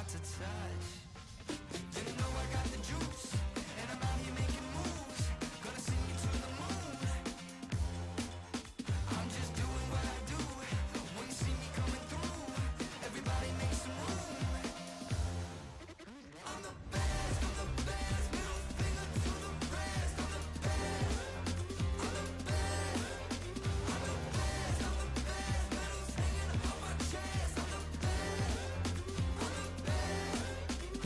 hard to touch. You know I got the juice, and I'm out here making moves. Gonna sing you to the moon. I'm just doing what I do. When you see me coming through, everybody make some room. I'm the best, middle finger to the rest. I'm the best, I'm the best, I'm the best, I'm the best. Medals hanging on my chest. I'm the best, I'm the best, I'm the best, I'm the best.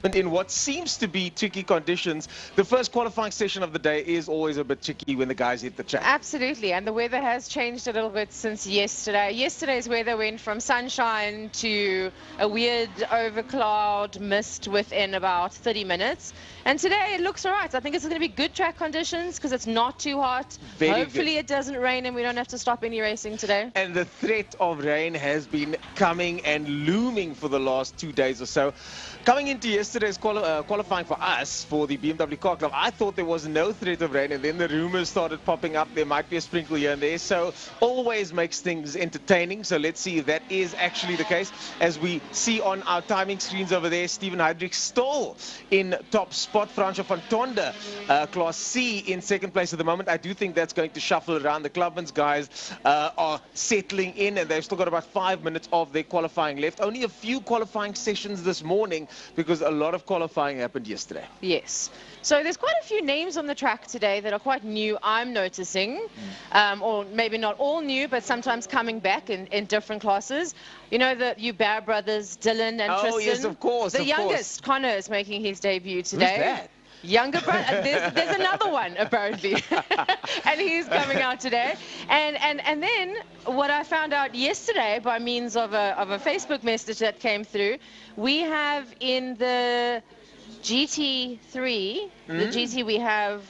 In what seems to be tricky conditions. The first qualifying session of the day is always a bit tricky when the guys hit the track. Absolutely, and the weather has changed a little bit since yesterday. Yesterday's weather went from sunshine to a weird overcloud mist within about 30 minutes. And today it looks all right. I think it's going to be good track conditions because it's not too hot. Very Hopefully good. it doesn't rain and we don't have to stop any racing today. And the threat of rain has been coming and looming for the last 2 days or so. Coming into yesterday's qualifying for us, for the BMW Car Club, I thought there was no threat of rain, and then the rumors started popping up. There might be a sprinkle here and there, so always makes things entertaining. So let's see if that is actually the case. As we see on our timing screens over there, Stephen Heydrich still in top spot. Francois van Tonder, Class C, in second place at the moment. I do think that's going to shuffle around. The Clubman's guys are settling in, and they've still got about 5 minutes of their qualifying left. Only a few qualifying sessions this morning, because a lot of qualifying happened yesterday. Yes. So there's quite a few names on the track today that are quite new, I'm noticing. Or maybe not all new, but sometimes coming back in different classes. You know the Hubert brothers, Dylan and Tristan? Oh, yes, of course. The youngest, Connor, is making his debut today. Who's that? Younger brother, there's another one apparently, and he's coming out today. And then what I found out yesterday by means of a Facebook message that came through, we have in the GT3, the GT, we have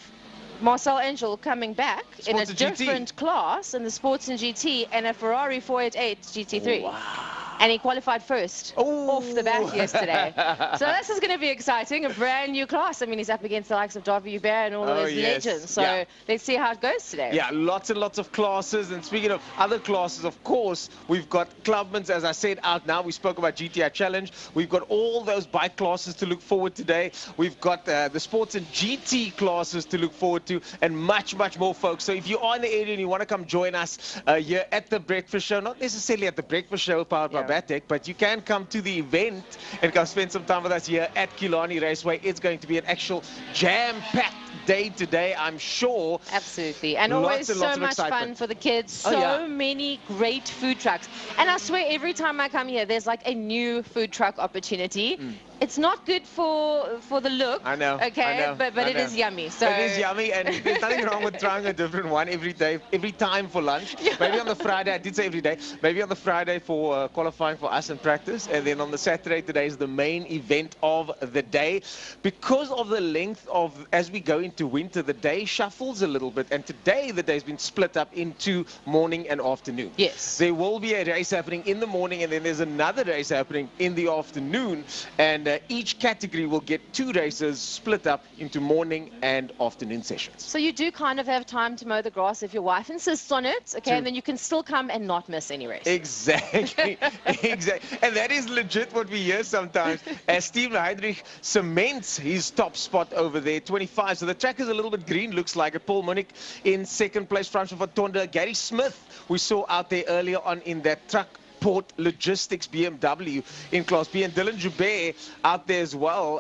Marcel Angel coming back in a different class in the Sports and GT, and a Ferrari 488 GT3. Wow. And he qualified first off the bat yesterday. So this is going to be exciting, a brand new class. I mean, he's up against the likes of Darby Hubert and all of those legends. So let's see how it goes today. Yeah, lots and lots of classes. And speaking of other classes, of course, we've got Clubman's, as I said, out now. We spoke about GTI Challenge. We've got all those bike classes to look forward to today. We've got the Sports and GT classes to look forward to, and much, much more, folks. So if you are in the area and you want to come join us here at the Breakfast Show, not necessarily at the Breakfast Show powered by Batec, but you can come to the event and come spend some time with us here at Killarney Raceway. It's going to be an actual jam-packed day today, I'm sure. Absolutely. And always so much fun for the kids. So many great food trucks. And I swear every time I come here, there's like a new food truck opportunity. It's not good for the look. I know. Okay, I know, but it is yummy. So it is yummy, and there's nothing wrong with trying a different one every day, every time for lunch. Maybe on the Friday, I did say every day. Maybe on the Friday for qualifying for us and practice, and then on the Saturday, today is the main event of the day. Because of the length of, as we go into winter, the day shuffles a little bit, and today the day's been split up into morning and afternoon. Yes. There will be a race happening in the morning, and then there's another race happening in the afternoon, and each category will get 2 races split up into morning and afternoon sessions. So you do kind of have time to mow the grass if your wife insists on it, okay? And then you can still come and not miss any race. Exactly. Exactly. And that is legit what we hear sometimes, as Stephen Heydrich cements his top spot over there, 25. So the track is a little bit green, looks like it. Paul Munich in second place, Francois van Tonder. Gary Smith, we saw out there earlier on in that truck Port Logistics BMW in Class B, and Dylan Joubert out there as well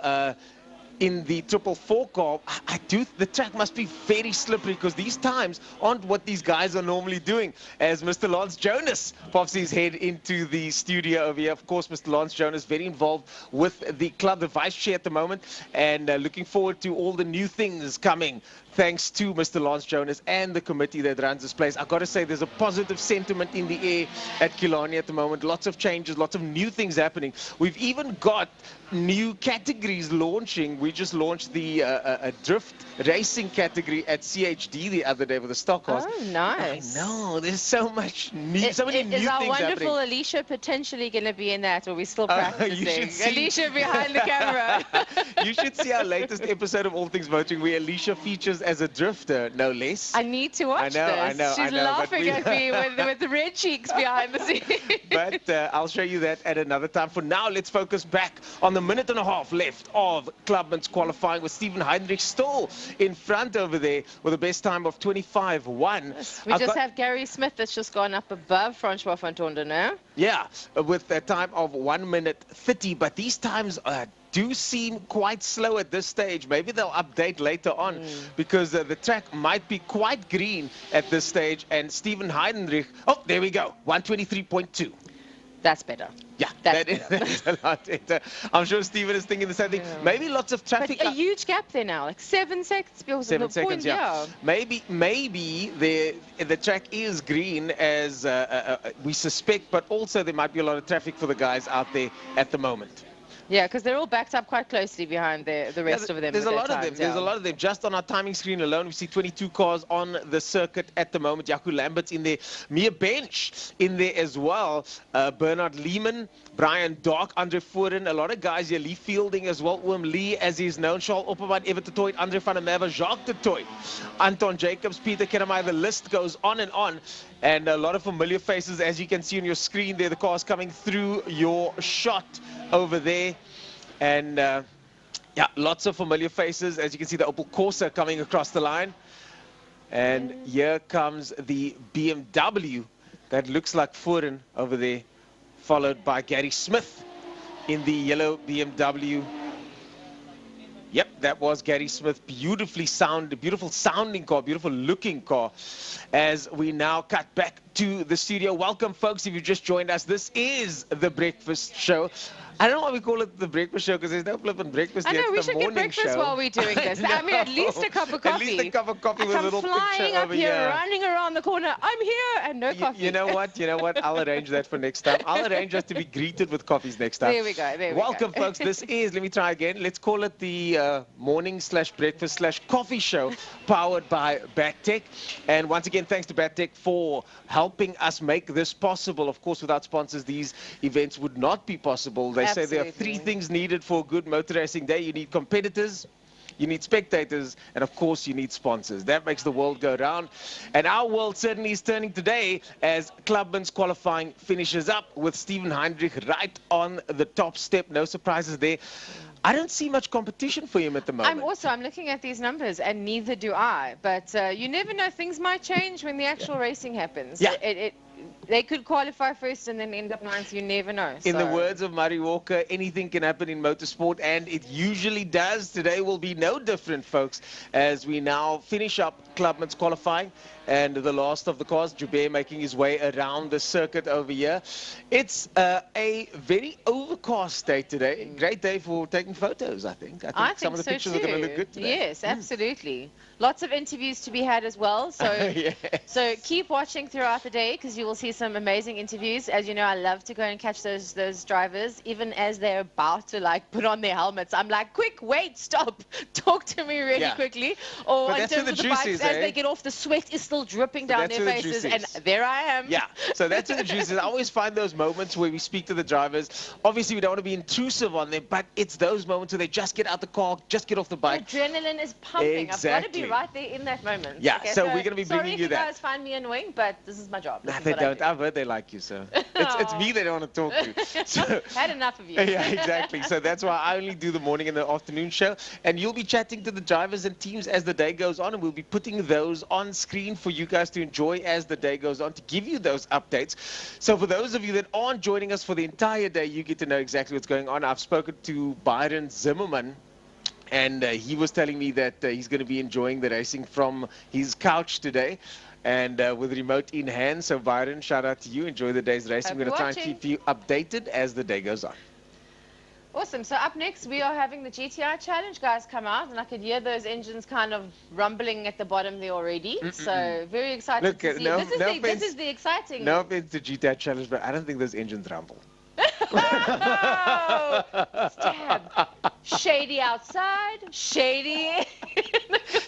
in the 444 car. The track must be very slippery, because these times aren't what these guys are normally doing. As Mr. Lance Jonas pops his head into the studio over here. Of course, Mr. Lance Jonas very involved with the club, the vice chair at the moment, and looking forward to all the new things coming, thanks to Mr. Lance Jonas and the committee that runs this place. I've got to say, there's a positive sentiment in the air at Killarney at the moment. Lots of changes, lots of new things happening. We've even got new categories launching. We just launched the drift racing category at CHD the other day with the stock cars. Oh, nice. I know, there's so much new, so many new things happening. Is our wonderful Alicia potentially going to be in that, or are we still practicing? Alicia behind the camera. You should see our latest episode of All Things Motoring, where Alicia features as a drifter, no less. I need to watch this. I know. She's laughing at me with the red cheeks behind the scenes. But I'll show you that at another time. For now, let's focus back on the minute and a half left of Clubman's qualifying, with Stephen Heydrich still in front over there with a best time of 25.1. Yes, we just have Gary Smith that's just gone up above Francois van Tonder now. Yeah, with a time of 1 minute 30, but these times do seem quite slow at this stage. Maybe they'll update later on, because the track might be quite green at this stage. And Stephen Heydrich, oh, there we go, 123.2. That's better. Yeah, That's that's a lot better. I'm sure Stephen is thinking the same thing. Yeah. Maybe lots of traffic. But a huge gap there now, like 7 seconds. Because 7 the seconds, point, yeah. Maybe the track is green as we suspect, but also there might be a lot of traffic for the guys out there at the moment. Yeah, because they're all backed up quite closely behind the rest of them. There's a with lot their of them. times, There's a yeah. lot of them. Just on our timing screen alone, we see 22 cars on the circuit at the moment. Jaco Lambert's in there. Mia Bench in there as well. Bernard Lehman, Brian Dark, Andre Foren. A lot of guys here. Lee Fielding as well. Oom Lee, as he's known. Charles Opperman, Everett de Toit, Andre van der Merwe, Jacques de Toit, Anton Jacobs, Peter Kennemeijer. The list goes on and on. And a lot of familiar faces, as you can see on your screen there. The cars coming through your shot over there. And yeah, lots of familiar faces. As you can see, the Opel Corsa coming across the line. And here comes the BMW that looks like Foren over there, followed by Gary Smith in the yellow BMW. Yep, that was Gary Smith. Beautiful sounding car, beautiful looking car. As we now cut back to the studio. Welcome, folks, if you just joined us. This is The Breakfast Show. I don't know why we call it The Breakfast Show, because there's no flipping breakfast I yet. know, we It's the should get morning breakfast show. while we're doing this. I mean, at least a cup of coffee. At least a cup of coffee I with a come little flying picture up over here, here. running around the corner. I'm here, and no coffee. You know what? I'll arrange that for next time. I'll arrange us to be greeted with coffees next time. There we go. There we Welcome, go. folks. This is, let me try again. Let's call it the morning/breakfast/coffee show powered by BATTEC. And once again, thanks to BATTEC for helping us make this possible. Of course, without sponsors, these events would not be possible. They say there are Absolutely. 3 things needed for a good motor racing day. You need competitors, you need spectators, and of course you need sponsors. That makes the world go round. And our world certainly is turning today as Clubman's qualifying finishes up with Stephen Heinrich right on the top step. No surprises there. I don't see much competition for him at the moment. I'm looking at these numbers, and neither do I. But you never know, things might change when the actual racing happens. Yeah. They could qualify first and then end up ninth. You never know. In the So- words of Murray Walker, anything can happen in motorsport, and it usually does. Today will be no different, folks, as we now finish up Clubman's qualifying, and the last of the cars, Joubert, making his way around the circuit over here. It's a very overcast day today. Great day for taking photos, I think. I think some of the so pictures are going to look good today. Yes, absolutely. Lots of interviews to be had as well. So, Yes. so keep watching throughout the day, because you will see some amazing interviews. As you know, I love to go and catch those drivers, even as they're about to like put on their helmets. I'm like, quick, wait, stop, talk to me really Yeah. quickly. Or But in that's where terms the of the juice bikes, is, as eh? they get off, the sweat is still dripping down that's their where the juice faces, and is. there I am. Yeah, so that's what the juice is. I always find those moments where we speak to the drivers. Obviously, we don't want to be intrusive on them, but it's those moments where they just get out the car, just get off the bike. Adrenaline is pumping. I've got to Exactly. be right there in that moment. Yeah, Okay, so we're gonna be sorry bringing if you you that. guys find me annoying, but this is my job. This Nah, is they what I don't. do. I've heard they like you, so it's me they don't want to talk to. So, Had enough of you. yeah, exactly. So that's why I only do the morning and the afternoon show. And you'll be chatting to the drivers and teams as the day goes on, and we'll be putting those on screen for you guys to enjoy as the day goes on, to give you those updates. So for those of you that aren't joining us for the entire day, you get to know exactly what's going on. I've spoken to Byron Zimmerman, and he was telling me that he's going to be enjoying the racing from his couch today, and with remote in hand. So Byron, shout out to you. Enjoy the day's racing. Hope We're going to you're try and watching. keep you updated as the day goes on. Awesome. So up next, we are having the GTI Challenge. Guys, come out, and I could hear those engines kind of rumbling at the bottom there already. So very excited Look, to see. no this offense- is the exciting. No offense to GTI Challenge, but I don't think those engines rumble. Oh, stab. Shady outside, shady.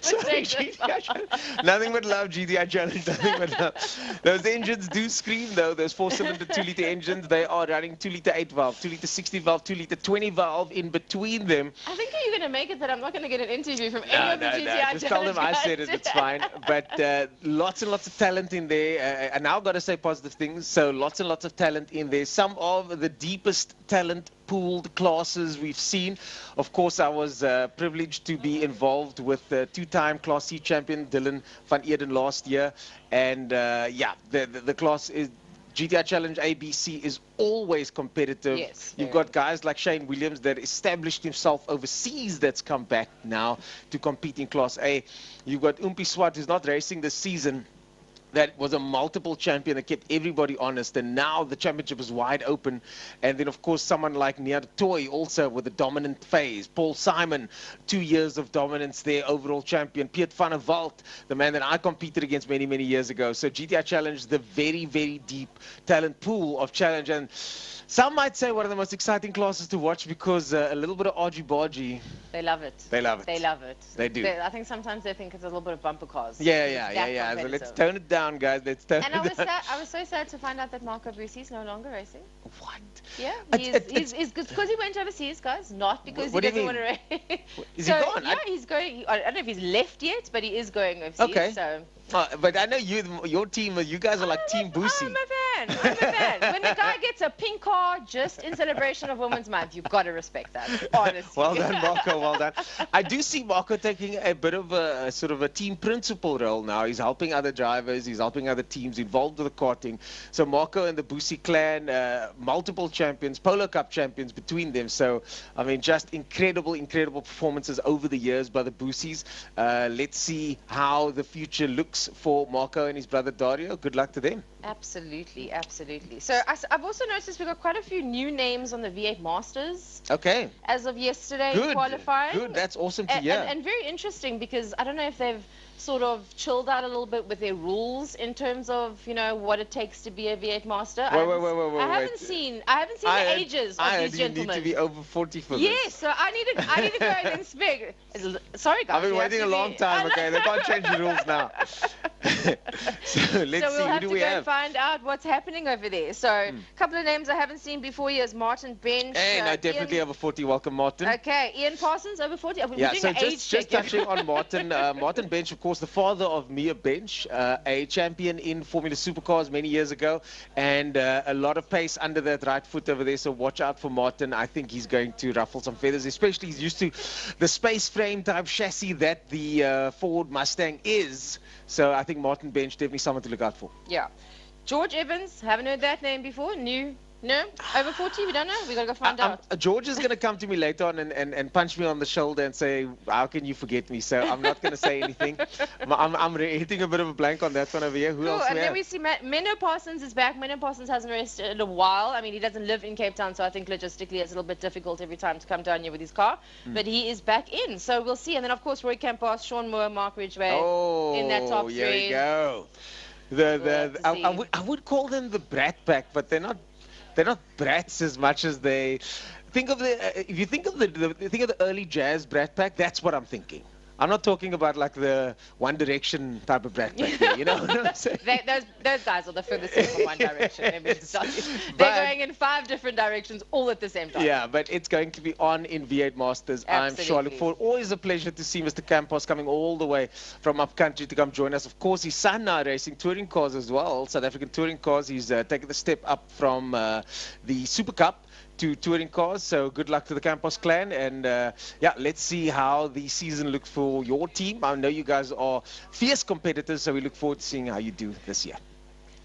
Sorry, GTI Challenge. Nothing but love, GTI Challenge. Nothing but love. Those engines do scream, though. Those 4-cylinder 2-liter engines, they are running 2-liter 8-valve, 2-liter 60-valve, 2-liter 20-valve in between them. I think you're going to make it that I'm not going to get an interview from any of the GTI Just tell them I Challenge said it. guys It's today. fine. But lots and lots of talent in there. And now I've got to say positive things. So lots and lots of talent in there. Some of the deepest talent pooled classes we've seen. Of course, I was privileged to be involved with the 2-time Class C champion Dylan van Eerden last year. And yeah, the class is GTI Challenge ABC is always competitive. Yes, You've very. got guys like Shane Williams that established himself overseas, that's come back now to compete in Class A. You've got Umpi Swart, who's not racing this season, that was a multiple champion that kept everybody honest, and now the championship is wide open. And then, of course, someone like Niad Toy also with a dominant phase. Paul Simon, 2 years of dominance there, overall champion. Piet van der Walt, the man that I competed against many, many years ago. So GTI Challenge, the very, very deep talent pool of Challenge. And some might say one of the most exciting classes to watch because a little bit of argy-bargy. They love it. They love it. They love it. They do. I think sometimes they think it's a little bit of bumper cars. Yeah. So let's tone it down, guys. Let's tone And it down. I was so sad to find out that Marco Bussi's no longer racing. What? Yeah, It's- he's because he went overseas, guys, not because What he do you doesn't want to race. Is he gone? Yeah, he's going. I don't know if he's left yet, but he is going overseas. Okay. So. But I know your team, you guys are like Team Bussi. I'm a fan. When the guy gets a pink car just in celebration of Women's Month, you've got to respect that, honestly. Well done, Marco. Well done. I do see Marco taking a bit of a sort of a team principal role now. He's helping other drivers. He's helping other teams involved with the karting. So Marco and the Bussi clan, multiple champions, Polo Cup champions between them. So, I mean, just incredible, incredible performances over the years by the Bussis. Let's see how the future looks for Marco and his brother Dario. Good luck to them. Absolutely, absolutely. So I've also noticed we've got quite a few new names on the V8 Masters Okay. as of yesterday Good. qualifying. Good. That's awesome to And, hear. and very interesting because I don't know if they've sort of chilled out a little bit with their rules in terms of, you know, what it takes to be a V8 Master. Wait, I haven't seen the ages of these you gentlemen. need to be over 40 for this. Yes, so I need to go and inspect. Sorry, guys. I've been you have waiting a to long be- time, okay? They can't change the rules now. So let's So see, we'll who have do to we go have? and find out what's happening over there. So a couple of names I haven't seen before here is Martin Bench. Hey, no, definitely Ian, over 40. Welcome, Martin. okay, Ian Parsons over 40. We're Yeah, doing so an age just check. touching on Martin. Martin Bench, of course, the father of Mia Bench, a champion in Formula Supercars many years ago, and a lot of pace under that right foot over there. So watch out for Martin. I think he's going to ruffle some feathers, especially he's used to the space frame type chassis that the Ford Mustang is. So I think Martin Bench definitely someone to look out for. Yeah. George Evans, haven't heard that name before. New. No? Over 40? We don't know? We got to go find out. George is going to come to me later on and punch me on the shoulder and say, how can you forget me? So I'm not going to say anything. I'm hitting a bit of a blank on that one over here. Who Cool, else and we then have? we see Menno Parsons is back. Menno Parsons hasn't raced in a while. I mean, he doesn't live in Cape Town, so I think logistically it's a little bit difficult every time to come down here with his car. But he is back in, so we'll see. And then, of course, Roy Campos, Sean Moore, Mark Ridgway in that top three. Here we go. I would call them the brat pack, but they're not brats as much as they think of the. If you think of the early jazz brat pack, that's what I'm thinking. I'm not talking about like the One Direction type of brat pack here, you know what I'm saying? Those guys are the furthest thing from one direction. Let me just tell you. But- They're going in 5 different directions all at the same time. Yeah, but it's going to be on in V8 Masters. I'm sure. I look Absolutely. forward. Always a pleasure to see Mr. Campos coming all the way from up country to come join us. Of course, his son now racing touring cars as well, South African touring cars. He's taken the step up from the Super Cup to touring cars. So good luck to the Campos clan. And yeah, let's see how the season looks for your team. I know you guys are fierce competitors, so we look forward to seeing how you do this year.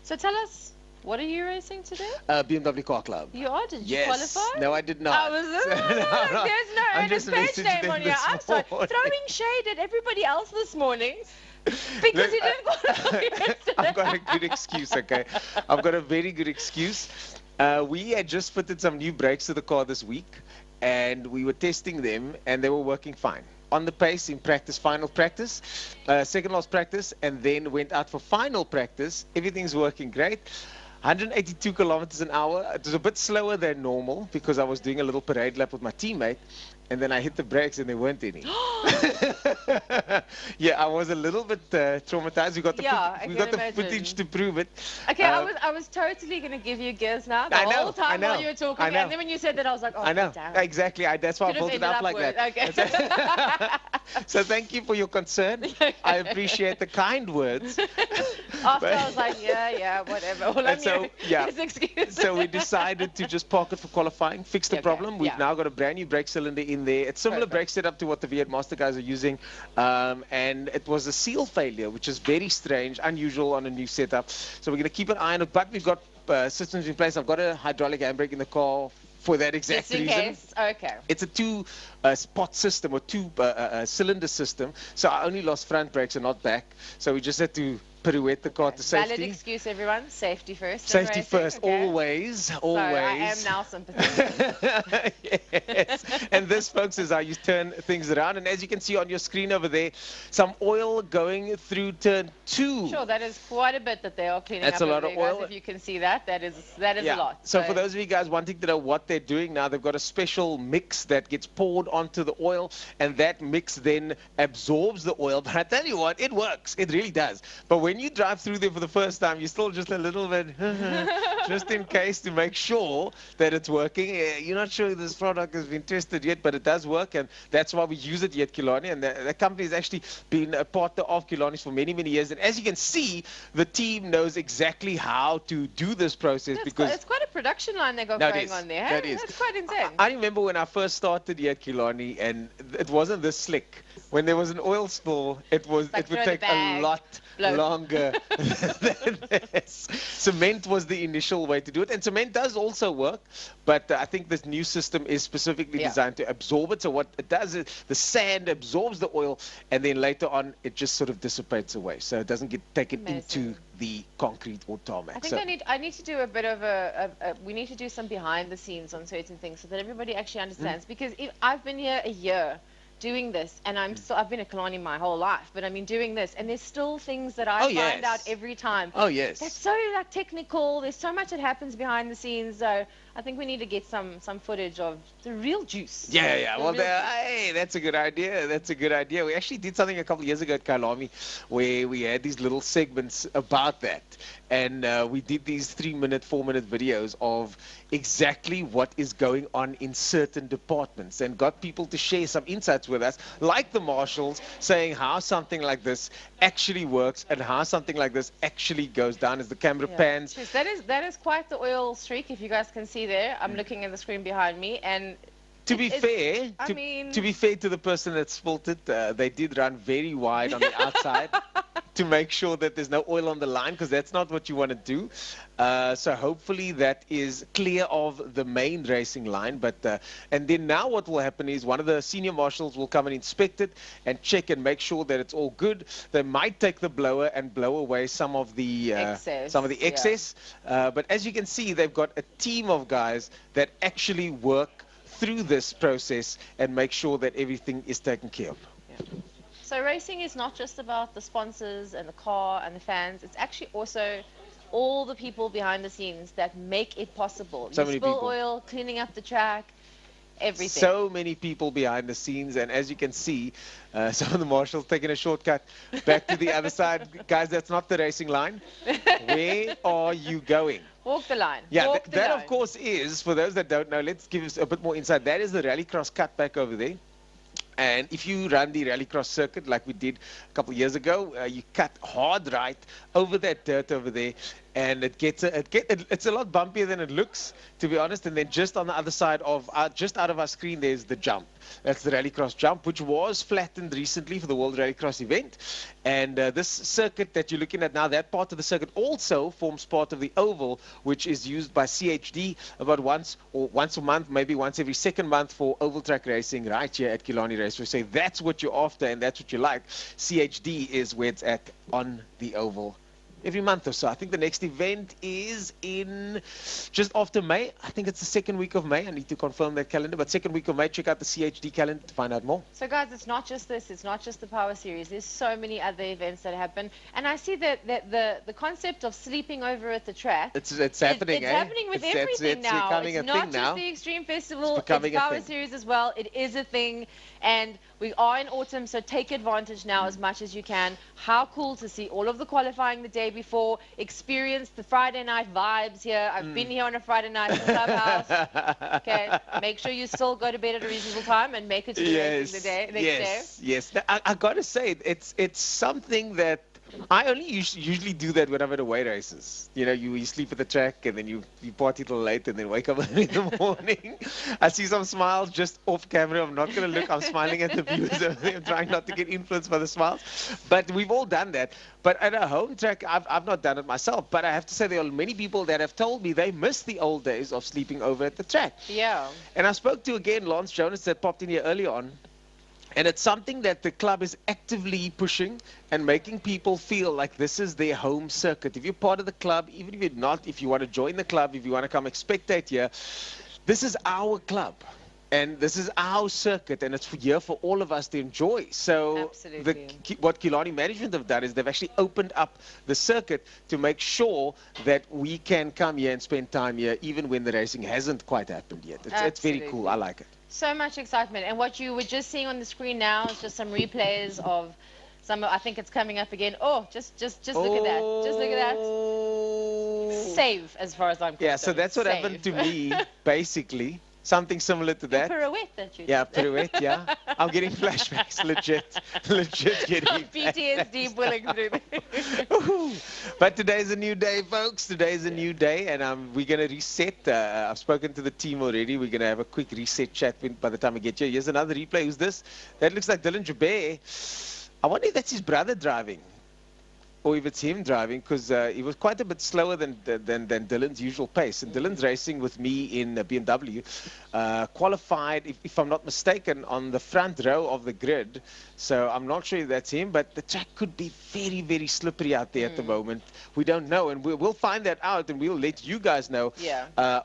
So tell us, what are you racing today? BMW Car Club. You are? Did you Yes. qualify? No, I did not. I was, there's no I Ernest just Page messaged name them on here. this I'm sorry. morning. Throwing shade at everybody else this morning because you didn't qualify yesterday. I've got a good excuse, okay? I've got a very good excuse. We had just fitted some new brakes to the car this week, and we were testing them, and they were working fine. On the pace in practice, final practice, second last practice, and then went out for final practice. Everything's working great. 182 kilometers an hour. It was a bit slower than normal because I was doing a little parade lap with my teammate, and then I hit the brakes and there weren't any. Yeah, I was a little bit traumatized. We got the I we can got the imagine. footage to prove it. Okay, I was totally going to give you gears now the I know, whole time I know, while you were talking. I know. And then when you said that, I was like, oh, I know, damn. exactly. That's why Could I built have it up ended like that. Okay. So thank you for your concern. I appreciate the kind words. After I was like, yeah, whatever. All I'm And so, hearing yeah. is excuses. So we decided to just park it for qualifying, fix the Okay, problem. We've yeah. now got a brand new brake cylinder in there. It's similar Perfect. brake setup to what the V8 Master guys are using. And it was a seal failure, which is very strange, unusual on a new setup. So we're going to keep an eye on it. But we've got systems in place. I've got a hydraulic handbrake in the car, for that exact Just in reason. case. Okay. It's a two spot system or two cylinder system. So I only lost front brakes and not back. So we just had to pirouette the car to Valid safety. excuse, everyone. Safety first. in Safety racing, first, okay? always, So always. I am now sympathetic. Yes. And this, folks, is how you turn things around. And as you can see on your screen over there, some oil going through turn 2. Sure, that is quite a bit that they are cleaning That's up a lot over of there, oil. guys. If you can see that, that is a lot. So for those of you guys wanting to know what they're doing now, they've got a special mix that gets poured onto the oil, and that mix then absorbs the oil. But I tell you what, it works. It really does. But when you drive through there for the first time, you're still just a little bit, just in case, to make sure that it's working. You're not sure this product has been tested yet, but it does work, and that's why we use it here at Killarney. And the company has actually been a partner of Killarney's for many, many years. And as you can see, the team knows exactly how to do this process. Because it's quite a production line they got No, it going is. on there. That Hey? is. That's quite insane. I remember when I first started here at Killarney, and it wasn't this slick. When there was an oil spill, it would throw the take a bag, lot blow. longer than this. Cement was the initial way to do it, and cement does also work, but I think this new system is specifically designed to absorb it. So what it does is the sand absorbs the oil, and then later on it just sort of dissipates away, so it doesn't get taken into the concrete or tarmac. I think I need to do a bit of we need to do some behind the scenes on certain things so that everybody actually understands. Because I've been here a year doing this, and I've been at Killarney my whole life, but I mean doing this, and there's still things that I find out every time. Oh yes. That's so like technical. There's so much that happens behind the scenes. So I think we need to get some footage of the real juice. Yeah. The Well, real juice. hey, that's a good idea. That's a good idea. We actually did something a couple of years ago at Killarney where we had these little segments about that. And we did these 3-minute, 4-minute videos of exactly what is going on in certain departments, and got people to share some insights with us, like the marshals, saying how something like this actually works and how something like this actually goes down as the camera pans. Yes, that is quite the oil streak, if you guys can see there. I'm looking at the screen behind me, and To be fair, to be fair to the person that spilt it, they did run very wide on the outside to make sure that there's no oil on the line, because that's not what you want to do. So hopefully that is clear of the main racing line. But and then now what will happen is one of the senior marshals will come and inspect it and check and make sure that it's all good. They might take the blower and blow away some of the excess. But as you can see, they've got a team of guys that actually work through this process and make sure that everything is taken care of. So racing is not just about the sponsors and the car and the fans. It's actually also all the people behind the scenes that make it possible. So you many spill people. oil, cleaning up the track, everything. So many people behind the scenes, and as you can see, some of the marshals taking a shortcut back to the other side. Guys, that's not the racing line. Where are you going? Walk the line. Yeah, Walk the that line. of course is, for those that don't know, let's give us a bit more insight. That is the rallycross cutback over there. And if you run the rallycross circuit like we did a couple of years ago, you cut hard right over that dirt over there, and it's a lot bumpier than it looks, to be honest. And then just on the other side of just out of our screen, there's the jump. That's the rallycross jump, which was flattened recently for the World Rallycross event. And this circuit that you're looking at now, that part of the circuit also forms part of the oval, which is used by CHD about once a month, maybe once every second month, for oval track racing right here at Killarney Raceway. So that's what you're after and that's what you like. CHD is where it's at on the oval every month or so. I think the next event is in just after May. I think it's the second week of May. I need to confirm that calendar, but second week of May. Check out the CHD calendar to find out more. So guys, it's not just this, it's not just the Power Series. There's so many other events that happen. And I see that the concept of sleeping over at the track, it's happening. It's happening with everything now. Becoming It's a not thing just now. the Extreme Festival, it's becoming a Power thing. Series as well. It is a thing. And we are in autumn, so take advantage now as much as you can. How cool to see all of the qualifying the day before, experience the Friday night vibes here. I've been here on a Friday night in the clubhouse. Okay, make sure you still go to bed at a reasonable time and make it to the racing the day, next day. Yes. I gotta say, it's something that I only usually do that when I'm at away races. You know, you sleep at the track and then you party till late and then wake up in the morning. I see some smiles just off camera. I'm not going to look. I'm smiling at the viewers over there. I'm trying not to get influenced by the smiles. But we've all done that. But at a home track, I've not done it myself. But I have to say there are many people that have told me they miss the old days of sleeping over at the track. Yeah. And I spoke to, again, Lance Jonas that popped in here earlier on. And it's something that the club is actively pushing and making people feel like this is their home circuit. If you're part of the club, even if you're not, if you want to join the club, if you want to come spectate here, this is our club. And this is our circuit, and it's here for all of us to enjoy. So what Killarney management have done is they've actually opened up the circuit to make sure that we can come here and spend time here, even when the racing hasn't quite happened yet. It's very cool. I like it. So much excitement. And what you were just seeing on the screen now is just some replays of some, I think it's coming up again. Oh, just look at that. Just look at that. Save, as far as I'm concerned. Yeah, so that's what happened to me, basically. Something similar to that. Pirouette that you did. Yeah, pirouette, yeah. I'm getting flashbacks, legit getting PTSD pulling through. But today's a new day, folks. Today's a new day, and we're going to reset. I've spoken to the team already. We're going to have a quick reset chat by the time we get here. Here's another replay. Who's this? That looks like Dylan Jabert. I wonder if that's his brother driving, or if it's him driving, because he was quite a bit slower than Dylan's usual pace. And Dylan's racing with me in BMW, qualified, if I'm not mistaken, on the front row of the grid. So I'm not sure if that's him, but the track could be very, very slippery out there at the moment. We don't know, and we'll find that out, and we'll let you guys know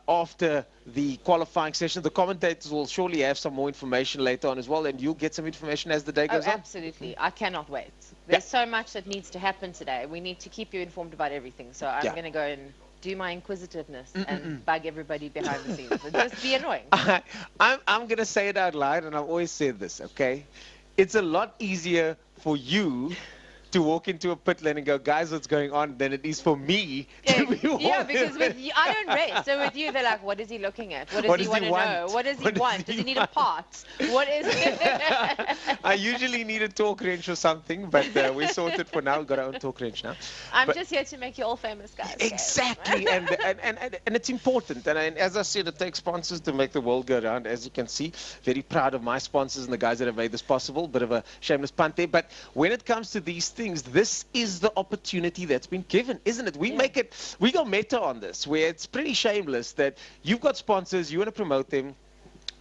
after the qualifying session. The commentators will surely have some more information later on as well, and you'll get some information as the day goes on. Absolutely. I cannot wait. There's so much that needs to happen today. We need to keep you informed about everything. So I'm going to go and do my inquisitiveness and bug everybody behind the scenes and just be annoying. I'm going to say it out loud, and I've always said this, okay? It's a lot easier for you to walk into a pit lane and go, guys, what's going on, than it is for me to be walking. Yeah, because with you, I don't race. So with you, they're like, what is he looking at? What does he want to know? What does he want? Does he need a part? What is it? I usually need a torque wrench or something, but we're sorted for now. We've got our own torque wrench now. I'm just here to make you all famous, guys. Exactly, and it's important. And as I said, it takes sponsors to make the world go round. As you can see, very proud of my sponsors and the guys that have made this possible. Bit of a shameless punt there. But when it comes to these things, this is the opportunity that's been given, isn't it? We make it, we go meta on this, where it's pretty shameless that you've got sponsors, you want to promote them,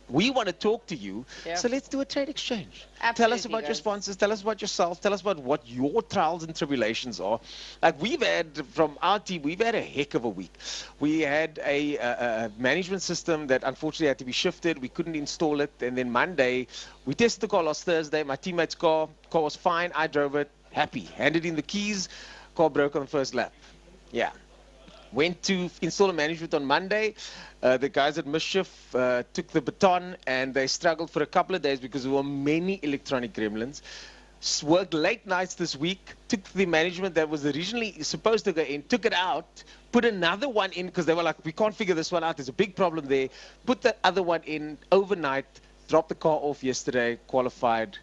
we want to talk to you, so let's do a trade exchange. Tell us about your sponsors, tell us about yourself, tell us about what your trials and tribulations are. Like we've had, from our team, we've had a heck of a week. We had a management system that unfortunately had to be shifted. We couldn't install it. And then Monday, we tested the car last Thursday. My teammate's car was fine. I drove it, happy. Handed in the keys, car broke on the first lap. Yeah. Went to install a management on Monday. The guys at Mischief took the baton, and they struggled for a couple of days because there were many electronic gremlins. Worked late nights this week, took the management that was originally supposed to go in, took it out, put another one in because they were like, we can't figure this one out. There's a big problem there. Put the other one in overnight, dropped the car off yesterday, qualified.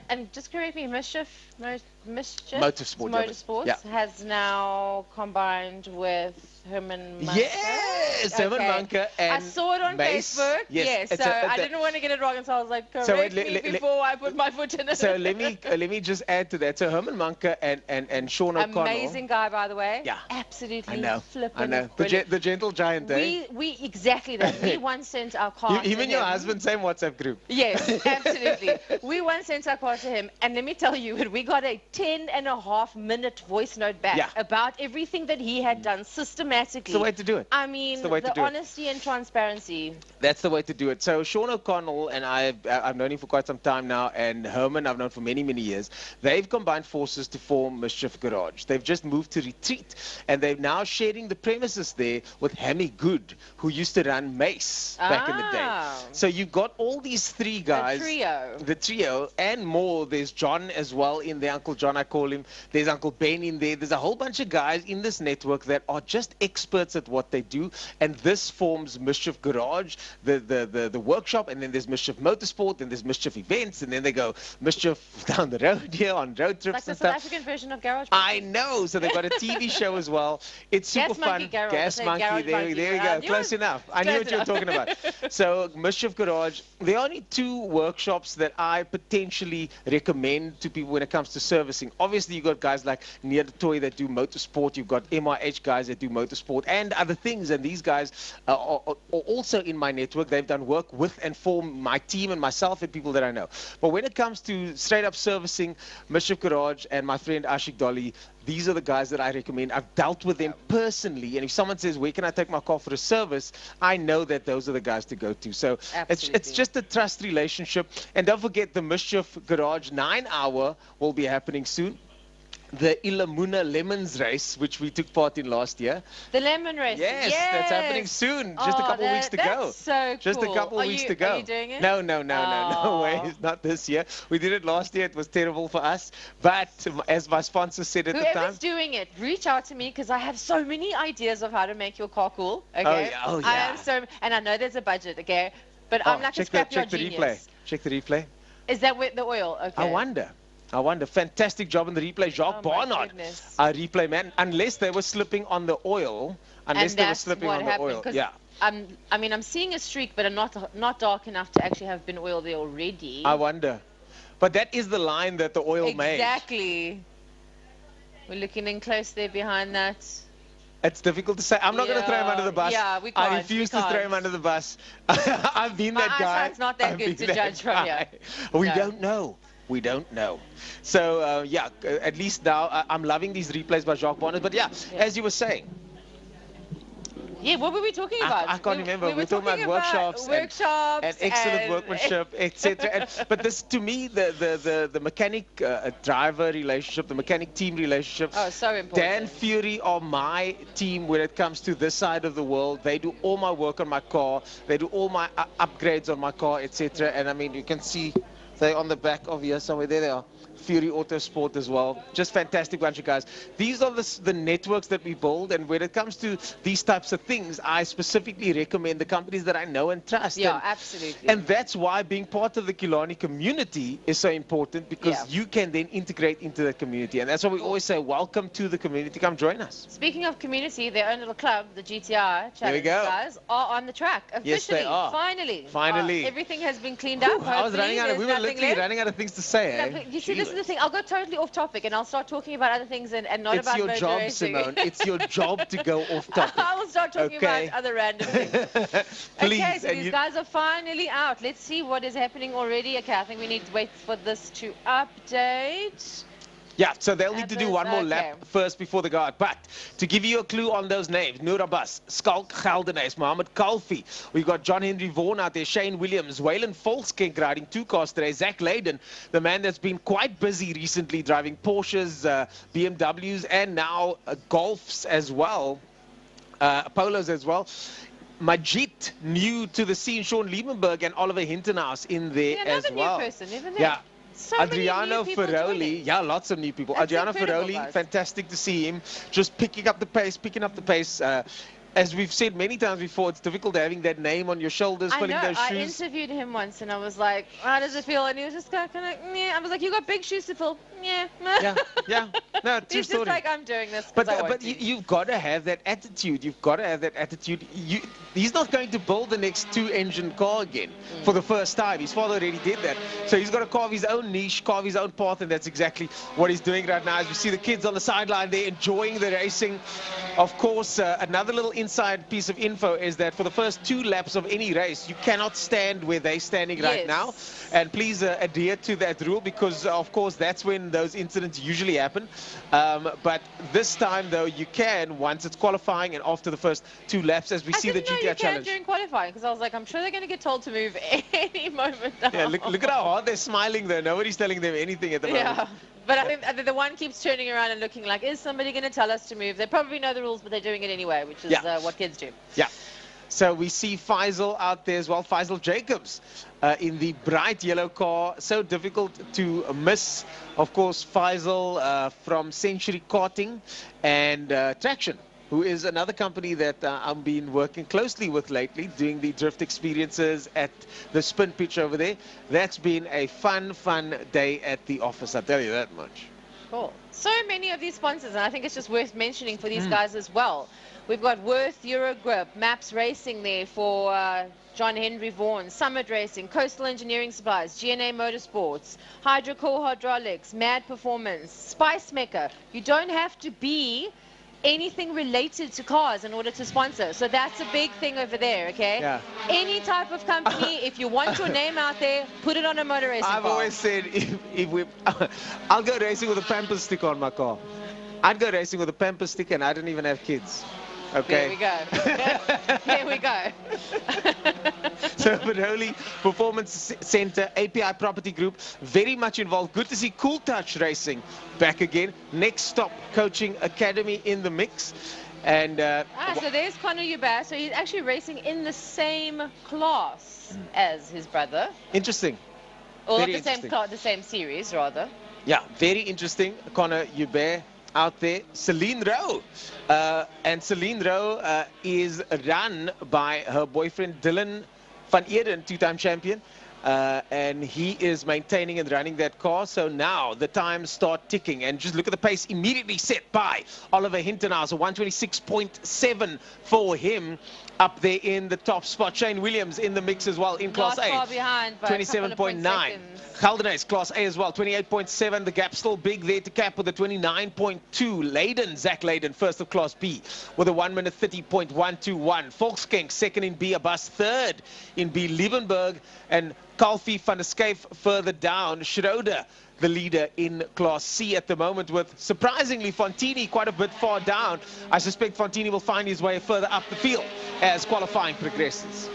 And just correct me, Mischief Motorsport has now combined with Herman Munker. Yes, Herman Munker and I saw it on Facebook. Yes, so I didn't want to get it wrong, and so I was like, correct me before I put my foot in it. So let me just add to that. So Herman Munker and Sean O'Connell. Amazing guy, by the way. Yeah, absolutely. I know. The gentle giant. We exactly that. We once sent our car. Even your husband, same WhatsApp group. Yes, absolutely. We once sent our car to him, and let me tell you, we got a 10.5-minute voice note back about everything that he had done systematically. It's the way to do it. I mean, the honesty and transparency. That's the way to do it. So Sean O'Connell and I've known him for quite some time now, and Herman I've known for many, many years. They've combined forces to form Mischief Garage. They've just moved to Retreat, and they're now sharing the premises there with Hammy Good, who used to run Mace back in the day. So you've got all these three guys. The trio. The trio, and more. There's John as well in there, Uncle John. John, I call him. There's Uncle Ben in there. There's a whole bunch of guys in this network that are just experts at what they do. And this forms Mischief Garage, the workshop, and then there's Mischief Motorsport, and there's Mischief Events, and then they go Mischief down the road here on road trips Like the and South stuff. African version of Garage. I know. So they've got a TV show as well. It's super Gas Monkey fun. Garage. Gas I said Monkey. Garage There, Monkey, there you but go. I knew Close it. enough. I knew Close what you were talking about. So Mischief Garage. There are only 2 workshops that I potentially recommend to people when it comes to servicing. Obviously, you've got guys like Near the Toy that do motorsport. You've got MIH guys that do motorsport and other things. And these guys are also in my network. They've done work with and for my team and myself and people that I know. But when it comes to straight up servicing, Mischief Garage and my friend Ashik Dolly, these are the guys that I recommend. I've dealt with them personally. And if someone says, where can I take my car for a service? I know that those are the guys to go to. So it's just a trust relationship. And don't forget, the Mischief Garage 9-hour will be happening soon. The Ilamuna Lemons race, which we took part in last year. The lemon race. Yes, that's happening soon. Just a couple of weeks to go. That's so Just cool. a couple of weeks to go. Are you doing it? No way. It's not this year. We did it last year. It was terrible for us. But as my sponsor said at the time. Whoever's doing it, reach out to me because I have so many ideas of how to make your car cool. Okay. Oh, yeah. I am and I know there's a budget. Okay. But I'm like a scrapyard genius. Replay. Check the replay. Is that with the oil? Okay. I wonder. Fantastic job in the replay. Jacques Barnard, our replay man. Unless they were slipping on the oil. Unless they were slipping on the oil. Yeah. I mean, I'm seeing a streak, but I'm not dark enough to actually have been oiled there already. I wonder. But that is the line that the oil made. Exactly. We're looking in close there behind that. It's difficult to say. I'm not going to throw him under the bus. Yeah, we can't. I refuse to throw him under the bus. I've been that guy. My eyesight's not that good to judge from here. We don't know. We don't know. So, yeah, at least now I'm loving these replays by Jacques Barnard. But, yeah, as you were saying. Yeah, what were we talking about? I can't remember. We were talking about workshops and excellent workmanship, etc. But this, to me, the mechanic driver relationship, the mechanic team relationship. Oh, so important. Dan Fury are my team when it comes to this side of the world. They do all my work on my car. They do all my upgrades on my car, etc. And I mean, you can see they're on the back of here somewhere. There they are. Fury Autosport as well. Just fantastic bunch of guys. These are the networks that we build, and when it comes to these types of things, I specifically recommend the companies that I know and trust. Yeah, absolutely. And that's why being part of the Killarney community is so important, because you can then integrate into that community. And that's why we always say, welcome to the community. Come join us. Speaking of community, their own little club, the GTI Challenge guys, are on the track. Officially, yes, they are. Finally. Everything has been cleaned up. I was running out. We were literally running out of things to say. No, you see, this is the thing. I'll go totally off topic and I'll start talking about other things and not it's about your motor job, racing. Simone. It's your job to go off topic. I will start talking about other random things. Please. Okay, so these guys are finally out. Let's see what is happening already. Okay, I think we need to wait for this to update. Yeah, so they'll need to do one more lap first before they go out. But to give you a clue on those names, Noor Abbas, Skalk Geldenhuys, Mohammed Kalfi. We've got John Henry Vaughan out there, Shane Williams, Waylon Volkskenk riding 2 cars today, Zach Layden, the man that's been quite busy recently driving Porsches, BMWs, and now Golfs as well, Polos as well. Majid, new to the scene, Sean Liebenberg and Oliver Hintenhaus in there as well. New person, isn't it? Yeah. So Adriano Ferroli, lots of new people. That's Adriano Ferroli, guys. Fantastic to see him, just picking up the pace. As we've said many times before, it's difficult having that name on your shoulders, filling those shoes. I interviewed him once and I was like, how does it feel? And he was just kind of, yeah. I was like, you got big shoes to fill. Yeah. No, true He's story. just like, I'm doing this But you've got to have that attitude. He's not going to build the next 2-engine car again for the first time. His father already did that. So he's got to carve his own niche, carve his own path, and that's exactly what he's doing right now. As you see the kids on the sideline, they're enjoying the racing. Of course, another little inside piece of info is that for the first 2 laps of any race, you cannot stand where they're standing right now. And please adhere to that rule, because, of course, that's when those incidents usually happen. But this time, though, you can once it's qualifying and after the first 2 laps, as we see the GTI Challenge. During qualifying, because I was like, I'm sure they're going to get told to move any moment now. Yeah, look at how hard they're smiling, though. Nobody's telling them anything at the moment. Yeah. But I think the one keeps turning around and looking like, is somebody going to tell us to move? They probably know the rules, but they're doing it anyway, which is what kids do. Yeah. So we see Faisal out there as well, Faisal Jacobs in the bright yellow car. So difficult to miss. Of course, Faisal from Century Karting and Traction, who is another company that I've been working closely with lately, doing the drift experiences at the spin pitch over there. That's been a fun day at the office, I'll tell you that much. Cool. So many of these sponsors, and I think it's just worth mentioning for these guys as well. We've got Worth, Eurogrip, Maps Racing there for John Henry Vaughan, Summit Racing, Coastal Engineering Supplies, GNA Motorsports, Hydrocore Hydraulics, Mad Performance, Spice Maker. You don't have to be anything related to cars in order to sponsor. So that's a big thing over there, okay? Yeah. Any type of company, if you want your name out there, put it on a motor racing I've car. always said, if we, I'll go racing with a pamper stick on my car. I'd go racing with a pamper stick and I don't even have kids. Okay. There we go. There we go. So Veroli Performance Center, API Property Group, very much involved. Good to see Cool Touch Racing back again. Next Stop Coaching Academy in the mix. And so there's Conor Uber. So he's actually racing in the same class as his brother. interesting. Or Very the same interesting. class, the same series rather. Yeah, very interesting. Conor Uber out there. Celine Rowe. And Celine Rowe is run by her boyfriend Dylan van Eden, two-time champion. And he is maintaining and running that car. So now the times start ticking. And just look at the pace immediately set by Oliver Hintenhauser. 126.7 for him up there in the top spot. Shane Williams in the mix as well in Class Not A. far behind by a couple of 27.9. seconds. Gelderneys, Class A as well, 28.7. The gap still big there to cap with a 29.2. Leyden, Zach Leyden, first of Class B with a 1 minute 30.121. Volkskenk, second in B. Abbas, third in B. Liebenberg and Kalfi van der Skyf further down. Schroeder, the leader in Class C at the moment, with surprisingly Fontini quite a bit far down. I suspect Fontini will find his way further up the field as qualifying progresses.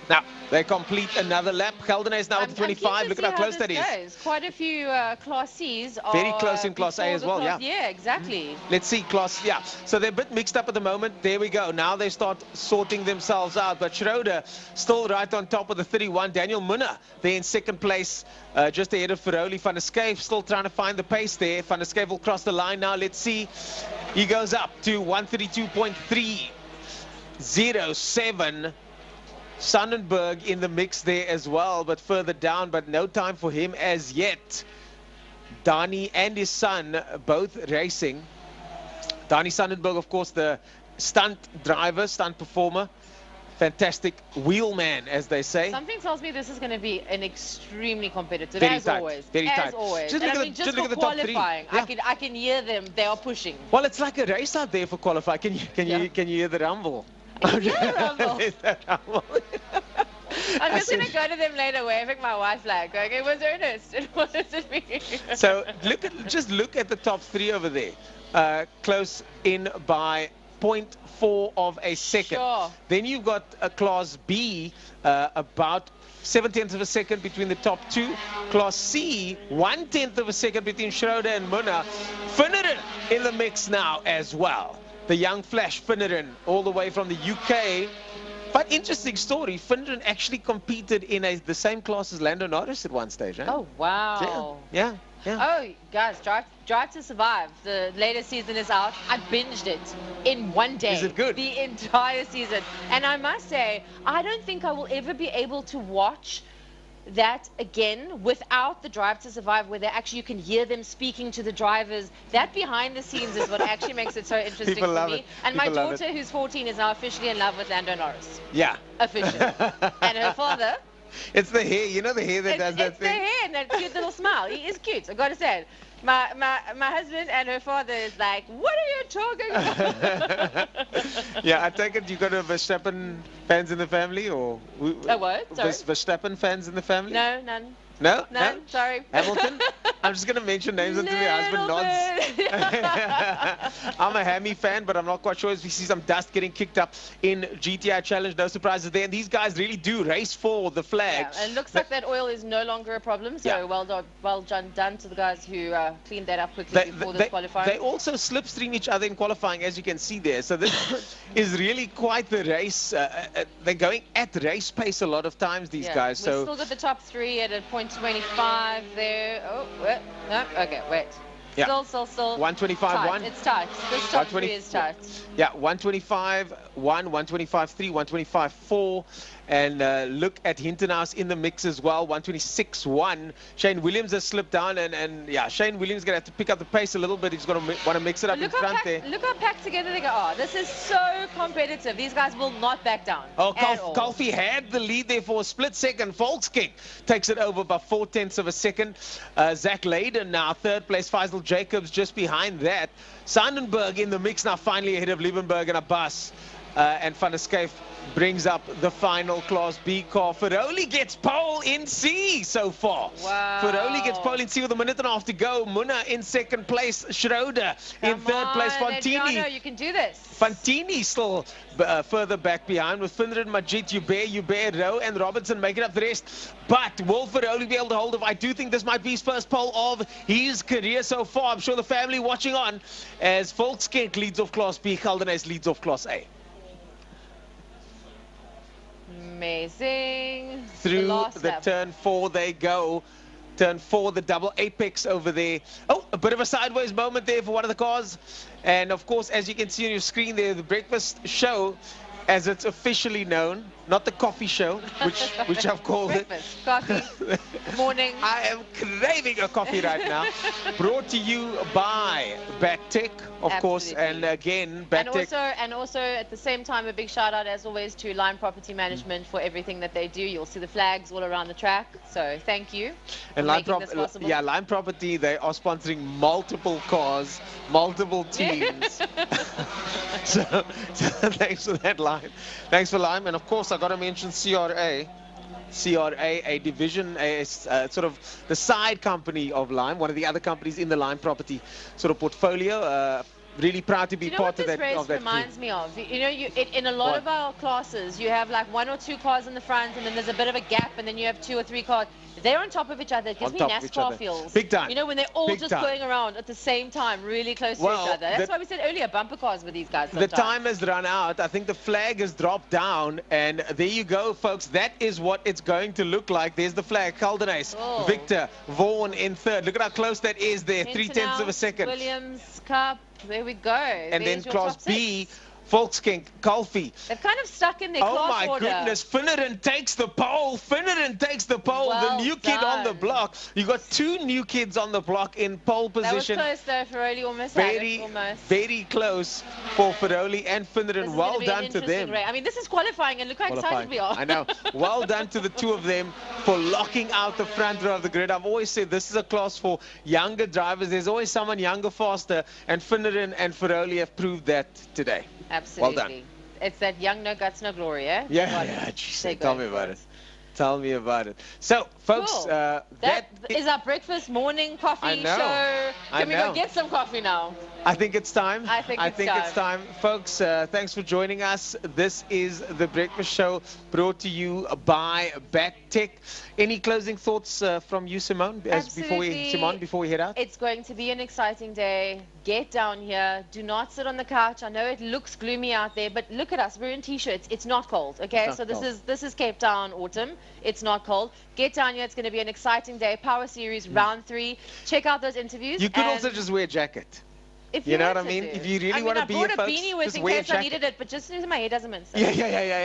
Now, they complete another lap. Gelderneys now at the 25. Look at how close that is. Goes. Quite a few Class C's are Very close in Class A as well, yeah. Yeah, exactly. Let's see, Class, yeah. So they're a bit mixed up at the moment. There we go. Now they start sorting themselves out. But Schroeder still right on top of the 31. Daniel Munner there in second place, just ahead of Veroli. Van der Skyf still trying to find the pace there. Van der Skyf will cross the line now. Let's see. He goes up to 132.307. Sonnenberg in the mix there as well, but further down, but no time for him as yet. Dani and his son both racing. Dani Sonnenberg, of course, the stunt driver, stunt performer. Fantastic wheelman, as they say. Something tells me this is going to be an extremely competitive, Very as tight, always. very as tight. always. Just And look I at mean, the- just just look for at the top three. qualifying, Yeah. I can hear them. They are pushing. Well, it's like a race out there for qualifying. Can you hear the rumble? Can you hear the rumble? There's that rumble. I'm I just going to said- go to them later waving my white flag, going, it was earnest. It wasn't me. So just look at the top three over there, close in by 0.4 of a second. Sure. Then you've got a Class B, about 0.7 of a second between the top two. Class C, 1/10 of a second between Schroeder and Munner. Finneran in the mix now as well. The young flash Finneran, all the way from the UK. But interesting story, Finneran actually competed in the same class as Lando Norris at one stage. Eh? Oh, wow. Yeah. Oh, guys, Drive to Survive. The latest season is out. I binged it in one day. Is it good? The entire season. And I must say, I don't think I will ever be able to watch that again without the Drive to Survive, where you can hear them speaking to the drivers. That behind the scenes is what actually makes it so interesting People for love me. it. And my People love it. daughter, who's 14, is now officially in love with Lando Norris. Yeah. Officially. And her father... It's the hair, you know the hair that does that It's the thing? hair and that cute little smile. He is cute, I gotta say it. My husband and her father is like, what are you talking about? Yeah, I take it you got a Verstappen fans in the family, or A what? Sorry. Verstappen fans in the family? No, none. No? None, sorry. Hamilton? I'm just going to mention names until your husband nods. I'm a Hammy fan, but I'm not quite sure as we see some dust getting kicked up in GTI Challenge. No surprises there. And these guys really do race for the flag. Yeah, and it looks like that oil is no longer a problem. So Yeah. well done to the guys who cleaned that up quickly before this qualifying. They also slipstream each other in qualifying, as you can see there. So this is really quite the race. They're going at race pace a lot of times, these guys. We've So still got the top three at a .25 there. Oh, wait. No, okay, wait. Yeah. Still. 125.1. It's tight. This top three is tight. Yeah, 125.1, 125.3, 125.4. And look at Hintenhouse in the mix as well, 126.1. Shane Williams has slipped down, and yeah, Shane Williams is going to have to pick up the pace a little bit. He's going to want to mix it up in front there. Look how packed together they go. Oh, this is so competitive. These guys will not back down. Oh, Kalfi had the lead there for a split second. Volksking takes it over by 0.4 of a second. Zach Layden now third place. Faisal Jacobs just behind that. Sandenberg in the mix now, finally ahead of Liebenberg and Abbas. And Van der Schyff brings up the final Class B car. Ferroli gets pole in C so far. Wow. Ferroli gets pole in C with a minute and a half to go. Munna in second place. Schroeder in third place. Fantini. Adriano, you can do this. Fantini still further back behind with Finrod, Majid, Hubert, Rowe and Robertson making up the rest. But will Ferroli be able to hold it? I do think this might be his first pole of his career so far. I'm sure the family watching on as Volkskenk leads off Class B, Geldenhuys leads off Class A. Amazing. Through the turn 4 they go. Turn 4, the double apex over there. Oh, a bit of a sideways moment there for one of the cars. And of course, as you can see on your screen there, the breakfast show, as it's officially known, not the coffee show, which I've called breakfast, coffee, morning. I am craving a coffee right now. Brought to you by BackTech, of course, and again, BackTech. And also at the same time, a big shout out as always to Lime Property Management for everything that they do. You'll see the flags all around the track. So thank you for making this possible. Yeah, Lime Property, they are sponsoring multiple cars, multiple teams. so thanks for that, Lime. Thanks for Lime. And of course, I've got to mention CRA, a division, sort of the side company of Lime, one of the other companies in the Lime Property sort of portfolio. Really proud to be part of that. You know what this race reminds me of? You know, in a lot of our classes, you have like 1 or 2 cars in the front, and then there's a bit of a gap, and then you have 2 or 3 cars. They're on top of each other. It gives me NASCAR feels. Big time. You know, when they're all just going around at the same time, really close to each other. That's why we said earlier, bumper cars with these guys sometimes. The time has run out. I think the flag has dropped down, and there you go, folks. That is what it's going to look like. There's the flag. Geldenhuys, Victor, Vaughan in third. Look at how close that is there. 0.3 of a second. Williams, Cup. There we go. And then Class B, Volkskenk, Kalfi. They've kind of stuck in their class order. Goodness, Finneran takes the pole. Finneran takes the pole. Well the new kid on the block. You got 2 new kids on the block in pole position. That was close though. Ferroli almost very close for Ferroli and Finneran. Well done to them. I mean, this is qualifying, and look how excited we are. I know. Well done to the 2 of them for locking out the front row of the grid. I've always said this is a class for younger drivers. There's always someone younger, faster, and Finneran and Ferroli have proved that today. Absolutely. Well done. It's that young, no guts, no glory, eh? Yeah, tell me about it. Tell me about it. So, folks, cool. that is our breakfast morning coffee show. Can we go get some coffee now? I think it's time. I think it's time. Folks, thanks for joining us. This is the breakfast show brought to you by BackTech. Any closing thoughts from you, Simone, before we head out? It's going to be an exciting day. Get down here. Do not sit on the couch. I know it looks gloomy out there, but look at us. We're in t-shirts. It's not cold, okay? So this is Cape Town autumn. It's not cold. Get down here. It's going to be an exciting day. Power Series round 3. Check out those interviews. You could also just wear a jacket. If you know what I mean? If you really want to be here, folks, I brought a beanie with in case I needed it, but just my hair doesn't mince. Yeah,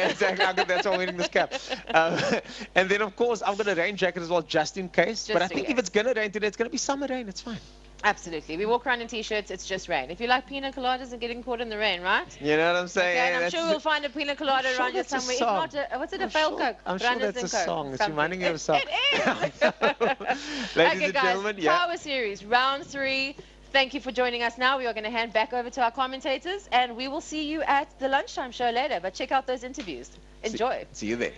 exactly. That's why I'm wearing this cap. And then, of course, I've got a rain jacket as well, just in case. But I think if it's going to rain today, it's going to be summer rain. It's fine. Absolutely. We walk around in t-shirts. It's just rain. If you like pina coladas and getting caught in the rain, right? You know what I'm saying? Okay, and I'm sure we'll find a pina colada around here somewhere. If not, what's it, a fail Coke? I'm sure that's a song. It's reminding me of a song. It is. Ladies and gentlemen, Power Series, round 3. Thank you for joining us now. We are going to hand back over to our commentators, and we will see you at the lunchtime show later. But check out those interviews. Enjoy. See you there.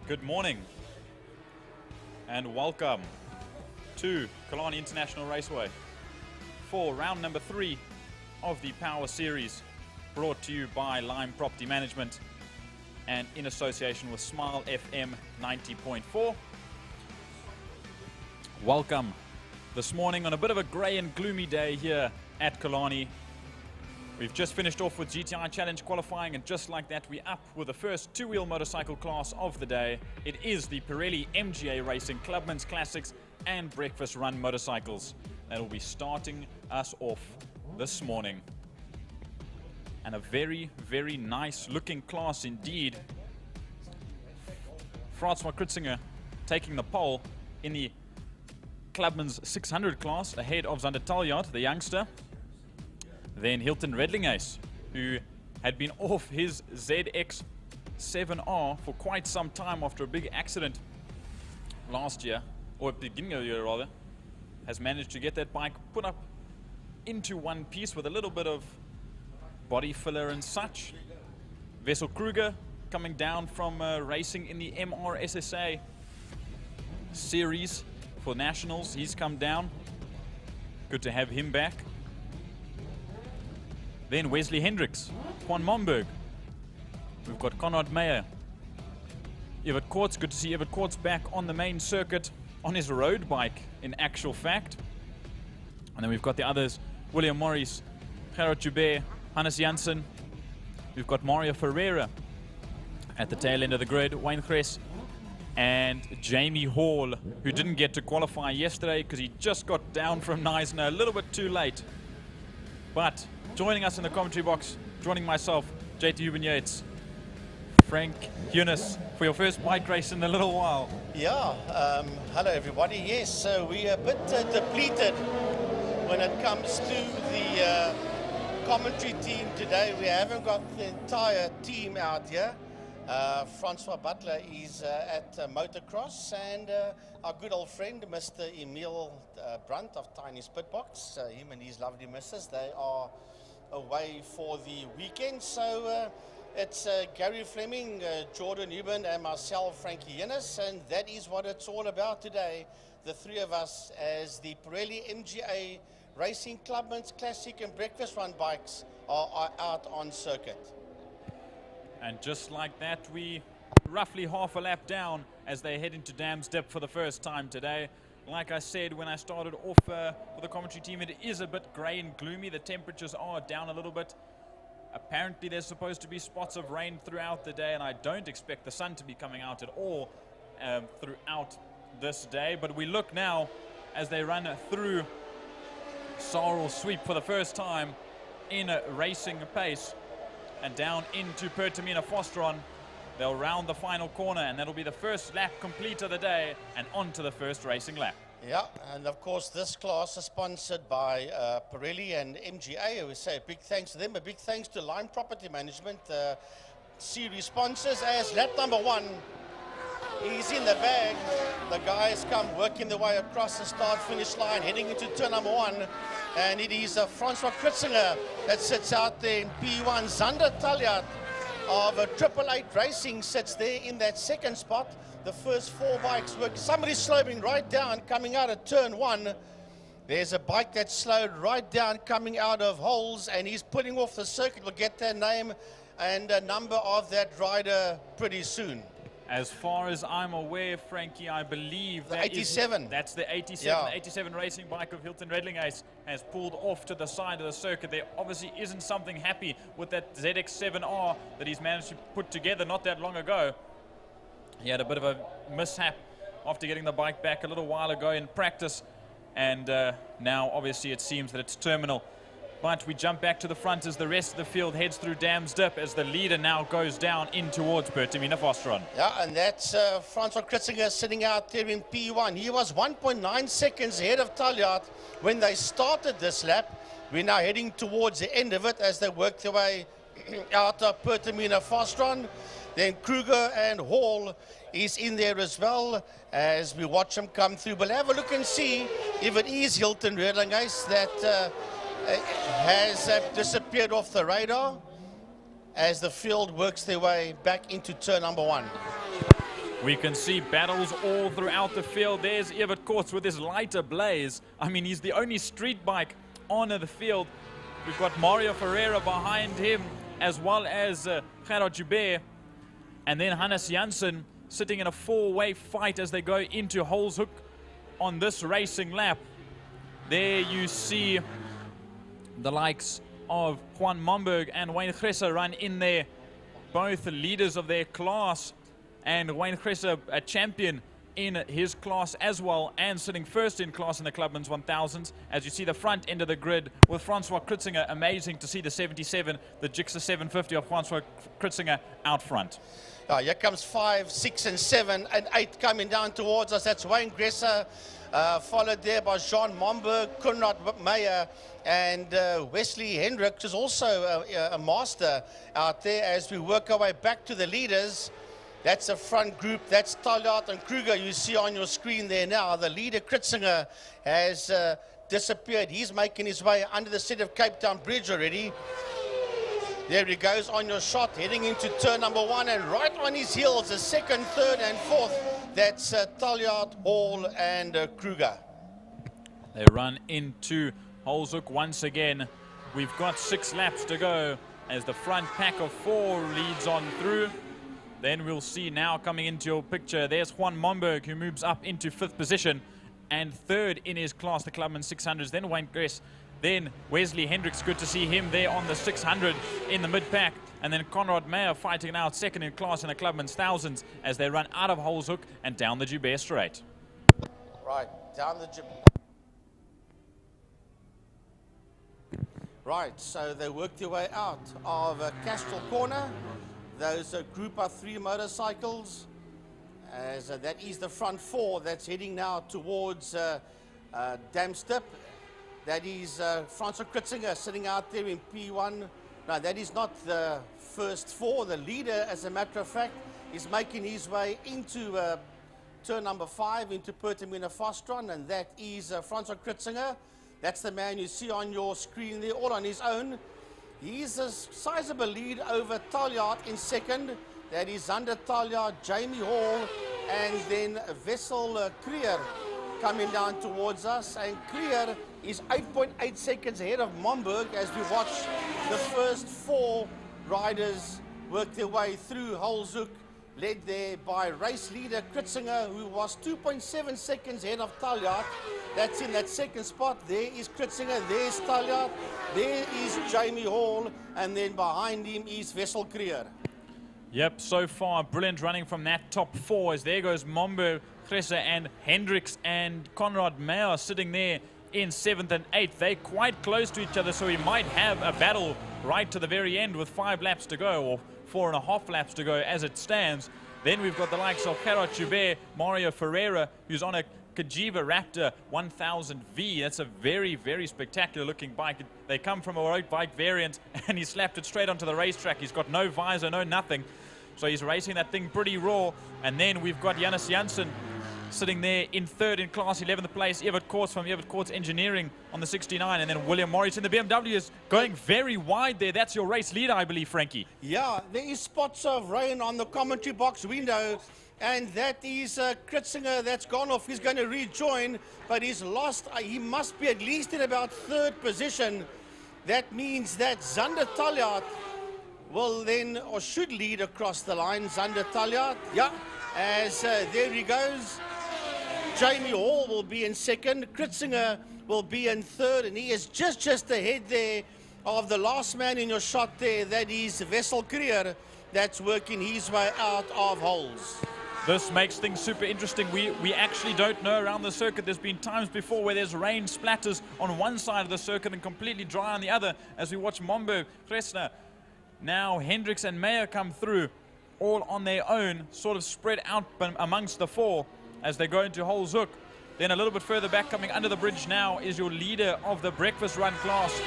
Good morning and welcome to Killarney International Raceway for round number 3 of the Power Series, brought to you by Lime Property Management and in association with Smile FM 90.4. Welcome this morning on a bit of a grey and gloomy day here at Killarney. We've just finished off with GTI Challenge qualifying, and just like that, we're up with the first two-wheel motorcycle class of the day. It is the Pirelli MGA Racing Clubman's Classics and Breakfast Run motorcycles that will be starting us off this morning. And a very, very nice looking class indeed. Francois Kritzinger taking the pole in the Clubman's 600 class ahead of Zander Taljaard, the youngster. Then Hilton Redlingace, who had been off his ZX7R for quite some time after a big accident last year, or beginning of the year rather, has managed to get that bike put up into one piece with a little bit of body filler and such. Wessel Kruger coming down from racing in the MRSSA series for nationals. He's come down. Good to have him back. Then Wesley Hendricks, Juan Momberg. We've got Conrad Meyer. Evert Koorts, good to see Evert Koorts back on the main circuit on his road bike in actual fact. And then we've got the others, William Morris, Gerard Joubert, Hannes Janssen. We've got Mario Ferreira at the tail end of the grid, Wayne Kress, and Jamie Hall, who didn't get to qualify yesterday because he just got down from Neisner a little bit too late. But joining us in the commentary box, joining myself, JT Huben Yates, Frank Younes, for your first bike race in a little while. Yeah, hello everybody. Yes, so we're a bit depleted when it comes to the commentary team today. We haven't got the entire team out here. Francois Butler is at motocross, and our good old friend, Mr. Emil Brunt of Tiny Spitbox, him and his lovely missus, they are away for the weekend. So it's Gary Fleming, Jordan Huben, and myself, Frankie Younes, and that is what it's all about today. The three of us as the Pirelli MGA Racing Clubman's Classic and Breakfast Run bikes are out on circuit. And just like that, we roughly half a lap down as they head into Dam's Dip for the first time today. Like I said when I started off with the commentary team, it is a bit grey and gloomy. The temperatures are down a little bit. Apparently there's supposed to be spots of rain throughout the day, and I don't expect the sun to be coming out at all throughout this day. But we look now as they run through Sarl Sweep for the first time in a racing pace and down into Pertamina Fostron. They'll round the final corner, and that'll be the first lap complete of the day and on to the first racing lap. Yeah, and of course this class is sponsored by Pirelli and MGA. We say a big thanks to them, a big thanks to Lime Property Management, series sponsors, as lap number 1 is in the bag. The guys come working their way across the start-finish line, heading into turn number 1. And it is Francois Kritzinger that sits out there in P1. Zander Taljaard of 888 Racing sits there in that second spot. The first 4 bikes work. Somebody's slowing right down coming out of turn 1. There's a bike that's slowed right down coming out of holes, and he's pulling off the circuit. We'll get their name and a number of that rider pretty soon. As far as I'm aware, Frankie, I believe the 87. That's the 87. Yeah. The 87 racing bike of Hilton Redlingace has pulled off to the side of the circuit. There obviously isn't something happy with that ZX7R that he's managed to put together not that long ago. He had a bit of a mishap after getting the bike back a little while ago in practice, and now obviously it seems that it's terminal. But we jump back to the front as the rest of the field heads through Dam's Dip as the leader now goes down in towards Pertamina Fostron. Yeah, and that's Francois Kritzinger sitting out there in P1. He was 1.9 seconds ahead of Taljaard when they started this lap. We're now heading towards the end of it as they work their way out of Pertamina Fostron. Then Kruger and Hall is in there as well as we watch them come through. We'll have a look and see if it is Hilton Redlingace that has disappeared off the radar as the field works their way back into turn number 1. We can see battles all throughout the field. There's Evert Koorts with his lighter blaze. I mean, he's the only street bike on the field. We've got Mario Ferreira behind him, as well as Gerard Joubert. And then Hannes Janssen sitting in a four-way fight as they go into Holshoek on this racing lap. There you see the likes of Juan Momberg and Wayne Gresser run in there, both leaders of their class. And Wayne Gresser, a champion in his class as well, and sitting first in class in the Clubman's 1000s. As you see the front end of the grid with Francois Kritzinger. Amazing to see the 77, the Gixxer 750 of Francois Kritzinger out front. Here comes 5, 6, and 7, and 8 coming down towards us. That's Wayne Gresser, followed there by Jean Momberg, Konrad Meyer, and Wesley Hendricks is also a master out there as we work our way back to the leaders. That's the front group. That's Taljaard and Kruger you see on your screen there now. The leader, Kritzinger, has disappeared. He's making his way under the City of Cape Town Bridge already. There he goes on your shot, heading into turn number 1, and right on his heels, the second, third, and fourth. That's Taljaard, Hall, and Kruger. They run into Holshoek once again. We've got 6 laps to go as the front pack of 4 leads on through. Then we'll see now coming into your picture, there's Juan Momberg, who moves up into 5th position and 3rd in his class, the Clubman 600s. Then Wayne Gress, then Wesley Hendricks, good to see him there on the 600 in the mid-pack. And then Konrad Meyer fighting out 2nd in class in the Clubman's 1000s as they run out of Holshoek and down the Joubert Straight. Right, down the Right, so they work their way out of Castrol Corner. Those Group R3 motorcycles, as that is the front 4 that's heading now towards Damstip. That is Francois Kritzinger sitting out there in P1. No, that is not the first 4. The leader, as a matter of fact, is making his way into turn number 5, into Pertamina Fostron, and that is Francois Kritzinger. That's the man you see on your screen there, all on his own. He's a sizable lead over Taljaard in 2nd. That is under Taljaard, Jamie Hall, and then Wessel Krier coming down towards us. And Krier is 8.8 seconds ahead of Momberg as we watch the first 4 riders work their way through Holshoek, led there by race leader Kritzinger, who was 2.7 seconds ahead of Taljaard. That's in that 2nd spot. There is Kritzinger, there's Taljaard, there is Jamie Hall, and then behind him is Wessel Krier. Yep, so far brilliant running from that top 4 as there goes Momberg, Gresser, and Hendricks, and Konrad Meyer sitting there in 7th and 8th. They're quite close to each other, so we might have a battle right to the very end with 5 laps to go, or 4.5 laps to go as it stands. Then we've got the likes of Gerard Joubert, Mario Ferreira, who's on a Kajiva Raptor 1000V. That's a very, very spectacular looking bike. They come from a road bike variant, and he slapped it straight onto the racetrack. He's got no visor, no nothing. So he's racing that thing pretty raw. And then we've got Hannes Janssen sitting there in 3rd in class, 11th place. Evert Koorts from Evert Koorts Engineering on the 69. And then William Morris in the BMW is going very wide there. That's your race leader, I believe, Frankie. Yeah, there is spots of rain on the commentary box window. And that is Kritzinger that's gone off. He's going to rejoin, but he's lost. He must be at least in about 3rd position. That means that Zander Taljaard will then, or should lead across the line. Zander Taljaard, yeah, as there he goes. Jamie Hall will be in 2nd. Kritzinger will be in 3rd, and he is just ahead there of the last man in your shot there. That is Wessel Krier that's working his way out of holes. This makes things super interesting. We actually don't know around the circuit. There's been times before where there's rain splatters on one side of the circuit and completely dry on the other as we watch Momberg, Gresser, now Hendricks and Meyer come through all on their own, sort of spread out amongst the 4 as they go into Holshoek. Then a little bit further back, coming under the bridge now, is your leader of the breakfast run class.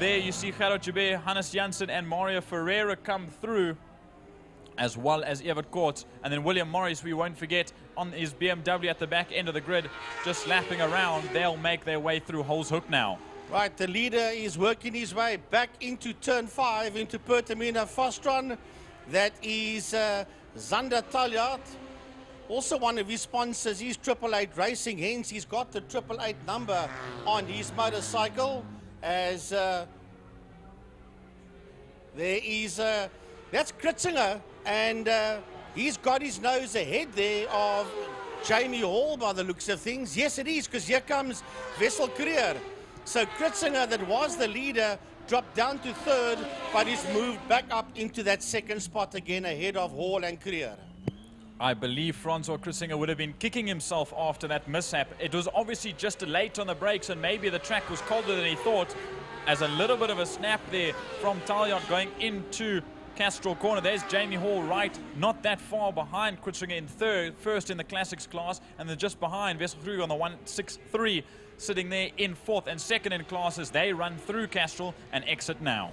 There you see Gerard Joubert, Hannes Janssen, and Mario Ferreira come through, as well as Evert Koorts. And then William Morris, we won't forget, on his BMW at the back end of the grid, just lapping around. They'll make their way through Holshoek now. Right, the leader is working his way back into turn 5, into Pertamina Fostron. That is Zander Taljaard. Also one of his sponsors is 888 Racing, hence he's got the 888 number on his motorcycle. As there is, that's Kritzinger, and he's got his nose ahead there of Jamie Hall by the looks of things. Yes, it is, because here comes Wessel Creer. So Kritzinger, that was the leader, dropped down to third, but he's moved back up into that second spot again ahead of Hall and Creer. I believe Francois Kritzinger would have been kicking himself after that mishap. It was obviously just late on the brakes, and maybe the track was colder than he thought, as a little bit of a snap there from Taljaard going into Castrol Corner. There's Jamie Hall right, not that far behind Kritzinger in third, first in the Classics class, and then just behind Wessel Kruger on the 163, sitting there in fourth, and second in classes. They run through Castrol and exit now.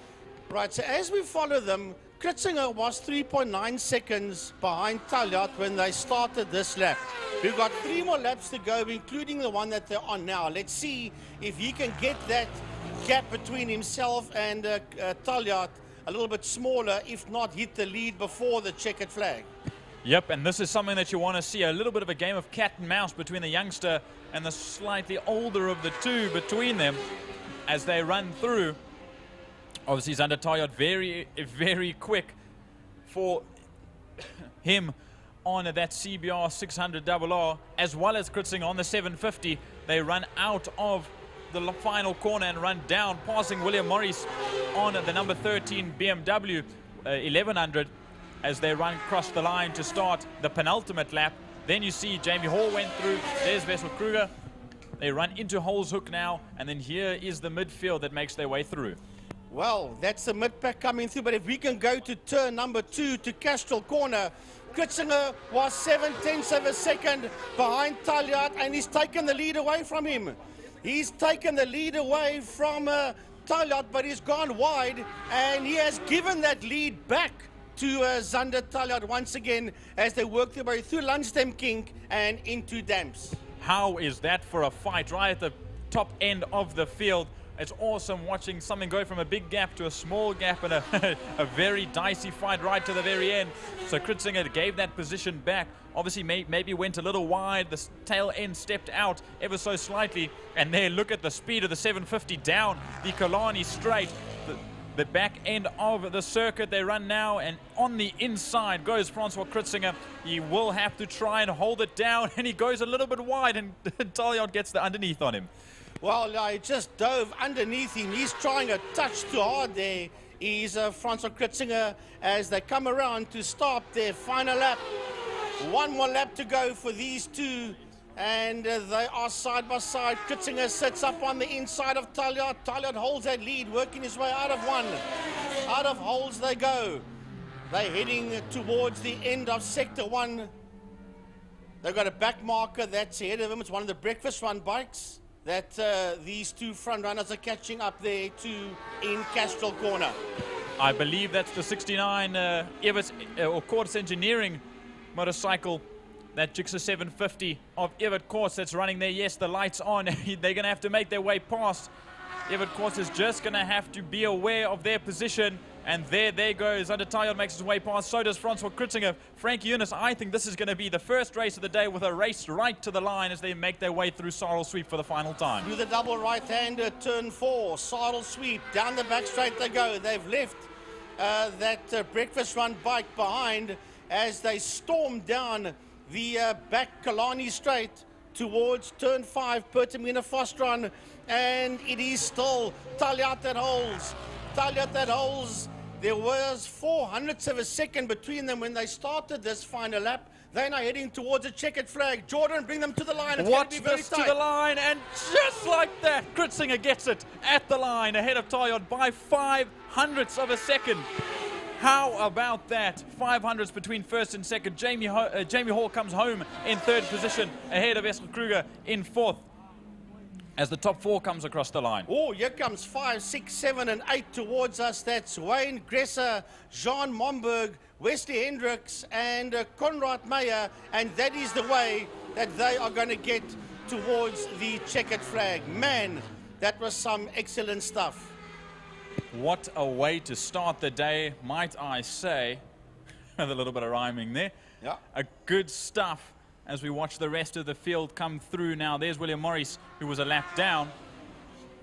Right, so as we follow them, Kritzinger was 3.9 seconds behind Taljaard when they started this lap. We've got 3 more laps to go, including the one that they're on now. Let's see if he can get that gap between himself and Taljaard a little bit smaller, if not hit the lead before the checkered flag. Yep, and this is something that you want to see, a little bit of a game of cat and mouse between the youngster and the slightly older of the two between them as they run through. Obviously, Zander Taljaard very, very quick for him on that CBR 600 RR, as well as Kritzinger on the 750. They run out of the final corner and run down, passing William Morris on the number 13 BMW 1100 as they run across the line to start the penultimate lap. Then you see Jamie Hall went through. There's Wessel Kruger. They run into Hall's Hook now, and then here is the midfield that makes their way through. Well, that's the mid-pack coming through, but if we can go to turn number 2 to Castrol Corner, Kritzinger was 7/10 of a second behind Taljaard, and he's taken the lead away from him. He's taken the lead away from Taljaard, but he's gone wide, and he has given that lead back to Zander Taljaard once again as they work their way through Lundstem Kink and into Damps. How is that for a fight right at the top end of the field? It's awesome watching something go from a big gap to a small gap and a very dicey fight right to the very end. So Kritzinger gave that position back. Obviously maybe went a little wide. The tail end stepped out ever so slightly. And there, look at the speed of the 750 down the Killarney straight. The back end of the circuit they run now, and on the inside goes Francois Kritzinger. He will have to try and hold it down, and he goes a little bit wide, and Taljaard gets the underneath on him. Well, I just dove underneath him. He's trying a touch too hard there. He's Francois Kritzinger as they come around to start their final lap. 1 more lap to go for these two, and they are side by side. Kritzinger sits up on the inside of Taljaard. Taljaard holds that lead, working his way out of one. Out of holes they go. They're heading towards the end of Sector 1. They've got a back marker that's ahead of them. It's one of the breakfast run bikes that these two front runners are catching up there to in Castrol Corner. I believe that's the 69 Everts or Quartz Engineering motorcycle, that Gixxer 750 of Everett Quartz that's running there. Yes, the light's on. They're going to have to make their way past. Everett Quartz is just going to have to be aware of their position. And there goes. Zander Taljaard makes his way past. So does Francois Kritzinger. Frankie Eunice, I think this is going to be the first race of the day with a race right to the line as they make their way through Sarl Sweep for the final time. Through the double right-hander, turn 4, Sarl Sweep. Down the back straight they go. They've left that breakfast run bike behind as they storm down the back Killarney straight towards turn 5, Pertamina Fostron. And it is still Taljaard that holds. Taljaard that holds. There was 0.04 of a second between them when they started this final lap. They're now heading towards a checkered flag. Jordan, bring them to the line. It's Watch going to be very this tight. to the line, and just like that, Kritzinger gets it at the line ahead of Taljaard by 0.05 of a second. How about that? 500s between first and second. Jamie Hall comes home in third position ahead of Wessel Kruger in fourth as the top 4 comes across the line. Oh, here comes 5, 6, 7, and 8 towards us. That's Wayne Gresser, Jean Momberg, Wesley Hendricks, and Conrad Meyer. And that is the way that they are going to get towards the checkered flag. Man, that was some excellent stuff. What a way to start the day, might I say. With a little bit of rhyming there. Yeah. A good stuff as we watch the rest of the field come through now. There's William Morris, who was a lap down.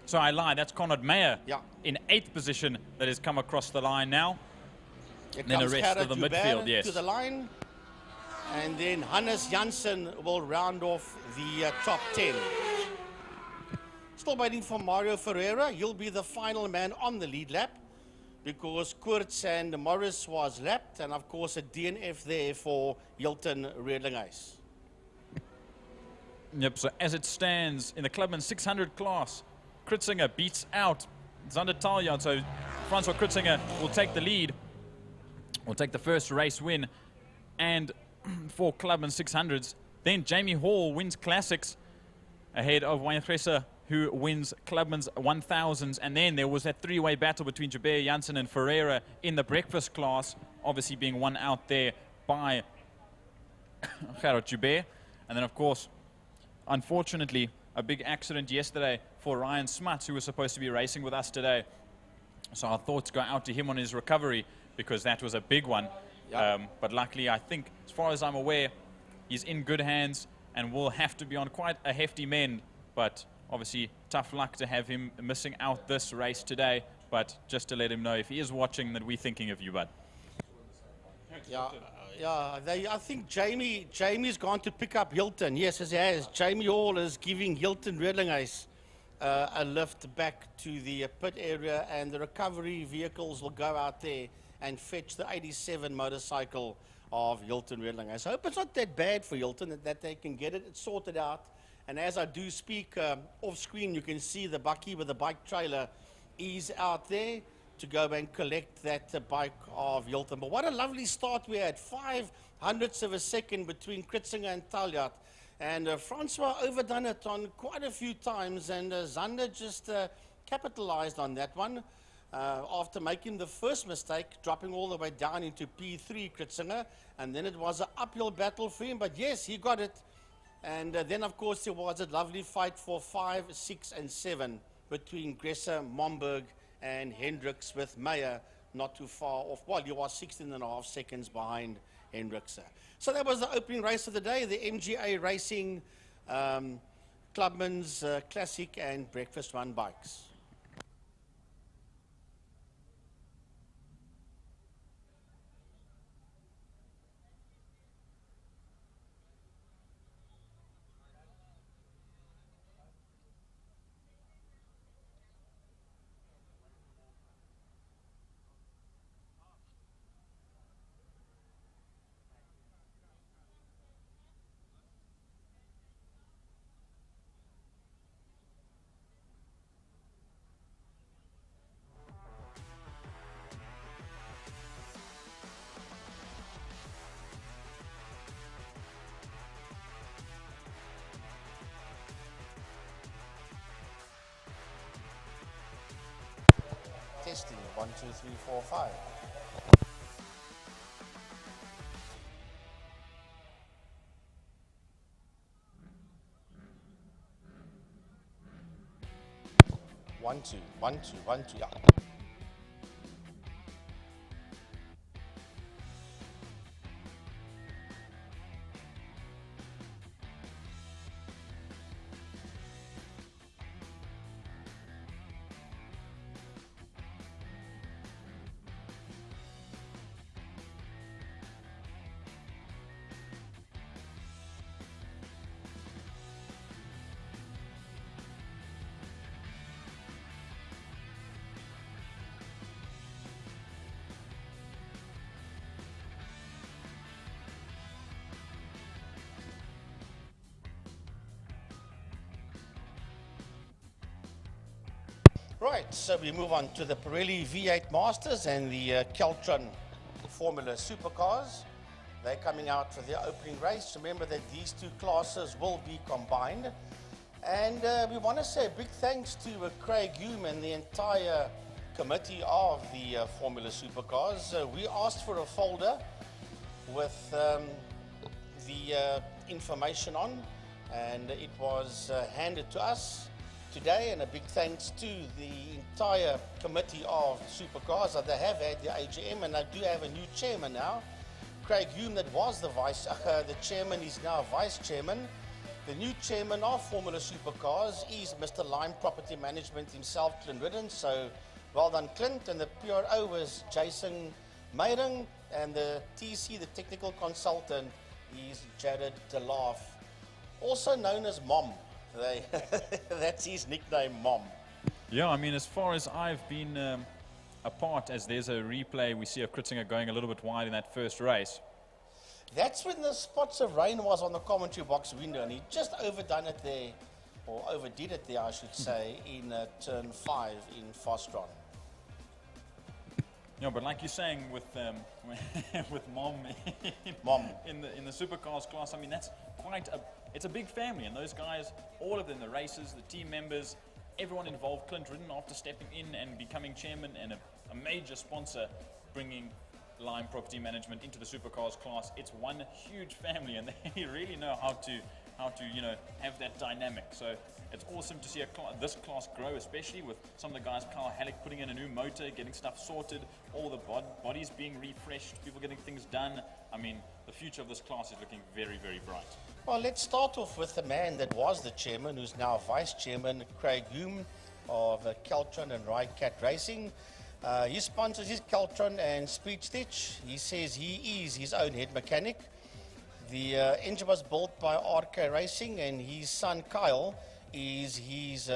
So I lied, that's Conrad Meyer in 8th position that has come across the line now. And then the rest of the midfield, yes. To the line. And then Hannes Janssen will round off the top 10. Still waiting for Mario Ferreira. He'll be the final man on the lead lap because Koorts and Morris was lapped. And of course a DNF there for Hilton Redlinghuis. Yep, so as it stands in the Clubman 600 class, Kritzinger beats out Zander Taljaard. So Francois Kritzinger will take the lead, will take the first race win. And for Clubman 600s, then Jamie Hall wins Classics ahead of Wayne Gresse, who wins Clubman's 1000s. And then there was that three-way battle between Jabir, Janssen and Ferreira in the breakfast class, obviously being won out there by Gerard Jubert. And then, of course, unfortunately, a big accident yesterday for Ryan Smuts, who was supposed to be racing with us today. So our thoughts go out to him on his recovery because that was a big one. But luckily, I think, as far as I'm aware, he's in good hands and will have to be on quite a hefty mend. But obviously, tough luck to have him missing out this race today. But just to let him know, if he is watching, that we're thinking of you, bud. I think Jamie's gone to pick up Hilton. Yes, he has. Jamie Hall is giving Hilton Redlinghuis a lift back to the pit area, and the recovery vehicles will go out there and fetch the 87 motorcycle of Hilton Redlinghuis. I hope it's not that bad for Hilton, that they can get it sorted out. And as I do speak off screen, you can see the bucky with the bike trailer is out there to go and collect that bike of Hilton. But what a lovely start we had, 0.05 of a second between Kritzinger and Taljaard. And Francois overdone it on quite a few times, and Zander just capitalized on that one after making the first mistake, dropping all the way down into P3, Kritzinger, and then it was an uphill battle for him, but yes, he got it. And then, of course, there was a lovely fight for 5, 6, and 7 between Gresse, Momberg, and Hendricks, with Meyer not too far off. Well, he was 16.5 seconds behind Hendricks. So that was the opening race of the day, the MGA Racing Clubman's Classic and Breakfast Run bikes. Testing 1, 2, 3, 4, 5. One, two, 1, 2, 1, 2, yeah. Right, so we move on to the Pirelli V8 Masters and the Keltron Formula Supercars. They're coming out for their opening race. Remember that these two classes will be combined. And we want to say a big thanks to Craig Hume and the entire committee of the Formula Supercars. We asked for a folder with the information on, and it was handed to us today, and a big thanks to the entire committee of Supercars. They have had the AGM, and I do have a new chairman now, Craig Hume, that was the chairman, is now vice chairman. The new chairman of Formula Supercars is Mr. Lime Property Management himself, Clint Ridden. So well done, Clint. And the PRO was Jason Meyring, and the TC, the technical consultant, is Jared DeLaaf, also known as Mom. That's his nickname, Mom. Yeah, I mean, as far as I've been apart, as there's a replay, we see a Kritzinger going a little bit wide in that first race. That's when the spots of rain was on the commentary box window, and he just overdone it there, or overdid it there, I should say, in turn 5 in Fostron. Yeah, but like you're saying with with Mom, in the supercars class, I mean, that's it's a big family, and those guys, all of them, the racers, the team members, everyone involved. Clint Ridden, after stepping in and becoming chairman and a major sponsor, bringing Lime Property Management into the supercars class, it's one huge family, and they really know how to have that dynamic. So it's awesome to see this class grow, especially with some of the guys, Carl Halleck, putting in a new motor, getting stuff sorted, all the bodies being refreshed, people getting things done. I mean, the future of this class is looking very, very bright. Well, let's start off with the man that was the chairman, who's now vice chairman, Craig Hume of Keltron and Rycat Racing. He sponsors his Keltron and Speed Stitch. He says he is his own head mechanic. The engine was built by RK Racing, and his son Kyle is his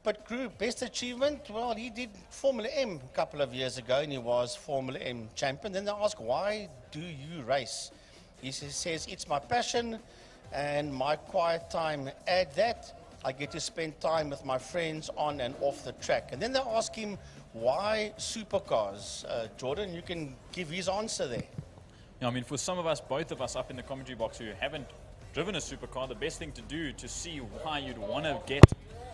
pit crew. Best achievement, well, he did Formula M a couple of years ago, and he was Formula M champion. Then they ask, why do you race? He says, it's my passion and my quiet time. Add that, I get to spend time with my friends on and off the track. And then they ask him, why supercars? Jordan, you can give his answer there. Yeah, I mean, for some of us, both of us up in the commentary box who haven't driven a supercar, the best thing to do to see why you'd want to get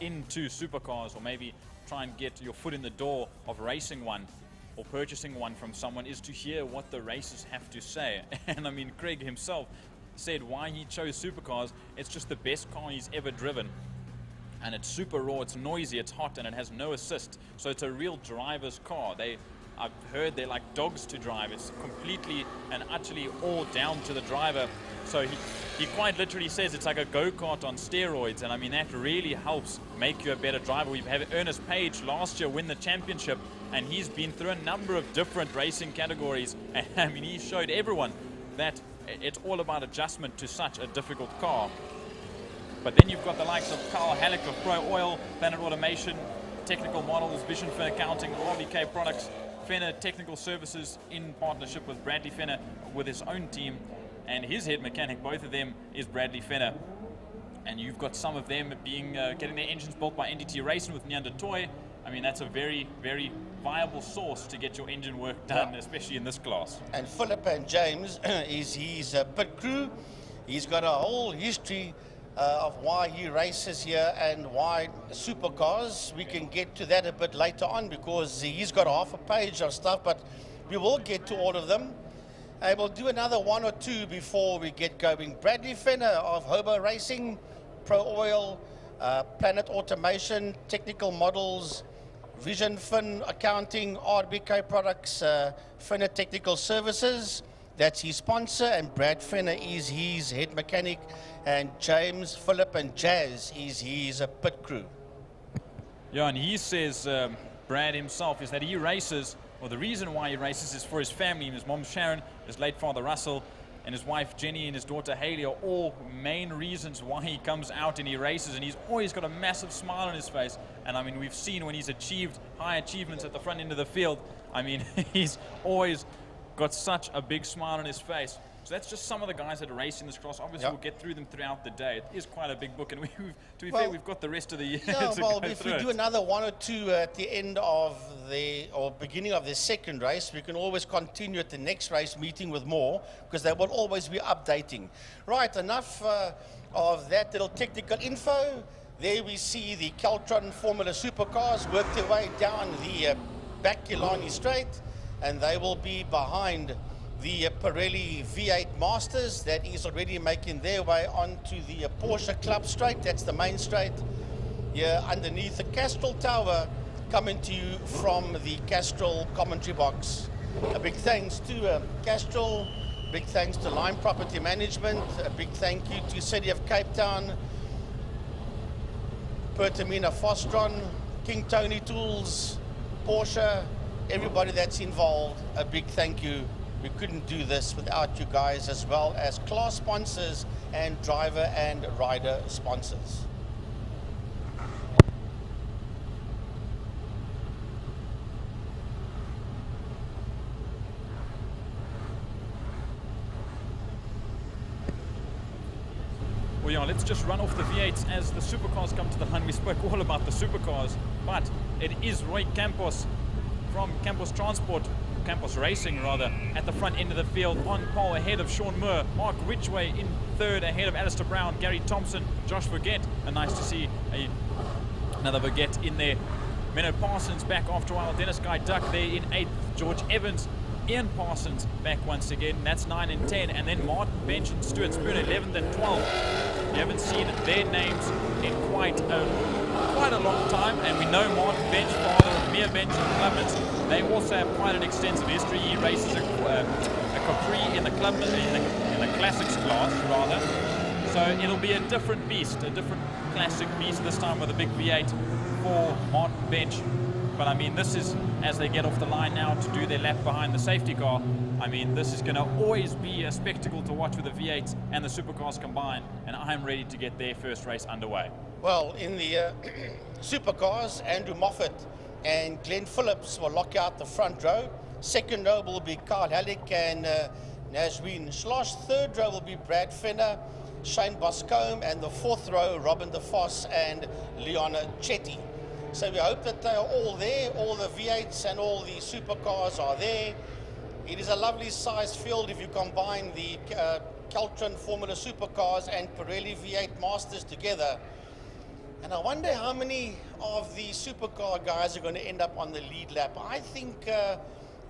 into supercars, or maybe try and get your foot in the door of racing one or purchasing one from someone, is to hear what the racers have to say. And I mean, Craig himself said why he chose supercars. It's just the best car he's ever driven. And it's super raw, it's noisy, it's hot, and it has no assist. So it's a real driver's car. I've heard they're like dogs to drive. It's completely and utterly all down to the driver. So he quite literally says it's like a go-kart on steroids. And I mean, that really helps make you a better driver. We've had Ernest Page last year win the championship, and he's been through a number of different racing categories. And I mean, he showed everyone that it's all about adjustment to such a difficult car. But then you've got the likes of Carl Halleck of Pro Oil, Planet Automation, Technical Models, Vision for Accounting, RBK Products, Fenner Technical Services in partnership with Bradley Fenner with his own team, and his head mechanic, both of them, is Bradley Fenner. And you've got some of them being getting their engines built by NDT Racing with Neander Toy. I mean, that's a very, very viable source to get your engine work done, especially in this class. And Philip and James is his pit crew. He's got a whole history of why he races here and why supercars. We can get to that a bit later on, because he's got half a page of stuff, but we will get to all of them. And we'll do another one or two before we get going. Bradley Fenner of Hobo Racing, Pro Oil, Planet Automation, Technical Models, Vision Fin Accounting, RBK Products, Fenner Technical Services. That's his sponsor, and Brad Fenner is his head mechanic, and James, Philip, and Jazz is his pit crew. Yeah, and he says, Brad himself, is that he races, or the reason why he races is for his family. And his mom Sharon, his late father Russell, and his wife Jenny and his daughter Haley are all main reasons why he comes out and he races. And he's always got a massive smile on his face. And I mean, we've seen when he's achieved high achievements at the front end of the field, I mean, he's always got such a big smile on his face. So that's just some of the guys that race in this class. Obviously, we'll get through them throughout the day. It is quite a big book, and to be fair, we've got the rest of the year to well, go if through we do another one or two at the end of or beginning of the second race, we can always continue at the next race meeting with more, because they will always be updating. Right, enough of that little technical info. There we see the Keltron Formula Supercars work their way down the back Killarney Straight, and they will be behind the Pirelli V8 Masters that is already making their way onto the Porsche Club Straight. That's the main straight here underneath the Castrol Tower, coming to you from the Castrol commentary box. A big thanks to Castrol big thanks to Lime Property Management. A big thank you to City of Cape Town, Pertamina Fostron, King Tony Tools, Porsche, everybody that's involved. A big thank you. We couldn't do this without you guys, as well as class sponsors and driver and rider sponsors. Well, yeah, let's just run off the V8s as the supercars come to the line. We spoke all about the supercars, but it is Roy Campos from Campos Transport, Campos Racing rather, at the front end of the field on pole ahead of Sean Moore. Mark Ridgway in third ahead of Alistair Brown, Gary Thompson, Josh Vergette. And nice to see another Vergette in there. Menno Parsons back after a while. Dennis Guy Duck there in 8th. George Evans, Ian Parsons back once again. That's 9 and 10. And then Martin Bench and Stuart Spooner 11th and 12th. We haven't seen their names in quite a long time. And we know Martin Bench, father of Mia Bench and Clubman. They also have quite an extensive history. He races a Capri in the Clubman, in the classics class rather. So it'll be a different beast, a different classic beast this time with a big V8 for Martin Bench. But I mean, this is, as they get off the line now to do their lap behind the safety car, I mean, this is going to always be a spectacle to watch with the V8s and the supercars combined. And I'm ready to get their first race underway. Well, in the supercars, Andrew Moffat and Glenn Phillips will lock out the front row. Second row will be Carl Halleck and Nazween Schloss. Third row will be Brad Fenner, Shane Boscombe, and the fourth row, Robin De Vos and Leona Chetty. So we hope that they are all there, all the V8s and all the supercars are there. It is a lovely sized field if you combine the Caltron Formula Supercars and Pirelli V8 Masters together. And I wonder how many of the supercar guys are going to end up on the lead lap. I think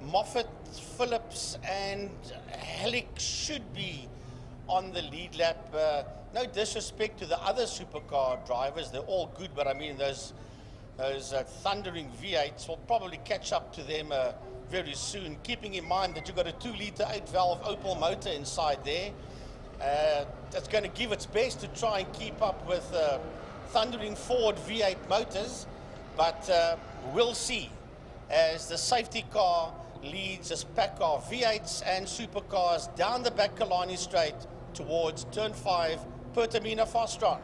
Moffat, Phillips and Halleck should be on the lead lap. No disrespect to the other supercar drivers, they're all good, but I mean those thundering V8s will probably catch up to them very soon, keeping in mind that you've got a 2-litre 8-valve Opel motor inside there. That's going to give its best to try and keep up with thundering Ford V8 motors, but we'll see as the safety car leads this pack of V8s and supercars down the back Killarney Straight towards turn 5, Pertamina Fostron.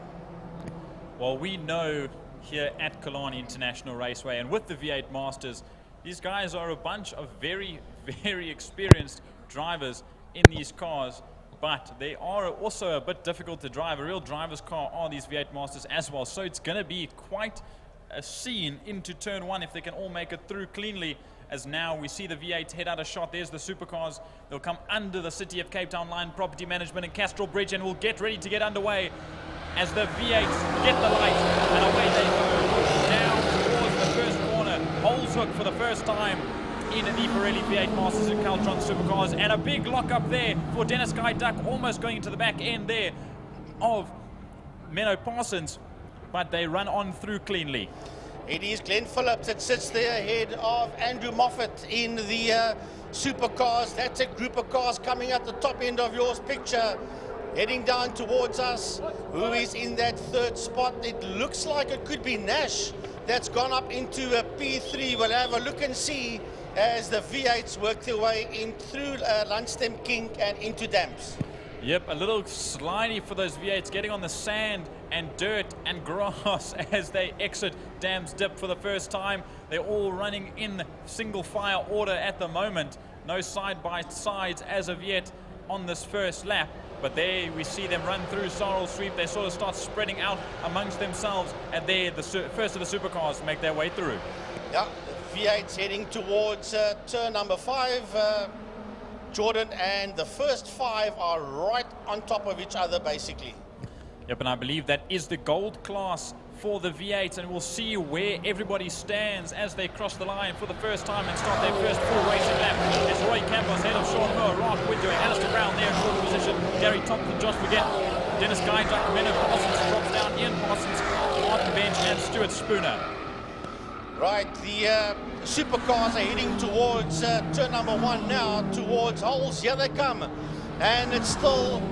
Well, we know here at Killarney International Raceway and with the V8 Masters, these guys are a bunch of very, very experienced drivers in these cars, but they are also a bit difficult to drive. A real driver's car are these V8 Masters as well, so it's going to be quite a scene into turn 1 if they can all make it through cleanly. As now we see the V8 head out a shot. There's the supercars. They'll come under the City of Cape Town line, Property Management and Castrol Bridge, and we'll get ready to get underway as the V8s get the light, and away they go down towards the first corner. Holes hook for the first time in the Pirelli V8 Masters and Caltron Supercars, and a big lock up there for Dennis Guy Duck, almost going into the back end there of Menno Parsons, but they run on through cleanly. It is Glenn Phillips that sits there ahead of Andrew Moffat in the supercars. That's a group of cars coming at the top end of your picture, heading down towards us. Who is in that third spot? It looks like it could be Nash that's gone up into a P3. We'll have a look and see as the V8s work their way in through Lundstem Kink and into Damps. Yep, a little slidey for those V8s, getting on the sand and dirt and grass as they exit Dam's Dip for the first time. They're all running in single file order at the moment. No side-by-sides as of yet on this first lap. But there we see them run through Sorrel Sweep. They sort of start spreading out amongst themselves, and they're the first of the supercars make their way through. Yeah, the V8's heading towards turn number 5. Jordan and the first 5 are right on top of each other basically. Yep, and I believe that is the gold class for the V8s, and we'll see where everybody stands as they cross the line for the first time and start their first full racing lap. It's Roy Campos ahead of Sean Moore, Mark Ridgway, Alistair Brown there in fourth position, Gary Thompson, Josh Vergette, Dennis Guy Duck, Menno Parsons drops down, Ian Parsons, Martin Bench and Stuart Spooner. Right, the supercars are heading towards turn number 1 now, towards holes. Here they come. and it's still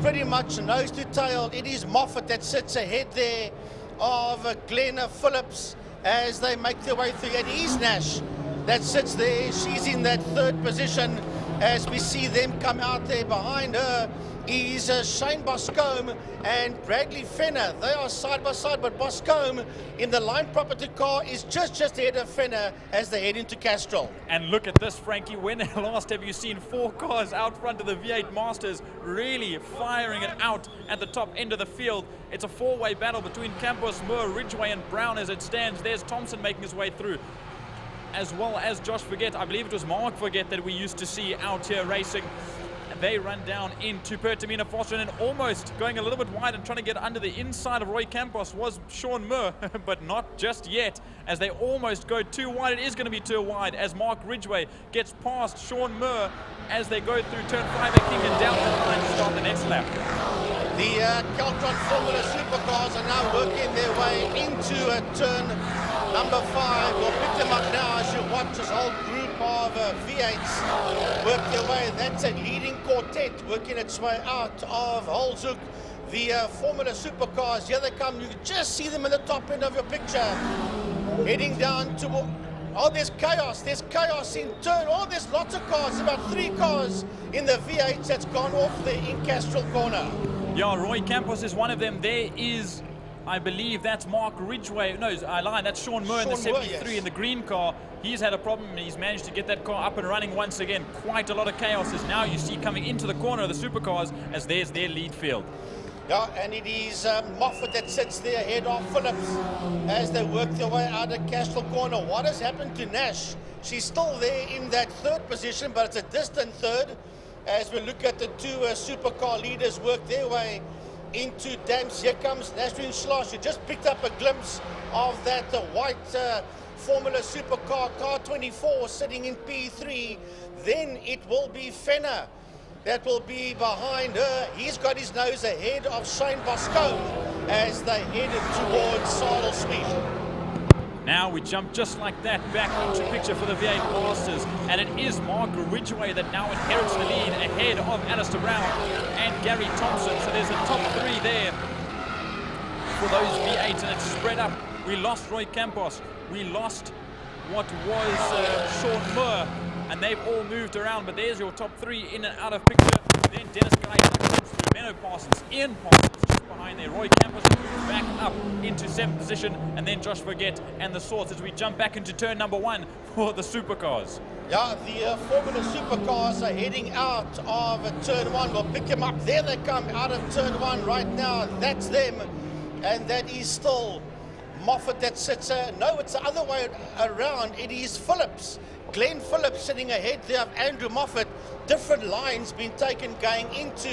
pretty much nose to tail. It is Moffat that sits ahead there of Glenn Phillips as they make their way through. It is Nash that sits there. She's in that third position as we see them come out there. Behind her is Shane Boscombe and Bradley Fenner. They are side by side, but Boscombe in the line property car is just ahead of Fenner as they head into Castrol. And look at this, Frankie. When last have you seen 4 cars out front of the V8 Masters really firing it out at the top end of the field? It's a 4-way battle between Campos, Moore, Ridgway and Brown as it stands. There's Thompson making his way through, as well as Josh Forget. I believe it was Mark Forget that we used to see out here racing. They run down into Pertamina Foster, and almost going a little bit wide and trying to get under the inside of Roy Campos was Sean Moore, but not just yet, as they almost go too wide. It is going to be too wide as Mark Ridgway gets past Sean Moore as they go through turn 5 and kicking down the line to start the next lap. The Caltron Formula Supercars are now working their way into turn number 5. We'll pick them up now as you watch this whole group of V8s work their way. That's a leading quartet working its way out of Holzhoek. The Formula Supercars, here they come. You can just see them in the top end of your picture. Heading down to... Oh, there's chaos. There's chaos in turn. Oh, there's lots of cars. About 3 cars in the V8s that's gone off there in Castrol Corner. Yeah, Roy Campos is one of them. There is, I believe that's Mark Ridgway. No, I lied. That's Sean Moore in the 73 in the green car. He's had a problem and he's managed to get that car up and running once again. Quite a lot of chaos as now you see coming into the corner of the supercars as there's their lead field. Yeah, and it is Moffat that sits there ahead of Phillips as they work their way out of Castrol Corner. What has happened to Nash? She's still there in that third position, but it's a distant third as we look at the 2 supercar leaders work their way into Dams. Here comes Nasrin Schloss. You just picked up a glimpse of that white Formula Supercar car 24 sitting in P3. Then it will be Fenner that will be behind her. He's got his nose ahead of Shane Boscombe as they headed towards Saddle Sweet. Now we jump just like that back into picture for the V8 Masters, and it is Mark Ridgway that now inherits the lead ahead of Alistair Brown and Gary Thompson. So there's a top 3 there for those V8s, and it's spread up. We lost Roy Campos, we lost what was Sean Moore, and they've all moved around, but there's your top 3 in and out of picture. Then Dennis Guy comes through, Menno Parsons, Ian Parsons just behind there, Roy Campos moves back up into 7th position, and then Josh Forget and the Swords as we jump back into turn number 1 for the supercars. Yeah, the Formula Supercars are heading out of turn 1. We'll pick them up. There they come out of turn 1 right now. That's them, and that is still Moffat that sits no, it's the other way around. It is Phillips, Glenn Phillips sitting ahead there of Andrew Moffat. Different lines being taken going into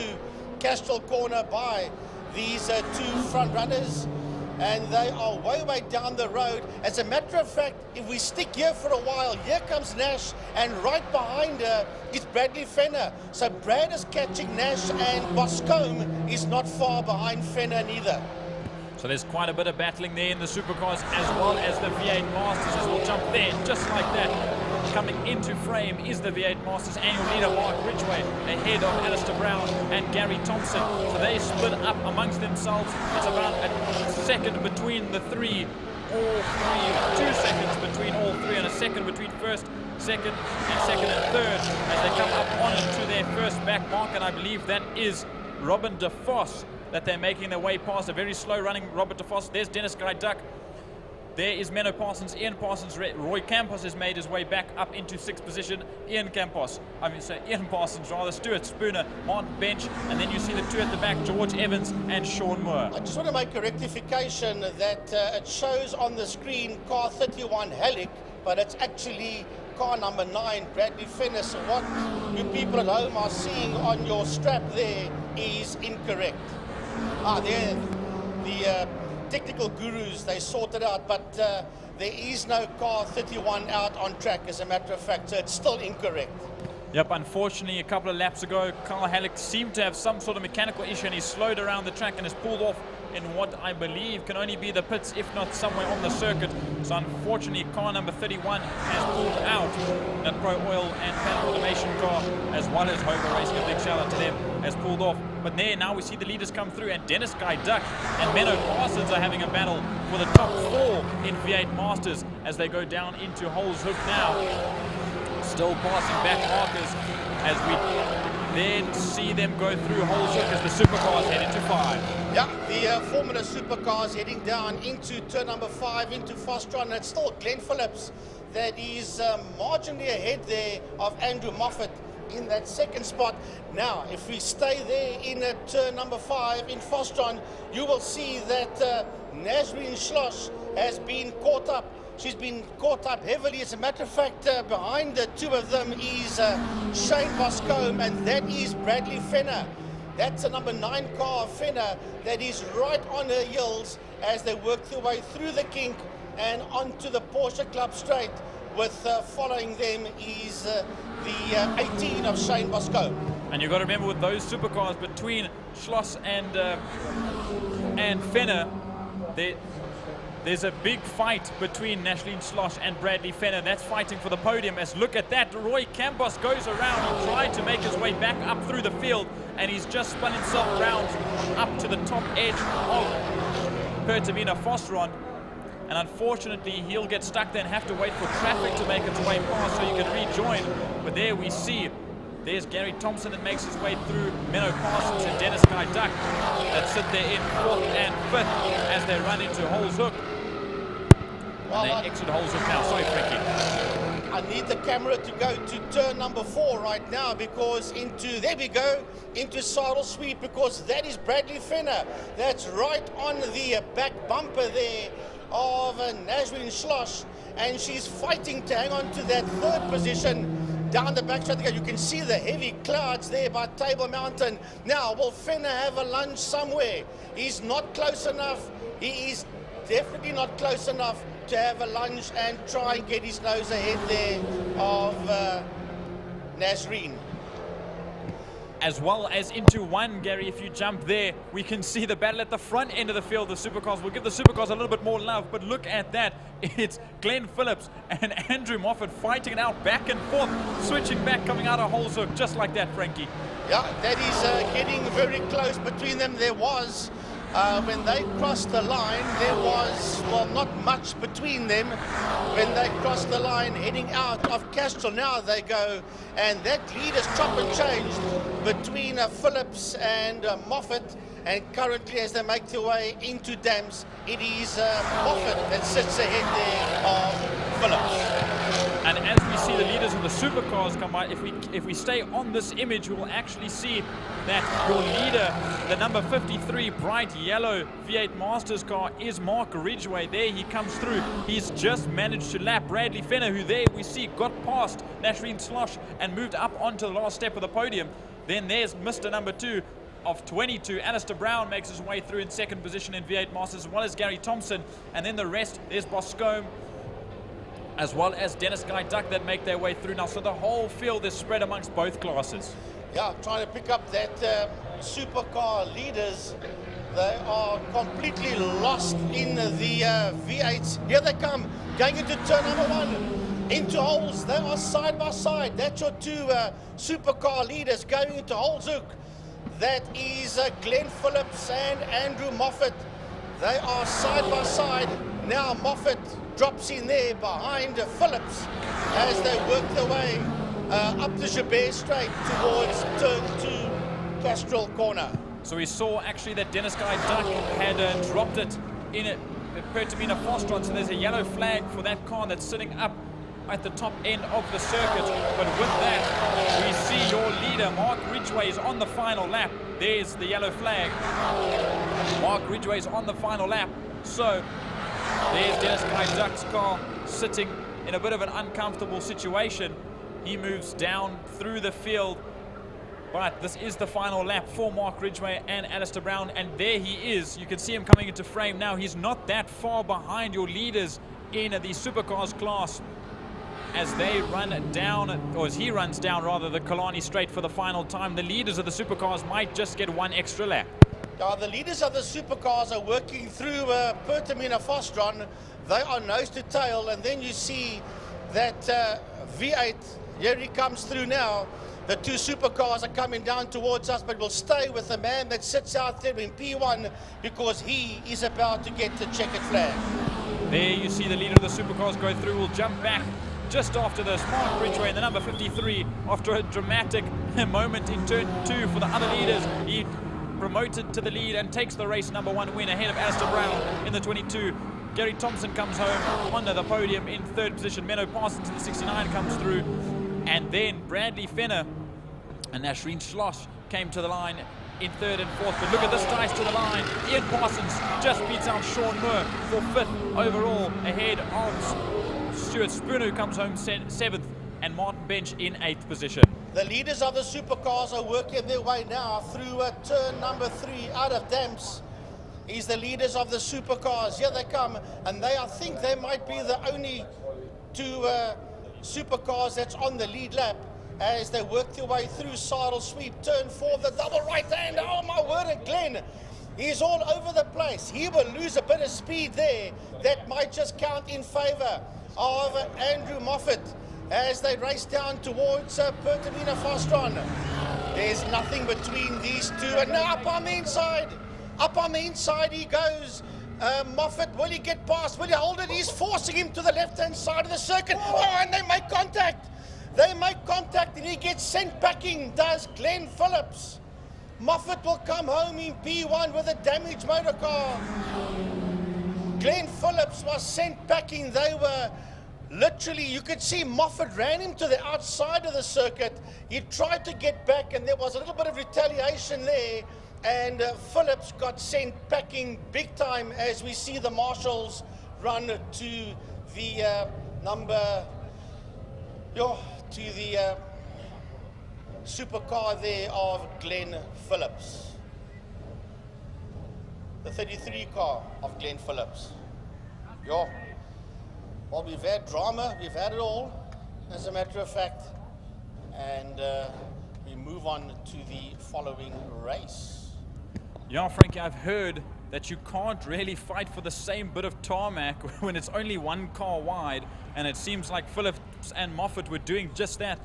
Castrol Corner by these 2 front runners, and they are way down the road. As a matter of fact, if we stick here for a while, here comes Nash, and right behind her is Bradley Fenner. So Brad is catching Nash, and Boscombe is not far behind Fenner neither. So there's quite a bit of battling there in the supercars as well as the V8 Masters as we'll jump there just like that. Coming into frame is the V8 Masters annual leader Mark Ridgway ahead of Alistair Brown and Gary Thompson. So they split up amongst themselves. It's about a second between the 3, all 3, 2 seconds between all 3, and a second between first, second and third as they come up onto their first back mark, and I believe that is Robin de Vos that they're making their way past. A very slow running Robert de Vos. There's Dennis Guy Duck. There is Menno Parsons, Ian Parsons. Roy Campos has made his way back up into 6th position. Ian Parsons rather, Stuart Spooner, Martin Bench, and then you see the 2 at the back, George Evans and Sean Moore. I just want to make a rectification that it shows on the screen car 31 Helic, but it's actually car number 9, Bradley Fenner. So what you people at home are seeing on your strap there is incorrect. There, the technical gurus, they sorted out, but there is no car 31 out on track, as a matter of fact, so it's still incorrect. Yep, unfortunately, a couple of laps ago, Carl Halleck seemed to have some sort of mechanical issue, and he slowed around the track and has pulled off in what I believe can only be the pits, if not somewhere on the circuit. So unfortunately, car number 31 has pulled out. That Pro Oil and Panel Automation car, as well as Hover Racing, a big shout out to them, has pulled off. But there, now we see the leaders come through, and Dennis Guy Duck and Menno Parsons are having a battle for the top 4 in V8 Masters as they go down into Holshoek now. Still passing back markers as we then see them go through Holshoek as the supercars head into 5. Yeah, the Formula Supercars heading down into turn number 5 into Fostron. It's still Glenn Phillips that is marginally ahead there of Andrew Moffat in that second spot. Now, if we stay there in turn number 5 in Fostron, you will see that Nazreen Schloss has been caught up. She's been caught up heavily. As a matter of fact, behind the two of them is Shane Boscombe, and that is Bradley Fenner. That's a number 9 car of Fenner that is right on her heels as they work their way through the kink and onto the Porsche Club straight, with following them is the 18 of Shane Boscombe. And you've got to remember, with those supercars between Schloss and Fenner, there's a big fight between Nashleen Schloss and Bradley Fenner. That's fighting for the podium. As look at that, Roy Campos goes around. He tried to make his way back up through the field, and he's just spun himself around up to the top edge of Pertamina Fosron. And unfortunately, he'll get stuck there and have to wait for traffic to make its way past so he can rejoin. But there we see, there's Gary Thompson that makes his way through, Menno Parsons and Dennis Guy Duck that sit there in 4th and 5th as they run into Holshoek. And they exit Holshoek now. Sorry, Frankie. I need the camera to go to turn number 4 right now, because there we go, into saddle sweep, because that is Bradley Fenner. That's right on the back bumper there of Nazreen Schloss, and she's fighting to hang on to that 3rd position down the backstretch. You can see the heavy clouds there by Table Mountain. Now, will Fenner have a lunge somewhere? He's not close enough. He is definitely not close enough to have a lunge and try and get his nose ahead there of Nazreen. As well as into 1, Gary, if you jump there, we can see the battle at the front end of the field. The supercars will give the supercars a little bit more love, but look at that. It's Glenn Phillips and Andrew Moffat fighting it out back and forth, switching back, coming out of Holshoek, just like that, Frankie. Yeah, that is getting very close between them. There was, when they crossed the line, there was, well, not much between them when they crossed the line heading out of Castrol. Now they go, and that lead is chop and changed between Phillips and Moffat, and currently as they make their way into Dams, it is Moffat that sits ahead there of Phillips. And as we see the leaders of the supercars come by, if we stay on this image, we will actually see that your leader, the number 53 bright yellow V8 Masters car, is Mark Ridgway. There he comes through. He's just managed to lap Bradley Fenner, who there we see got past Nashreen Slosh and moved up onto the last step of the podium. Then there's Mr. number 2 of 22. Alistair Brown makes his way through in 2nd position in V8 Masters, as well as Gary Thompson. And then the rest, there's Boscombe, as well as Dennis Guy Duck that make their way through now. So the whole field is spread amongst both classes. Yeah, trying to pick up that supercar leaders. They are completely lost in the V8s. Here they come, going into turn number 1. Into holes, they are side by side. That's your 2 supercar leaders going into Holshoek. That is Glenn Phillips and Andrew Moffat. They are side by side. Now Moffat drops in there behind Phillips as they work their way up the Jabez Straight towards turn 2 Castrol corner. So we saw actually that Dennis Guy Duck had dropped it in a Pertamina Fostron, so there's a yellow flag for that car that's sitting up at the top end of the circuit. But with that, we see your leader, Mark Ridgway, is on the final lap. There's the yellow flag. Mark Ridgway is on the final lap. So there's Dennis Guy Duck's car sitting in a bit of an uncomfortable situation. He moves down through the field. But this is the final lap for Mark Ridgway and Alistair Brown. And there he is. You can see him coming into frame now. He's not that far behind your leaders in the supercars class as they run down, or as he runs down rather, the Killarney Straight for the final time. The leaders of the supercars might just get 1 extra lap. The leaders of the supercars are working through Pertamina Fostron. They are nose to tail, and then you see that V8, here he comes through now. The two supercars are coming down towards us, but we'll stay with the man that sits out there in P1 because he is about to get the checkered flag. There you see the leader of the supercars go through. We'll jump back just after the Smart Bridgeway in the number 53 after a dramatic moment in turn 2 for the other leaders. He promoted to the lead and takes the race number 1 win ahead of Alistair Brown in the 22. Gary Thompson comes home on the podium in 3rd position. Menno Parsons in the 69 comes through. And then Bradley Fenner and Nasreen Schloss came to the line in 3rd and 4th. But look at this ties to the line. Ian Parsons just beats out Sean Moore for 5th overall ahead of Stuart Spoon, who comes home 7th, and Martin Bench in 8th position. The leaders of the supercars are working their way now through turn number 3 out of Damps. He's the leaders of the supercars. Here they come, and I think they might be the only 2 supercars that's on the lead lap as they work their way through Saddle Sweep, turn 4, the double right hand. Oh my word, and Glenn, he's all over the place. He will lose a bit of speed there. That might just count in favor of Andrew Moffat as they race down towards Pertamina Fostron. There's nothing between these 2, and now up on the inside he goes. Moffat, will he get past? Will he hold it? He's forcing him to the left-hand side of the circuit. Oh, and they make contact. They make contact, and he gets sent packing, does Glenn Phillips. Moffat will come home in P1 with a damaged motor car. Glenn Phillips was sent packing. They were literally, you could see Moffat ran him to the outside of the circuit. He tried to get back, and there was a little bit of retaliation there. And Phillips got sent packing big time as we see the marshals run to the supercar there of Glenn Phillips. The 33 car of Glenn Phillips. Well, we've had drama, we've had it all, as a matter of fact. And we move on to the following race. Yeah, Frankie, I've heard that you can't really fight for the same bit of tarmac when it's only 1 car wide, and it seems like Phillips and Moffat were doing just that.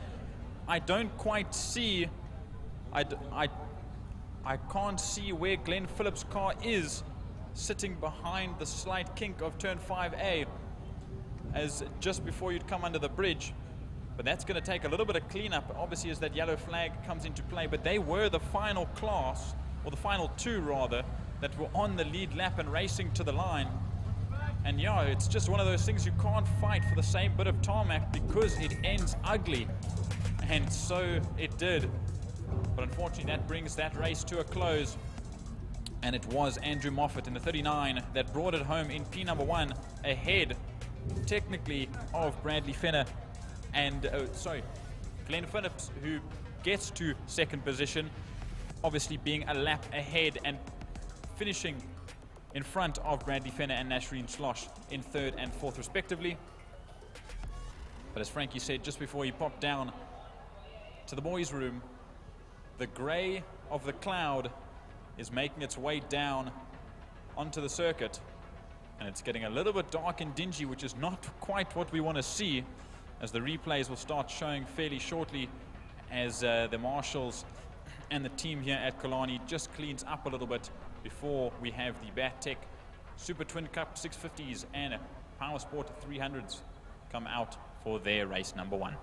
I don't quite see, I can't see where Glenn Phillips' car is sitting behind the slight kink of turn 5A, as just before you'd come under the bridge. But that's going to take a little bit of cleanup, obviously, as that yellow flag comes into play. But they were the final class, or the final 2 rather, that were on the lead lap and racing to the line. And yeah, it's just one of those things, you can't fight for the same bit of tarmac because it ends ugly. And so it did. But unfortunately that brings that race to a close. And it was Andrew Moffat in the 39 that brought it home in P number 1 ahead, technically, of Bradley Fenner. And, Glenn Phillips, who gets to 2nd position, obviously being a lap ahead and finishing in front of Bradley Fenner and Nasreen Schloss in 3rd and 4th respectively. But as Frankie said just before he popped down to the boys' room, the grey of the cloud is making its way down onto the circuit, and it's getting a little bit dark and dingy, which is not quite what we want to see, as the replays will start showing fairly shortly as the marshals and the team here at Killarney just cleans up a little bit before we have the BATTEC Super Twin Cup 650s and Power Sport 300s come out for their race number 1.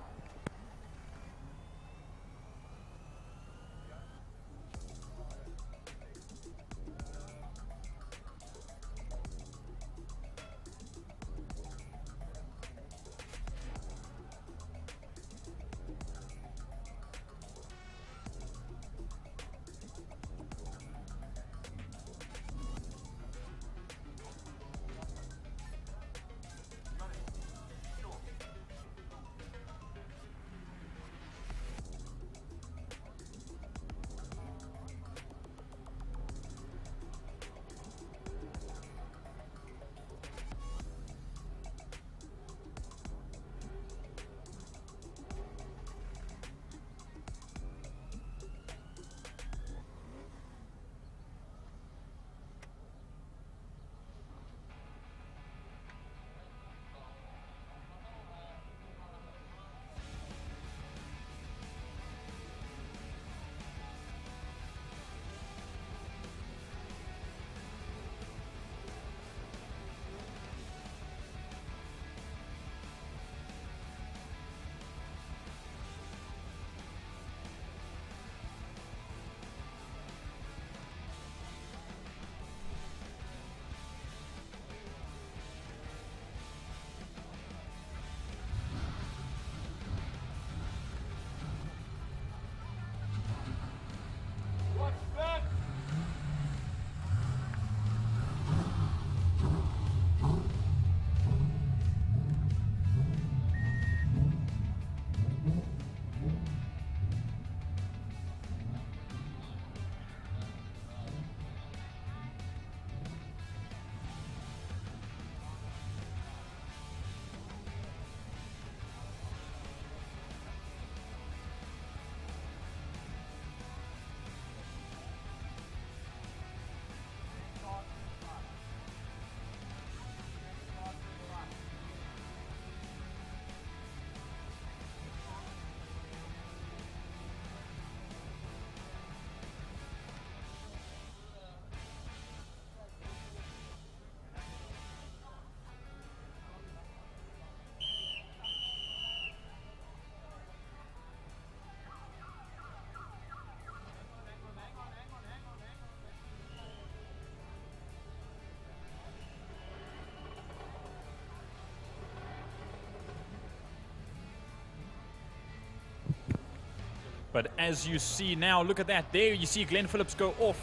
But as you see now, look at that. There you see Glenn Phillips go off,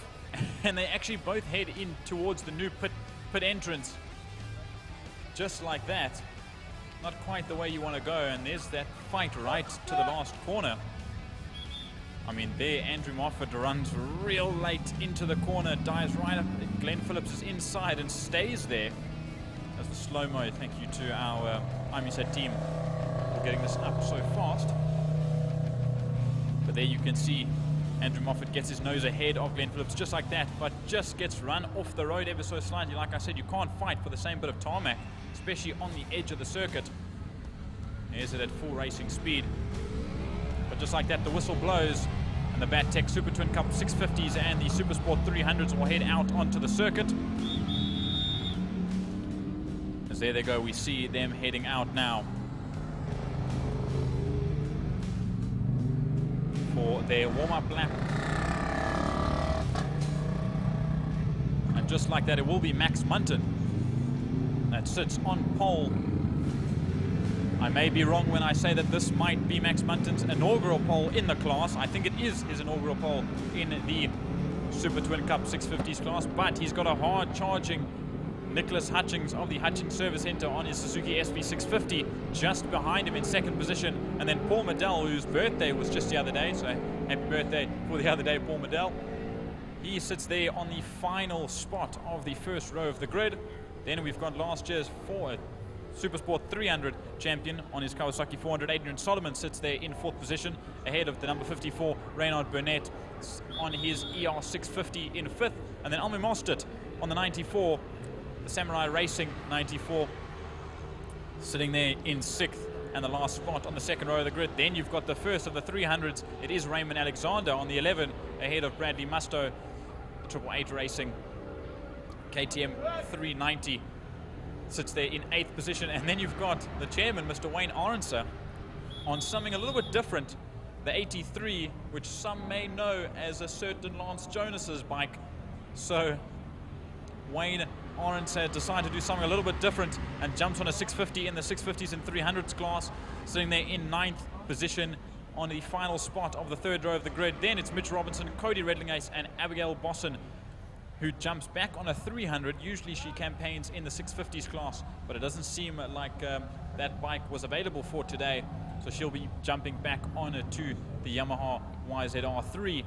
and they actually both head in towards the new pit entrance. Just like that. Not quite the way you want to go, and there's that fight right to the last corner. I mean, there Andrew Moffat runs real late into the corner, dives right up. Glenn Phillips is inside and stays there. As the slow-mo, thank you to our IMUSAT team for getting this up so fast. But there you can see Andrew Moffat gets his nose ahead of Glenn Phillips just like that, but just gets run off the road ever so slightly. Like I said, you can't fight for the same bit of tarmac, especially on the edge of the circuit. There's it at full racing speed. But just like that, the whistle blows, and the BATTEC Super Twin Cup 650s and the Super Sport 300s will head out onto the circuit. As there they go, we see them heading out now for their warm-up lap. And just like that, it will be Max Munton that sits on pole. I may be wrong when I say that this might be Max Munton's inaugural pole in the class. I think it is his inaugural pole in the Super Twin Cup 650s class, but he's got a hard-charging Nicholas Hutchings of the Hutchings Service Centre on his Suzuki SV650 just behind him in second position. And then Paul Medell, whose birthday was just the other day, so happy birthday for the other day, Paul Medell. He sits there on the final spot of the first row of the grid. Then we've got last year's Super Sport 300 champion on his Kawasaki 400. Adrian Solomon sits there in fourth position ahead of the number 54 Reynard Burnett on his ER650 in fifth. And then Alme Mostert on the 94, the Samurai Racing 94, sitting there in sixth and the last spot on the second row of the grid. Then you've got the first of the 300s. It is Raymond Alexander on the 11 ahead of Bradley Musto, the 888 Racing KTM 390. Sits there in eighth position. And then you've got the chairman, Mr. Wayne Arendse, on something a little bit different, the 83, which some may know as a certain Lance Jonas's bike. So Wayne Arendse decided to do something a little bit different and jumps on a 650 in the 650s and 300s class, sitting there in ninth position on the final spot of the third row of the grid. Then it's Mitch Robinson, Cody Redlingace, and Abigail Bosson, who jumps back on a 300. Usually she campaigns in the 650s class, but it doesn't seem like that bike was available for today. So she'll be jumping back on to the Yamaha YZR3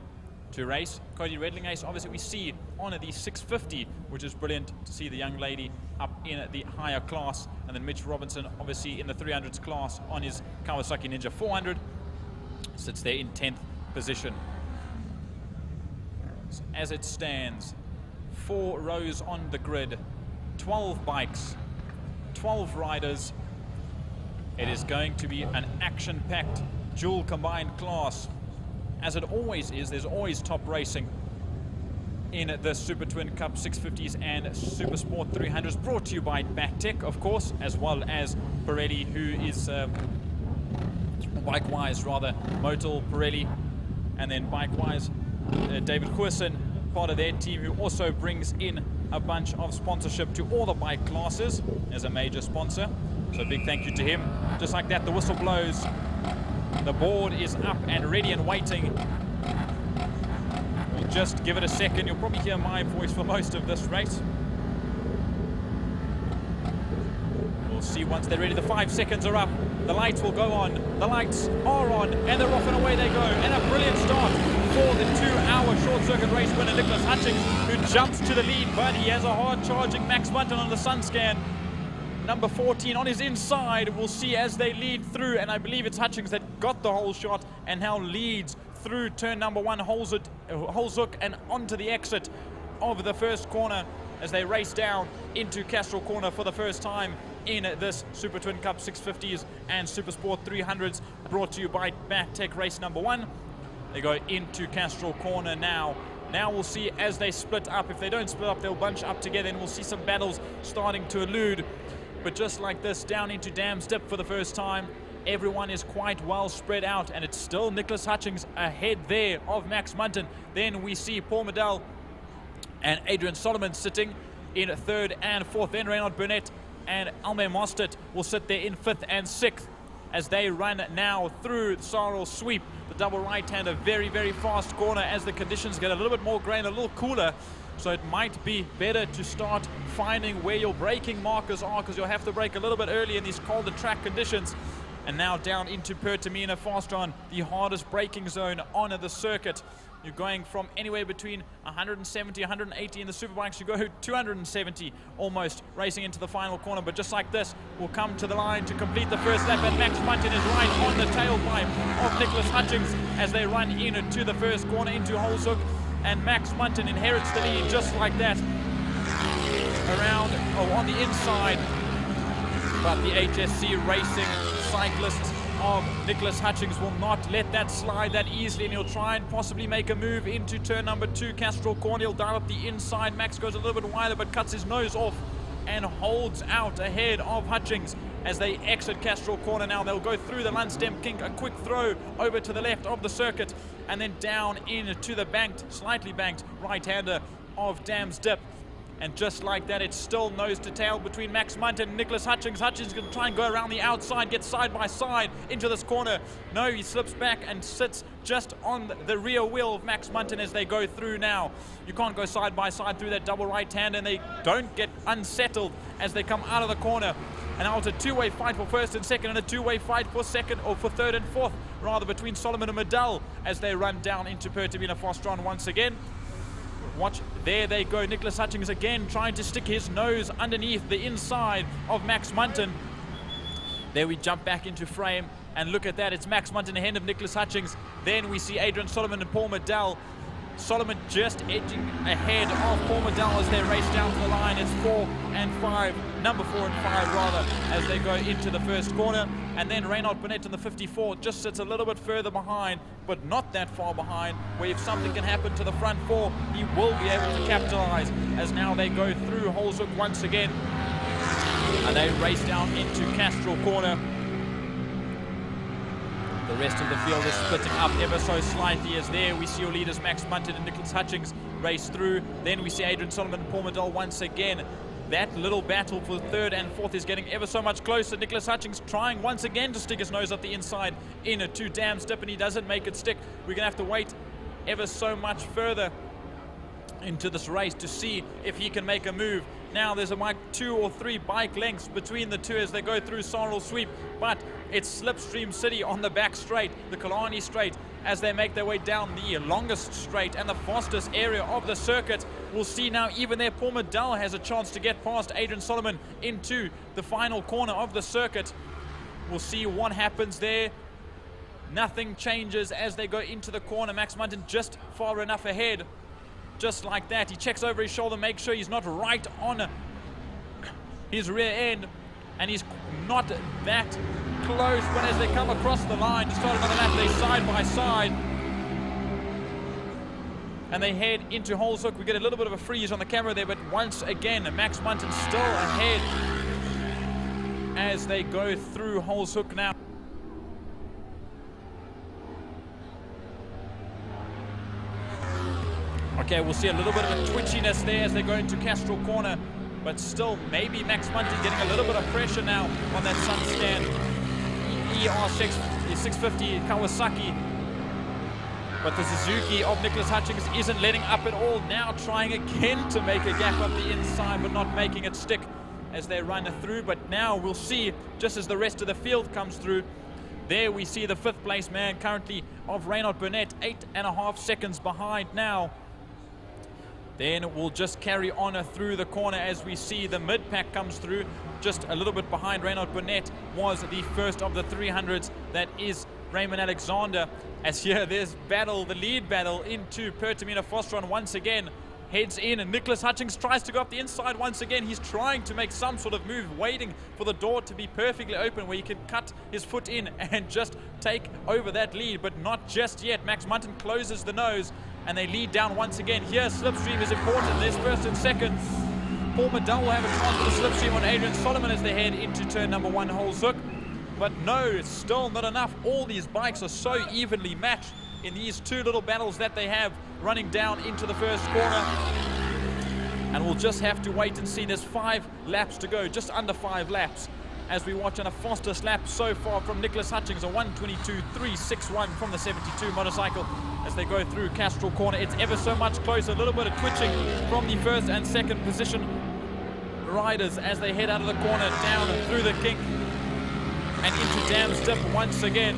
to race. Cody Redlingace, obviously we see on the 650, which is brilliant to see the young lady up in the higher class. And then Mitch Robinson, obviously in the 300s class on his Kawasaki Ninja 400, sits there in 10th position. So as it stands, 4 rows on the grid, 12 bikes, 12 riders. It is going to be an action-packed dual combined class. As it always is, there's always top racing in the Super Twin Cup 650s and Super Sport 300s, brought to you by BATTEC, of course, as well as Pirelli, who is Bike-wise, rather, Motul, Pirelli, and then Bike-wise, David Goosen, part of their team, who also brings in a bunch of sponsorship to all the bike classes as a major sponsor. So big thank you to him. Just like that, the whistle blows. The board is up and ready and waiting. We'll just give it a second. You'll probably hear my voice for most of this race. We'll see once they're ready. The 5 seconds are up. The lights will go on. The lights are on, and they're off and away they go. And a brilliant start for the 2-hour short circuit race winner, Nicholas Hutchings, who jumps to the lead, but he has a hard charging Max Munton on the sun scan. Number 14 on his inside. We'll see as they lead through, and I believe it's Hutchings that got the whole shot and now leads through turn number 1, Holzhoek, and onto the exit of the first corner as they race down into Castrol Corner for the first time in this Super Twin Cup 650s and Super Sport 300s, brought to you by BATTEC race number 1. They go into Castrol Corner now. Now we'll see as they split up. If they don't split up, they'll bunch up together, and we'll see some battles starting to elude. But just like this, down into Dam's Dip for the first time, everyone is quite well spread out, and it's still Nicholas Hutchings ahead there of Max Munton. Then we see Paul Medell and Adrian Solomon sitting in third and fourth. Then Reynard Burnett and Alme Mostert will sit there in fifth and sixth. as they run now through Sorrel Sweep. The double right-hander, very, very fast corner as the conditions get a little bit more grain, a little cooler. So it might be better to start finding where your braking markers are, because you'll have to brake a little bit early in these colder track conditions. And now down into Pertamina, fast on the hardest braking zone on the circuit. You're going from anywhere between 170, 180 in the superbikes. You go 270 almost racing into the final corner. But just like this, we'll come to the line to complete the first lap. And Max Munton is right on the tailpipe of Nicholas Hutchings as they run into the first corner into Holzhoek. And Max Munton inherits the lead just like that around on the inside. But the HSC Racing cyclists of Nicholas Hutchings will not let that slide that easily, and he'll try and possibly make a move into turn number 2, Castrol Corner. He'll dive up the inside. Max goes a little bit wider but cuts his nose off and holds out ahead of Hutchings as they exit Castrol Corner. Now they'll go through the Lundstem Kink, a quick throw over to the left of the circuit, and then down into the banked, slightly banked right-hander of Dams Dip. And just like that, it's still nose to tail between Max Munton and Nicholas Hutchings. Hutchings going to try and go around the outside, get side by side into this corner. No, he slips back and sits just on the rear wheel of Max Munton as they go through now. You can't go side by side through that double right hand, and they don't get unsettled as they come out of the corner. And now it's a two-way fight for first and second, and a two-way fight for second, or for third and fourth, rather, between Solomon and Medell as they run down into Pertamina Fostron once again. Watch, there they go. Nicholas Hutchings again trying to stick his nose underneath the inside of Max Munton. There we jump back into frame, and look at that. It's Max Munton ahead of Nicholas Hutchings. Then we see Adrian Solomon and Paul Medell. Solomon just edging ahead of Paul Medell as they race down to the line. It's 4 and 5, number 4 and 5 rather, as they go into the first corner. And then Reynald Burnett in the 54 just sits a little bit further behind, but not that far behind, where if something can happen to the front four, he will be able to capitalize, as now they go through Holzhoek once again. And they race down into Castrol Corner. The rest of the field is splitting up ever so slightly, as there we see your leaders Max Munton and Nicholas Hutchings race through. Then we see Adrian Solomon and Paul Medell once again. That little battle for third and fourth is getting ever so much closer. Nicholas Hutchings trying once again to stick his nose up the inside in a 2 Dams Dip, and he doesn't make it stick. We're going to have to wait ever so much further into this race to see if he can make a move. Now there's a 2 or 3 bike lengths between the two as they go through Sorrel Sweep, but it's Slipstream City on the back straight, the Killarney straight, as they make their way down the longest straight and the fastest area of the circuit. We'll see now, even there, Paul Medell has a chance to get past Adrian Solomon into the final corner of the circuit. We'll see what happens there. Nothing changes as they go into the corner. Max Munton just far enough ahead. Just like that, he checks over his shoulder, makes sure he's not right on his rear end, and he's not that close. But as they come across the line to start another lap, they side by side, and they head into Holzhoek. We get a little bit of a freeze on the camera there, but once again, Max Munton still ahead as they go through Holzhoek now. Okay, we'll see a little bit of a twitchiness there as they go into Castrol Corner, but still maybe Max Munton getting a little bit of pressure now on that sun stand. ER650 Kawasaki, but the Suzuki of Nicholas Hutchings isn't letting up at all. Now trying again to make a gap up the inside, but not making it stick as they run through. But now we'll see, just as the rest of the field comes through, there we see the 5th place man currently of Reynald Burnett, 8.5 seconds behind now. Then we'll just carry on through the corner as we see the mid-pack comes through. Just a little bit behind Reynald Burnett was the first of the 300s. That is Raymond Alexander. As here, there's battle, the lead battle into Pertamina Fostron once again. Heads in, and Nicholas Hutchings tries to go up the inside once again. He's trying to make some sort of move, waiting for the door to be perfectly open where he can cut his foot in and just take over that lead, but not just yet. Max Munton closes the nose, and they lead down once again. Here, slipstream is important. There's first and second. Paul Medell will have a chance for the slipstream on Adrian Solomon as they head into turn number 1, Holzhoek. But no, it's still not enough. All these bikes are so evenly matched in these 2 little battles that they have running down into the first corner. And we'll just have to wait and see. There's 5 laps to go, just under 5 laps. as we watch on a fastest lap so far from Nicholas Hutchings, a 1:22.361 from the 72 motorcycle as they go through Castrol Corner. It's ever so much closer, a little bit of twitching from the first and second position riders as they head out of the corner, down through the kink and into Dam's Dip once again.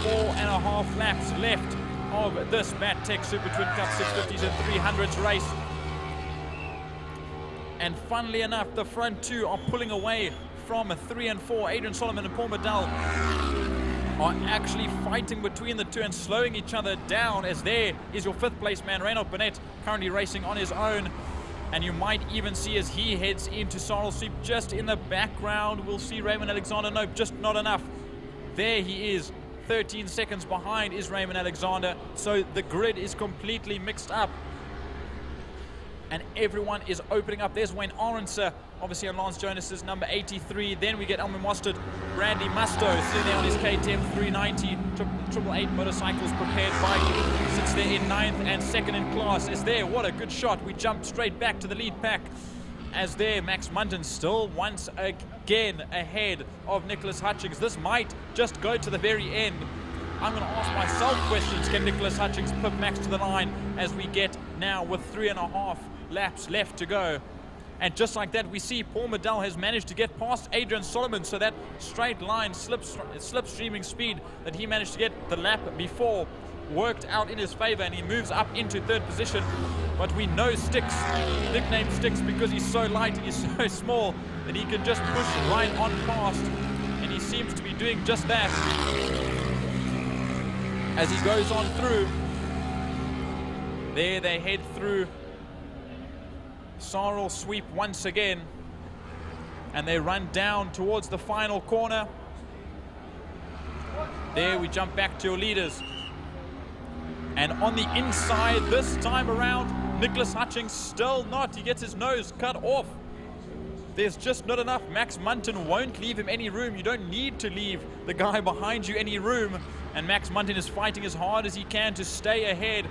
4.5 laps left of this MatTech Super Twin Cup 650s and 300s race. And funnily enough, the front two are pulling away from 3 and 4. Adrian Solomon and Paul Medal are actually fighting between the two and slowing each other down, as there is your 5th place man, Reynolds Burnett, currently racing on his own. And you might even see as he heads into Sorrel Sweep, just in the background, we'll see Raymond Alexander. Nope, just not enough. There he is, 13 seconds behind is Raymond Alexander. So the grid is completely mixed up. And everyone is opening up. There's Wayne Aronser, obviously on Lance Jonas's number 83. Then we get Elmer Mostert, Randy Musto sitting there on his KTM 390 888 motorcycles prepared bike. Sits there in 9th and 2nd in class. Is there, what a good shot. We jump straight back to the lead pack. As there, Max Munton still once again ahead of Nicholas Hutchings. This might just go to the very end. I'm going to ask myself questions. Can Nicholas Hutchings put Max to the line as we get now with 3.5 laps left to go? And just like that, we see Paul Medal has managed to get past Adrian Solomon, so that straight line slipstreaming speed that he managed to get the lap before worked out in his favor, and he moves up into 3rd position. But we know Sticks, nicknamed Sticks because he's so light and he's so small, that he can just push right on past, and he seems to be doing just that as he goes on through. There they head through Sorrel Sweep once again, and they run down towards the final corner. There we jump back to your leaders, and on the inside this time around, Nicholas Hutchings still not. He gets his nose cut off. There's just not enough. Max Munton won't leave him any room. You don't need to leave the guy behind you any room, and Max Munton is fighting as hard as he can to stay ahead.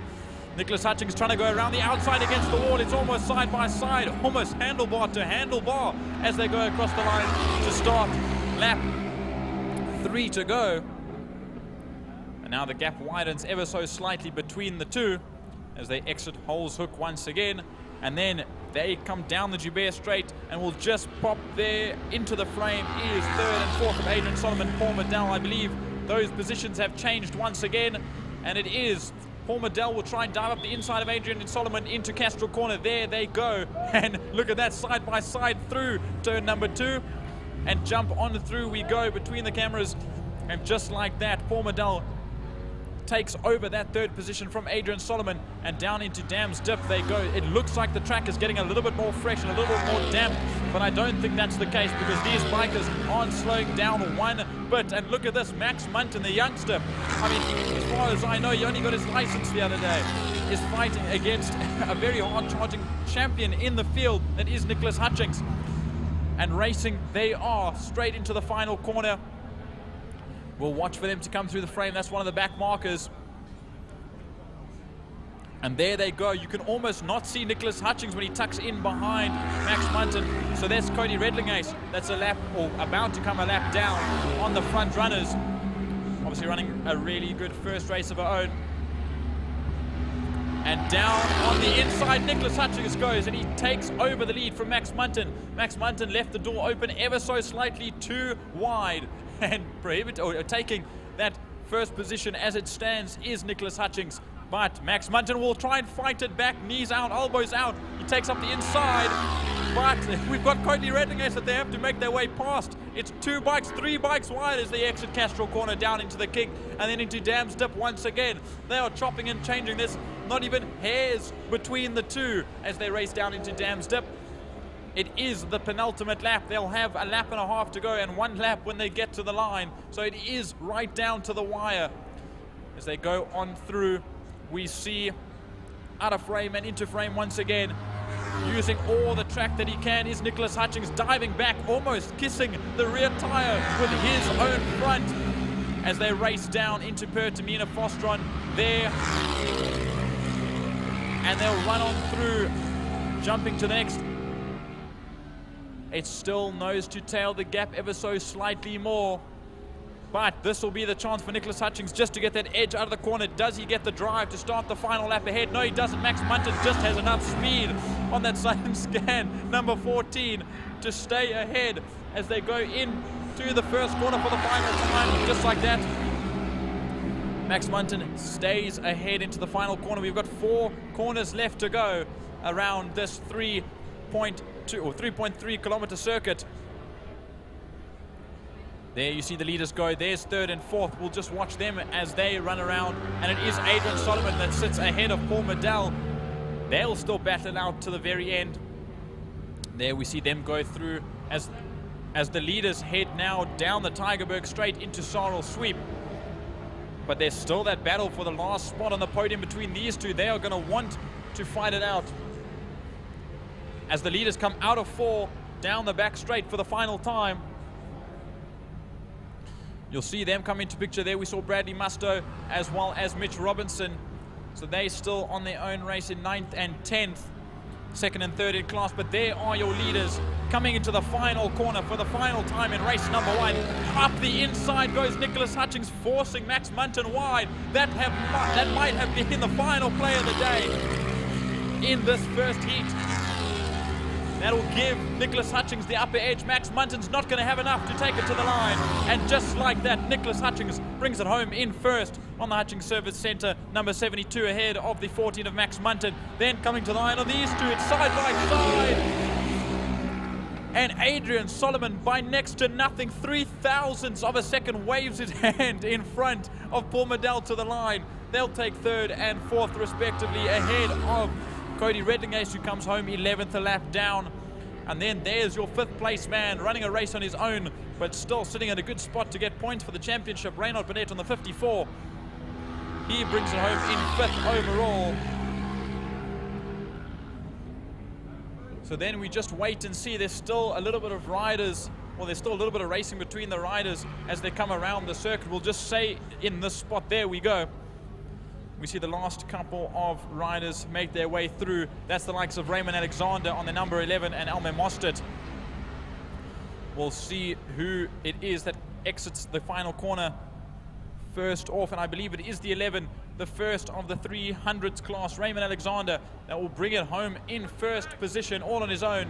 Nicholas Hutchings trying to go around the outside against the wall. It's almost side by side, almost handlebar to handlebar as they go across the line to start lap 3 to go. And now the gap widens ever so slightly between the two as they exit Holes Hook once again. And then they come down the Joubert Straight and will just pop there into the frame is 3rd and 4th of Adrian Solomon, Paul Medal. I believe those positions have changed once again, and it is Paul Medal will try and dive up the inside of Adrian and Solomon into Castrol Corner. There they go. And look at that, side by side through turn number 2. And jump on through we go between the cameras. And just like that, Paul Medal takes over that 3rd position from Adrian Solomon, and down into Dam's Dip they go. It looks like the track is getting a little bit more fresh and a little bit more damp, but I don't think that's the case because these bikers aren't slowing down one bit. And look at this, Max Munton, the youngster. I mean, as far as I know, he only got his license the other day, is fighting against a very hard-charging champion in the field that is Nicholas Hutchings. And racing they are straight into the final corner. We'll watch for them to come through the frame. That's one of the back markers. And there they go. You can almost not see Nicholas Hutchings when he tucks in behind Max Munton. So that's Cody Redlingace. That's a lap, or about to come a lap down on the front runners. Obviously running a really good first race of her own. And down on the inside, Nicholas Hutchings goes, and he takes over the lead from Max Munton. Max Munton left the door open ever so slightly too wide, and taking that 1st position as it stands is Nicholas Hutchings. But Max Munton will try and fight it back, knees out, elbows out. He takes up the inside, but we've got Cody Redlingace that they have to make their way past. It's 2 bikes, 3 bikes wide as they exit Castrol Corner down into the kink and then into Dam's Dip once again. They are chopping and changing this, not even hairs between the two as they race down into Dam's Dip. It is the penultimate lap. They'll have a lap and a half to go and 1 lap when they get to the line. So it is right down to the wire. As they go on through, we see out of frame and into frame once again. Using all the track that he can is Nicholas Hutchings, diving back, almost kissing the rear tire with his own front as they race down into Pertamina Fostron there. And they'll run on through, jumping to the next It's still nose to tail, the gap ever so slightly more. But this will be the chance for Nicholas Hutchings just to get that edge out of the corner. Does he get the drive to start the final lap ahead? No, he doesn't. Max Munton just has enough speed on that side scan, number 14, to stay ahead as they go in to the first corner for the final time. Just like that, Max Munton stays ahead into the final corner. We've got 4 corners left to go around this 3.2 or 3.3 kilometer circuit. There you see the leaders go. There's 3rd and 4th. We'll just watch them as they run around. And it is Adrian Solomon that sits ahead of Paul Medell. They'll still battle it out to the very end. There we see them go through as the leaders head now down the Tygerberg straight into Sarel Sweep. But there's still that battle for the last spot on the podium between these two. They are going to want to fight it out as the leaders come out of 4 down the back straight for the final time. You'll see them come into picture there. We saw Bradley Musto as well as Mitch Robinson. So they still on their own race in 9th and 10th, 2nd and 3rd in class. But there are your leaders coming into the final corner for the final time in race number 1. Up the inside goes Nicholas Hutchings, forcing Max Munton wide. That might have been the final play of the day in this first heat. That'll give Nicholas Hutchings the upper edge. Max Munton's not going to have enough to take it to the line. And just like that, Nicholas Hutchings brings it home in first on the Hutchings Service Centre. Number 72 ahead of the 14 of Max Munton. Then coming to the line on these two, it's side by side. And Adrian Solomon, by next to nothing, 0.003 of a second, waves his hand in front of Paul Medell to the line. They'll take 3rd and 4th respectively ahead of Cody Redlingace, who comes home 11th a lap down. And then there's your 5th place man running a race on his own, but still sitting at a good spot to get points for the championship. Reinhard Burnett on the 54. He brings it home in 5th overall. So then we just wait and see. There's still a little bit of riders, well, there's still a little bit of racing between the riders as they come around the circuit. We'll just say in this spot, there we go. We see the last couple of riders make their way through. That's the likes of Raymond Alexander on the number 11 and Elmer Mostert. We'll see who it is that exits the final corner first off, and I believe it is the 11, the first of the 300s class, Raymond Alexander, that will bring it home in first position all on his own.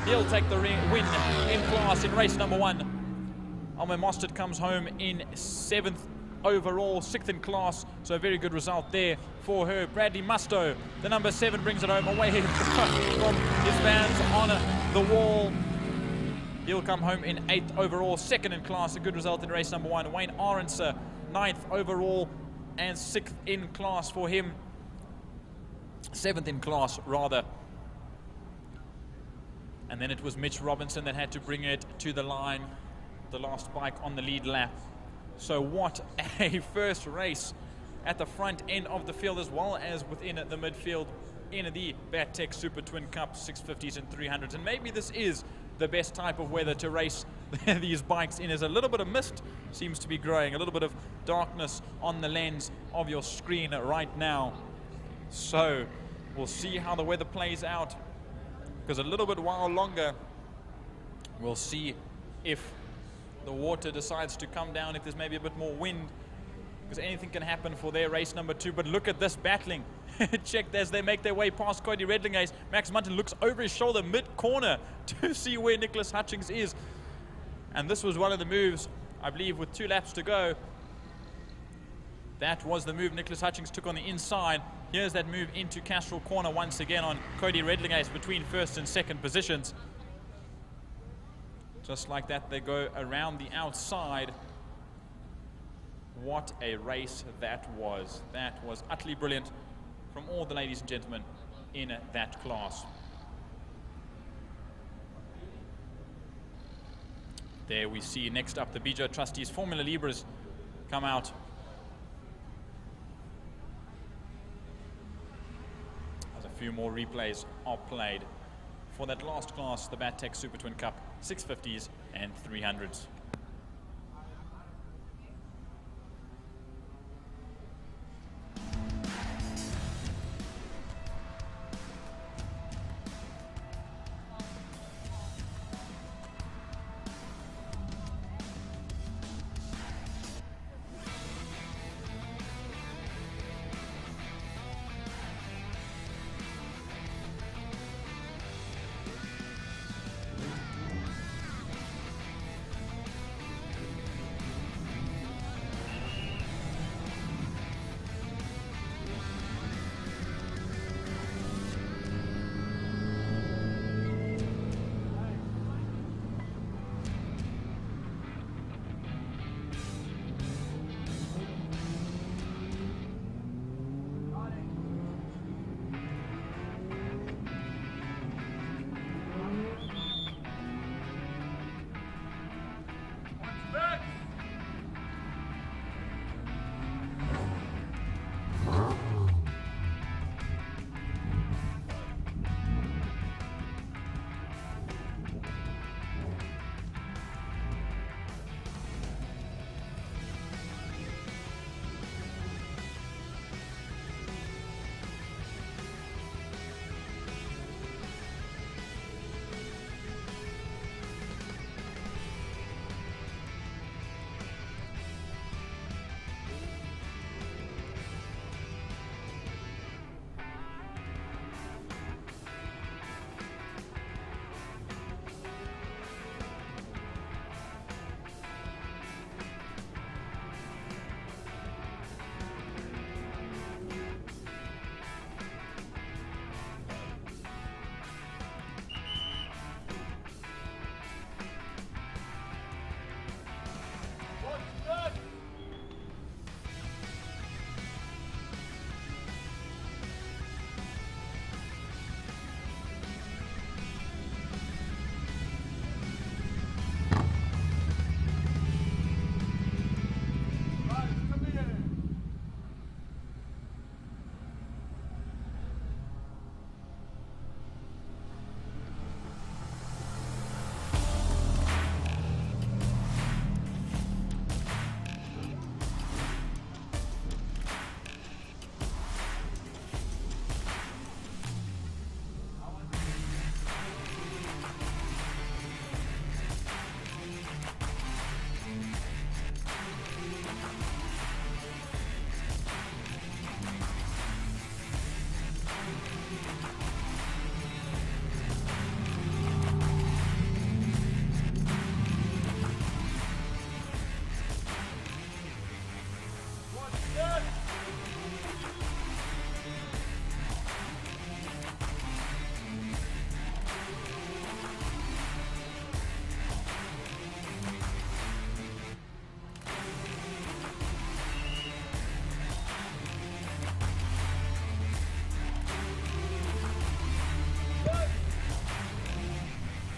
He'll take the win in class in race number 1. Elmer Mostert comes home in 7th overall, 6th in class, so a very good result there for her. Bradley Musto, the number 7, brings it home away from his fans on the wall. He'll come home in 8th overall, 2nd in class, a good result in race number 1. Wayne Aronser, 9th overall and 6th in class for him. 7th in class, rather. And then it was Mitch Robinson that had to bring it to the line, the last bike on the lead lap. So what a first race at the front end of the field as well as within the midfield in the Battec Super Twin Cup 650s and 300s. And maybe this is the best type of weather to race these bikes in. As a little bit of mist seems to be growing, a little bit of darkness on the lens of your screen right now. So we'll see how the weather plays out, because a little bit while longer we'll see if the water decides to come down, if there's maybe a bit more wind, because anything can happen for their race number 2. But look at this battling. Check as they make their way past Cody Redlingace. Max Munton looks over his shoulder mid-corner to see where Nicholas Hutchings is. And this was one of the moves, I believe, with 2 laps to go. That was the move Nicholas Hutchings took on the inside. Here's that move into Castrol Corner once again on Cody Redlingace between 1st and 2nd positions. Just like that, they go around the outside. What a race that was. That was utterly brilliant from all the ladies and gentlemen in that class. There we see next up the BJ Trustees Formula Libras come out. As a few more replays are played for that last class, the Battec Super Twin Cup 650s and 300s.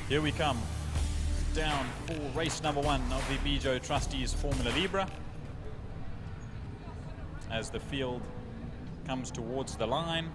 Here we come. Down for race number 1 of the Bijo Trustees Formula Libra. As the field comes towards the line.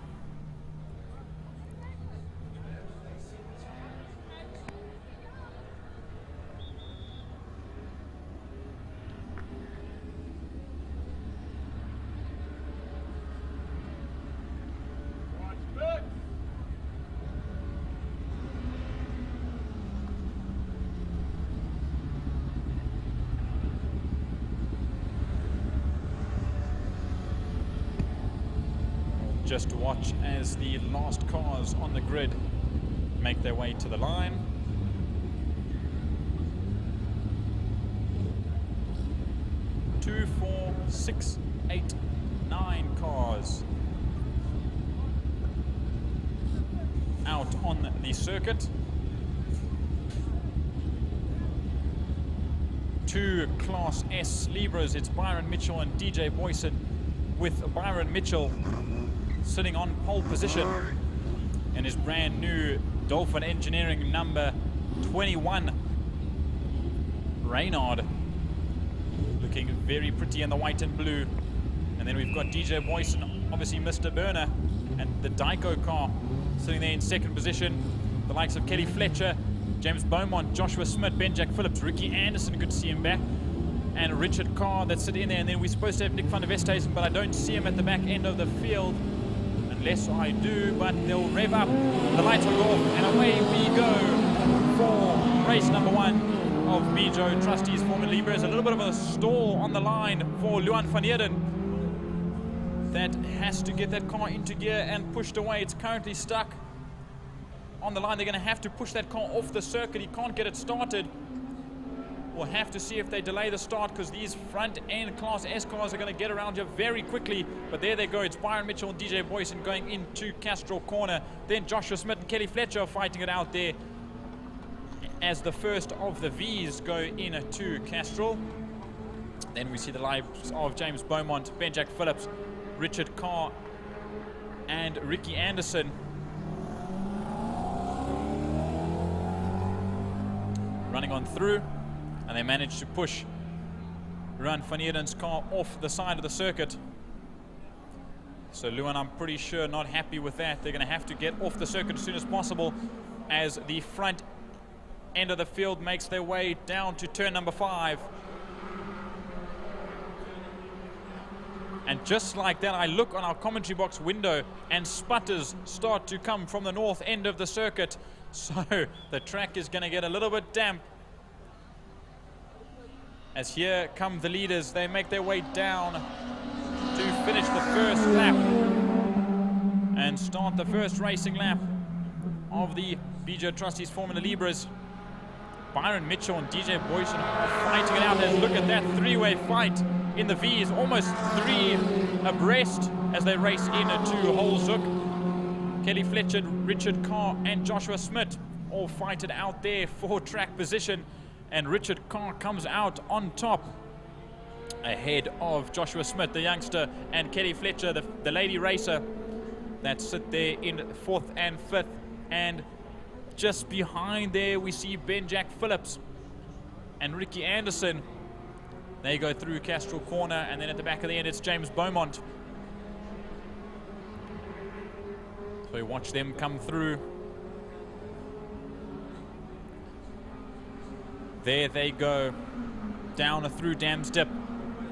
Just watch as the last cars on the grid make their way to the line. Two, 4, 6, 8, 9 cars out on the circuit. 2 Class S Libras. It's Byron Mitchell and DJ Boyson, with Byron Mitchell sitting on pole position in his brand new Dolphin Engineering number 21 Reynard, looking very pretty in the white and blue. And then we've got DJ Boyson, obviously Mr. Burner, and the Dyko car sitting there in second position. The likes of Kelly Fletcher, James Beaumont, Joshua Smith, Ben-Jack Phillips, Ricky Anderson, good to see him back, and Richard Carr that sit in there. And then we're supposed to have Nick van der Westhuizen, but I don't see him at the back end of the field. Unless I do, but they'll rev up, the lights will go off, and away we go for race number 1 of Bijo Trustees Formula Libra. There's a little bit of a stall on the line for Luan van Heerden. That has to get that car into gear and pushed away. It's currently stuck on the line. They're going to have to push that car off the circuit. He can't get it started. We'll have to see if they delay the start, because these front-end Class S cars are going to get around here very quickly. But there they go. It's Byron Mitchell and DJ Boyson going into Castrol corner. Then Joshua Smith and Kelly Fletcher are fighting it out there as the first of the V's go into Castrol. Then we see the lives of James Beaumont, Ben-Jack Phillips, Richard Carr, and Ricky Anderson. Running on through. And they managed to push Luan van Heerden's car off the side of the circuit. So Luan, I'm pretty sure, not happy with that. They're going to have to get off the circuit as soon as possible as the front end of the field makes their way down to turn number 5. And just like that, I look on our commentary box window and sputters start to come from the north end of the circuit. So the track is going to get a little bit damp. As here come the leaders, they make their way down to finish the first lap and start the first racing lap of the Bijo Trustees Formula Libras. Byron Mitchell and DJ Boyson are fighting it out. As look at that three-way fight in the V's, almost 3 abreast as they race into Holzhoek. Kelly Fletcher, Richard Carr, and Joshua Smith all fight it out there for track position. And Richard Carr comes out on top ahead of Joshua Smith, the youngster, and Kelly Fletcher, the lady racer, that sit there in 4th and 5th. And just behind there, we see Ben-Jack Phillips and Ricky Anderson. They go through Castrol corner, and then at the back of the end, it's James Beaumont. So we watch them come through. There they go, down through Dams Dip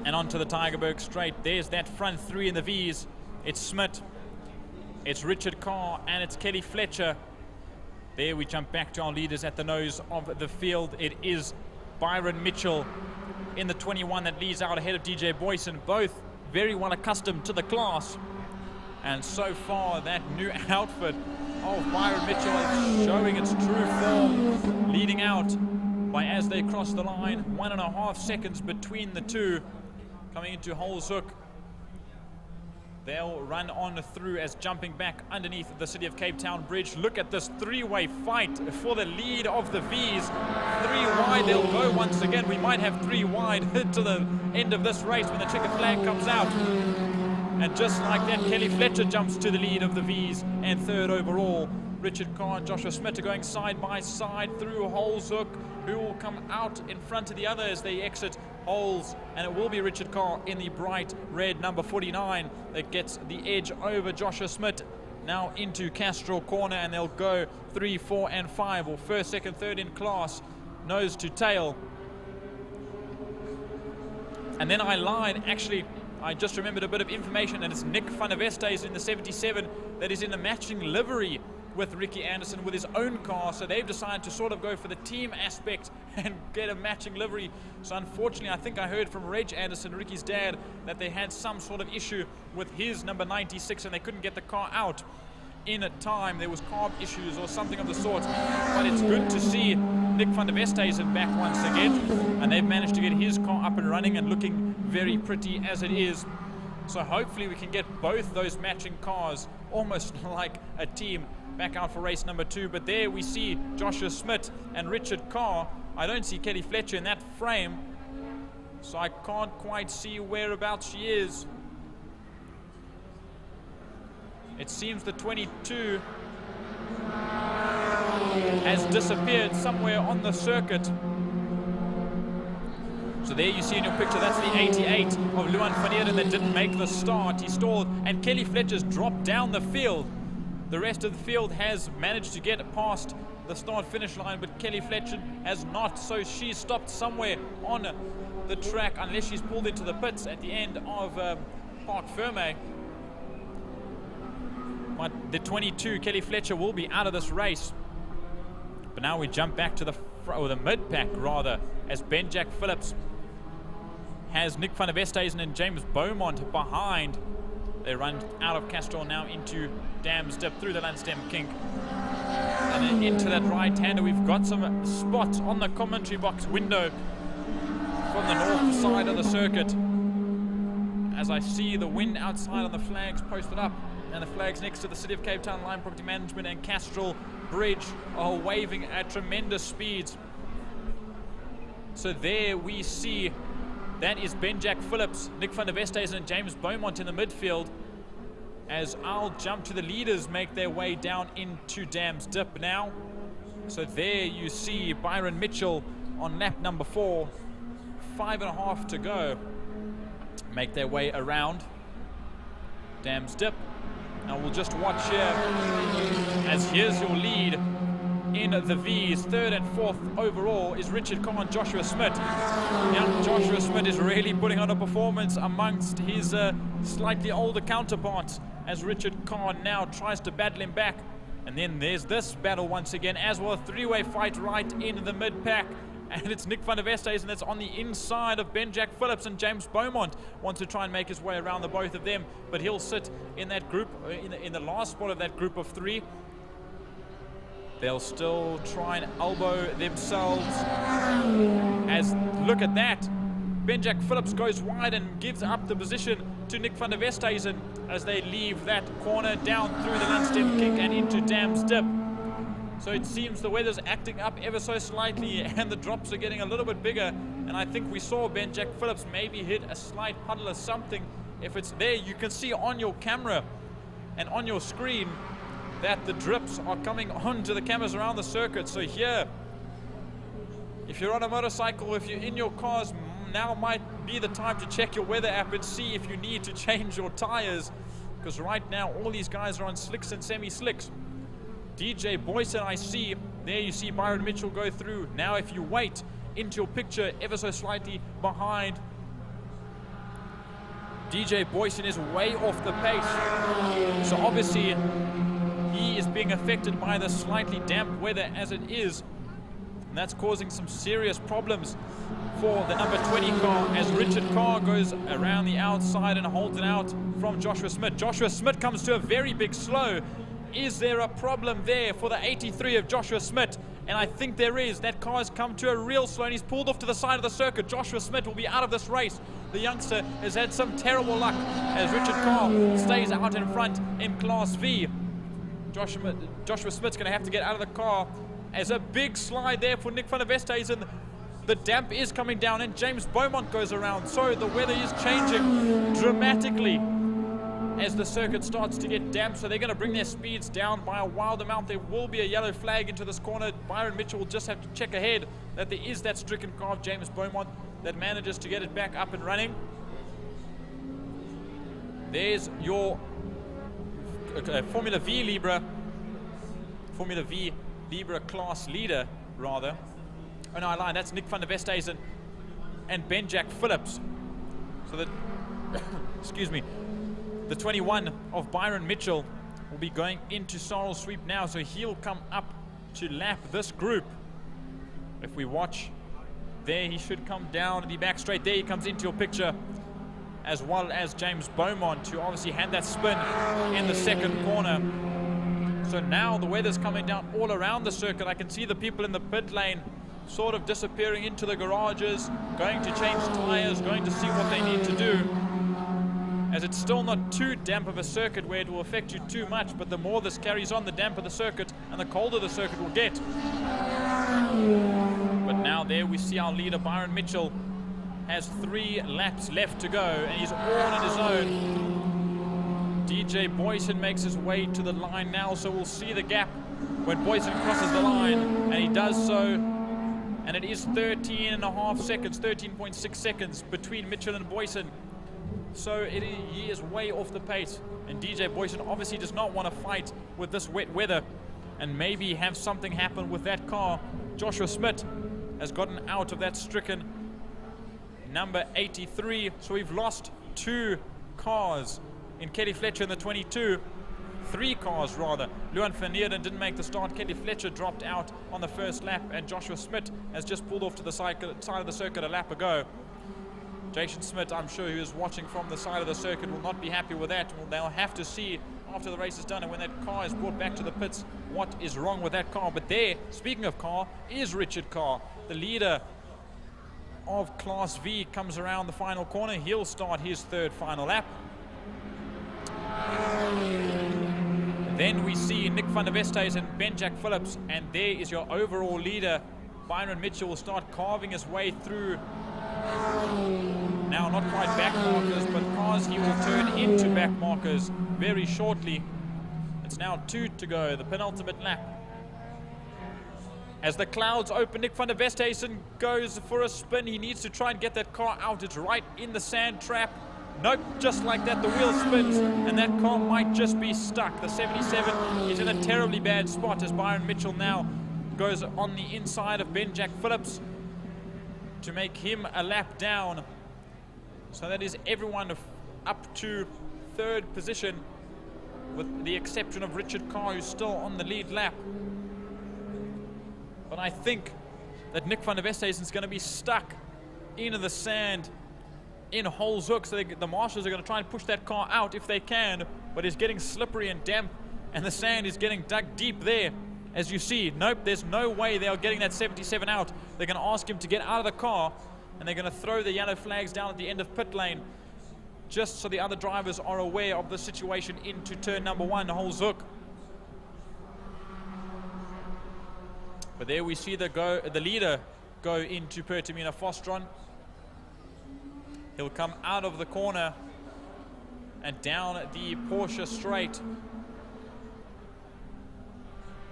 and onto the Tygerberg Straight. There's that front 3 in the V's. It's Smith, it's Richard Carr, and it's Kelly Fletcher. There we jump back to our leaders at the nose of the field. It is Byron Mitchell in the 21 that leads out ahead of DJ Boyson, both very well accustomed to the class. And so far, that new outfit of Byron Mitchell is showing its true form, leading out by, as they cross the line, 1.5 seconds between the two. Coming into Holzhoek, they'll run on through as jumping back underneath the City of Cape Town Bridge. Look at this 3-way fight for the lead of the V's. 3 wide, they'll go once again. We might have 3 wide to the end of this race when the checkered flag comes out. And just like that, Kelly Fletcher jumps to the lead of the V's and 3rd overall. Richard Carr and Joshua Smith are going side by side through Holeshoek, who will come out in front of the other as they exit Holes, and it will be Richard Carr in the bright red number 49 that gets the edge over Joshua Smith. Now into Castrol corner, and they'll go 3, 4 and 5, or first, second, third in class, nose to tail. And then I lied, actually, I just remembered a bit of information, and it's Nick van der Westhuizen in the 77 that is in the matching livery with Ricky Anderson with his own car. So they've decided to sort of go for the team aspect and get a matching livery. So unfortunately, I think I heard from Reg Anderson, Ricky's dad, that they had some sort of issue with his number 96 and they couldn't get the car out in a time. There was carb issues or something of the sort. But it's good to see Nick van der Westhuizen back once again, and they've managed to get his car up and running and looking very pretty as it is. So hopefully we can get both those matching cars, almost like a team, back out for race number 2. But there we see Joshua Smith and Richard Carr. I don't see Kelly Fletcher in that frame, so I can't quite see whereabouts she is. It seems the 22 has disappeared somewhere on the circuit. So there you see in your picture, that's the 88 of Luan van Eeden that didn't make the start. He stalled, and Kelly Fletcher's dropped down the field. The rest of the field has managed to get past the start-finish line, but Kelly Fletcher has not. So she stopped somewhere on the track, unless she's pulled into the pits at the end of Park Ferme. But the 22, Kelly Fletcher, will be out of this race. But now we jump back to the mid-pack, rather, as Ben-Jack Phillips has Nick van der Westhuizen and James Beaumont behind. They run out of Castrol now into Dams Dip through the Landstem kink. And then into that right-hander. We've got some spots on the commentary box window from the north side of the circuit, as I see the wind outside on the flags posted up, and the flags next to the City of Cape Town Line Property Management and Castrol Bridge are waving at tremendous speeds. So there we see, that is Ben-Jack Phillips, Nick van der Westhuizen and James Beaumont in the midfield, as I'll jump to the leaders make their way down into Dams Dip now. So there you see Byron Mitchell on lap number 4, 5.5 to go, make their way around Dams Dip. Now we'll just watch here, as here's your lead in the V's. 3rd and 4th overall is Richard Carr and Joshua Smith. Now Joshua Smith is really putting on a performance amongst his slightly older counterparts, as Richard Carr now tries to battle him back. And then there's this battle once again, as well, a three-way fight right in the mid-pack. And it's Nick van der Westhuizen that's on the inside of Ben-Jack Phillips, and James Beaumont wants to try and make his way around the both of them, but he'll sit in that group, in the last spot of that group of 3. They'll still try and elbow themselves, as, look at that, Ben-Jack Phillips goes wide and gives up the position to Nick van der Westhuizen as they leave that corner down through the Landstem kink and into Dams Dip. So it seems the weather's acting up ever so slightly and the drops are getting a little bit bigger. And I think we saw Ben-Jack Phillips maybe hit a slight puddle or something. If it's there, you can see on your camera and on your screen that the drips are coming onto the cameras around the circuit. So here, if you're on a motorcycle, if you're in your cars, now might be the time to check your weather app and see if you need to change your tires. Because right now, all these guys are on slicks and semi-slicks. DJ Boyson, I see, there you see Byron Mitchell go through. Now if you wait into your picture ever so slightly behind, DJ Boyson is way off the pace. So obviously he is being affected by the slightly damp weather as it is. And that's causing some serious problems for the number 20 car, as Richard Carr goes around the outside and holds it out from Joshua Smith. Joshua Smith comes to a very big slow. Is there a problem there for the 83 of Joshua Smith? And I think there is. That car has come to a real slow and he's pulled off to the side of the circuit. Joshua Smith will be out of this race. The youngster has had some terrible luck as Richard Carr stays out in front in Class V. Joshua Smith's going to have to get out of the car, as a big slide there for Nick van der Westhuizen. The damp is coming down and James Beaumont goes around. So the weather is changing dramatically. as the circuit starts to get damp, so they're going to bring their speeds down by a wild amount. There will be a yellow flag into this corner. Byron Mitchell will just have to check ahead that there is that stricken car of James Beaumont that manages to get it back up and running. There's your Formula V Libra class leader, rather. Oh no, I lied, that's Nick van der Westhuizen and Ben-Jack Phillips. So that, excuse me, the 21 of Byron Mitchell will be going into Sorrel Sweep now, so he'll come up to lap this group. If we watch there, he should come down the back straight. There he comes into your picture, as well as James Beaumont, who obviously had that spin in the second corner. So now the weather's coming down all around the circuit. I can see the people in the pit lane sort of disappearing into the garages, going to change tires, going to see what they need to do, as it's still not too damp of a circuit where it will affect you too much, but the more this carries on, the damper the circuit and the colder the circuit will get. But now there we see our leader Byron Mitchell has 3 laps left to go, and he's all on his own. DJ Boyson makes his way to the line now, so we'll see the gap when Boyson crosses the line, and he does so. And it is 13.5 seconds, 13.6 seconds between Mitchell and Boyson. So he is way off the pace. And DJ Boyson obviously does not want to fight with this wet weather and maybe have something happen with that car. Joshua Smith has gotten out of that stricken number 83. So we've lost 2 cars in Kelly Fletcher in the 22. 3 cars rather. Luan van Neerden didn't make the start. Kelly Fletcher dropped out on the first lap, and Joshua Smith has just pulled off to the side of the circuit a lap ago. Jason Smith, I'm sure, who is watching from the side of the circuit, will not be happy with that. They'll have to see after the race is done and when that car is brought back to the pits what is wrong with that car. But there, speaking of car, is Richard Carr, the leader of Class V, comes around the final corner. He'll start his 3rd final lap. Then we see Nick van der Westhuizen and Ben-Jack Phillips, and there is your overall leader. Byron Mitchell will start carving his way through. Now not quite back markers, but cars he will turn into back markers very shortly. It's now 2 to go, the penultimate lap. As the clouds open, Nick van der Westhuizen goes for a spin. He needs to try and get that car out. It's right in the sand trap. Nope, just like that, the wheel spins, and that car might just be stuck. The 77 is in a terribly bad spot as Byron Mitchell now goes on the inside of Ben-Jack Phillips to make him a lap down. So that is everyone up to 3rd position, with the exception of Richard Carr, who's still on the lead lap. But I think that Nick van der Westhuizen is going to be stuck into the sand in Holes Hook, so the marshals are going to try and push that car out if they can, but it's getting slippery and damp, and the sand is getting dug deep there, as you see. Nope, there's no way they are getting that 77 out. They're going to ask him to get out of the car, and they're going to throw the yellow flags down at the end of pit lane, just so the other drivers are aware of the situation into turn number 1, Holes Hook. But there we see the leader go into Pertamina Fostron. He'll come out of the corner and down the Porsche straight.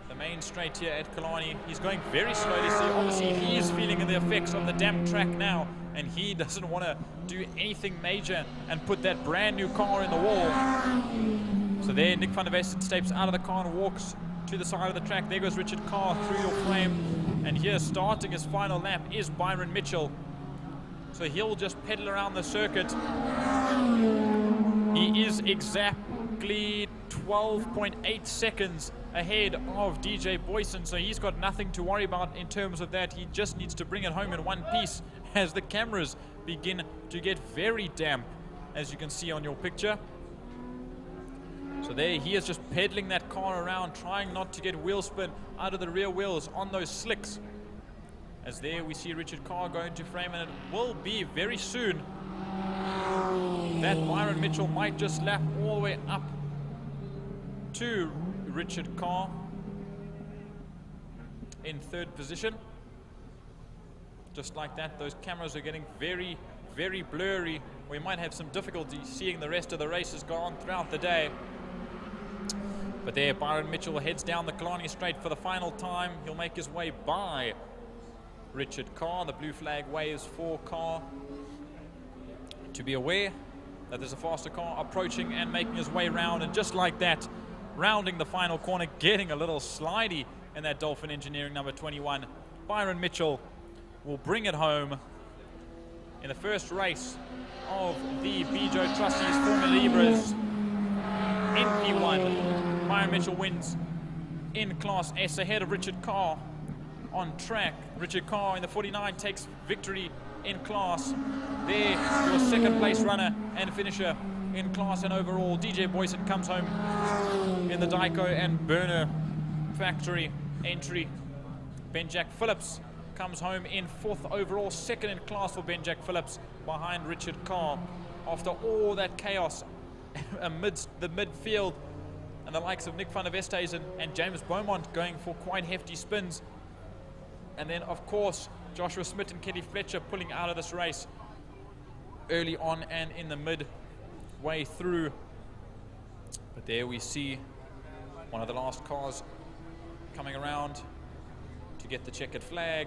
The main straight here at Killarney. He's going very slowly, so obviously he is feeling the effects of the damp track now, and he doesn't want to do anything major and put that brand new car in the wall. So there, Nick van der Westhuizen steps out of the car and walks to the side of the track. There goes Richard Carr through your frame, and here starting his final lap is Byron Mitchell. So he'll just pedal around the circuit. He is exactly 12.8 seconds ahead of DJ Boyson, so he's got nothing to worry about in terms of that. He just needs to bring it home in one piece as the cameras begin to get very damp, as you can see on your picture. So there he is, just pedaling that car around, trying not to get wheel spin out of the rear wheels on those slicks. As there we see Richard Carr going to frame, and it will be very soon that Byron Mitchell might just lap all the way up to Richard Carr in 3rd position. Just like that, those cameras are getting very, very blurry. We might have some difficulty seeing the rest of the races go on throughout the day. But there, Byron Mitchell heads down the Killarney Straight for the final time. He'll make his way by Richard Carr. The blue flag waves for Carr to be aware that there's a faster car approaching and making his way round. And just like that, rounding the final corner, getting a little slidey in that Dolphin Engineering number 21, Byron Mitchell will bring it home in the first race of the Bijo Trustees Formula Libras in P1. Byron Mitchell wins in Class S ahead of Richard Carr on track. Richard Carr in the 49 takes victory in class. There, your second place runner and finisher in class and overall. DJ Boyson comes home in the Dyco and Burner factory entry. Ben-Jack Phillips comes home in 4th overall, 2nd in class for Ben-Jack Phillips behind Richard Carr. After all that chaos amidst the midfield and the likes of Nick van der Westhuizen and James Beaumont going for quite hefty spins. And then, of course, Joshua Smith and Kelly Fletcher pulling out of this race early on and in the midway through. But there we see one of the last cars coming around to get the checkered flag.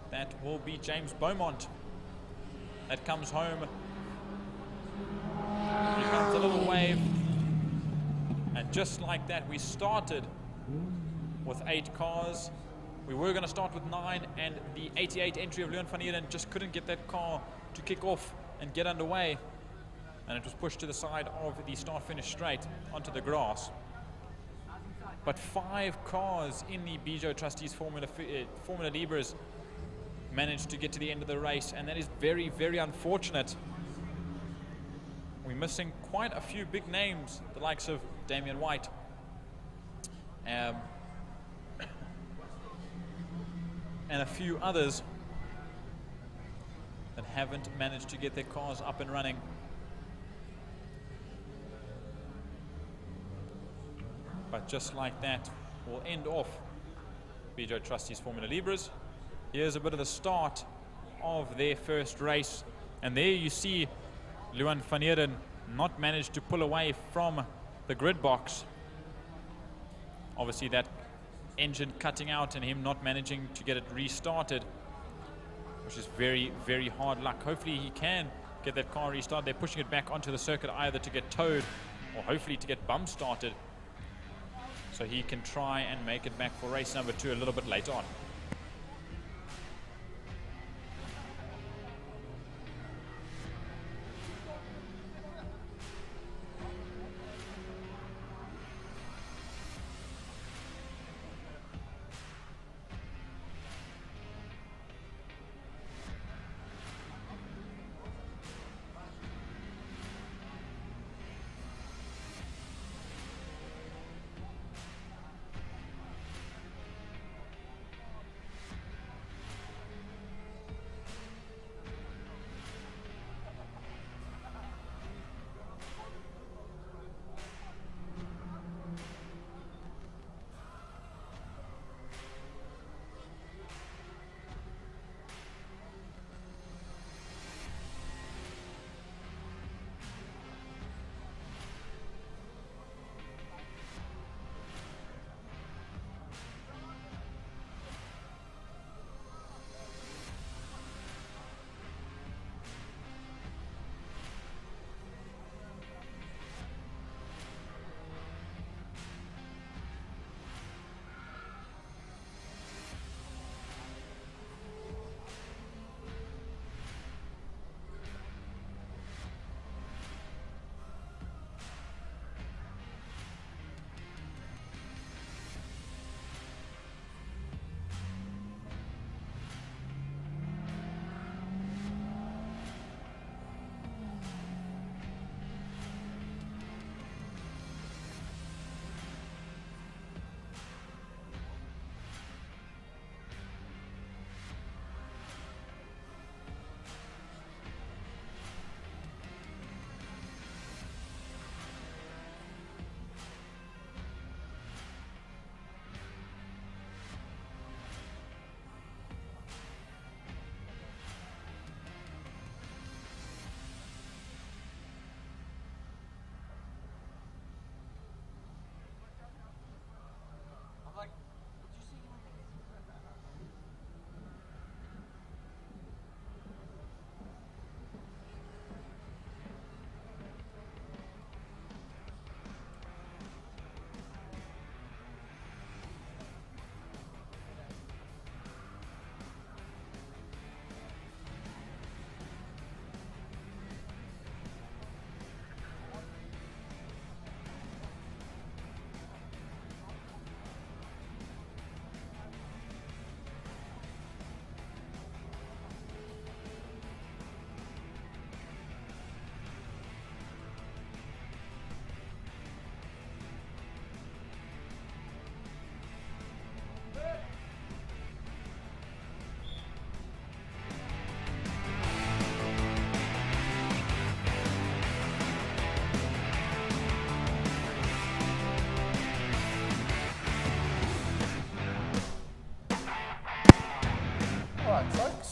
That will be James Beaumont. That comes home. Here comes a little wave. And just like that, we started with 8 cars. We were going to start with 9, and the 88 entry of Leon van Heerden just couldn't get that car to kick off and get underway. And it was pushed to the side of the start-finish straight onto the grass. But 5 cars in the Bijo Trustees Formula Libras managed to get to the end of the race, and that is very, very unfortunate. We're missing quite a few big names, the likes of Damian White. And a few others that haven't managed to get their cars up and running. But just like that, we'll end off Bijo Trustees Formula Libras. Here's a bit of the start of their first race. And there you see Leon van Heerden not managed to pull away from the grid box. Obviously that engine cutting out and him not managing to get it restarted, which is very, very hard luck. Hopefully he can get that car restarted. They're pushing it back onto the circuit either to get towed or hopefully to get bump started, so he can try and make it back for race number 2 a little bit later on.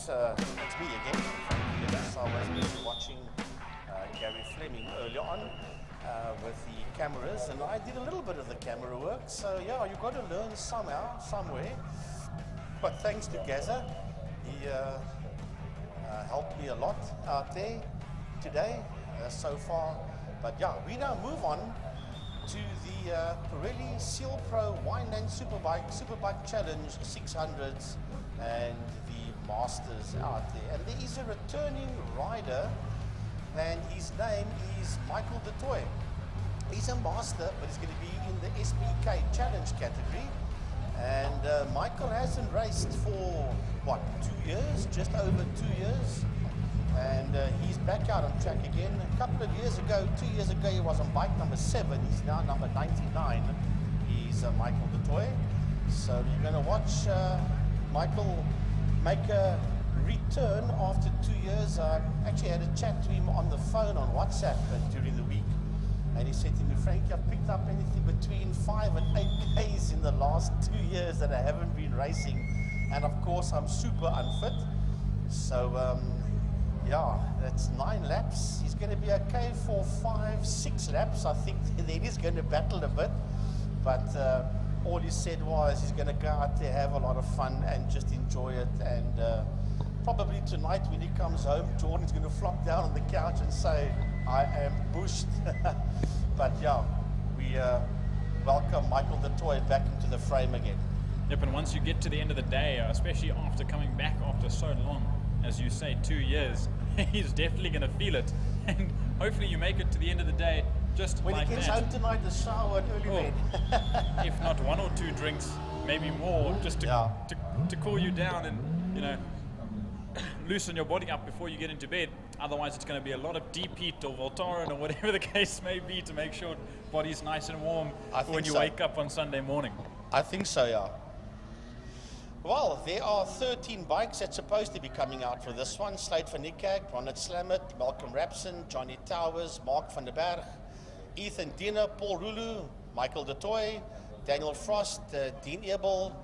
it's me again. Yes, I was busy watching Gary Fleming earlier on with the cameras, and I did a little bit of the camera work. So yeah, you've got to learn somehow, somewhere. But thanks to Gaza, he helped me a lot out there today so far. But yeah, we now move on to the Pirelli Seal Pro Wineland Superbike Challenge 600s and the Masters out there. And there is a returning rider, and his name is Michael Du Toit. He's a master, but he's going to be in the SPK Challenge category. And Michael hasn't raced for, what, 2 years? Just over 2 years. And he's back out on track again. A couple of years ago, 2 years ago, he was on bike number 7. He's now number 99. He's Michael Du Toit. So you're going to watch Michael make a return after 2 years. I actually had a chat to him on the phone on WhatsApp during the week. And he said to me, Frankie, I've picked up anything between 5 and 8 Ks in the last 2 years that I haven't been racing. And of course, I'm super unfit. So, yeah, that's 9 laps. He's going to be okay for 5, 6 laps. I think then he's going to battle a bit. But all he said was he's going to go out there, have a lot of fun, and just enjoy it. And probably tonight when he comes home, Jordan's going to flop down on the couch and say, I am bushed. But yeah, we welcome Michael Du Toit back into the frame again. Yep, and once you get to the end of the day, especially after coming back after so long, as you say, 2 years, he's definitely going to feel it. And hopefully you make it to the end of the day just when like that. When he gets home tonight, the shower and early bed. If not 1 or 2 drinks, maybe more, just to cool you down and, you know, loosen your body up before you get into bed. Otherwise, it's going to be a lot of deep heat or Voltaren or whatever the case may be to make sure body's nice and warm when you wake up on Sunday morning. I think so, yeah. Well, there are 13 bikes that's supposed to be coming out for this one. Slate van Niekerk, Ronald Slamet, Malcolm Rapson, Johnny Towers, Mark van der Berg, Ethan Diener, Paul Rulu, Michael Du Toit, Daniel Frost, Dean Ebel,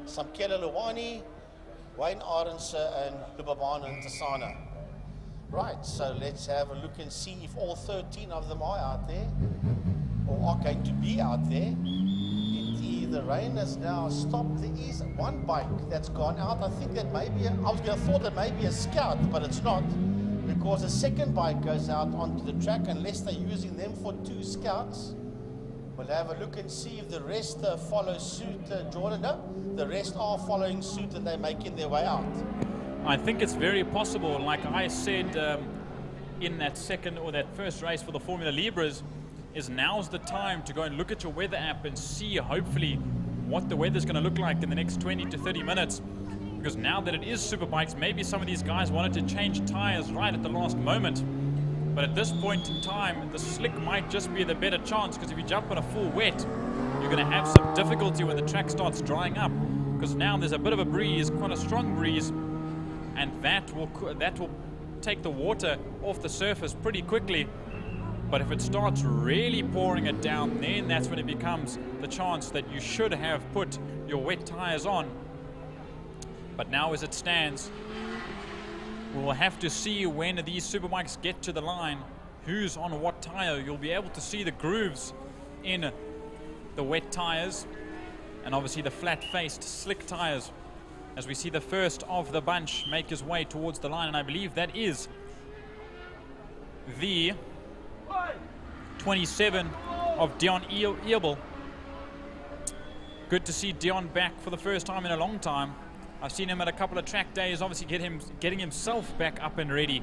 Samkela Luwani, Wayne Arendse, and Lubabana and Tasana. Right, so let's have a look and see if all 13 of them are out there, or are going to be out there. The rain has now stopped. There is one bike that's gone out. I think that maybe, I was going to thought that maybe a Scout, but it's not, because a second bike goes out onto the track unless they're using them for 2 Scouts. We'll have a look and see if the rest follow suit, Jordan. No, the rest are following suit and they're making their way out. I think it's very possible. Like I said in that second or that first race for the Formula Libras, is now's the time to go and look at your weather app and see hopefully what the weather's going to look like in the next 20 to 30 minutes. Because now that it is Superbikes, maybe some of these guys wanted to change tires right at the last moment. But at this point in time, the slick might just be the better chance, because if you jump on a full wet, you're going to have some difficulty when the track starts drying up. Because now there's a bit of a breeze, quite a strong breeze, and that will take the water off the surface pretty quickly. But if it starts really pouring it down, then that's when it becomes the chance that you should have put your wet tires on. But now as it stands, we will have to see when these Superbikes get to the line, who's on what tire. You'll be able to see the grooves in the wet tires and obviously the flat-faced slick tires as we see the first of the bunch make his way towards the line. And I believe that is the 27 of Dion Ebel. Good to see Dion back for the first time in a long time. I've seen him at a couple of track days, obviously getting himself back up and ready.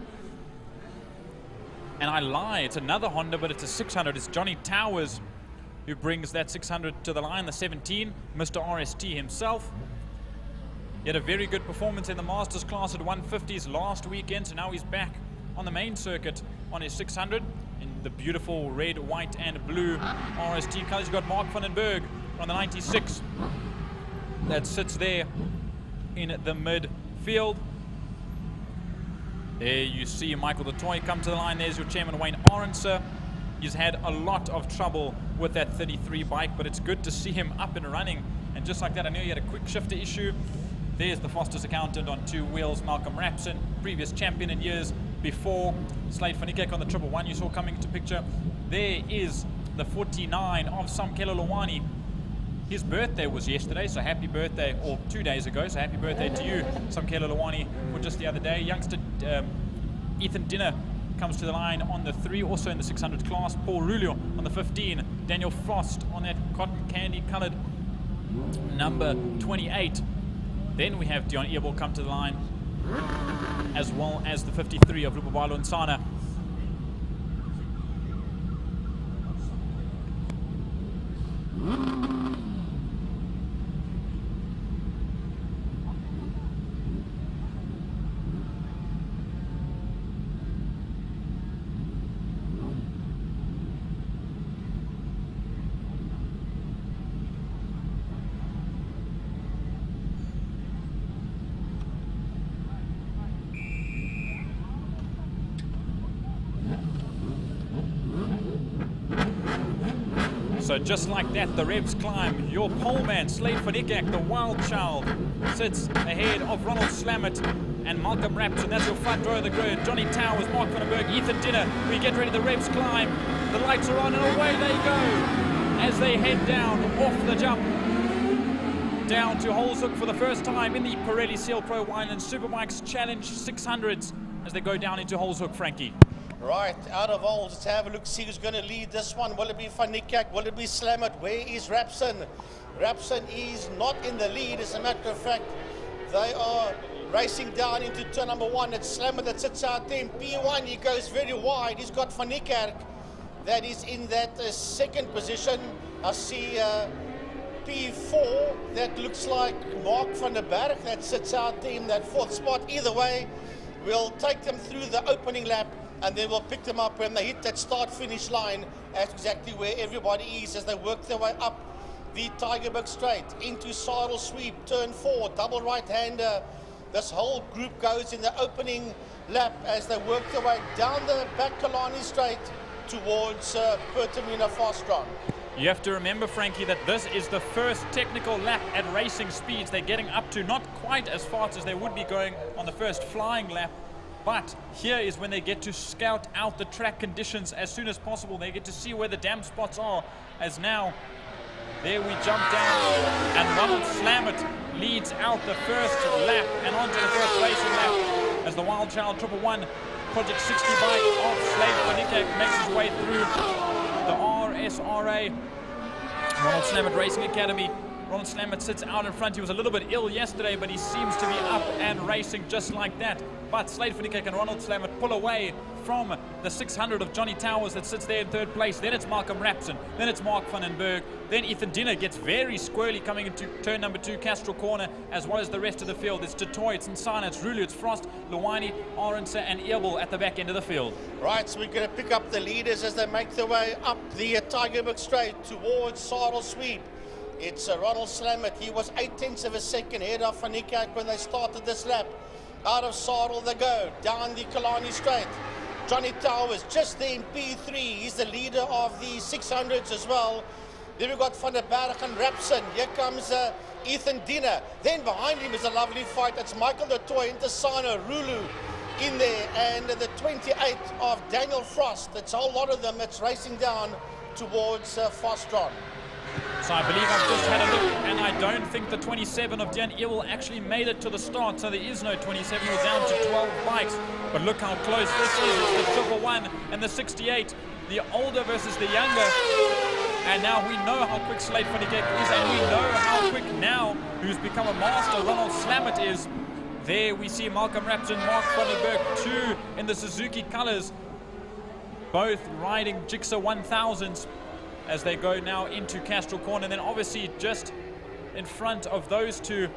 And I lie, it's another Honda, but it's a 600. It's Johnny Towers who brings that 600 to the line, the 17, Mr. RST himself. He had a very good performance in the Masters class at 150s last weekend, so now he's back on the main circuit on his 600 in the beautiful red, white and blue RST colors. You've got Mark van den Berg on the 96 that sits there in the midfield. There you see Michael Du Toit come to the line. There's your chairman Wayne Arendse. He's had a lot of trouble with that 33 bike, but it's good to see him up and running. And just like that, I knew he had a quick shifter issue. There's the fastest accountant on 2 wheels, Malcolm Rapson, previous champion in years before. Slade van Niekerk on the 111 you saw coming into picture. There is the 49 of Samkelo Lawani. His birthday was yesterday, so happy birthday, or 2 days ago, so happy birthday to you, Samkelo Lawani, for just the other day. Youngster Ethan Dinner comes to the line on the 3, also in the 600 class. Paul Rulio on the 15. Daniel Frost on that cotton candy coloured number 28. Then we have Dion Earbull come to the line, as well as the 53 of Lupabalo Nsana. So just like that, the revs climb. Your pole man, Slade van Niekerk, the wild child, sits ahead of Ronald Slamet and Malcolm Rapson. That's your front row of the grid. Johnny Towers, Mark van den Berg, Ethan Dinner. We get ready, the revs climb. The lights are on and away they go as they head down off the jump. Down to Holshoek for the first time in the Pirelli Seal Pro Wineland Superbikes Challenge 600s as they go down into Holshoek, Frankie. Right, out of all, let's have a look, see who's going to lead this one. Will it be Van Niekerk? Will it be Slamet? Where is Rapson? Rapson is not in the lead, as a matter of fact. They are racing down into turn number 1. It's Slamet that sits out there. In P1, he goes very wide. He's got Van Niekerk that is in that second position. I see P4, that looks like Mark van den Berg that sits out there in that 4th spot. Either way, we'll take them through the opening lap, and then we'll pick them up when they hit that start-finish line. That's exactly where everybody is as they work their way up the Tygerberg Straight into Saddle Sweep, turn 4, double right-hander. This whole group goes in the opening lap as they work their way down the back Killarney Straight towards Pertamina Fastron. You have to remember, Frankie, that this is the first technical lap at racing speeds. They're getting up to not quite as fast as they would be going on the first flying lap. But here is when they get to scout out the track conditions as soon as possible. They get to see where the damp spots are, as now, there we jump down, and Ronald Slamet leads out the first lap and onto the first racing lap as the Wild Child 111 Project 60 bike of Slade van Niekerk makes his way through the RSRA, Ronald Slamet Racing Academy. Ronald Slamet sits out in front. He was a little bit ill yesterday, but he seems to be up and racing just like that. But Slade van Niekerk and Ronald Slamet pull away from the 600 of Johnny Towers that sits there in 3rd place. Then it's Malcolm Rapson. Then it's Mark van den Berg. Then Ethan Dinner gets very squirrely coming into turn number 2, Castro Corner, as well as the rest of the field. It's Detoy, it's Nsana, it's Rulu, it's Frost, Lawani, Aronsa, and Earbull at the back end of the field. Right, so we're going to pick up the leaders as they make their way up the Tygerberg Straight towards Saddle Sweep. It's Ronald Slamet. He was 0.8 of a second ahead of Van Niekerk when they started this lap. Out of Saddle they go, down the Killarney Straight. Johnny Towers just there in P3. He's the leader of the 600s as well. Then we've got Van den Berg and Rapson. Here comes Ethan Dinner. Then behind him is a lovely fight. It's Michael Detoy into Sana, Rulu in there. And the 28 of Daniel Frost. It's a whole lot of them that's racing down towards Fastron. So I believe I've just had a look, and I don't think the 27 of Dion Earbull actually made it to the start, so there is no 27. We're down to 12 bikes. But look how close this is. It's the 111 and the 68, the older versus the younger. And now we know how quick Slade van Niekerk is, and we know how quick now, who's become a master, Ronald Slamet is. There we see Malcolm Rapson, Mark van den Berg, 2 in the Suzuki colors, both riding Jigsaw 1000s. As they go now into Castro Corner. And then obviously just in front of those two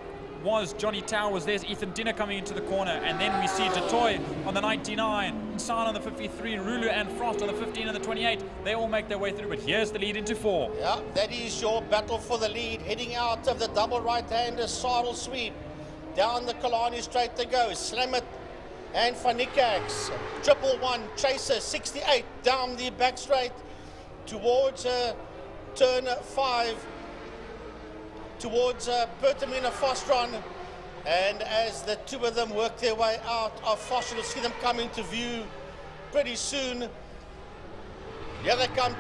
was Johnny Towers. There's Ethan Dinner coming into the corner. And then we see Detoy on the 99, Nsana on the 53, Rulu and Frost on the 15 and the 28. They all make their way through, but here's the lead into 4. Yeah, that is your battle for the lead. Heading out of the double right-hander Saddle Sweep. Down the Killarney Straight they go. Slamet and Van Niekerk. 111 Chaser 68 down the back straight. towards turn 5, towards Pertamina Fostron. And as the two of them work their way out of Fostron, you'll see them come into view pretty soon. Here they come.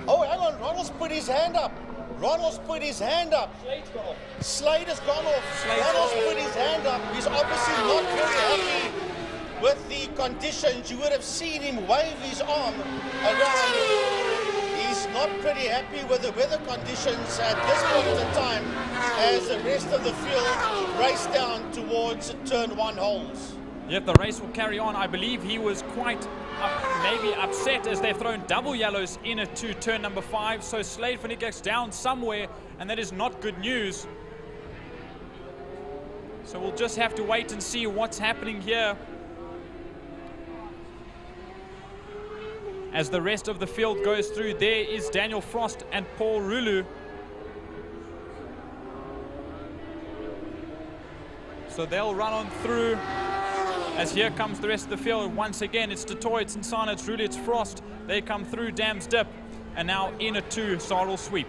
Oh, hang on, Ronald's put his hand up. Ronald's put his hand up. Slade has gone off. Ronald's put his hand up. He's obviously not very happy with the conditions. You would have seen him wave his arm around. He's not pretty happy with the weather conditions at this point in time as the rest of the field race down towards turn 1 holes. Yep, the race will carry on. I believe he was quite maybe upset as they've thrown double yellows into turn number 5. So Slade van Niekerk's down somewhere, and that is not good news. So we'll just have to wait and see what's happening here as the rest of the field goes through. There is Daniel Frost and Paul Rulu. So they'll run on through as here comes the rest of the field. Once again, it's Detroit, it's Nsana, it's Rulu, it's Frost. They come through Dams Dip, and now in a 2, Sarl sweep.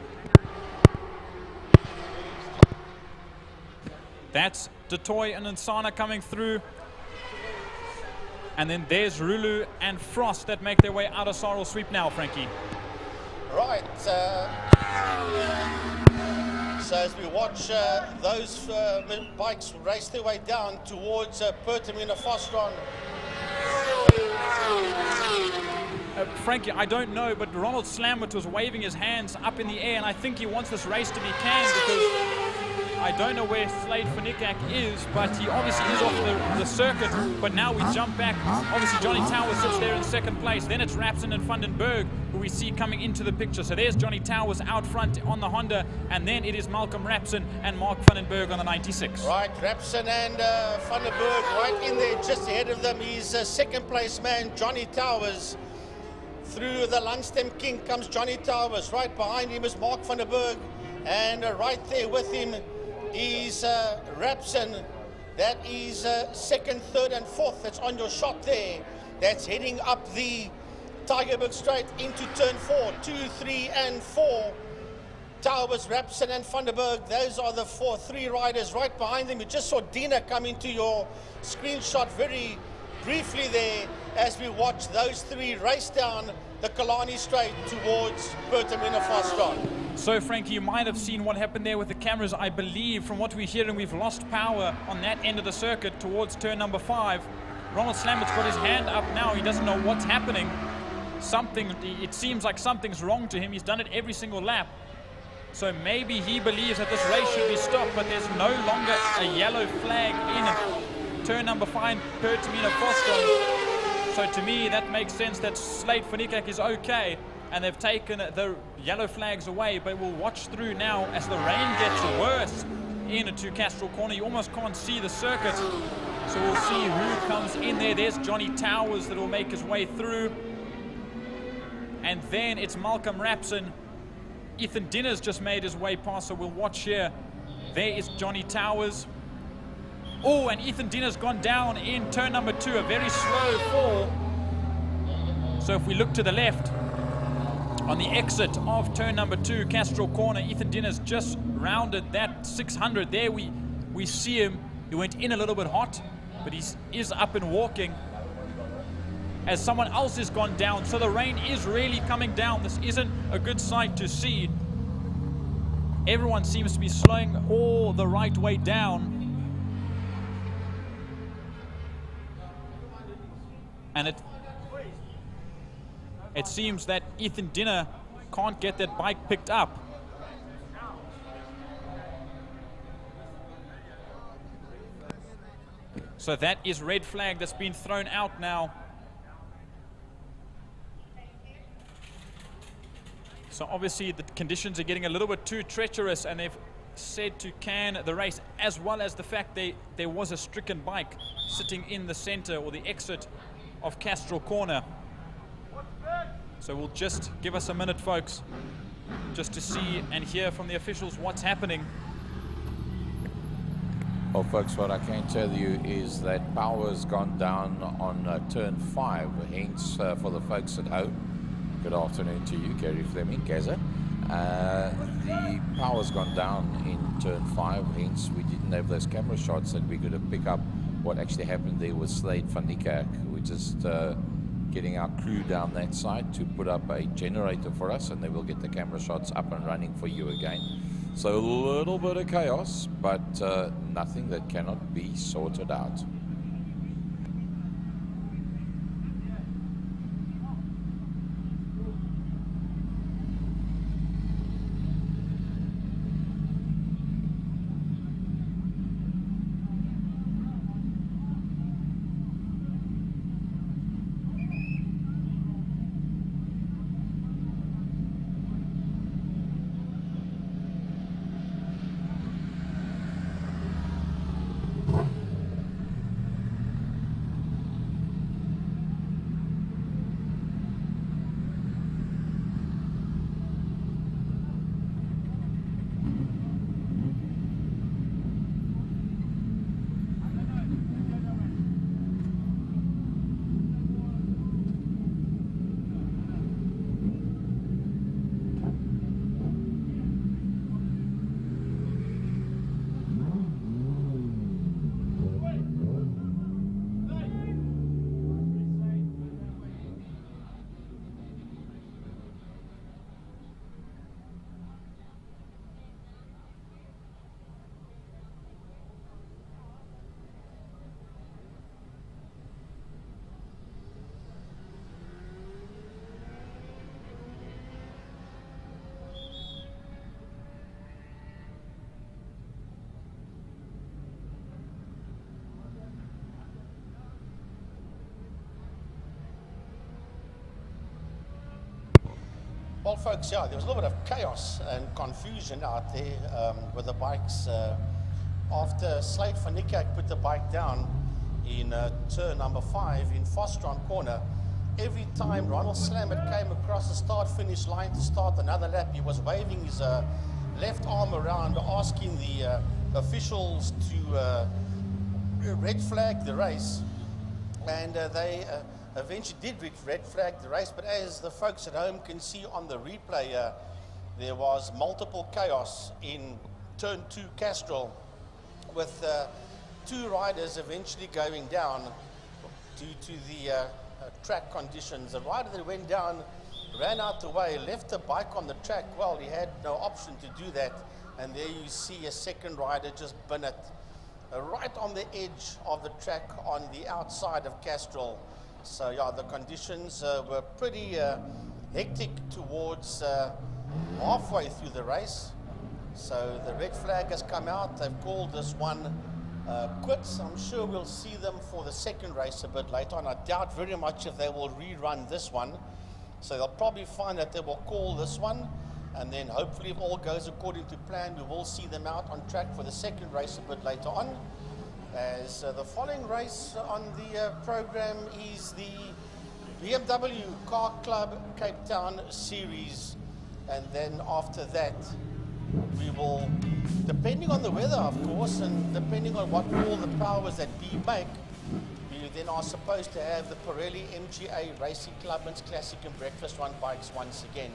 That's Detroit and Nsana coming through. And then there's Rulu and Frost that make their way out of Sarl sweep now, Frankie. Right. So as we watch those bikes race their way down towards Pertamina Fostron. Frankie, I don't know, but Ronald Slammert was waving his hands up in the air, and I think he wants this race to be canned because I don't know where Slade van Niekerk is, but he obviously is off the circuit. But now we jump back. Obviously, Johnny Towers sits there in second place. Then it's Rapson and Vandenberg who we see coming into the picture. So there's Johnny Towers out front on the Honda, and then it is Malcolm Rapson and Mark Vandenberg on the 96. Right, Rapson and Vandenberg right in there, just ahead of them. He's second place man, Johnny Towers. Through the Landstem King comes Johnny Towers. Right behind him is Mark Vandenberg, and right there with him is Rapson. That is second, third, and fourth. That's on your shot there. That's heading up the Tygerberg Straight into turn 4, 2, 3, and 4. Towers, Rapson, and Vandenberg. Those are the 3 riders right behind them. You just saw Dina come into your screenshot very briefly there as we watch those 3 race down the Killarney Straight towards Pertamina Fostron. So, Frankie, you might have seen what happened there with the cameras. I believe, from what we're hearing, we've lost power on that end of the circuit towards turn number 5. Ronald Slammert's got his hand up now. He doesn't know what's happening. It seems like something's wrong to him. He's done it every single lap. So maybe he believes that this race should be stopped, but there's no longer a yellow flag in turn number 5, Pertamina Fostron. So to me, that makes sense that Slade van Niekerk is okay, and they've taken the yellow flags away. But we'll watch through now as the rain gets worse into Castrol Corner. You almost can't see the circuit. So we'll see who comes in there. There's Johnny Towers that will make his way through. And then it's Malcolm Rapson. Ethan Dinner's just made his way past, so we'll watch here. There is Johnny Towers. Oh, and Ethan Dinner's gone down in turn number 2, a very slow fall. So if we look to the left, on the exit of turn number 2, Castrol Corner, Ethan Dinner's just rounded that 600. There we see him. He went in a little bit hot, but he is up and walking as someone else has gone down. So the rain is really coming down. This isn't a good sight to see. Everyone seems to be slowing all the right way down. And it seems that Ethan Dinner can't get that bike picked up. So that is red flag that's been thrown out now. So obviously the conditions are getting a little bit too treacherous, and they've said to can the race, as well as the fact there was a stricken bike sitting in the center or the exit of Castrol Corner. So we'll just give us a minute, folks, just to see and hear from the officials what's happening. Well, folks, what I can tell you is that power has gone down on turn 5, hence for the folks at home. Good afternoon to you, Gary Fleming, Gaza. The power's gone down in turn 5, hence we didn't have those camera shots that we could have picked up what actually happened there with Slade van Niekerk. We're just getting our crew down that side to put up a generator for us, and they will get the camera shots up and running for you again. So a little bit of chaos, but nothing that cannot be sorted out. Well, folks, yeah, there was a little bit of chaos and confusion out there with the bikes. After Slade van Niekerk put the bike down in turn number 5 in Fostron corner, every time Ronald Slammert came across the start-finish line to start another lap, he was waving his left arm around, asking the officials to red flag the race. And they eventually did red flag the race, but as the folks at home can see on the replay, there was multiple chaos in turn 2 Castrol, with 2 riders eventually going down due to the track conditions. The rider that went down ran out the way, left the bike on the track. Well, he had no option to do that, and there you see a second rider just bin it right on the edge of the track on the outside of Castrol. So yeah, the conditions were pretty hectic towards halfway through the race. So the red flag has come out. They've called this one quits. I'm sure we'll see them for the second race a bit later on. I doubt very much if they will rerun this one. So they'll probably find that they will call this one, and then hopefully if all goes according to plan, we will see them out on track for the second race a bit later on. As the following race on the program is the BMW Car Club Cape Town Series, and then after that we will, depending on the weather of course, and depending on what all the powers that be make, we then are supposed to have the Pirelli MGA Racing Clubman's Classic and Breakfast Run bikes once again.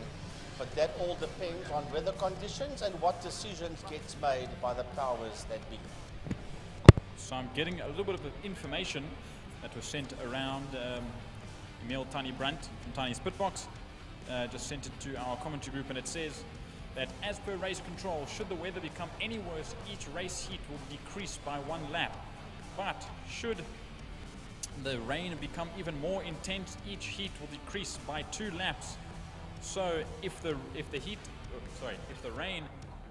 But that all depends on weather conditions and what decisions gets made by the powers that be. So I'm getting a little bit of information that was sent around. Emil Tiny Brunt from Tiny's Pitbox just sent it to our commentary group, and it says that as per race control, should the weather become any worse, each race heat will decrease by 1 lap. But should the rain become even more intense, each heat will decrease by 2 laps. So if the rain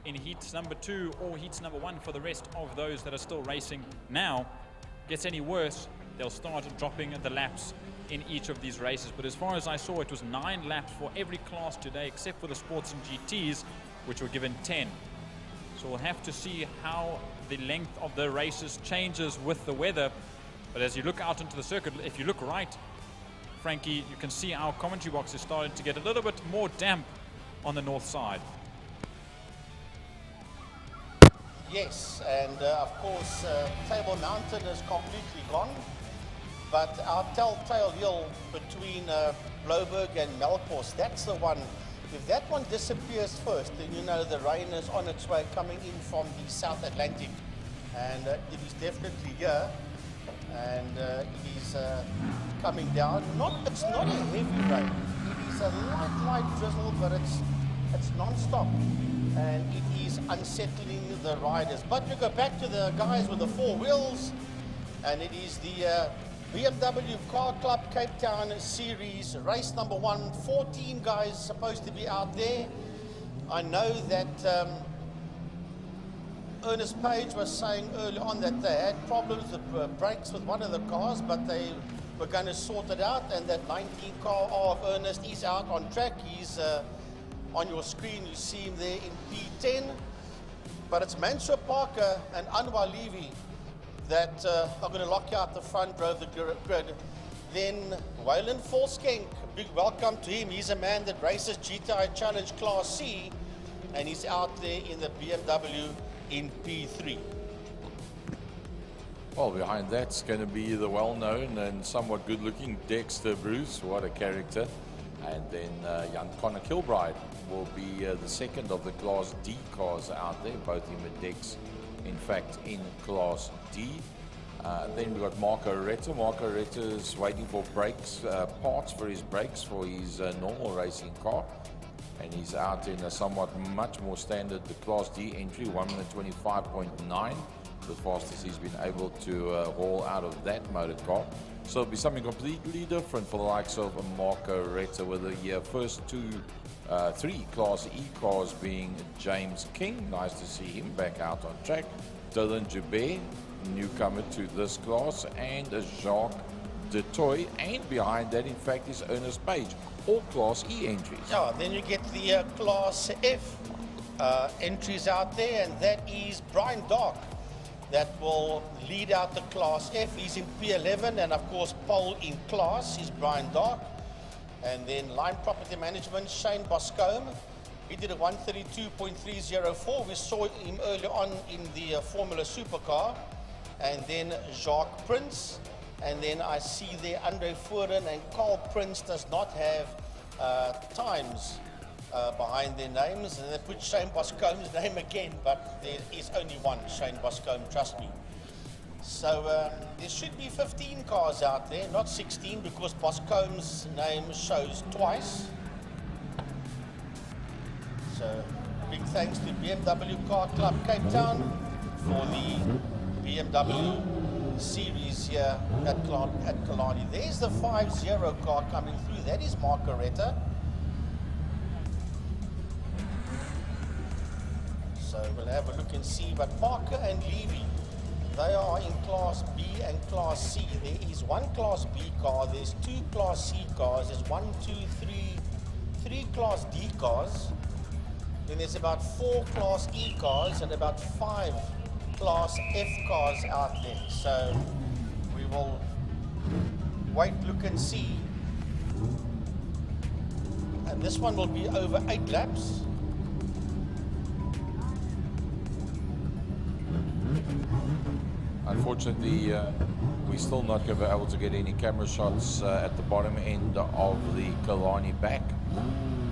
in heats number 2 or heats number 1 for the rest of those that are still racing now gets any worse, they'll start dropping the laps in each of these races. But as far as I saw, it was 9 laps for every class today except for the sports and GTs, which were given 10. So we'll have to see how the length of the races changes with the weather. But as you look out into the circuit, if you look right, Frankie, you can see our commentary box is starting to get a little bit more damp on the north side. Yes, and of course, Table Mountain is completely gone. But our telltale hill between Bloberg and Melkhorst, that's the one. If that one disappears first, then you know the rain is on its way coming in from the South Atlantic. And it is definitely here. And it is coming down. It's not a heavy rain. It is a light drizzle, but it's non-stop. And it is unsettling the riders. But you go back to the guys with the four wheels, and it is the BMW Car Club Cape Town Series, race number 1. 14 guys supposed to be out there. I know that Ernest Page was saying early on that they had problems with brakes with one of the cars, but they were going to sort it out, and that 19 car of Ernest is out on track. He's on your screen, you see him there in P10. But it's Mansur Parker and Anwar Levy that are going to lock you out the front row of the grid. Then Waylon Volskenk, big welcome to him. He's a man that races GTI Challenge Class C, and he's out there in the BMW in P3. Well, behind that's going to be the well-known and somewhat good-looking Dexter Bruce. What a character. And then Jan-Connor Kilbride will be the second of the Class D cars out there, both him and Dex, in fact, in Class D. Then we've got Marco Retta. Marco Retta is waiting for brakes, parts for his brakes for his normal racing car. And he's out in a somewhat much more standard Class D entry, 1:25.9, the fastest he's been able to haul out of that motor car. So it'll be something completely different for the likes of Marco Retta, with the first three Class E cars being James King. Nice to see him back out on track. Dylan Joubert, newcomer to this class, and Jacques de Toy, and behind that, in fact, is Ernest Page, all Class E entries. Yeah, then you get the Class F entries out there, and that is Brian Dark that will lead out the Class F. He's in P11, and of course pole in class is Brian Dark. And then Line Property Management, Shane Boscombe. He did a 1:32.304. We saw him earlier on in the Formula Supercar. And then Jacques Prince. And then I see there Andre Fuhren, and Carl Prince does not have times behind their names. And they put Shane Boscombe's name again, but there is only one Shane Boscombe, trust me. So there should be 15 cars out there, not 16, because Boscombe's name shows twice. So big thanks to BMW Car Club Cape Town for the BMW series here at Killarney. There's the 5-0 car coming through. That is Marco Retta. So we'll have a look and see. But Parker and Levy, they are in Class B and Class C. There is one Class B car, there's two Class C cars, there's 1, 2, 3 Class D cars. Then there's about 4 Class E cars and about 5 Class F cars out there. So we will wait, look and see. And this one will be over 8 laps. Unfortunately, we're still not going to be able to get any camera shots at the bottom end of the Killarney back.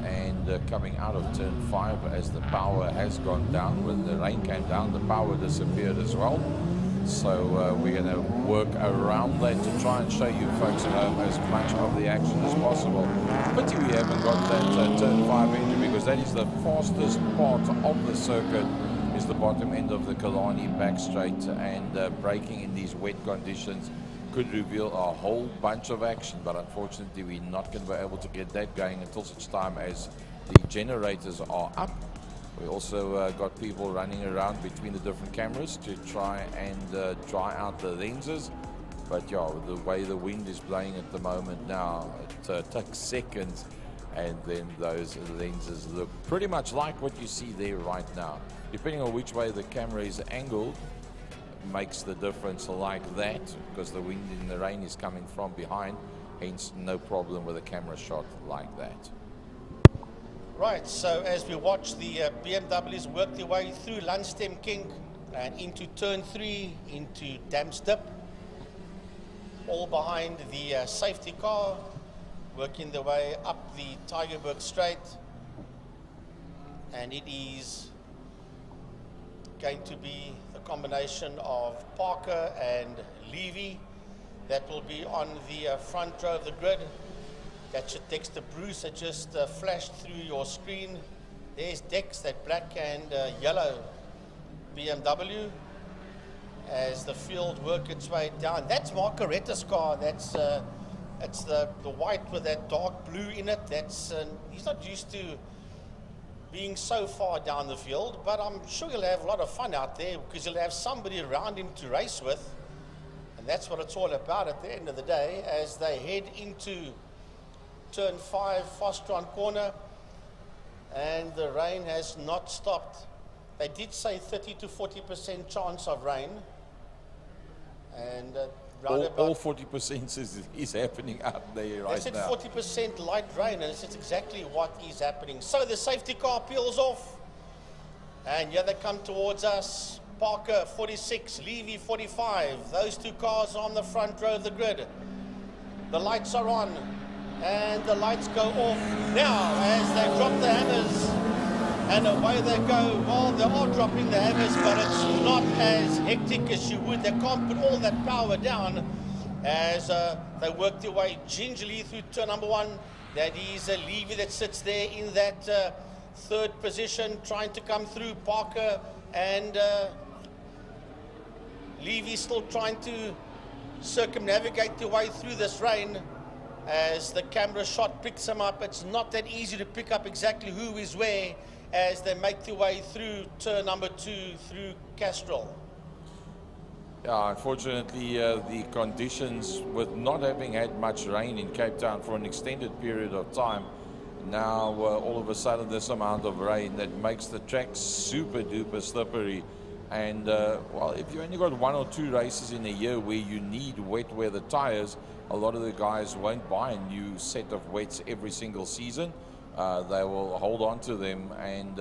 And coming out of turn 5, as the power has gone down, when the rain came down, the power disappeared as well. So we're going to work around that to try and show you folks at home as much of the action as possible. Pity we haven't got that turn 5 entry, because that is the fastest part of the circuit, is the bottom end of the Killarney back straight, and braking in these wet conditions could reveal a whole bunch of action, but unfortunately we're not going to be able to get that going until such time as the generators are up. We also got people running around between the different cameras to try and dry out the lenses, but yeah, the way the wind is blowing at the moment now, it takes seconds, and then those lenses look pretty much like what you see there right now. Depending on which way the camera is angled makes the difference like that, because the wind in the rain is coming from behind, hence no problem with a camera shot like that. Right, so as we watch the BMWs work their way through, Lundstrom King and into turn 3, into Dam's Dip, all behind the safety car, working their way up the Tigerberg Straight, and it is going to be the combination of Parker and Levy that will be on the front row of the grid. That's your Dexter Bruce that just flashed through your screen. There's Dex, that black and yellow BMW, as the field work its way down. That's Margaretta's car. That's it's the white with that dark blue in it. That's he's not used to being so far down the field, but I'm sure he'll have a lot of fun out there because he'll have somebody around him to race with, and that's what it's all about at the end of the day as they head into turn 5, Fostron corner, and the rain has not stopped. They did say 30 to 40% chance of rain, and all 40% is happening up there right they said now. 40% light rain, and it's exactly what is happening. So the safety car peels off, and here they come towards us. Parker 46, Levy 45. Those two cars are on the front row of the grid. The lights are on, and the lights go off now as they drop the hammers, and away they go. Well, they are dropping the hammers, but it's not as hectic as you would. They can't put all that power down as they work their way gingerly through turn number 1. That is Levy that sits there in that third position, trying to come through. Parker and Levy still trying to circumnavigate their way through this rain. As the camera shot picks them up, it's not that easy to pick up exactly who is where as they make their way through turn number 2 through Castrol. Yeah, unfortunately, the conditions with not having had much rain in Cape Town for an extended period of time, now all of a sudden this amount of rain that makes the track super duper slippery. And well, if you only got 1 or 2 races in a year where you need wet weather tires, a lot of the guys won't buy a new set of wets every single season. They will hold on to them, and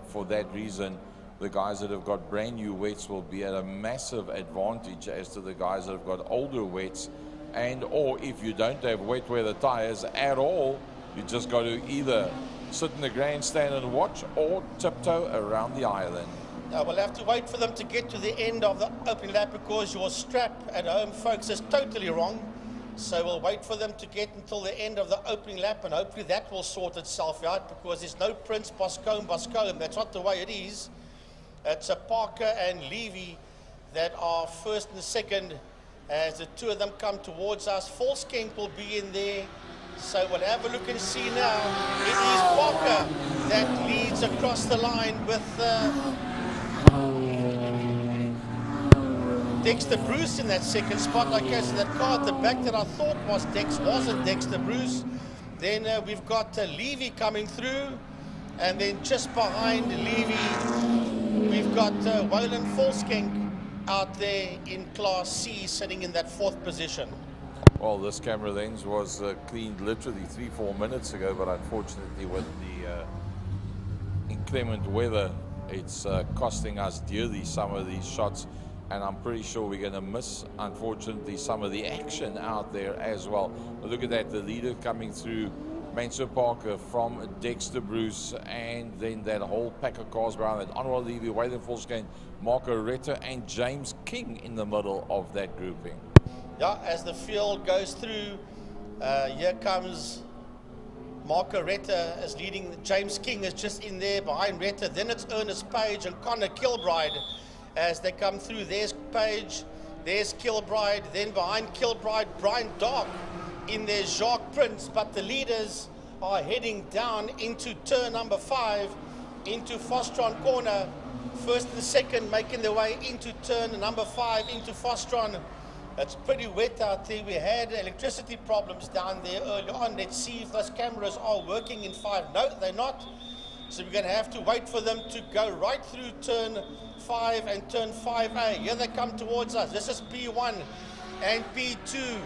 for that reason, the guys that have got brand new wets will be at a massive advantage as to the guys that have got older wets. And or if you don't have wet weather tires at all, you just got to either sit in the grandstand and watch or tiptoe around the island. Now we'll have to wait for them to get to the end of the opening lap because your strap at home, folks, is totally wrong. So we'll wait for them to get until the end of the opening lap, and hopefully that will sort itself out because there's no Prince Boscombe. That's not the way it is. It's a Parker and Levy that are first and second as the two of them come towards us. Volskenk will be in there. So we'll have a look and see now. It is Parker that leads across the line with Dexter Bruce in that second spot. Okay, so that car at the back that I thought was Dex wasn't Dexter Bruce. Then we've got Levy coming through, and then just behind Levy, we've got Wayland Volskenk out there in Class C, sitting in that 4th position. Well, this camera lens was cleaned literally 3-4 minutes ago, but unfortunately with the inclement weather, it's costing us dearly some of these shots. And I'm pretty sure we're going to miss, unfortunately, some of the action out there as well. But look at that, the leader coming through, Mansur Parker from Dexter Bruce, and then that whole pack of cars behind that. Anwar Levy, Wayland Volskenk, Margaret and James King in the middle of that grouping. Yeah, as the field goes through, here comes Margaret as leading. James King is just in there behind Retta. Then it's Ernest Page and Connor Kilbride. As they come through, there's Page, there's Kilbride, then behind Kilbride, Brian Dark in there, Jacques Prince, but the leaders are heading down into turn number 5, into Fostron corner. First and second making their way into turn number 5, into Fostron. It's pretty wet out there. We had electricity problems down there early on. Let's see if those cameras are working in 5. No, they're not. So we're going to have to wait for them to go right through turn 5 and turn 5A. Here they come towards us. This is P1 and P2.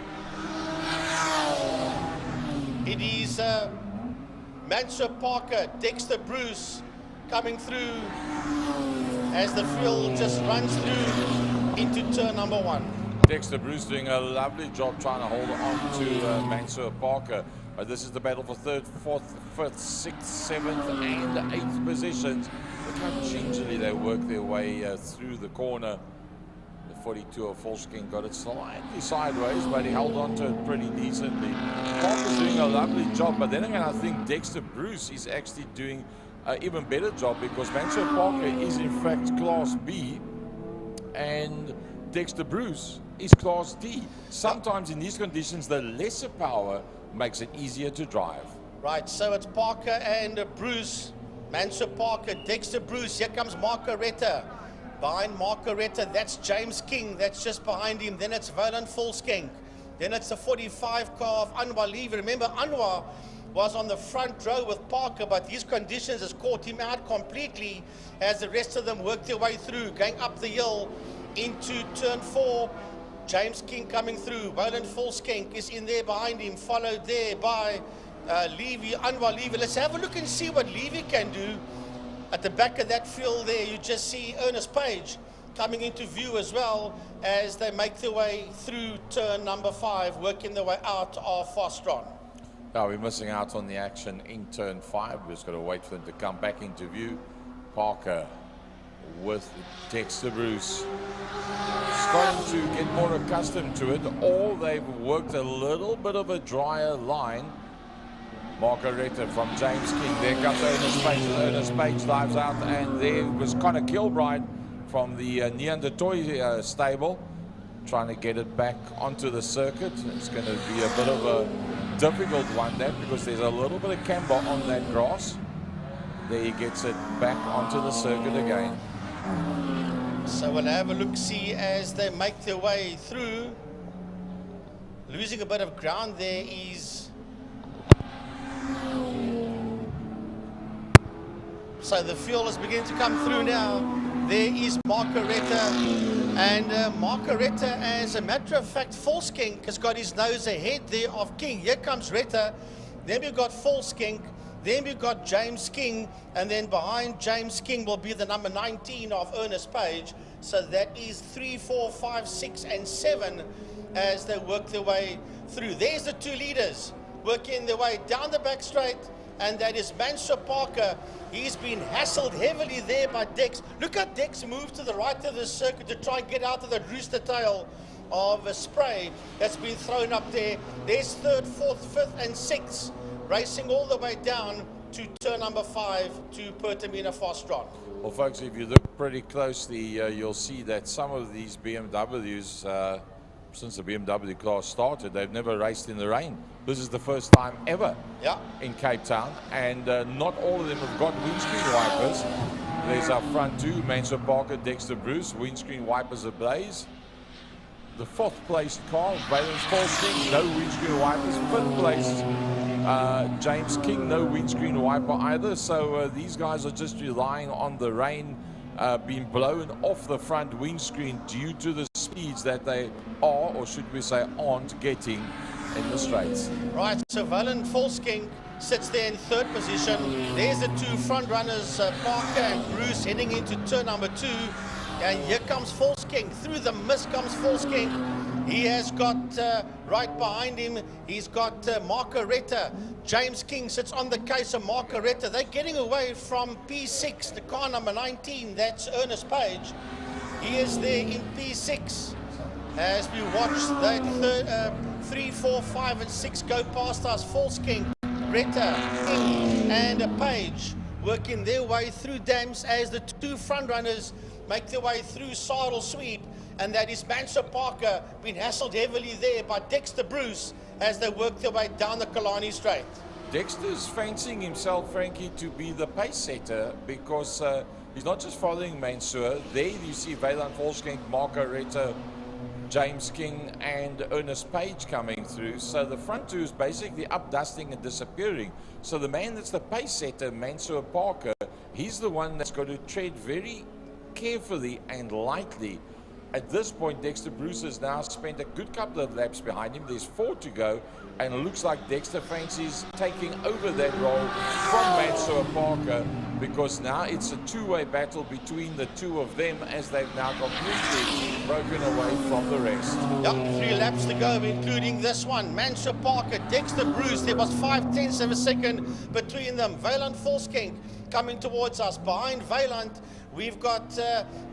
It is Mansur Parker, Dexter Bruce coming through. as the field just runs through into turn number 1. Dexter Bruce doing a lovely job trying to hold on to Mansour Parker. This is the battle for 3rd, 4th, 5th, 6th, 7th and 8th positions. Look how gingerly they work their way through the corner. The 42 of Volsking got it slightly sideways, but he held on to it pretty decently. Parker's doing a lovely job, but then again I think Dexter Bruce is actually doing an even better job, because Mansour Parker is in fact Class B and Dexter Bruce is Class D. Sometimes in these conditions the lesser power makes it easier to drive. Right, so it's Parker and Bruce. Mansour Parker, Dexter Bruce. Here comes Margaretta. Behind Margaretta, that's James King. That's just behind him. Then it's Valant Volskenk. Then it's the 45 car of Anwar Levy. Remember, Anwar was on the front row with Parker, but these conditions has caught him out completely as the rest of them work their way through, going up the hill into turn 4. James King coming through. Valant Volskenk is in there behind him, followed there by Levy, Anwar Levy. Let's have a look and see what Levy can do. At the back of that field there, you just see Ernest Page coming into view as well as they make their way through turn number 5, working their way out of Fostron. Now we're missing out on the action in turn 5. We're just got to wait for them to come back into view. Parker with Dexter Bruce. Starting to get more accustomed to it, or they've worked a little bit of a drier line. Margaretta from James King. There comes Ernest Page. Ernest Page dives out, and there was Connor Kilbride from the Neanderthal stable, trying to get it back onto the circuit. It's going to be a bit of a difficult one, that, because there's a little bit of camber on that grass. There he gets it back onto the circuit again. So we'll have a look-see as they make their way through. Losing a bit of ground there is... So the fuel is beginning to come through now. There is Margaretta. And Margaretta, as a matter of fact, Volskenk has got his nose ahead there of King. Here comes Retta. Then we've got Volskenk. Then we've got James King, and then behind James King will be the number 19 of Ernest Page. So that is 3, 4, 5, 6, and 7 as they work their way through. There's the two leaders working their way down the back straight, and that is Mansour Parker. He's been hassled heavily there by Dex. Look at Dex move to the right of the circuit to try and get out of the rooster tail of a spray that's been thrown up there. There's 3rd, 4th, 5th, and 6th. Racing all the way down to turn number 5 to Pertamina Fostron. Well, folks, if you look pretty closely, you'll see that some of these BMWs, since the BMW class started, they've never raced in the rain. This is the first time ever in Cape Town, and not all of them have got windscreen wipers. There's our front two, Mansour Parker, Dexter Bruce, windscreen wipers ablaze. The 4th placed car, Valant Volsking, no windscreen wipers. 5th placed James King, no windscreen wiper either. So these guys are just relying on the rain being blown off the front windscreen due to the speeds that they are, or should we say aren't, getting in the straights. Right, so Valant Volsking sits there in 3rd position. There's the two front runners, Parker and Bruce, heading into turn number 2. And here comes Volsking. Through the mist comes Volsking. He has got right behind him, he's got Margaretta. James King sits on the case of Margaretta. They're getting away from P6, the car number 19. That's Ernest Page. He is there in P6 as we watch that 3, 4, 5, and 6 go past us. Volsking, Retta, King, and Page working their way through dams as the two front runners make their way through Saddle Sweep, and that is Mansour Parker, been hassled heavily there by Dexter Bruce as they work their way down the Killarney Straight. Dexter's fancying himself, Frankie, to be the pace setter, because he's not just following Mansour. There you see Valant Volskenk, Margaretta, James King, and Ernest Page coming through. So the front two is basically up, dusting, and disappearing. So the man that's the pace setter, Mansour Parker, he's the one that's got to tread very carefully and lightly. At this point, Dexter Bruce has now spent a good couple of laps behind him. There's 4 to go, And it looks like Dexter Fancy's taking over that role from Mansour Parker, because now it's a two-way battle between the two of them as they've now completely broken away from the rest. Yeah, 3 laps to go, including this one. Mansour Parker, Dexter Bruce, there was 5/10 of a second between them. Valand Volskenk coming towards us. Behind Valand, we've got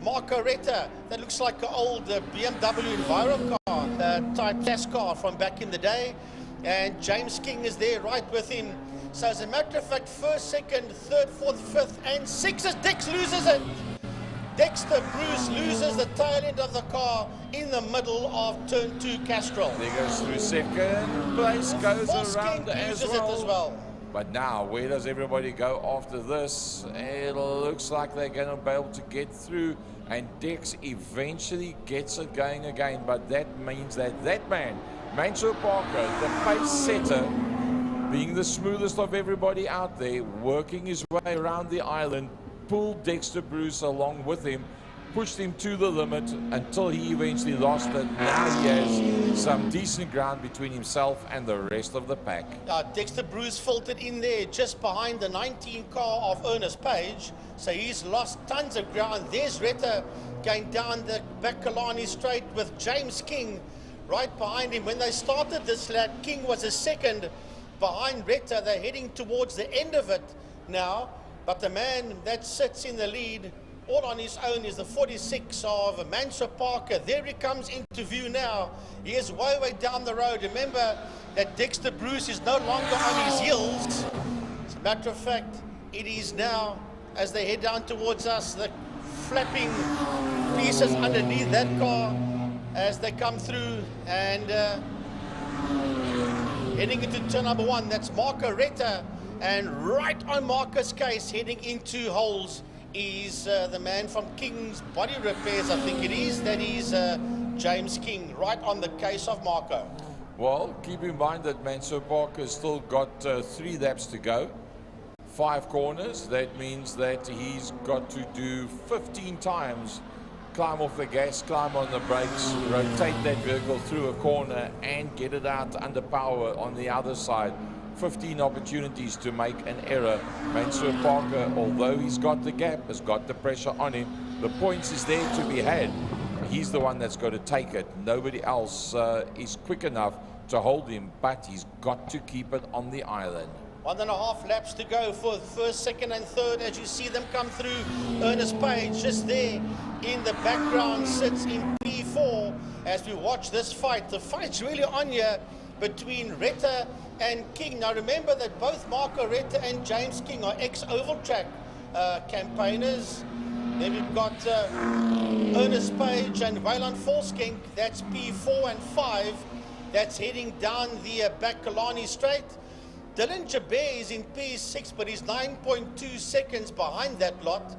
Marco Retta. That looks like an old BMW Enviro car, type test car from back in the day. And James King is there right with him. So as a matter of fact, first, second, third, fourth, fifth, and sixth as Dex loses it. Dexter Bruce loses the tail end of the car in the middle of turn 2 Castrol. There goes through second place, goes around loses as it as well. But now, where does everybody go after this? It looks like they're going to be able to get through, and Dex eventually gets it going again. But that means that that man, Mansour Parker, the pace setter, being the smoothest of everybody out there, working his way around the island, pulled Dexter Bruce along with him, pushed him to the limit until he eventually lost it. Now he has some decent ground between himself and the rest of the pack. Dexter Bruce filtered in there just behind the 19 car of Ernest Page, so he's lost tons of ground. There's Retta going down the back Killarney straight with James King right behind him. When they started this lap, King was a second behind Retta. They're heading towards the end of it now, but the man that sits in the lead all on his own is the 46 of Mansour Parker. There he comes into view now. He is way down the road. Remember that Dexter Bruce is no longer on his heels. As a matter of fact, it is now, as they head down towards us, the flapping pieces underneath that car as they come through, and heading into turn number 1, that's Marco Retta, and right on Marco's case, heading into holes, is the man from King's Body Repairs, I think it is. That is James King, right on the case of Marco. Well, keep in mind that Mansour Parker has still got 3 laps to go, 5 corners. That means that he's got to do 15 times, climb off the gas, climb on the brakes, rotate that vehicle through a corner and get it out under power on the other side. 15 opportunities to make an error. Mansour Parker, although he's got the gap, has got the pressure on him. The points is there to be had. He's the one that's got to take it. Nobody else is quick enough to hold him, but he's got to keep it on the island. 1.5 laps to go for the first, second, and third as you see them come through. Ernest Page just there in the background sits in P4 as we watch this fight. The fight's really on here between Retta and King. Now remember that both Marco Retta and James King are ex-Oval Track campaigners. Then we've got Ernest Page and Valand Volskenk. That's P4 and 5. That's heading down the back Killarney straight. Dylan Jabez is in P6, but he's 9.2 seconds behind that lot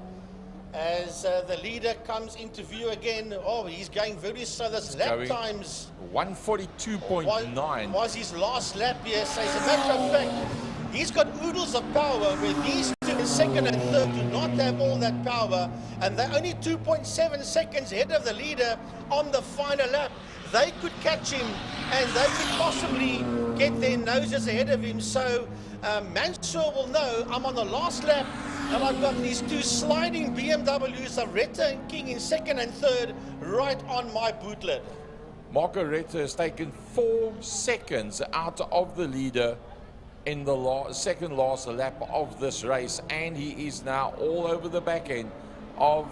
as the leader comes into view again. Oh, he's going very slow. This lap times 142.9 was his last lap, yes. As a matter of fact, he's got oodles of power, where these two in second and third do not have all that power, and they're only 2.7 seconds ahead of the leader on the final lap. They could catch him, and they could possibly get their noses ahead of him. So Mansour will know, I'm on the last lap, and I've got these two sliding BMWs of Retta and King in second and third right on my boot lid. Marco Retta has taken 4 seconds out of the leader in the second last lap of this race, and he is now all over the back end of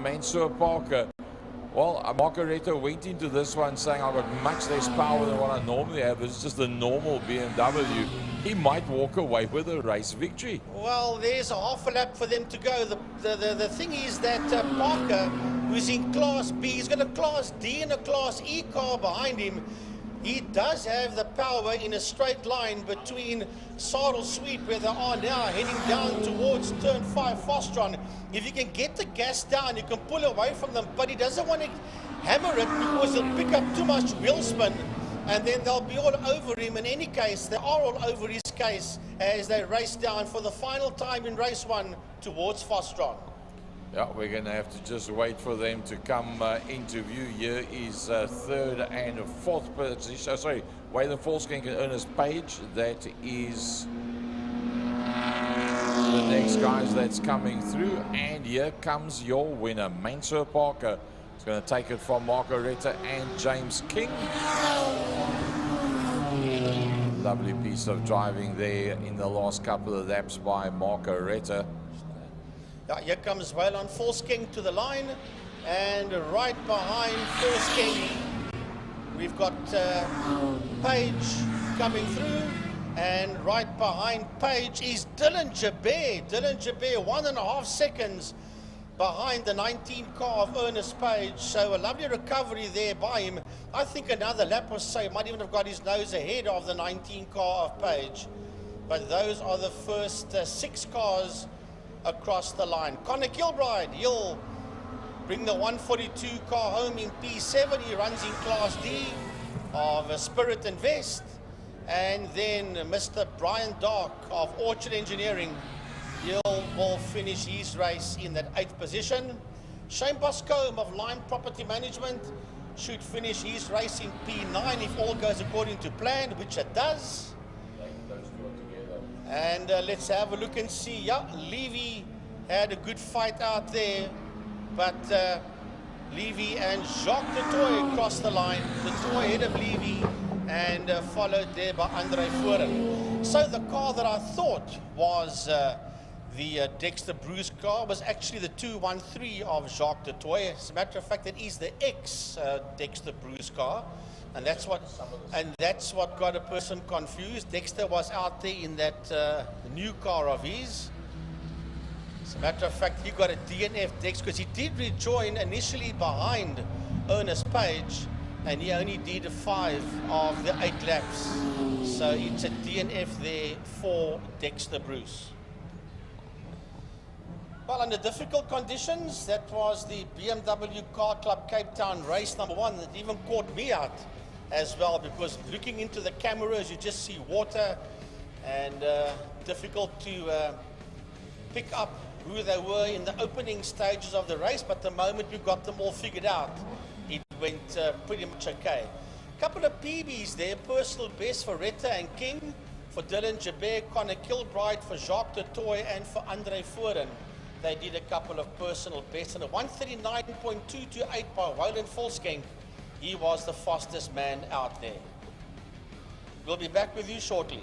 Mansour Parker. Well, Marco Retta went into this one saying, I've got much less power than what I normally have. It's just a normal BMW. He might walk away with a race victory. Well, there's a half a lap for them to go. The thing is that Parker, who's in Class B, he's got a Class D and a Class E car behind him. He does have the power in a straight line between Saddle Sweet, where they are now, heading down towards turn 5 Fostron. If you can get the gas down, you can pull away from them, but he doesn't want to hammer it because he'll pick up too much wheel spin, and then they'll be all over him. In any case, they are all over his case as they race down for the final time in race 1 towards Fostron. Yeah, we're going to have to just wait for them to come into view. Here is third and fourth position. Oh, sorry, Waylon Falskink and Ernest Page. That is the next guys that's coming through. And here comes your winner, Mansour Parker. He's going to take it from Marco Retta and James King. Lovely piece of driving there in the last couple of laps by Marco Retta. Yeah, here comes Waylon Falskink to the line, and right behind Falskink, we've got Page coming through, and right behind Page is Dylan Jabir. Dylan Jabir, 1.5 seconds behind the 19 car of Ernest Page, so a lovely recovery there by him. I think another lap or so, he might even have got his nose ahead of the 19 car of Page, but those are the first 6 cars across the line. Connor Kilbride, he'll bring the 142 car home in P7. He runs in Class D of Spirit Invest. And then Mr. Brian Dark of Orchard Engineering, will finish his race in that 8th position. Shane Boscombe of Lime Property Management should finish his race in P9 if all goes according to plan, which it does. And let's have a look and see. Yeah, Levy had a good fight out there, but Levy and Jacques de Toy crossed the line. De Toy ahead of Levy and followed there by Andre Foren. So the car that I thought was the Dexter Bruce car was actually the 213 of Jacques de Toy. As a matter of fact, it is the ex Dexter Bruce car. And that's what got a person confused. Dexter was out there in that new car of his. As a matter of fact, he got a DNF Dexter because he did rejoin initially behind Ernest Page, and he only did 5 of the 8 laps. So it's a DNF there for Dexter Bruce. Well, under difficult conditions, that was the BMW Car Club Cape Town race number 1. It even caught me out as well, because looking into the cameras you just see water, and difficult to pick up who they were in the opening stages of the race, but the moment we got them all figured out, it went pretty much okay. Couple of PBs there, personal best for Retta and King, for Dylan Jabir, Connor Kilbride, for Jacques de Toy, and for Andre Foren. They did a couple of personal bests, and a 139.228 by Waylon Falskink. He was the fastest man out there. We'll be back with you shortly.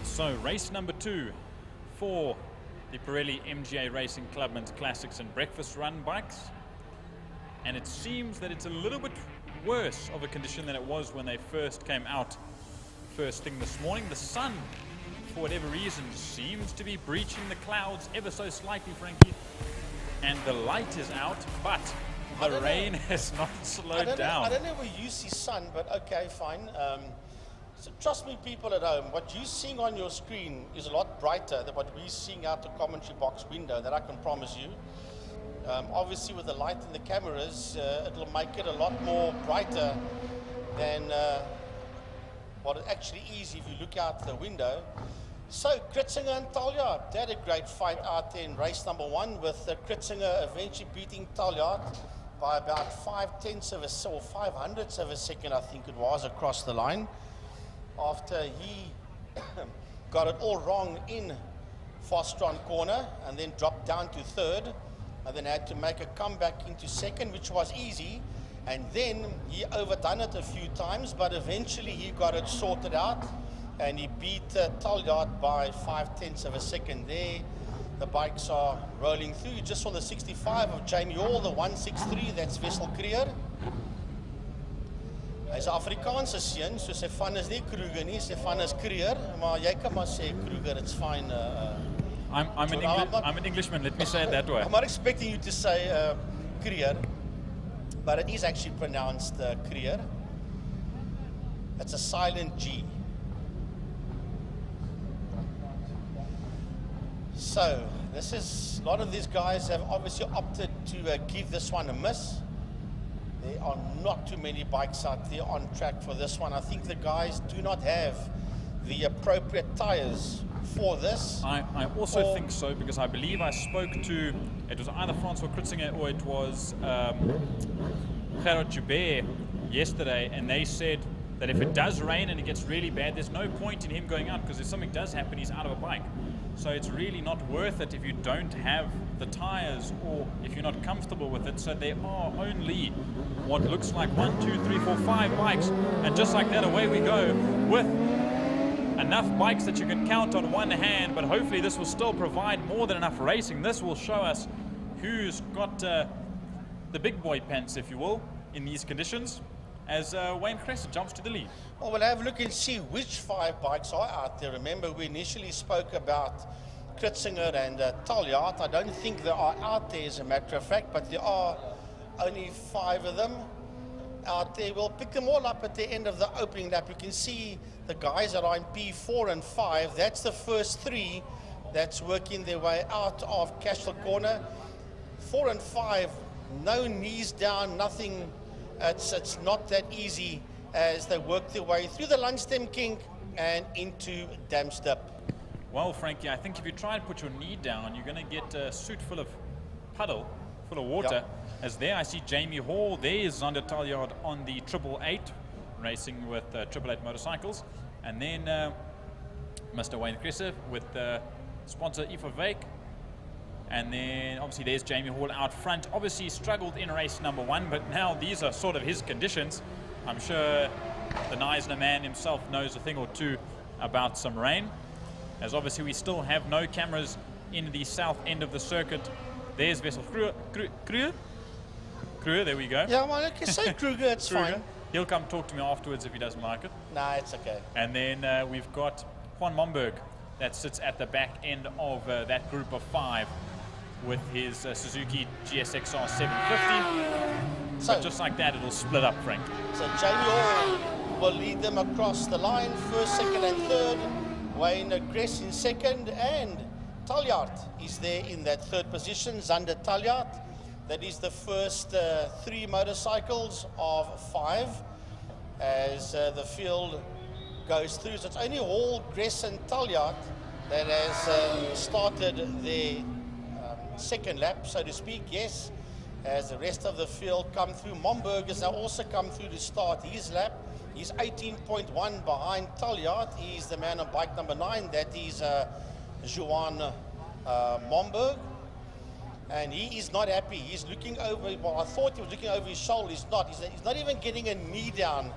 So race number 2 for the Pirelli MGA Racing Clubman's Classics and Breakfast Run bikes. And it seems that it's a little bit worse of a condition than it was when they first came out first thing this morning. The sun, for whatever reason, seems to be breaching the clouds ever so slightly, Frankie. And the light is out, but the rain has not slowed down. I don't know where you see sun, but okay, fine. So trust me, people at home, what you're seeing on your screen is a lot brighter than what we're seeing out the commentary box window, that I can promise you. Obviously, with the light and the cameras, it'll make it a lot more brighter than what it actually is if you look out the window. So, Kritzinger and Taljaard, they had a great fight out there in race number 1, with Kritzinger eventually beating Taljaard by about 5/10 of a, or 500ths of a second, I think it was, across the line, after he got it all wrong in Fostron corner and then dropped down to 3rd, and then had to make a comeback into 2nd, which was easy. And then he overdone it a few times, but eventually he got it sorted out, and he beat Taljaard by 5/10 of a second there. The bikes are rolling through. You just saw the 65 of Jamie Hall, the 163, that's Wessel Creer. Hy's 'n Afrikaanse seun, so sy van is nie Kruger nie, sy van is Creer, maar jy kan maar sê Kruger, it's fine. I'm an Englishman, let me say it that way. I'm not expecting you to say Creer, but it is actually pronounced Creer. It's a silent G. So, this is, a lot of these guys have obviously opted to give this one a miss. There are not too many bikes out there on track for this one. I think the guys do not have the appropriate tires for this. I also think so, because I believe I spoke to, it was either Francois Kritzinger or it was Gerard Joubert yesterday, and they said that if it does rain and it gets really bad, there's no point in him going out, because if something does happen, he's out of a bike. So it's really not worth it if you don't have the tires or if you're not comfortable with it. So there are only what looks like 1, 2, 3, 4, 5 bikes, and just like that, away we go with enough bikes that you can count on one hand. But hopefully this will still provide more than enough racing. This will show us who's got the big boy pants, if you will, in these conditions, as Wayne Cressett jumps to the lead. Well, we'll have a look and see which 5 bikes are out there. Remember, we initially spoke about Kritzinger and Taljaard. I don't think they are out there, as a matter of fact, but there are only 5 of them out there. We'll pick them all up at the end of the opening lap. You can see the guys that are in P4 and 5. That's the first 3 that's working their way out of Cashel Corner. 4 and 5, no knees down, nothing. It's not that easy as they work their way through the Lundstem kink and into Damstep. Well, Frankie, I think if you try and put your knee down, you're going to get a suit full of puddle, full of water. Yep. As there I see Jamie Hall, there is Zander Taljaard on the 888, racing with 888 motorcycles. And then Mr. Wayne Cressett with sponsor Eva Vake. And then obviously there's Jamie Hall out front. Obviously he struggled in race number 1, but now these are sort of his conditions. I'm sure the Neisner man himself knows a thing or two about some rain, as obviously we still have no cameras in the south end of the circuit. There's Wessel Creer, there we go. Yeah, well, okay, say Kruger, it's fine. He'll come talk to me afterwards if he doesn't like it. Nah, it's okay. And then we've got Juan Momberg that sits at the back end of that group of 5 with his Suzuki GSXR 750. So But just like that, it'll split up, Frank. So Jamie Hall will lead them across the line, first, second and third. Wayne Gress in second, and Taljaard is there in that third position, Zander Taljaard. That is the first 3 motorcycles of 5 as the field goes through. So it's only Hall, Gress and Taljaard that has started their second lap, so to speak, yes. As the rest of the field come through, Momberg has now also come through to start his lap. He's 18.1 behind Taljaard. He's the man on bike number 9. That is Johan Momberg. And he is not happy. He's looking over, well, I thought he was looking over his shoulder. He's not. He's not even getting a knee down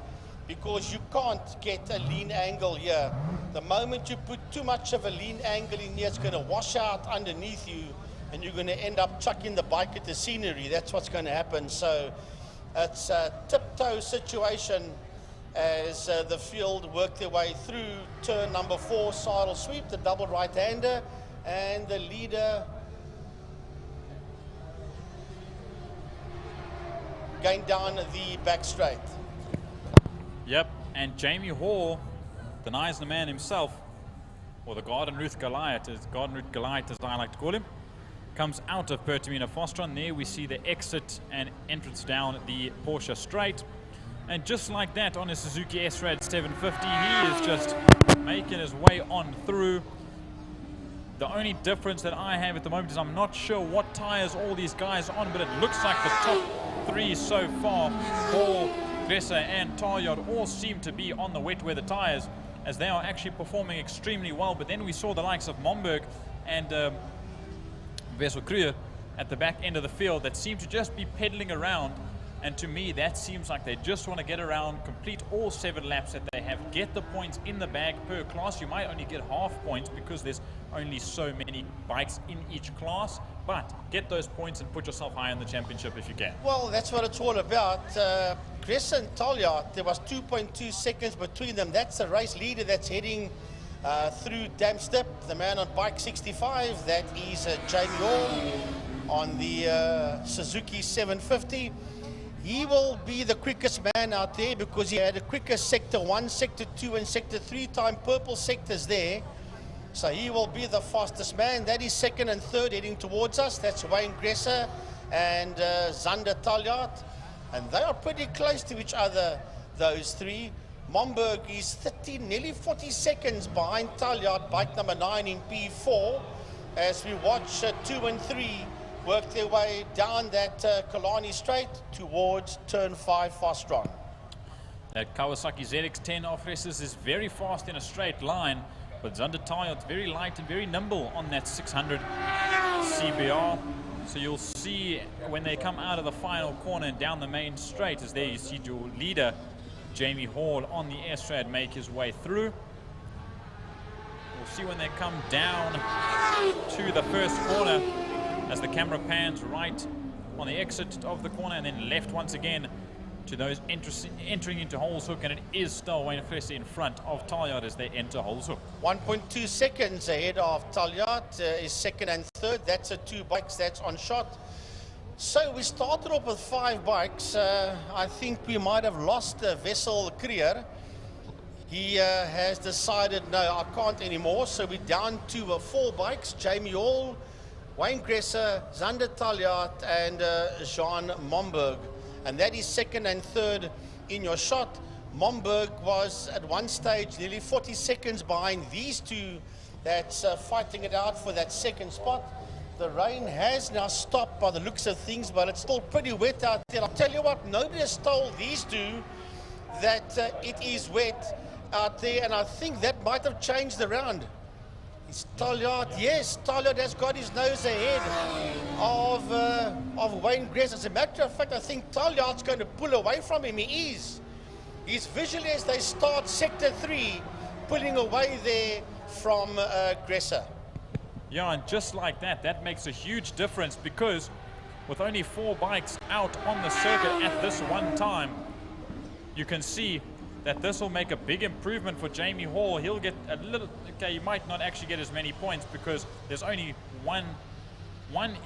because you can't get a lean angle here. The moment you put too much of a lean angle in here, it's going to wash out underneath you and you're going to end up chucking the bike at the scenery. That's what's going to happen. So it's a tiptoe situation as the field work their way through turn number 4, sidle sweep, the double right-hander, and the leader going down the back straight. Yep, and Jamie Hall, the Neisner man himself, or the Garden Ruth Goliath as I like to call him, comes out of Pertamina Fostron. There we see the exit and entrance down the Porsche straight. And just like that, on his Suzuki S-Rad 750, he is just making his way on through. The only difference that I have at the moment is I'm not sure what tires all these guys are on, but it looks like the top 3 so far, Hall, Gressa and Taljaard, all seem to be on the wet weather tires, as they are actually performing extremely well. But then we saw the likes of Momberg and Wessel Kruger at the back end of the field that seem to just be pedaling around. And to me, that seems like they just want to get around, complete all 7 laps that they have, get the points in the bag per class. You might only get half points because there's only so many bikes in each class, but get those points and put yourself high in the championship if you can. Well, that's what it's all about. Gress and Taljaard, there was 2.2 seconds between them. That's the race leader that's heading through Damstep, the man on bike 65. That is Jamie Hall on the Suzuki 750. He will be the quickest man out there because he had the quickest sector 1, sector 2 and sector 3 time purple sectors there. So he will be the fastest man. That is second and third heading towards us. That's Wayne Gressa and Zander Taljaard. And they are pretty close to each other, those 3. Momberg is 30, nearly 40 seconds behind Taljaard, bike number 9 in P4, as we watch 2 and 3 work their way down that Killarney straight towards turn 5 Fostron. That Kawasaki ZX-10 off races is very fast in a straight line, but Zander Taljaard's very light and very nimble on that 600 CBR. So you'll see when they come out of the final corner and down the main straight, as there you see your leader, Jamie Hall, on the S-Rad make his way through. We'll see when they come down to the first corner, as the camera pans right on the exit of the corner and then left once again to those entering into Holes Hook, and it is still Wayne Gressa in front of Taljaard as they enter Holes Hook. 1.2 seconds ahead of Taljaard is second and third. That's the 2 bikes that's on shot. So we started off with 5 bikes. I think we might have lost Wessel Kruger. He has decided, no, I can't anymore. So we're down to 4 bikes. Jamie Hall, Wayne Gressa, Zander Taljaard and Jean Momberg. And that is second and third in your shot. Momberg was at one stage nearly 40 seconds behind these 2 that's fighting it out for that second spot. The rain has now stopped by the looks of things, but it's still pretty wet out there. I'll tell you what, nobody has told these 2 that it is wet out there, and I think that might have changed the round. It's Taljaard, yes, Taljaard has got his nose ahead of Wayne Gressa. As a matter of fact, I think Taljaard's going to pull away from him. He is. He's visually, as they start sector 3, pulling away there from Gressa. Yeah, and just like that, that makes a huge difference, because with only 4 bikes out on the circuit at this one time, you can see that this will make a big improvement for Jamie Hall. He'll get a little, okay, he might not actually get as many points because there's only one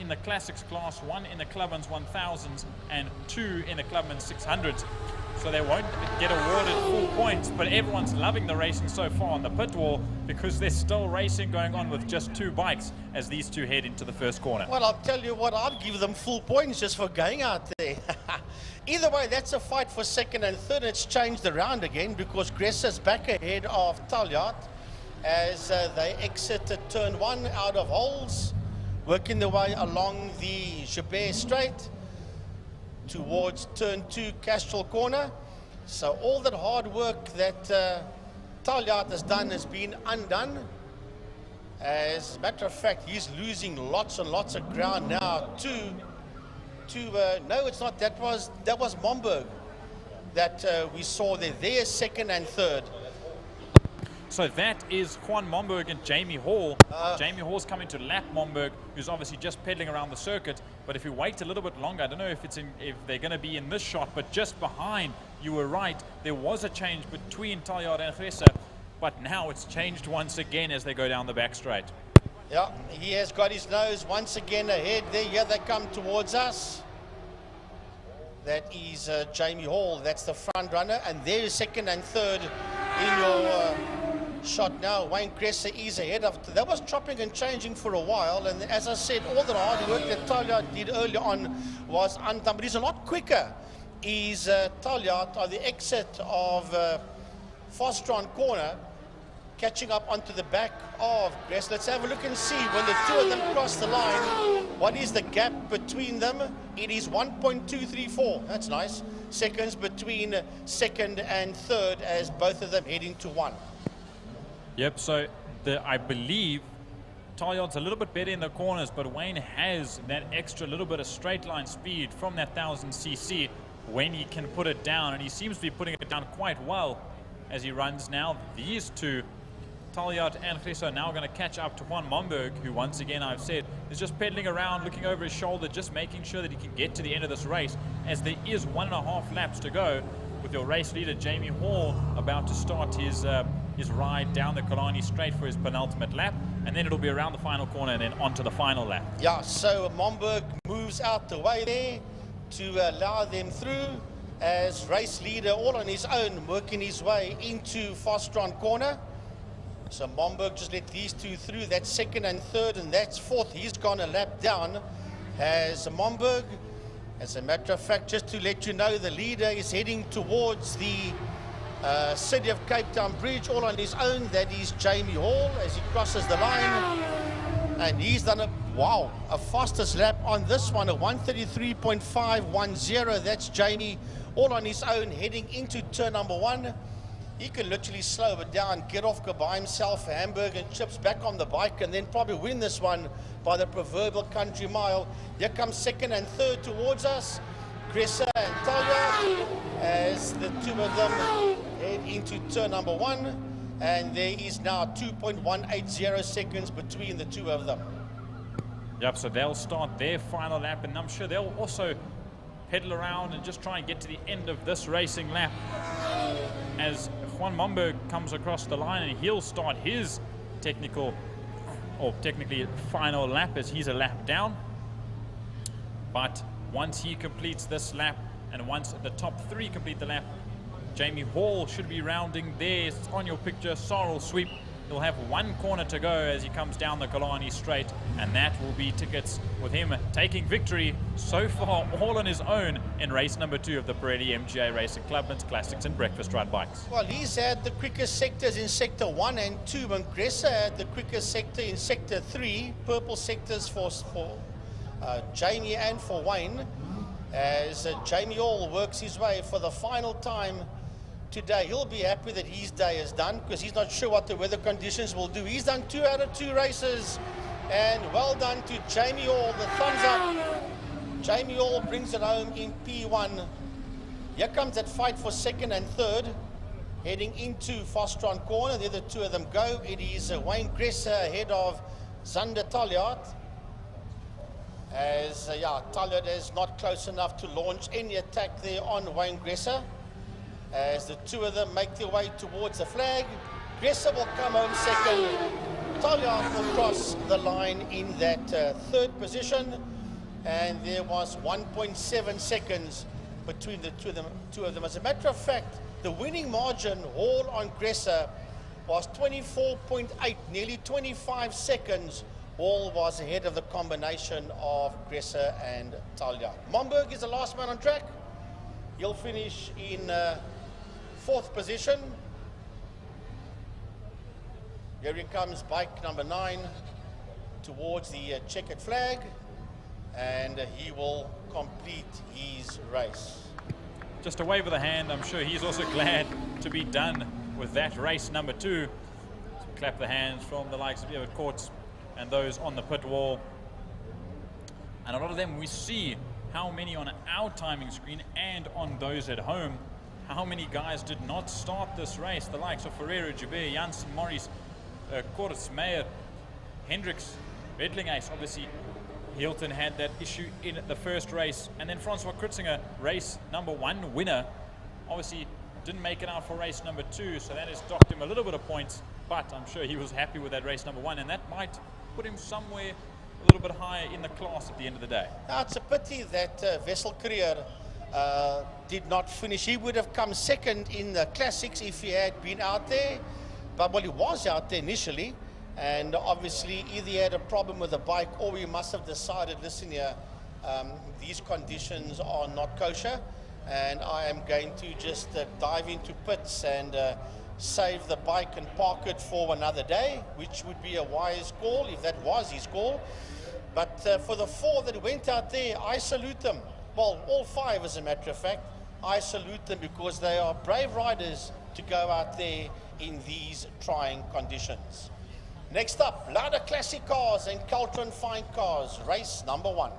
in the Classics class, one in the Clubman's 1000s, and 2 in the Clubman's 600s. So they won't get awarded full points, but everyone's loving the racing so far on the pit wall because there's still racing going on with just 2 bikes as these two head into the first corner. Well, I'll tell you what, I'd give them full points just for going out there. Either way, that's a fight for second and third. It's changed around again because Gressa's back ahead of Taljaard as they exited turn 1 out of holes, working their way along the Joubert Straight towards turn 2 Castrol Corner. So all that hard work that Taljaard has done has been undone. As a matter of fact, he's losing lots and lots of ground now no, it's not. That was Momberg that we saw there. There's second and third. So that is Juan Momberg and Jamie Hall. Jamie Hall's coming to lap Momberg, who's obviously just pedaling around the circuit. But if you wait a little bit longer, I don't know if they're going to be in this shot, but just behind, you were right. There was a change between Taljaard and Gressa, but now it's changed once again as they go down the back straight. Yeah, he has got his nose once again ahead there. Here they come towards us. That is Jamie Hall. That's the front runner. And there is second and third in your shot now. Wayne Gressa is ahead of. That was chopping and changing for a while. And as I said, all the hard work that Taljaard did early on was undone. But he's a lot quicker. He's Taljaard on the exit of Fostron Corner, catching up onto the back of Gressa. Let's have a look and see when the two of them cross the line. What is the gap between them? It is 1.234. That's nice. Seconds between second and third as both of them heading to 1. Yep, so I believe Taljaard's a little bit better in the corners, but Wayne has that extra little bit of straight line speed from that 1000cc when he can put it down, and he seems to be putting it down quite well as he runs now. These two, Taljaard and Gressa, are now going to catch up to Juan Momberg, who once again, I've said, is just pedaling around, looking over his shoulder, just making sure that he can get to the end of this race, as there is 1.5 laps to go, with your race leader, Jamie Hall, about to start his ride down the Killarney Straight for his penultimate lap, and then it'll be around the final corner and then onto the final lap. Yeah, so Momberg moves out the way there to allow them through as race leader all on his own, working his way into Fostron Corner. So Momberg just let these two through. That's second and third, and that's fourth. He's gone a lap down as Momberg. As a matter of fact, just to let you know, the leader is heading towards the City of Cape Town Bridge all on his own. That is Jamie Hall as he crosses the line. And he's done a fastest lap on this one, a 1:33.510. That's Jamie all on his own heading into turn number 1. He can literally slow it down, get off, go buy himself a hamburger and chips back on the bike, and then probably win this one by the proverbial country mile. Here comes second and third towards us, Gressa and Taljaard, as the two of them head into turn number 1. And there is now 2.180 seconds between the two of them. Yep, so they'll start their final lap, and I'm sure they'll also pedal around and just try and get to the end of this racing lap as Juan Momberg comes across the line, and he'll start his technically final lap as he's a lap down. But once he completes this lap, and once the top 3 complete the lap, Jamie Hall should be rounding there. It's on your picture, Sorrel Sweep. He'll have 1 corner to go as he comes down the Killarney Straight, and that will be tickets with him taking victory so far all on his own in race number 2 of the Pirelli MGA Racing Clubman's Classics and Breakfast Ride Bikes. Well, he's had the quickest sectors in sector 1 and 2, and Gressa had the quickest sector in sector 3, purple sectors for Jamie and for Wayne, as Jamie Hall works his way for the final time today. He'll be happy that his day is done because he's not sure what the weather conditions will do. He's done 2 out of 2 races, and well done to Jamie Hall. The thumbs up. Jamie Hall brings it home in P1. Here comes that fight for second and third, heading into Fostron Corner. There the two of them go. It is Wayne Gressa ahead of Zander Taljaard, as Taljaard is not close enough to launch any attack there on Wayne Gressa. as the two of them make their way towards the flag. Gresser will come home second. Talia will cross the line in that third position. And there was 1.7 seconds between the two of them. As a matter of fact, the winning margin all on Gresser was 24.8, nearly 25 seconds. All was ahead of the combination of Gresser and Talia. Momberg is the last man on track. He'll finish in fourth position. Here he comes, bike number 9, towards the checkered flag, and he will complete his race. Just a wave of the hand. I'm sure he's also glad to be done with that race number 2. So clap the hands from the likes of Everett Courts and those on the pit wall. And a lot of them, we see how many on our timing screen and on those at home, how many guys did not start this race. The likes of Ferreira, Joubert, Janssen, Morris, Korts, Meyer, Hendricks, Redlingace. Obviously, Hilton had that issue in the first race. And then Francois Kritzinger, race number 1 winner, obviously didn't make it out for race number 2, so that has docked him a little bit of points, but I'm sure he was happy with that race number 1, and that might put him somewhere a little bit higher in the class at the end of the day. Now, it's a pity that Wessel Creer did not finish. He would have come second in the Classics if he had been out there, but well, he was out there initially, and obviously either he had a problem with the bike or he must have decided, listen here, these conditions are not kosher, and I am going to just dive into pits and save the bike and park it for another day, which would be a wise call if that was his call. But for the 4 that went out there, I salute them. Well, all 5 as a matter of fact. I salute them because they are brave riders to go out there in these trying conditions. Next up, Lauda Classic Cars and Caltron Fine Cars, race number 1.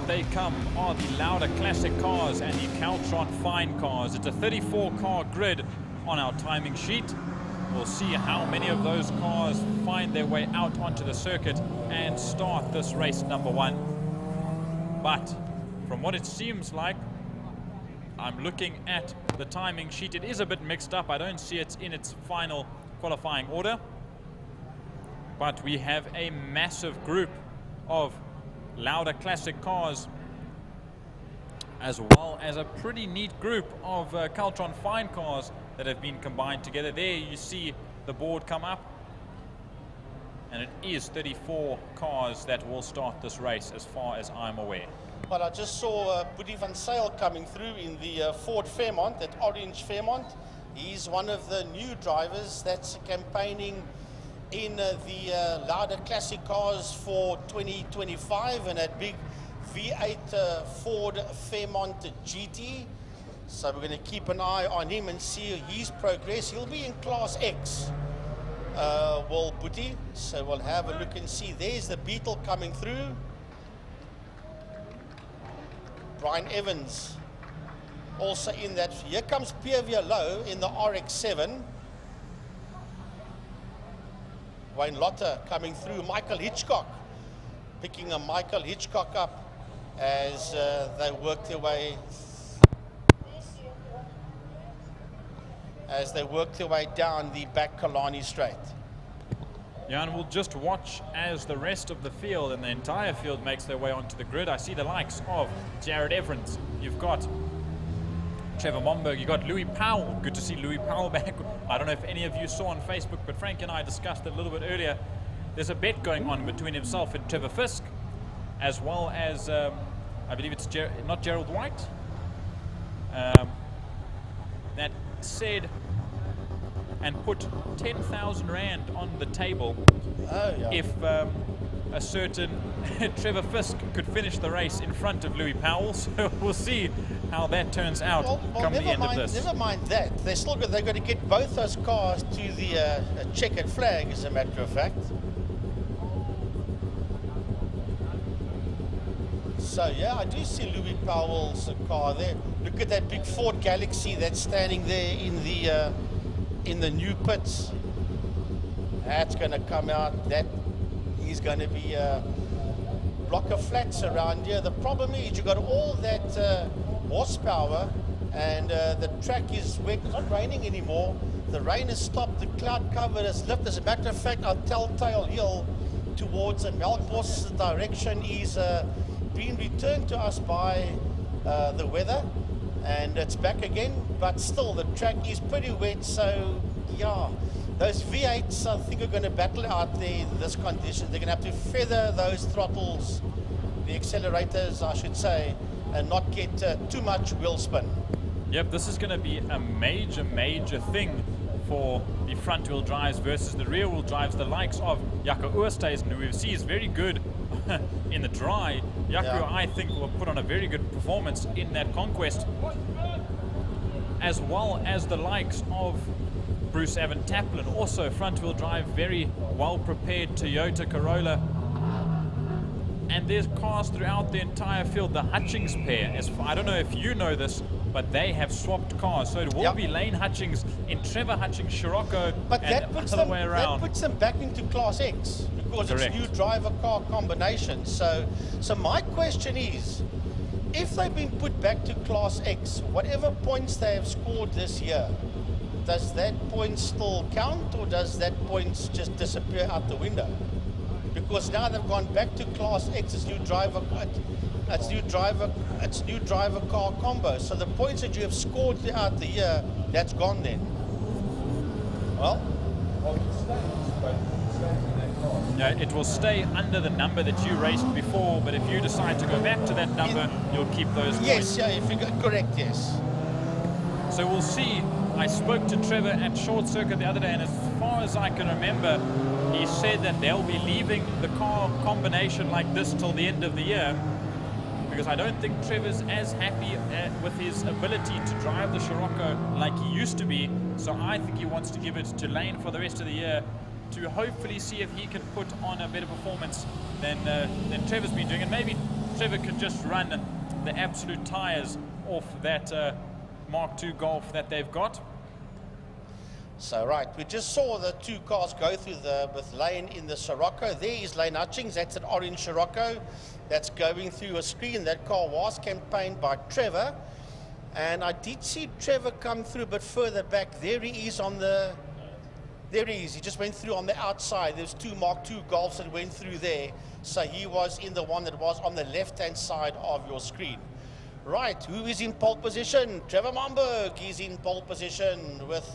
They come are the Lauda Classic Cars and the Caltron Fine Cars. It's a 34-car grid on our timing sheet. We'll see how many of those cars find their way out onto the circuit and start this race number 1. But from what it seems like, I'm looking at the timing sheet. It is a bit mixed up. I don't see it in its final qualifying order. But we have a massive group of Lauda Classic Cars, as well as a pretty neat group of Caltron Fine Cars that have been combined together. There you see the board come up, and it is 34 cars that will start this race as far as I'm aware. Well, I just saw Boetie van Sail coming through in the Ford Fairmont, that orange Fairmont. He's one of the new drivers that's campaigning in the Lauda Classic Cars for 2025 and that big V8 Ford Fairmont GT. So we're going to keep an eye on him and see his progress. He'll be in Class X, Will Booty. So we'll have a look and see. There's the Beetle coming through. Brian Evans also in that. Here comes Pierre Low in the RX-7. Wayne Lotter coming through. Michael Hitchcock, picking a Michael Hitchcock up as they work their way down the back Killarney straight. Yeah, and we'll just watch as the rest of the field and the entire field makes their way onto the grid. I see the likes of Jared Everens. You've got Trevor Momberg. You've got Louis Powell. Good to see Louis Powell back. I don't know if any of you saw on Facebook, but Frank and I discussed it a little bit earlier. There's a bet going on between himself and Trevor Fisk, as well as, I believe it's not Gerald White, that said and put 10,000 Rand on the table if a certain Trevor Fisk could finish the race in front of Louis Powell. So we'll see how that turns out come the end of this. Never mind that. They've got to get both those cars to the checkered flag, as a matter of fact. So yeah, I do see Louis Powell's car there. Look at that big Ford Galaxy that's standing there in the new pits. That's going to come out. That is going to be a block of flats around here. The problem is you've got all that horsepower, and the track is wet. It's not raining anymore. The rain has stopped. The cloud cover has lifted. As a matter of fact, our Telltale Hill towards the Melkbos direction is being returned to us by the weather, and it's back again, but still the track is pretty wet. So yeah, those V8s I think are going to battle out there in this condition. They're going to have to feather those throttles, the accelerators I should say, and not get too much wheel spin. Yep, this is going to be a major thing for the front wheel drives versus the rear wheel drives. The likes of Jaco Oosthuizen, who we see is very good in the dry. Jaco, I think, will put on a very good performance in that conquest, as well as the likes of Bruce Evan Taplin, also front wheel drive, very well prepared Toyota Corolla. And there's cars throughout the entire field. The Hutchings pair, I don't know if you know this, but they have swapped cars. So it will be Lane Hutchings in Trevor Hutchings Scirocco, but and that puts the other way around. That puts them back into Class X because Correct. It's new driver car combination. So my question is, if they've been put back to Class X, whatever points they have scored this year, does that point still count, or does that points just disappear out the window? Because now they've gone back to Class X, it's new driver car combo. So the points that you have scored throughout the year, that's gone then. Well, No, it will stay under the number that you raced before, but if you decide to go back to that number, you'll keep those points. Yes, yeah, if you go correct, yes. So we'll see. I spoke to Trevor at Short Circuit the other day, and as far as I can remember, he said that they'll be leaving the car combination like this till the end of the year, because I don't think Trevor's as happy with his ability to drive the Scirocco like he used to be. So I think he wants to give it to Lane for the rest of the year to hopefully see if he can put on a better performance than Trevor's been doing. And maybe Trevor could just run the absolute tires off that Mark II Golf that they've got. So right, we just saw the two cars go through with Lane in the Scirocco. There is Lane Hutchings, that's an orange Scirocco that's going through a screen. That car was campaigned by Trevor, and I did see Trevor come through a bit further back. There he is on the, there he is, he just went through on the outside. There's two Mark II Golfs that went through there, so he was in the one that was on the left hand side of your screen. Right, who is in pole position? Trevor Momberg is in pole position with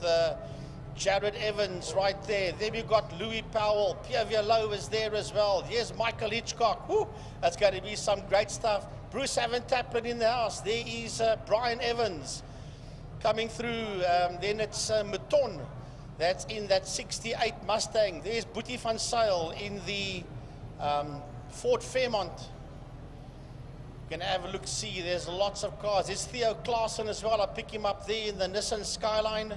Jared Evans right there. Then we've got Louis Powell. Pierre Vialot is there as well. Here's Michael Hitchcock. Woo, that's going to be some great stuff. Bruce Evan Taplin in the house. There is Brian Evans coming through. Then it's Mouton. That's in that 68 Mustang. There's Boetie van Sail in the Ford Fairmont. Gonna have a look, see, there's lots of cars. There's Theo Klaassen as well. I pick him up there in the Nissan Skyline.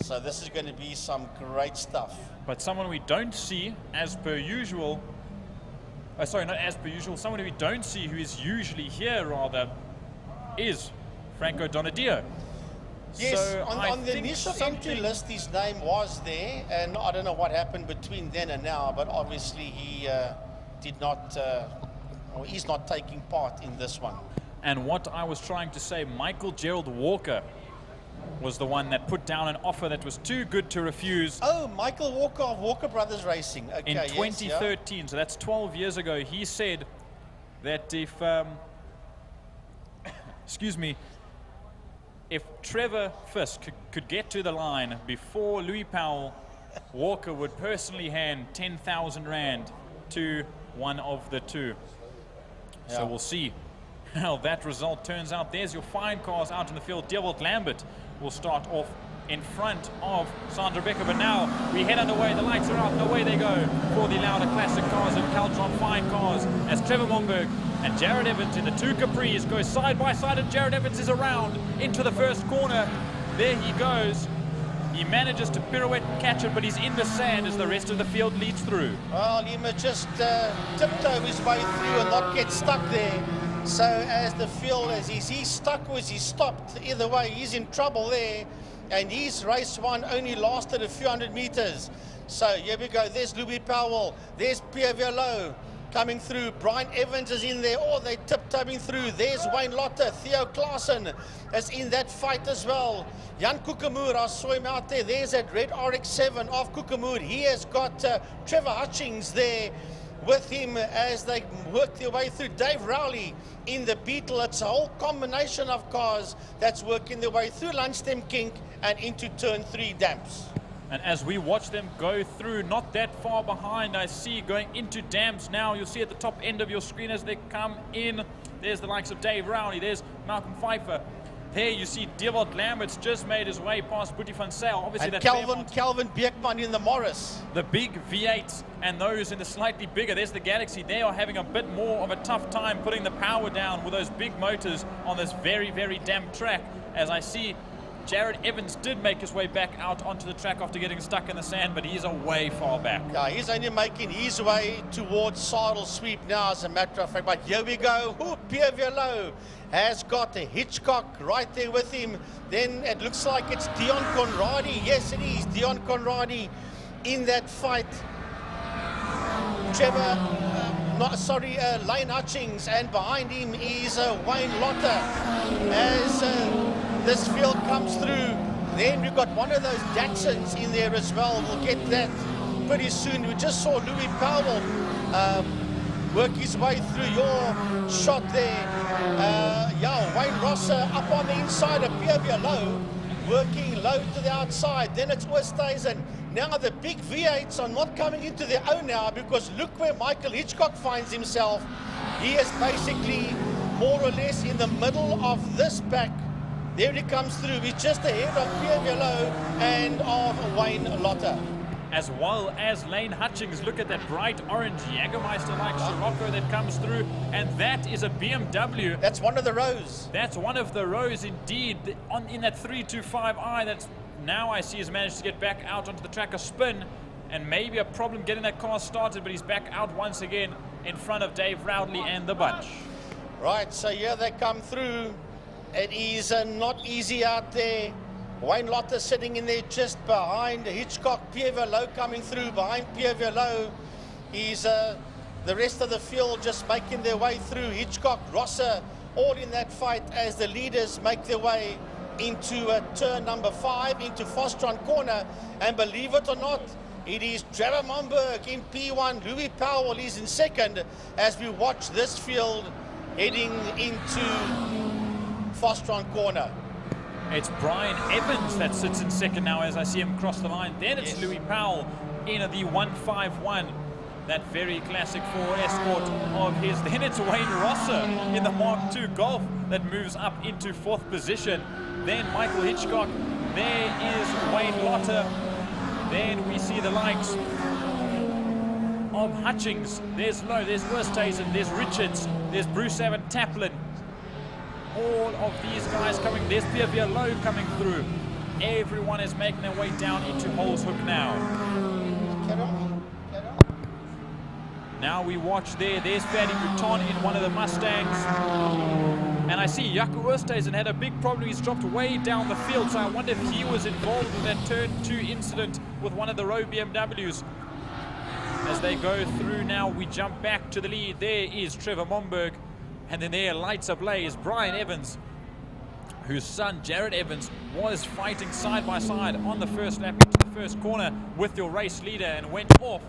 So this is going to be some great stuff. But someone we don't see as per usual, sorry, not as per usual, someone we don't see who is usually here rather is Franco Donadio. Yes, So on the initial entry list, his name was there, and I don't know what happened between then and now, but obviously he did not, or he's not taking part in this one. And what I was trying to say, Michael Gerald Walker was the one that put down an offer that was too good to refuse. Oh, Michael Walker of Walker Brothers Racing. Okay, In yes, 2013, yeah. so that's 12 years ago, he said that if, excuse me, if Trevor Fisk could get to the line before Louis Powell, Walker would personally hand 10,000 Rand to one of the two. Yeah. So we'll see how that result turns out. There's your fine cars out in the field. Dewald Lambert will start off in front of Sandra Becker, but now we head underway. The lights are out and away they go for the Lauda Classic cars and Caltron fine cars as Trevor Momberg and Jared Evans in the two Capris go side by side, and Jared Evans is around into the first corner. There he goes. He manages to pirouette and catch it, but he's in the sand as the rest of the field leads through. Well, he must just tiptoe his way through and not get stuck there. So as the field, is he stuck or is he stopped? Either way, he's in trouble there. And his race one only lasted a few hundred meters. So here we go. There's Louis Powell. There's Pierre Verlot coming through. Brian Evans is in there. Oh, they're tiptoeing through. There's Wayne Lotte. Theo Klaassen is in that fight as well. Jan Koekemoer, I saw him out there. There's that red RX-7 of Koekemoer. He has got Trevor Hutchings there with him as they work their way through. Dave Rowley in the Beetle. It's a whole combination of cars that's working their way through Lunchstem Kink and into turn 3 Damps. And as we watch them go through, not that far behind, I see going into Damps now. You'll see at the top end of your screen as they come in. There's the likes of Dave Rowley. There's Malcolm Pfeiffer. There you see Dewald Lambert's just made his way past Boetie van Zyl. Obviously, And that Calvin Beekman in the Morris. the big V8s and those in the slightly bigger. There's the Galaxy. They are having a bit more of a tough time putting the power down with those big motors on this very, very damp track. As I see, Jared Evans did make his way back out onto the track after getting stuck in the sand, but he's a way far back. Yeah, he's only making his way towards Saddle Sweep now, as a matter of fact. But here we go. Ooh, Pierre Verlot has got a Hitchcock right there with him. Then it looks like it's Dion Conradi. Yes, it is Dion Conradi in that fight. Trevor, Lane Hutchings, and behind him is Wayne Lotte. As this field comes through, then we've got one of those Datsuns in there as well. We'll get that pretty soon. We just saw Louis Powell work his way through your shot there. Wayne Rosser up on the inside of Pierre Verlot, working low to the outside. Then it's Oosthuizen. Now the big V8s are not coming into their own now, because look where Michael Hitchcock finds himself. He is basically more or less in the middle of this pack. There he comes through. He's just ahead of Pierre Verlot and of Wayne Lotte. As well as Lane Hutchings. Look at that bright orange Jägermeister-like Scirocco that comes through, and that is a BMW. That's one of the rows. That's one of the rows indeed. In that 325i, that's now I see has managed to get back out onto the track, a spin, and maybe a problem getting that car started, but he's back out once again in front of Dave Rowley and the bunch. Right, so here they come through. It is not easy out there. Wayne Lotte sitting in there just behind Hitchcock. Pierre Verlot coming through behind Pierre Verlot. He's the rest of the field just making their way through. Hitchcock, Rosser, all in that fight as the leaders make their way into turn number 5, into Fostron corner. And believe it or not, it is Trevor Momberg in P1. Louis Powell is in second as we watch this field heading into Fostron corner. It's Brian Evans that sits in second now as I see him cross the line. Then it's Louis Powell in the 151. That very classic 4 Escort of his. Then it's Wayne Rosser in the Mark II Golf that moves up into 4th position. Then Michael Hitchcock. There is Wayne Lotte. Then we see the likes of Hutchings. There's Lowe, there's Oosthuizen, there's Richards, there's Bruce Evan Taplin. All of these guys coming. There's Pierre Lowe coming through. Everyone is making their way down into Holshoek now. Now we watch there. There's Ferdy Bouton in one of the Mustangs. And I see Jaco Oosthuizen had a big problem. He's dropped way down the field. So I wonder if he was involved with that turn 2 incident with one of the row BMWs. As they go through now, we jump back to the lead. There is Trevor Momberg. And then there, lights ablaze, Brian Evans, whose son, Jared Evans, was fighting side by side on the first lap into the first corner with your race leader and went off.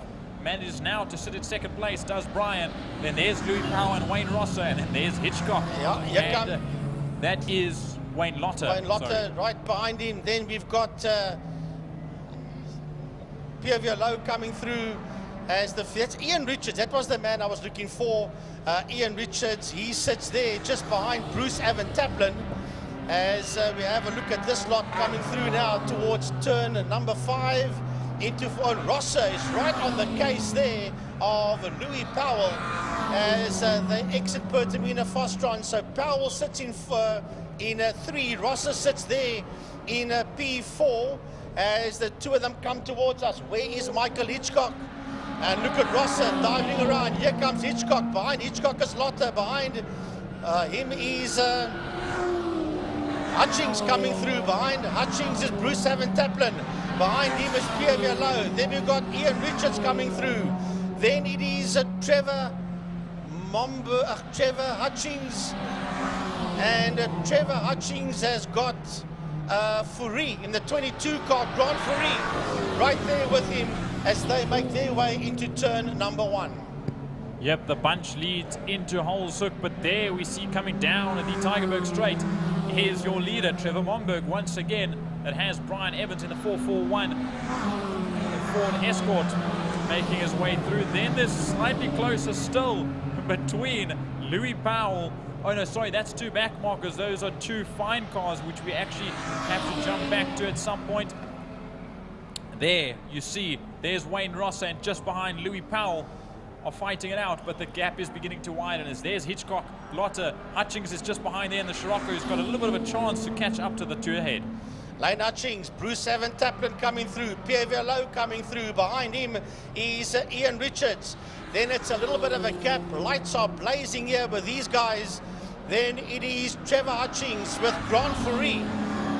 Manages now to sit in second place, does Brian. Then there's Louis Powell and Wayne Rosser, and then there's Hitchcock. Yeah, here and, that is Wayne Lotter. Wayne Lotter right behind him. Then we've got Pierre Lowe coming through as that's Ian Richards. That was the man I was looking for. Ian Richards, he sits there just behind Bruce Evan Taplin as we have a look at this lot coming through now towards turn number 5 into 4. Rosser is right on the case there of Louis Powell as they exit Pertamina Fostron. So Powell sits in 3, Rosser sits there in P4 as the two of them come towards us. Where is Michael Hitchcock? And look at Rosser diving around. Here comes Hitchcock. Behind Hitchcock is Lotter. Behind him is Hutchings coming through. Behind Hutchings is Bruce Evan Taplin. Behind him is Pierre Lowe. Then we've got Ian Richards coming through. Then it is Trevor Hutchings. And Trevor Hutchings has got Fourie in the 22 car, Grand Fourie, right there with him as they make their way into turn number 1. Yep, the bunch leads into Holshoek, but there we see coming down at the Tygerberg Straight. Here's your leader, Trevor Momberg, once again, that has Brian Evans in the 441. Ford Escort making his way through. Then there's slightly closer still between Louis Powell. Oh no, sorry, that's 2 back markers. Those are 2 fine cars, which we actually have to jump back to at some point. There, you see, there's Wayne Rosser, and just behind Louis Powell are fighting it out, but the gap is beginning to widen as there's Hitchcock, Lotter, Hutchings is just behind there in the Scirocco, who's got a little bit of a chance to catch up to the 2 ahead. Lane Hutchings, Bruce Evan Taplin coming through, Pierre Lowe coming through. Behind him is Ian Richards. Then it's a little bit of a gap. Lights are blazing here with these guys. Then it is Trevor Hutchings with Grand Fourie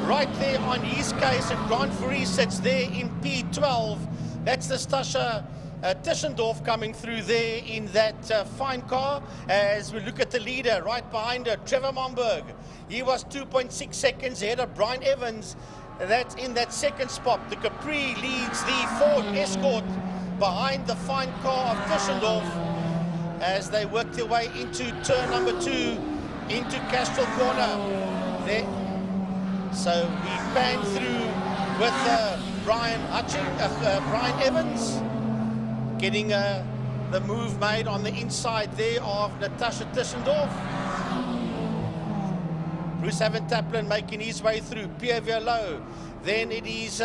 right there on his case, and Grand Fourie sits there in P12. That's the Stasha Tischendorf coming through there in that fine car as we look at the leader right behind her, Trevor Momberg. He was 2.6 seconds ahead of Brian Evans. That's in that second spot. The Capri leads the Ford Escort behind the fine car of Tischendorf as they work their way into turn number 2 into Castrol Corner. There. So we pan through with Brian Evans getting the move made on the inside there of Natasha Tischendorf. Bruce Evan Taplin making his way through, Pierre Lowe. Then it is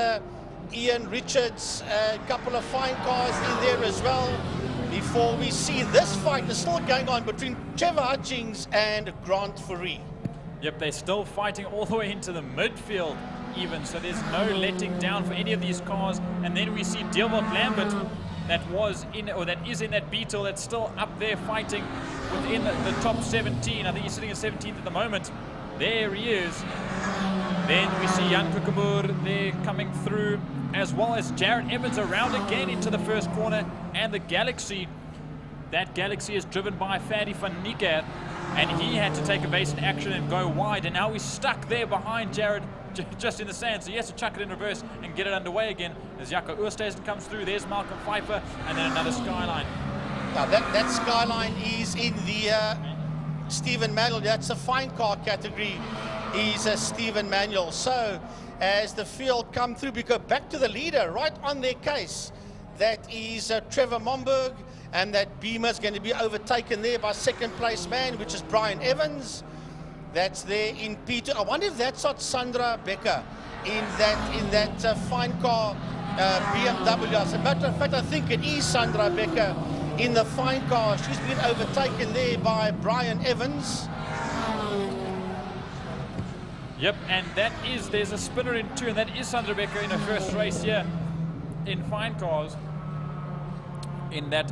Ian Richards, a couple of fine cars in there as well. Before we see this fight is still going on between Trevor Hutchings and Grant Fourie. Yep, they're still fighting all the way into the midfield even, so there's no letting down for any of these cars. And then we see Deelwold Lambert that was in, or that is in that Beetle that's still up there fighting within the top 17. I think he's sitting at 17th at the moment. There he is. Then we see Jan Kukamur there coming through, as well as Jared Evans around again into the first corner, and the Galaxy. That Galaxy is driven by Fadi van Niekerk, and he had to take evasive action and go wide, and now he's stuck there behind Jared just in the sand, so he has to chuck it in reverse and get it underway again. As Jaco Oosthuizen comes through, there's Malcolm Pfeiffer, and then another Skyline. Now that Skyline is in the Stephen Manuel. That's a fine car category. He's a Stephen Manuel. So as the field come through, we go back to the leader right on their case. That is Trevor Momberg, and that Beamer is going to be overtaken there by second place man, which is Brian Evans. That's there in P2. I wonder if that's not Sandra Becker in that fine car BMW. As a matter of fact, I think it is Sandra Becker in the fine car. She's been overtaken there by Brian Evans. Yep, and there's a spinner in 2, and that is Sandra Becker in her first race here in fine cars. In that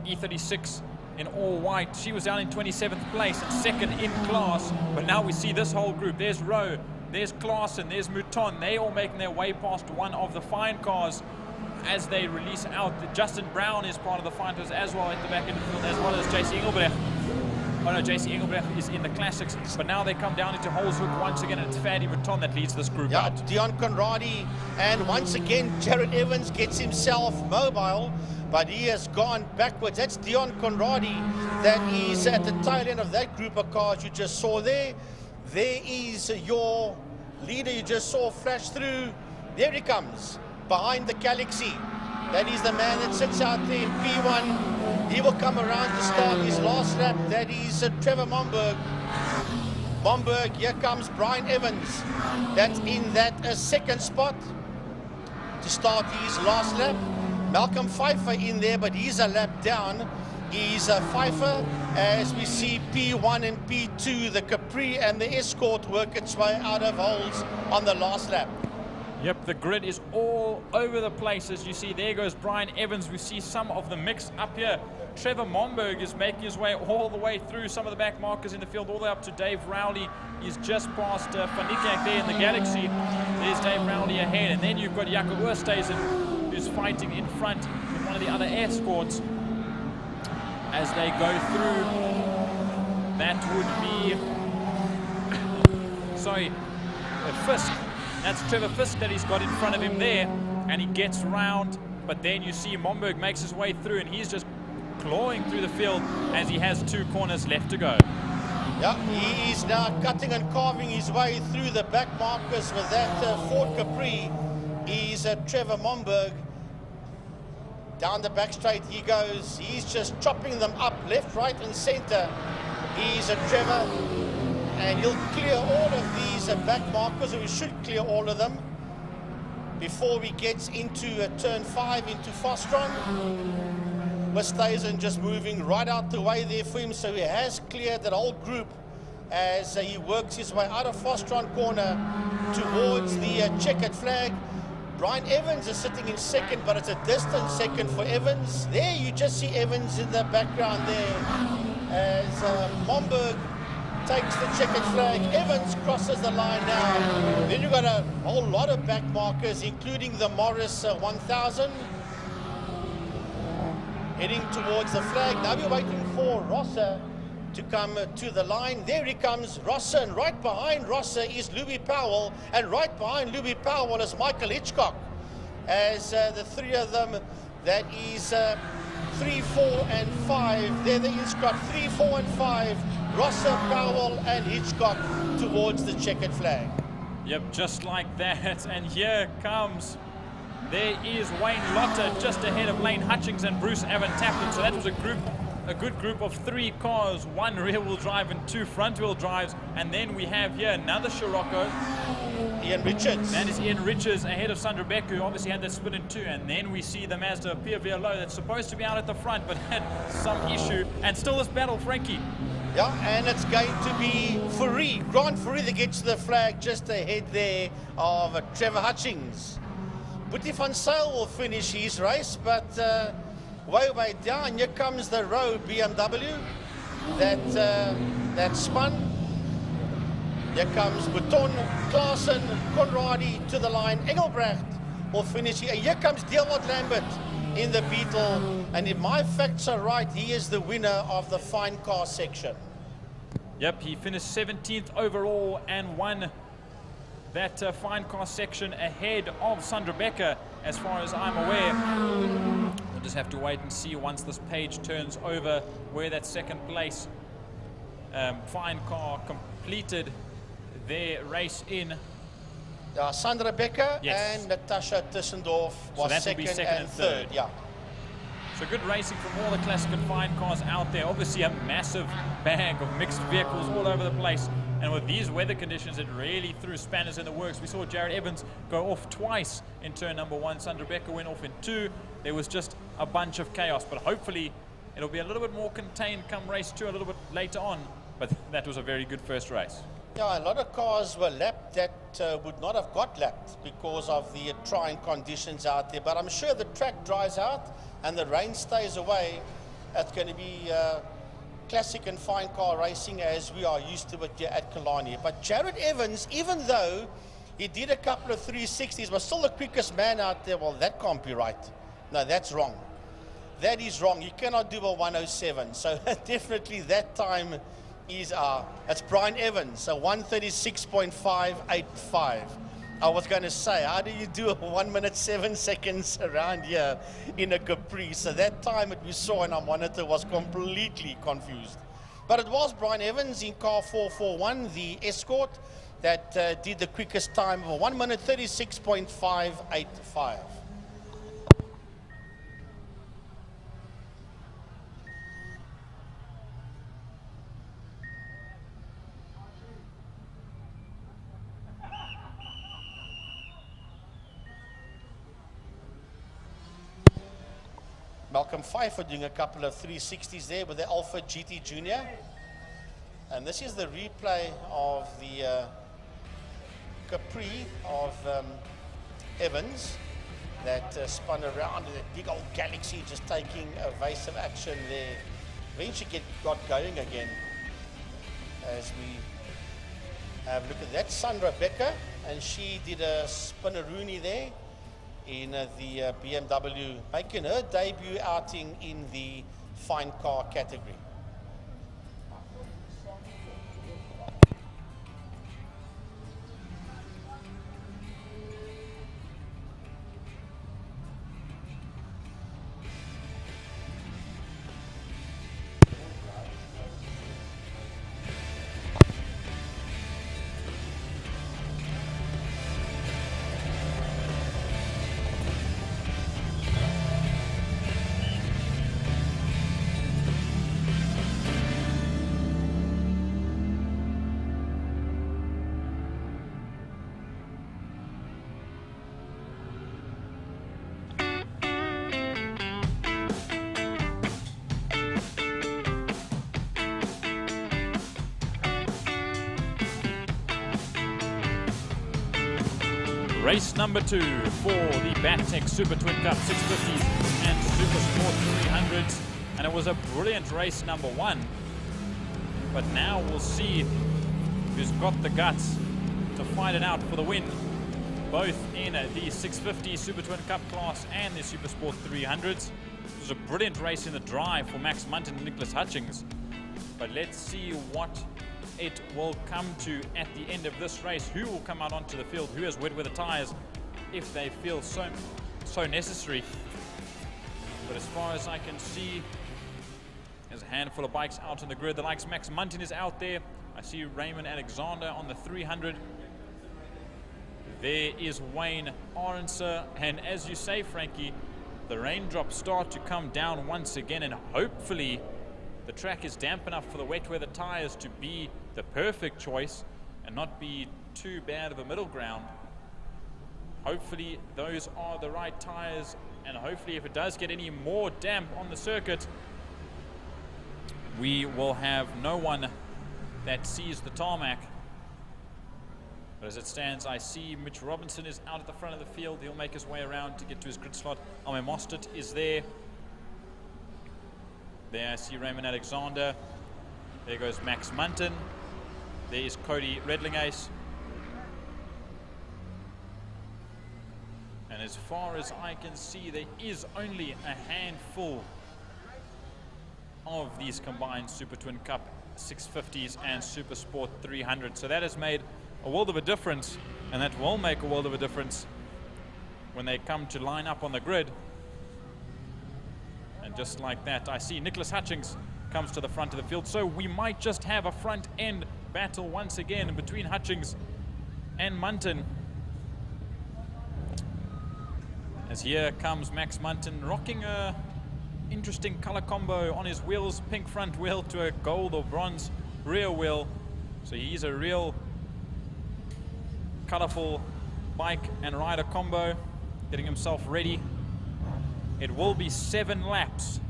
E36 in all white. She was down in 27th place, second in class, but now we see this whole group. There's Rowe, there's Klaassen, there's Mouton. They all making their way past one of the fine cars as they release out. Justin Brown is part of the fine cars as well at the back end of the field, as well as JC Engelbrecht. Oh no, JC Engelbrecht is in the classics, but now they come down into Holzhoek once again, and it's Fadi Mouton that leads this group out. Dion Conradi, and once again Jared Evans gets himself mobile, but he has gone backwards. That's Dion Conradi that is at the tail end of that group of cars you just saw there. There is your leader you just saw flash through. There he comes, behind the Galaxy. That is the man that sits out there in P1. He will come around to start his last lap. That is Trevor Momberg. Momberg, here comes Brian Evans. That's in that second spot to start his last lap. Malcolm Pfeiffer in there, but he's a lap down. He's Pfeiffer, as we see P1 and P2, the Capri and the Escort work its way out of holes on the last lap. Yep, the grid is all over the place. As you see, there goes Brian Evans. We see some of the mix up here. Trevor Momberg is making his way all the way through some of the back markers in the field, all the way up to Dave Rowley. He's just past Van Niekerk there in the Galaxy. There's Dave Rowley ahead. And then you've got Jaco Oosthuizen, who's fighting in front in one of the other Escorts as they go through. That would be, sorry, Fisk. That's Trevor Fisk that he's got in front of him there, and he gets round, but then you see Momberg makes his way through, and he's just clawing through the field as he has 2 corners left to go. Yeah, he is now cutting and carving his way through the back markers with that Ford Capri. He's Trevor Momberg. Down the back straight he goes. He's just chopping them up left, right, and center. He's Trevor. And he'll clear all of these back markers, or he should clear all of them before he gets into turn 5 into Fostron. Oosthuizen just moving right out the way there for him, so he has cleared that whole group as he works his way out of Fostron corner towards the checkered flag. Brian Evans is sitting in second, but it's a distant second for Evans. There you just see Evans in the background there as Momberg takes the checkered flag. Evans crosses the line now. Then you've got a whole lot of back markers, including the Morris 1000. Heading towards the flag. Now we're waiting for Rosser to come to the line. There he comes, Rosser, and right behind Rosser is Louis Powell, and right behind Louis Powell is Michael Hitchcock. As the three of them, that is 3, 4, and 5. They're the Inscrop 3, 4, and 5. Rosser, Powell, and Hitchcock towards the checkered flag. Yep, just like that. And here comes, there is Wayne Lotter just ahead of Lane Hutchings and Bruce Evan Taplin. So that was a good group of 3 cars, 1 rear-wheel drive and 2 front-wheel drives. And then we have here another Scirocco. Ian Richards. That is Ian Richards ahead of Sandra Beck, who obviously had that split in 2. And then we see the Mazda Pierre Vialot that's supposed to be out at the front, but had some issue. And still this battle, Frankie. Yeah, and it's going to be Fourie, Grant Fourie that gets the flag just ahead there of Trevor Hutchings. Boetie van Zyl will finish his race, but way down, here comes the Rowe BMW that spun. Here comes Mouton, Klaassen, Conradi to the line. Engelbrecht will finish here. Here comes Deelwold Lambert in the Beetle, and if my facts are right, he is the winner of the fine car section. Yep, he finished 17th overall and won that fine car section ahead of Sandra Becker, as far as I'm aware. We'll just have to wait and see once this page turns over where that second place fine car completed their race in. Sandra Becker, yes, and Natasha Tissendorf was so second and third. Yeah. So good racing from all the classic and fine cars out there. Obviously a massive bag of mixed vehicles all over the place. And with these weather conditions, it really threw spanners in the works. We saw Jared Evans go off twice in turn number 1. Sandra Becker went off in 2. There was just a bunch of chaos. But hopefully It'll be a little bit more contained come race 2 a little bit later on, but that was a very good first race. Yeah, a lot of cars were lapped that would not have got lapped because of the trying conditions out there. But I'm sure the track dries out and the rain stays away. It's going to be classic and fine car racing as we are used to it here at Killarney. But Jared Evans, even though he did a couple of 360s, was still the quickest man out there. Well, that can't be right. No, that's wrong. That is wrong. You cannot do a 107. So definitely that time is that's Brian Evans, so 1:36.585. I was going to say, how do you do a 1 minute 7 seconds around here in a Capri? So that time that we saw on our monitor was completely confused. But it was Brian Evans in car 441, the Escort, that did the quickest time of 1 minute 36.585. Malcolm Pfeiffer doing a couple of 360s there with the Alpha GT Junior. And this is the replay of the Capri of Evans that spun around in that big old Galaxy, just taking evasive action there. Eventually got going again as we have a look at that. Sandra Becker, and she did a spinneroonie there in the BMW, making her debut outing in the fine car category. Race number 2 for the Battek Super Twin Cup 650s and Super Sport 300s. And it was a brilliant race number 1. But now we'll see who's got the guts to fight it out for the win, both in the 650 Super Twin Cup class and the Super Sport 300s. It was a brilliant race in the drive for Max Munton and Nicholas Hutchings. But let's see what it will come to at the end of this race. Who will come out onto the field? Who has wet weather tires if they feel so necessary? But as far as I can see, there's a handful of bikes out on the grid. The likes Max Munton is out there. I see Raymond Alexander on the 300. There is Wayne Aronser. And as you say, Frankie, the raindrops start to come down once again, and hopefully the track is damp enough for the wet weather tires to be the perfect choice and not be too bad of a middle ground. Hopefully those are the right tires, and hopefully if it does get any more damp on the circuit, we will have no one that sees the tarmac. But as it stands, I see Mitch Robinson is out at the front of the field. He'll make his way around to get to his grid slot. Alme Mostert is there. There I see Raymond Alexander. There goes Max Munton. There is Cody Redlingace. And as far as I can see, there is only a handful of these combined Super Twin Cup 650s and Super Sport 300. So that has made a world of a difference, and that will make a world of a difference when they come to line up on the grid. And just like that, I see Nicholas Hutchings comes to the front of the field. So we might just have a front end battle once again between Hutchings and Munton. As here comes Max Munton, rocking a interesting color combo on his wheels, pink front wheel to a gold or bronze rear wheel. So he's a real colorful bike and rider combo, getting himself ready. It will be 7 laps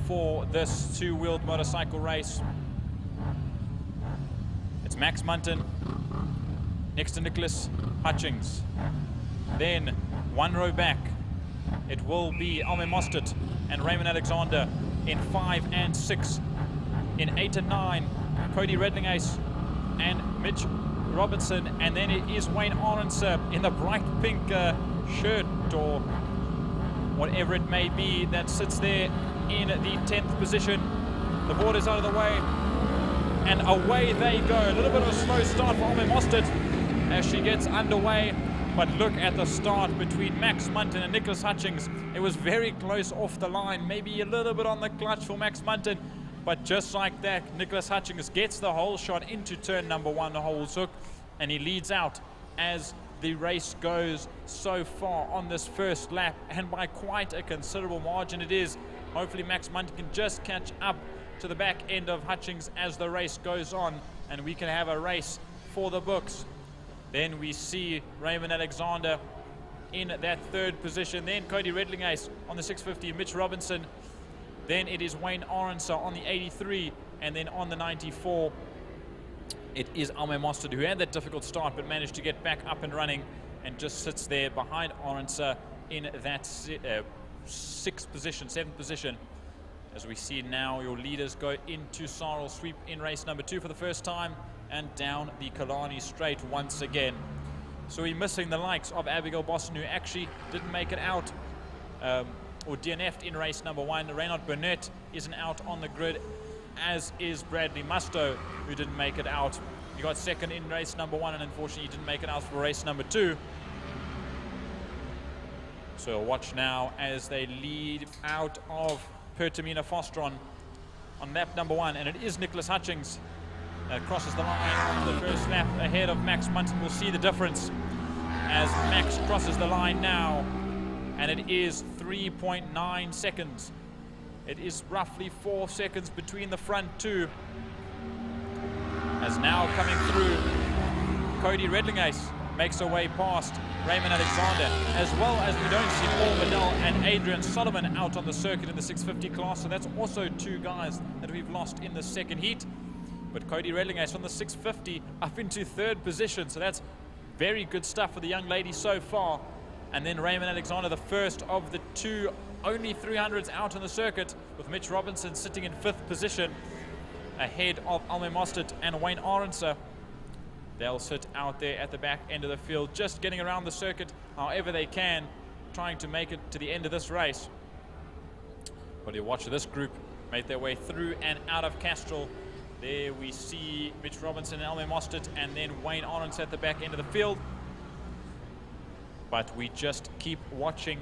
for this two-wheeled motorcycle race. It's Max Munton next to Nicholas Hutchings. Then 1 row back, it will be Alme Mostert and Raymond Alexander in 5 and 6. In 8 and 9, Cody Redlingace and Mitch Robinson. And then it is Wayne Arendse in the bright pink shirt or whatever it may be that sits there in the 10th position. The board is out of the way, and away they go. A little bit of a slow start for Alme Mostert as she gets underway. But look at the start between Max Munton and Nicholas Hutchings. It was very close off the line, maybe a little bit on the clutch for Max Munton. But just like that, Nicholas Hutchings gets the whole shot into turn number 1, Holes Hook, and he leads out as the race goes so far on this first lap, and by quite a considerable margin it is. Hopefully Max Munton can just catch up to the back end of Hutchings as the race goes on, and we can have a race for the books. Then we see Raymond Alexander in that 3rd position. Then Cody Redlingace on the 650, Mitch Robinson. Then it is Wayne Arendse on the 83, and then on the 94, it is Alme Mostert, who had that difficult start but managed to get back up and running and just sits there behind Arendse in that 7th position. As we see now, your leaders go into Sarl Sweep in race number 2 for the first time, and down the Killarney straight once again. So we're missing the likes of Abigail Boston, who actually didn't make it out, or DNF'd in race number 1. Reynard Burnett isn't out on the grid, as is Bradley Musto, who didn't make it out. He got 2nd in race number 1, and unfortunately he didn't make it out for race number 2. So watch now as they lead out of Pertamina Fostron on lap number 1, and it is Nicholas Hutchings that crosses the line on the first lap ahead of Max Munton. We'll see the difference as Max crosses the line now, and it is 3.9 seconds. It is roughly 4 seconds between the front two. As now coming through, Cody Redlingace makes her way past Raymond Alexander, as well as we don't see Paul Bedell and Adrian Solomon out on the circuit in the 650 class. So that's also 2 guys that we've lost in the 2nd heat. But Cody Redlingace on the 650 up into 3rd position. So that's very good stuff for the young lady so far. And then Raymond Alexander, the first of the 2 only 300s out on the circuit, with Mitch Robinson sitting in 5th position ahead of Alme Mostert and Wayne Arendse. They'll sit out there at the back end of the field, just getting around the circuit however they can, trying to make it to the end of this race. But you watch this group make their way through and out of Castrol. There we see Mitch Robinson and Alme Mostert, and then Wayne Arendse at the back end of the field. But we just keep watching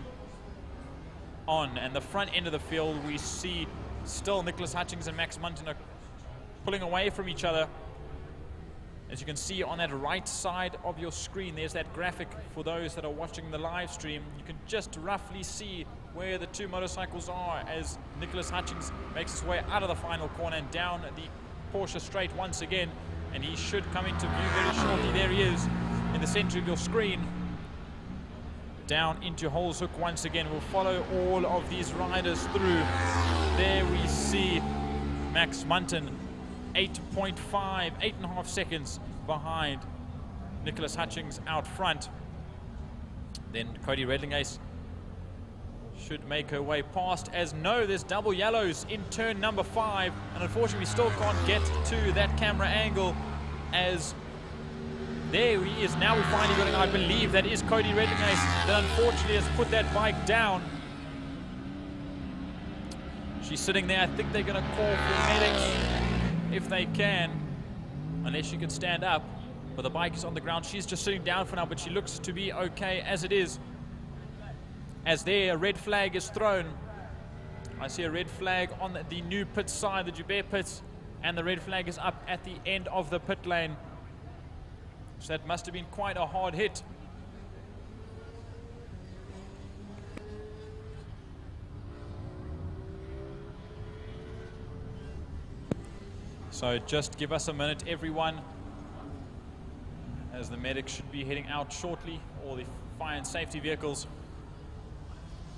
on. And the front end of the field, we see still Nicholas Hutchings and Max Munton are pulling away from each other. As you can see on that right side of your screen, there's that graphic for those that are watching the live stream. You can just roughly see where the 2 motorcycles are as Nicholas Hutchings makes his way out of the final corner and down the Porsche straight once again. And he should come into view very shortly. There he is in the center of your screen. Down into Holes Hook once again. We'll follow all of these riders through. There we see Max Munton, 8.5 seconds behind Nicholas Hutchings out front. Then Cody Redlingace should make her way past, as no, there's double yellows in turn number 5, and unfortunately we still can't get to that camera angle, as there he is. Now we finally got it. I believe that is Cody Redlingace that unfortunately has put that bike down. She's sitting there. I think they're going to call for medics if they can, unless she can stand up. But the bike is on the ground. She's just sitting down for now, but she looks to be okay as it is. As there, a red flag is thrown. I see a red flag on the new pit side, the Joubert pits, and the red flag is up at the end of the pit lane. So that must have been quite a hard hit. So just give us a minute, everyone, as the medics should be heading out shortly, or the fire and safety vehicles,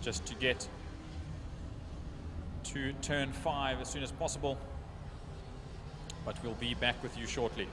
just to get into turn 5 as soon as possible. But we'll be back with you shortly.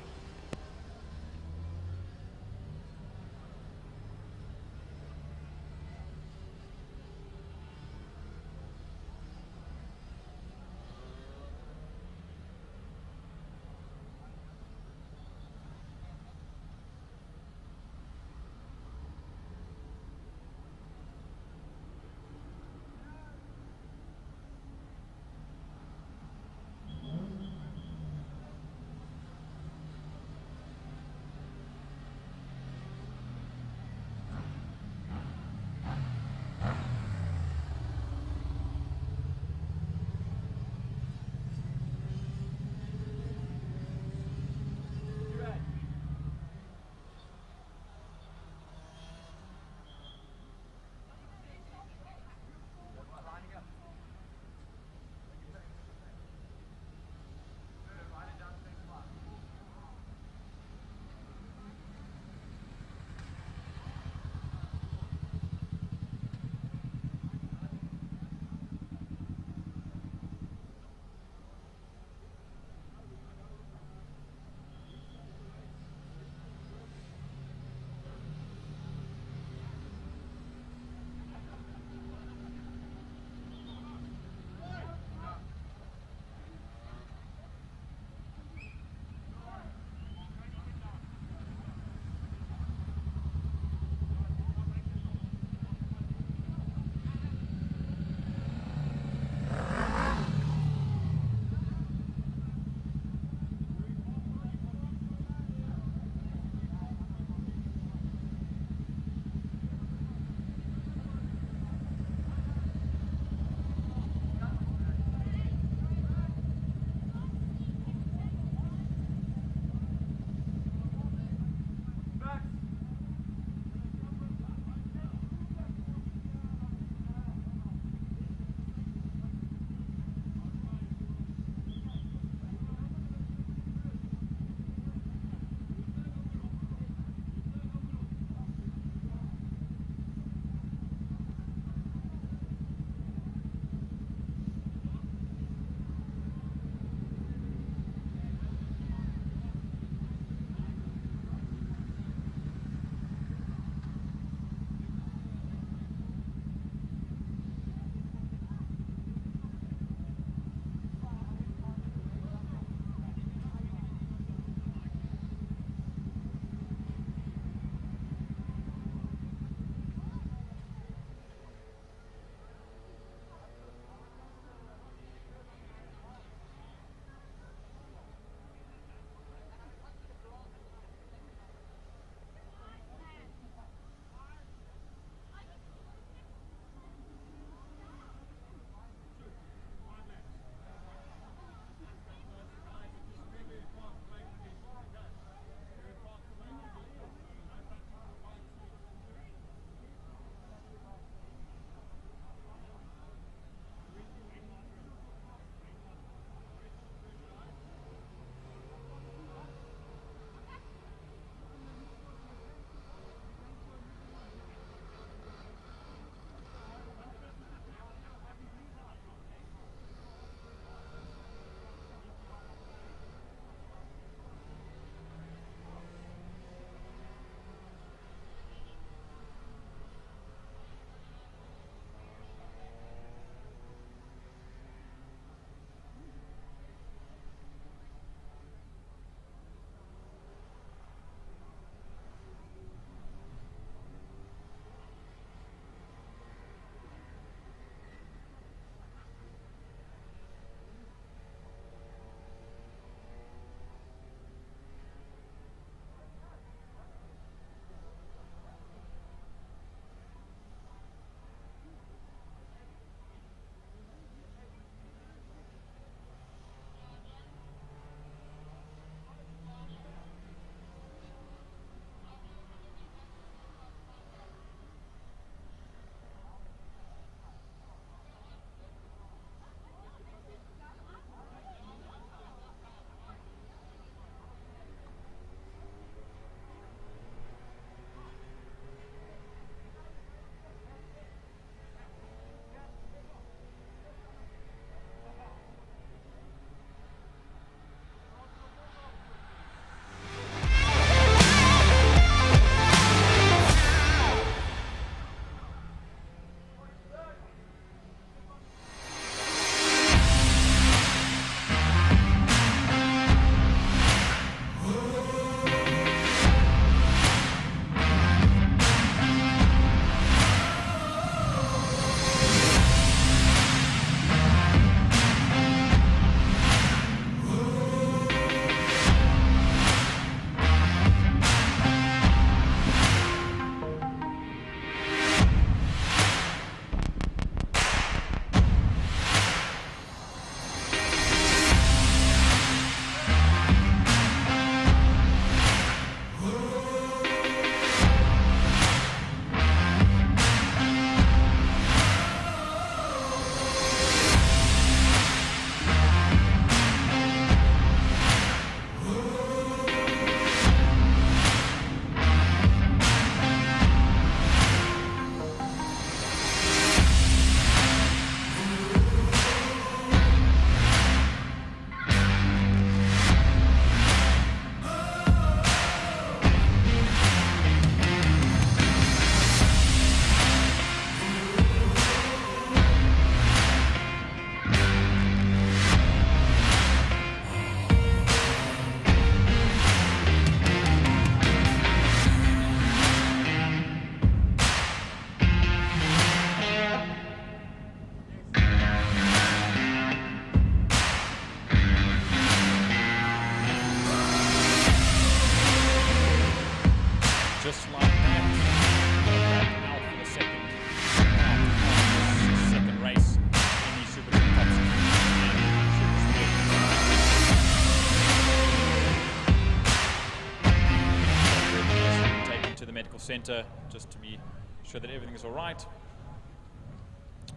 center just to be sure that everything is all right.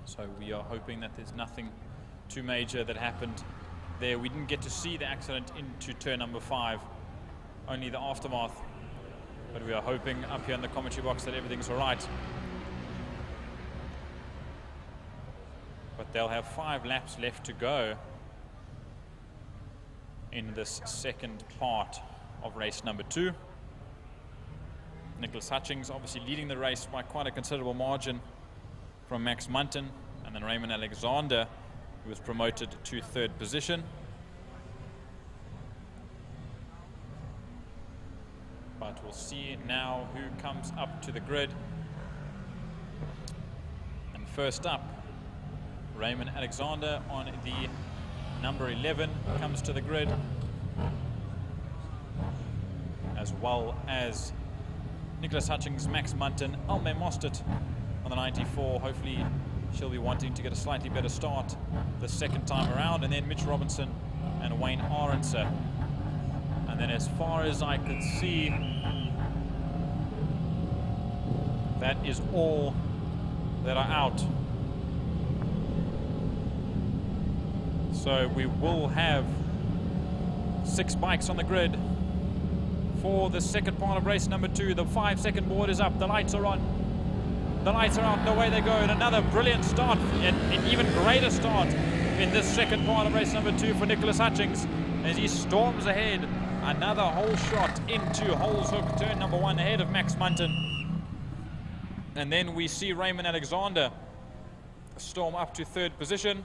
So we are hoping that there's nothing too major that happened there. We didn't get to see the accident into turn number 5, only the aftermath. But we are hoping up here in the commentary box that everything's all right. But they'll have 5 laps left to go in this second part of race number 2. Nicholas Hutchings obviously leading the race by quite a considerable margin from Max Munton, and then Raymond Alexander, who was promoted to 3rd position. But we'll see now who comes up to the grid. And first up, Raymond Alexander on the number 11 comes to the grid, as well as Nicholas Hutchings, Max Munton, Alme Mostert on the 94. Hopefully she'll be wanting to get a slightly better start the second time around. And then Mitch Robinson and Wayne Arendse. And then as far as I could see, that is all that are out. So we will have 6 bikes on the grid for the second part of race number 2. The 5-second board is up. The lights are on. The lights are out. And away they go. And another brilliant start, an even greater start in this second part of race number 2 for Nicholas Hutchings as he storms ahead. Another hole shot into Holes Hook, turn number 1, ahead of Max Munton. And then we see Raymond Alexander storm up to 3rd position.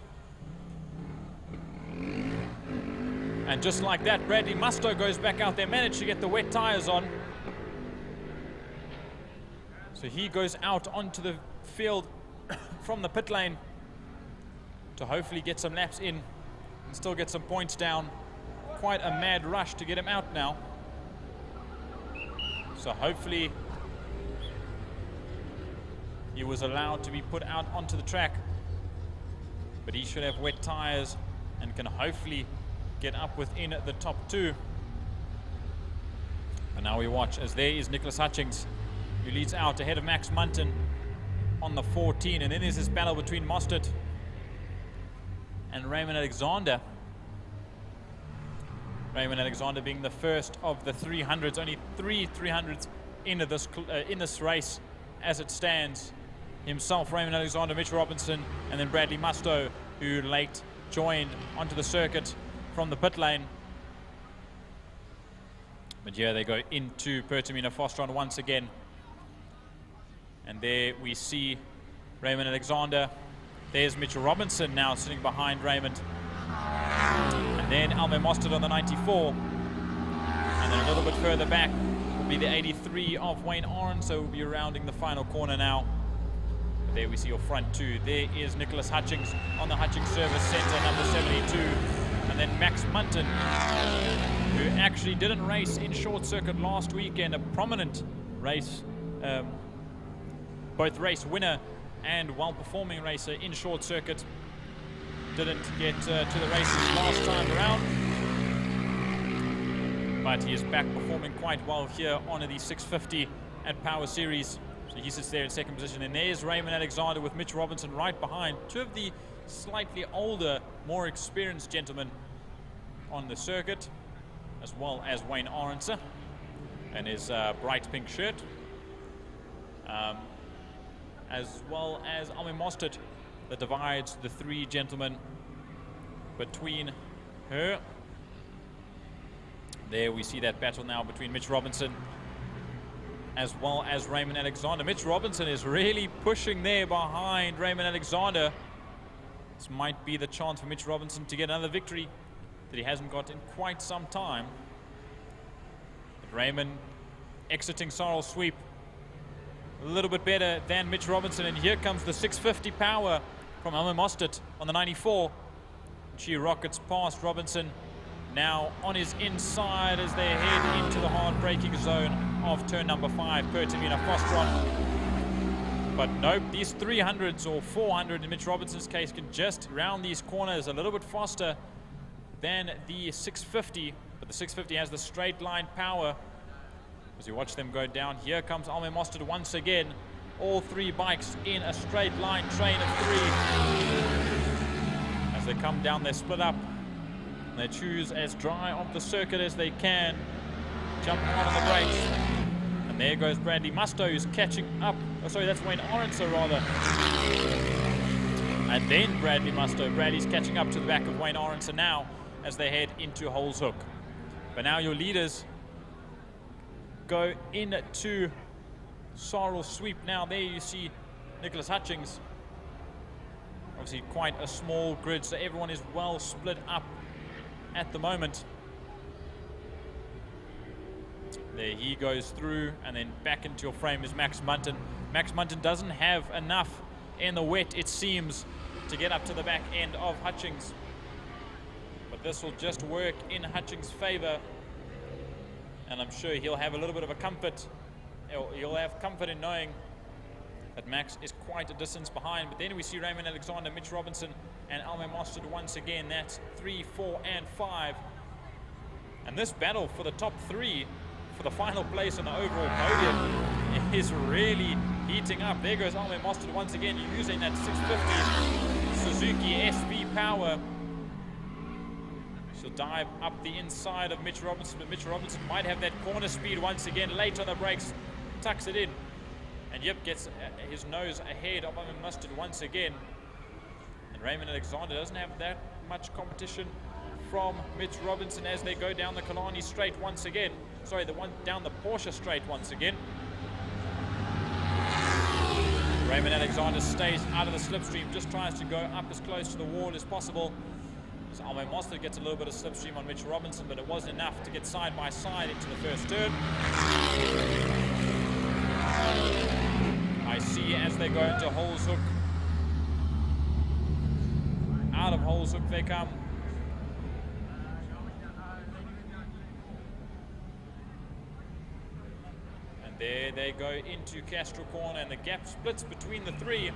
And just like that, Bradley Mustoe goes back out there, managed to get the wet tires on. So he goes out onto the field from the pit lane to hopefully get some laps in and still get some points down. Quite a mad rush to get him out now. So hopefully he was allowed to be put out onto the track. But he should have wet tires and can hopefully get up within the top 2. And now we watch as there is Nicholas Hutchings, who leads out ahead of Max Munton on the 14. And then there's this battle between Mostert and Raymond Alexander. Raymond Alexander being the first of the 300s, only 3 300s into this race as it stands. Himself, Raymond Alexander, Mitch Robinson, and then Bradley Mustoe, who late joined onto the circuit from the pit lane. But yeah, they go into Pertamina Fostron once again. And there we see Raymond Alexander. There's Mitchell Robinson now sitting behind Raymond. And then Alme Mostert on the 94. And then a little bit further back will be the 83 of Wayne Arendse, so we'll be rounding the final corner now. But there we see your front 2. There is Nicholas Hutchings on the Hutchings Service Center, number 72. And then Max Munton, who actually didn't race in short circuit last weekend, a prominent race, both race winner and well-performing racer in short circuit. Didn't get to the races last time around, but he is back performing quite well here on the 650 at Power Series. So he sits there in 2nd position, and there's Raymond Alexander with Mitch Robinson right behind. 2 of the slightly older, more experienced gentlemen on the circuit, as well as Wayne Arendse and his bright pink shirt, as well as Alme Mostert, that divides the 3 gentlemen between her. There we see that battle now between Mitch Robinson as well as Raymond Alexander. Mitch Robinson is really pushing there behind Raymond Alexander. This might be the chance for Mitch Robinson to get another victory that he hasn't got in quite some time. But Raymond exiting Sorrel Sweep a little bit better than Mitch Robinson. And here comes the 650 power from Alme Mostert on the 94. She rockets past Robinson, now on his inside as they head into the hard braking zone of turn number 5, Pertamina Fostron. But nope, these 300s or 400 in Mitch Robinson's case can just round these corners a little bit faster than the 650. But the 650 has the straight line power As you watch them go down, here comes Alme Mostert once again. All three bikes in a straight line train of three. As they come down, they split up. And they choose as dry of the circuit as they can. Jump on the brakes. And there goes Bradley Mustoe, who's catching up. Oh, sorry, that's Wayne Orenser rather. And then Bradley Mustoe. Bradley's catching up to the back of Wayne Orenser now as they head into Holes Hook. But now your leaders go into Sorrel Sweep. Now there you see Nicholas Hutchings. Obviously quite a small grid, so everyone is well split up at the moment. There he goes through, and then back into your frame is Max Munton. Max Munton doesn't have enough in the wet, it seems, to get up to the back end of Hutchings. But this will just work in Hutchings' favor. And I'm sure he'll have a little bit of a comfort. He'll have comfort in knowing that Max is quite a distance behind. But then we see Raymond Alexander, Mitch Robinson, and Alme Mostert once again. That's 3, 4, and 5. And this battle for the top three, for the final place on the overall podium, is really heating up. There goes Alme Mostert once again, using that 650 Suzuki SB power. She'll dive up the inside of Mitch Robinson, but Mitch Robinson might have that corner speed once again. Late on the brakes, tucks it in, and yep, gets his nose ahead of Alme Mostert once again. And Raymond Alexander doesn't have that much competition from Mitch Robinson as they go down the Killarney straight once again. Sorry, the one down the Porsche straight once again. Raymond Alexander stays out of the slipstream, just tries to go up as close to the wall as possible. So Alme Mostert gets a little bit of slipstream on Mitch Robinson, but it wasn't enough to get side by side into the first turn. I see as they go into Holes Hook. Out of Holes Hook they come. And there they go into Castro Corner, and the gap splits between the three.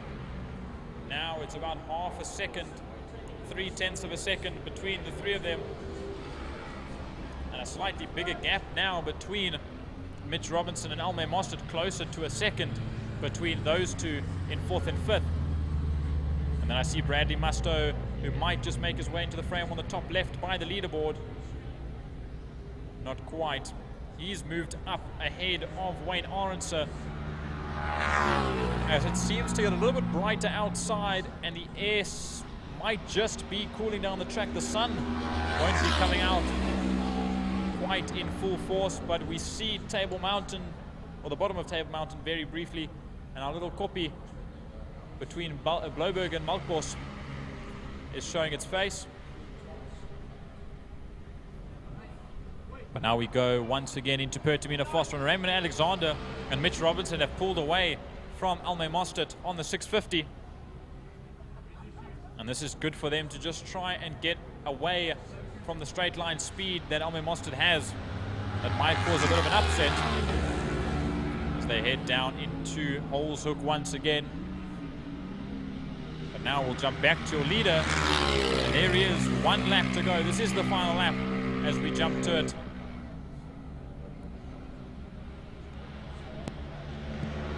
Now it's about half a second. 0.3 of a second between the three of them, and a slightly bigger gap now between Mitch Robinson and Alme Mostert, closer to a second between those two in 4th and 5th. And then I see Bradley Mustoe, who might just make his way into the frame on the top left by the leaderboard. Not quite. He's moved up ahead of Wayne Orenser, as it seems to get a little bit brighter outside, and the air might just be cooling down the track. The sun won't be coming out quite in full force, but we see Table Mountain, or the bottom of Table Mountain, very briefly, and our little copy between Bloberg and Malkbos is showing its face. But now we go once again into Pertamina Foster, and Raymond Alexander and Mitch Robinson have pulled away from Alme Mostert on the 650. And this is good for them to just try and get away from the straight line speed that Alme Mostert has. That might cause a bit of an upset as they head down into Holes Hook once again. But now we'll jump back to your leader. And there he is, 1 lap to go. This is the final lap as we jump to it.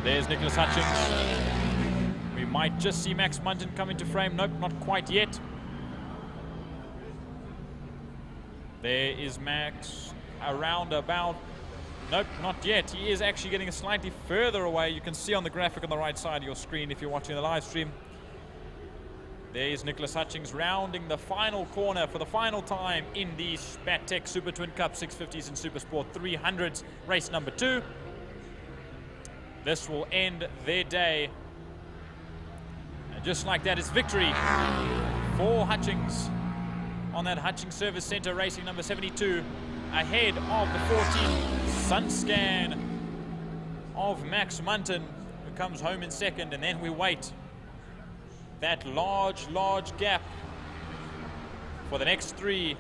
There's Nicholas Hutchings. We might just see Max Munton come into frame. Nope, not quite yet. There is Max around about. Nope, not yet. He is actually getting slightly further away. You can see on the graphic on the right side of your screen if you're watching the live stream. There is Nicholas Hutchings rounding the final corner for the final time in the Spatek Super Twin Cup 650s and Super Sport 300s, race number 2. This will end their day. And just like that, it's victory for Hutchings on that Hutchings Service Center Racing number 72, ahead of the 14 Sunscan of Max Munton, who comes home in second. And then we wait that large gap for the next three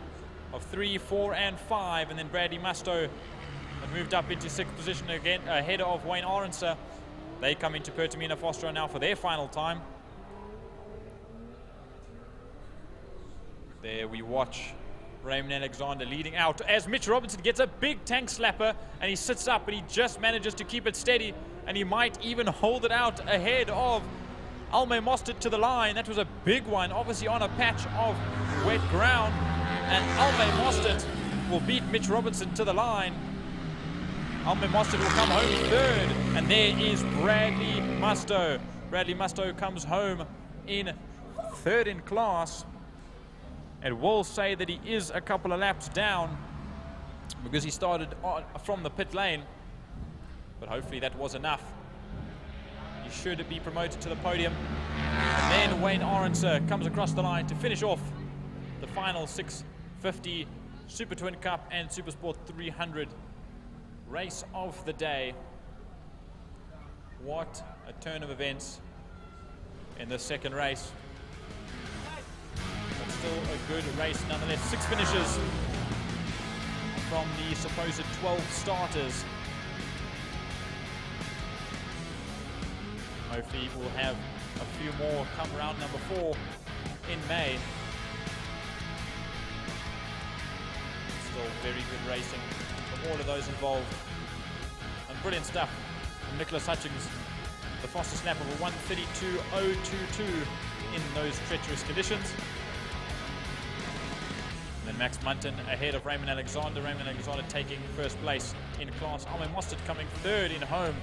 of 3, 4, and 5, and then Bradley Mustoe had moved up into 6th position again, ahead of Wayne Orenser. They come into Pertamina Foster now for their final time. There we watch Raymond Alexander leading out as Mitch Robinson gets a big tank slapper, and he sits up and he just manages to keep it steady, and he might even hold it out ahead of Alme Mostert to the line. That was a big one, obviously on a patch of wet ground, and Alme Mostert will beat Mitch Robinson to the line. Alme Mostert will come home third, and there is Bradley Musto. Bradley Musto comes home in third in class. It will say that he is a couple of laps down because he started from the pit lane, but hopefully that was enough. He should be promoted to the podium. And then Wayne Aronser comes across the line to finish off the final 650 Super Twin Cup and Super Sport 300 race of the day. What a turn of events in the second race. But still a good race nonetheless. 6 finishes from the supposed 12 starters. Hopefully we'll have a few more come round number 4 in May. Still very good racing from all of those involved. And brilliant stuff from Nicholas Hutchings. The fastest lap of a 1:32.022 in those treacherous conditions. And then Max Munton ahead of Raymond Alexander. Raymond Alexander taking first place in class. Alme Mostert coming third in home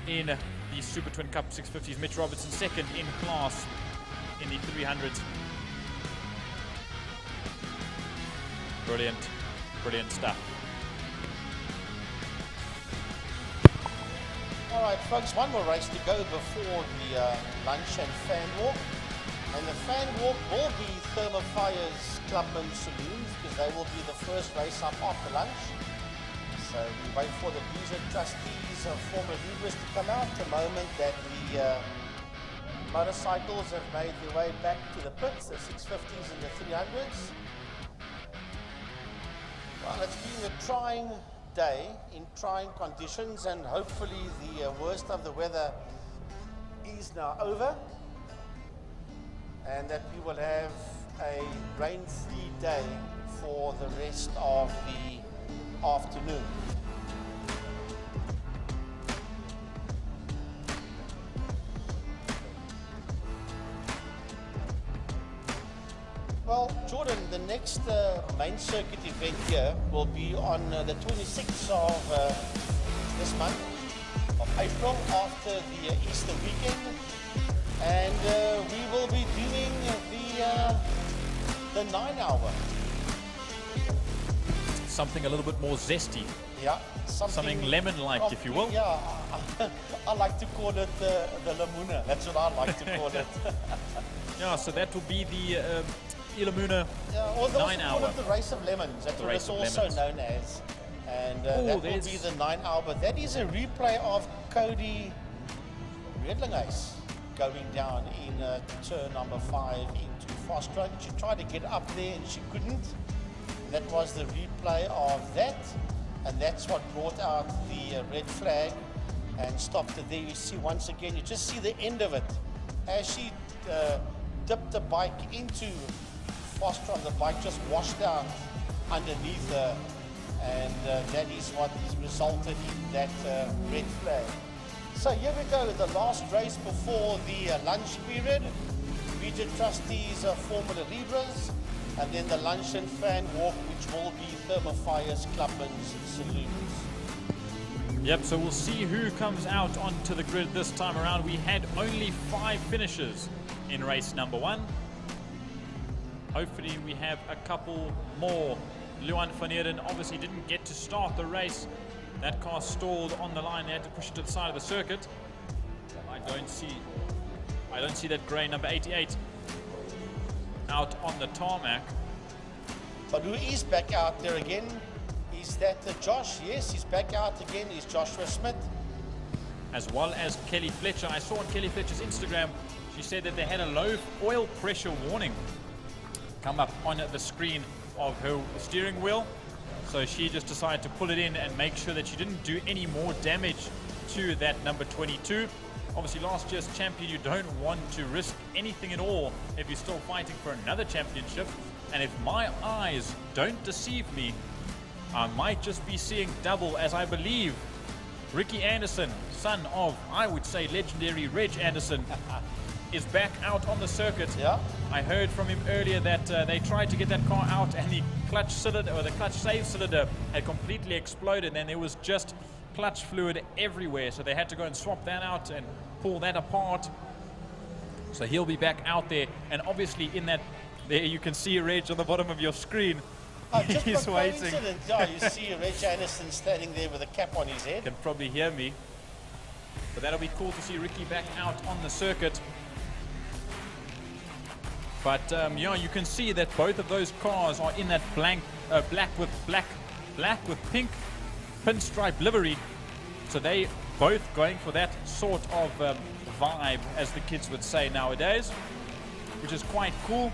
in the Super Twin Cup 650s. Mitch Robertson second in class in the 300s. Brilliant, brilliant stuff. All right, folks, one more race to go before the lunch and fan walk. And the fan walk will be Thermo Fire's Clubman Saloons, because they will be the first race up after lunch. So we wait for the Visa trustees of former Libras to come out the moment that the motorcycles have made their way back to the pits, the 650s and the 300s. Well, it's been a trying day in trying conditions, and hopefully the worst of the weather is now over and that we will have a rain-free day for the rest of the afternoon. Well, Jordan, the next main circuit event here will be on the 26th of this month of April, after the Easter weekend, and we will be doing the 9-hour. Something a little bit more zesty. Yeah, something lemon-like, if you will. Yeah, I like to call it the Lamuna. That's what I like to call it. Yeah, so that will be the Ilamuna 9-hour. Call it the Race of Lemons. That's what it's also known as. And that will be the 9-hour. But that is a replay of Cody Redlinghuyse going down in turn number 5 into fast track. She tried to get up there and she couldn't. That was the replay of that. And that's what brought out the red flag and stopped it there. You see once again, you just see the end of it. As she dipped the bike into Fostrom, the bike just washed out underneath her, and that is what resulted in that red flag. So here we go, the last race before the lunch period. Region trustees of Formula Libras, and then the lunch and fan walk, which will be Thermo Fire's Clubman's Saloons. Yep, so we'll see who comes out onto the grid this time around. We had only 5 finishes in race number 1. Hopefully we have a couple more. Luan van Heerden obviously didn't get to start the race. That car stalled on the line. They had to push it to the side of the circuit. I don't see that grey number 88 out on the tarmac. But who is back out there again? Is that Josh? Yes, he's back out again. Is Joshua Smith. As well as Kelly Fletcher. I saw on Kelly Fletcher's Instagram, she said that they had a low oil pressure warning come up on the screen of her steering wheel. So she just decided to pull it in and make sure that she didn't do any more damage to that number 22. Obviously last year's champion, you don't want to risk anything at all if you're still fighting for another championship. And if my eyes don't deceive me, I might just be seeing double, as I believe Ricky Anderson, son of, I would say, legendary Reg Anderson, is back out on the circuit. Yeah. I heard from him earlier that they tried to get that car out and the clutch cylinder, or the clutch save cylinder, had completely exploded, and there was just clutch fluid everywhere. So they had to go and swap that out and pull that apart. So he'll be back out there, and obviously in that, there you can see Reg on the bottom of your screen. Oh, just He's by waiting. coincidence, yeah, you see Reg Anderson standing there with a cap on his head. Can probably hear me. But that'll be cool to see Ricky back out on the circuit. But yeah, you can see that both of those cars are in that black with pink pinstripe livery. So they both going for that sort of vibe, as the kids would say nowadays, which is quite cool.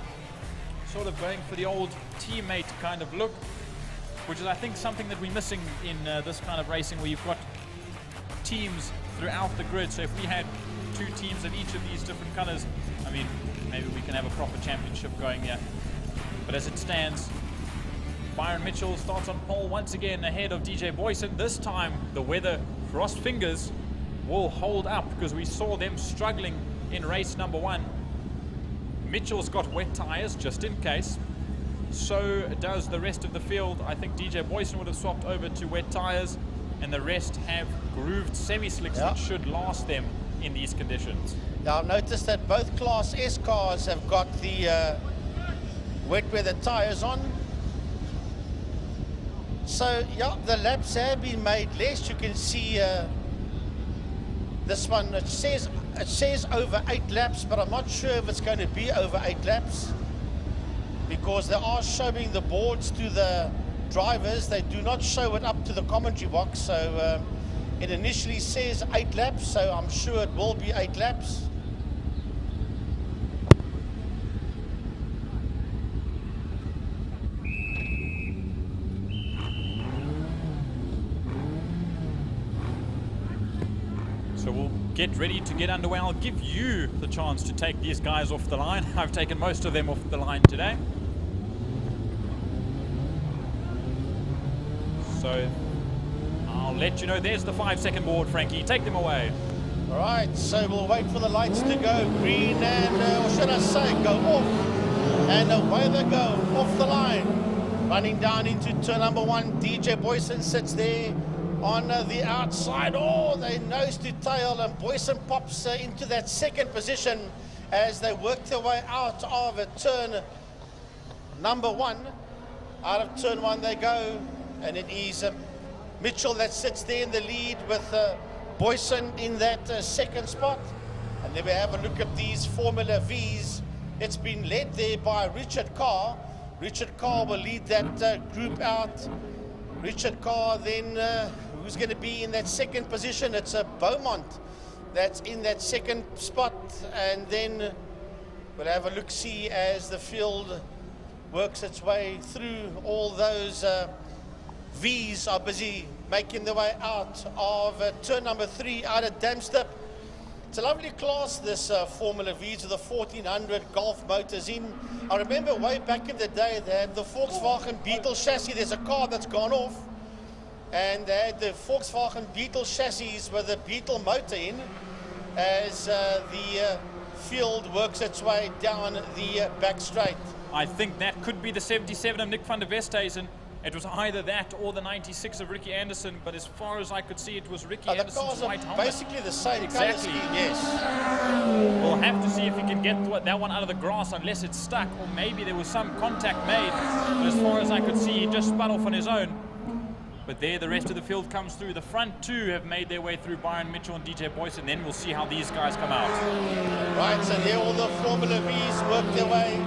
Sort of going for the old teammate kind of look, which is, I think, something that we're missing in this kind of racing, where you've got teams throughout the grid. So if we had 2 teams of each of these different colors, I mean, maybe we can have a proper championship going here. But as it stands, Byron Mitchell starts on pole once again ahead of DJ Boyson. This time the weather, frost fingers, will hold up, because we saw them struggling in race number 1. Mitchell's got wet tires just in case. So does the rest of the field. I think DJ Boyson would have swapped over to wet tires, and the rest have grooved semi-slicks that should last them in these conditions. Now I've noticed that both Class S cars have got the wet weather tires on. So yeah, the laps have been made less. You can see this one, it says over 8 laps, but I'm not sure if it's going to be over 8 laps, because they are showing the boards to the drivers. They do not show it up to the commentary box. So it initially says 8 laps, so I'm sure it will be 8 laps. So we'll get ready to get underway. I'll give you the chance to take these guys off the line. I've taken most of them off the line today. So I'll let you know. There's the 5-second board, Frankie. Take them away. All right, so we'll wait for the lights to go green and, or should I say, go off. And away they go, off the line. Running down into turn number 1, DJ Boyson sits there on the outside. Oh, they nose to tail, and Boyson pops into that 2nd position as they work their way out of turn number 1. Out of turn 1 they go, and it is Mitchell that sits there in the lead with Boyson in that 2nd spot. And then we have a look at these Formula Vs. It's been led there by Richard Carr. Richard Carr will lead that group out. Richard Carr then, who's going to be in that 2nd position? It's a Beaumont that's in that 2nd spot. And then we'll have a look-see as the field works its way through. All those Vs are busy making their way out of turn number 3 out of Damstep. It's a lovely class, this Formula Vs with the 1400 Golf motors in. I remember way back in the day they had the Volkswagen Beetle chassis. There's a car that's gone off, and they had the Volkswagen Beetle chassis with the Beetle motor in, as the field works its way down the back straight. I think that could be the 77 of Nick van der Westhuizen. It was either that or the 96 of Ricky Anderson, but as far as I could see, it was Ricky Anderson's white helmet. Basically the same Exactly. colour scheme, yes. We'll have to see if he can get that one out of the grass, unless it's stuck, or maybe there was some contact made. But as far as I could see, he just spun off on his own. But there, the rest of the field comes through. The front 2 have made their way through, Byron Mitchell and DJ Boyson. Then we'll see how these guys come out. Right, so there all the Formula Vs work their way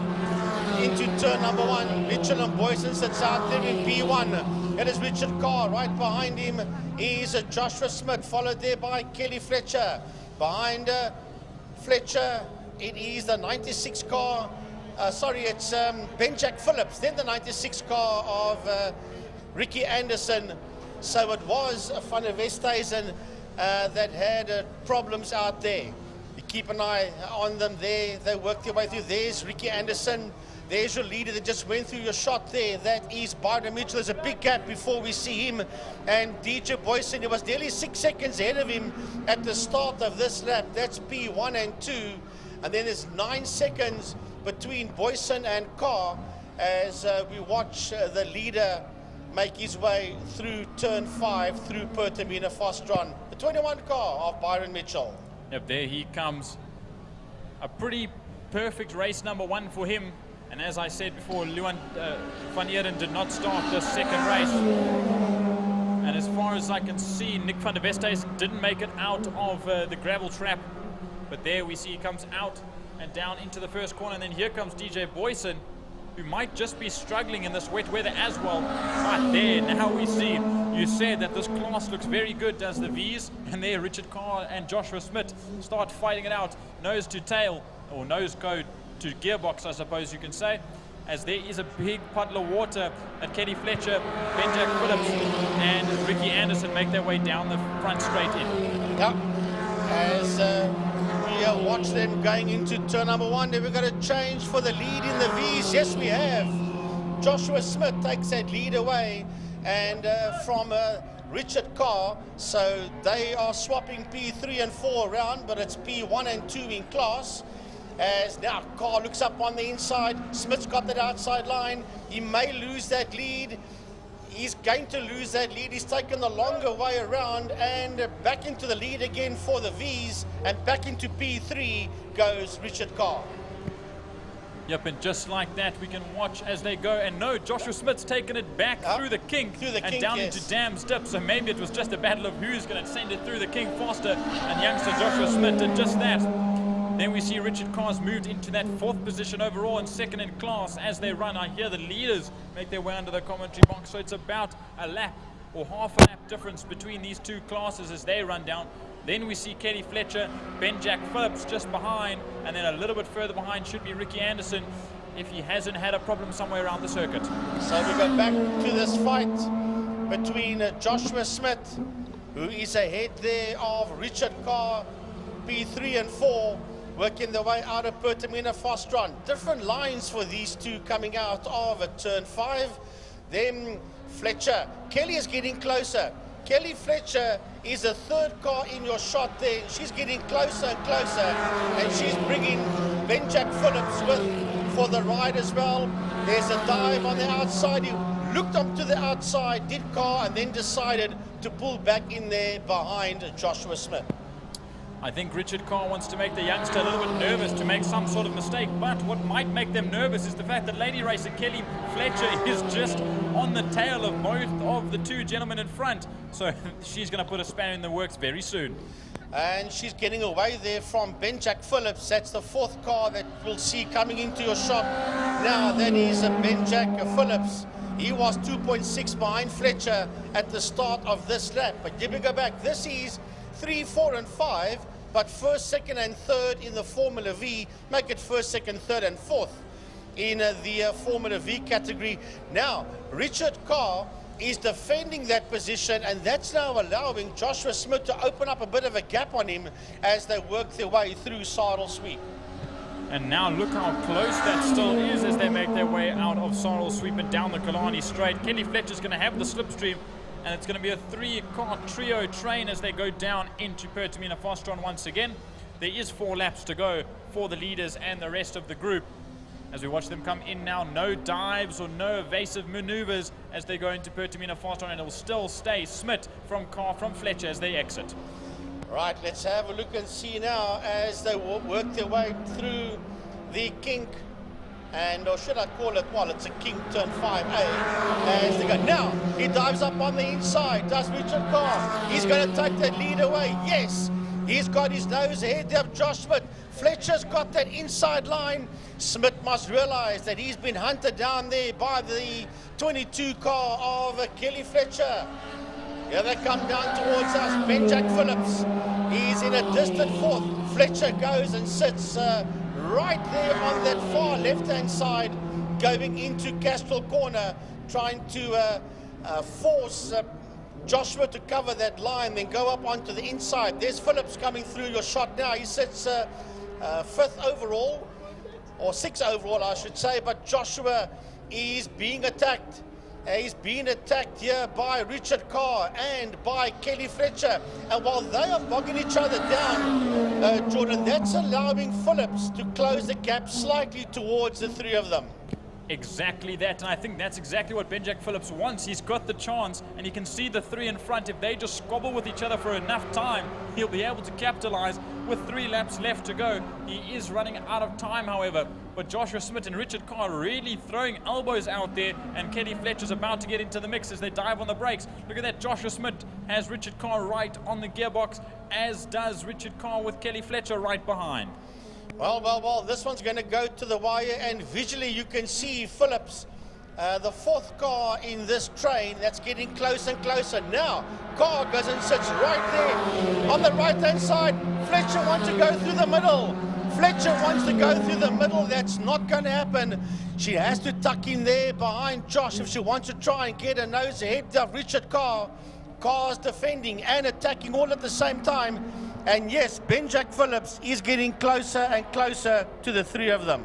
into turn number 1. Mitchell and Boyson sits out there in P1. It is Richard Carr. Right behind him is Joshua Smith, followed there by Kelly Fletcher. Behind Fletcher, it is the 96 car. Sorry, it's Ben Jack Phillips. Then the 96 car of Ricky Anderson. So it was Van der Westhuizen that had problems out there. You keep an eye on them there. They work their way through. There's Ricky Anderson. There's your leader that just went through your shot there. That is Byron Mitchell. There's a big gap before we see him and DJ Boyson. He was nearly 6 seconds ahead of him at the start of this lap. That's P1 and 2. And then there's 9 seconds between Boyson and Carr as we watch the leader make his way through turn 5 through Pertamina Fostron. The 21 car of Byron Mitchell. Yep, there he comes. A pretty perfect race number 1 for him. And as I said before, Luan van Eeren did not start the second race. And as far as I can see, Nick van der Westhuizen didn't make it out of the gravel trap. But there we see he comes out and down into the first corner. And then here comes DJ Boyson, who might just be struggling in this wet weather as well. But there, now we see, you said that this class looks very good, does the V's. And there, Richard Carr and Joshua Smith start fighting it out, nose to tail, or nose go to gearbox, I suppose you can say, as there is a big puddle of water that Kenny Fletcher, Ben-Jack Phillips, and Ricky Anderson make their way down the front straight in. Yep. As we watch them going into turn number 1, then we've got a change for the lead in the V's. Yes, we have. Joshua Smith takes that lead away, and from Richard Carr, so they are swapping P3 and 4 around, but it's P1 and 2 in class. As now Carr looks up on the inside, Smith's got that outside line. He may lose that lead. He's going to lose that lead. He's taken the longer way around and back into the lead again for the V's, and back into P3 goes Richard Carr. Yep, and just like that, we can watch as they go. And no, Joshua Smith's taken it back through the kink and down into Dam's Dip. So maybe it was just a battle of who's going to send it through the kink faster. And youngster Joshua Smith did just that. Then we see Richard Carr's moved into that 4th position overall and 2nd in class as they run. I hear the leaders make their way under the commentary box. So it's about a lap or half a lap difference between these two classes as they run down. Then we see Kenny Fletcher, Ben-Jack Phillips just behind, and then a little bit further behind should be Ricky Anderson if he hasn't had a problem somewhere around the circuit. So we go back to this fight between Joshua Smith, who is ahead there of Richard Carr, P3 and 4, working their way out of Pertamina Fostron. Different lines for these two coming out of turn 5. Then Fletcher. Kelly is getting closer. Kelly Fletcher is the 3rd car in your shot there. She's getting closer and closer, and she's bringing Ben-Jack Phillips with for the ride as well. There's a dive on the outside. He looked up to the outside, did Carr, and then decided to pull back in there behind Joshua Smith. I think Richard Carr wants to make the youngster a little bit nervous to make some sort of mistake, but what might make them nervous is the fact that lady racer Kelly Fletcher is just on the tail of both of the two gentlemen in front. So she's going to put a spanner in the works very soon. And she's getting away there from Ben-Jack Phillips. That's the 4th car that we'll see coming into your shop. Now that is Ben-Jack Phillips. He was 2.6 behind Fletcher at the start of this lap. But let me go back. This is 3, 4 and 5, but 1st, 2nd and 3rd in the Formula V. Make it 1st, 2nd, 3rd and 4th in the Formula V category. Now Richard Carr is defending that position, and that's now allowing Joshua Smith to open up a bit of a gap on him as they work their way through Sarl Sweep. And now look how close that still is as they make their way out of Sarl Sweep and down the Killarney straight. Kelly Fletcher's going to have the slipstream, and it's going to be a 3-car trio train as they go down into Pertamina Fostron once again. There is 4 laps to go for the leaders and the rest of the group. As we watch them come in now, no dives or no evasive maneuvers as they go into Pertamina Fostron, and it will still stay Smith from Carr from Fletcher as they exit. Right, let's have a look and see now as they work their way through the kink. And, or should I call it, well, it's a kink turn 5A as they go. Now, he dives up on the inside, does Richard Carr. He's going to take that lead away. Yes, he's got his nose ahead of Josh Smith. Fletcher's got that inside line. Smith must realize that he's been hunted down there by the 22 car of Kelly Fletcher. Here they come down towards us. Ben-Jack Phillips. He's in a distant 4th. Fletcher goes and sits right there on that far left-hand side, going into Castrol Corner, trying to force Joshua to cover that line, then go up onto the inside. There's Phillips coming through your shot now. He sits 5th overall. or 6 overall, I should say. But Joshua is being attacked. He's being attacked here by Richard Carr and by Kelly Fletcher. And while they are bogging each other down, Jordan, that's allowing Phillips to close the gap slightly towards the 3 of them. Exactly that, and I think that's exactly what Ben-Jack Phillips wants. He's got the chance, and he can see the 3 in front. If they just squabble with each other for enough time, he'll be able to capitalize with 3 laps left to go. He is running out of time, however, but Joshua Smith and Richard Carr really throwing elbows out there, and Kelly Fletcher's about to get into the mix as they dive on the brakes. Look at that, Joshua Smith has Richard Carr right on the gearbox, as does Richard Carr with Kelly Fletcher right behind. Well, this one's going to go to the wire, and visually you can see Phillips, the 4th car in this train, that's getting closer and closer. Now, Carr goes and sits right there on the right-hand side. Fletcher wants to go through the middle. Fletcher wants to go through the middle. That's not going to happen. She has to tuck in there behind Josh if she wants to try and get her nose ahead of Richard Carr. Carr's defending and attacking all at the same time. And yes, Ben-Jack Phillips is getting closer and closer to the 3 of them.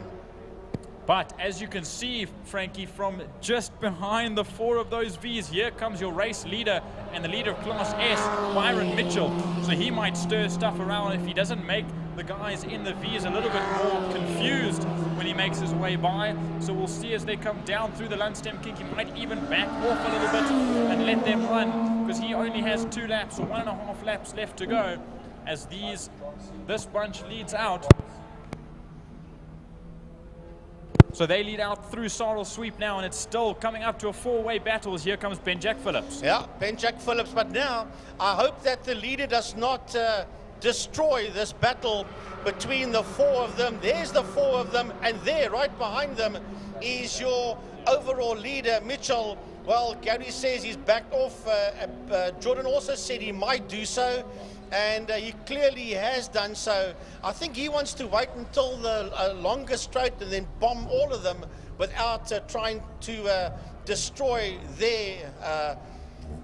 But as you can see, Frankie, from just behind the 4 of those Vs, here comes your race leader and the leader of Class S, Byron Mitchell. So he might stir stuff around if he doesn't make the guys in the Vs a little bit more confused when he makes his way by. So we'll see as they come down through the Lundstem kink. He might even back off a little bit and let them run, because he only has 2 laps or 1.5 laps left to go as this bunch leads out. So they lead out through Sorrel Sweep now, and it's still coming up to a 4-way battle as here comes Ben-Jack Phillips. Yeah, Ben-Jack Phillips, but now I hope that the leader does not destroy this battle between the 4 of them. There's the 4 of them, and there, right behind them, is your overall leader, Mitchell. Well, Gary says he's backed off. Jordan also said he might do so, and he clearly has done so. I think he wants to wait until the longer straight and then bomb all of them without trying to destroy their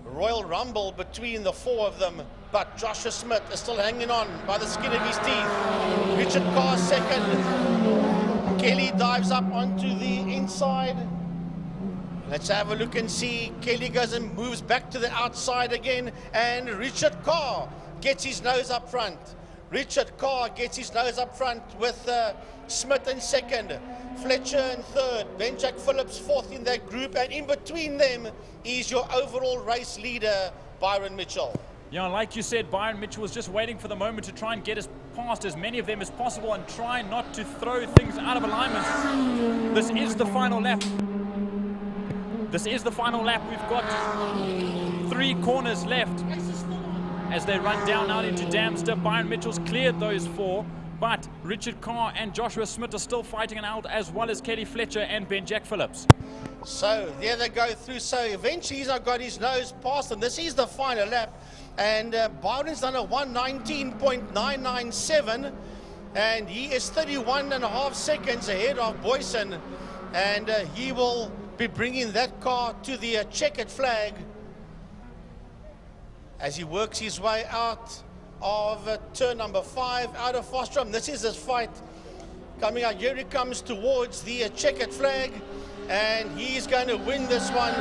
Royal Rumble between the 4 of them. But Joshua Smith is still hanging on by the skin of his teeth. Richard Carr second. Kelly dives up onto the inside. Let's have a look and see. Kelly goes and moves back to the outside again, and Richard Carr gets his nose up front. Richard Carr gets his nose up front with Smith in second, Fletcher in third, Ben-Jack Phillips 4th in that group, and in between them is your overall race leader, Byron Mitchell. Yeah, like you said, Byron Mitchell was just waiting for the moment to try and get past as many of them as possible and try not to throw things out of alignment. This is the final lap. This is the final lap. We've got 3 corners left as they run down out into Damster. Byron Mitchell's cleared those 4, but Richard Carr and Joshua Smith are still fighting it out, as well as Kelly Fletcher and Ben-Jack Phillips. So there they go through. So eventually he's not got his nose past them. This is the final lap, and Byron's done a 1:19.997, and he is 31.5 seconds ahead of Boyson, and he will be bringing that car to the checkered flag as he works his way out of turn number 5 out of Fostrom. This is his fight coming out. Here he comes towards the checkered flag, and he's going to win this one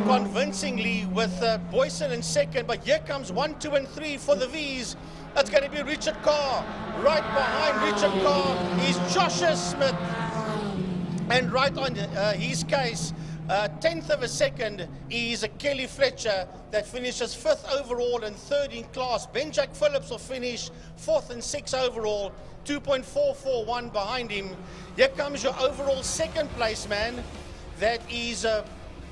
convincingly with Boyson in second. But here comes 1, 2, and 3 for the V's. That's going to be Richard Carr. Right behind Richard Carr is Joshua Smith, and right on his case, 10th of a second is a Kelly Fletcher that finishes 5th overall and 3rd in class. Ben-Jack Phillips will finish 4th and 6th overall, 2.441 behind him. Here comes your overall 2nd place man. That is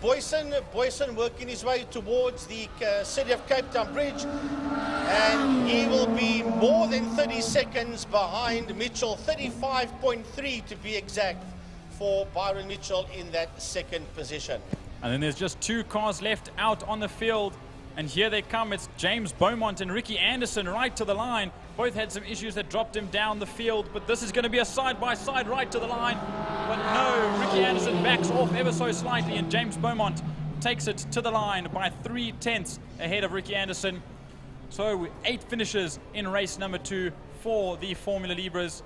Boyson. Boyson working his way towards the City of Cape Town Bridge, and he will be more than 30 seconds behind Mitchell, 35.3 to be exact, for Byron Mitchell in that 2nd position. And then there's just 2 cars left out on the field, and here they come. It's James Beaumont and Ricky Anderson right to the line. Both had some issues that dropped him down the field, but this is going to be a side-by-side right to the line. But no, Ricky Anderson backs off ever so slightly, and James Beaumont takes it to the line by 3/10 ahead of Ricky Anderson. So 8 finishes in race number 2 for the Formula Libras.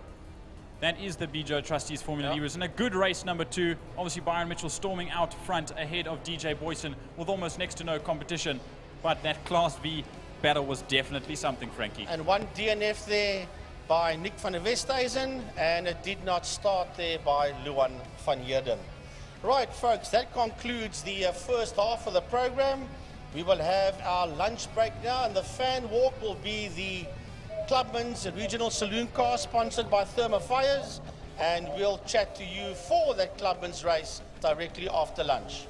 That is the BJO Trustees Formula Libras, and a good race number 2. Obviously, Byron Mitchell storming out front ahead of DJ Boyson with almost next to no competition. But that Class V battle was definitely something, Frankie. And one DNF there by Nick van der Westhuizen, and it did not start there by Luan van Heerden. Right, folks, that concludes the first half of the program. We will have our lunch break now, and the fan walk will be the Clubman's regional saloon car sponsored by Thermofires, and we'll chat to you for that Clubman's race directly after lunch.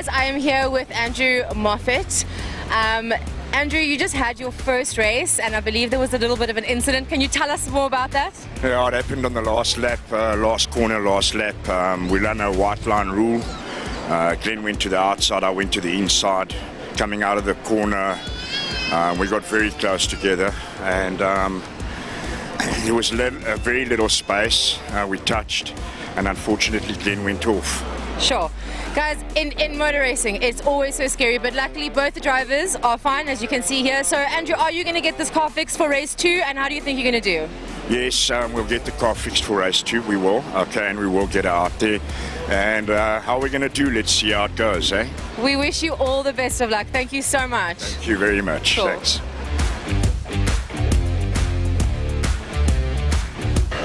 guys, I am here with Andrew Moffat. Andrew, you just had your first race and I believe there was a little bit of an incident. Can you tell us more about that? Yeah, it happened on the last lap, last corner, last lap. We ran a white line rule. Glenn went to the outside, I went to the inside. Coming out of the corner, we got very close together and there was a very little space. We touched and unfortunately Glenn went off. Sure. Guys, in motor racing, it's always so scary, but luckily both the drivers are fine, as you can see here. So, Andrew, are you going to get this car fixed for race 2, and how do you think you're going to do? Yes, we'll get the car fixed for race 2. We will. Okay, and we will get her out there. And how we're going to do, let's see how it goes, eh? We wish you all the best of luck. Thank you so much. Thank you very much. Cool. Thanks.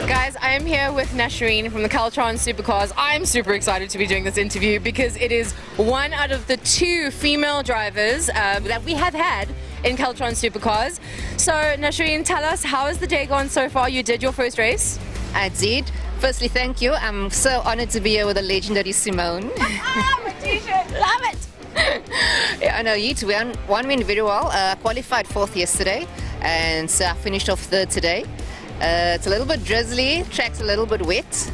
Guys, I am here with Nashreen from the Caltron Supercars. I'm super excited to be doing this interview because it is one out of the 2 female drivers that we have had in Caltron Supercars. So Nashreen, tell us, how has the day gone so far? You did your first race? I did. Firstly, thank you. I'm so honored to be here with the legendary Simone. My t-shirt, love it! Yeah, I know you two. One went very well. Qualified 4th yesterday, and so I finished off 3rd today. It's a little bit drizzly, track's a little bit wet,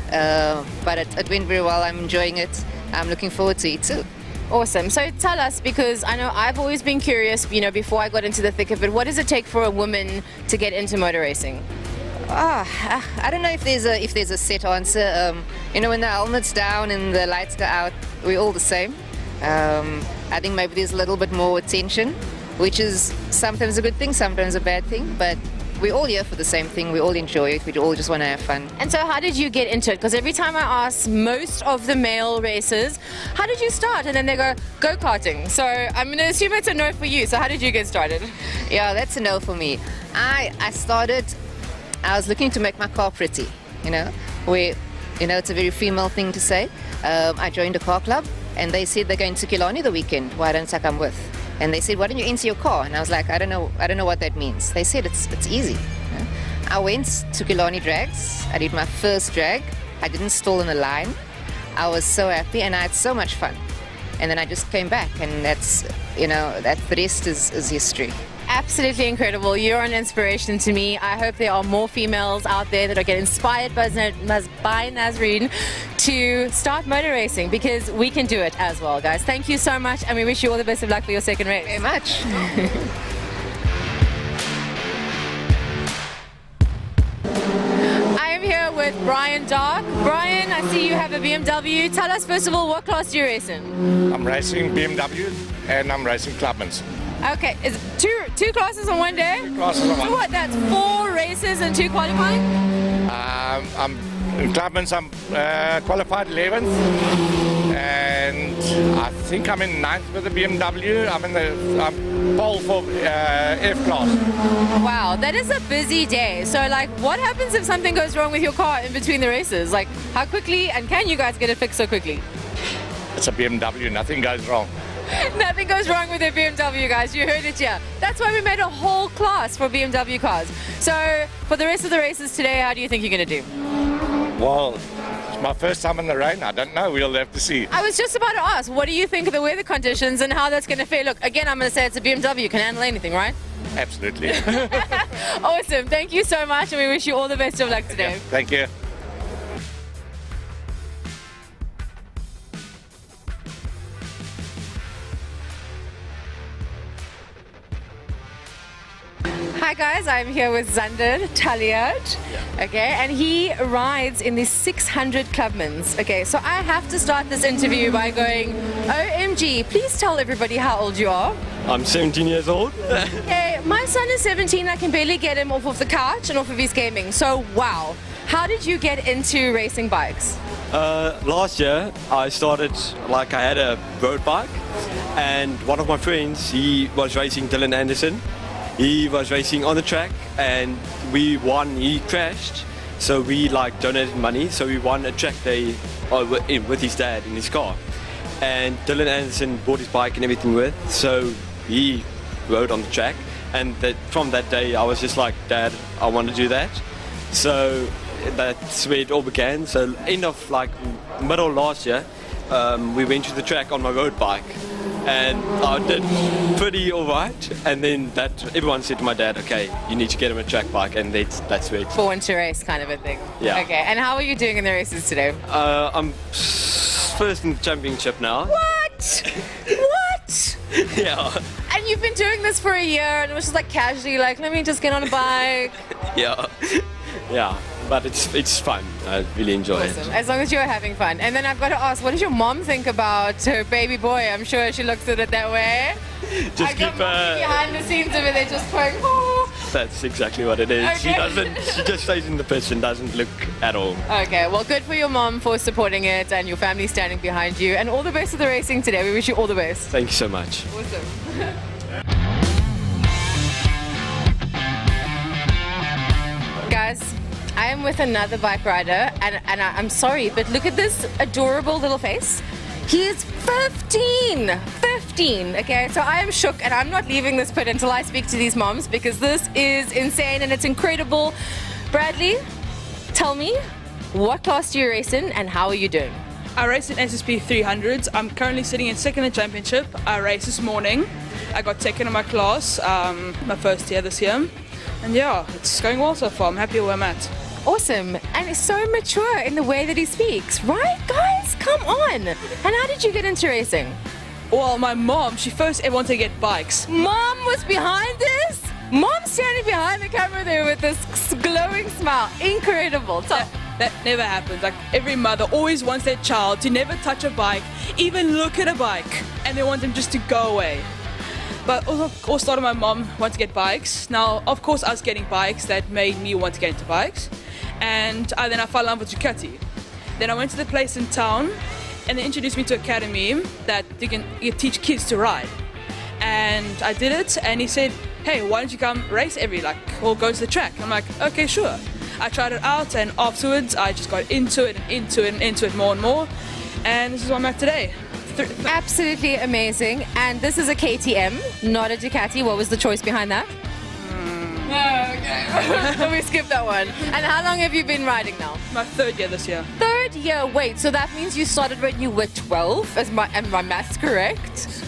but it went very well. I'm enjoying it. I'm looking forward to it too. Awesome. So tell us, because I know I've always been curious, you know, before I got into the thick of it, what does it take for a woman to get into motor racing? I don't know if there's a set answer. You know, when the helmet's down and the lights go out, we're all the same. I think maybe there's a little bit more attention, which is sometimes a good thing, sometimes a bad thing, but we're all here for the same thing. We all enjoy it. We all just want to have fun. And so how did you get into it? Because every time I ask most of the male racers, how did you start? And then they go-karting. So I'm going to assume it's a no for you. So how did you get started? Yeah, that's a no for me. I was looking to make my car pretty, you know. It's a very female thing to say. I joined a car club and they said they're going to Killarney the weekend. Why don't I come with? And they said, why don't you enter your car? And I was like, I don't know what that means. They said it's easy. I went to Killarney drags. I did my first drag. I didn't stall in the line. I was so happy and I had so much fun. And then I just came back, and that's, the rest is history. Absolutely incredible. You're an inspiration to me. I hope there are more females out there that get inspired by Nashreen to start motor racing, because we can do it as well, guys. Thank you so much, and we wish you all the best of luck for your second race. Very much. I am here with Brian Dark. Brian, I see you have a BMW. Tell us, first of all, what class do you race in? I'm racing BMW and I'm racing Clubmans. Okay, is it two classes on one day? 2 classes on one. So what, that's 4 races and 2 qualifying? I'm in Clubmans. I'm qualified 11th, and I think I'm in 9th with the BMW. I'm pole for F class. Wow, that is a busy day. So, like, what happens if something goes wrong with your car in between the races? Like, how quickly, and can you guys get it fixed so quickly? It's a BMW. Nothing goes wrong. Nothing goes wrong with a BMW, guys. You heard it here. That's why we made a whole class for BMW cars. So, for the rest of the races today, how do you think you're going to do? Well, it's my first time in the rain. I don't know. We'll have to see. I was just about to ask, what do you think of the weather conditions and how that's going to fare? Look, again, I'm going to say it's a BMW. Can handle anything, right? Absolutely. Awesome. Thank you so much, and we wish you all the best of luck today. Thank you. Hi guys, I'm here with Zander Taliad, okay, and he rides in the 600 Clubmans. Okay, so I have to start this interview by going, OMG, please tell everybody how old you are. I'm 17 years old. Okay, my son is 17, I can barely get him off of the couch and off of his gaming, so wow. How did you get into racing bikes? Last year, I started, I had a road bike, and one of my friends, he was racing Dylan Anderson. He was racing on the track and we won. He crashed, so we donated money, so we won a track day with his dad in his car, and Dylan Anderson bought his bike and everything with, so he rode on the track, and from that day I was just like, Dad, I want to do that. So that's where it all began. So end of middle last year, we went to the track on my road bike, and I did pretty alright, and then everyone said to my dad, okay, you need to get him a track bike, and that's where it's born to race kind of a thing. Yeah. Okay, and how are you doing in the races today? I'm first in the championship now. What? What? Yeah. And you've been doing this for a year, and it was just casually let me just get on a bike. Yeah. Yeah. But it's fun. I really enjoy it. As long as you're having fun. And then I've got to ask, what does your mom think about her baby boy? I'm sure she looks at it that way. Just keep behind the scenes over there just going, oh. That's exactly what it is. Okay. She just stays in the pits and doesn't look at all. Okay, well, good for your mom for supporting it and your family standing behind you. And all the best with the racing today. We wish you all the best. Thank you so much. Awesome. Guys, I am with another bike rider, and I'm sorry, but look at this adorable little face. He is 15! 15! Okay, so I am shook, and I'm not leaving this pit until I speak to these moms, because this is insane and it's incredible. Bradley, tell me, what class do you race in and how are you doing? I race in SSP 300s. I'm currently sitting in second in the championship. I raced this morning. I got second in my class, my first year this year. And yeah, it's going well so far. I'm happy where I'm at. Awesome. And he's so mature in the way that he speaks, right, guys? Come on. And how did you get into racing? Well, my mom, she first ever wanted to get bikes. Mom was behind this? Mom standing behind the camera there with this glowing smile. Incredible. That never happens. Like, every mother always wants their child to never touch a bike, even look at a bike, and they want them just to go away. But all started my mom wanted to get bikes. Now, of course, us getting bikes, that made me want to get into bikes. And then I fell in love with Ducati. Then I went to the place in town, and they introduced me to an academy that you teach kids to ride. And I did it, and he said, hey, why don't you come race or go to the track? I'm like, okay, sure. I tried it out, and afterwards I just got into it and into it more and more. And this is where I'm at today. Absolutely amazing. And this is a KTM, not a Ducati. What was the choice behind that? Okay. So we skip that one. And how long have you been riding now? My third year this year. Third year? Wait, so that means you started when you were 12? Am my maths correct?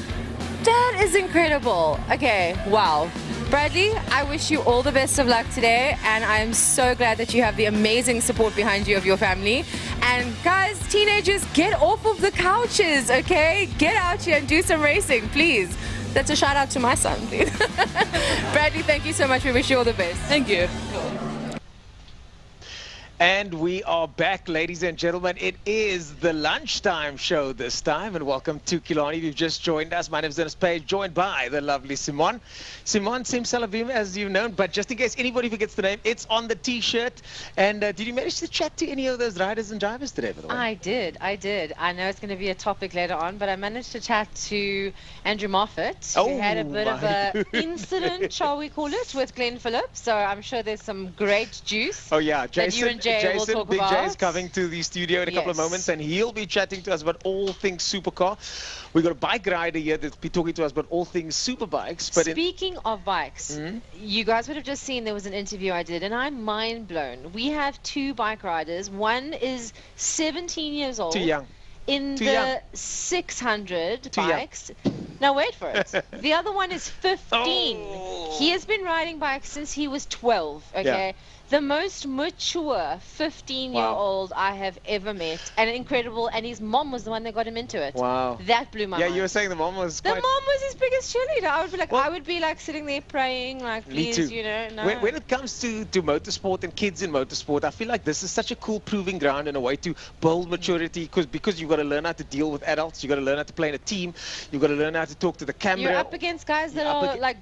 That is incredible. Okay, wow. Bradley, I wish you all the best of luck today, and I'm so glad that you have the amazing support behind you of your family. And guys, teenagers, get off of the couches, okay? Get out here and do some racing, please. That's a shout out to my son, please. Bradley, thank you so much. We wish you all the best. Thank you. And we are back, ladies and gentlemen. It is the lunchtime show this time, and welcome to Killarney. You've just joined us. My name is Dennis Page, joined by the lovely Simon. Simon Simsalabim, as you've known, but just in case anybody forgets the name, it's on the T-shirt. And did you manage to chat to any of those riders and drivers today, by the way? I did. I know it's going to be a topic later on, but I managed to chat to Andrew Moffat, who had a bit of an incident, shall we call it, with Glenn Phillips. So I'm sure there's some great juice. Oh, yeah. That you and Jay will talk Big about. Jay is coming to the studio in a couple of moments, and he'll be chatting to us about all things supercar. We've got a bike rider here that'll be talking to us about all things superbikes. But speaking of bikes, you guys would have just seen there was an interview I did, and I'm mind blown. We have two bike riders. One is 17 years old. Too young. In Too the young. 600 Too bikes. Now wait for it. The other one is 15. Oh. He has been riding bikes since he was 12. Okay. Yeah. The most mature 15-year-old I have ever met, and incredible. And his mom was the one that got him into it. Wow. That blew my mind. Yeah, you were saying the mom was The quite... mom was his biggest cheerleader. I would be like, Well, I would be like sitting there praying, like, Me please, too. you know, no. When it comes to motorsport and kids in motorsport, I feel like this is such a cool proving ground in a way to build maturity, because you've got to learn how to deal with adults, you've got to learn how to play in a team, you've got to learn how to talk to the camera. You're up against guys that are like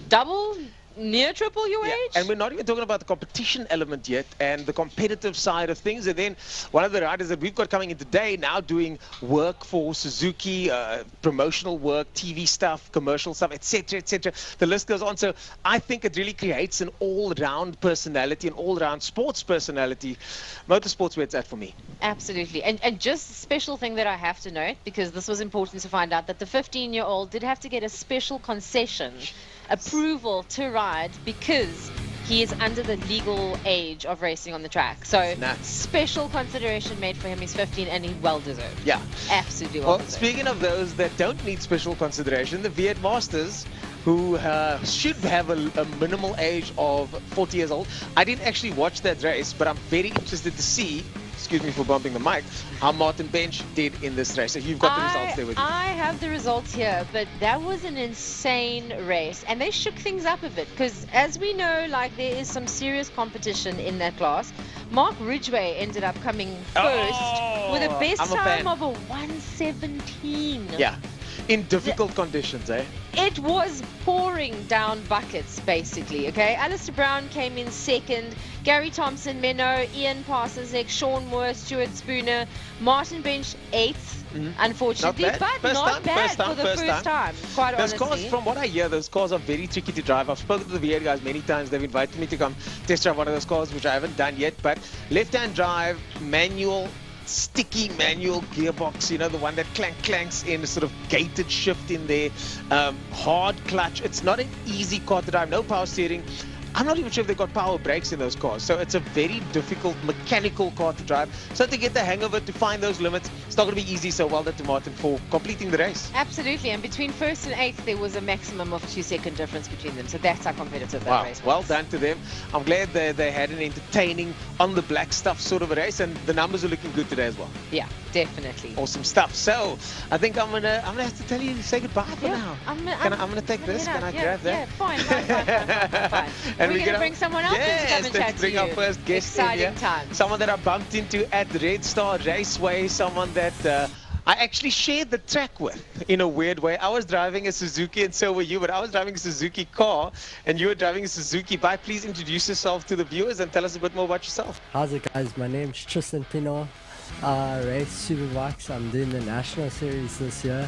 double, near triple your age. And we're not even talking about the competition element yet and the competitive side of things. And then one of the riders that we've got coming in today now doing work for Suzuki, promotional work, TV stuff, commercial stuff, etc., etc. The list goes on. So I think it really creates an all-round personality, an all-round sports personality. Motorsport's where it's at for me. Absolutely. And just a special thing that I have to note, because this was important to find out, that the 15-year-old did have to get a special concession, approval to ride, because he is under the legal age of racing on the track. So special consideration made for him. He's 15 and he well deserved. Yeah. Absolutely well deserved. Speaking of those that don't need special consideration, the V8 Masters, who should have a minimal age of 40 years old. I didn't actually watch that race, but I'm very interested to see, excuse me for bumping the mic, how Martin Bench did in this race. So you've got the results there with you. I have the results here, but that was an insane race, and they shook things up a bit, because as we know, like, there is some serious competition in that class. Mark Ridgway ended up coming first with a best time of a 1:17. Yeah. in difficult conditions, eh? It was pouring down buckets, basically, okay? Alistair Brown came in second, Gary Thompson, Menno, Ian Parsonsek, Sean Moore, Stuart Spooner, Martin Bench, eighth, unfortunately, Not bad. but First not time, bad first time, for the first first time, quite Those honestly. cars, from what I hear, those cars are very tricky to drive. I've spoken to the V8 guys many times. They've invited me to come test drive one of those cars, which I haven't done yet. But left-hand drive, manual, sticky manual gearbox, you know, the one that clanks in, a sort of gated shift in there, hard clutch. It's not an easy car to drive, no power steering. I'm not even sure if they've got power brakes in those cars. So it's a very difficult mechanical car to drive. So to get the hang of it, to find those limits, it's not going to be easy. So well done to Martin for completing the race. Absolutely, and between first and eighth, there was a maximum of 2-second difference between them. So that's how competitive that race was. Well done to them. I'm glad they had an entertaining, on the black stuff sort of a race, and the numbers are looking good today as well. Yeah, definitely. Awesome stuff. So I think I'm gonna have to tell you to say goodbye for now. I'm gonna take this. Can I grab that? Yeah, fine. And we're going to bring someone else in to come and chat to bring you. our first guest Exciting in here. times. Someone that I bumped into at Red Star Raceway. Someone that I actually shared the track with in a weird way. I was driving a Suzuki and so were you, but I was driving a Suzuki car and you were driving a Suzuki bike. Please introduce yourself to the viewers and tell us a bit more about yourself. How's it, guys? My name's Tristan Pino. I race superbikes. I'm doing the national series this year.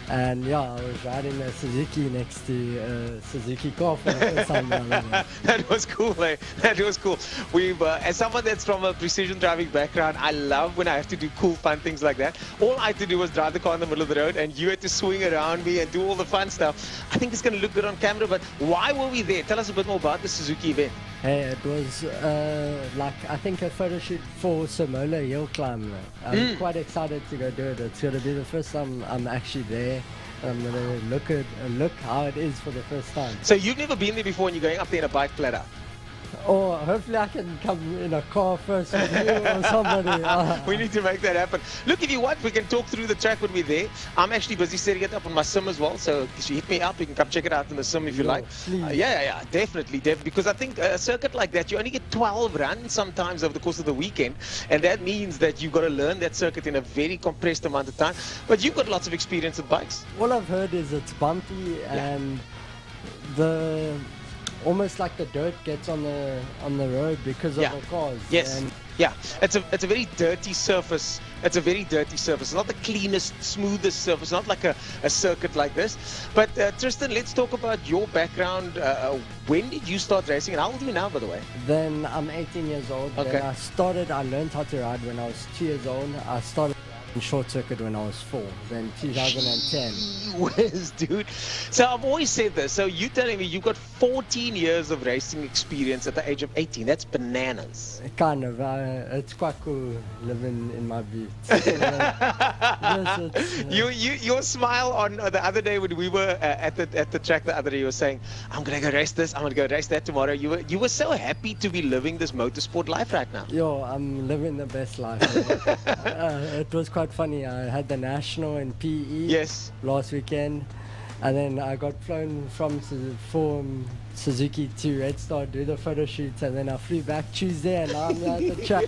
And yeah, I was riding a Suzuki next to a Suzuki car for the first time. That was cool, eh? That was cool. We've, as someone that's from a precision driving background, I love when I have to do cool, fun things like that. All I had to do was drive the car in the middle of the road, and you had to swing around me and do all the fun stuff. I think it's going to look good on camera, but why were we there? Tell us a bit more about the Suzuki event. Hey, it was like, I think a photo shoot for Samola Hill Climb. I'm quite excited to go do it. It's going to be the first time I'm actually there. I'm going to look how it is for the first time. So you've never been there before and you're going up there in a bike flat out? Or hopefully I can come in a car first with you or somebody. We need to make that happen. Look, if you want, we can talk through the track when we're there. I'm actually busy setting it up on my sim as well, so if you hit me up, you can come check it out in the sim if you like. Yeah, definitely. Because I think a circuit like that, you only get 12 runs sometimes over the course of the weekend, and that means that you've got to learn that circuit in a very compressed amount of time. But you've got lots of experience with bikes. All I've heard is it's bumpy and almost like the dirt gets on the road because of the cars. Yes. And yeah, it's a very dirty surface. It's a very dirty surface. It's not the cleanest, smoothest surface. Not like a circuit like this. But Tristan, let's talk about your background. When did you start racing, and how old are you now, by the way? Then I'm 18 years old. Okay. Then I learned how to ride when I was 2 years old. I started in short circuit when I was 4. Then 2010. Whiz, dude. So I've always said this. So you're telling me you've got 14 years of racing experience at the age of 18. That's bananas. Kind of. It's quite cool living in my boots. Your smile on the other day when we were at the track the other day, you were saying, "I'm gonna go race this. I'm gonna go race that tomorrow." You were so happy to be living this motorsport life right now. Yo, I'm living the best life. It was quite funny. I had the national in PE last weekend, and then I got flown from Suzuki to Red Star, do the photo shoots, and then I flew back Tuesday, and now I'm at the track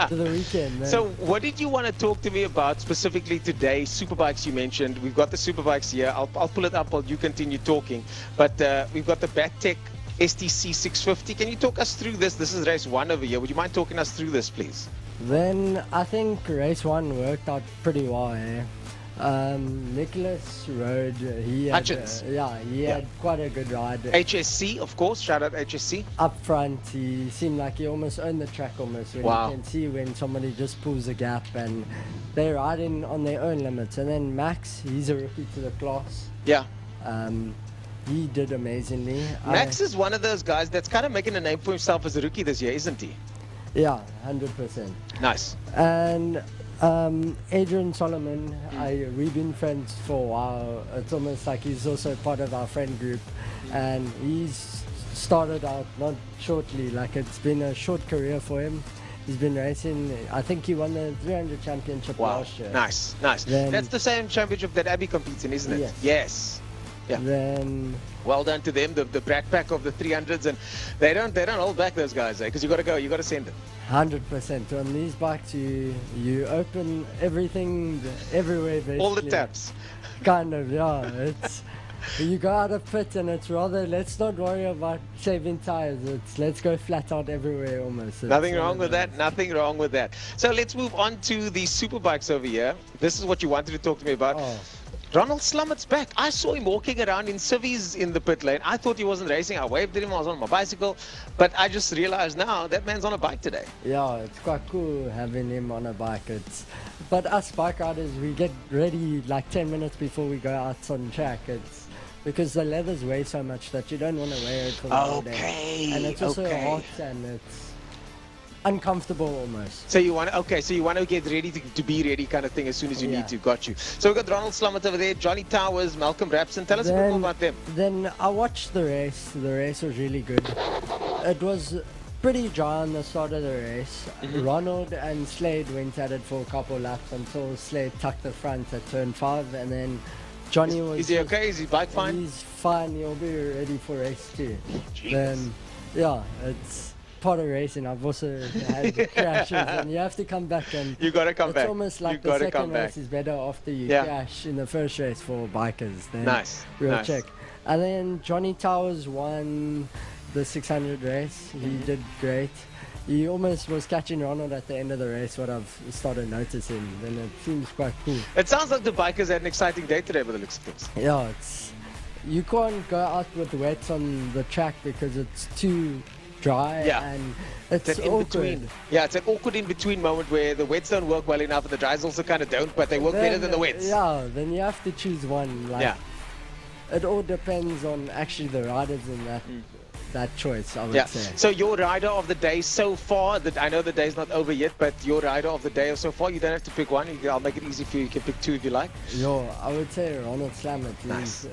to the weekend. Man. So what did you want to talk to me about specifically today? Superbikes you mentioned. We've got the superbikes here. I'll pull it up while you continue talking. But we've got the Battek STC 650. Can you talk us through this? This is race 1 over here. Would you mind talking us through this, please? Then I think race 1 worked out pretty well. Nicholas rode. He had, he had quite a good ride. HSC, of course. Shout out HSC. Up front, he seemed like he almost owned the track almost. When you can see when somebody just pulls a gap and they're riding on their own limits. And then Max, he's a rookie to the class. Yeah. He did amazingly. Max is one of those guys that's kind of making a name for himself as a rookie this year, isn't he? Yeah, 100%. Nice. And Adrian Solomon, we've been friends for a while. It's almost like he's also part of our friend group, and he's started out not shortly, like it's been a short career for him. He's been racing. I think he won the 300 championship last year. Nice. That's the same championship that Abby competes in, isn't it? Yes. Yes. Yeah. Then well done to them, the Brat Pack of the 300s, and they don't hold back, those guys, because you got to go, you got to send it. 100%. On these bikes, you open everything, everywhere, basically. All the taps. Kind of, yeah. It's you go out of pit, and it's rather let's not worry about saving tires. It's let's go flat out everywhere almost. Nothing wrong with that. Nothing wrong with that. So let's move on to the superbikes over here. This is what you wanted to talk to me about. Oh. Ronald Slummett's back. I saw him walking around in civvies in the pit lane. I thought he wasn't racing. I waved at him. I was on my bicycle. But I just realized now that man's on a bike today. Yeah, it's quite cool having him on a bike. But us bike riders, we get ready like 10 minutes before we go out on track. It's because the leathers weigh so much that you don't want to wear it for the whole day. And it's also hot and it's uncomfortable almost. So you want to get ready to be ready kind of thing as soon as you need to. Got you. So we've got Ronald Slummett over there, Johnny Towers, Malcolm Rapson. Tell us a bit more about them. Then I watched the race. The race was really good. It was pretty dry on the start of the race. Ronald and Slade went at it for a couple laps until Slade tucked the front at turn 5, and then Johnny was... Is he okay? Is his bike fine? He's fine. He'll be ready for race 2. Then, yeah, it's part of racing. I've also had crashes, and you have to come back. And you got to come back. It's almost like the second race is better after you crash in the first race for bikers. Then we'll check. And then Johnny Towers won the 600 race. He did great. He almost was catching Ronald at the end of the race, what I've started noticing. Then it seems quite cool. It sounds like the bikers had an exciting day today by the looks of things. Yeah, you can't go out with wets on the track because it's too dry and it's awkward. Yeah, it's an awkward in-between moment where the wets don't work well enough and the dries also kind of don't, but they work better than the wets. Yeah, then you have to choose one. It all depends on actually the riders in that choice, I would say. So your rider of the day so far, I know the day's not over yet, but your rider of the day so far, you don't have to pick one. I'll make it easy for you. You can pick 2 if you like. I would say Ronald Slummett. Nice.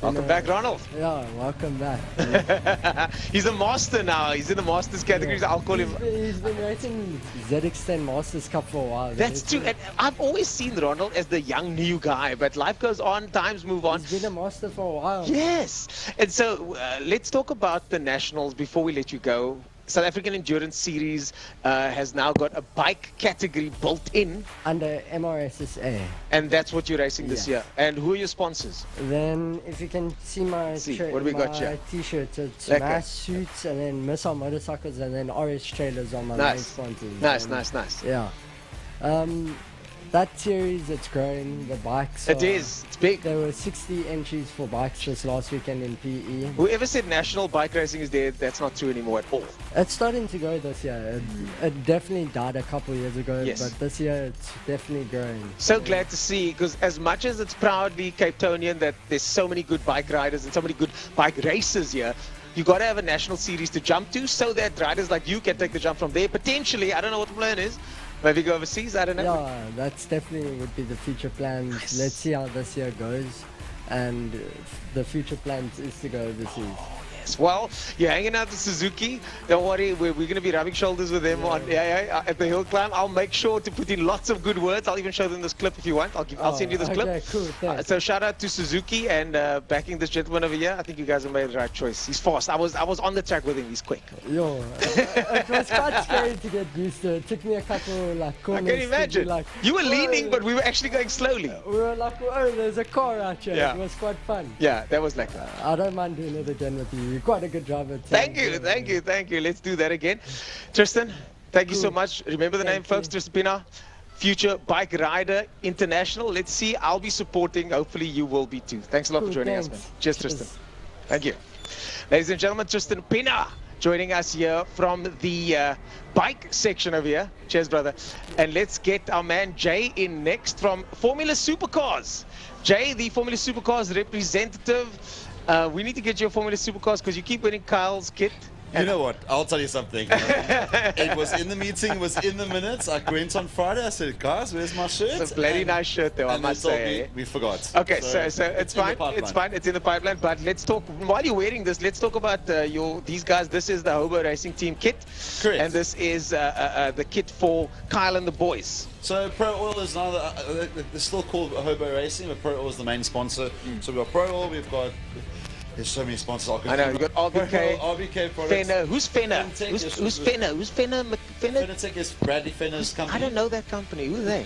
Welcome back, Ronald. Yeah, welcome back. He's a master now. He's in the Masters categories. I'll call him. He's been racing ZX10 Masters Cup for a while. That's true. And I've always seen Ronald as the young new guy, but life goes on, times move on. He's been a master for a while. Yes. And so let's talk about the nationals before we let you go. South African Endurance Series has now got a bike category built in under MRSSA, and that's what you're racing this year. And who are your sponsors? Then if you can see my what we got here? T-shirts, it's Mass Suits, and then Missile Motorcycles, and then Orange Trailers on my main sponsors. Nice. Yeah. That series, it's growing. The bikes. It's big. There were 60 entries for bikes this last weekend in PE. Whoever said national bike racing is dead, that's not true anymore at all. It's starting to go this year. It definitely died a couple of years ago, but this year it's definitely growing. So glad to see, because as much as it's proudly Cape Townian that there's so many good bike riders and so many good bike racers here, you got to have a national series to jump to so that riders like you can take the jump from there. Potentially, I don't know what the plan is. Maybe go overseas, I don't know. Yeah, that's definitely would be the future plans. Nice. Let's see how this year goes. And the future plans is to go overseas. Yes. Well, you're hanging out with Suzuki. Don't worry, we're going to be rubbing shoulders with them at the hill climb. I'll make sure to put in lots of good words. I'll even show them this clip if you want. I'll send you this clip. Cool, so shout out to Suzuki and backing this gentleman over here. I think you guys have made the right choice. He's fast. I was on the track with him. He's quick. It was quite scary to get used to. It took me a couple corners. I can imagine. You were leaning, but we were actually going slowly. We were like, oh, there's a car out here. Yeah. It was quite fun. Yeah, that was like I don't mind doing it again with you. You're quite a good driver too. Thank you. Let's do that again. Tristan, thank you so much. Remember the name, folks. Tristan Pina, future bike rider international. Let's see. I'll be supporting. Hopefully you will be too. Thanks a lot for joining us, man. Cheers, Tristan. Thank you. Ladies and gentlemen, Tristan Pina joining us here from the bike section over here. Cheers, brother. And let's get our man Jay in next from Formula Supercars. Jay, the Formula Supercars representative. We need to get your Formula Supercars because you keep winning Kyle's kit. You know what? I'll tell you something. It was in the meeting, it was in the minutes. I went on Friday, I said, guys, where's my shirt? It's a bloody nice shirt, though, I must say. We forgot. Okay, so it's fine. It's fine. It's in the pipeline. But let's talk, while you're wearing this, let's talk about these guys. This is the Hobo Racing Team kit. Correct. And this is the kit for Kyle and the boys. So Pro Oil is now, they're still called Hobo Racing, but Pro Oil is the main sponsor. So we've got Pro Oil, we've got, there's so many sponsors. I know, you've got RBK, RBK products. Fenner. Who's Fenner? Who's Fenner? Who's Fenner? Fenner is Bradley Fenner's company. I don't know that company. Who are they?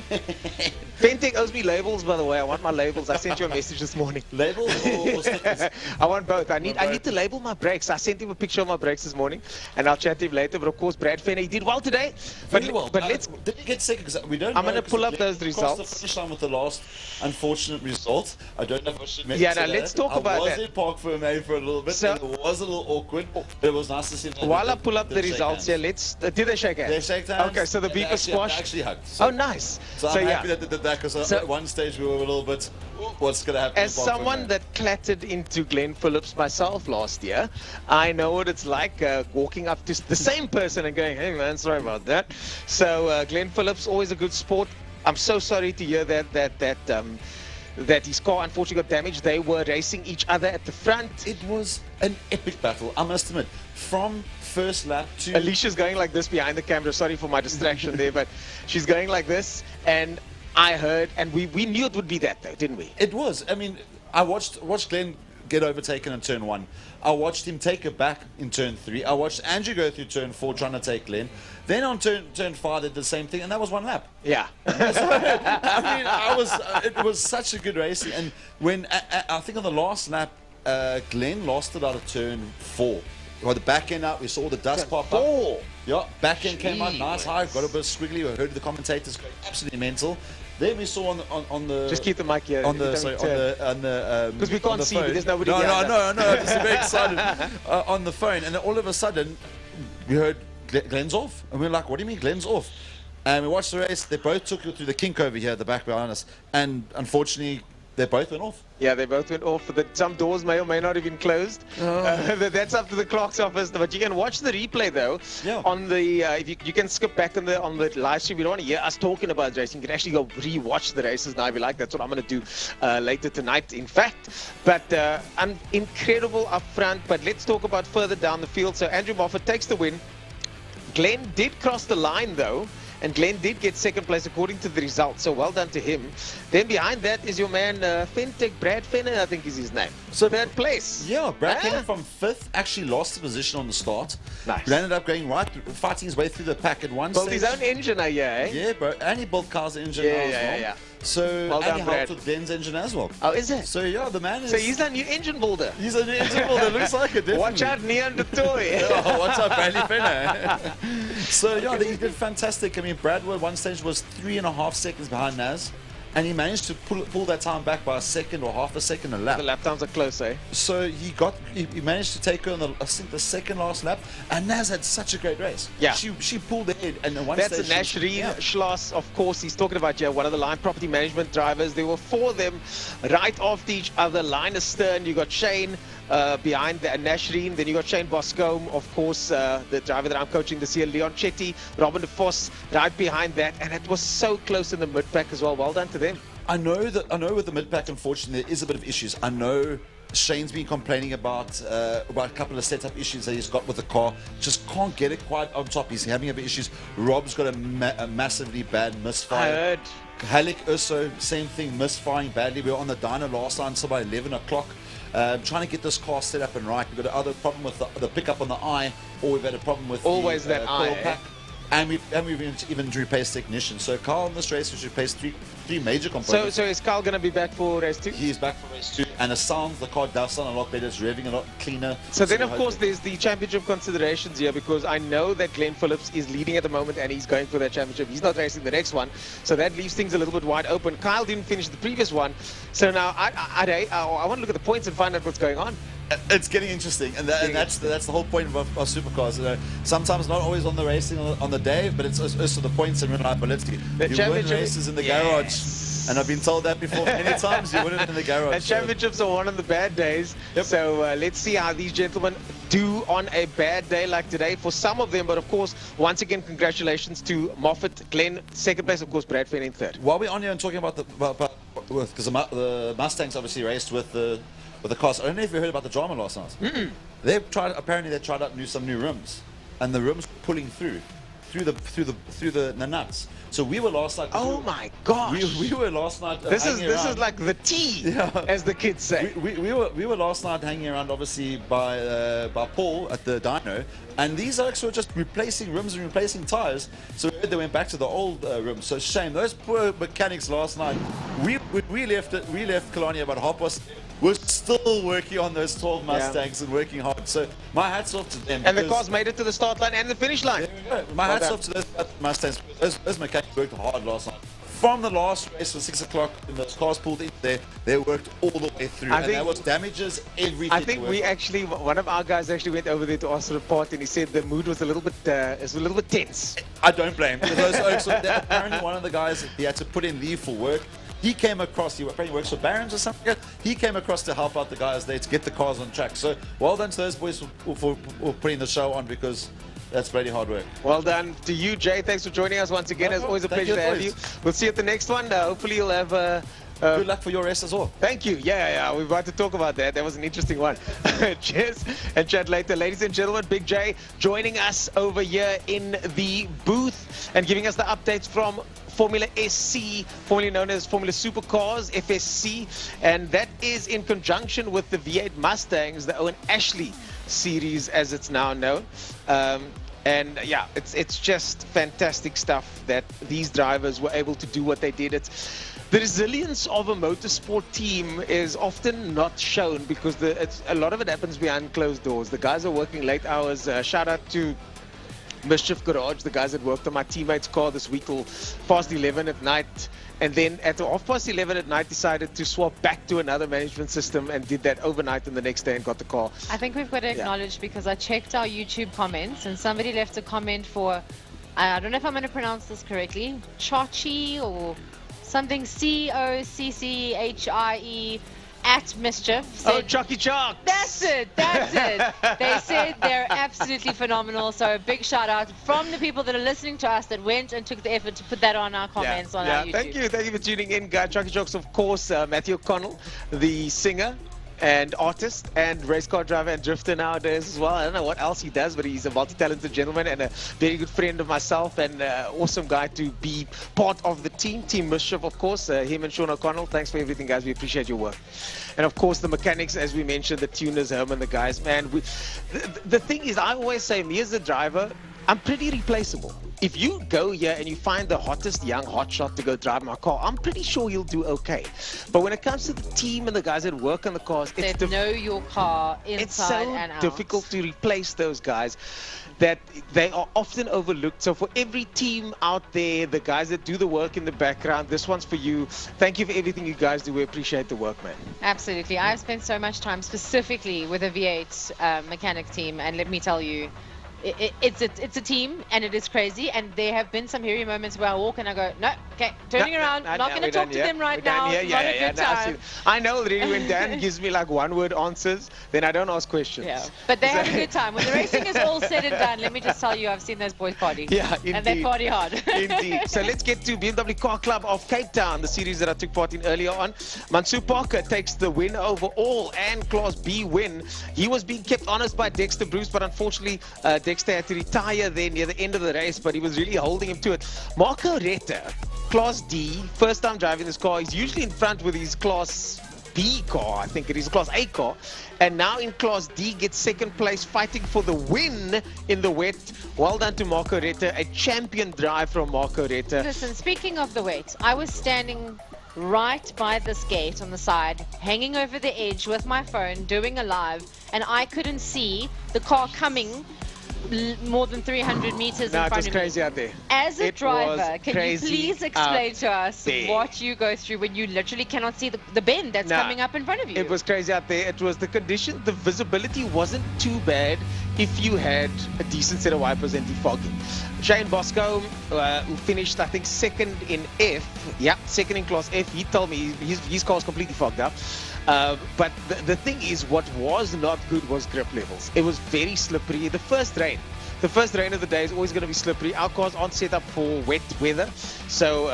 Fentech owes me labels, by the way. I want my labels. I sent you a message this morning. Labels or stickers? I want both. I need to label my brakes. I sent him a picture of my brakes this morning, and I'll chat to him later. But of course, Brad Fenner, he did well today. Very well. But let's. Did he get second? Because we don't. I'm going to pull up those Crossed results. the finish line with the last unfortunate result. I don't know if I should mention Yeah, now let's talk about I that. was in Park for a little bit. So, it was a little awkward, but it was nice to see them. While I pull up the results here, let's. Did they shake hands? They shake hands. Okay, so the beaker squash. Actually hugged. Oh, nice. So I'm happy that they did that, because at one stage we were a little bit, what's going to happen? As someone that clattered into Glenn Phillips myself last year, I know what it's like walking up to the same person and going, hey man, sorry about that. So Glenn Phillips, always a good sport. I'm so sorry to hear that his car unfortunately got damaged. They were racing each other at the front. It was an epic battle, I must admit. From first lap to... Alicia's going like this behind the camera. Sorry for my distraction there, but she's going like this. And I heard, and we knew it would be that, though, didn't we? It was. I mean, I watched Glenn get overtaken in turn 1. I watched him take it back in turn 3. I watched Andrew go through turn 4 trying to take Glenn. Then on turn 5 they did the same thing, and that was one lap. Yeah. I mean, it was such a good race. And when I think on the last lap, Glenn lost it out of turn 4. Well, the back end out, we saw the dust pop up. Yeah, back end came out nice high, got a bit squiggly. We heard the commentators going absolutely mental. Then we saw on the just keep the mic here. On the because we can't see. There's nobody. No, just very excited on the phone, and then all of a sudden we heard Glenn's off, and we were like, "What do you mean Glenn's off?" And we watched the race. They both took it through the kink over here at the back behind us, and unfortunately, they both went off. Yeah, they both went off. Some doors may or may not have been closed. That's up to the clerk's office. But you can watch the replay though. Yeah. On the if you can skip back on the live stream. You don't want to hear us talking about racing. You can actually go re-watch the races now if you like. That's what I'm going to do later tonight, in fact. But incredible up front. But let's talk about further down the field. So Andrew Moffat takes the win. Glenn did cross the line though. And Glenn did get second place according to the results, so well done to him. Then behind that is your man Fentech, Brad Fenner, I think is his name. So third place. Yeah, Brad Fenner from 5th, actually lost the position on the start. Nice. But ended up going right, fighting his way through the pack at one Built stage. his own engine, eh? Yeah, bro. And he built Carl's engine as well. Yeah. So, well and done, he Brad. helped with Glenn's engine as well. Oh, is it? So, yeah, the man is... So he's a new engine builder. He's a new engine builder. Looks like it, definitely. Watch out, Neon the toy. Oh, watch out, Bradley Fenner. So, yeah, he did fantastic. I mean, Brad at one stage was 3.5 seconds behind Naz. And he managed to pull that time back by a second or half a second a lap. The lap times are close, eh? So he managed to take her on I think the second last lap, and Naz had such a great race. Yeah, she pulled ahead, and at one that's stage a Nashreen Schloss, of course. He's talking about one of the line property management drivers. There were 4 of them right after each other, line astern. You got Shane behind the Nashreen, then you got Shane Boscombe, of course, the driver that I'm coaching this year, Leon Chetty, Robin de Vos right behind that, and it was so close in the mid pack as well. Well done to them. I know with the mid pack, unfortunately, there is a bit of issues. I know Shane's been complaining about a couple of setup issues that he's got with the car. Just can't get it quite on top. He's having a bit of issues. Rob's got a massively bad misfire. I heard. Halleck also, same thing, misfiring badly. We were on the dyno last night until about 11 o'clock. Trying to get this car set up and right. We've got either a problem with the pickup on the eye, or we've had a problem with always the that coil eye. pack. And we've even replaced technicians. So Carl in this race has replaced three major components. So is Carl going to be back for race 2? He's back for race 2. And the car does sound a lot better. It's revving a lot cleaner. So then, of course, there's the championship considerations here, because I know that Glenn Phillips is leading at the moment and he's going for that championship. He's not racing the next one. So that leaves things a little bit wide open. Kyle didn't finish the previous one. So now I want to look at the points and find out what's going on. It's getting interesting, and that's the whole point of supercars. Sometimes not always on the racing on the day, but it's also the points and reliability. The you win races in the garage. And I've been told that before many times. You win it in the garage. And championships are one of the bad days. Yep. So let's see how these gentlemen do on a bad day like today for some of them. But of course, once again, congratulations to Moffat, Glenn, second place, of course, Brad Fenn in third. While we're on here and talking about because the Mustangs obviously raced with the cars. I don't know if you heard about the drama last night. Apparently they tried out some new rims, and the rims were pulling through the nuts. So we were last night. Oh my gosh! We were last night. This is like the tea, as the kids say. We were last night hanging around, obviously by Paul at the dyno, and these oaks were just replacing rims and replacing tires. So they went back to the old rims. So shame those poor mechanics last night. We left Killarney about 8:30. We're still working on those 12 Mustangs and working hard. So my hats off to them. And the cars made it to the start line and the finish line. My hats off to those Mustangs. Those mechanics worked hard last night. From the last race at 6 o'clock, when those cars pulled in there, they worked all the way through. And there was damages, everything. I think one of our guys actually went over there to ask the report, and he said the mood was a little bit tense. I don't blame him. Those oaks, apparently one of the guys, he had to put in leave for work. He came across, he apparently works for Barron's or something. He came across to help out the guys there to get the cars on track. So well done to those boys for putting the show on, because that's pretty hard work. Well done to you, Jay. Thanks for joining us once again. It's always a pleasure to have you. We'll see you at the next one. Hopefully you'll have... good luck for your race as well. Thank you. Yeah. We're about to talk about that. That was an interesting one. Cheers and chat later. Ladies and gentlemen, Big J joining us over here in the booth and giving us the updates from Formula SC, formerly known as Formula Supercars, FSC, and that is in conjunction with the V8 Mustangs, the Owen Ashley series as it's now known. And yeah, it's just fantastic stuff that these drivers were able to do what they did. The resilience of a motorsport team is often not shown because a lot of it happens behind closed doors. The guys are working late hours. Shout out to Mischief Garage, the guys that worked on my teammate's car this week till past 11 at night, and then at 11:30 at night decided to swap back to another management system and did that overnight, and the next day and got the car. I think we've got to acknowledge, because I checked our YouTube comments and somebody left a comment for, I don't know if I'm going to pronounce this correctly, Chachi or something, COCCHIE at Mischief. Said, Chucky Chuck. That's it. They said they're absolutely phenomenal. So a big shout out from the people that are listening to us that went and took the effort to put that on our comments on our YouTube. Thank you for tuning in, guys. Chucky Chuck's, of course, Matthew O'Connell, the singer and artist and race car driver and drifter nowadays as well. I don't know what else he does, but he's a multi-talented gentleman and a very good friend of myself, and awesome guy to be part of the team Mischief, of course. Him and Sean O'Connell, thanks for everything, guys. We appreciate your work. And of course the mechanics, as we mentioned, the tuners, Herman, the guys, man. The thing is, I always say, me as a driver, I'm pretty replaceable. If you go here and you find the hottest young hotshot to go drive my car, I'm pretty sure you'll do okay. But when it comes to the team and the guys that work on the cars, they know your car inside and out. It's so difficult to replace those guys that they are often overlooked. So for every team out there, the guys that do the work in the background, this one's for you. Thank you for everything you guys do. We appreciate the work, man. Absolutely. I've spent so much time specifically with a V8 mechanic team, and let me tell you, it's a team, and it is crazy, and there have been some hairy moments where I walk and I go, no, okay, turning around, I'm not going to talk to them right now. It's not a good time. I know already when Dan gives me like one-word answers, then I don't ask questions. Yeah, but they have a good time. When the racing is all said and done, let me just tell you, I've seen those boys party. Yeah, indeed. And they party hard. Indeed. So let's get to BMW Car Club of Cape Town, the series that I took part in earlier on. Mansoor Parker takes the win overall and Class B win. He was being kept honest by Dexter Bruce, but unfortunately Dexter had to retire there near the end of the race, but he was really holding him to it. Marco Retta, Class D, first time driving this car. He's usually in front with his Class B car, I think it is, Class A car, and now in Class D gets second place, fighting for the win in the wet. Well done to Marco Retta, a champion drive from Marco Retta. Listen, speaking of the wet, I was standing right by this gate on the side, hanging over the edge with my phone, doing a live, and I couldn't see the car coming more than 300 meters in No, front it was of crazy me. out there. As a It driver, was can you crazy please explain out to us there. what you go through when you literally cannot see the bend that's Nah, coming up in front of you? It was crazy out there. It was the condition. The visibility wasn't too bad if you had a decent set of wipers and defogging. Shane Bosco, who finished, I think, second in F. Yeah, second in Class F. He told me his car was completely fogged up. But the thing is, what was not good was grip levels. It was very slippery. The first rain of the day is always going to be slippery. Our cars aren't set up for wet weather. So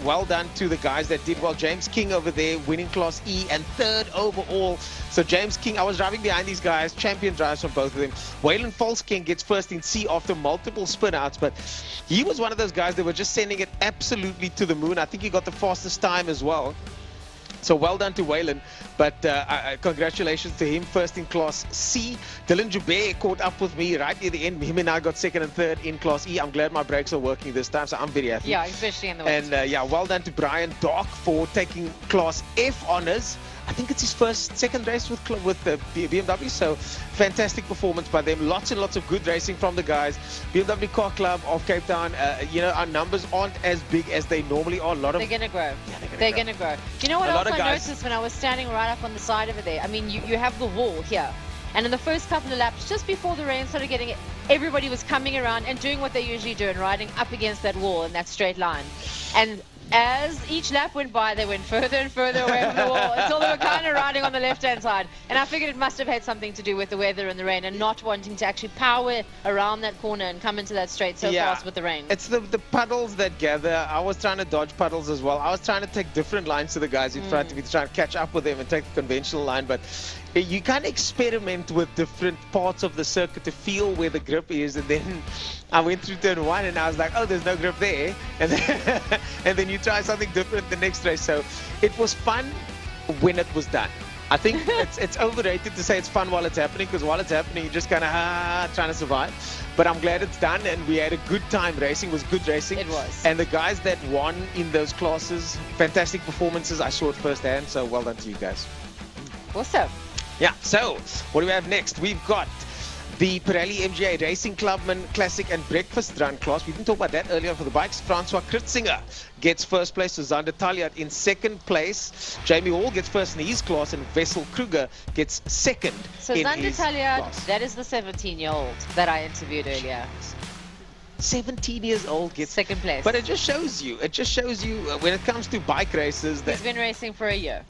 well done to the guys that did well. James King over there winning Class E and third overall. So James King, I was driving behind these guys, champion drivers from both of them. Waylon Falsking gets first in C after multiple spin outs, but he was one of those guys that were just sending it absolutely to the moon. I think he got the fastest time as well. So well done to Waylon, but congratulations to him, first in Class C. Dylan Joubert caught up with me right near the end. Him and I got second and third in Class E. I'm glad my brakes are working this time, so I'm very happy. Yeah, especially in the wet. And yeah, well done to Brian Dark for taking Class F honors. I think it's his second race with the BMW, so fantastic performance by them. Lots and lots of good racing from the guys. BMW Car Club of Cape Town, you know, our numbers aren't as big as they normally are. They're going to grow. Yeah, they're going to grow. You know what else I noticed when I was standing right up on the side over there? I mean, you have the wall here. And in the first couple of laps, just before the rain started getting it, everybody was coming around and doing what they usually do and riding up against that wall in that straight line. And as each lap went by, they went further and further away from the wall until they were kind of riding on the left-hand side. And I figured it must have had something to do with the weather and the rain and not wanting to actually power around that corner and come into that straight so fast with the rain. It's the puddles that gather. I was trying to dodge puddles as well. I was trying to take different lines to the guys in front of me to try and catch up with them and take the conventional line, but you can experiment with different parts of the circuit to feel where the grip is. And then I went through turn 1 and I was like, oh, there's no grip there. And then you try something different the next race. So it was fun when it was done. I think it's overrated to say it's fun while it's happening, because while it's happening, you're just kind of trying to survive. But I'm glad it's done, and we had a good time racing. It was good racing. It was. And the guys that won in those classes, fantastic performances. I saw it firsthand, so well done to you guys. Awesome. Yeah, so what do we have next? We've got the Pirelli MGA Racing Clubman Classic and Breakfast Run class. We didn't talk about that earlier for the bikes. Francois Kritzinger gets first place. Suzander Talliat in second place. Jamie Hall gets first in his class, and Wessel Kruger gets second in his class. That is the 17-year-old that I interviewed earlier. 17 years old gets second place. But it just shows you when it comes to bike races that he's been racing for a year.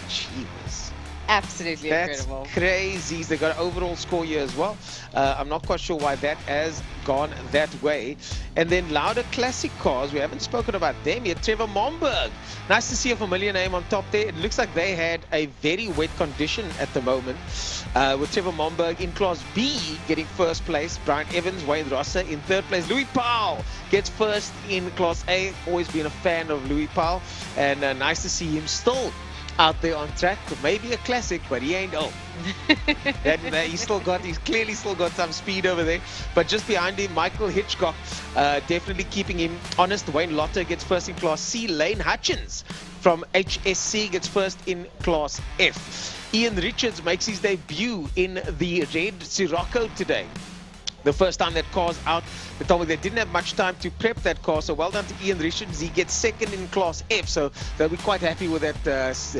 Jeez. Absolutely incredible. That's crazy. They got an overall score here as well. I'm not quite sure why that has gone that way. And then Lauda Classic cars, we haven't spoken about them yet. Trevor Momberg. Nice to see a familiar name on top there. It looks like they had a very wet condition at the moment. With Trevor Momberg in Class B getting first place. Brian Evans, Wayne Rosser in third place. Louis Powell gets first in Class A. Always been a fan of Louis Powell. And nice to see him still out there on track. Maybe a classic, but he ain't old. He's clearly still got some speed over there. But just behind him, Michael Hitchcock, definitely keeping him honest. Wayne Lotter gets first in Class C. Lane Hutchins from HSC gets first in Class F. Ian Richards makes his debut in the red Sirocco today. The first time that car's out. They told me they didn't have much time to prep that car, so well done to Ian Richards. He gets second in Class F, so they'll be quite happy with that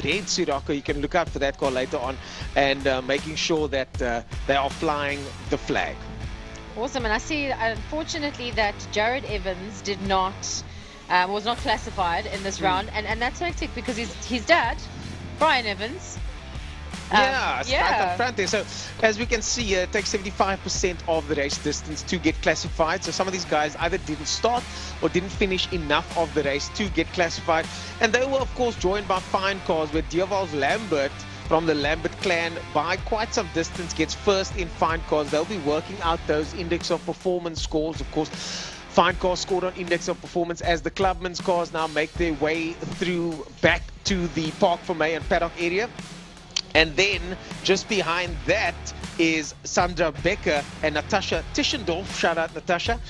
red Sirocco. You can look out for that car later on, and making sure that they are flying the flag. Awesome, and I see, unfortunately, that Jared Evans was not classified in this round, and that's hectic because his dad, Brian Evans, right up front there. So as we can see, it takes 75% of the race distance to get classified. So some of these guys either didn't start or didn't finish enough of the race to get classified. And they were, of course, joined by fine cars, where Dieval's Lambert from the Lambert clan by quite some distance gets first in fine cars. They'll be working out those index of performance scores, of course. Fine cars scored on index of performance as the Clubman's cars now make their way through back to the Park for May and paddock area. And then just behind that, is Sandra Becker and Natasha Tischendorf. Shout out Natasha.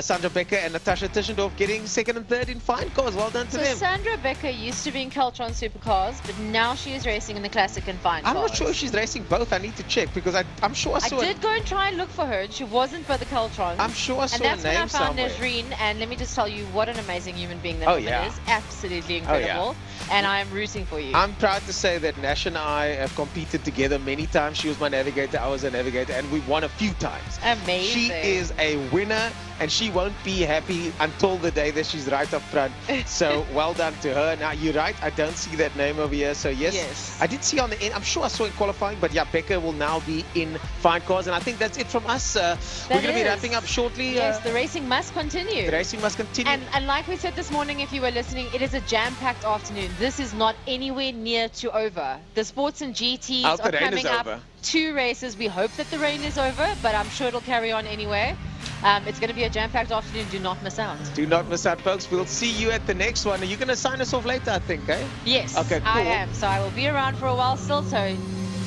Sandra Becker and Natasha Tischendorf getting second and third in fine cars. Well done to So them. Sandra Becker used to be in Keltron Supercars, but now she is racing in the Classic and Fine I'm cars. not sure if she's racing both. I need to check because I'm sure I saw I did go and try and look for her, and she wasn't by the Keltrons. I'm sure I saw and that's a when I name found somewhere. Najreen, and let me just tell you what an amazing human being that Oh, woman yeah. is. Absolutely Oh, yeah. incredible. And I am rooting for you. I'm proud to say that Nash and I have competed together many times. She was my navigator, I was a navigator, and we won a few times. Amazing. She is a winner, and she won't be happy until the day that she's right up front. So well done to her. Now, you're right, I don't see that name over here. So yes, I did see on the end, I'm sure I saw in qualifying, but yeah, Becca will now be in fine cars. And I think that's it from us. We're going to be wrapping up shortly. Yes, the racing must continue. The racing must continue. And like we said this morning, if you were listening, it is a jam-packed afternoon. This is not anywhere near to over. The sports and GTs are coming up. 2 races. We hope that the rain is over, but I'm sure it'll carry on anyway. It's going to be a jam-packed afternoon. Do not miss out. Do not miss out, folks. We'll see you at the next one. Are you going to sign us off later, I think, eh? Yes, okay, cool. I am. So I will be around for a while still, so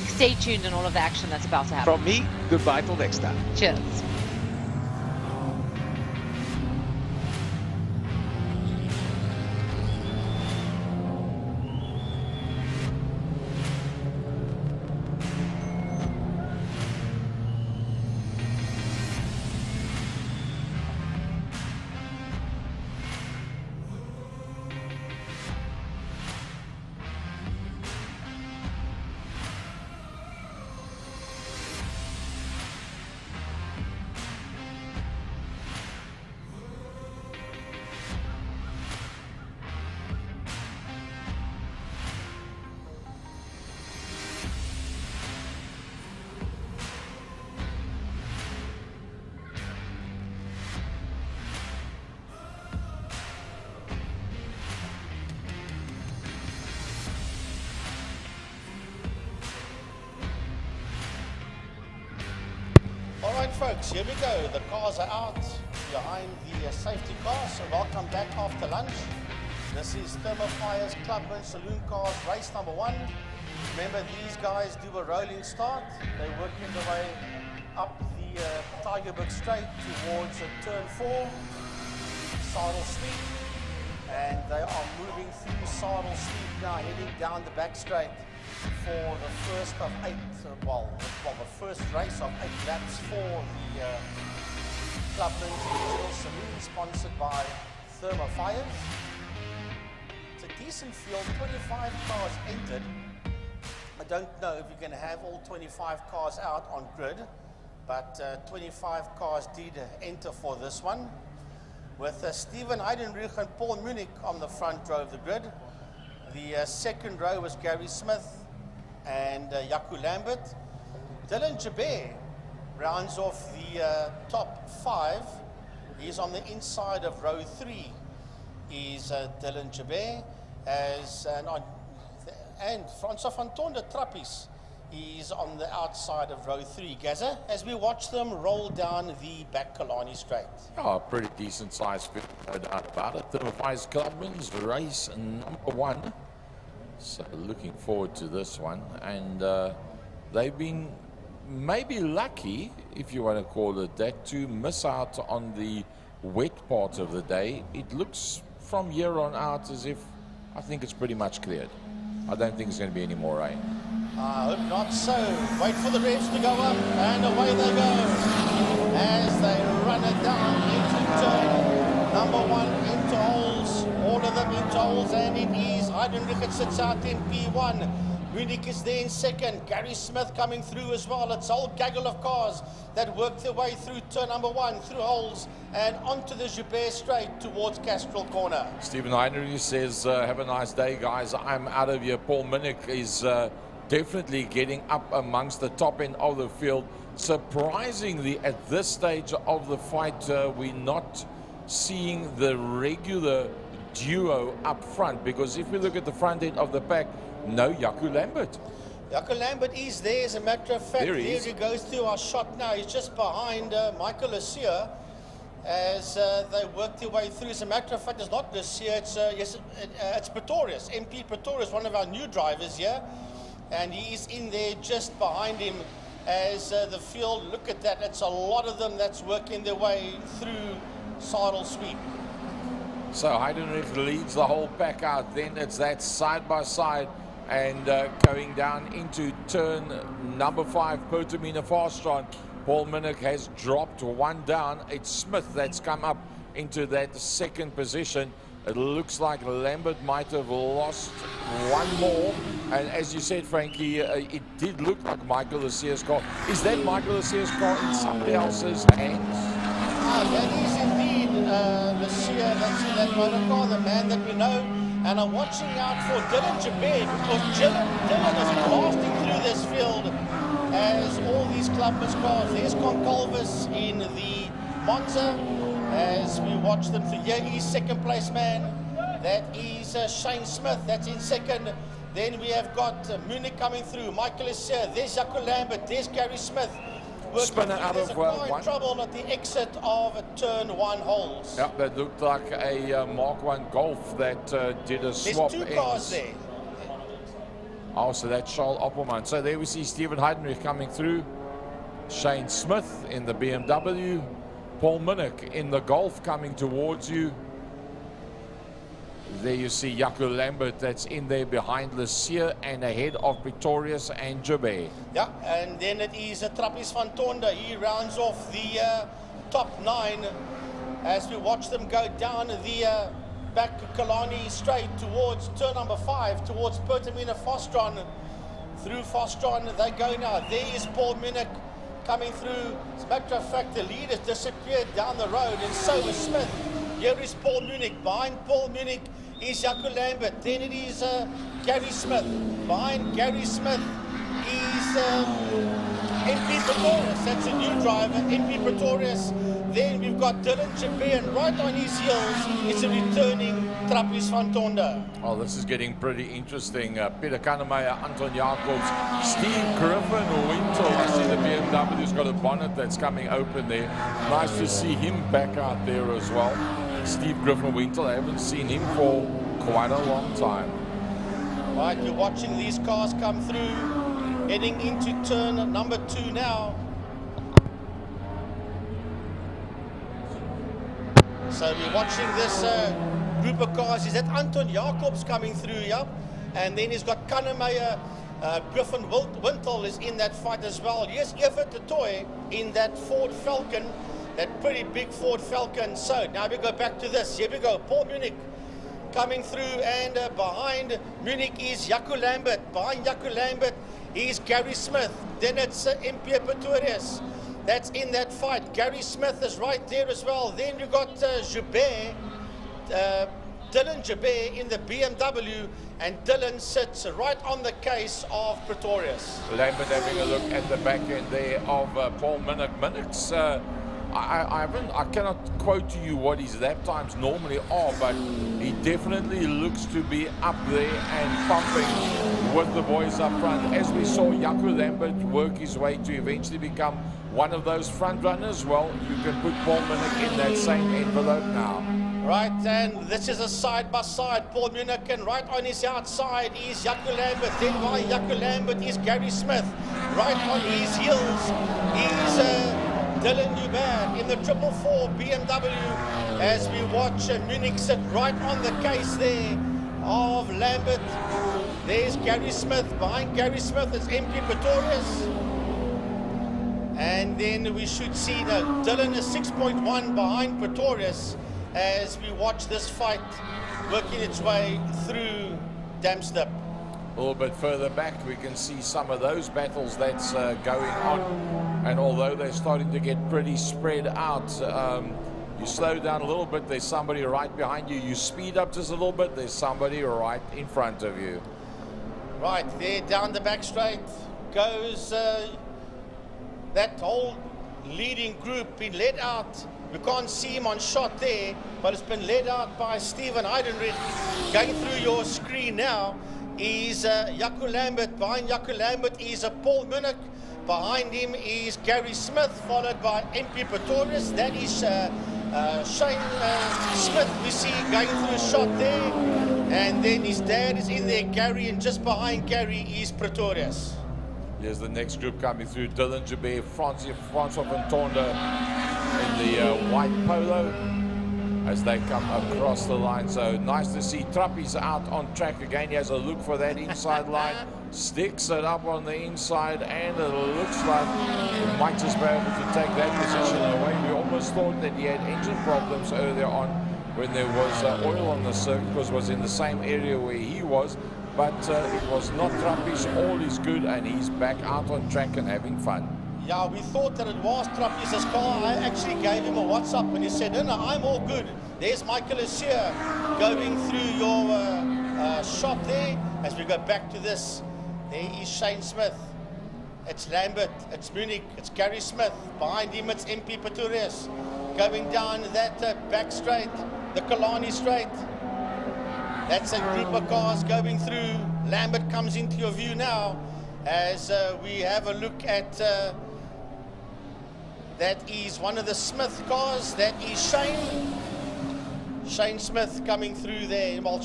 stay tuned on all of the action that's about to happen. From me, goodbye till next time. Cheers. All right, folks, here we go. The cars are out behind the safety car, so welcome back after lunch. This is Thermofire's Clubman Saloon Cars race number 1. Remember, these guys do a rolling start. They're working their way up the Tigerberg Straight towards turn 4, Saddle Steep, and they are moving through Saddle Steep now, heading down the back straight for the first of 8, well, the first race of 8 laps for the Clubman's Digital Saloon, sponsored by Thermofires. It's a decent field, 25 cars entered. I don't know if you're going to have all 25 cars out on grid, but 25 cars did enter for this one, with Steven Heidenreich and Paul Munich on the front row of the grid. The second row was Gary Smith and Jaco Lambert. Dylan Jabert rounds off the top 5. He's on the inside of row 3. Is Dylan Jabert, and Francois van Tonder Trappis is on the outside of row 3. Gaza, as we watch them roll down the back Killarney Straight. Oh, pretty decent size field, no doubt about it. Thermofire's Clubman's race number 1. So looking forward to this one. And they've been maybe lucky, if you want to call it that, to miss out on the wet part of the day. It looks from here on out as if I think it's pretty much cleared. I don't think there's going to be any more rain. I hope not so. Wait for the revs to go up, and away they go as they run it down into turn number 1 into holes. All of them into holes, and it is Heidenreich sits out in P1. Munich is there in second. Gary Smith coming through as well. It's a whole gaggle of cars that work their way through turn number 1, through holes, and onto the Joubert Straight towards Castrol Corner. Stephen Heinrich says, have a nice day, guys. I'm out of here. Paul Munich is definitely getting up amongst the top end of the field. Surprisingly, at this stage of the fight, we're not seeing the regular duo up front, because if we look at the front end of the pack, no Jaco Lambert. Jaco Lambert is there, as a matter of fact. There he goes through our shot now. He's just behind Michael Lucia as they work their way through. As a matter of fact, it's not Lucia, it's Pretorius. MP Pretorius, one of our new drivers here. And he is in there just behind him. as the field, look at that, it's a lot of them that's working their way through saddle sweep. So Heidenreich leads the whole pack out. Then it's that side by side and going down into turn number 5, Pertamina Fastron. Paul Minnick has dropped one down. It's Smith that's come up into that second position. It looks like Lambert might have lost one more. And as you said, Frankie, it did look like Michael Lassier's car. Is that Michael Lassier's car in somebody else's hands? That is indeed Lassier that's in that motor car, the man that we know. And I'm watching out for Dylan Jabir, because Dylan is blasting through this field as all these Clubman's cars. There's Concalves in the Monza as we watch them through. Here is second place man. That is Shane Smith, that's in second. Then we have got Munich coming through. Michael is here. There's Jaco Lambert. There's Gary Smith. Spinner out of one. Trouble at the exit of turn 1 holes. Yeah, that looked like a Mark 1 Golf that did a swap. There's 2 cars there. Oh, so that's Charles Oppelman. So there we see Stephen Heidenreich coming through. Shane Smith in the BMW. Paul Minnick in the Golf coming towards you. There you see Jaco Lambert that's in there behind Lassier and ahead of Pretorius and Jabé. Yeah, and then it is Trappis van Tonda. He rounds off the top 9 as we watch them go down the back Killarney straight towards turn number 5, towards Pertamina Fastron. Through Fastron they go now. There is Paul Minnick coming through. As a matter of fact, the lead has disappeared down the road, and so is Smith. Here is Paul Munich. Behind Paul Munich is Jaco Lambert. Then it is Gary Smith. Behind Gary Smith is MP Pretorius. That's a new driver, MP Pretorius. Then we've got Dylan Jabir, and right on his heels is a returning Trappis van Tonda. Oh, this is getting pretty interesting. Peter Kannemeyer, Anton Jacobs, Steve Griffin Wintle. I see the BMW's got a bonnet that's coming open there. Nice to see him back out there as well. Steve Griffin Wintle, I haven't seen him for quite a long time. Right, you're watching these cars come through, heading into turn number 2 now. So we're watching this group of cars. Is that Anton Jacobs coming through, yeah? And then he's got Kannemeyer, Griffin Wintle is in that fight as well. Here's Evert de Toy in that Ford Falcon, that pretty big Ford Falcon. So now we go back to this. Here we go, Paul Munich coming through, and behind Munich is Jaco Lambert. Behind Jaco Lambert is Gary Smith. Then it's MP Pretorius. That's in that fight. Gary Smith is right there as well. Then we've got Jabé, Dylan Jabé in the BMW, and Dylan sits right on the case of Pretorius. Lambert having a look at the back end there of Paul Minnick. Minnick's, I cannot quote to you what his lap times normally are, but he definitely looks to be up there and pumping with the boys up front. As we saw Jaco Lambert work his way to eventually become one of those front runners, well, you can put Paul Minnick in that same envelope now. Right, and this is a side-by-side. Paul Munich, and right on his outside is Jaco Lambert. Then by Jaco Lambert is Gary Smith. Right on his heels is Dylan Jabir in the 444 BMW. As we watch Munich sit right on the case there of Lambert. There's Gary Smith. Behind Gary Smith is MP Pretorius. And then we should see that Dylan is 6.1 behind Pretorius as we watch this fight working its way through Damstep. A little bit further back, we can see some of those battles that's going on. And although they're starting to get pretty spread out, you slow down a little bit, there's somebody right behind you. You speed up just a little bit, there's somebody right in front of you. Right, there down the back straight goes that whole leading group, been led out. We can't see him on shot there, but it's been led out by Stephen Heidenreich. Going through your screen now is Jaco Lambert. Behind Jaco Lambert is Paul Munich. Behind him is Gary Smith, followed by MP Pretorius. That is Shane Smith we see going through a shot there. And then his dad is in there, Gary, and just behind Gary is Pretorius. Here's the next group coming through. Dylan Joubert, Francois van Tonder in the white polo as they come across the line. So nice to see Trappies out on track again. He has a look for that inside line. Sticks it up on the inside, and it looks like he might just be able to take that position away. We almost thought that he had engine problems earlier on when there was oil on the circuit, because it was in the same area where he was. But it was not Trappies. All is good, and he's back out on track and having fun. Yeah, we thought that it was Trappies' car. I actually gave him a WhatsApp and he said, no, I'm all good. There's Michael Asier going through your shop there. As we go back to this, there is Shane Smith. It's Lambert, it's Munich, it's Gary Smith. Behind him, it's MP Pretorius. Going down that back straight, the Killarney straight. That's a group of cars going through. Lambert comes into your view now as we have a look at that is one of the Smith cars. That is Shane Smith coming through there. Well,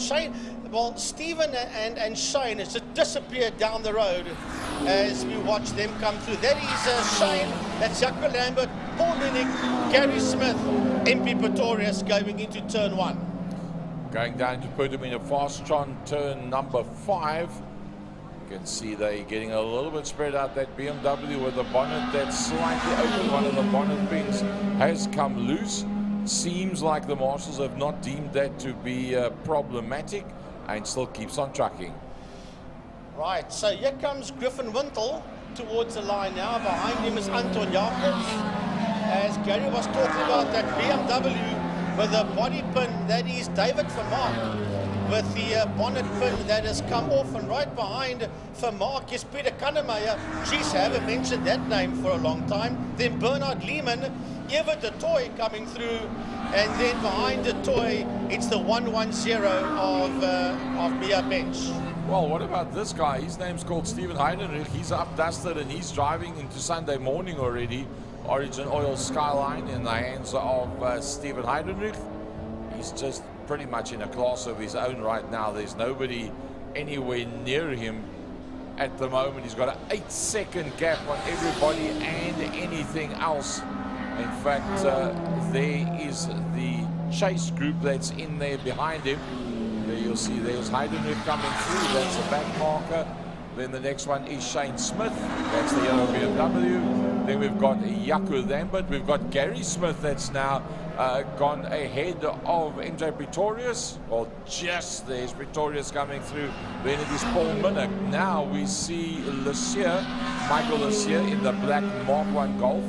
Stephen and Shane has just disappeared down the road as we watch them come through. That is Shane, that's Jaco Lambert, Paul Munich, Gary Smith, MP Pretorius going into turn 1. Going down to put him in a Fastron turn number 5. You can see they're getting a little bit spread out. That BMW with the bonnet that's slightly open. One of the bonnet pins has come loose. Seems like the marshals have not deemed that to be problematic and still keeps on trucking. Right, so here comes Griffin Wintle towards the line now. Behind him is Anton Jacobs. As Gary was talking about that BMW with a body pin, that is David Vermaak with the bonnet pin that has come off, and right behind Vermaak is Peter Kannemeyer. Geez, I haven't mentioned that name for a long time. Then Bernard Lehman, Evert de Toy coming through, and then behind the Toy, it's the 110 of Mia Bench. Well, what about this guy? His name's called Steven Heidenreich. He's up dusted and he's driving into Sunday morning already. Origin Oil Skyline in the hands of Steven Heidenreich. He's just pretty much in a class of his own right now. There's nobody anywhere near him at the moment. He's got an 8-second gap on everybody and anything else. In fact, there is the chase group that's in there behind him. There you'll see there's Heidenreich coming through. That's the back marker. Then the next one is Shane Smith. That's the yellow BMW. Then we've got Jaco Lambert. We've got Gary Smith that's now gone ahead of MJ Pretorius. Well, just there's Pretorius coming through. Then it is Paul Minnick. Now we see Michael Lassier in the black Mark 1 Golf.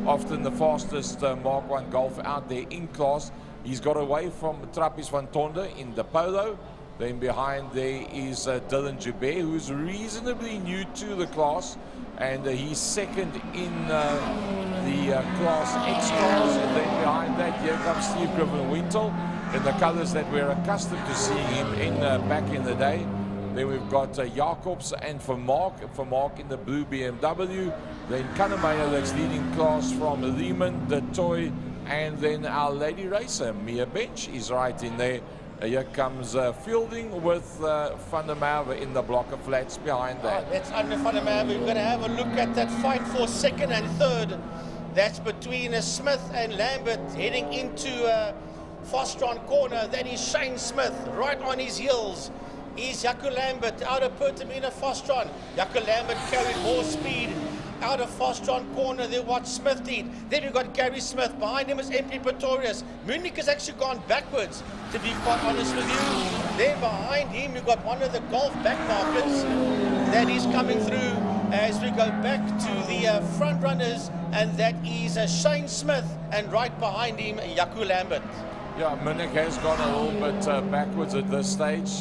Often the fastest Mark 1 Golf out there in class. He's got away from Trappies van Tonder in the Polo. Then behind there is Dylan Joubert, who's reasonably new to the class. And he's second in the Class X cars. And then behind that, here comes Steve Griffin-Wintle in the colors that we're accustomed to seeing him in back in the day. Then we've got Jacobs and Vermaak in the blue BMW. Then Kannemeyer that's leading class from Lehman, De Toy, and then our lady racer, Mia Bench, is right in there. Here comes Fielding with Van der Merwe in the block of flats behind that. That's under Van der Merwe. We're going to have a look at that fight for second and third. That's between Smith and Lambert heading into Fastron corner. That is Shane Smith right on his heels. Is Jaco Lambert out of Pertamina Fastron. Jaco Lambert carried more speed out of Fastron corner than what Smith did. Then we've got Gary Smith. Behind him is MP Pretorius. Munich has actually gone backwards, to be quite honest with you. Then behind him, you've got one of the Golf back markers that is coming through as we go back to the front runners, and that is Shane Smith, and right behind him, Jaco Lambert. Yeah, Munich has gone a little bit backwards at this stage.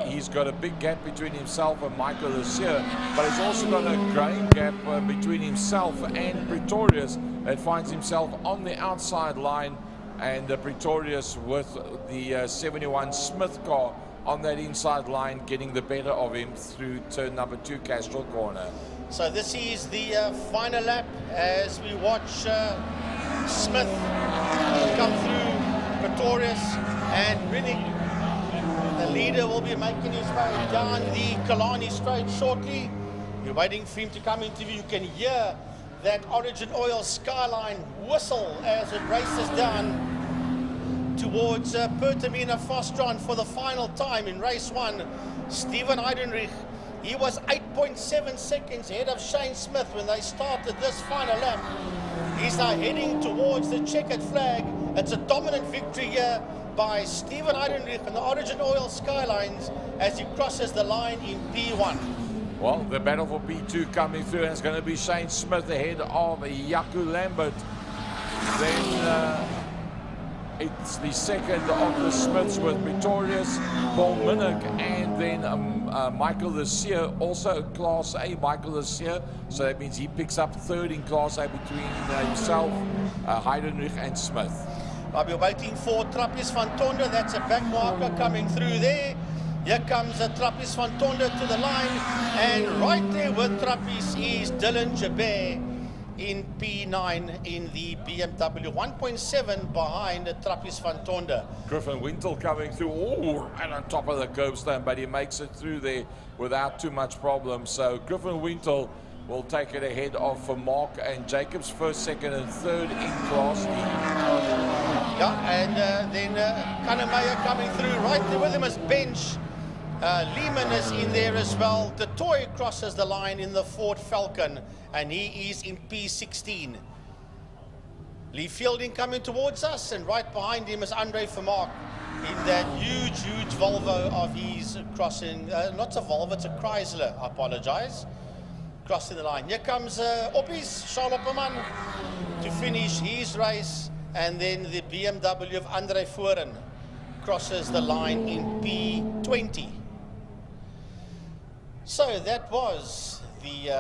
He's got a big gap between himself and Michael Lassier, but he's also got a growing gap between himself and Pretorius that finds himself on the outside line, and Pretorius with the 71 Smith car on that inside line getting the better of him through turn number 2, Castrol corner. So this is the final lap as we watch Smith come through Pretorius, and really the leader will be making his way down the Killarney straight shortly. We're waiting for him to come into view. You can hear that Origin Oil Skyline whistle as it races down towards Pertamina Fostron for the final time in race 1. Stephen Heidenreich, he was 8.7 seconds ahead of Shane Smith when they started this final lap. He's now heading towards the checkered flag. It's a dominant victory here by Stephen Heidenreich and the Origin Oil Skylines as he crosses the line in P1. Well, the battle for P2 coming through, and it's going to be Shane Smith ahead of Jaco Lambert. Then it's the second of the Smiths with Victorious, Paul Minnick, and then Michael Lucia, also Class A, Michael Lucia. So that means he picks up third in Class A between himself, Heidenreich and Smith. I'll be waiting for Trappist van Tonder. That's a back marker coming through there. Here comes Trappist van Tonder to the line. And right there with Trappist is Dylan Jabert in P9 in the BMW. 1.7 behind Trappist van Tonder. Griffin Wintle coming through, right on top of the curbstone, but he makes it through there without too much problem. So Griffin Wintle will take it ahead of Mark and Jacobs, first, second and third in Class E. Yeah, and then Kannemeyer coming through. Right there with him is Bench. Lehman is in there as well. De Toy crosses the line in the Ford Falcon, and he is in P16. Lee Fielding coming towards us, and right behind him is Andre Vermaak in that huge Volvo of his crossing. Not a Volvo, it's a Chrysler, I apologize. Crossing the line. Here comes Oppies, Charles Opperman, to finish his race. And then the BMW of Andre Foren crosses the line in P20. So that was the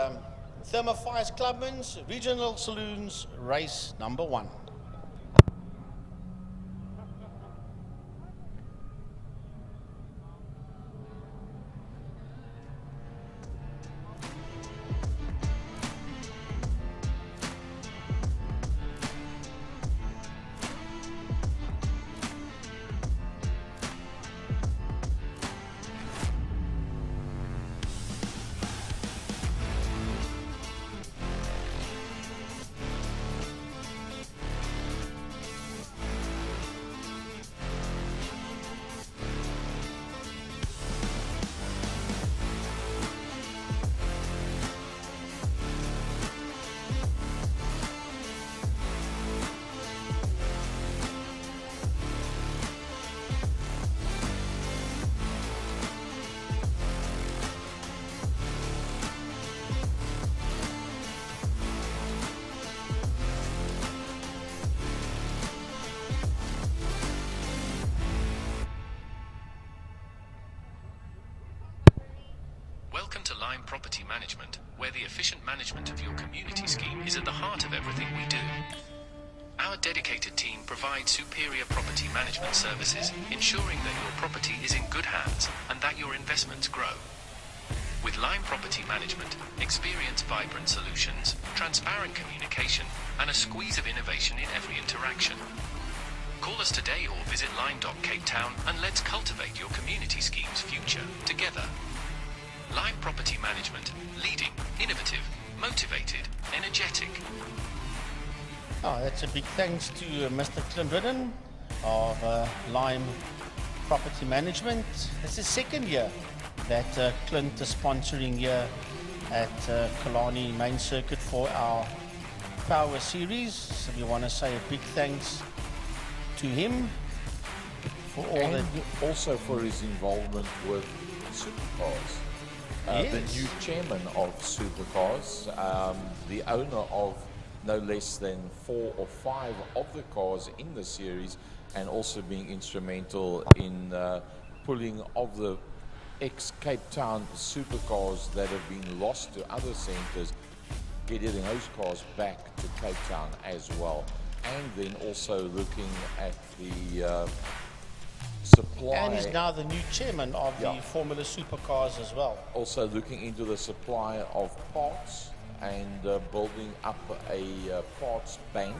Thermofires Clubman's Regional Saloons race number 1. Welcome to Lime Property Management, where the efficient management of your community scheme is at the heart of everything we do. Our dedicated team provides superior property management services, ensuring that your property is in good hands and that your investments grow. With Lime Property Management, experience vibrant solutions, transparent communication, and a squeeze of innovation in every interaction. Call us today or visit Lime.Cape Town and let's cultivate your community scheme's future together. Lime Property Management, leading, innovative, motivated, energetic. Oh, that's a big thanks to Mr. Clint Ridden of Lime Property Management. It's the second year that Clint is sponsoring here at Killarney Main Circuit for our Power Series. So we want to say a big thanks to him for all and that. Also for his involvement with Supercars. Yes. The new chairman of Supercars, the owner of no less than 4 or 5 of the cars in the series, and also being instrumental in pulling of the ex-Cape Town supercars that have been lost to other centres, getting those cars back to Cape Town as well. And then also looking at the supply. And he's now the new chairman of the Formula Supercars as well. Also looking into the supply of parts and building up a parts bank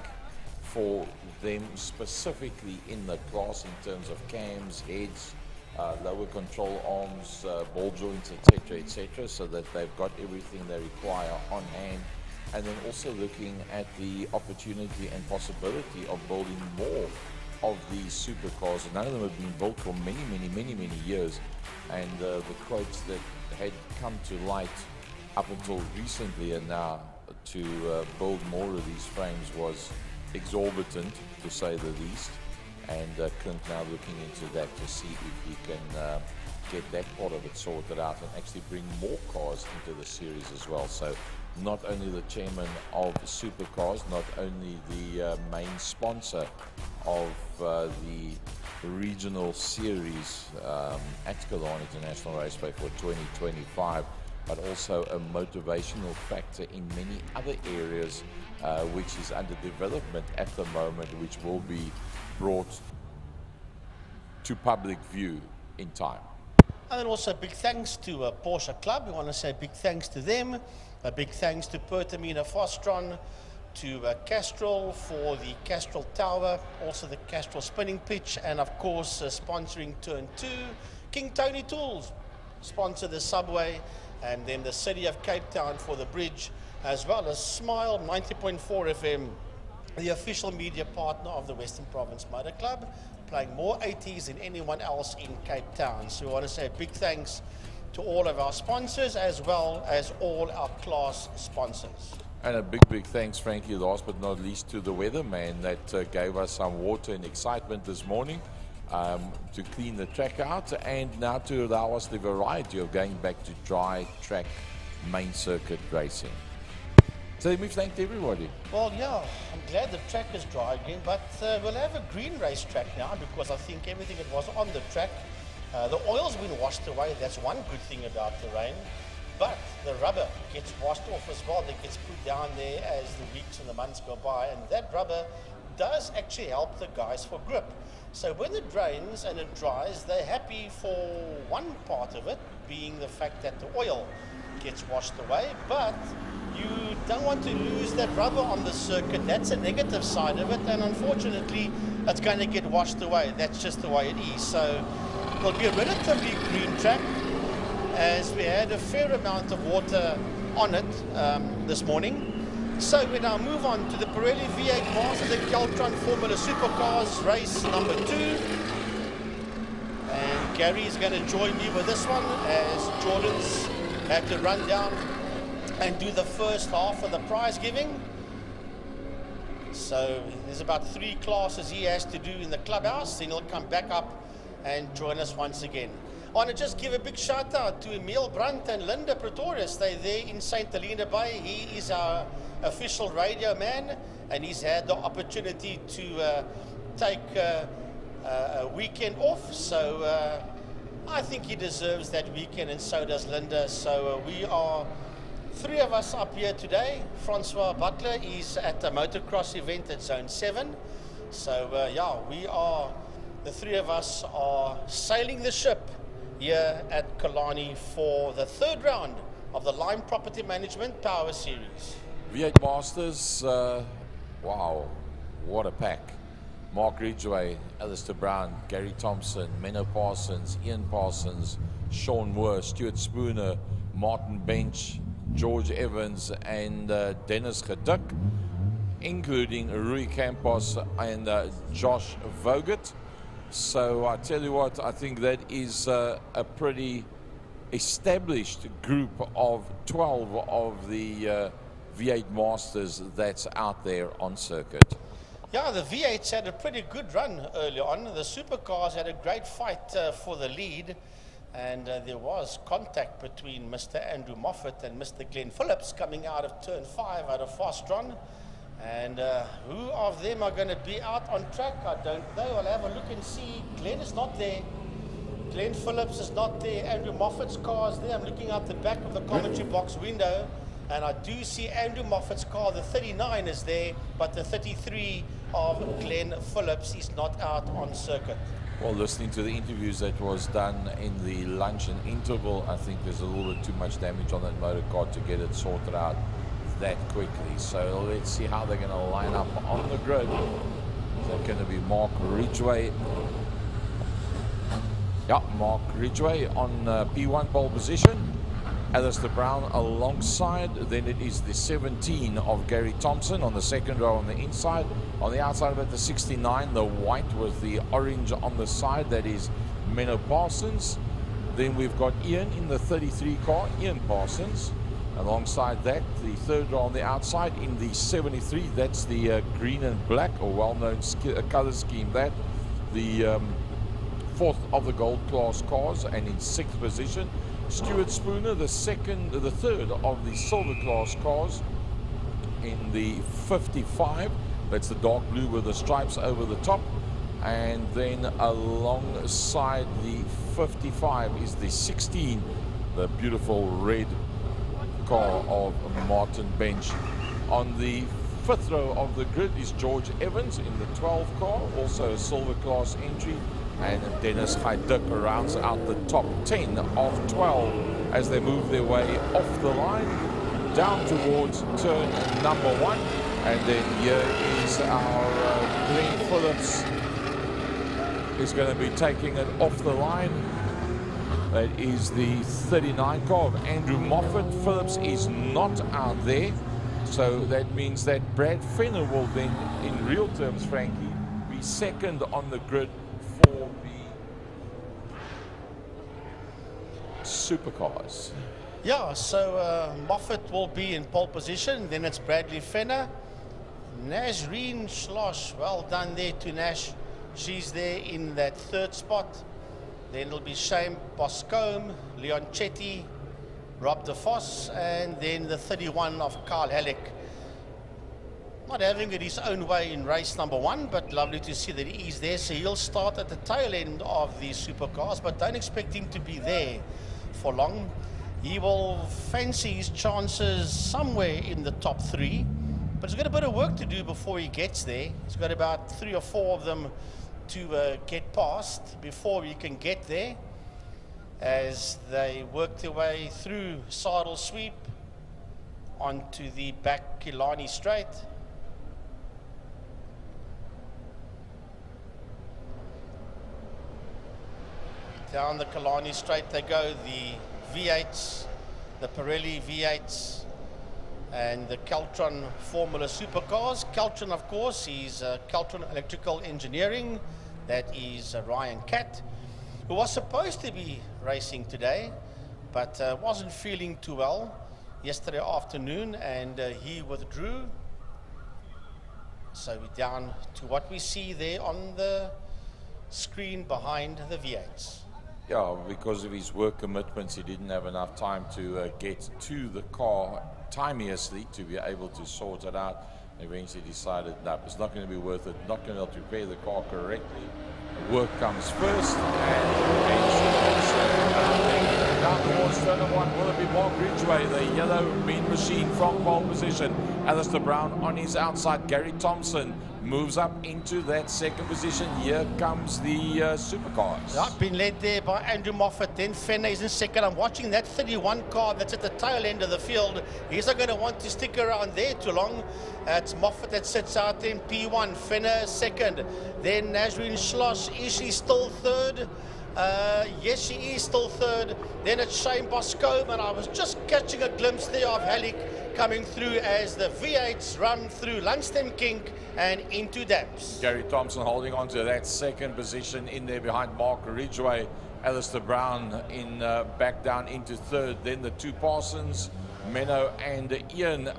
for them specifically in the class in terms of cams, heads, lower control arms, ball joints, etc., so that they've got everything they require on hand. And then also looking at the opportunity and possibility of building more of these supercars. None of them have been built for many years. And the quotes that had come to light up until recently and now to build more of these frames was exorbitant, to say the least. And Clint now looking into that to see if he can get that part of it sorted out and actually bring more cars into the series as well. So not only the chairman of Supercars, not only the main sponsor of the regional series at Killarney International Raceway for 2025, but also a motivational factor in many other areas which is under development at the moment, which will be brought to public view in time. And then also big thanks to Porsche Club. We want to say big thanks to them. A big thanks to Pertamina Fostron, to Castrol for the Castrol Tower, also the Castrol Spinning Pitch, and of course sponsoring Turn 2. King Tony Tools sponsor the subway, and then the City of Cape Town for the bridge, as well as Smile 90.4 FM, the official media partner of the Western Province Motor Club, playing more 80s than anyone else in Cape Town. So we want to say a big thanks to all of our sponsors, as well as all our class sponsors. And a big thanks, Frankie, last but not least, to the weatherman that gave us some water and excitement this morning to clean the track out, and now to allow us the variety of going back to dry track main circuit racing. So we've thanked everybody. Well, yeah, I'm glad the track is dry again, but we'll have a green racetrack now, because I think everything that was on the track, the oil's been washed away. That's one good thing about the rain. But the rubber gets washed off as well. That gets put down there as the weeks and the months go by. And that rubber does actually help the guys for grip. So when it rains and it dries, they're happy for one part of it, being the fact that the oil gets washed away. But you don't want to lose that rubber on the circuit. That's a negative side of it. And unfortunately, it's going to get washed away. That's just the way it is. So it'll be a relatively green track, as we had a fair amount of water on it this morning. So we now move on to the Pirelli V8 Masters and Keltron Formula Supercars race number 2. And Gary is going to join me with this one, as Jordan's had to run down and do the first half of the prize giving. So there's about 3 classes he has to do in the clubhouse, then he'll come back up and join us once again. I want to just give a big shout out to Emil Brandt and Linda Pretorius. They're there in St. Helena Bay. He is our official radio man, and he's had the opportunity to take a weekend off. So I think he deserves that weekend, and so does Linda. So we are 3 of us up here today. Francois Butler is at the motocross event at Zone 7. So yeah, we are, the 3 of us are sailing the ship here at Killarney for the 3rd round of the Lime Property Management Power Series. V8 Masters, wow, what a pack. Mark Ridgway, Alistair Brown, Gary Thompson, Menno Parsons, Ian Parsons, Sean Moore, Stuart Spooner, Martin Bench, George Evans, and Dennis Geduk, including Rui Campos and Josh Vogt. So I tell you what, I think that is a pretty established group of 12 of the V8 Masters that's out there on circuit. Yeah, the V8s had a pretty good run early on. The supercars had a great fight for the lead, and there was contact between Mr. Andrew Moffat and Mr. Glenn Phillips coming out of turn 5 out of Fostron. And who of them are going to be out on track, I don't know. I'll have a look and see. Glenn is not there. Glenn Phillips is not there. Andrew Moffat's car is there. I'm looking out the back of the commentary box window, and I do see Andrew Moffat's car. The 39 is there, but the 33 of Glenn Phillips is not out on circuit. Well, listening to the interviews that was done in the lunch and interval, I think there's a little bit too much damage on that motor car to get it sorted out that quickly. So let's see how they're going to line up on the grid. Is that going to be Mark Ridgway? Yeah, Mark Ridgway on P1 pole position. Alistair Brown alongside. Then it is the 17 of Gary Thompson on the second row on the inside. On the outside of it, the 69, the white with the orange on the side. That is Menno Parsons. Then we've got Ian in the 33 car, Ian Parsons. Alongside that, the third row on the outside in the 73. That's the green and black, or well-known color scheme. That the fourth of the gold class cars, and in sixth position Stuart Spooner, the third of the silver class cars in the 55. That's the dark blue with the stripes over the top. And then alongside the 55 is the 16, the beautiful red car of Martin Bench. On the fifth row of the grid is George Evans in the 12 car, also a silver class entry. And Dennis Haiduk rounds out the top 10 of 12 as they move their way off the line down towards turn number 1. And then here is our Glenn Phillips is going to be taking it off the line. That is the 39 car of Andrew Moffat. Phillips is not out there, so that means that Brad Fenner will then, in real terms, Frankie, be second on the grid for the supercars. Yeah, so Moffat will be in pole position. Then it's Bradley Fenner. Nasreen Schloss, well done there to Nash. She's there in that third spot. Then it'll be Shane Boscombe, Leon Chetty, Rob DeVos, and then the 31 of Carl Halleck. Not having it his own way in race number 1, but lovely to see that he's there. So he'll start at the tail end of the supercars, but don't expect him to be there for long. He will fancy his chances somewhere in the top 3, but he's got a bit of work to do before he gets there. He's got about 3 or 4 of them to get past before he can get there, as they work their way through Saddle Sweep onto the back Killarney straight. Down the Killarney straight they go, the V8s, the Pirelli V8s, and the Keltron Formula Supercars. Keltron, of course, is Keltron Electrical Engineering. That is Ryan Catt, who was supposed to be racing today, but wasn't feeling too well yesterday afternoon, and he withdrew. So we're down to what we see there on the screen behind the V8s. Yeah, because of his work commitments, he didn't have enough time to get to the car timeously to be able to sort it out. Eventually decided that it's not going to be worth it, not going to be able to repair the car correctly. Work comes first, and down towards turn 1 will it be Mark Ridgway, the yellow mean machine from pole position. Alistair Brown on his outside. Gary Thompson moves up into that second position. Here comes the supercars. I've been led there by Andrew Moffat, then Fenner is in second. I'm watching that 31 car that's at the tail end of the field. He's not going to want to stick around there too long. It's Moffat that sits out in P1, Fenner second. Then Nasreen Schloss, is she still third? Yes, she is still third. Then it's Shane Boscombe, and I was just catching a glimpse there of Halleck coming through as the V8s run through Lundstrom Kink and into Damps. Gary Thompson holding on to that second position in there behind Mark Ridgway. Alistair Brown in back down into third. Then the two Parsons, Menno and Ian,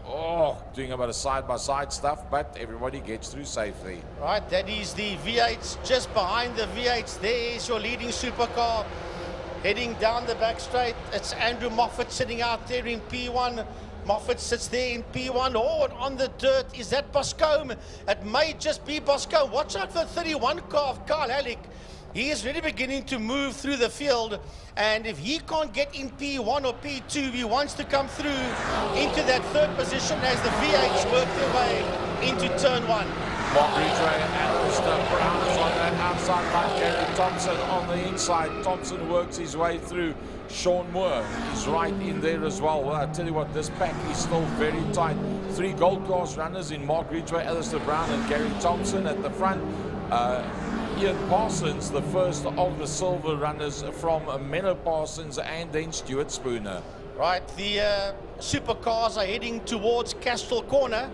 doing a bit of side-by-side stuff, but everybody gets through safely. Right, that is the V8s. Just behind the V8s, there is your leading supercar. Heading down the back straight, it's Andrew Moffat sitting out there in P1. Moffat sits there in P1. Oh, and on the dirt, is that Boscombe? It may just be Boscombe. Watch out for the 31 car of Carl Halleck. He is really beginning to move through the field, and if he can't get in P1 or P2, he wants to come through into that third position as the V8s work their way into turn 1. Mark Ridgway and Alistair Brown is on that outside line. Gary Thompson on the inside. Thompson works his way through. Sean Moore is right in there as well. Well, I tell you what, this pack is still very tight. 3 gold class runners in Mark Ridgway, Alistair Brown and Gary Thompson at the front. Ian Parsons, the first of the silver runners from Menno Parsons and then Stuart Spooner. Right, the supercars are heading towards Castrol Corner,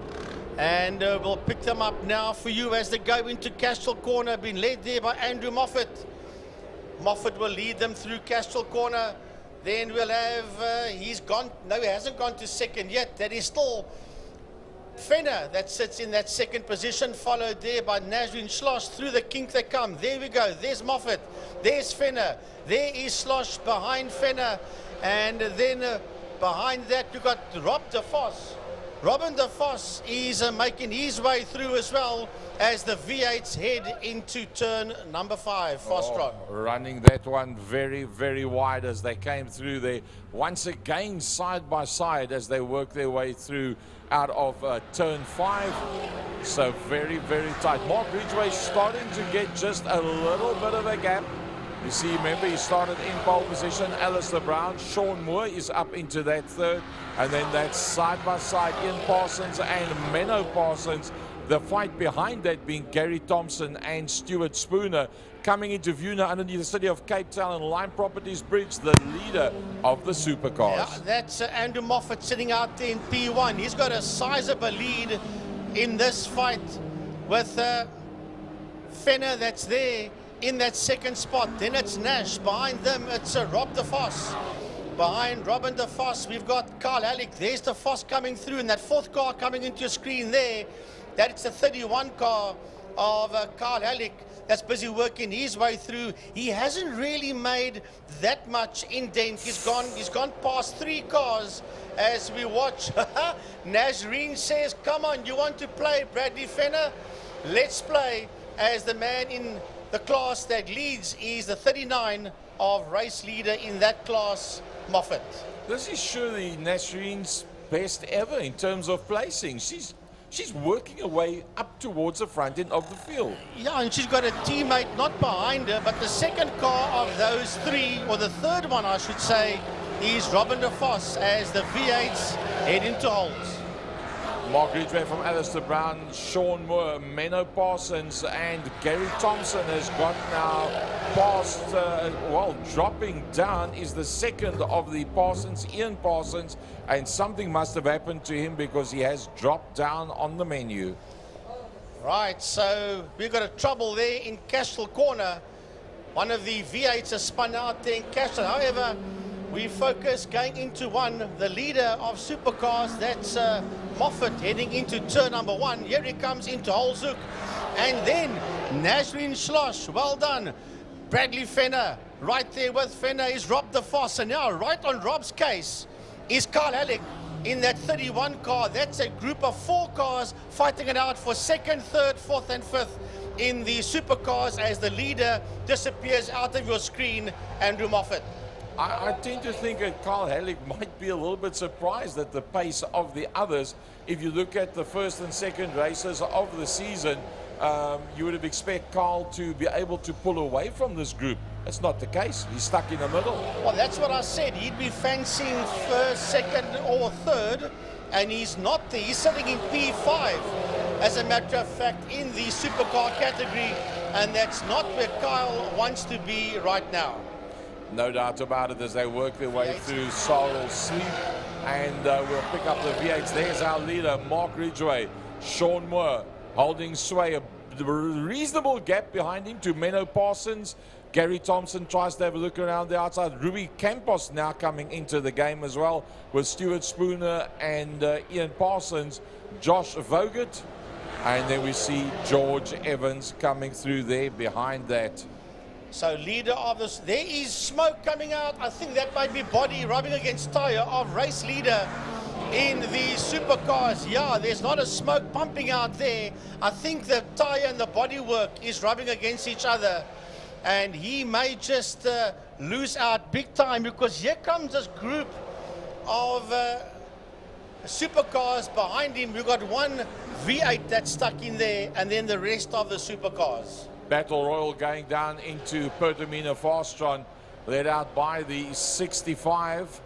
and we'll pick them up now for you as they go into Castrol Corner, being led there by Andrew Moffat. Moffat will lead them through Castrol Corner. Then we'll have, he's gone, no, he hasn't gone to second yet. That is still Fenner that sits in that second position, followed there by Nazrin Schloss. Through the kink they come. There we go. There's Moffat. There's Fenner. There is Schloss behind Fenner. And then behind that, you've got Rob de Vos. Robin de Vos is making his way through as well as the V8s head into turn number 5. Fostrod. Running that one very, very wide as they came through there. Once again, side by side as they work their way through out of turn 5. So very, very tight. Mark Ridgway starting to get just a little bit of a gap. You see, remember, he started in pole position. Alistair Brown, Sean Moore is up into that third. And then that's side by side, Ian Parsons and Menno Parsons. The fight behind that being Gary Thompson and Stuart Spooner. Coming into view now underneath the City of Cape Town and Lime Properties Bridge, the leader of the supercars. Yeah, that's Andrew Moffat sitting out there in P1. He's got a sizable lead in this fight with Fenner that's there in that second spot. Then it's Nash. Behind them, it's Rob de Vos. Behind Robin de Vos, we've got Carl Halleck. There's de Vos coming through, and that fourth car coming into your screen there. That's the 31 car of Carl Halleck that's busy working his way through. He hasn't really made that much indent. He's gone past 3 cars as we watch. Nazreen says, come on, you want to play, Bradley Fenner? Let's play, as the man in the class that leads is the 39 of race leader in that class, Moffat. This is surely Nasreen's best ever in terms of placing. She's working her way up towards the front end of the field. Yeah, and she's got a teammate not behind her, but the second car of those 3, or the third one I should say, is Robin de Vos as the V8s head into holes. Mark Ridgway from Alistair Brown, Sean Moore, Menno Parsons and Gary Thompson has got now past, well, dropping down is the second of the Parsons, Ian Parsons, and something must have happened to him because he has dropped down on the menu. Right, so we've got a trouble there in Castrol Corner. One of the V8s has spun out there in Castrol. However, we focus going into one, the leader of supercars, that's Moffat heading into turn number 1. Here he comes into Holzoek. And then Nazrin Schloss, well done. Bradley Fenner, right there with Fenner is Rob de Vos. And now right on Rob's case is Carl Halleck in that 31 car. That's a group of 4 cars fighting it out for 2nd, 3rd, 4th and 5th in the supercars as the leader disappears out of your screen, Andrew Moffat. I tend to think that Carl Halleck might be a little bit surprised at the pace of the others. If you look at the first and second races of the season, you would have expected Carl to be able to pull away from this group. That's not the case. He's stuck in the middle. Well, that's what I said. He'd be fancying first, second or third, and he's not there. He's sitting in P5, as a matter of fact, in the supercar category, and that's not where Kyle wants to be right now. No doubt about it as they work their way through Sorrel Sleep. And we'll pick up the V8s. There's our leader, Mark Ridgway. Sean Moore holding sway. A reasonable gap behind him to Menno Parsons. Gary Thompson tries to have a look around the outside. Ruby Campos now coming into the game as well with Stuart Spooner and Ian Parsons. Josh Vogert. And then we see George Evans coming through there behind that. So leader of this, there is smoke coming out. I think that might be body rubbing against tire of race leader in the supercars. Yeah, there's not a smoke pumping out there. I think the tire and the bodywork is rubbing against each other. And he may just lose out big time because here comes this group of supercars behind him. We've got one V8 that's stuck in there and then the rest of the supercars. Battle Royal going down into Pertamina Fastron, led out by the 65.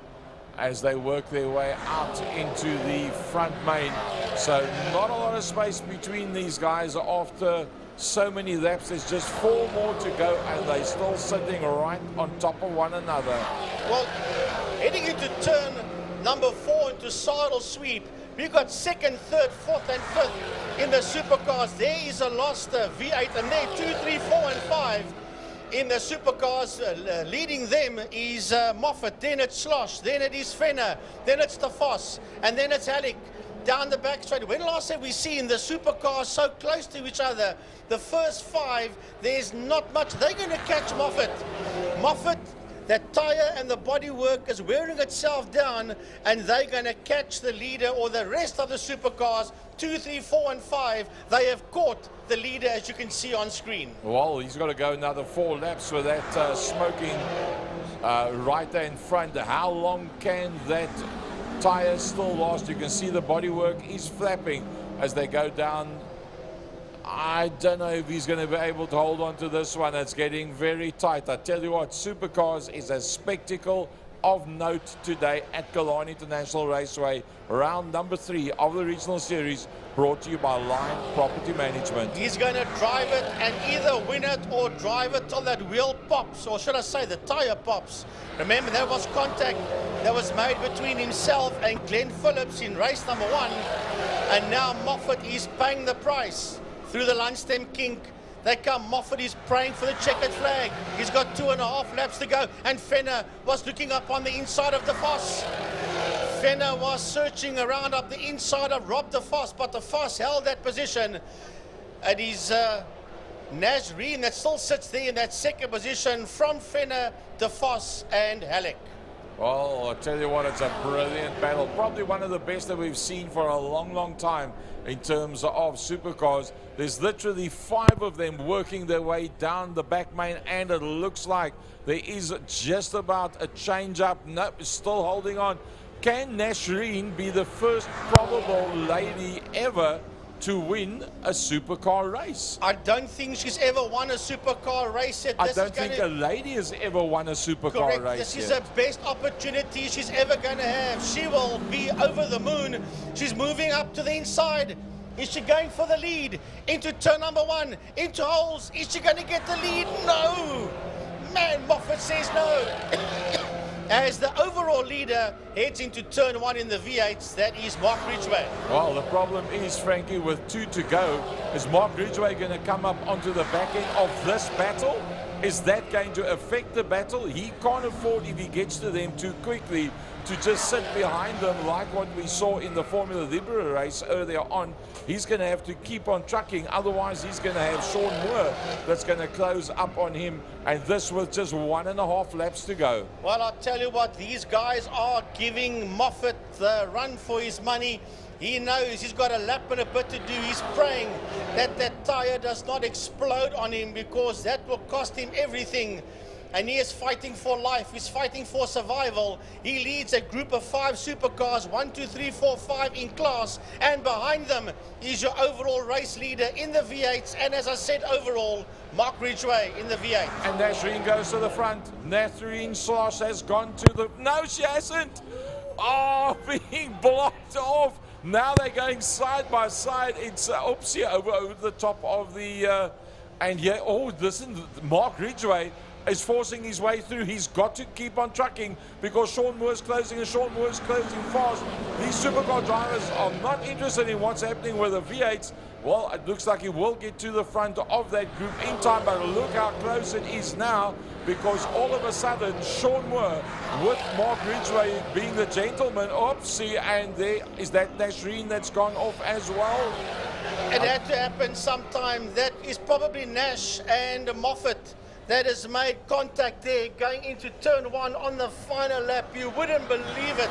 as they work their way out into the front main. So not a lot of space between these guys after so many laps. There's just 4 more to go, and they're still sitting right on top of one another. Well, heading into turn number 4 into saddle sweep, we've got 2nd, 3rd, 4th and 5th in the supercars. There is a lost V8, and there 2, 3, 4 and 5 in the supercars. Leading them is Moffat, then it's Slosh, then it is Fenner, then it's the Foss, and then it's Halleck down the back straight. When last have we seen the supercars so close to each other? The first 5, there's not much. They're going to catch Moffat. Moffat, that tyre and the bodywork is wearing itself down, and they're going to catch the leader or the rest of the supercars. 2, 3, 4 and 5, they have caught the leader, as you can see on screen. Well, he's got to go another 4 laps with that smoking right there in front. How long can that tyre still last? You can see the bodywork is flapping as they go down. I don't know if he's going to be able to hold on to this one. It's getting very tight. I tell you what, supercars is a spectacle of note today at Killarney International Raceway. Round number 3 of the regional series, brought to you by Line Property Management. He's going to drive it and either win it or drive it till that wheel pops, or should I say the tyre pops. Remember, there was contact that was made between himself and Glenn Phillips in race number 1, and now Moffat is paying the price. Through the line stem kink, they come. Moffat is praying for the checkered flag. He's got 2.5 laps to go, and Fenner was looking up on the inside of the Foss. Fenner was searching around up the inside of Rob de Vos, but de Vos held that position. It is Nazreen that still sits there in that 2nd position from Fenner, de Vos and Halleck. Well, I'll tell you what, it's a brilliant battle. Probably one of the best that we've seen for a long, long time in terms of supercars. There's literally 5 of them working their way down the back main, and it looks like there is just about a change up. Nope, still holding on. Can Nasreen be the first probable lady ever to win a supercar race? I don't think she's ever won a supercar race yet. I don't think a lady has ever won a supercar race This is yet. the best opportunity she's ever going to have. She will be over the moon. She's moving up to the inside. Is she going for the lead? Into turn number 1, into holes. Is she going to get the lead? No! Man, Moffat says no. As the overall leader heads into turn 1 in the V8s, that is Mark Ridgway. Well, the problem is, Frankie, with 2 to go, is Mark Ridgway going to come up onto the back end of this battle? Is that going to affect the battle? He can't afford, if he gets to them too quickly, to just sit behind them like what we saw in the Formula Libra race earlier on. He's going to have to keep on trucking, otherwise he's going to have Sean Moore that's going to close up on him, and this with just 1.5 laps to go. Well, I'll tell you what, these guys are giving Moffat the run for his money. He knows he's got a lap and a bit to do. He's praying that that tyre does not explode on him, because that will cost him everything. And he is fighting for life. He's fighting for survival. He leads a group of 5 supercars, 1, 2, 3, 4, 5 in class. And behind them is your overall race leader in the V8s. And as I said, overall, Mark Ridgway in the V8. And Nasreen goes to the front. Nasreen Slosh has gone to the... No, she hasn't. Oh, being blocked off. Now they're going side by side. It's oopsie over the top of the... and yeah, oh, listen, Mark Ridgway is forcing his way through. He's got to keep on trucking because Sean Moore's closing and Sean Moore's closing fast. These supercar drivers are not interested in what's happening with the V8s. Well, it looks like he will get to the front of that group in time, but look how close it is now, because all of a sudden Sean Moore, with Mark Ridgway being the gentleman, oopsie, and there is that Nasreen that's gone off as well. It had to happen sometime. That is probably Nash and Moffat that has made contact there going into turn 1 on the final lap. You wouldn't believe it,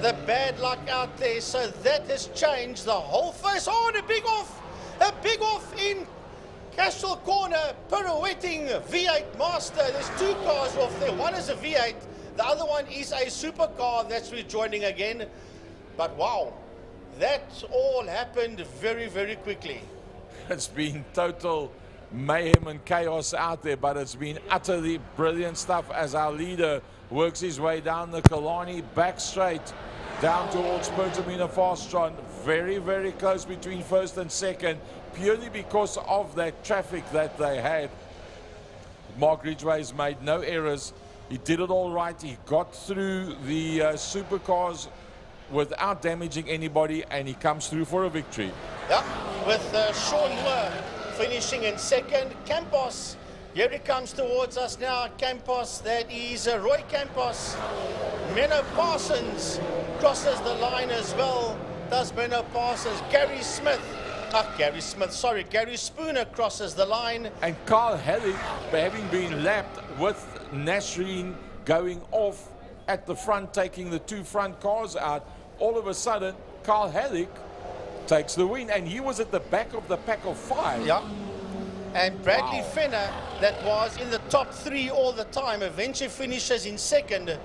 the bad luck out there. So that has changed the whole face. Oh, and a big off in Castro Corner, pirouetting V8 Master. There's 2 cars off there. One is a V8, the other one is a supercar that's rejoining again. But wow, that all happened very, very quickly. It's been total mayhem and chaos out there, but it's been utterly brilliant stuff as our leader works his way down the Killarney back straight down towards Pertamina Fastron. Very, very close between first and second, purely because of that traffic that they had. Mark Ridgway's made no errors. He did it all right. He got through the supercars without damaging anybody, and he comes through for a victory. Yeah, with Sean Moore finishing in second. Campos, here he comes towards us now. Campos, that is Roy Campos. Menno Parsons crosses the line as well. Does Menno Parsons. Gary Spooner crosses the line. And Carl Hellig, having been lapped with Nasreen going off at the front, taking the two front cars out, all of a sudden, Carl Hellig takes the win, and he was at the back of the pack of 5. Yeah. And Bradley Fenner, that was in the top 3 all the time, eventually finishes in second,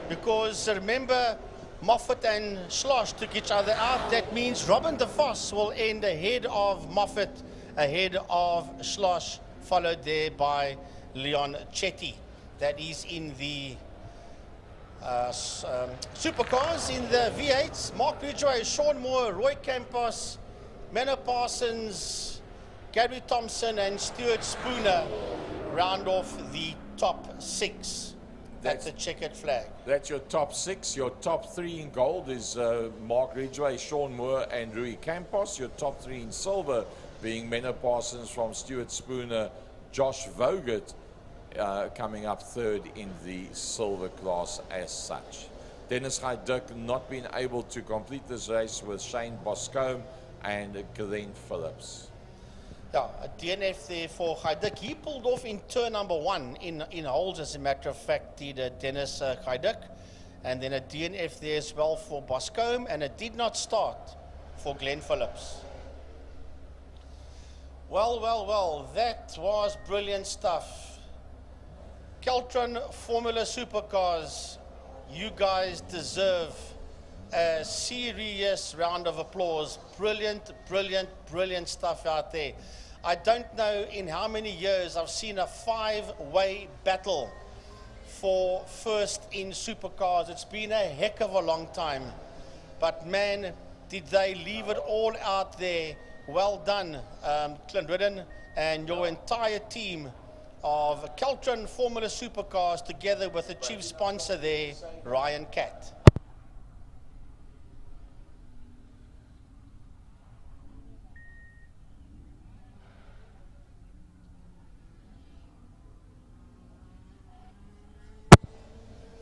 because remember, Moffat and Schloss took each other out. That means Robin de Vos will end ahead of Moffat, ahead of Schloss, followed there by Leon Chetty. That is in the supercars. In the V8s, Mark Ridgway, Sean Moore, Roy Campos, Menno Parsons, Gary Thompson and Stuart Spooner round off the top 6. That's a checkered flag. That's your top 6. Your top 3 in gold is Mark Ridgway, Sean Moore and Rui Campos. Your top 3 in silver being Menno Parsons from Stuart Spooner, Josh Vogert coming up 3rd in the silver class as such. Dennis Hajduk not been able to complete this race with Shane Boscombe and Glenn Phillips. Yeah, a DNF there for Hajduk. He pulled off in turn number 1 in holes, as a matter of fact, did Dennis Hajduk. And then a DNF there as well for Boscombe, and it did not start for Glenn Phillips. Well, that was brilliant stuff. Keltron Formula Supercars, you guys deserve a serious round of applause. Brilliant stuff out there. I don't know in how many years I've seen a 5-way battle for first in supercars. It's been a heck of a long time. But man, did they leave it all out there. Well done, Clondridden and your entire team of Keltron Formula Supercars, together with the chief sponsor there, Ryan Catt.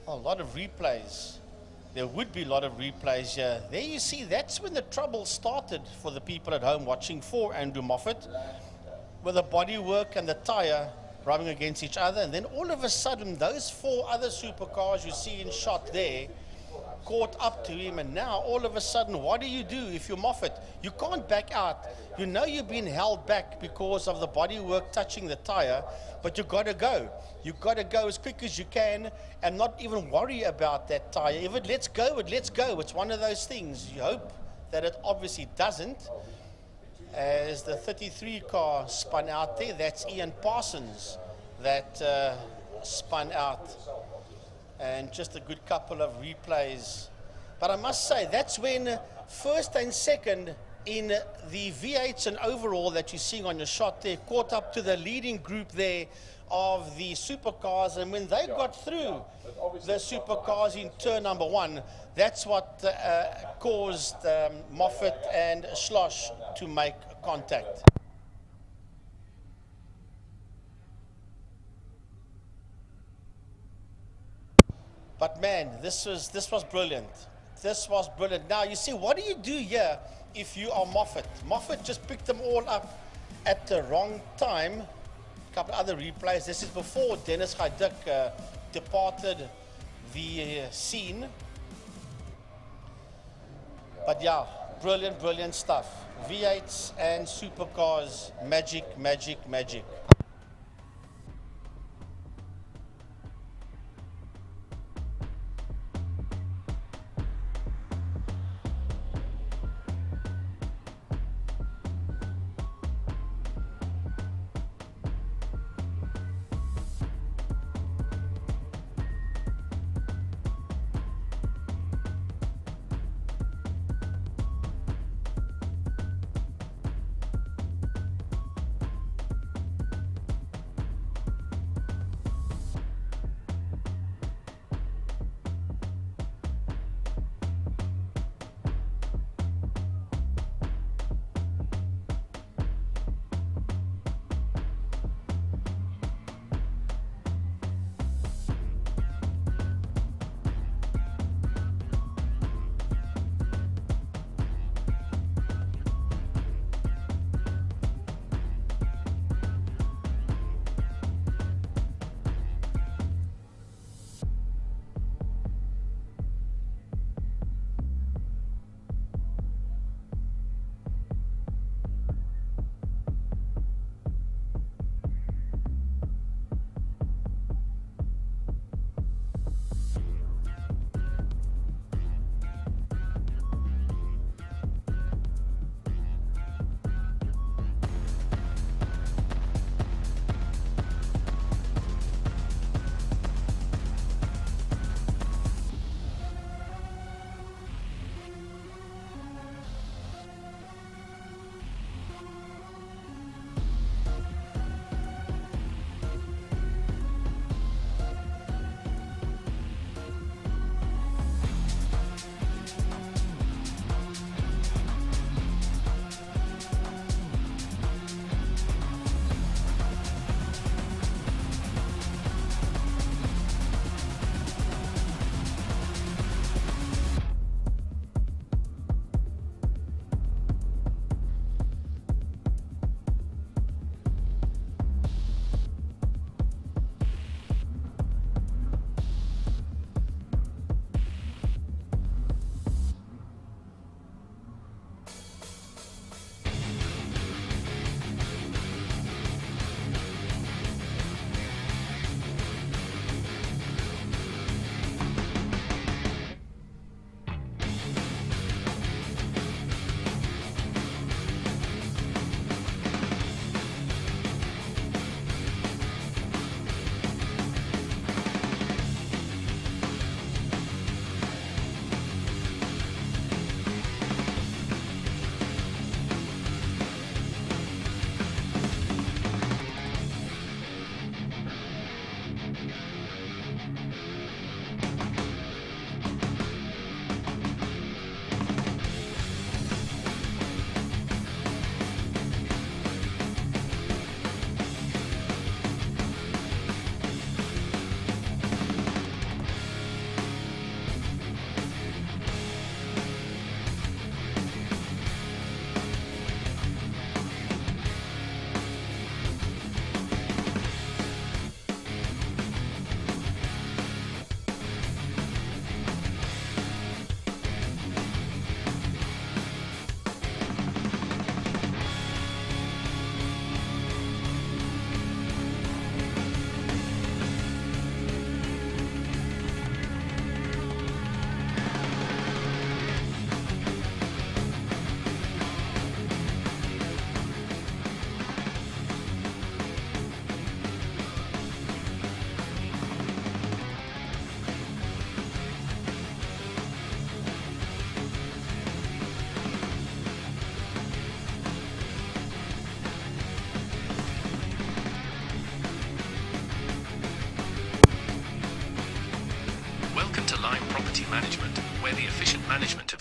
A lot of replays. There would be a lot of replays here. There you see, that's when the trouble started for the people at home watching for Andrew Moffat, with the bodywork and the tyre rubbing against each other. And then all of a sudden, those 4 other supercars you see in shot there caught up to him. And now, all of a sudden, what do you do if you're Moffat? You can't back out. You know you've been held back because of the bodywork touching the tyre, but you've got to go. You've got to go as quick as you can and not even worry about that tyre. If it lets go, it lets go. It's one of those things. You hope that it obviously doesn't. As the 33 car spun out there, that's Ian Parsons that spun out. And just a good couple of replays. But I must say, that's when first and second in the V8s and overall that you're seeing on your shot there caught up to the leading group there of the supercars. And when they got through the supercars in turn number 1, that's what caused Moffat and Schloss to make contact. But man, this was brilliant. This was brilliant. Now you see, what do you do here if you are Moffat? Moffat just picked them all up at the wrong time. A couple other replays. This is before Dennis Hajduk departed the scene. But yeah, brilliant stuff. V8s and supercars, magic.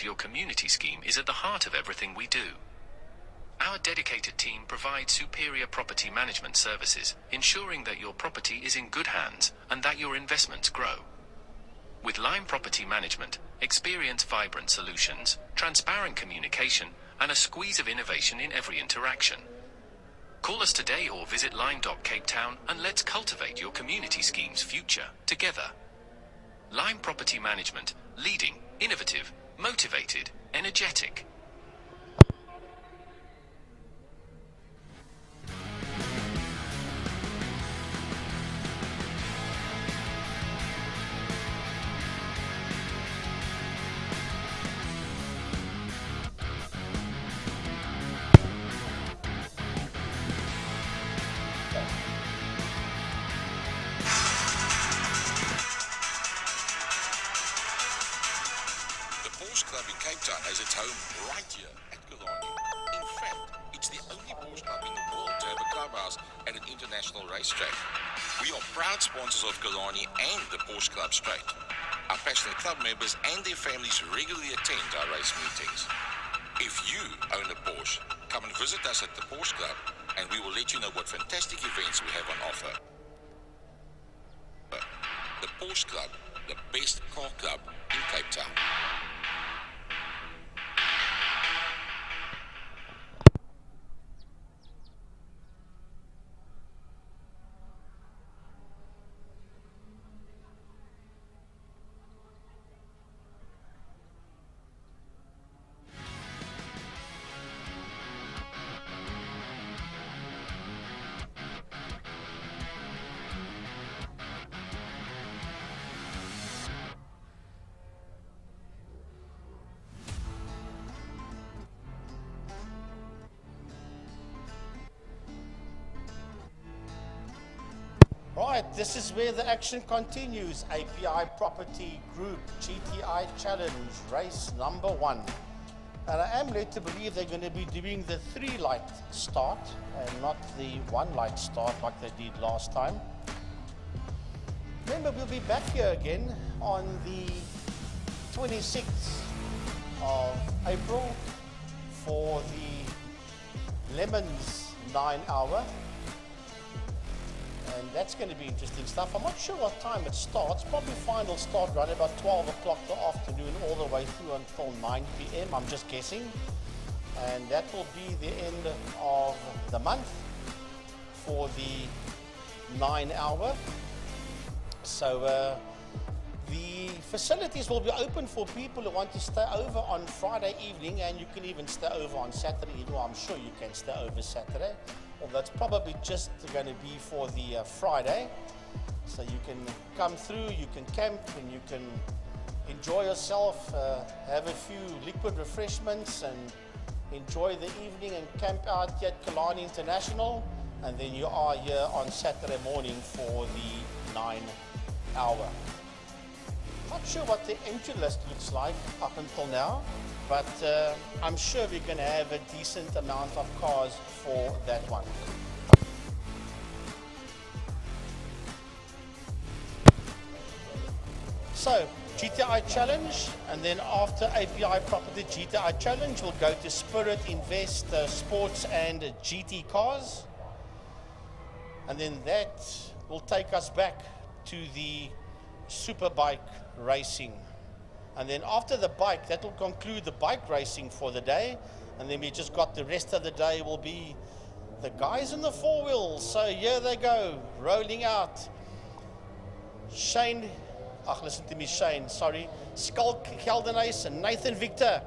of your community scheme is at the heart of everything we do. Our dedicated team provides superior property management services, ensuring that your property is in good hands and that your investments grow. With Lime Property Management, experience vibrant solutions, transparent communication, and a squeeze of innovation in every interaction. Call us today or visit lime.cape town and let's cultivate your community scheme's future together. Lime Property Management, leading, innovative, motivated, energetic. Club in Cape Town has its home right here at Killarney. In fact, it's the only Porsche club in the world to have a clubhouse at an international racetrack. We are proud sponsors of Killarney and the Porsche Club Straight. Our passionate club members and their families regularly attend our race meetings. If you own a Porsche, come and visit us at the Porsche Club and we will let you know what fantastic events we have on offer. The Porsche Club, the best car club in Cape Town. Right, this is where the action continues. API Property Group GTI Challenge, race number 1. And I am led to believe they're going to be doing the 3-light start and not the 1-light start like they did last time. Remember, we'll be back here again on the 26th of April for the Lemons 9-hour. And that's going to be interesting stuff. I'm not sure what time it starts. Probably final start around about 12 o'clock the afternoon all the way through until 9 p.m. I'm just guessing. And that will be the end of the month for the 9-hour. So the facilities will be open for people who want to stay over on Friday evening, and you can even stay over on Saturday evening. Well, I'm sure you can stay over Saturday. Although it's probably just going to be for the Friday. So you can come through, you can camp, and you can enjoy yourself, have a few liquid refreshments, and enjoy the evening and camp out here at Killarney International. And then you are here on Saturday morning for the 9-hour. Not sure what the entry list looks like up until now, but I'm sure we're going to have a decent amount of cars for that one. So, GTI Challenge, and then after API Property GTI Challenge, we'll go to Spirit Invest Sports and GT Cars. And then that will take us back to the Superbike racing. And then after the bike, that will conclude the bike racing for the day. And then we just got the rest of the day will be the guys in the 4 wheels. So here they go, rolling out. Shane, listen to me, Shane, sorry. Skulk Keldenace and Nathan Victor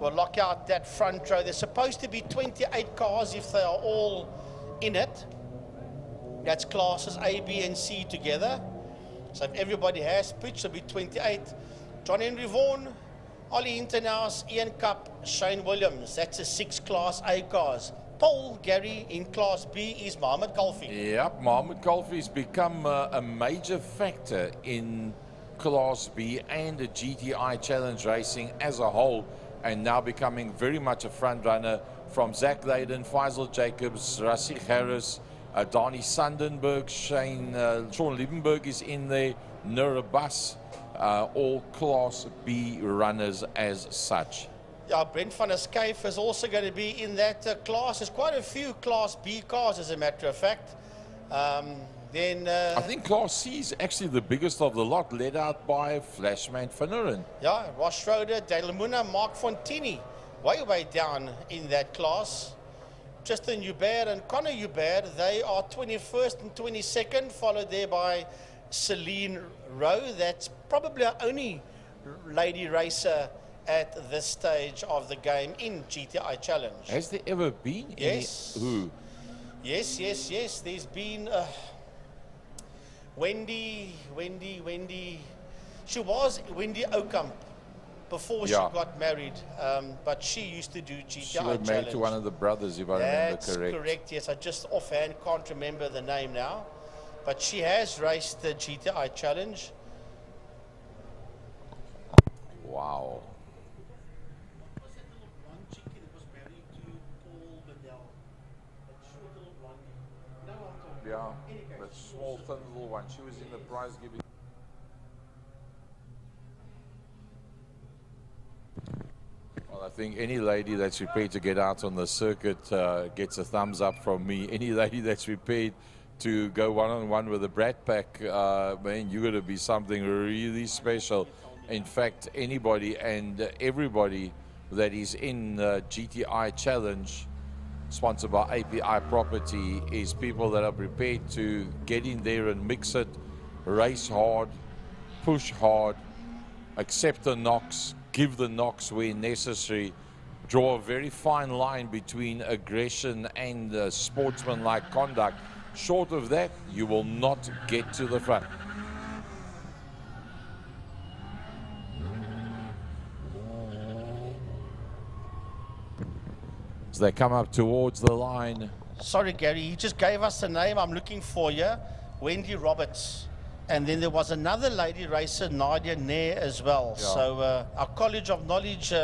will lock out that front row. There's supposed to be 28 cars if they are all in it. That's classes A, B, and C together. So if everybody has pitched, it'll be 28. John Henry Vaughan, Ollie Internaus, Ian Cup, Shane Williams. That's a 6 Class A cars. Paul Gary in Class B is Mohammed Kalfi. Yep, Mohammed Kalfi's become a major factor in Class B and the GTI Challenge racing as a whole, and now becoming very much a front runner from Zach Layden, Faisal Jacobs, Rasik Harris, Donnie Sandenberg, Sean Liebenberg is in there, Nura Bas, all Class B runners as such. Yeah, Brent van der Schuyf is also going to be in that class. There's quite a few Class B cars, as a matter of fact. I think Class C is actually the biggest of the lot, led out by Flashman Finneran. Yeah, Ross Schroeder, Dale Muna, Mark Fontini, way down in that class. Justin Hubert and Connor Hubert, they are 21st and 22nd, followed there by Celine Rowe. That's probably our only lady racer at this stage of the game in GTI Challenge. Has there ever been Yes. any? Who? Yes. There's been Wendy. She was Wendy Oakamp before she got married, but she used to do GTI She was married Challenge. to one of the brothers, if I remember correct. That's correct, yes. I just offhand can't remember the name now. But she has raced the GTI Challenge. Wow. Yeah, that small, thin little one. She was in the prize giving. Well, I think any lady that's prepared to get out on the circuit gets a thumbs up from me. Any lady that's prepared to go one-on-one with a Brat Pack, man, you're going to be something really special. In fact, anybody and everybody that is in GTI Challenge, sponsored by API Property, is people that are prepared to get in there and mix it, race hard, push hard, accept the knocks, give the knocks where necessary, draw a very fine line between aggression and sportsmanlike conduct. Short of that, you will not get to the front. As they come up towards the line. Sorry, Gary, he just gave us the name I'm looking for here, Wendy Roberts. And then there was another lady racer, Nadia Nair, as well. Yeah. So our College of Knowledge,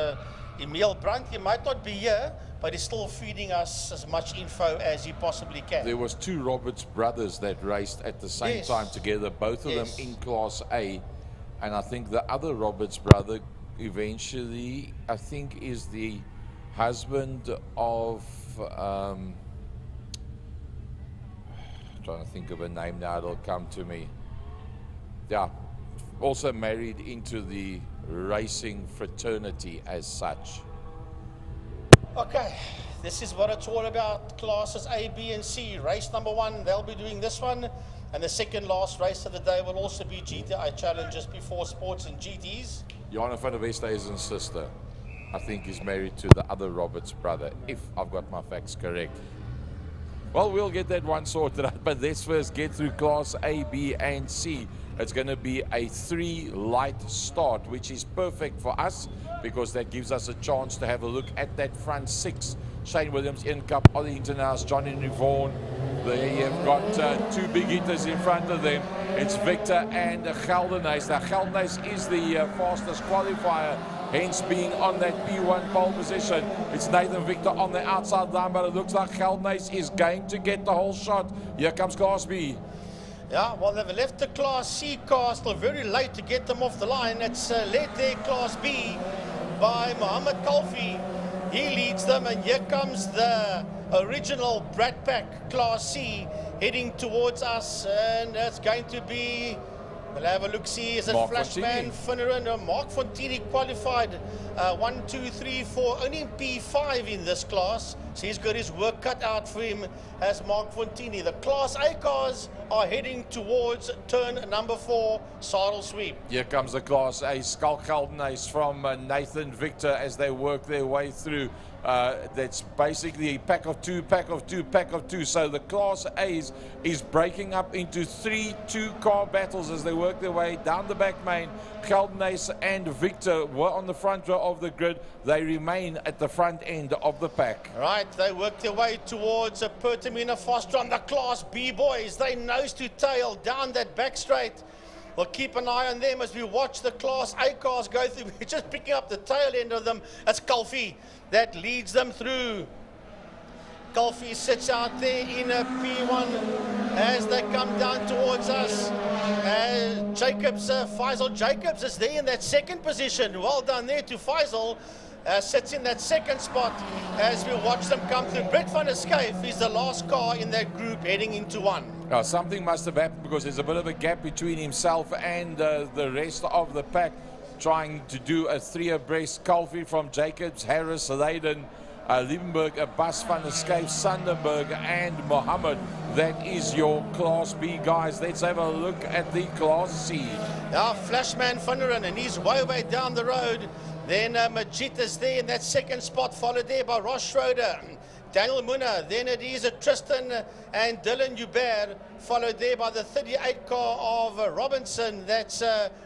Emil Brandt, he might not be here, but he's still feeding us as much info as he possibly can. There was two Roberts brothers that raced at the same time together, both of them in Class A. And I think the other Roberts brother eventually, I think, is the husband of, trying to think of a name now, it'll come to me. Yeah, also married into the racing fraternity as such. Okay, this is what it's all about. Classes A, B, and C. Race number 1, they'll be doing this one. And the second last race of the day will also be GTI Challenge just before Sports and GTs. Johanna van der Westhuizen's sister, I think, is married to the other Roberts brother, if I've got my facts correct. Well, we'll get that one sorted out, but let's first get through Class A, B, and C. It's going to be a 3-light start, which is perfect for us because that gives us a chance to have a look at that front 6. Shane Williams, Ian Cup, Ollie Internaus, Johnny Nivon. They have got two big hitters in front of them. It's Victor and Geldenhuis. Now, Geldenhuis is the fastest qualifier, hence being on that P1 pole position. It's Nathan Victor on the outside line, but it looks like Geldenhuis is going to get the whole shot. Here comes Class B. Yeah, well, they've left the Class C car still very late to get them off the line. It's led there, Class B, by Mohammed Kalfi. He leads them, and here comes the original Brat Pack Class C heading towards us, and that's going to be, we'll have a look, see, is it Flashman Finneran? Mark Fontini qualified 1, 2, 3, 4, only in P5 in this class, so he's got his work cut out for him as Mark Fontini. The Class A cars are heading towards turn number 4, saddle sweep. Here comes the Class A, Skull Geldenhuis from Nathan Victor as they work their way through. That's basically a pack of two. So the Class A's is breaking up into 3 two-car battles as they work their way down the back main. Geldenhuis and Victor were on the front row of the grid. They remain at the front end of the pack. Right, they work their way towards Pertamina Foster on the Class B boys. They nose to tail down that back straight. We'll keep an eye on them as we watch the Class A cars go through. We're just picking up the tail end of them. That's Kalfi that leads them through. Colfie sits out there in a P1 as they come down towards us. Jacobs, Faisal Jacobs is there in that second position. Well done there to Faisal. Sits in that second spot as we watch them come through. Brett van der Schuyf is the last car in that group heading into one. Something must have happened because there's a bit of a gap between himself and the rest of the pack, trying to do a 3 abreast. Colfie from Jacobs, Harris, Leiden, Liebenberg, Abbas, van der Schuyf, Sandenberg and Mohammed. That is your Class B guys. Let's have a look at the Class C. Now Flashman Finneran, and he's way down the road. Then Majid is there in that second spot, followed there by Ross Schroeder, Daniel Munna. Then it is Tristan and Dylan Hubert, followed there by the 38 car of Robinson. That's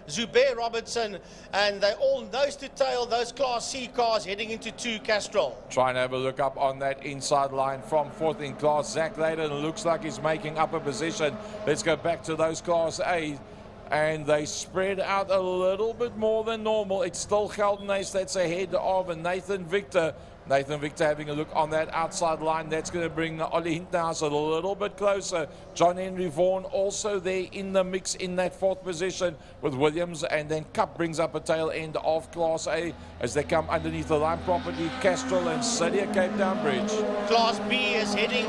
Zubair Robinson. And they all nose to tail those Class C cars heading into 2 Castrol. Try and have a look up on that inside line from 4th in class. Zach Leiden looks like he's making up a position. Let's go back to those Class A. And they spread out a little bit more than normal. It's still Geldenhuys that's ahead of Nathan Victor. Nathan Victor having a look on that outside line. That's going to bring Ollie Hinthaus a little bit closer. John Henry Vaughan also there in the mix in that 4th position with Williams. And then Cup brings up a tail end of Class A as they come underneath the line property. Castrol and City Cape Town Bridge. Class B is heading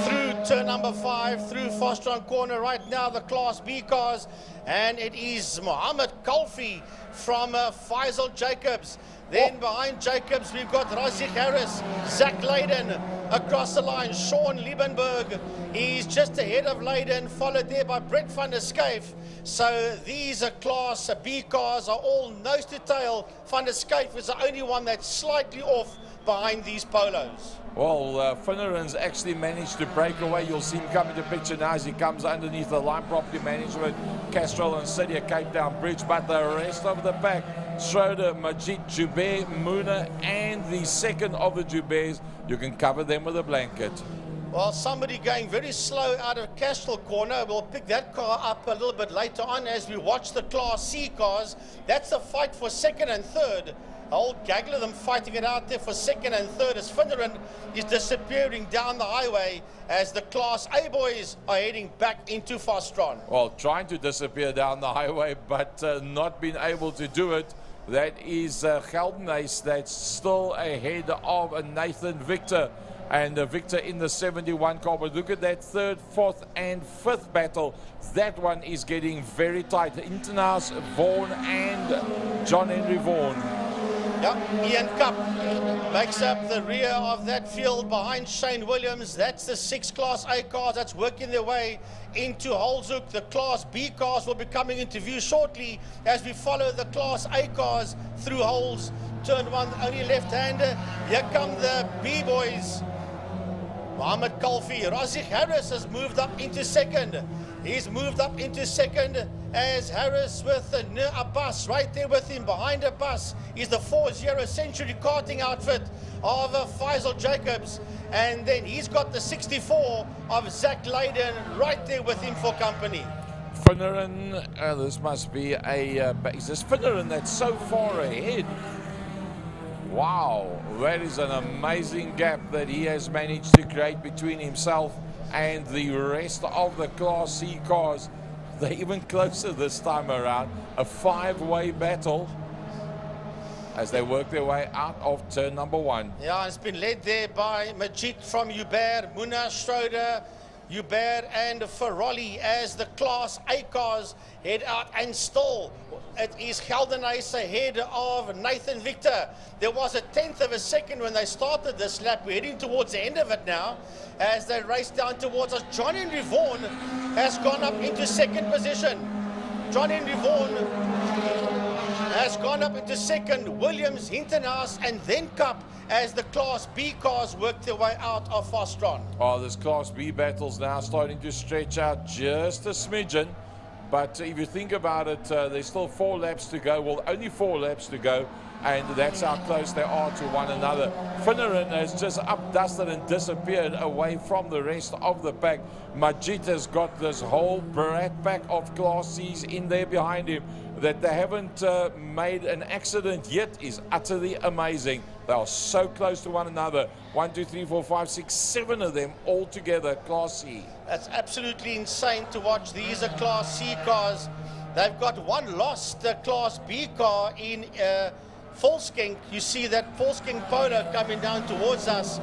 through turn number 5, through Fostron Corner right now, the Class B cars. And it is Mohammed Colfie from Faisal Jacobs. Then behind Jacobs, we've got Razik Harris, Zach Leiden across the line. Sean Liebenberg, he's just ahead of Leiden, followed there by Brett van der Schuyf. So these are Class B cars are all nose to tail. Van der Schuyf is the only one that's slightly off behind these polos. Well, Finneran's actually managed to break away. You'll see him come into picture now as he comes underneath the line property management, Castrol and City of Cape Town Bridge. But the rest of the pack, Schroeder, Majid, Joubert, Muna, and the second of the Jouberts, you can cover them with a blanket. Well, somebody going very slow out of Castrol Corner. We'll pick that car up a little bit later on as we watch the Class C cars. That's the fight for 2nd and 3rd. A whole gaggle of them fighting it out there for 2nd and 3rd as Finneran is disappearing down the highway as the Class A boys are heading back into Fostron. Well, trying to disappear down the highway, but not being able to do it. That is Geldenhuys that's still ahead of Nathan Victor. And Victor in the 71 car. But look at that 3rd, 4th and 5th battle. That one is getting very tight. Hinthaus, Vaughan and John Henry Vaughan. Yeah, Ian Cup makes up the rear of that field behind Shane Williams. That's the 6 Class A cars that's working their way into Holzhoek. The Class B cars will be coming into view shortly as we follow the Class A cars through holes. Turn 1, only left-hander. Here come the B boys. Mohammed Colfie. Razik Harris has moved up into 2nd. He's moved up into 2nd as Harris with Nur Abbas right there with him. Behind Abbas is the 40 Century karting outfit of Faisal Jacobs. And then he's got the 64 of Zach Leiden right there with him for company. Finneran, this must be a... is this Finneran that's so far ahead? Wow, that is an amazing gap that he has managed to create between himself and the rest of the Class C cars. They're even closer this time around. A 5-way battle as they work their way out of turn number 1. Yeah, it's been led there by Majid from Hubert, Muna, Schroeder, Hubert and Ferrolli as the Class A cars head out, and still it is Geldenhuys ahead of Nathan Victor. There was a 1/10 of a second when they started this lap. We're heading towards the end of it now as they race down towards us. John Henry Vaughan has gone up into 2nd position. John Henry Vaughan has gone up into 2nd. Williams, Hinthaus and then Cup as the Class B cars work their way out of Fostron. Oh, this Class B battle's now starting to stretch out just a smidgen. But if you think about it, there's still 4 laps to go. Well, only 4 laps to go. And that's how close they are to one another. Finneran has just up-dusted and disappeared away from the rest of the pack. Majid has got this whole brat pack of Class C's in there behind him. That they haven't made an accident yet is utterly amazing. They are so close to one another. 1, 2, 3, 4, 5, 6, 7 of them all together, Class C. That's absolutely insane to watch. These are Class C cars. They've got one lost Class B car in Volkskenk. You see that Volkskenk Polo coming down towards us.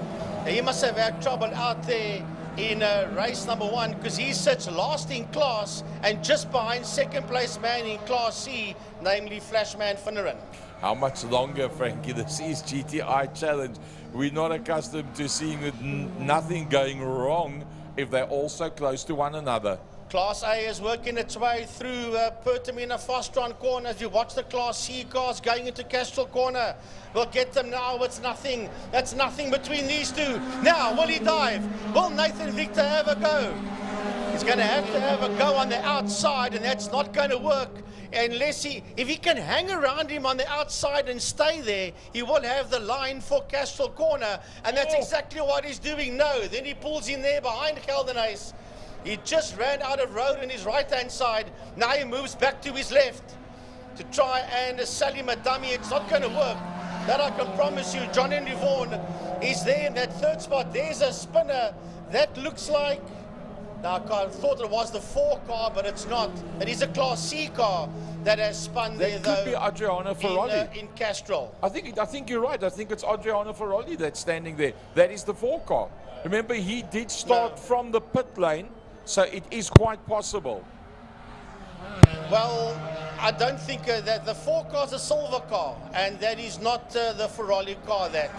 He must have had trouble out there in race number 1 because he sits last in class and just behind second place man in Class C, namely Flashman Finneran. How much longer, Frankie? This is GTI Challenge. We're not accustomed to seeing nothing going wrong if they're all so close to one another. Class A is working its way through Pertamina Fastron corner as you watch the Class C cars going into Castrol corner. We'll get them now. It's nothing. That's nothing between these two. Now, will he dive? Will Nathan Victor have a go? He's going to have a go on the outside, and that's not going to work unless if he can hang around him on the outside and stay there, he will have the line for Castrol corner, and that's exactly what he's doing. No, then he pulls in there behind Geldenhuys. He just ran out of road on his right-hand side. Now he moves back to his left to try and sell him a dummy. It's not going to work. That I can promise you. John Henry Vaughan is there in that third spot. There's a spinner. That looks like... Now, I thought it was the 4 car, but it's not. It is a Class C car that has spun there, though. That could be Adriano Ferrari. In Castrol. I think you're right. I think it's Adriano Ferrari that's standing there. That is the 4 car. Remember, he did start from the pit lane. So it is quite possible. Well, I don't think that the 4 car is a silver car, and that is not the Ferrari car. That.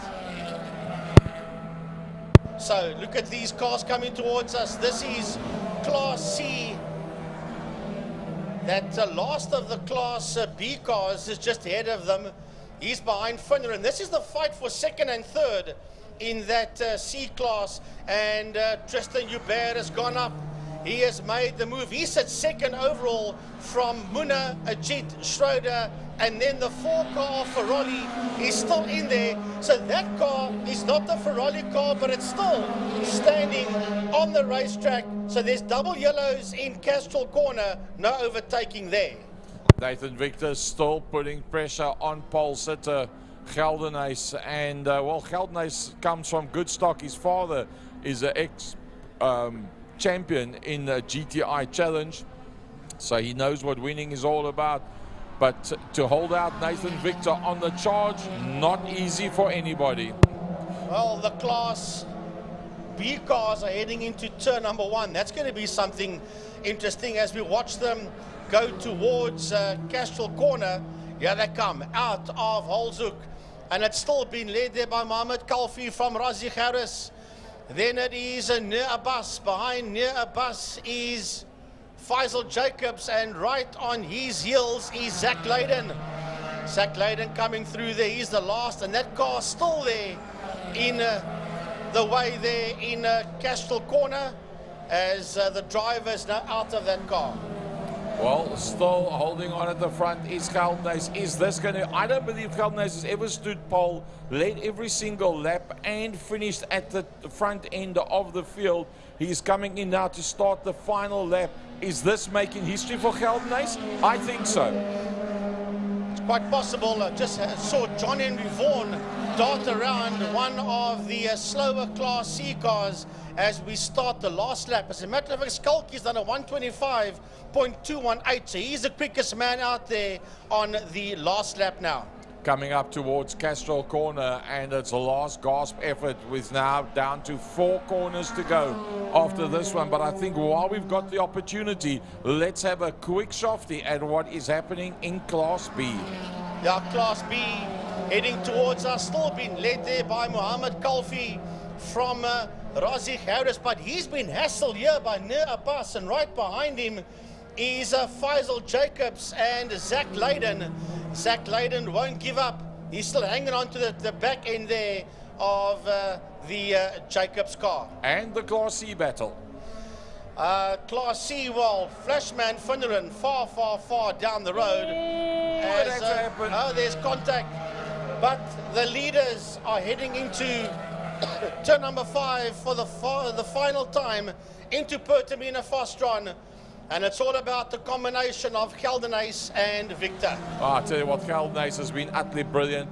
So look at these cars coming towards us. This is Class C. That last of the Class B cars is just ahead of them. He's behind Finner, and this is the fight for second and third in that C class. And Tristan Hubert has gone up. He has made the move. He sits second overall from Muna, Ajit, Schroeder, and then the 4 car Ferrari is still in there. So that car is not the Ferrari car, but it's still standing on the racetrack. So there's double yellows in Castrol corner, no overtaking there. Nathan Victor still putting pressure on pole sitter Geldenhuys. And, well, Geldenhuys comes from good stock. His father is an champion in the GTI Challenge, so he knows what winning is all about. But to hold out Nathan Victor on the charge, not easy for anybody. Well, the Class B cars are heading into turn number 1. That's going to be something interesting as we watch them go towards Castrol corner. Here they come out of Holzhoek, and it's still been led there by Mohammed Kalfi from Razi Harris. Then it is Nir Abbas. Behind Nir Abbas is Faisal Jacobs, and right on his heels is Zach Leyden. Zach Leyden coming through there. He's the last, and that car still there in the way there in Castrol corner as the driver is now out of that car. Well, still holding on at the front is Geldenhuys. Is this going to... I don't believe Geldenhuys has ever stood pole, led every single lap, and finished at the front end of the field. He's coming in now to start the final lap. Is this making history for Geldenhuys? I think so. It's quite possible. I just saw John Henry Vaughan dart around one of the slower Class C cars as we start the last lap. As a matter of fact, Skulky's done a 125.218, so he's the quickest man out there on the last lap now. Coming up towards Castrol corner, and it's a last gasp effort with now down to 4 corners to go after this one. But I think while we've got the opportunity, let's have a quick shofty at what is happening in Class B. Yeah, Class B heading towards us, still being led there by Mohammed Kalfi from Razi Harris, but he's been hassled here by Nir Abbas, and right behind him is Faisal Jacobs and Zach Leyden. Zach Leyden won't give up. He's still hanging on to the back end there of the Jacobs car. And the Class C battle. Class C, well, Flashman Finneran far down the road. That's happened. Oh, there's contact. But the leaders are heading into turn number 5 for the final time into Pertamina Fastron. And it's all about the combination of Geldenhuys and Victor. Oh, I tell you what, Geldenhuys has been utterly brilliant.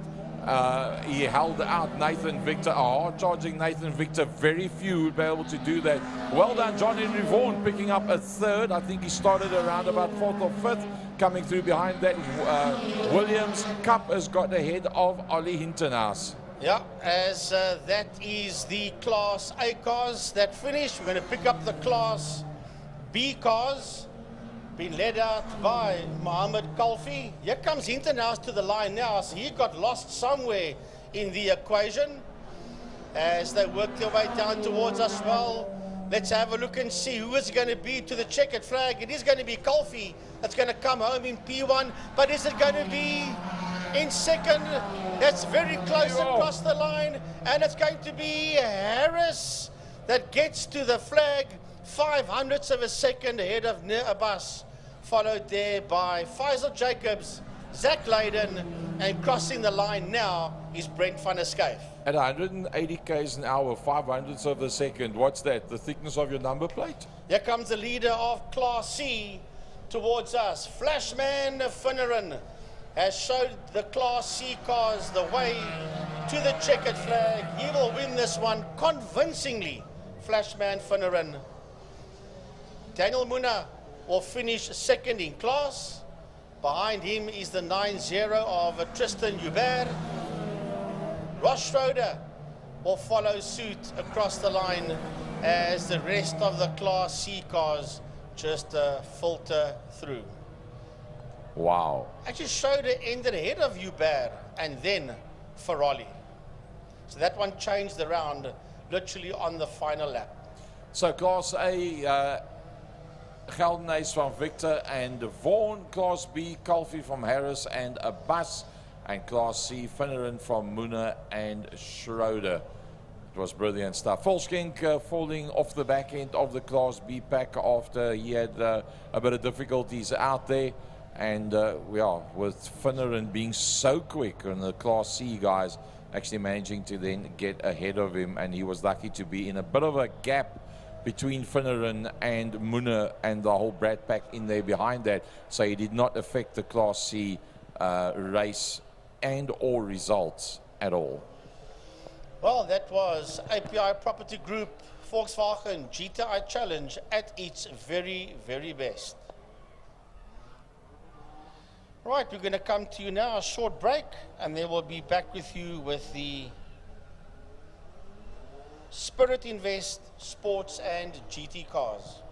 He held out Nathan Victor, a hard-charging Nathan Victor. Very few would be able to do that. Well done, John Henry Vaughan, picking up a third. I think he started around about fourth or fifth. Coming through behind that, Williams. Cup has got ahead of Ollie Hintenhouse. Yeah, as that is the Class A cars that finished. We're going to pick up the Class B cars. Been led out by Mohammed Kalfi. Here comes Hintenhouse to the line now. So he got lost somewhere in the equation as they work their way down towards us. Well, let's have a look and see who is going to be to the checkered flag. It is going to be Kalfi that's going to come home in P1. But is it going to be in second? That's very close across the line. And it's going to be Harris that gets to the flag. 0.05 of a second ahead of Nir Abbas. Followed there by Faisal Jacobs, Zach Leyden, and crossing the line now is Brent van der Schuyf. At 180 k's an hour, 0.05 of a second. What's that? The thickness of your number plate? Here comes the leader of Class C towards us. Flashman Finneran has showed the Class C cars the way to the checkered flag. He will win this one convincingly. Flashman Finneran. Daniel Muna will finish second in class. Behind him is the 9-0 of Tristan Hubert. Ross Schroeder will follow suit across the line as the rest of the Class C cars just filter through. Wow. Actually, Schroeder ended ahead of Hubert and then Ferrari. So that one changed around literally on the final lap. So Class A, Geldenhuys from Victor and Vaughan. Class B, Kalfi from Harris and Abbas. And Class C, Finneran from Muna and Schroeder. It was brilliant stuff. Volskink falling off the back end of the Class B pack after he had a bit of difficulties out there. And yeah, with Finneran being so quick and the Class C guys actually managing to then get ahead of him. And he was lucky to be in a bit of a gap between Finneran and Muna and the whole Brad pack in there behind that. So he did not affect the Class C race and or results at all. Well, that was API Property Group Volkswagen GTI Challenge at its very, very best. Right, we're going to come to you now, a short break, and then we'll be back with you with the Spirit Invest Sports and GT cars.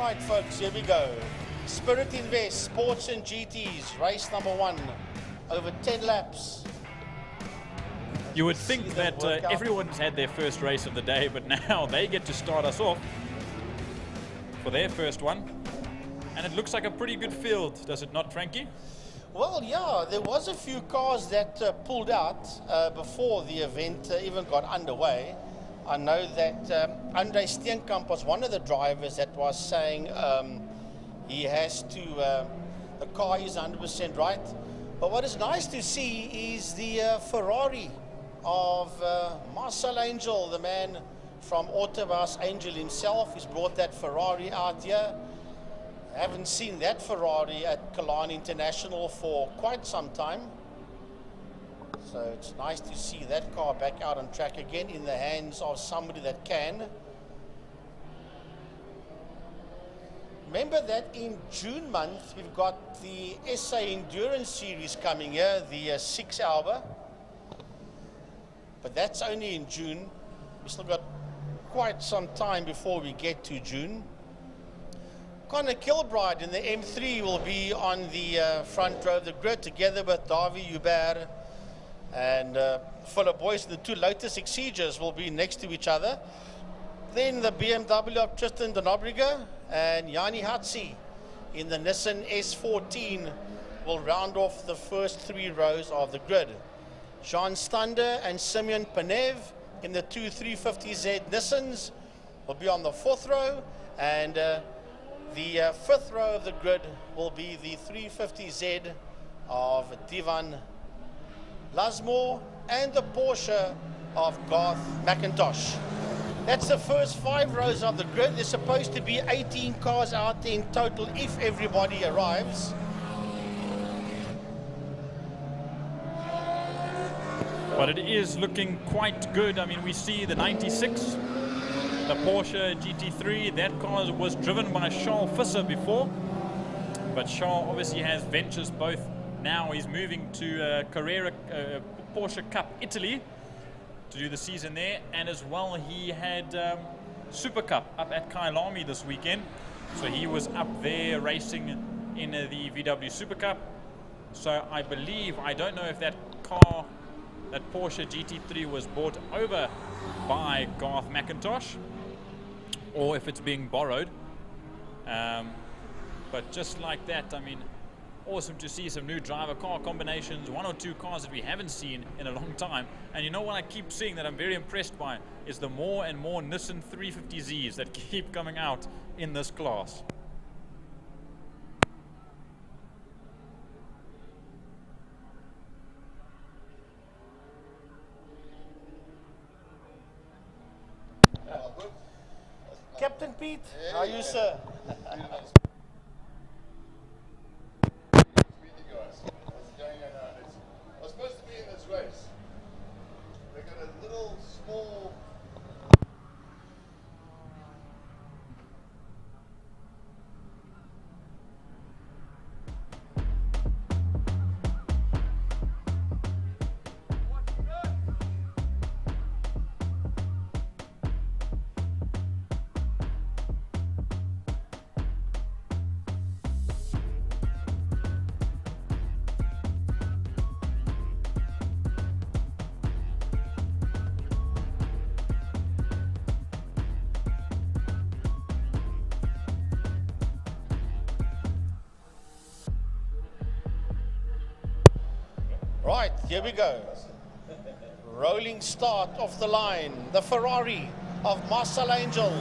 right, folks, here we go. Spirit Invest, Sports and GTs, race number 1, over 10 laps. You would think that everyone's had their first race of the day, but now they get to start us off for their first one. And it looks like a pretty good field, does it not, Frankie? Well, yeah, there was a few cars that pulled out before the event even got underway. I know that Andre Steenkamp was one of the drivers that was saying he has to, the car is 100% right. But what is nice to see is the Ferrari of Marcel Angel, the man from Autobus Angel himself. He's brought that Ferrari out here. I haven't seen that Ferrari at Killarney International for quite some time. So it's nice to see that car back out on track again in the hands of somebody that can. Remember that in June month, we've got the SA Endurance Series coming here, the 6 hour. But that's only in June. We still got quite some time before we get to June. Conor Kilbride in the M3 will be on the front row of the grid together with Davy Hubert and Philip Boyce. The 2 Lotus Exigers will be next to each other. Then the BMW of Tristan de Nobrega and Yanni Hatzi in the Nissan S14 will round off the first 3 rows of the grid. Jean Stander and Simeon Panev in the 2 350Z Nissans will be on the 4th row, and the 5th row of the grid will be the 350Z of Divan Lasmore and the Porsche of Garth McIntosh. That's the first 5 rows of the grid. There's supposed to be 18 cars out in total if everybody arrives. But it is looking quite good. I mean, we see the 96, the Porsche GT3. That car was driven by Charles Visser before, but Charles obviously has ventures both. Now he's moving to Carrera Porsche Cup Italy to do the season there, and as well he had Super Cup up at Killarney this weekend, so he was up there racing in the VW Super Cup. So I believe, I don't know if that car, that Porsche GT3 was bought over by Garth McIntosh or if it's being borrowed, but just like that, I mean, awesome to see some new driver car combinations, 1 or 2 cars that we haven't seen in a long time. And you know what I keep seeing that I'm very impressed by is the more and more Nissan 350Zs that keep coming out in this class. Captain Pete, how are you, sir? I was supposed to be in this race. They got a little small. Right, here we go. Rolling start off the line. The Ferrari of Marcel Angel.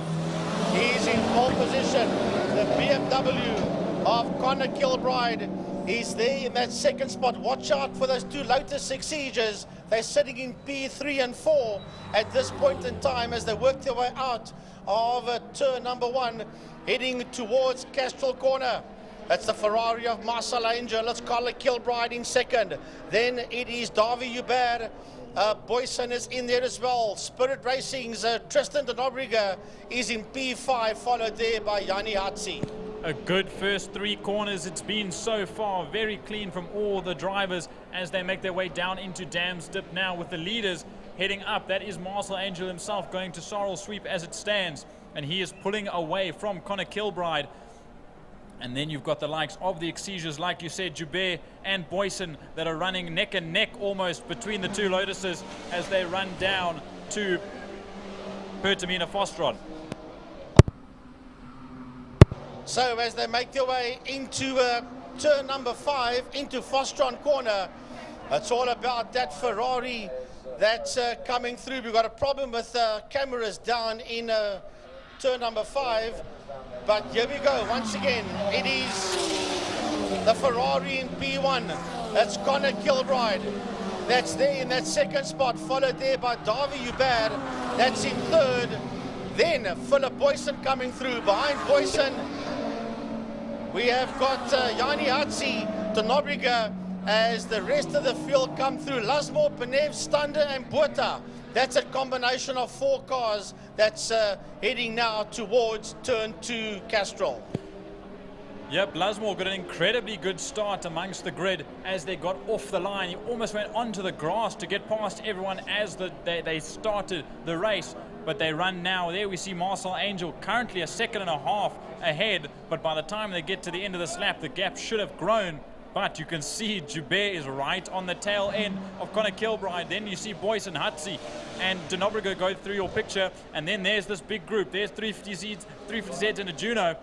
He's in pole position. The BMW of Conor Kilbride. He's there in that second spot. Watch out for those 2 Lotus Exigers. They're sitting in P3 and 4 at this point in time as they work their way out of turn number 1, heading towards Castrol Corner. That's the Ferrari of Marcel Angel. Let's call it Kilbride in second. Then it is Davy Hubert. Boyson is in there as well. Spirit Racing's Tristan de Nobrega is in P5, followed there by Yanni Hatzi. A good first 3 corners it's been so far. Very clean from all the drivers as they make their way down into Dam's Dip now with the leaders heading up. That is Marcel Angel himself going to Sorrel Sweep as it stands. and he is pulling away from Connor Kilbride. And then you've got the likes of the Exiges, like you said, Joubert and Boyson, that are running neck and neck almost between the two Lotuses as they run down to Pertamina Fostron. So as they make their way into turn number 5, into Fostron corner, it's all about that Ferrari that's coming through. We've got a problem with cameras down in turn number 5. But here we go, once again, it is the Ferrari in P1. That's Connor Kilbride. That's there in that second spot, followed there by Davi Hubert. That's in third. Then Philip Boyson coming through. Behind Boyson, we have got Yanni Hatzi, De Nobrega, as the rest of the field come through. Lasmore, Penev, Stander and Botha. That's a combination of 4 cars that's heading now towards turn 2 Castrol. Yep, Lasmore got an incredibly good start amongst the grid as they got off the line. He almost went onto the grass to get past everyone as they started the race. But they run now. There we see Marcel Angel currently 1.5 seconds ahead. But by the time they get to the end of this lap, the gap should have grown. But you can see Joubert is right on the tail end of Connor Kilbride. Then you see Boyson, Hatzi and De Nobrega go through your picture. And then there's this big group. There's 350Zs and a Juno.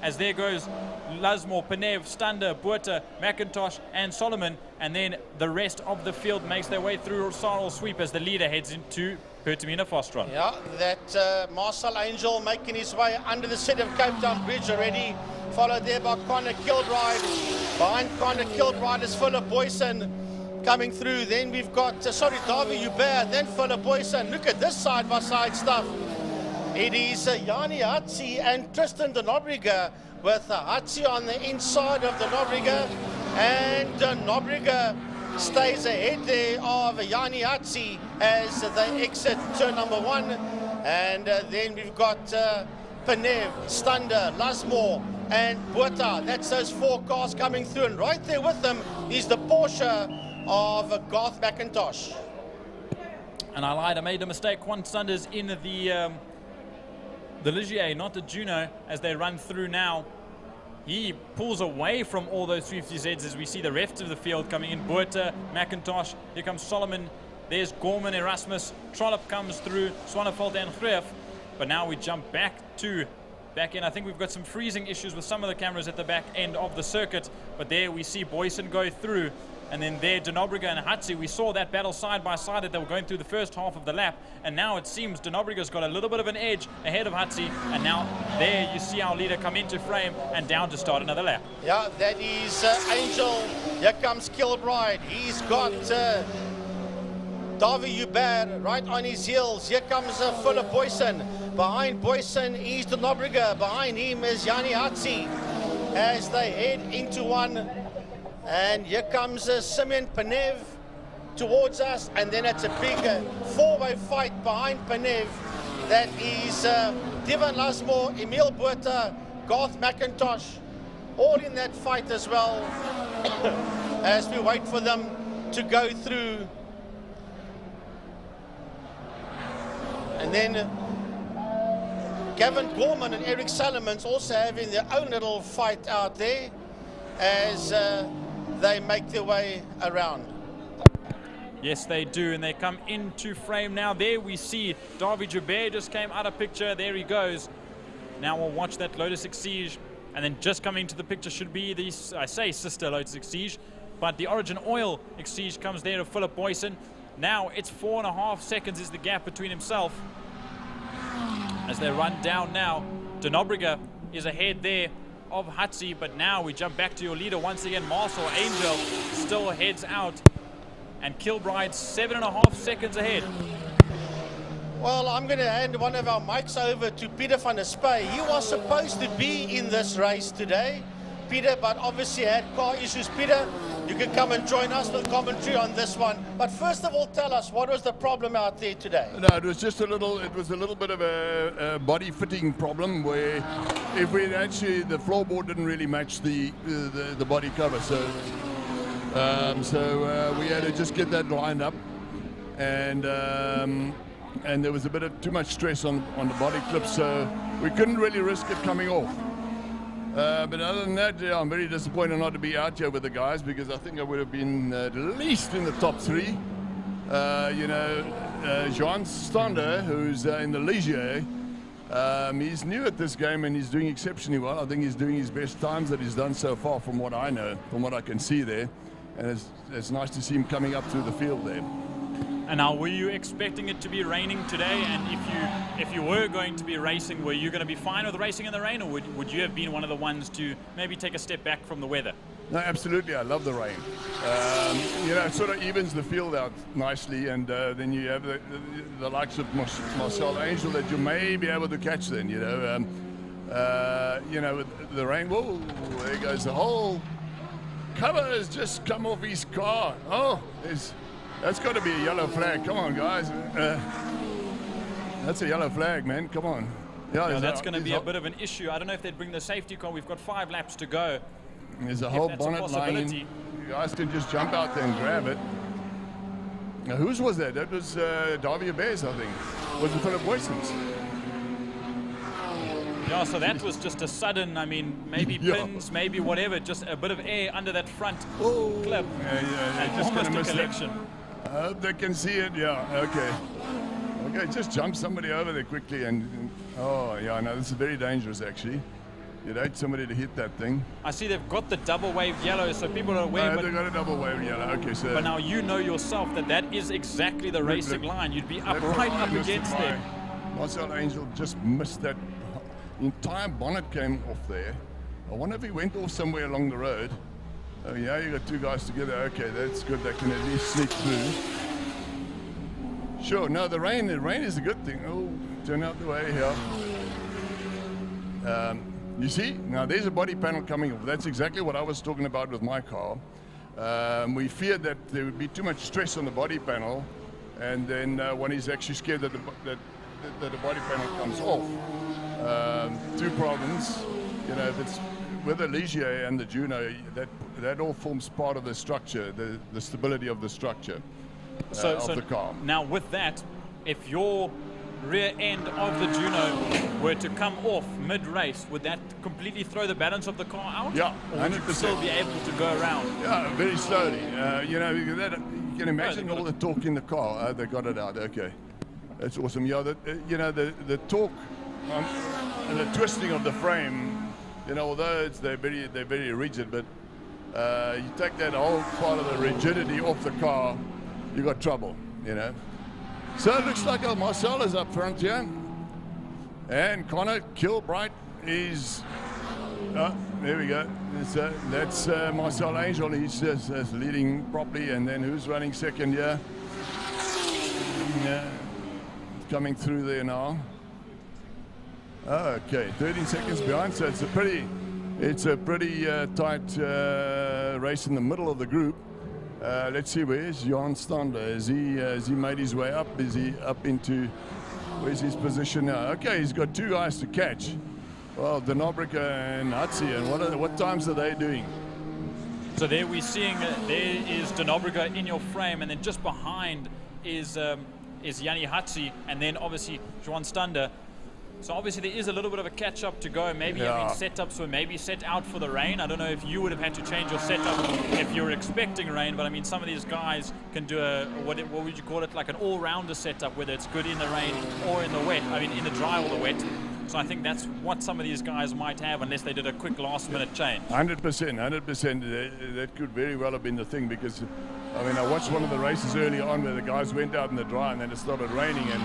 As there goes Lasmore, Penev, Stander, Botha, McIntosh and Solomon. And then the rest of the field makes their way through Sarl Sweep as the leader heads into Pertamina Fostron. Yeah, that Marcel Angel making his way under the City of Cape Town Bridge already. Followed there by Connor Kilbride. Behind Connor Kilbride is Philip Boyson coming through. Then we've got, Davi Hubert, then Philip Boyson. Look at this side-by-side stuff. It is Yanni Hatzi and Tristan De Nobrega, with Hatzi on the inside of De Nobrega, and De Nobrega stays ahead there of Yanni Hatzi as they exit turn number 1. And then we've got Penev, Stander, Lasmore and Botha. That's those 4 cars coming through, and right there with them is the Porsche of Garth McIntosh. And I lied, I made a mistake. Juan Sanders in the Ligier, not the Juno, as they run through now. He pulls away from all those 350Zs as we see the rest of the field coming in. Botha, McIntosh, here comes Solomon, there's Gorman, Erasmus, Trollop comes through, Swanepoel and Greef. But now we jump back in. I think we've got some freezing issues with some of the cameras at the back end of the circuit. But there we see Boyson go through. And then there, De Nobrega and Hatzi, we saw that battle side by side that they were going through the first half of the lap. And now it seems De Nobrega's got a little bit of an edge ahead of Hatzi. And now there you see our leader come into frame and down to start another lap. Yeah, that is Angel. Here comes Kilbride. He's got Davi Hubert right on his heels. Here comes Philip Boyson. Behind Boyson is De Nobrega. Behind him is Yanni Hatzi as they head into 1. And here comes Simeon Penev towards us, and then it's a big 4-way fight behind Penev. That is Devon Lasmore, Emil Botha, Garth McIntosh, all in that fight as well as we wait for them to go through. And then Gavin Gorman and Eric Salomons also having their own little fight out there as they make their way around. Yes, they do, and they come into frame now. There we see Davi Joubert just came out of picture. There he goes. Now we'll watch that Lotus Exige, and then just coming to the picture should be the, I say sister Lotus Exige, but the Origin Oil Exige comes there to Philip Boyson. Now it's 4.5 seconds is the gap between himself as they run down now. De Nobrega is ahead there of Hatzi, but now we jump back to your leader once again. Marcel Angel still heads out, and Kilbride 7.5 seconds ahead. Well, I'm going to hand one of our mics over to Peter van der Spey. He was supposed to be in this race today, Peter, but obviously had car issues. Peter, you can come and join us with commentary on this one. But first of all, tell us, what was the problem out there today? No, it was just a little bit of a body fitting problem where if we actually, the floorboard didn't really match the body cover. So we had to just get that lined up. And and there was a bit of too much stress on the body clip, so we couldn't really risk it coming off. But other than that, yeah, I'm very disappointed not to be out here with the guys, because I think I would have been at least in the top 3. You know, Johan Stander, who's in the Ligier, he's new at this game and he's doing exceptionally well. I think he's doing his best times that he's done so far, from what I know, from what I can see there. And it's nice to see him coming up through the field there. And now, were you expecting it to be raining today? And if you were going to be racing, were you going to be fine with racing in the rain, or would you have been one of the ones to maybe take a step back from the weather? No, absolutely. I love the rain. You know, it sort of evens the field out nicely, and then you have the likes of Marcel Angel that you may be able to catch then, you know. You know, with the rain, whoa, there goes the whole cover has just come off his car. Oh, that's got to be a yellow flag. Come on, guys. That's a yellow flag, man. Come on. Yeah, that's going to be a bit of an issue. I don't know if they'd bring the safety car. We've got 5 laps to go. There's a whole bonnet line. You guys can just jump out there and grab it. Now, whose was that? That was Davy Bears, I think. Was it Philip Boyson's? Yeah, so that was just a sudden, I mean, maybe pins, maybe whatever, just a bit of air under that front clip. Yeah, just almost gonna a collection. I hope they can see it, yeah, okay. Okay, just jump somebody over there quickly and oh, yeah, no, this is very dangerous, actually. You'd hate somebody to hit that thing. I see they've got the double wave yellow, so people are aware. They've got a double wave yellow, okay, so. But now you know yourself that is exactly the racing line. You'd be up right up against them. Marcel Angel just missed that. The entire bonnet came off there. I wonder if he went off somewhere along the road. Oh yeah, you got 2 guys together. Okay, that's good. They can at least sneak through. Sure. No, the rain is a good thing. Oh, turn out the way here. You see, now there's a body panel coming off. That's exactly what I was talking about with my car. We feared that there would be too much stress on the body panel, and then one is actually scared that the body panel comes off. 2 problems, you know, if it's with the Ligier and the Juno, that all forms part of the structure, the stability of the structure of the car. Now with that, if your rear end of the Juno were to come off mid-race, would that completely throw the balance of the car out? Yeah, 100%. Or would you still be able to go around? Yeah, very slowly. You know, you can imagine all the torque in the car. They got it out, okay. That's awesome. Yeah, you know, the torque and the twisting of the frame, you know, although they're very rigid, but you take that whole part of the rigidity off the car, you got trouble, you know. So it looks like Marcel is up front here, and Connor Kilbright is. There we go. That's Marcel Angel. He's just leading properly, and then who's running second here? Yeah, coming through there now. Okay, 13 seconds behind, so it's a pretty tight race in the middle of the group. Let's see, where's Johan Stander? Has he made his way up? Is he up into, where's his position now? Okay, he's got 2 guys to catch. Well, Denobrica and Hatzi, and what times are they doing? So there we're seeing, there is Denobrica in your frame, and then just behind is Yanni Hatzi, and then obviously Johan Stander. So obviously there is a little bit of a catch-up to go. Maybe setups were maybe set out for the rain. I don't know if you would have had to change your setup if you were expecting rain, but I mean some of these guys can do what would you call it, like an all-rounder setup, whether it's good in the rain or in the wet. I mean in the dry or the wet. So I think that's what some of these guys might have, unless they did a quick last-minute change. 100%. That could very well have been the thing, because I mean I watched one of the races early on where the guys went out in the dry and then it started raining and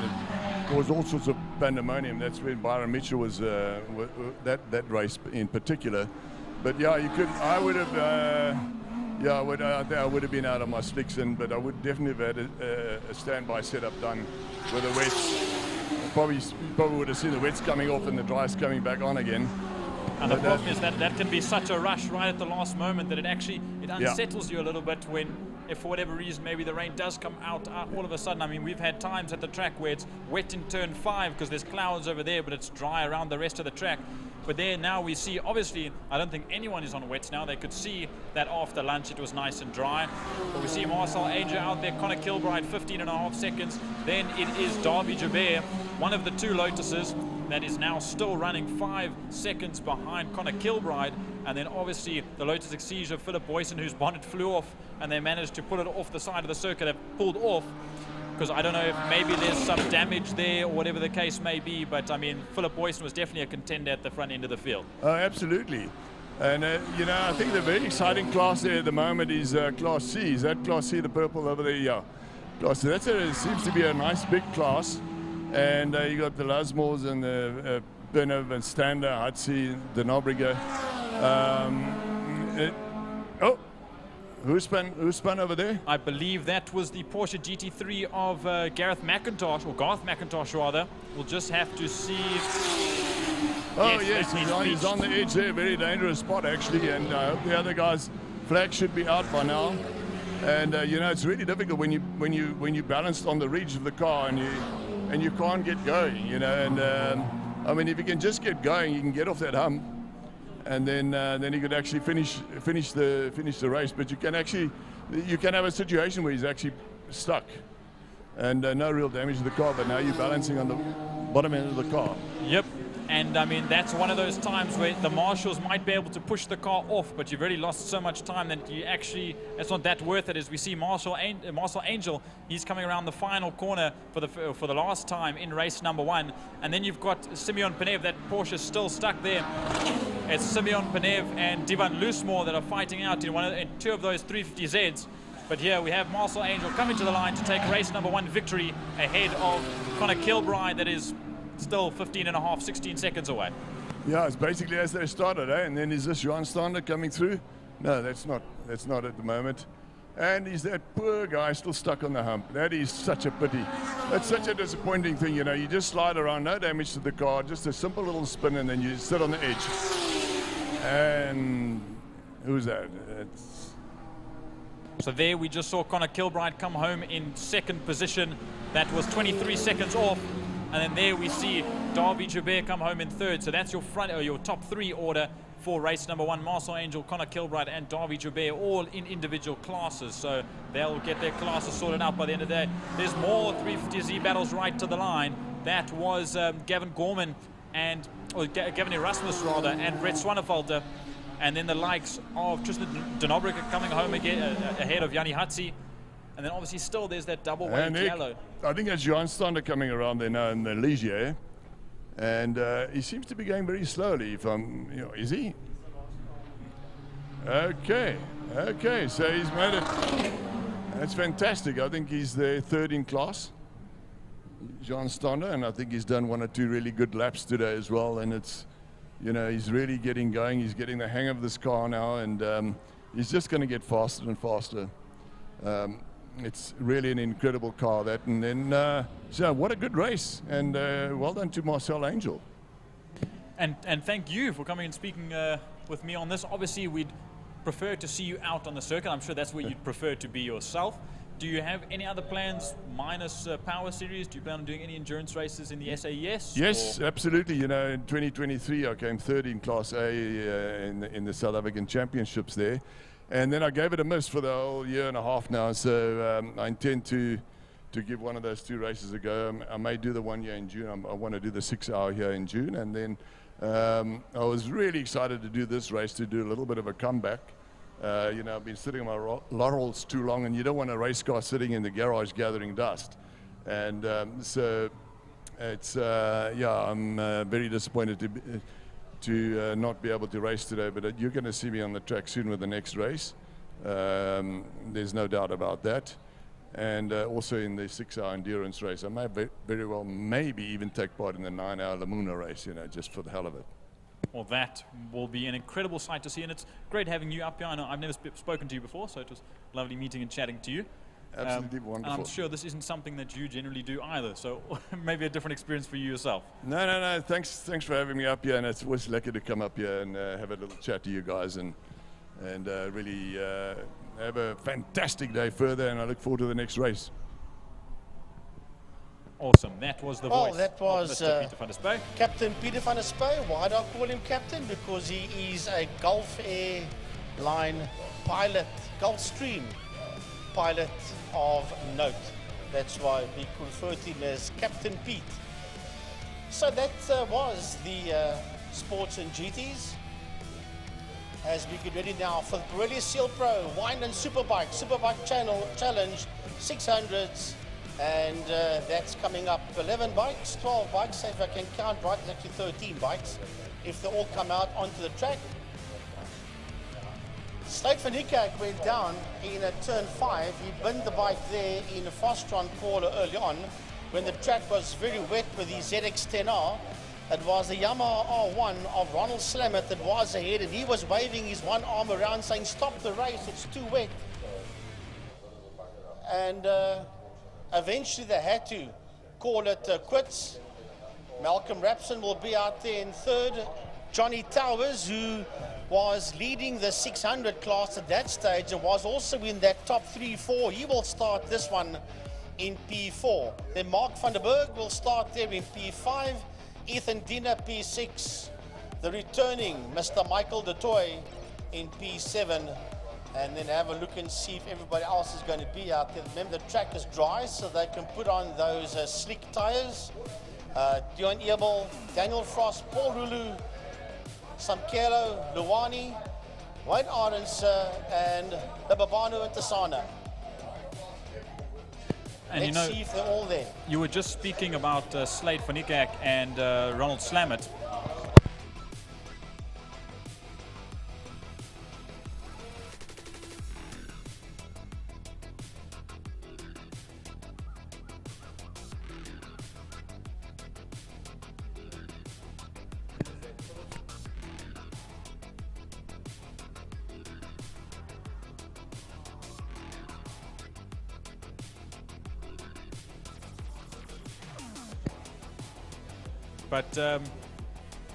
there was all sorts of pandemonium. That's when Byron Mitchell was that race in particular. But yeah, I would have been out of my slicks, but I would definitely have had a standby setup done with the wets. You probably would have seen the wets coming off and the dries coming back on again. And the problem is that can be such a rush right at the last moment that it unsettles you a little bit when, if for whatever reason maybe the rain does come out all of a sudden. I mean, we've had times at the track where it's wet in turn 5 because there's clouds over there, but it's dry around the rest of the track. But there now we see, obviously, I don't think anyone is on wets now. They could see that after lunch it was nice and dry. But we see Marcel Angel out there, Connor Kilbride 15.5 seconds. Then it is Darby Jabir, one of the two Lotuses, that is now still running 5 seconds behind Connor Kilbride. And then obviously the Lotus Exige, Philip Boyson, whose bonnet flew off, and they managed to pull it off the side of the circuit. They've pulled off, because I don't know if maybe there's some damage there or whatever the case may be, but I mean, Philip Boyson was definitely a contender at the front end of the field. Oh, absolutely. And, you know, I think the very exciting class there at the moment is Class C. Is that Class C, the purple over there? Yeah. Class C. It seems to be a nice big class. And you got the Lasmores and the Benov and Stander, Hutzi, the Nobriga. Oh! Who spun over there? I believe that was the Porsche GT3 of Garth McIntosh rather. We'll just have to see. Oh yes, he's on the edge there, very dangerous spot actually, and the other guy's flag should be out by now. And you know, it's really difficult when you balanced on the ridge of the car and you can't get going, you know. And I mean, if you can just get going, you can get off that hump. And then he could actually finish the race. But you can have a situation where he's actually stuck, and no real damage to the car. But now you're balancing on the bottom end of the car. Yep. And I mean, that's one of those times where the marshals might be able to push the car off, but you've already lost so much time that it's not that worth it. As we see Marcel Angel, he's coming around the final corner for the last time in race number 1. And then you've got Simeon Penev, that Porsche still stuck there. It's Simeon Penev and Divan Loosmore that are fighting out in two of those 350Zs. But here we have Marcel Angel coming to the line to take race number 1 victory ahead of Connor Kilbride, that is still 16 seconds away. Yeah, it's basically as they started, eh? And then is this Johan Stander coming through? No, that's not at the moment. And is that poor guy still stuck on the hump? That is such a pity. That's such a disappointing thing, you know. You just slide around, no damage to the car, just a simple little spin, and then you sit on the edge. And who's that? So there we just saw Connor Kilbride come home in 2nd position. That was 23 seconds off. And then there we see Darby Jabir come home in 3rd. So that's your top 3 order for race number 1. Marcel Angel, Connor Kilbride, and Darby Jabir, all in individual classes. So they'll get their classes sorted out by the end of the day. There's more 350Z battles right to the line. That was Gavin Gorman Gavin Erasmus rather, and Brett Swanefelter. And then the likes of Tristan Denobrick coming home again ahead of Yanni Hutzi. And then obviously still there's that double weight yellow. I think that's Johan Stander coming around there now in the Ligier. And he seems to be going very slowly. Is he? Okay, so he's made it. That's fantastic. I think he's the 3rd in class, Johan Stander, and I think he's done 1 or 2 really good laps today as well. And it's, you know, he's really getting going. He's getting the hang of this car now, and he's just going to get faster and faster. It's really an incredible car, that. And then, so what a good race, and well done to Marcel Angel. And thank you for coming and speaking with me on this. Obviously, we'd prefer to see you out on the circuit. I'm sure that's where you'd prefer to be yourself. Do you have any other plans minus Power Series? Do you plan on doing any endurance races in the SAES? Yes, absolutely. You know, in 2023, I came 3rd in Class A in the South African Championships there. And then I gave it a miss for the whole year and a half now. So I intend to give one of those 2 races a go. I may do the 1 year in June. I want to do the 6-hour here in June. And then I was really excited to do this race, to do a little bit of a comeback. You know, I've been sitting on my laurels too long, and you don't want a race car sitting in the garage gathering dust. And so it's, yeah, I'm very disappointed to not be able to race today, but you're going to see me on the track soon with the next race. There's no doubt about that. And also in the 6-hour endurance race. I may very well maybe even take part in the 9-hour Lamuna race, you know, just for the hell of it. Well, that will be an incredible sight to see, and it's great having you up here. I know I've never spoken to you before, so it was lovely meeting and chatting to you. Absolutely wonderful. I'm sure this isn't something that you generally do either, so maybe a different experience for you yourself. No. Thanks for having me up here, and it's always lucky to come up here and have a little chat to you guys, and really have a fantastic day further, and I look forward to the next race. Awesome. That was the Well, voice that was of Mr. Peter van der Spy. Captain Peter van der Spy. Why do I call him captain? Because he is a Gulf Airline pilot, Gulfstream pilot of note. That's why we refer to him as Captain Pete. So that was the sports and GTs. As we get ready now for the Pirelli Seal Pro Wine and Superbike Challenge 600s. And that's coming up 11 bikes, 12 bikes, if I can count right, it's actually 13 bikes, if they all come out onto the track. Slate van Niekerk went down in turn 5. He binned the bike there in a Fastron corner early on when the track was very wet with the ZX-10R. It was the Yamaha R1 of Ronald Slamet that was ahead, and he was waving his one arm around saying, "Stop the race, it's too wet." And eventually they had to call it quits. Malcolm Rapson will be out there in third. Johnny Towers, who was leading the 600 class at that stage and was also in that top 3-4, he will start this one in P4. Then Mark van der Berg will start there in P5. Ethan Dina P6. The returning Mr. Michael de Toy in P7. And then have a look and see if everybody else is going to be out there. Remember, the track is dry, so they can put on those slick tires. Dion Ebel, Daniel Frost, Paul Rulu, Samkelo, Luwani, Wayne Arendse, and Babano and Tasana. And Let's see if they're all there. You were just speaking about Slate van Niekerk and Ronald Slamet. But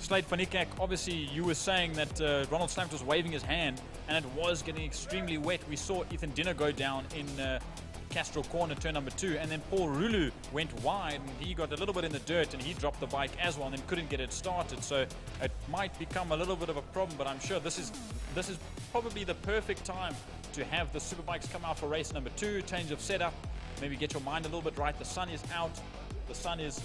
Slate van Niekerk, obviously you were saying that Ronald Slamet was waving his hand and it was getting extremely wet. We saw Ethan Dinner go down in Castro Corner, turn number 2, and then Paul Rulu went wide and he got a little bit in the dirt and he dropped the bike as well and then couldn't get it started. So it might become a little bit of a problem, but I'm sure this is probably the perfect time to have the superbikes come out for race number 2, change of setup, maybe get your mind a little bit right. The sun is out, the sun is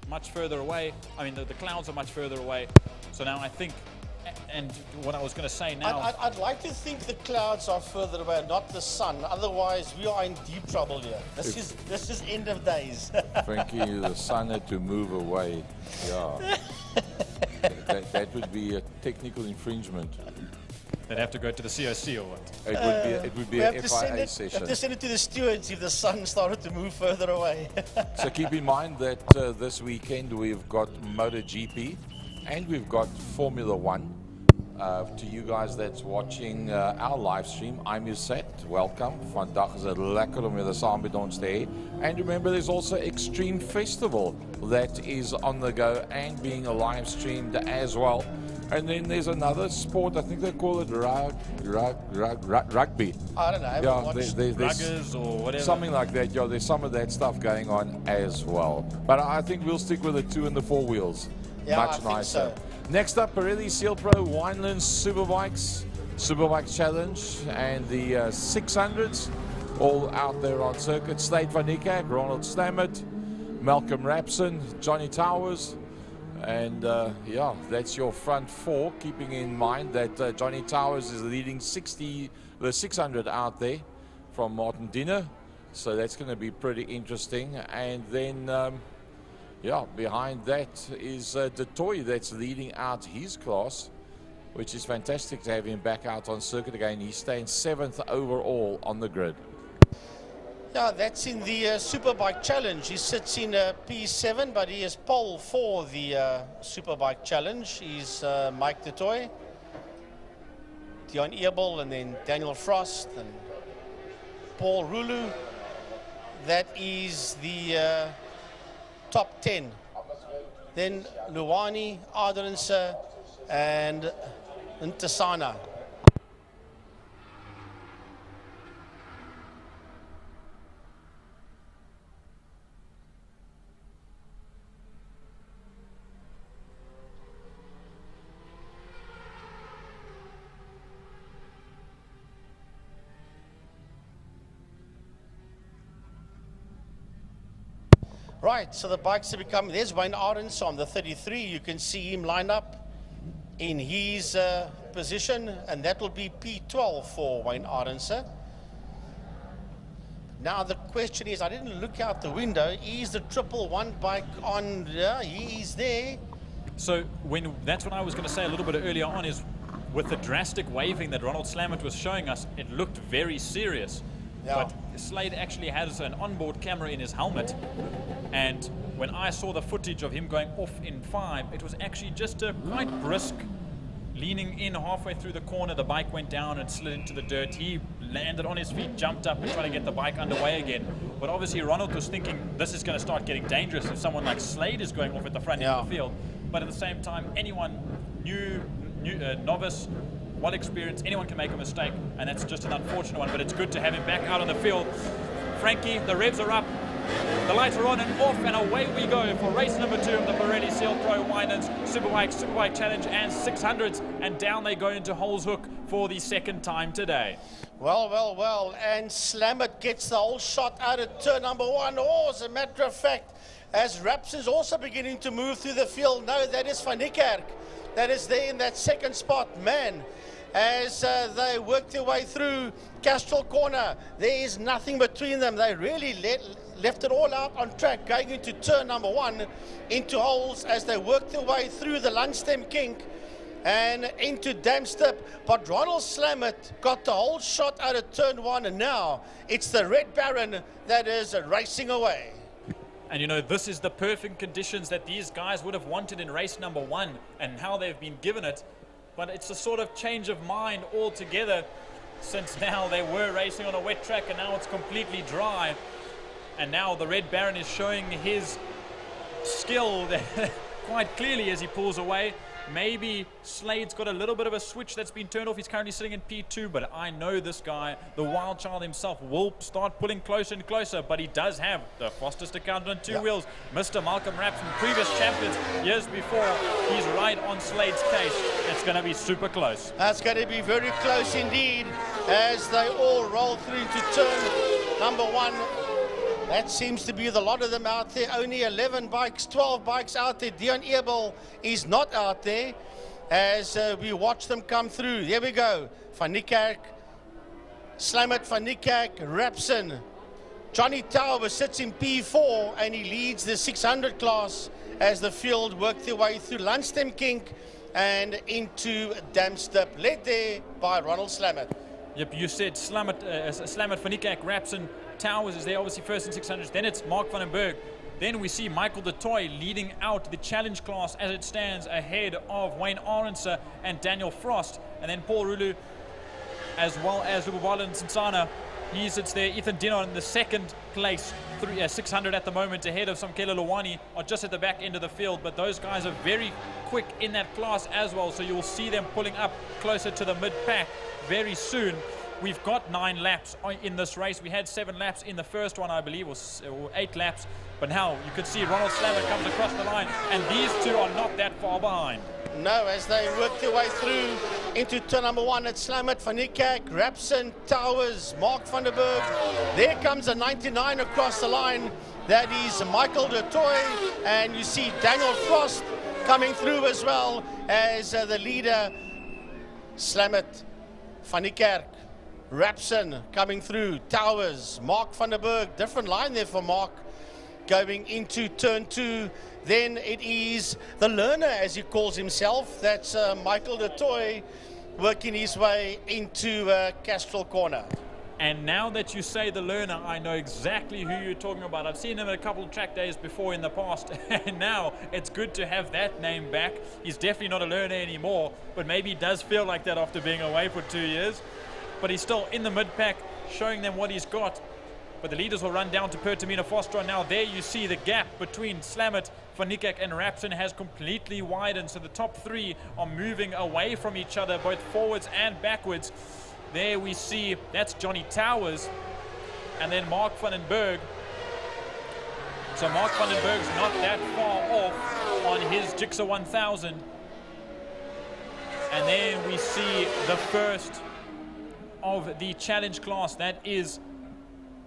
much further away. I mean, the clouds are much further away. So now I think, and what I was going to say now... I'd like to think the clouds are further away, not the sun. Otherwise, we are in deep trouble here. This is end of days. Frankie, the sun had to move away. Yeah. that would be a technical infringement. They'd have to go to the COC or what? It would be a FIA session. We have to send it to the stewards if the sun started to move further away. So keep in mind that this weekend we've got MotoGP and we've got Formula One. To you guys that's watching our live stream, IMUSAT, welcome. Vandag is het lekker om jullie samen met ons te hê. And remember, there's also Extreme Festival that is on the go and being live streamed as well. And then there's another sport, I think they call it rugby. I don't know, there's ruggers or whatever. Something like that. Yeah, there's some of that stuff going on as well. But I think we'll stick with the 2 and the 4 wheels. Yeah, Much I nicer. think so. Next up, Pirelli Seal Pro Wineland Superbike Challenge, and the 600s all out there on circuit. Slate van Niekerk, Ronald Slamet, Malcolm Rapson, Johnny Towers. And yeah, that's your front 4, keeping in mind that Johnny Towers is leading the 600 out there from Martin Dinner. So that's going to be pretty interesting. And then, yeah, behind that is De Toy that's leading out his class, which is fantastic to have him back out on circuit again. He stands 7th overall on the grid. Yeah, that's in the Superbike Challenge. He sits in P7, but he is pole for the Superbike Challenge. He's Mike de Toy, Dion Ebel, and then Daniel Frost, and Paul Rulu. That is the top 10. Then Luwani, Arendse, and Ntasana. Right, so the bikes are becoming, there's Wayne Arendse on the 33. You can see him line up in his position, and that will be P12 for Wayne Arendse. Now the question is, I didn't look out the window, is the 111 bike on? Yeah, he is there. So that's what I was going to say a little bit earlier on, is with the drastic waving that Ronald Slamet was showing us, it looked very serious. Yeah. But Slade actually has an onboard camera in his helmet, and when I saw the footage of him going off in 5, it was actually just a quite brisk leaning in halfway through the corner. The bike went down and slid into the dirt. He landed on his feet, jumped up and tried to get the bike underway again. But obviously Ronald was thinking this is going to start getting dangerous if someone like Slade is going off at the front end of the field. But at the same time, anyone novice, well experienced, anyone can make a mistake, and that's just an unfortunate one. But it's good to have him back out on the field. Frankie, the revs are up, the lights are on and off, and away we go for race number 2 of the Pirelli Seal Pro Winans Superbike Challenge and 600s, and down they go into Holes Hook for the second time today. Well, and Slamet gets the whole shot out of turn number 1. Oh, as a matter of fact, as Rapson's also beginning to move through the field. No, that is Van Niekerk that is there in that second spot. Man, as they work their way through Castrol Corner, there is nothing between them. They really left it all out on track going into turn number 1 into holes as they work their way through the Lundstem Kink and into Damstip. But Ronald Slamet got the whole shot out of turn 1, and now it's the Red Baron that is racing away. And you know, this is the perfect conditions that these guys would have wanted in race number 1, and how they've been given it. But it's a sort of change of mind altogether, since now they were racing on a wet track and now it's completely dry. And now the Red Baron is showing his skill quite clearly as he pulls away. Maybe Slade's got a little bit of a switch that's been turned off. He's currently sitting in P2, but I know this guy, the wild child himself, will start pulling closer and closer. But he does have the fastest account on 2 wheels. Mr. Malcolm Rapson, previous champions years before. He's right on Slade's case. It's going to be super close. That's going to be very close indeed as they all roll through to turn number 1. That seems to be the lot of them out there. Only 11 bikes, 12 bikes out there. Dion Ebel is not out there as we watch them come through. Here we go. Van Niekerk, Slamet, Van Niekerk, Rapson. Johnny Tauber sits in P4 and he leads the 600 class as the field work their way through Lundstem Kink and into Damstip, led there by Ronald Slamet. Yep, you said Slamet, Van Niekerk, Rapson, Towers is there, obviously first in 600s. Then it's Mark van den Berg. Then we see Michael de Toy leading out the challenge class as it stands ahead of Wayne Arendse and Daniel Frost. And then Paul Rulu, as well as Lubabala Nsana. He sits there. Ethan Dinner in the second place, 600 at the moment, ahead of Samkela Lawani, are just at the back end of the field. But those guys are very quick in that class as well, so you'll see them pulling up closer to the mid-pack very soon. We've got 9 laps in this race. We had 7 laps in the first one, I believe, or 8 laps. But now you can see Ronald Slamet comes across the line, and these two are not that far behind. No, as they work their way through into turn number 1, it's Slamet, Van Niekerk, Rapson, Towers, Mark van der Berg. There comes a 99 across the line. That is Michael de Toy, and you see Daniel Frost coming through as well as the leader, Slamet, Van Niekerk, Rapson coming through, Towers, Mark van der Berg, different line there for Mark going into turn 2. Then it is the learner, as he calls himself, that's Michael de Toy, working his way into Castrol Corner. And now that you say the learner, I know exactly who you're talking about. I've seen him at a couple of track days before in the past, and now it's good to have that name back. He's definitely not a learner anymore, but maybe he does feel like that after being away for 2 years. But he's still in the mid-pack, showing them what he's got. But the leaders will run down to Pertamina Foster. Now there you see the gap between Slamet, Van Niekerk and Rapson has completely widened. So the top 3 are moving away from each other, both forwards and backwards. There we see, that's Johnny Towers. And then Mark van den Berg. So Mark van den Berg's not that far off on his Jigsaw 1000. And then we see the first of the challenge class. That is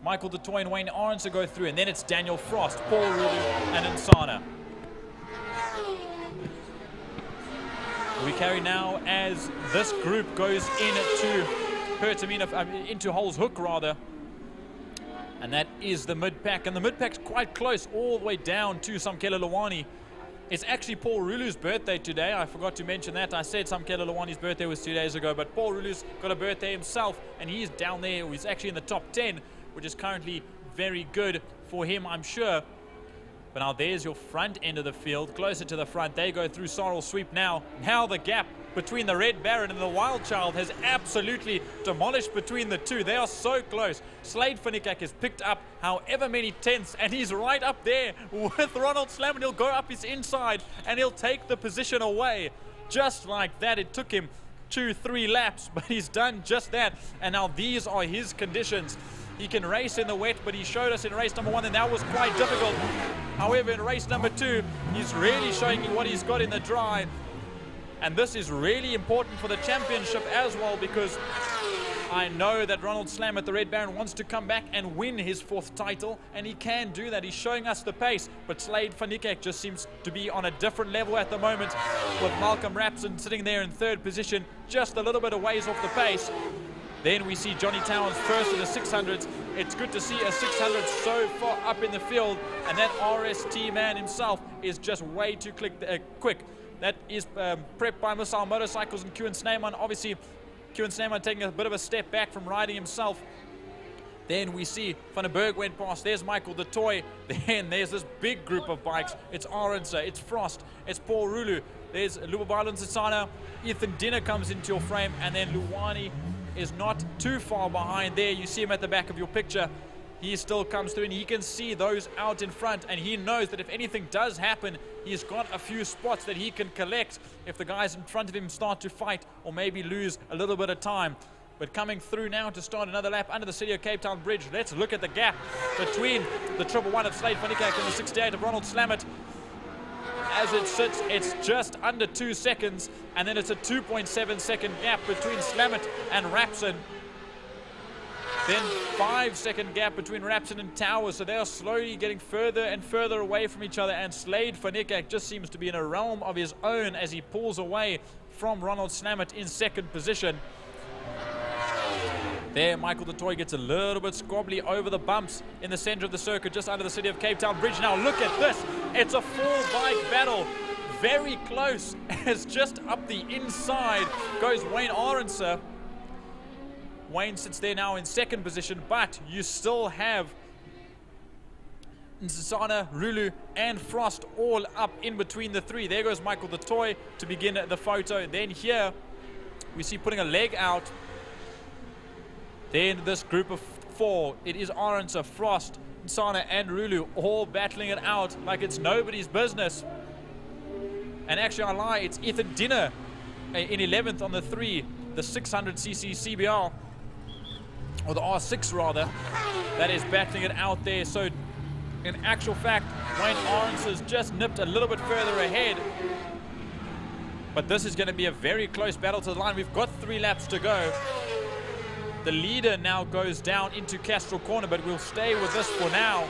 Michael Du Toit and Wayne Arendse go through, and then it's Daniel Frost, Paul Rulu, and Nsana. We carry now as this group goes into Hole's Hook rather. And that is the mid-pack. And the mid-pack's quite close all the way down to Samkela Lawani. It's actually Paul Rulu's birthday today. I forgot to mention that. I said Samkela Lawani's birthday was 2 days ago, but Paul Rulu's got a birthday himself, and he's down there. He's actually in the top 10, which is currently very good for him, I'm sure. But now there's your front end of the field, closer to the front. They go through Sorrel Sweep now. Now the gap between the Red Baron and the Wild Child has absolutely demolished between the two. They are so close. Slade van Niekerk has picked up however many tenths, and he's right up there with Ronald Slammert. He'll go up his inside, and he'll take the position away. Just like that, it took him 2-3 laps, but he's done just that. And now these are his conditions. He can race in the wet, but he showed us in race number 1 and that was quite difficult. However, in race number 2, he's really showing you what he's got in the dry. And this is really important for the championship as well, because I know that Ronald Slammert, the Red Baron, wants to come back and win his 4th title, and he can do that. He's showing us the pace, but Slade van Niekerk just seems to be on a different level at the moment, with Malcolm Rapson sitting there in 3rd position, just a little bit of ways off the pace. Then we see Johnny Towns first in the 600s. It's good to see a 600 so far up in the field, and that RST man himself is just way too quick. That is prepped by Missile Motorcycles and Kieran Snyman. Obviously, Kieran Snyman taking a bit of a step back from riding himself. Then we see Van den Berg went past. There's Michael Du Toit. Then there's this big group of bikes. It's Arendse, it's Frost, it's Paul Rulu. There's Lubabalo Nsana. Ethan Dinner comes into your frame, and then Luwani is not too far behind there. You see him at the back of your picture. He still comes through, and he can see those out in front, and he knows that if anything does happen, he's got a few spots that he can collect if the guys in front of him start to fight or maybe lose a little bit of time. But coming through now to start another lap under the City of Cape Town Bridge. Let's look at the gap between the 111 of Slade van Niekerk and the 68 of Ronald Slammert. As it sits, it's just under 2 seconds, and then it's a 2.7 second gap between Slammert and Rapson. Then 5 second gap between Rapson and Towers, so they are slowly getting further and further away from each other, and Slade van Niekerk just seems to be in a realm of his own as he pulls away from Ronald Slammert in 2nd position. There, Michael Du Toit gets a little bit squabbly over the bumps in the center of the circuit, just under the City of Cape Town Bridge. Now look at this. It's a full bike battle. Very close, as just up the inside goes Wayne Arendse. Wayne sits there now in 2nd position, but you still have Nsana, Rulu, and Frost all up in between the 3. There goes Michael Du Toit to begin the photo. Then here, we see putting a leg out. Then this group of 4, it is Arendse, Frost, Nsana, and Rulu all battling it out like it's nobody's business. And actually, I lie, it's Ethan Dinner in 11th on the 3, the 600cc CBR, or the R6 rather, that is battling it out there. So in actual fact, Wayne Arendse has just nipped a little bit further ahead. But this is going to be a very close battle to the line. We've got 3 laps to go. The leader now goes down into Castrol Corner, but we'll stay with this for now,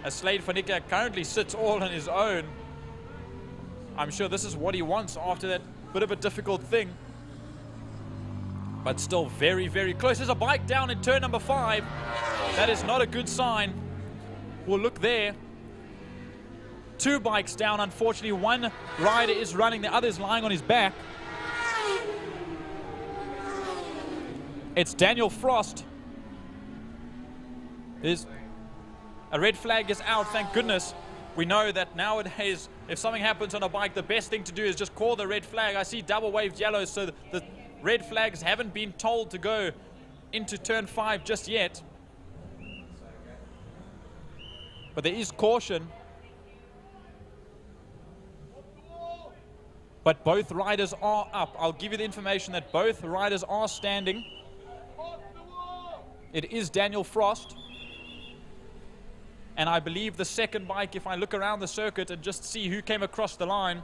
as Slade van Niekerk currently sits all on his own. I'm sure this is what he wants after that bit of a difficult thing. But still very, very close. There's a bike down in turn number 5. That is not a good sign. We'll look there. 2 bikes down, unfortunately. One rider is running, the other is lying on his back. It's Daniel Frost. There's a red flag is out, thank goodness. We know that nowadays, if something happens on a bike, the best thing to do is just call the red flag. I see double waved yellows, so the red flags haven't been told to go into turn 5 just yet. But there is caution. But both riders are up. I'll give you the information that both riders are standing. It is Daniel Frost. And I believe the second bike, if I look around the circuit and just see who came across the line,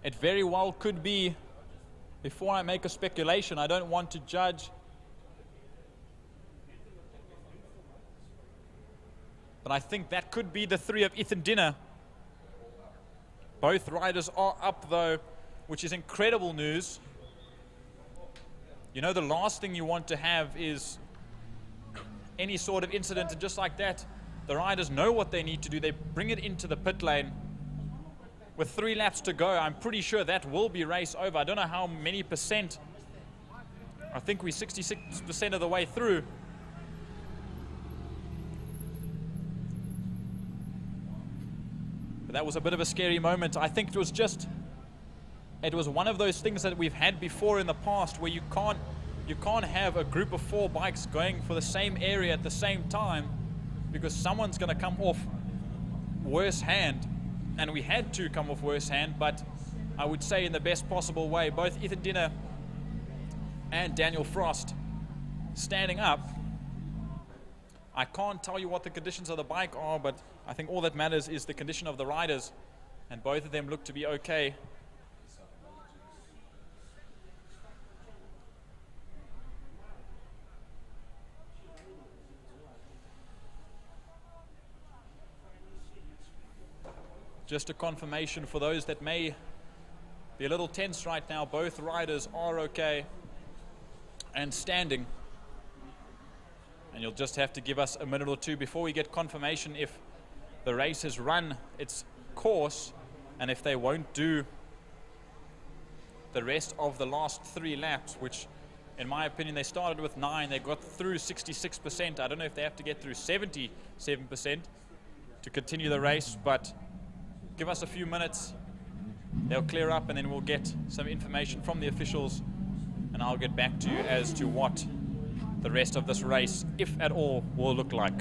it very well could be, before I make a speculation, I don't want to judge But I think that could be the 3 of Ethan Dinner. Both riders are up though, which is incredible news. You know, the last thing you want to have is any sort of incident, and just like that, the riders know what they need to do. They bring it into the pit lane. With 3 laps to go, I'm pretty sure that will be race over. I don't know how many percent. I think we're 66% of the way through. But that was a bit of a scary moment. I think it was one of those things that we've had before in the past where you can't have a group of 4 bikes going for the same area at the same time, because someone's going to come off worse hand. And we had to come off worse hand, but I would say in the best possible way. Both Ethan Dinner and Daniel Frost standing up. I can't tell you what the conditions of the bike are, but I think all that matters is the condition of the riders, and both of them look to be okay. Just a confirmation for those that may be a little tense right now. Both riders are okay and standing. And you'll just have to give us a minute or two before we get confirmation if the race has run its course and if they won't do the rest of the last 3 laps, which in my opinion, they started with 9. They got through 66%. I don't know if they have to get through 77% to continue the race, but give us a few minutes, they'll clear up, and then we'll get some information from the officials, and I'll get back to you as to what the rest of this race, if at all, will look like.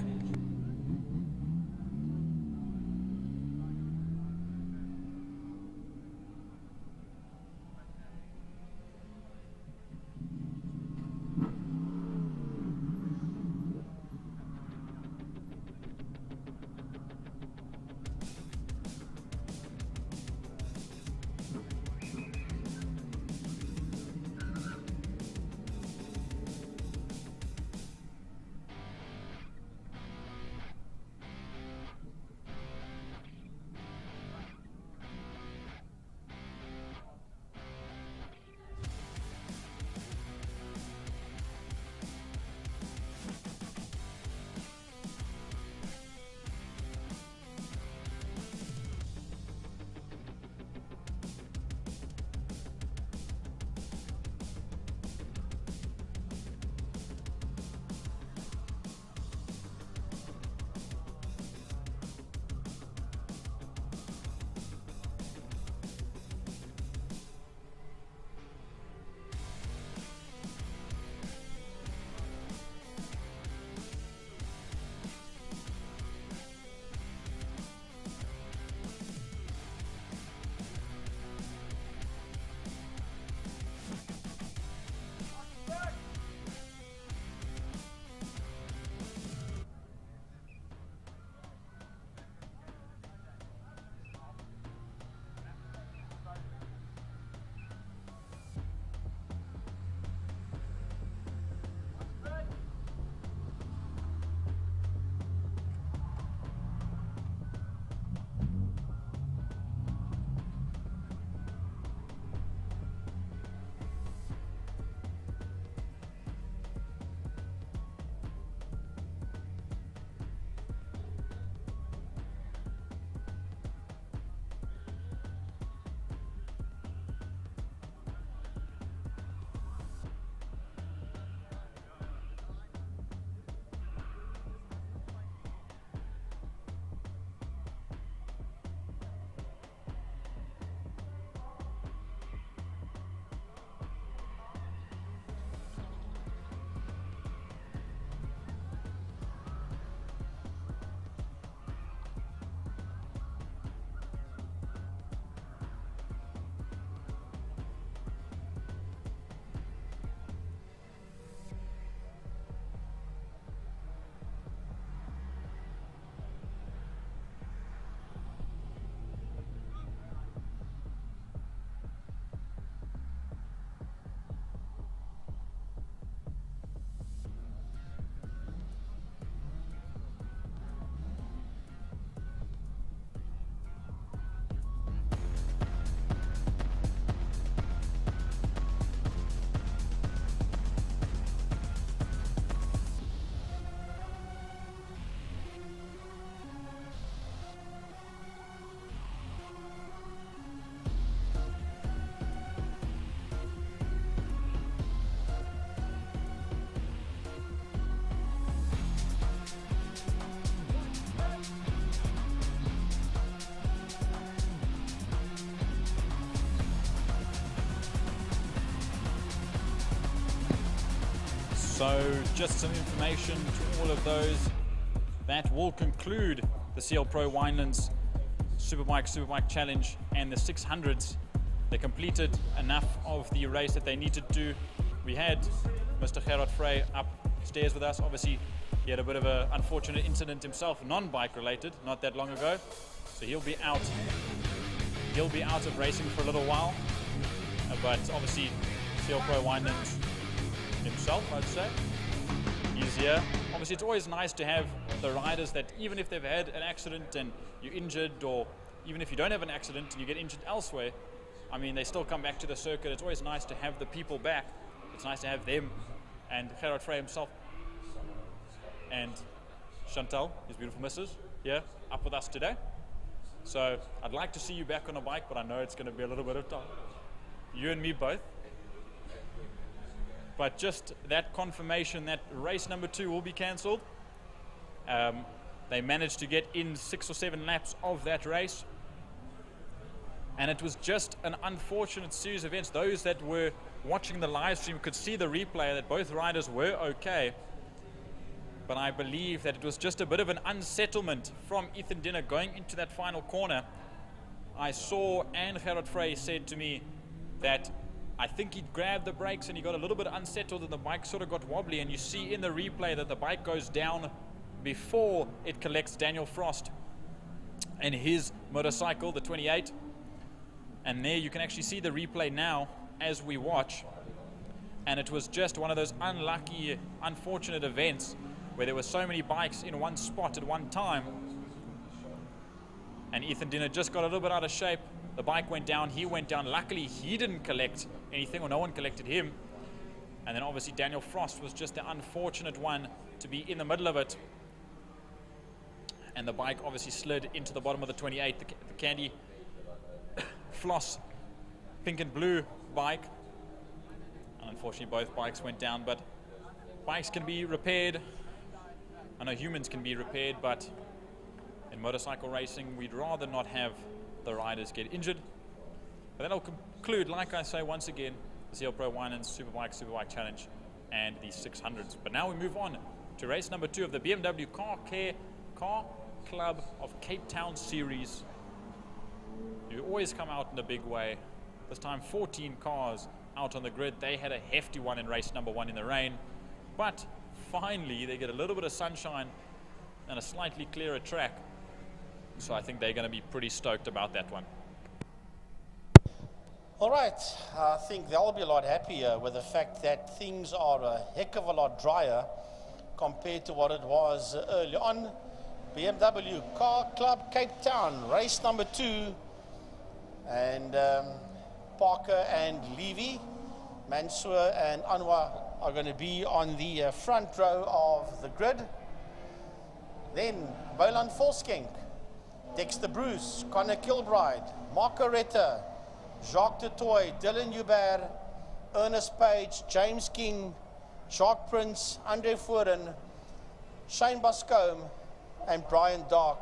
So just some information to all of those. That will conclude the CL Pro Winelands Superbike Challenge and the 600s. They completed enough of the race that they needed to. We had Mr. Gerard Frey upstairs with us. Obviously, he had a bit of an unfortunate incident himself, non-bike related, not that long ago. So he'll be out. He'll be out of racing for a little while. But obviously, CL Pro Winelands himself, I'd say, he's here. Obviously, it's always nice to have the riders that, even if they've had an accident and you're injured, or even if you don't have an accident and you get injured elsewhere, I mean, they still come back to the circuit. It's always nice to have the people back. It's nice to have them and Gerard Frey himself and Chantal, his beautiful missus, here up with us today. So I'd like to see you back on a bike, but I know it's going to be a little bit of time. You and me both. But just that confirmation that race number 2 will be cancelled. They managed to get in 6 or 7 laps of that race. And it was just an unfortunate series of events. Those that were watching the live stream could see the replay that both riders were okay. But I believe that it was just a bit of an unsettlement from Ethan Dinner going into that final corner. I saw, and Gerard Frey said to me that I think he grabbed the brakes and he got a little bit unsettled and the bike sort of got wobbly, and you see in the replay that the bike goes down before it collects Daniel Frost and his motorcycle, the 28. And there you can actually see the replay now as we watch. And it was just one of those unlucky, unfortunate events where there were so many bikes in one spot at one time. And Ethan Dinner just got a little bit out of shape. The bike went down, he went down. Luckily, he didn't collect anything, or no one collected him. And then obviously Daniel Frost was just the unfortunate one to be in the middle of it. And the bike obviously slid into the bottom of the 28, the Candy Floss pink and blue bike. And unfortunately both bikes went down, but bikes can be repaired. I know humans can be repaired, but in motorcycle racing we'd rather not have the riders get injured. But that'll conclude, like I say once again, the CL Pro Winelands Superbike Challenge and the 600s. But now we move on to race number 2 of the BMW Car Club of Cape Town series. You always come out in a big way. This time 14 cars out on the grid. They had a hefty one in race number 1 in the rain, but finally they get a little bit of sunshine and a slightly clearer track. So I think they're going to be pretty stoked about that one. All right, I think they'll be a lot happier with the fact that things are a heck of a lot drier compared to what it was early on. BMW Car Club Cape Town, race number 2. And Parker and Levy, Mansour and Anwar are going to be on the front row of the grid. Then Boland Volskenk, Dexter Bruce, Connor Kilbride, Marco Retta, Jacques Dutoy, Dylan Hubert, Ernest Page, James King, Jacques Prince, Andre Fuhren, Shane Bascombe and Brian Dark,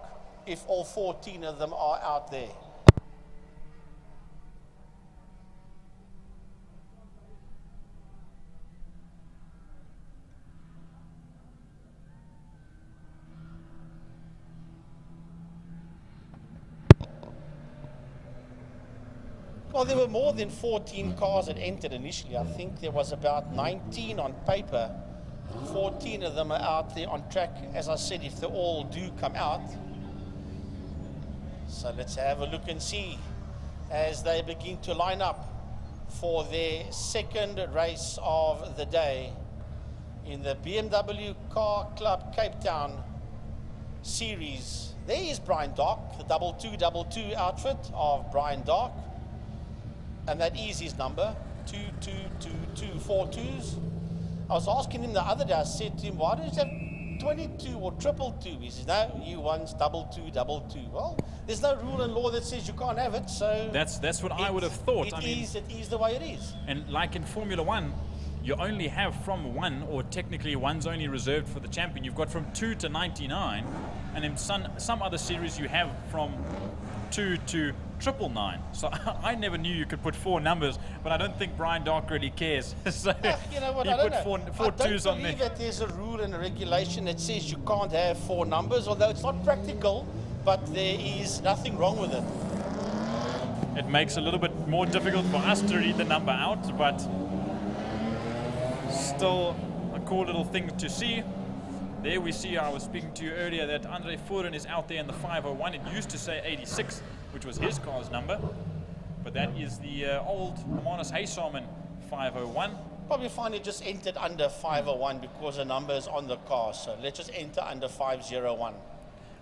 if all 14 of them are out there. Well, there were more than 14 cars that entered initially. I think there was about 19 on paper. 14 of them are out there on track, as I said, if they all do come out. So let's have a look and see as they begin to line up for their second race of the day in the BMW Car Club Cape Town series. There is Brian Dark, the 2222 outfit of Brian Dark. And that is his number, 222242s. I was asking him the other day, I said to him, why do you have 22 or 222? He says, no, he wants 2222. Well, there's no rule in law that says you can't have it, so... That's what I would have thought. It is the way it is. And like in Formula 1, you only have from 1, or technically one's only reserved for the champion. You've got from 2 to 99, and in some other series you have from 2 to 999. So I never knew you could put 4 numbers, but I don't think Brian Dark really cares. So You know what, he I don't put know. four I don't twos on there. believe that there's a rule and a regulation that says you can't have 4 numbers, although it's not practical, but there is nothing wrong with it. It makes it a little bit more difficult for us to read the number out, but still a cool little thing to see. There we see, I was speaking to you earlier, that Andre Furen is out there in the 501. It used to say 86, which was his car's number, but that is the old Manus Haysalman 501. Probably find it just entered under 501 because the number is on the car, so let's just enter under 501.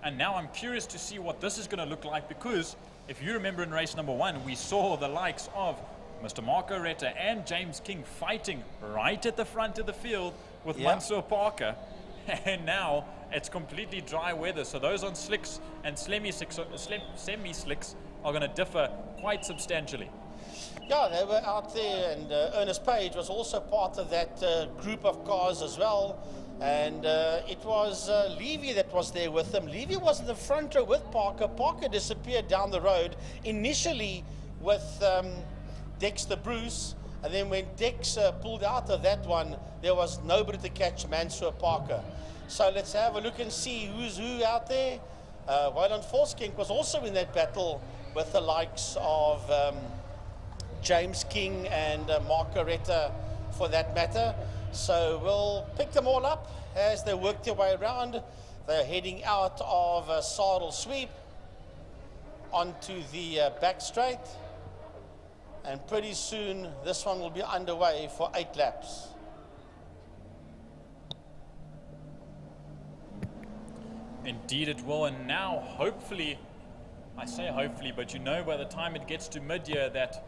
And now I'm curious to see what this is going to look like, because if you remember in race number 1, we saw the likes of Mr. Marco Retta and James King fighting right at the front of the field with Mansour Parker. And now it's completely dry weather, so those on slicks and semi-slicks are going to differ quite substantially. Yeah, they were out there, and Ernest Page was also part of that group of cars as well. And it was Levy that was there with them. Levy was in the front row with Parker. Parker disappeared down the road, initially with Dexter Bruce. And then when Dex pulled out of that one, there was nobody to catch Mansour Parker. So let's have a look and see who's who out there. Wayland Volskink was also in that battle with the likes of James King and Marco Retta, for that matter. So we'll pick them all up as they work their way around. They're heading out of Saddle Sweep onto the back straight. And pretty soon this one will be underway for 8 laps. Indeed it will, and now hopefully, I say hopefully, but you know by the time it gets to mid-year that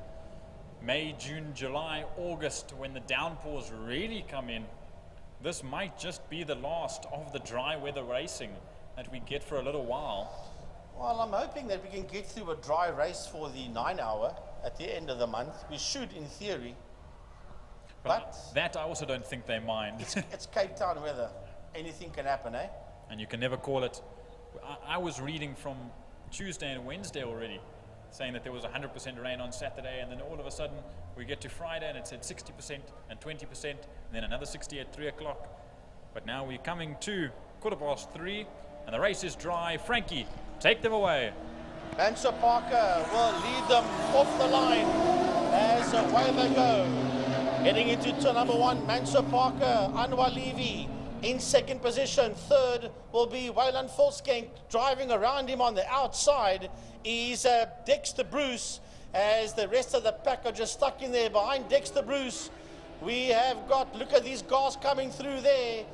May, June, July, August, when the downpours really come in, this might just be the last of the dry weather racing that we get for a little while. Well, I'm hoping that we can get through a dry race for the 9-hour at the end of the month. We should, in theory. But that I also don't think they mind. It's Cape Town weather. Anything can happen, eh? And you can never call it. I was reading from Tuesday and Wednesday already, saying that there was 100% rain on Saturday, and then all of a sudden we get to Friday and it said 60% and 20%, and then another 60 at 3 o'clock. But now we're coming to 3:15, and the race is dry. Frankie, take them away. Mansour Parker will lead them off the line as away they go. Heading into turn number 1, Mansour Parker, Anwar Levy in second position. Third will be Wayland Volskink. Driving around him on the outside is Dexter Bruce, as the rest of the pack are just stuck in there. Behind Dexter Bruce, we have got, look at these cars coming through there.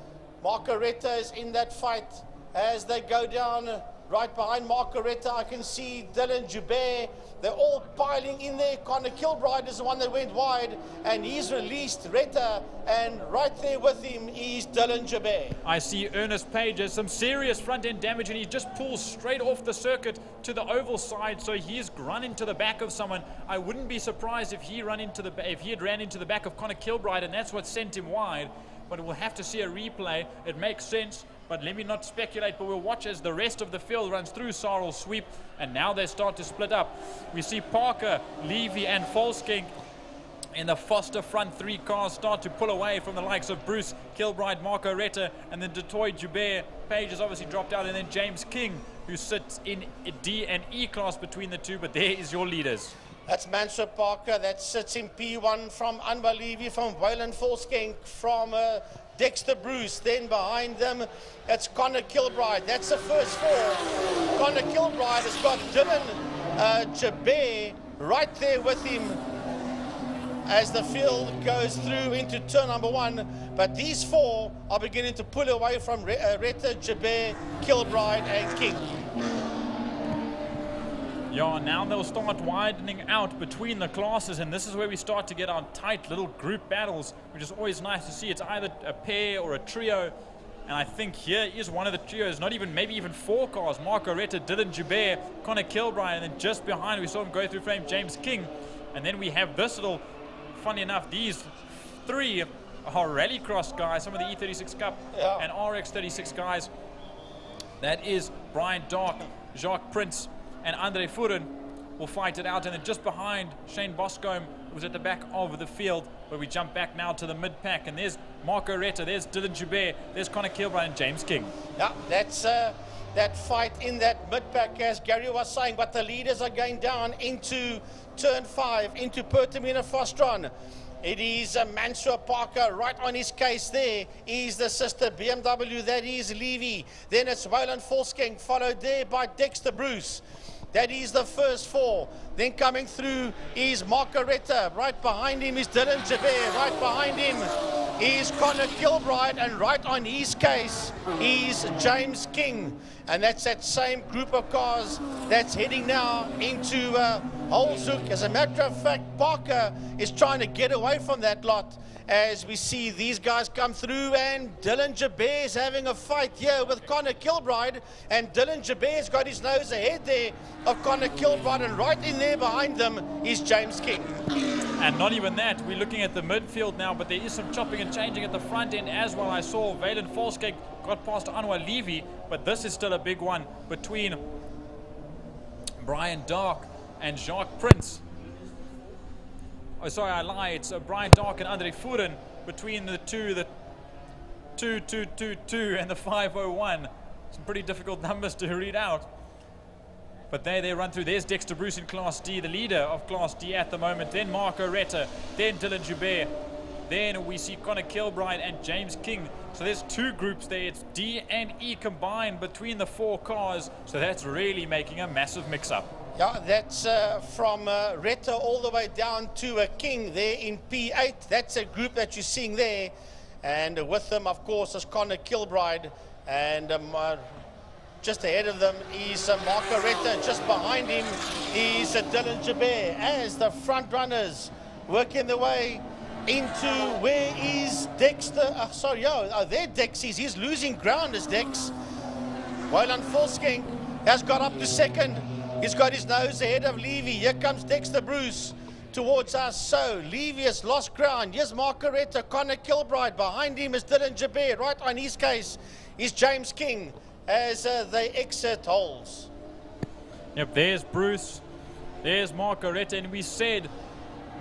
Marco Retta is in that fight as they go down. Right behind Marco Retta, I can see Dylan Joubert. They're all piling in there. Connor Kilbride is the one that went wide, and he's released Retta, and right there with him is Dylan Joubert. I see Ernest Page has some serious front end damage, and he just pulls straight off the circuit to the oval side, so he's run into the back of someone. I wouldn't be surprised if he had ran into the back of Connor Kilbride, and that's what sent him wide. But we'll have to see a replay. It makes sense, but let me not speculate, but we'll watch as the rest of the field runs through Sarl Sweep, and now they start to split up. We see Parker, Levy and Volskink in the Foster front 3 cars start to pull away from the likes of Bruce, Kilbride, Marco Retta, and then Detoy Joubert. Page has obviously dropped out, and then James King, who sits in D and E class between the two, but there is your leaders. That's Mansour Parker, that sits in P1 from Anwar Levy, from Wayland Volskink, from Dexter Bruce. Then behind them, it's Connor Kilbride. That's the first 4. Connor Kilbride has got Dylan Joubert right there with him as the field goes through into turn number 1. But these 4 are beginning to pull away from Retta, Joubert, Kilbride and King. Yeah, now they'll start widening out between the classes, and this is where we start to get our tight little group battles, which is always nice to see. It's either a pair or a trio, and I think here is one of the trios, not even, maybe even 4 cars. Marco Retta, Dylan Joubert, Connor Kilbride, and then just behind we saw him go through frame, James King. And then we have this little, funny enough, these 3 are Rallycross guys, some of the E36 Cup and RX36 guys. That is Brian Dark, Jacques Prince, and Andre Furen will fight it out. And then just behind Shane Boscombe was at the back of the field, where we jump back now to the mid-pack. And there's Marco Retta, there's Dylan Joubert, there's Connor Kilbride and James King. Yeah, that's that fight in that mid-pack, as Gary was saying, but the leaders are going down into turn 5, into Pertamina Fostron. It is Mansour Parker right on his case. There is the sister BMW, that is Levy. Then it's Wayland Volsking, followed there by Dexter Bruce. That is the first 4. Then coming through is Marco Retta. Right behind him is Dylan Joubert. Right behind him is Connor Kilbride. And right on his case is James King. And that's that same group of cars that's heading now into Holzoek. As a matter of fact, Parker is trying to get away from that lot as we see these guys come through, and Dylan Joubert is having a fight here with Connor Kilbride, and Dylan Joubert's got his nose ahead there of Connor Kilbride, and right in there behind them is James King. And not even that, we're looking at the midfield now, but there is some chopping and changing at the front end as well. I saw Wayland Volsking got past Anwar Levy, but this is still a big one between Brian Dark and Jacques Prince. Oh, sorry, I lied. It's Brian Dark and Andre Furen between the 222 and the 501. Some pretty difficult numbers to read out. But there they run through. There's Dexter Bruce in Class D, the leader of Class D at the moment. Then Marco Retta, then Dylan Joubert. Then we see Connor Kilbride and James King. So there's 2 groups there. It's D and E combined between the 4 cars. So that's really making a massive mix-up. Yeah, that's from Retta all the way down to King there in P8. That's a group that you're seeing there. And with them, of course, is Connor Kilbride. And just ahead of them is Marco Retta. Just behind him is Dylan Joubert as the front runners working their way into where is Dexter. There Dex is. He's losing ground as Dex. Wayland Volsking has got up to second. He's got his nose ahead of Levy. Here comes Dexter Bruce towards us. So Levy has lost ground. Here's Marco Retta, Connor Kilbride. Behind him is Dylan Joubert. Right on his case is James King as they exit holes. Yep, there's Bruce. There's Marco Retta. And we said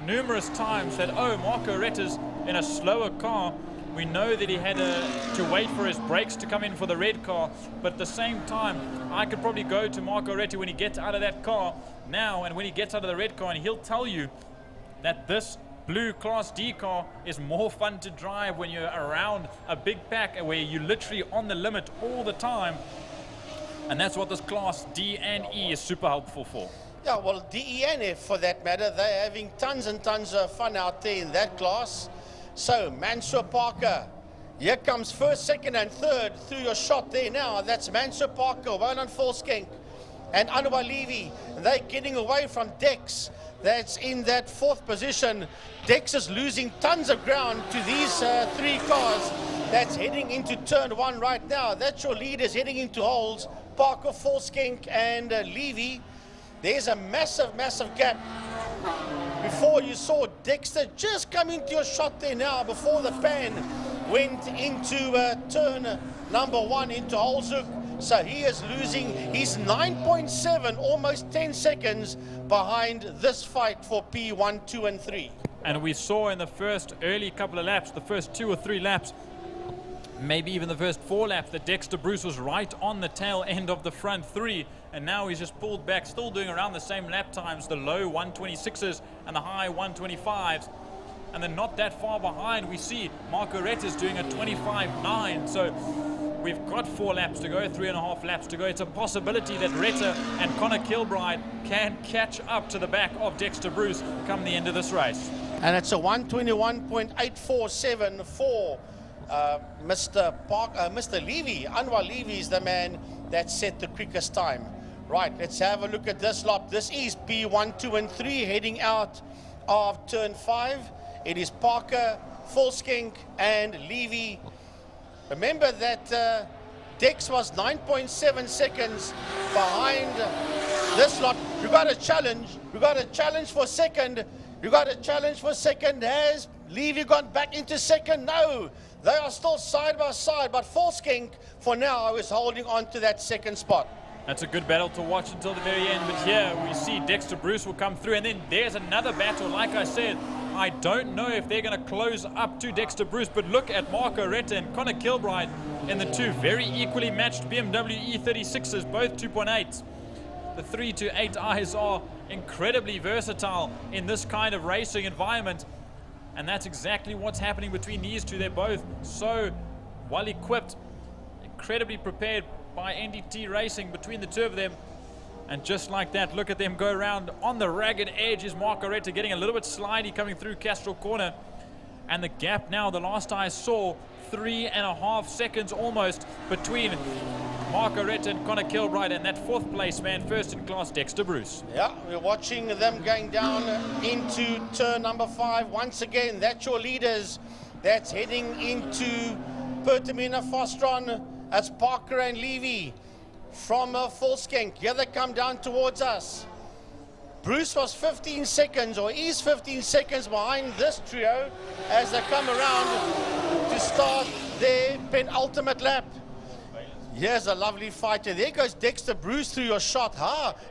numerous times that, oh, Marco Retta's in a slower car. We know that he had to wait for his brakes to come in for the red car, but at the same time, I could probably go to Marco Retta when he gets out of that car now, and when he gets out of the red car, and he'll tell you that this blue Class D car is more fun to drive when you're around a big pack where you're literally on the limit all the time, and that's what this Class D and E is super helpful for. Yeah, well, D, E, and F for that matter, they're having tons and tons of fun out there in that class. So, Mansour Parker, here comes first, second, and third through your shot there now. That's Mansour Parker, Wayland Volsking, and Anwar Levy. They're getting away from Dex. That's in that 4th position. Dex is losing tons of ground to these 3 cars. That's heading into turn 1 right now. That's your leaders heading into holes. Parker, Volsking, and Levy. There's a massive, massive gap. Before you saw Dexter just come into your shot there now before the pan went into turn number 1 into Holzoek. So he is losing. He's 9.7, almost 10 seconds behind this fight for P1, 2, and 3. And we saw in the first early couple of laps, the first 2 or 3 laps, maybe even the first 4 laps, that Dexter Bruce was right on the tail end of the front 3. And now he's just pulled back, still doing around the same lap times, the low 126s and the high 125s. And then not that far behind, we see Marco Retta's doing a 25.9. So we've got 4 laps to go, 3.5 laps to go. It's a possibility that Retta and Connor Kilbride can catch up to the back of Dexter Bruce come the end of this race. And it's a 121.847 for Mr. Levy. Anwar Levy is the man that set the quickest time. Right, let's have a look at this lap. This is P1, 2, and 3 heading out of turn 5. It is Parker, Volsking, and Levy. Remember that Dex was 9.7 seconds behind this lot. You got a challenge. You got a challenge for second. You got a challenge for second as Levy gone back into second? No. They are still side by side, but Volskink, for now, is holding on to that second spot. That's a good battle to watch until the very end, but here we see Dexter Bruce will come through, and then there's another battle. Like I said, I don't know if they're going to close up to Dexter Bruce, but look at Marco Retta and Connor Kilbride in the two very equally matched BMW E36s, both 2.8. The 3 to 8Is are incredibly versatile in this kind of racing environment, and that's exactly what's happening between these two. They're both so well equipped, incredibly prepared by NDT Racing between the two of them. And just like that, look at them go around on the ragged edge. Is Marco Retta getting a little bit slidey coming through Castro Corner. And the gap now, the last I saw, 3.5 seconds almost between Marco Retta and Connor Kilbride, and that fourth place man, first in class, Dexter Bruce. Yeah, we're watching them going down into turn number 5. Once again, that's your leaders. That's heading into Pertamina Fostron. That's Parker and Levy from Volskink. Here they come down towards us. Bruce was 15 seconds, or is 15 seconds behind this trio as they come around to start their penultimate lap. Here's a lovely fighter. There goes Dexter Bruce through your shot.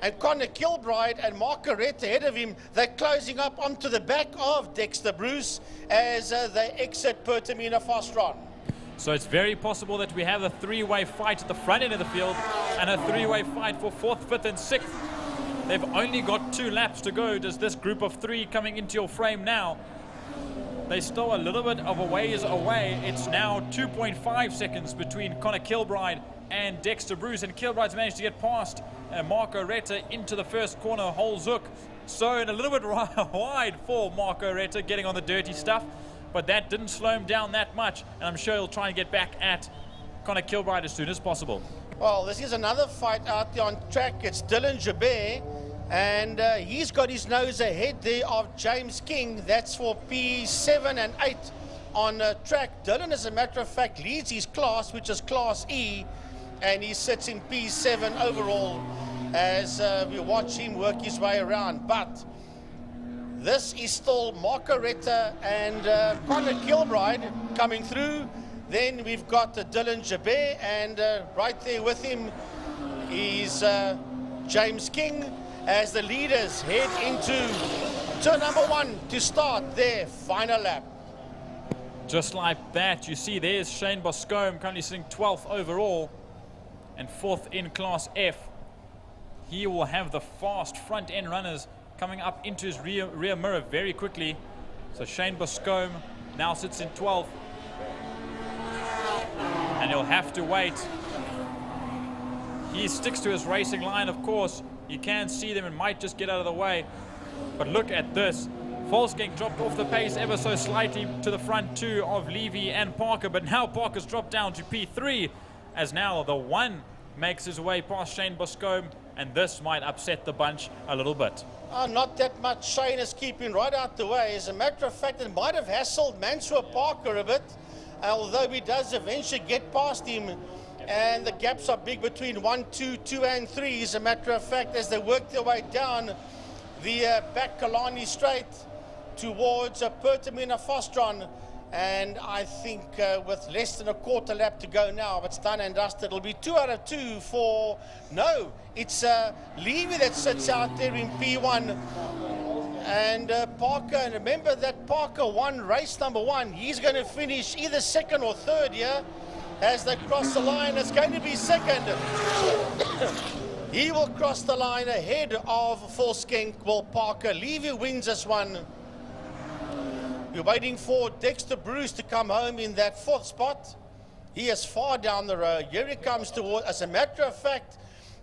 And Connor Kilbride and Marco Retta ahead of him. They're closing up onto the back of Dexter Bruce as they exit Pertamina Fostron. So it's very possible that we have a three-way fight at the front end of the field and a three-way fight for 4th, 5th and 6th. They've only got 2 laps to go. Does this group of 3 coming into your frame now? They're still a little bit of a ways away. It's now 2.5 seconds between Connor Kilbride and Dexter Bruce, and Kilbride's managed to get past Marco Retta into the first corner, whole zook. So in a little bit wide for Marco Retta getting on the dirty stuff, but that didn't slow him down that much, and I'm sure he'll try and get back at Connor Kilbride as soon as possible. Well, this is another fight out there on track. It's Dylan Jabert, and he's got his nose ahead there of James King. That's for P7 and 8 on track. Dylan, as a matter of fact, leads his class, which is Class E, and he sits in P7 overall as we watch him work his way around. But this is still Marco Retta and Connor Kilbride coming through. Then we've got Dylan Jabert, and right there with him is James King as the leaders head into turn number 1 to start their final lap. Just like that, you see there's Shane Boscombe currently sitting 12th overall and 4th in Class F. He will have the fast front end runners coming up into his rear mirror very quickly. So Shane Boscombe now sits in 12th. And he'll have to wait. He sticks to his racing line, of course. You can see them and might just get out of the way. But look at this. Volskink dropped off the pace ever so slightly to the front 2 of Levy and Parker. But now Parker's dropped down to P3 as now the 1 makes his way past Shane Boscombe. And this might upset the bunch a little bit. Not that much. Shane is keeping right out the way. As a matter of fact, it might have hassled Mansur Parker a bit, although he does eventually get past him. And the gaps are big between 1, 2, 2 and 3. As a matter of fact, as they work their way down the back Killarney straight towards Pertamina Fostron. And I think with less than a quarter lap to go now, it's done and dusted. It'll be 2 out of 2 for... No, it's Levy that sits out there in P1. And Parker, and remember that Parker won race number 1. He's going to finish either 2nd or 3rd here. As they cross the line, it's going to be 2nd. He will cross the line ahead of Volskink. Will Parker. Levy wins this one. We're waiting for Dexter Bruce to come home in that 4th spot. He is far down the road. Here he comes toward, as a matter of fact,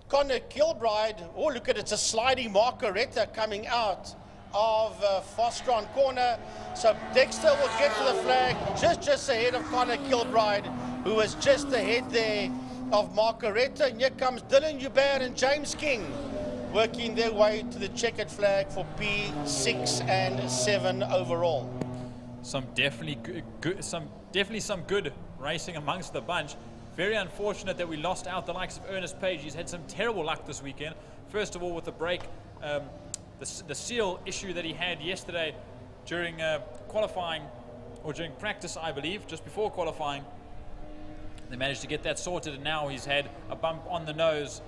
Connor Kilbride. Oh, look at it, it's a sliding Marco Retta coming out of Fostron corner. So Dexter will get to the flag just ahead of Connor Kilbride, who was just ahead there of Marco Retta. And here comes Dylan Jabert and James King working their way to the checkered flag for P6 and 7 overall. Some definitely some good racing amongst the bunch. Very unfortunate that we lost out the likes of Ernest Page. He's had some terrible luck this weekend. First of all, with the brake, the seal issue that he had yesterday during qualifying or during practice, I believe, just before qualifying. They managed to get that sorted, and now he's had a bump on the nose,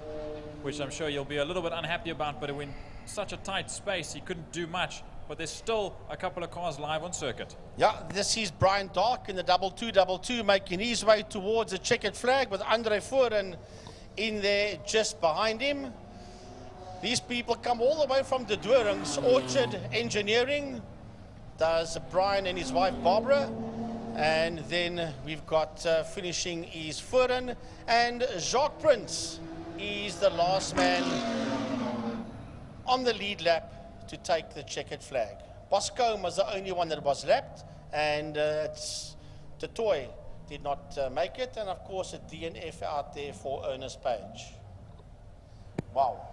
which I'm sure you'll be a little bit unhappy about, but in such a tight space, he couldn't do much. But there's still a couple of cars live on circuit. Yeah, this is Brian Dark in the 2-2-2 making his way towards the checkered flag with Andre Fuhren in there just behind him. These people come all the way from the Doorings, Orchard Engineering. Does Brian and his wife Barbara. And then we've got finishing is Fuhren, and Jacques Prince is the last man on the lead lap to take the checkered flag. Boscombe was the only one that was lapped, and Tatoy did not make it, and of course a DNF out there for Ernest Page. Wow.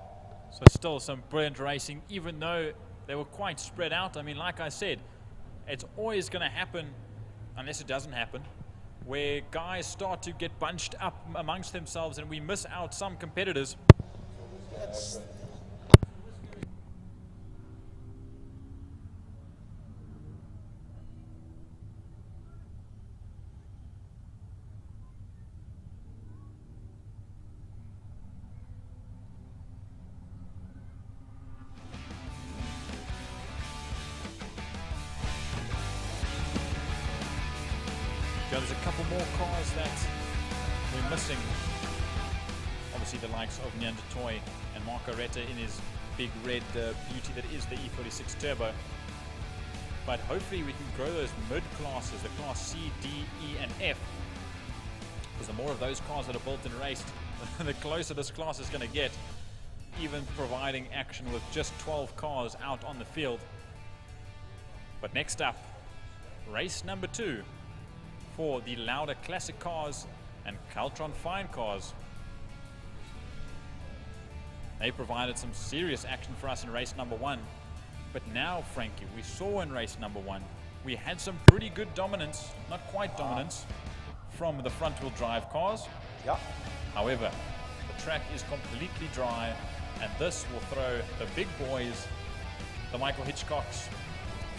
So still some brilliant racing, even though they were quite spread out. I mean, like I said, it's always going to happen, unless it doesn't happen, where guys start to get bunched up amongst themselves and we miss out some competitors. There's a couple more cars that we're missing. Obviously the likes of Nyan du Toit and Marco Retta in his big red beauty that is the E46 Turbo. But hopefully we can grow those mid classes, the class C, D, E and F. Because the more of those cars that are built and raced, the closer this class is going to get. Even providing action with just 12 cars out on the field. But next up, race number 2. For the Lauda Classic cars and Caltron Fine cars. They provided some serious action for us in race number 1. But now, Frankie, we saw in race number 1, we had some pretty good dominance, not quite dominance, from the front-wheel drive cars. Yeah. However, the track is completely dry, and this will throw the big boys, the Michael Hitchcocks,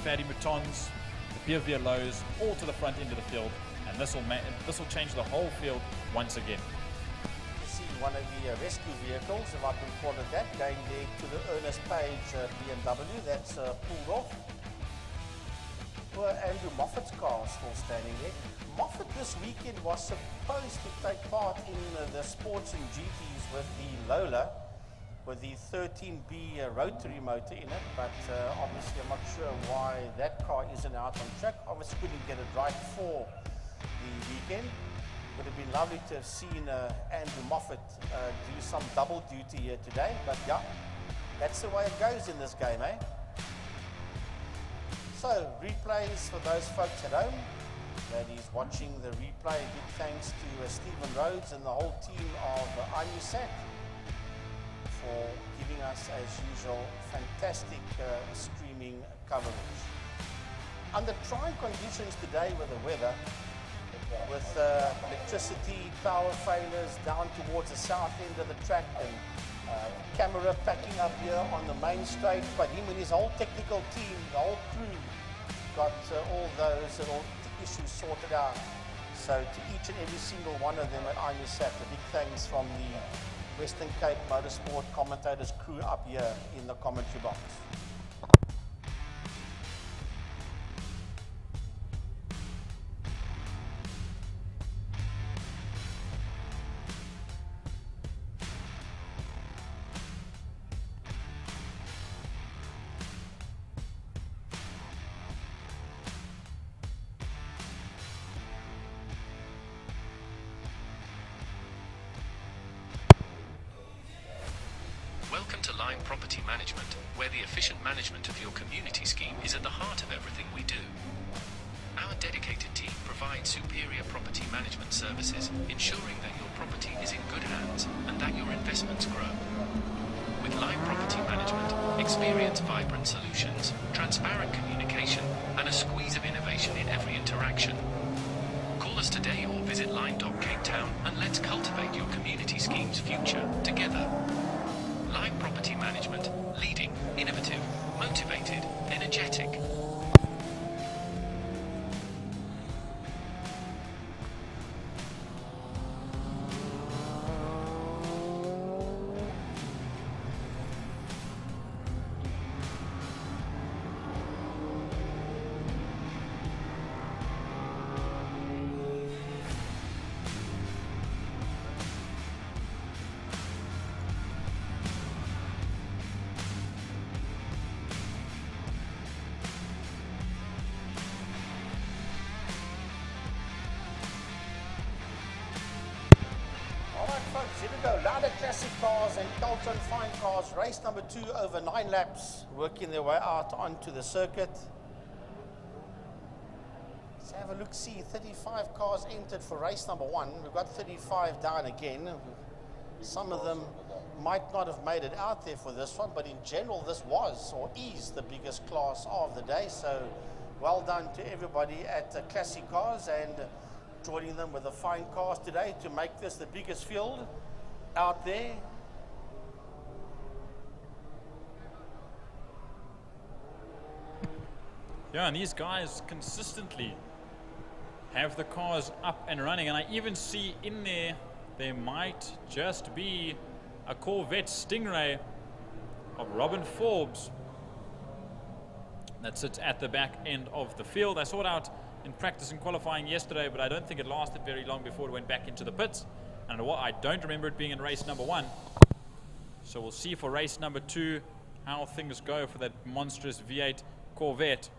Fadi Moutons, the Pierre Vierloos, all to the front end of the field. And this will change the whole field once again. You see one of the rescue vehicles, if I can call it that, going there to the Ernest Page BMW. That's pulled off. Poor Andrew Moffat's car still standing there. Moffat this weekend was supposed to take part in the sports and GTs with the Lola, with the 13B rotary motor in it, but obviously I'm not sure why that car isn't out on track. Obviously couldn't get it right for the weekend. Would have been lovely to have seen Andrew Moffat do some double duty here today, but yeah, that's the way it goes in this game, eh? So, replays for those folks at home that is watching the replay. Big thanks to Stephen Rhodes and the whole team of IMUSAT for giving us, as usual, fantastic streaming coverage. Under trying conditions today with the weather, with electricity, power failures down towards the south end of the track, and camera packing up here on the main straight, but him and his whole technical team, the whole crew, got all those little issues sorted out. So to each and every single one of them at IMUSAT, a big thanks from the Western Cape Motorsport commentators crew up here in the commentary box. Welcome to Line Property Management, where the efficient management of your community scheme is at the heart of everything we do. Our dedicated team provides superior property management services, ensuring that your property is in good hands and that your investments grow. With Line Property Management, experience vibrant solutions, transparent communication, and a squeeze of innovation in every interaction. Call us today or visit Line.Cape Town and let's cultivate your community scheme's future together. Line Property Management, leading, innovative, motivated, energetic. we go. Lauda Classic cars and Dalton Fine cars. Race number 2 over 9 laps, working their way out onto the circuit. Let's have a look, see. 35 cars entered for race number 1. We've got 35 down again. Some of them might not have made it out there for this one, but in general, this was or is the biggest class of the day. So well done to everybody at Classic Cars and joining them with the fine cars today to make this the biggest field out there. Yeah, and these guys consistently have the cars up and running, and I even see in there might just be a Corvette Stingray of Robin Forbes that sits at the back end of the field. I saw it out in practice and qualifying yesterday, but I don't think it lasted very long before it went back into the pits. And I don't remember it being in race number 1. So we'll see for race number 2 how things go for that monstrous V8 Corvette.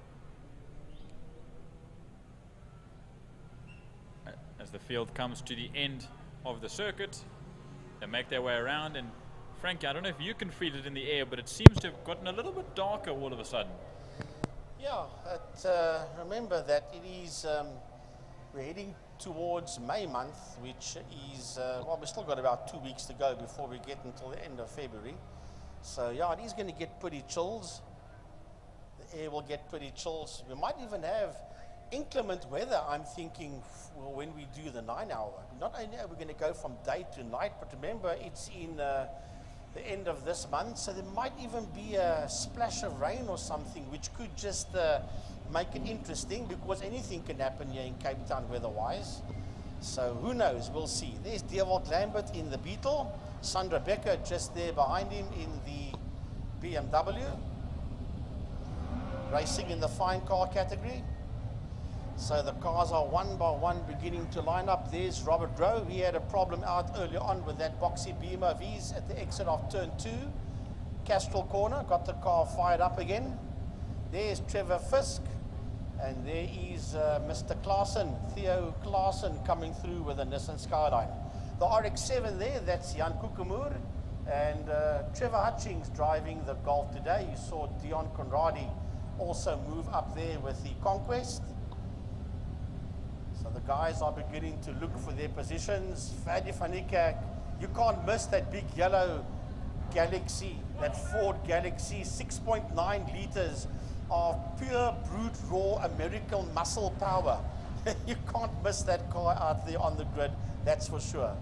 As the field comes to the end of the circuit, they make their way around, and Frankie, I don't know if you can feel it in the air, but it seems to have gotten a little bit darker all of a sudden. Yeah, remember that it is, we're heading towards May month, which is, well, we've still got about 2 weeks to go before we get until the end of February. So yeah, it is going to get pretty chills. The air will get pretty chills. We might even have inclement weather, I'm thinking, when we do the 9-hour. Not only are we going to go from day to night, but remember it's in the end of this month, so there might even be a splash of rain or something, which could just make it interesting, because anything can happen here in Cape Town weather-wise. So who knows, we'll see. There's Dewald Lambert in the Beetle, Sandra Becker just there behind him in the BMW, racing in the fine car category. So the cars are one by one beginning to line up. There's Robert Rowe. He had a problem out earlier on with that boxy beam of his at the exit of turn 2. Castrol corner, got the car fired up again. There's Trevor Fisk. And there is Mr. Klaasen, Theo Klaasen, coming through with a Nissan Skyline. The RX-7 there, that's Jan Kukumur. And Trevor Hutchings driving the Golf today. You saw Dion Conradi also move up there with the Conquest. So the guys are beginning to look for their positions. Fadi van Niekerk, you can't miss that big yellow Galaxy, that Ford Galaxy, 6.9 liters of pure brute raw American muscle power. You can't miss that car out there on the grid, that's for sure.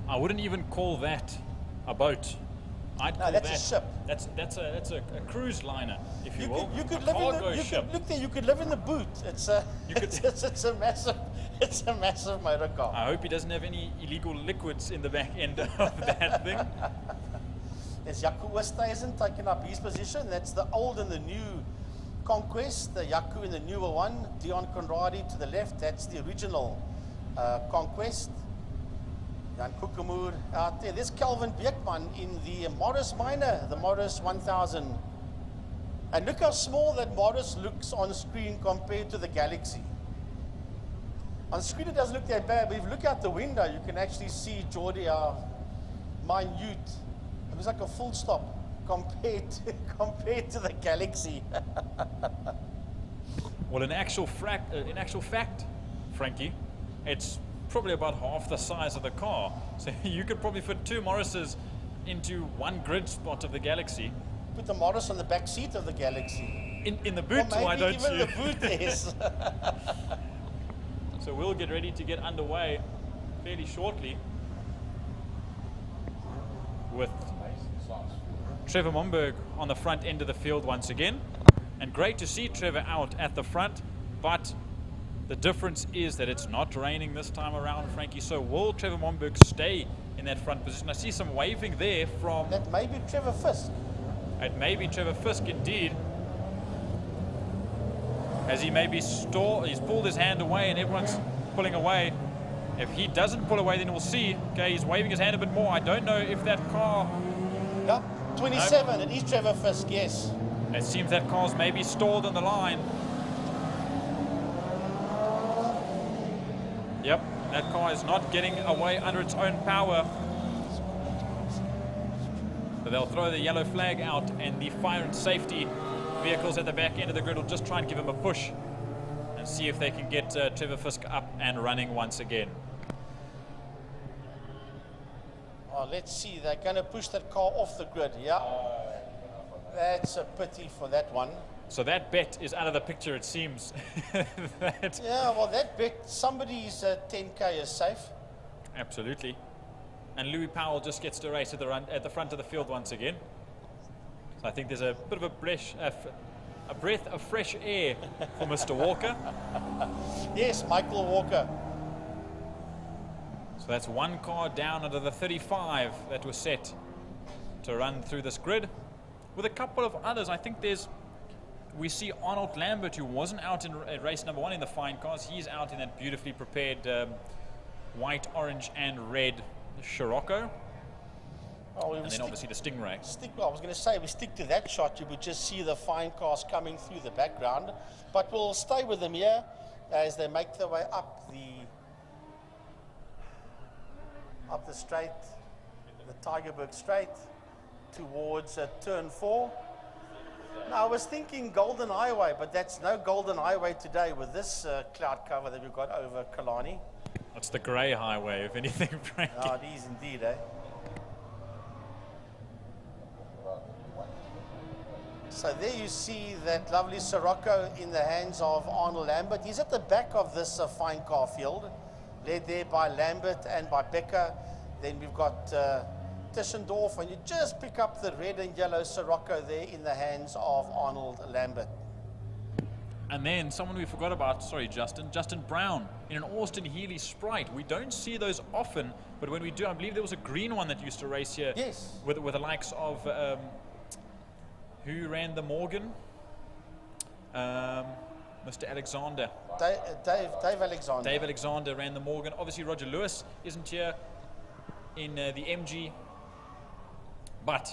I wouldn't even call that a boat. I'd call that's that a ship. That's a cruise liner, if you will. You could a live cargo in the, ship. look there, you could live in the boot. It's a it's a massive motor car. I hope he doesn't have any illegal liquids in the back end of that thing. There's Jaco Oosthuizen taking up his position. That's the old and the new Conquest. The Jaco in the newer one. Dion Conradi to the left. That's the original Conquest. Jan Kukumur out there. There's Calvin Beekman in the Morris Minor, the Morris 1000. And look how small that Morris looks on screen compared to the Galaxy. On screen it doesn't look that bad, but if you look out the window, you can actually see Geordie, how minute. It was like a full stop compared to the Galaxy. Well, in actual fact, Frankie, it's probably about half the size of the car. So you could probably fit 2 Morrises into one grid spot of the Galaxy. Put the Morris on the back seat of the Galaxy. In the boot, why don't even you? The boot, yes. So we'll get ready to get underway fairly shortly with Trevor Momberg on the front end of the field once again. And great to see Trevor out at the front, but the difference is that it's not raining this time around, Frankie. So will Trevor Momberg stay in that front position? I see some waving there from... That may be Trevor Fisk. It may be Trevor Fisk indeed. As he maybe he's pulled his hand away and everyone's pulling away. If he doesn't pull away, then we'll see. Okay, he's waving his hand a bit more. I don't know if that car... Yeah, 27, it is Trevor Fisk, yes. It seems that car's maybe stalled on the line. Yep, that car is not getting away under its own power. But they'll throw the yellow flag out, and the fire and safety vehicles at the back end of the grid will just try and give him a push and see if they can get Trevor Fisk up and running once again. Oh, let's see, they're going to push that car off the grid, yeah. That's a pity for that one. So that bet is out of the picture, it seems. Yeah, well, that bet, somebody's 10K is safe. Absolutely. And Louis Powell just gets to race at the front of the field once again. So I think there's a bit of a breath of fresh air for Mr. Walker. Yes, Michael Walker. So that's one car down out of the 35 that was set to run through this grid. With a couple of others, I think we see Arnold Lambert, who wasn't out in race number 1 in the fine cars. He's out in that beautifully prepared white, orange, and red Scirocco. Oh, and then obviously the Stingray. I was going to say, we stick to that shot, you would just see the fine cars coming through the background. But we'll stay with them here as they make their way up the straight, the Tigerberg straight, towards turn 4. Now, I was thinking Golden Highway, but that's no Golden Highway today with this cloud cover that we've got over Killarney. It's the grey highway, if anything, Frankie. Oh, it is indeed, eh? So there you see that lovely Scirocco in the hands of Arnold Lambert. He's at the back of this fine car field, led there by Lambert and by Becker. Then we've got Tischendorf, and you just pick up the red and yellow Scirocco there in the hands of Arnold Lambert. And then someone we forgot about, sorry Justin Brown in an Austin Healey Sprite. We don't see those often, but when we do, I believe there was a green one that used to race here. Yes. With the likes of, who ran the Morgan? Mr. Alexander. Dave Alexander. Dave Alexander ran the Morgan. Obviously Roger Lewis isn't here in the MG. But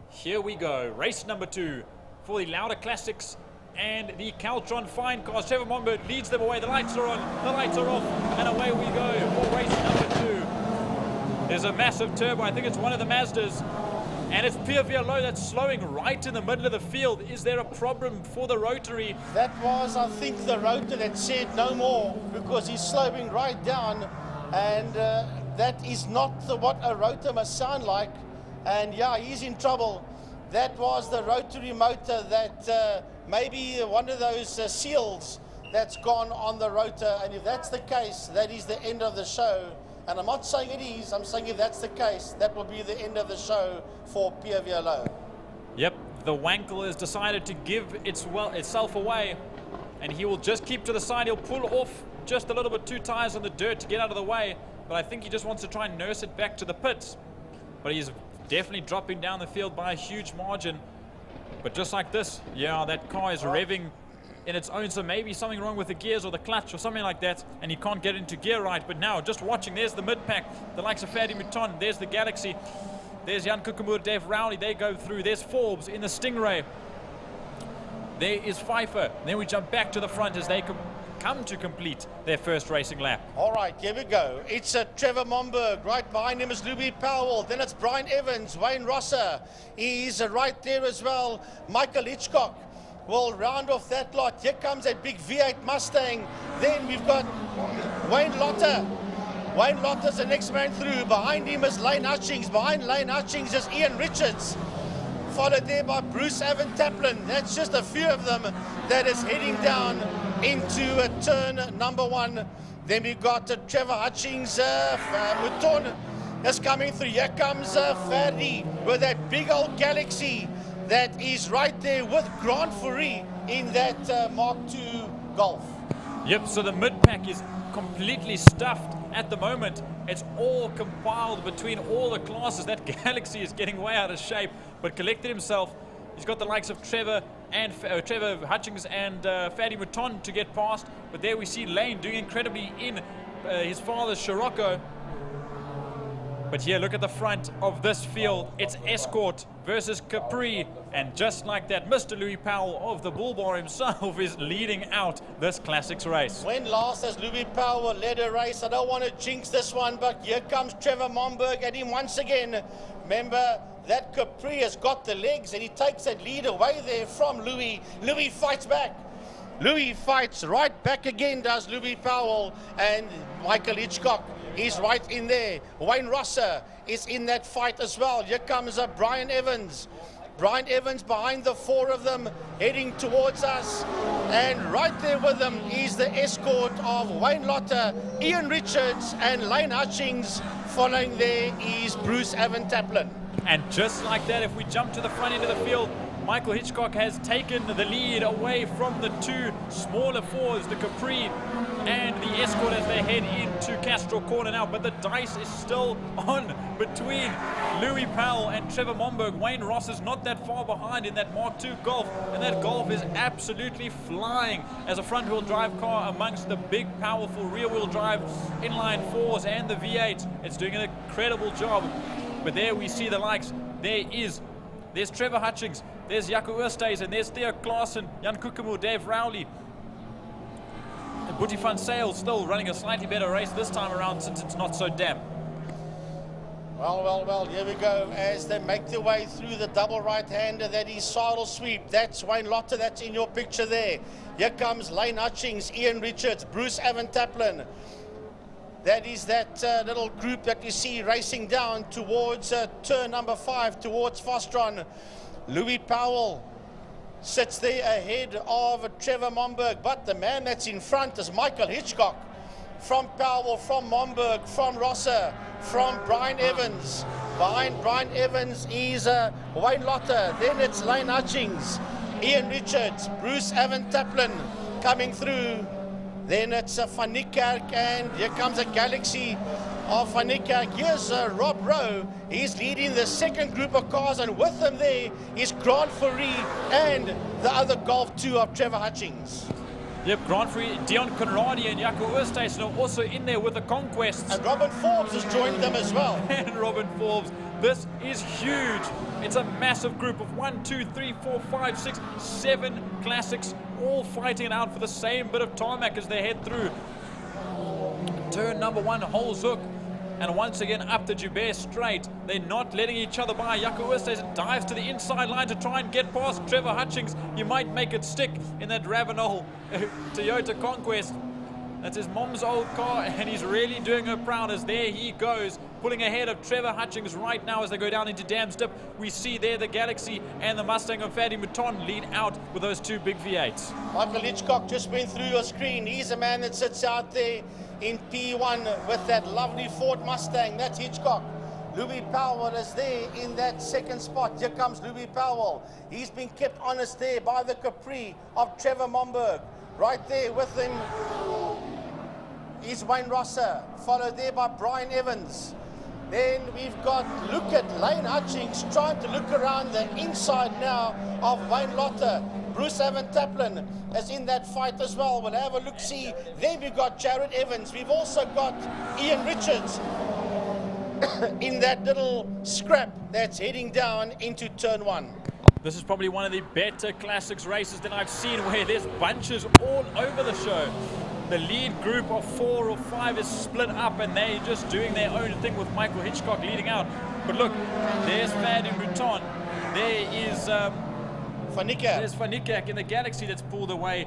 here we go, race number 2 for the Lauda Classics and the Caltron fine cars. Trevor Momberg leads them away. The lights are on, the lights are off, and away we go for race number 2. There's a massive turbo. I think it's one of the Mazdas. And it's Pierre Vialot that's slowing right in the middle of the field. Is there a problem for the rotary? That was, I think, the rotor that said no more, because he's slowing right down. And that is not what a rotor must sound like. And yeah, he's in trouble. That was the rotary motor that maybe one of those seals that's gone on the rotor. And if that's the case, that is the end of the show. And I'm not saying it is, I'm saying if that's the case, that will be the end of the show for Pierre Vialot. Yep, the Wankel has decided to give itself away, and he will just keep to the side. He'll pull off just a little bit 2 tires on the dirt to get out of the way, but I think he just wants to try and nurse it back to the pits. But he's definitely dropping down the field by a huge margin. But just like this, yeah, that car is revving in its own, so maybe something wrong with the gears or the clutch or something like that, and he can't get into gear right. But now, just watching, there's the mid-pack, the likes of Fadi Mouton, there's the Galaxy, there's Jan Kukumur, Dave Rowley, they go through, there's Forbes in the Stingray, there is Pfeiffer. Then we jump back to the front as they come to complete their first racing lap. All right, here we go. It's Trevor Momberg. Right behind him is Louis Powell. Then it's Brian Evans, Wayne Rosser. He's right there as well. Michael Hitchcock will round off that lot. Here comes that big V8 Mustang. Then we've got Wayne Lotter. Wayne Lotter's the next man through. Behind him is Lane Hutchings. Behind Lane Hutchings is Ian Richards. Followed there by Bruce Evan Taplin. That's just a few of them that is heading down into turn number 1. Then we've got Trevor Hutchings, Mouton is coming through. Here comes Ferdi with that big old Galaxy that is right there with Grant Fourie in that Mark II Golf. Yep, so the mid-pack is completely stuffed at the moment. It's all compiled between all the classes. That Galaxy is getting way out of shape, but collected himself. He's got the likes of Trevor Hutchings and Fadi Mouton to get past, but there we see Lane doing incredibly in his father's Scirocco. But But here, look at the front of this field. It's Escort versus Capri. And just like that, Mr. Louis Powell of the Bull Bar himself is leading out this Classics race. When last has Louis Powell led a race? I don't want to jinx this one, but here comes Trevor Momberg at him once again. Remember, that Capri has got the legs and he takes that lead away there from Louis. Louis fights back. Louis fights right back again, does Louis Powell, and Michael Hitchcock is right in there. Wayne Rosser is in that fight as well. Here comes Brian Evans. Brian Evans behind the four of them, heading towards us. And right there with them is the escort of Wayne Lotter, Ian Richards, and Lane Hutchings. Following there is Bruce Evan Taplin. And just like that, if we jump to the front end of the field, Michael Hitchcock has taken the lead away from the two smaller fours, the Capri and the Escort, as they head into Castro Corner now. But the dice is still on between Louis Powell and Trevor Momberg. Wayne Ross is not that far behind in that Mark II Golf, and that Golf is absolutely flying as a front-wheel drive car amongst the big, powerful rear-wheel drive inline fours and the V8. It's doing an incredible job. But there we see the likes. There's Trevor Hutchings, there's Jaco Oosthuizen, there's Theo Klaassen, Jan Kokemoe, Dave Rowley. And Boetie van Sail still running a slightly better race this time around since it's not so damp. Well, here we go as they make their way through the double right-hander. That is Sidle Sweep. That's Wayne Lotter, that's in your picture there. Here comes Lane Hutchings, Ian Richards, Bruce Evan Taplin. That is that little group that you see racing down towards turn number 5, towards Fostron. Louis Powell sits there ahead of Trevor Momberg, but the man that's in front is Michael Hitchcock. From Powell, from Momberg, from Rosser, from Brian Evans. Behind Brian Evans is Wayne Lotter. Then it's Lane Hutchings, Ian Richards, Bruce Evan Taplin coming through. Then it's Van Niekerk, and here comes a galaxy of Van Niekerk. Here's Rob Rowe. He's leading the second group of cars, and with them there is Grant Fourie and the other Golf 2 of Trevor Hutchings. Yep, Grant Fourie, Dion Conradi and Jaco Oosthuizen are also in there with the Conquests. And Robin Forbes has joined them as well. And Robin Forbes. This is huge. It's a massive group of 1, 2, 3, 4, 5, 6, 7 Classics, all fighting it out for the same bit of tarmac as they head through turn number 1, Holes Hook. And once again up the Joubert Straight. They're not letting each other by. Jaco Oosthuizen dives to the inside line to try and get past Trevor Hutchings. You might make it stick in that Ravenel Toyota Conquest. That's his mom's old car, and he's really doing her proud as there he goes, pulling ahead of Trevor Hutchings right now as they go down into Dams Dip. We see there the Galaxy and the Mustang of Fadi Mouton lead out with those two big V8s. Michael Hitchcock just went through your screen. He's a man that sits out there in P1 with that lovely Ford Mustang. That's Hitchcock. Louis Powell is there in that second spot. Here comes Louis Powell. He's been kept honest there by the Capri of Trevor Momberg. Right there with him is Wayne Rosser, followed there by Brian Evans. Then we've got, look at Lane Hutchings trying to look around the inside now of Wayne Lotter. Bruce Evan Taplin is in that fight as well. We'll have a look-see. Then we've got Jared Evans. We've also got Ian Richards in that little scrap that's heading down into turn 1. This is probably one of the better Classics races that I've seen, where there's bunches all over the show. The lead group of 4 or 5 is split up, and they're just doing their own thing with Michael Hitchcock leading out. But look, there's Fadi Mouton. There is Van Niekerk. There's Van Niekerk in the Galaxy that's pulled away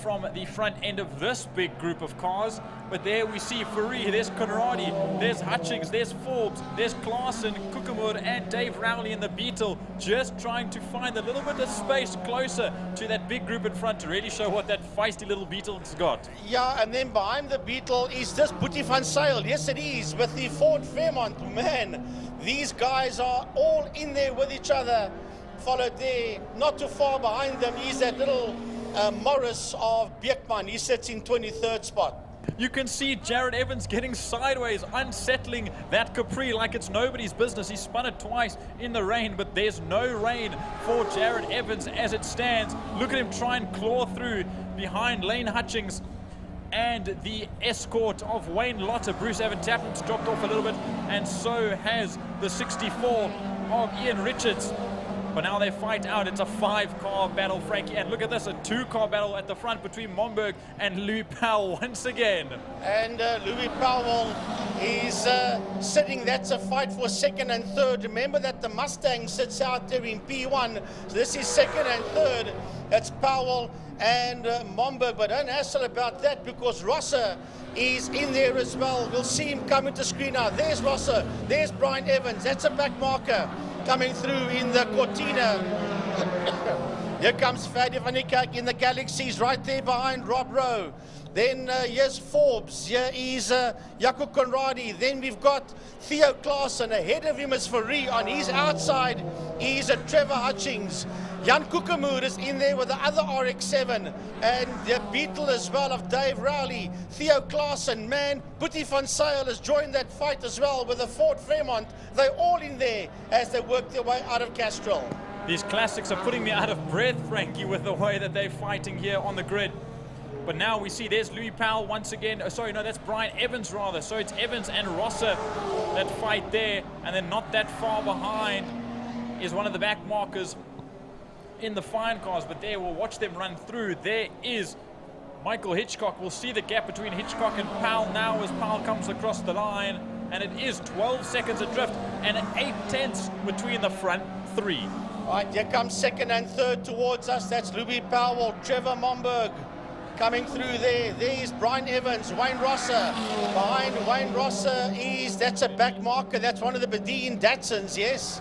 from the front end of this big group of cars. But there we see Fourie, there's Conradi, there's Hutchings, there's Forbes, there's Klaassen, Kokemoe and Dave Rowley in the Beetle, just trying to find a little bit of space closer to that big group in front to really show what that feisty little Beetle's got. Yeah, and then behind the Beetle is this Boetie van Sail. Yes, it is, with the Ford Fairmont. Man, these guys are all in there with each other. Followed there, not too far behind them, is that little Morris of Beekman. He sits in 23rd spot. You can see Jared Evans getting sideways, unsettling that Capri like it's nobody's business. He spun it twice in the rain, but there's no rain for Jared Evans as it stands. Look at him try and claw through behind Lane Hutchings and the escort of Wayne Lotter. Bruce Evan Tapman's dropped off a little bit, and so has the 64 of Ian Richards. But now they fight out. It's a 5-car battle, Frankie. And look at this, a 2-car battle at the front between Momberg and Louis Powell once again. And Louis Powell is sitting. That's a fight for second and third. Remember that the Mustang sits out there in P1. So this is second and third. That's Powell and Momberg. But don't hassle about that, because Rosser is in there as well. We'll see him coming to screen now. There's Rosser. There's Brian Evans. That's a back marker coming through in the Cortina. Here comes Fadi van Niekerk in the Galaxies, right there behind Rob Rowe. Then here's Forbes. Here is Jaco Conradi. Then we've got Theo Klaassen. Ahead of him is Fourie. On his outside is Trevor Hutchings. Jan Koekemoer is in there with the other RX-7. And the Beetle as well of Dave Rowley. Theo Klaassen, man. Boetie van Sail has joined that fight as well with the Ford Fremont. They're all in there as they work their way out of Castrol. These classics are putting me out of breath, Frankie, with the way that they're fighting here on the grid. But now we see there's Louis Powell once again. Oh, sorry, no, that's Brian Evans rather. So it's Evans and Rosser that fight there. And then not that far behind is one of the back markers in the fine cars. But there, we'll watch them run through. There is Michael Hitchcock. We'll see the gap between Hitchcock and Powell now as Powell comes across the line. And it is 12 seconds adrift and 8/10 between the front three. All right, here comes second and third towards us. That's Louis Powell, Trevor Momberg coming through there. There is Brian Evans, Wayne Rosser. Behind Wayne Rosser that's a back marker. That's one of the Bedeen Datsuns, yes.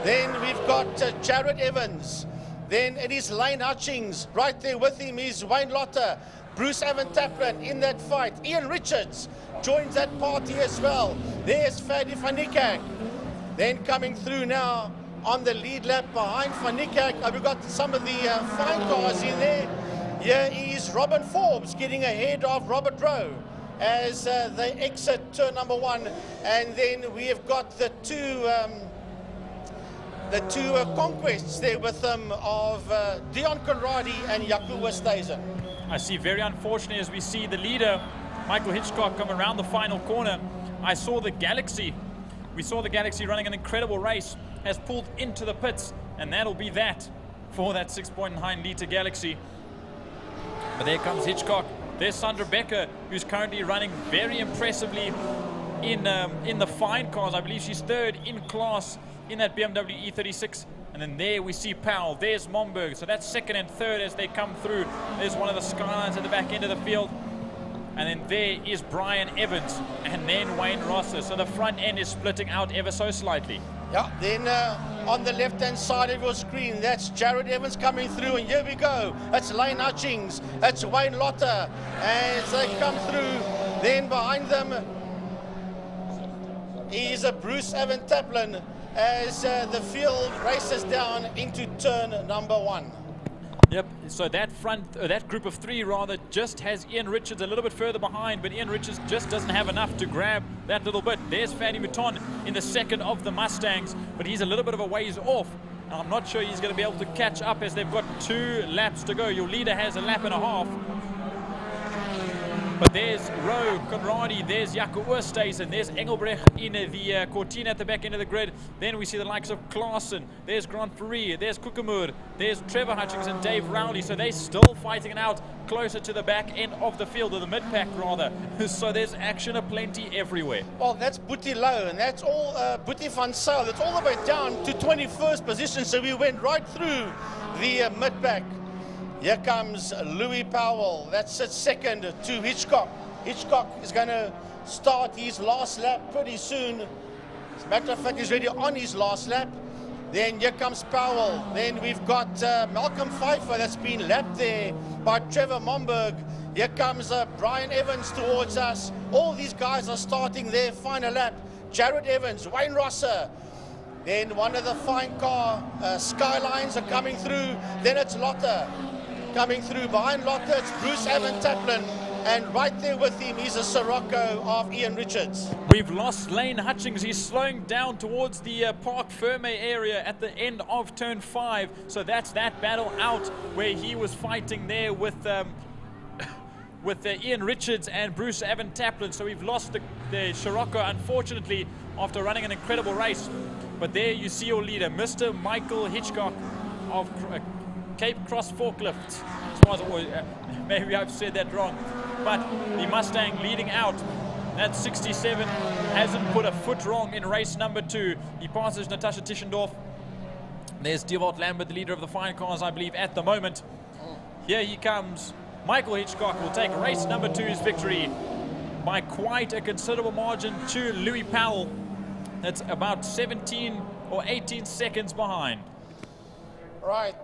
Then we've got Jared Evans. Then it is Lane Hutchings. Right there with him is Wayne Lotter. Bruce Evan Tapman in that fight. Ian Richards joins that party as well. There's Fadi van Niekerk. Then coming through now on the lead lap behind Van Niekerk. We've got some of the fine cars in there. Here is Robin Forbes getting ahead of Robert Rowe as they exit turn number 1. And then we have got the two conquests there with them of Dion Conradi and Jaco Oosthuizen. I see, very unfortunately, as we see the leader, Michael Hitchcock, come around the final corner. I saw the Galaxy. We saw the Galaxy running an incredible race, has pulled into the pits, and that'll be that for that 6.9 litre Galaxy. But there comes Hitchcock. There's Sandra Becker, who's currently running very impressively in the fine cars. I believe she's third in class in that BMW E36. And then there we see Powell. There's Momberg. So that's second and third as they come through. There's one of the Skylines at the back end of the field. And then there is Brian Evans and then Wayne Rosser. So the front end is splitting out ever so slightly. Yeah, then on the left-hand side of your screen, that's Jared Evans coming through, and here we go. That's Lane Hutchings, that's Wayne Lotter, as they come through. Then behind them is Bruce Evan Tapman as the field races down into turn number 1. Yep, so that that group of 3 rather just has Ian Richards a little bit further behind, but Ian Richards just doesn't have enough to grab that little bit. There's Fadi Mouton in the second of the Mustangs, but he's a little bit of a ways off. And I'm not sure he's going to be able to catch up as they've got 2 laps to go. Your leader has a lap and a half. But there's Rowe, Conradi, there's Jaco Oosthuizen, there's Engelbrecht in the Cortina at the back end of the grid. Then we see the likes of Klaassen, there's Grant Fourie, there's Koekemoer, there's Trevor Hutchings and Dave Rowley. So they're still fighting it out closer to the back end of the field, or the mid-pack rather. So there's action aplenty everywhere. Well, that's Boetie Low, and that's all Boetie van Sail. That's all the way down to 21st position. So we went right through the mid-pack. Here comes Louis Powell. That's at second to Hitchcock. Hitchcock is going to start his last lap pretty soon. As a matter of fact, he's already on his last lap. Then here comes Powell. Then we've got Malcolm Pfeiffer that's been lapped there by Trevor Momberg. Here comes Brian Evans towards us. All these guys are starting their final lap. Jared Evans, Wayne Rosser. Then one of the fine car Skylines are coming through. Then it's Lotter coming through. Behind Lotter, it's Bruce Evan Tapman. And right there with him is a Sirocco of Ian Richards. We've lost Lane Hutchings. He's slowing down towards the Park Ferme area at the end of turn 5. So that's that battle out where he was fighting there with with Ian Richards and Bruce Evan Taplin. So we've lost the Scirocco, unfortunately, after running an incredible race. But there you see your leader, Mr. Michael Hitchcock of Cape Cross Forklifts. As far as maybe I've said that wrong. But the Mustang leading out at 67 hasn't put a foot wrong in race number 2. He passes Natasha Tischendorf. There's Dewald Lambert, the leader of the fine cars, I believe, at the moment. Here he comes. Michael Hitchcock will take race number 2's victory by quite a considerable margin to Louis Powell. That's about 17 or 18 seconds behind. Right,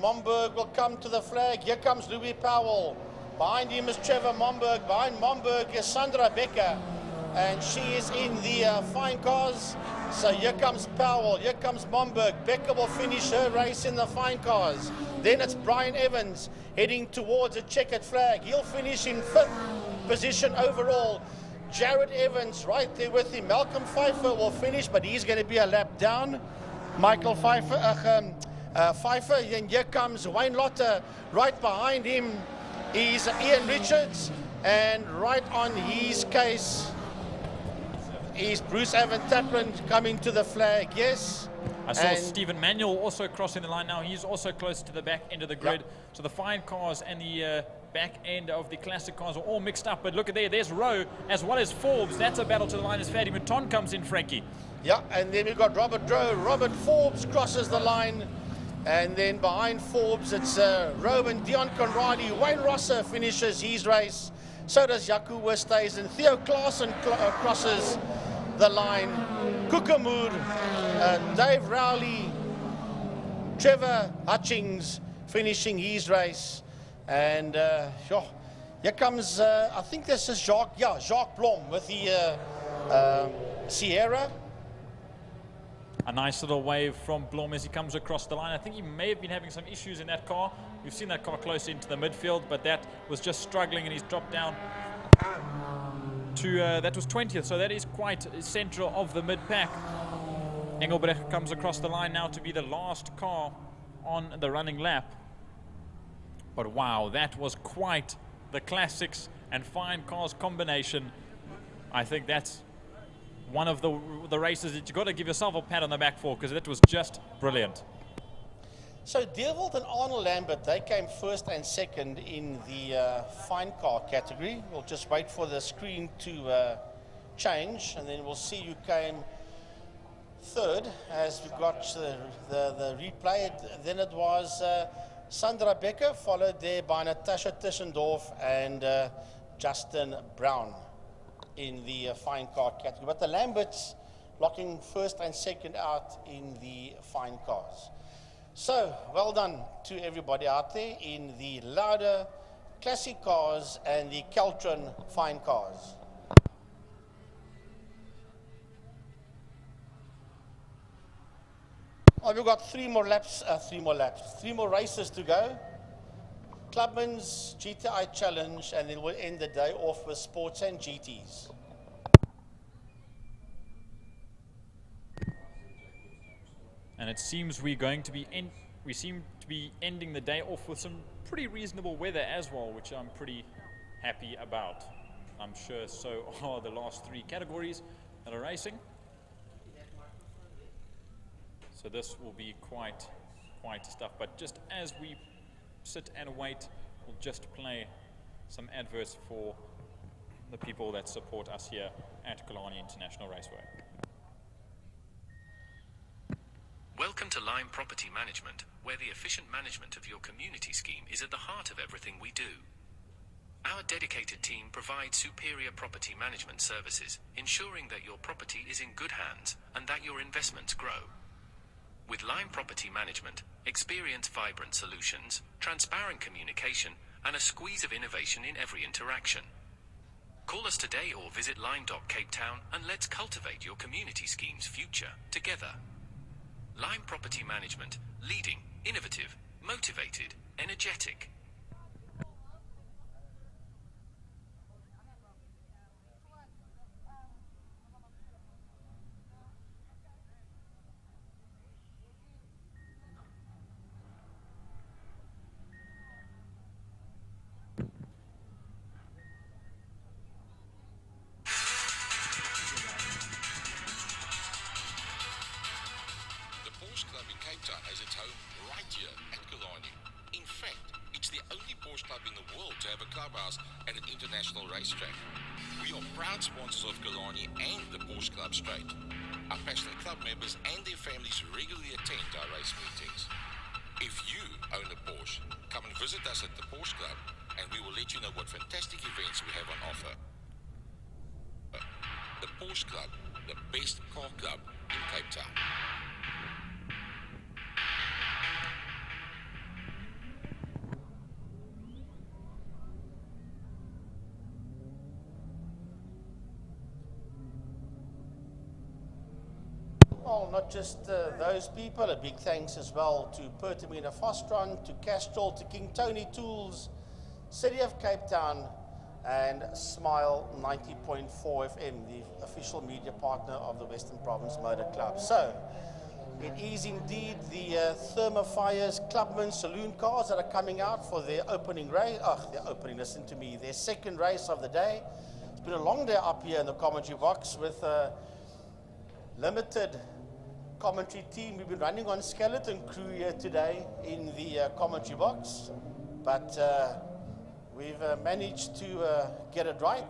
Momberg will come to the flag. Here comes Louis Powell. Behind him is Trevor Momberg. Behind Momberg is Sandra Becker. And she is in the fine cars. So here comes Powell. Here comes Momberg. Becker will finish her race in the fine cars. Then it's Brian Evans heading towards a checkered flag. He'll finish in 5th position overall. Jared Evans right there with him. Malcolm Pfeiffer will finish, but he's going to be a lap down. Michael Pfeiffer, Pfeiffer, and here comes Wayne Lotter. Right behind him is Ian Richards, and right on his case is Bruce Evan Taplin coming to the flag. Yes. I saw Stephen Manuel also crossing the line now. He's also close to the back end of the grid. Yep. So the fine cars and the back end of the classic cars are all mixed up. But look at there, there's Rowe as well as Forbes. That's a battle to the line as Fatty Maton comes in, Frankie. Yeah, and then we've got Robert Rowe. Robert Forbes crosses the line. And then behind Forbes, it's Rowan Dion Conradi. Wayne Rosser finishes his race. So does Jaco Westhuizen, and Theo Klaassen crosses the line. Kukamur, Dave Rowley, Trevor Hutchings finishing his race. And here comes, I think this is Jacques Blom with the Sierra. A nice little wave from Blom as he comes across the line. I think he may have been having some issues in that car. We've seen that car close into the midfield, but that was just struggling, and he's dropped down to, that was 20th, so that is quite central of the mid-pack. Engelbrecht comes across the line now to be the last car on the running lap. But wow, that was quite the classics and fine cars combination. I think that's one of the races that you've got to give yourself a pat on the back for, because that was just brilliant. So Dewald and Arnold Lambert, they came first and second in the fine car category. We'll just wait for the screen to change, and then we'll see who came third as we got the replay. Then it was Sandra Becker, followed there by Natasha Tischendorf and Justin Brown in the fine car category. But the Lamberts locking first and second out in the fine cars. So, well done to everybody out there in the Lauda classic cars and the Keltron fine cars. Oh, we've got three more races to go. Clubman's GTI Challenge, and then we'll end the day off with Sports and GTs. And it seems we seem to be ending the day off with some pretty reasonable weather as well, which I'm pretty happy about. I'm sure so are the last three categories that are racing. So this will be quite stuff. But just as we sit and wait, we'll just play some adverts for the people that support us here at Killarney International Raceway. Welcome to Lime Property Management, where the efficient management of your community scheme is at the heart of everything we do. Our dedicated team provides superior property management services, ensuring that your property is in good hands and that your investments grow. With Lime Property Management, experience vibrant solutions, transparent communication, and a squeeze of innovation in every interaction. Call us today or visit lime.capetown and let's cultivate your community scheme's future together. Lime Property Management, leading, innovative, motivated, energetic. clubhouse at an international racetrack. We are proud sponsors of Killarney and the Porsche Club Straight. Our passionate club members and their families regularly attend our race meetings. If you own a Porsche, come and visit us at the Porsche Club and we will let you know what fantastic events we have on offer. The Porsche Club, the best car club in Cape Town. Well, not just those people, a big thanks as well to Pertamina Fostron, to Castrol, to King Tony Tools, City of Cape Town, and Smile 90.4 FM, the official media partner of the Western Province Motor Club. So, it is indeed the Thermofires Clubman saloon cars that are coming out for their opening race. Listen to me, their second race of the day. It's been a long day up here in the commentary box with limited commentary team. We've been running on skeleton crew here today in the commentary box, but we've managed to get it right.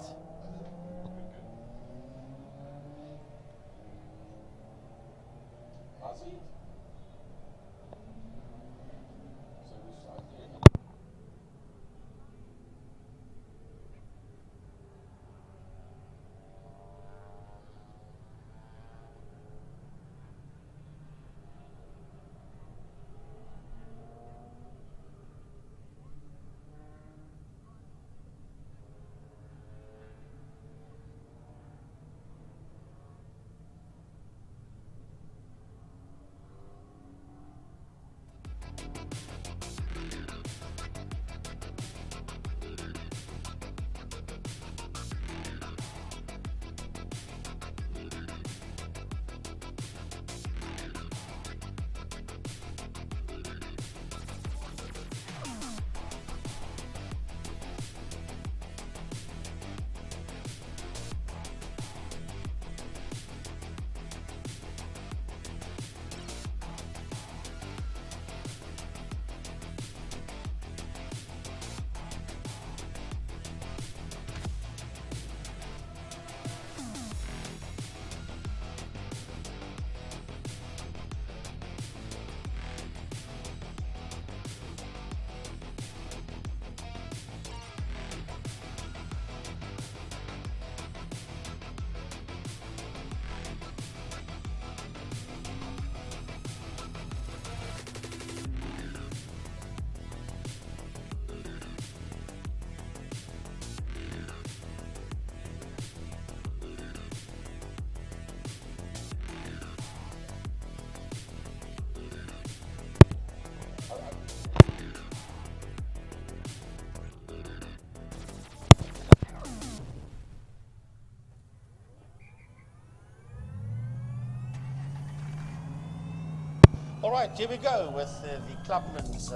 All right, here we go with the Clubman's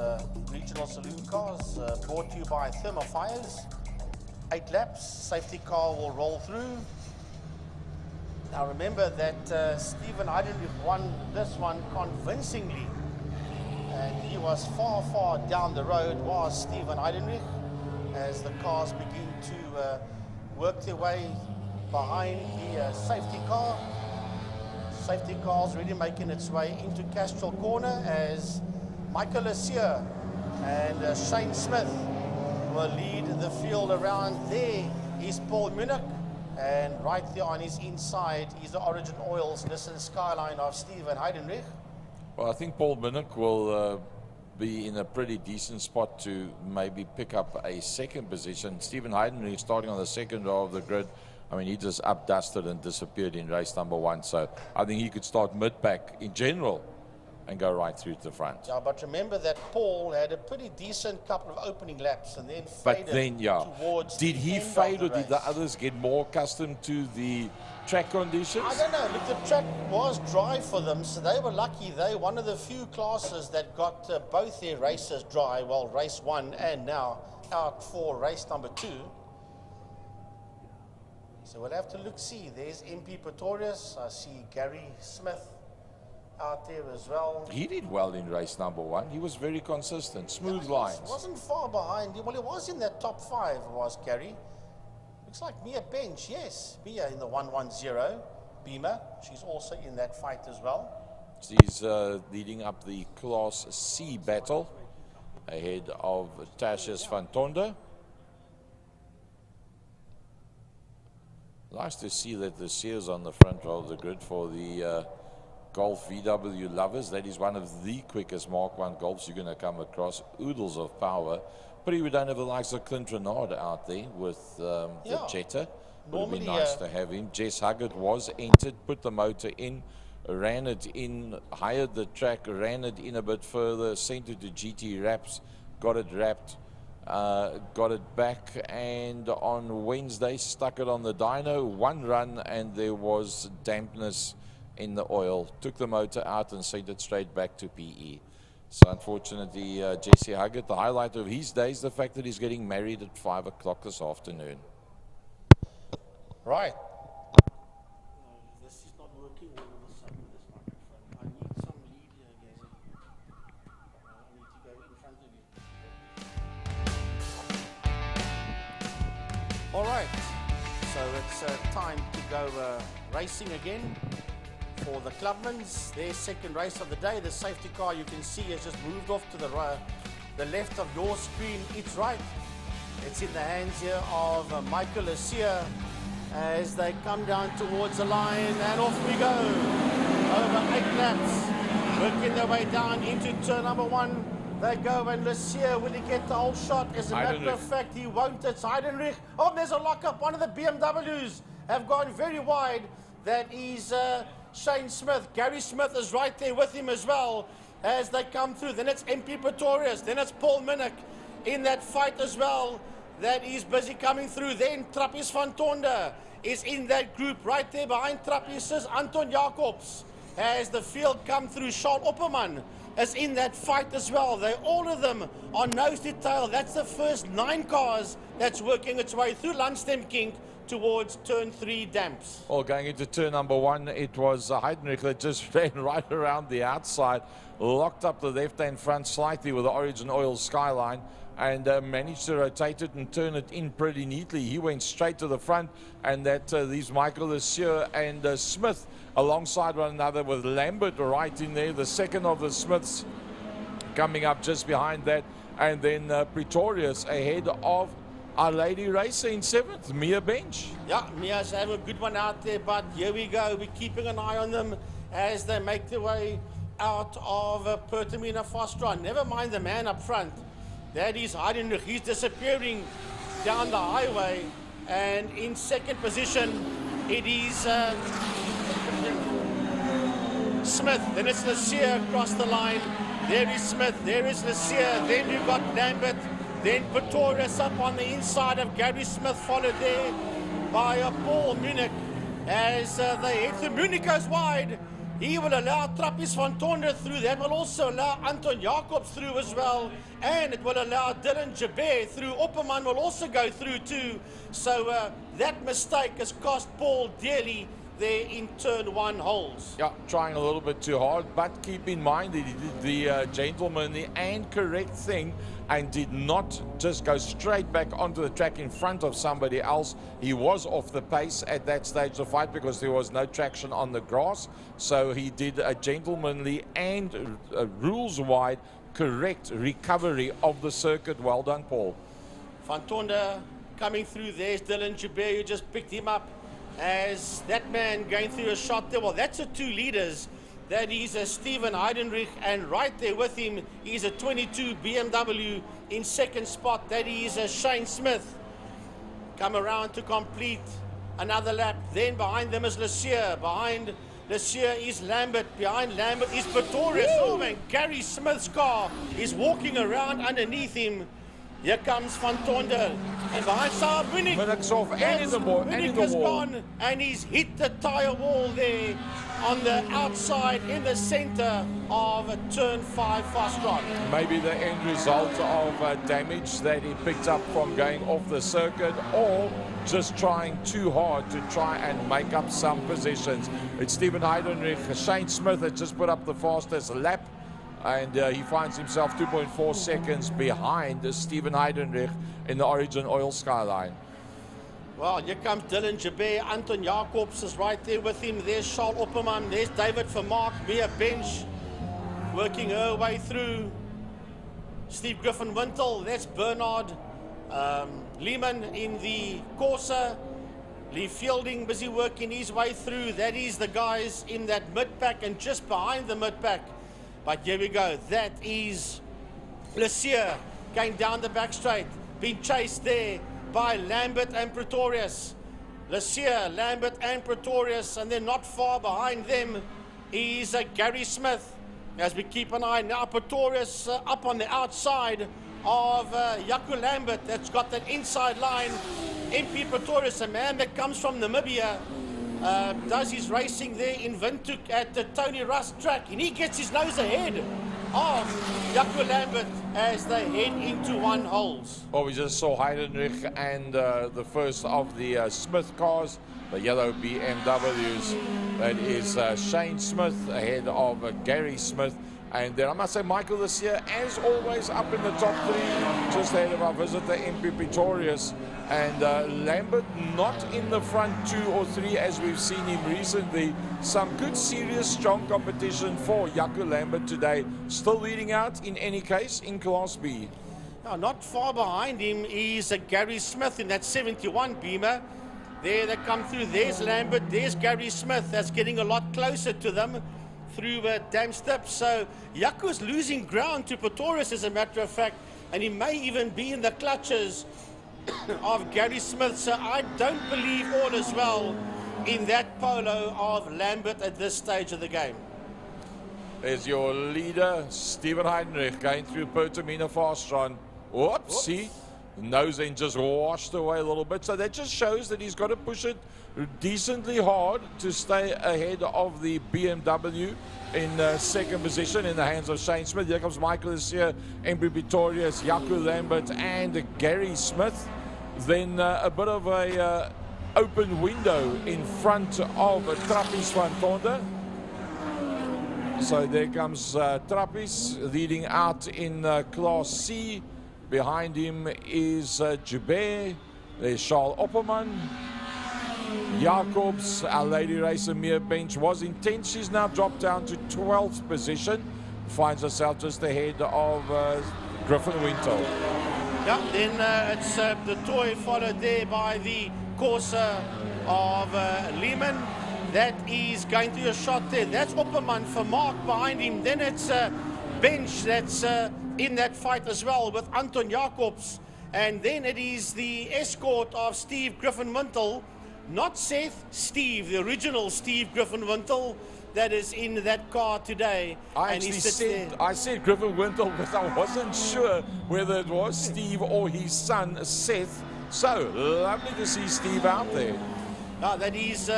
regional saloon cars, brought to you by Thermofires. 8 laps, safety car will roll through. Now remember that Stephen Heidenreich won this one convincingly, and he was far, far down the road, was Stephen Heidenreich, as the cars begin to work their way behind the safety car. Safety car's really making its way into Castrol Corner as Michael Lassier and Shane Smith will lead the field around. There is Paul Munich, and right there on his inside is the Origin Oils Nissan Skyline of Stephen Heidenreich. Well, I think Paul Munich will be in a pretty decent spot to maybe pick up a second position. Stephen Heidenreich starting on the second row of the grid. I mean, he just up-dusted and disappeared in race number 1. So I think he could start mid-pack in general and go right through to the front. Yeah, but remember that Paul had a pretty decent couple of opening laps and then faded towards did he fade or did the others get more accustomed to the track conditions? I don't know. Look, the track was dry for them, so they were lucky. They one of the few classes that got both their races dry, well, race 1 and now out for race number 2. So we'll have to look, see. There's MP Pretorius. I see Gary Smith out there as well. He did well in race number 1. He was very consistent, smooth lines. Wasn't far behind. Well, he was in that top 5, was Gary. Looks like Mia Bench, yes. Mia in the 110 Beamer. She's also in that fight as well. She's leading up the Class C battle ahead of Tashius van Tonder. Nice to see that the Sears on the front row of the grid for the Golf VW lovers. That is one of the quickest Mark 1 Golfs you're going to come across. Oodles of power. But we don't have the likes of Clint Renard out there with the Jetta. Would be nice to have him. Jess Huggett was entered, put the motor in, ran it in, hired the track, ran it in a bit further, sent it to GT Wraps, got it wrapped, got it back, and on Wednesday stuck it on the dyno, 1 run, and there was dampness in the oil. Took the motor out and sent it straight back to PE. So unfortunately, Jesse Huggett, the highlight of his day is the fact that he's getting married at 5 o'clock this afternoon. Right. This is not working well with this microphone. I need some lead here, Gazzy. I need to go in front of you. All right. So it's time to go racing again for the Clubmans. Their second race of the day. The safety car, you can see, has just moved off to the left of your screen. It's right. It's in the hands here of Michael Asia as they come down towards the line, and off we go. Over 8 laps, working their way down into turn number 1. They go, and Lucia, will he get the whole shot? As a matter of fact, he won't. It's Heidenrich. Oh, there's a lockup. One of the BMWs have gone very wide. That is Shane Smith. Gary Smith is right there with him as well as they come through. Then it's MP Pretorius. Then it's Paul Minnick in that fight as well. That is busy coming through. Then Trappies van Tonder is in that group right there behind Trappies is Anton Jacobs. As the field come through, Charles Opperman is in that fight as well. All of them are nose to tail. That's the first 9 cars that's working its way through Lundstem Kink towards turn 3 damps. Well, going into turn number 1, it was Heidenrich that just ran right around the outside, locked up the left-hand front slightly with the Origin Oil Skyline, and managed to rotate it and turn it in pretty neatly. He went straight to the front, and that these Michael Lesieur and Smith alongside one another with Lambert right in there, the second of the Smiths coming up just behind that, and then Pretorius ahead of Our Lady Racer in 7th, Mia Bench. Yeah, Mia's having a good one out there, but here we go. We're keeping an eye on them as they make their way out of Pertamina Fostron. Never mind the man up front. That is Heidenrich. He's disappearing down the highway. And in second position, it is Smith. Then it's Lesieur across the line. There is Smith. There is Lesieur. Then you've got Lambert. Then Pretorius up on the inside of Gary Smith, followed there by Paul Munich. As they hit through, Munich goes wide. He will allow Trappies van Tonder through. That will also allow Anton Jacobs through as well. And it will allow Dylan Jabert through. Opperman will also go through too. So that mistake has cost Paul dearly there in turn 1 holes. Yeah, trying a little bit too hard, but keep in mind that he did the gentlemanly and correct thing and did not just go straight back onto the track in front of somebody else. He was off the pace at that stage of the fight because there was no traction on the grass. So he did a gentlemanly and rules-wide correct recovery of the circuit. Well done, Paul. Van Tonder coming through. There's Dylan Jabert, who just picked him up. As that man going through a shot there. Well, that's the 2 leaders. That is Stephen Heidenrich, and right there with him is a 22 BMW in second spot. That is Shane Smith. Come around to complete another lap. Then behind them is Lesieur. Behind Lesieur is Lambert. Behind Lambert is Pretorius. Oh man, Gary Smith's car is walking around underneath him. Here comes Van Tonder. And behind Saab Munich. Munnich's off and in the wall. Munich has gone, and he's hit the tyre wall there on the outside in the center of a turn 5 fast rod. Maybe the end result of damage that he picked up from going off the circuit, or just trying too hard to try and make up some positions. It's Stephen Heidenreich. Shane Smith has just put up the fastest lap, and he finds himself 2.4 seconds behind Stephen Heidenreich in the Origin Oil Skyline. Well, here comes Dylan Jabé. Anton Jacobs is right there with him. There's Charles Opperman. There's David Vermaak. Mia Bench working her way through. Steve Griffin-Wintle. That's Bernard Lehman in the Corsa. Lee Fielding busy working his way through. That is the guys in that mid-pack and just behind the mid-pack. But here we go. That is Lucia going down the back straight. Being chased there by Lambert and Pretorius. Lucia, Lambert and Pretorius, and then not far behind them is Gary Smith. As we keep an eye now, Pretorius up on the outside of Jaco Lambert. That's got that inside line. MP Pretorius, a man that comes from Namibia, does his racing there in Windhoek at the Tony Rust track, and he gets his nose ahead of Jaco Lambert as they head into one holes. Well, we just saw Heidenreich and the first of the Smith cars, the yellow BMWs. That is Shane Smith ahead of Gary Smith. And then I must say Michael this year, as always, up in the top three, just ahead of our visitor MP Pretorius. And Lambert not in the front 2 or 3 as we've seen him recently. Some good, serious, strong competition for Jaco Lambert today. Still leading out in any case in Class B. Now, not far behind him is Gary Smith in that 71 Beamer. There they come through. There's Lambert. There's Gary Smith. That's getting a lot closer to them through Dam Stip. So Jaco's losing ground to Pretorius, as a matter of fact, and he may even be in the clutches of Gary Smith. So I don't believe all is well in that polo of Lambert at this stage of the game. There's your leader, Stephen Heidenreich, going through Pertamina fast run. Whoops, see, nose end just washed away a little bit. So that just shows that he's got to push it decently hard to stay ahead of the BMW in second position in the hands of Shane Smith. Here comes Michael this year, Embry Pretorius, Jaco Lambert and Gary Smith. Then a bit of a open window in front of Trappis van Tonder. So there comes Trappis leading out in Class C. Behind him is Jubé. There's Charles Opperman. Jacobs, our lady racer Mia Bench was intense. She's now dropped down to 12th position. Finds herself just ahead of Griffin-Wintle. Yeah, then it's the toy followed there by the Corsa of Lehman. That is going through a shot there. That's Opperman for Mark behind him. Then it's Bench that's in that fight as well with Anton Jacobs. And then it is the escort of Steve Griffin-Wintle. Not Seth, Steve, the original Steve Griffin-Wintle that is in that car today. I said Griffin-Wintle because I wasn't sure whether it was Steve or his son, Seth. So, lovely to see Steve out there. That is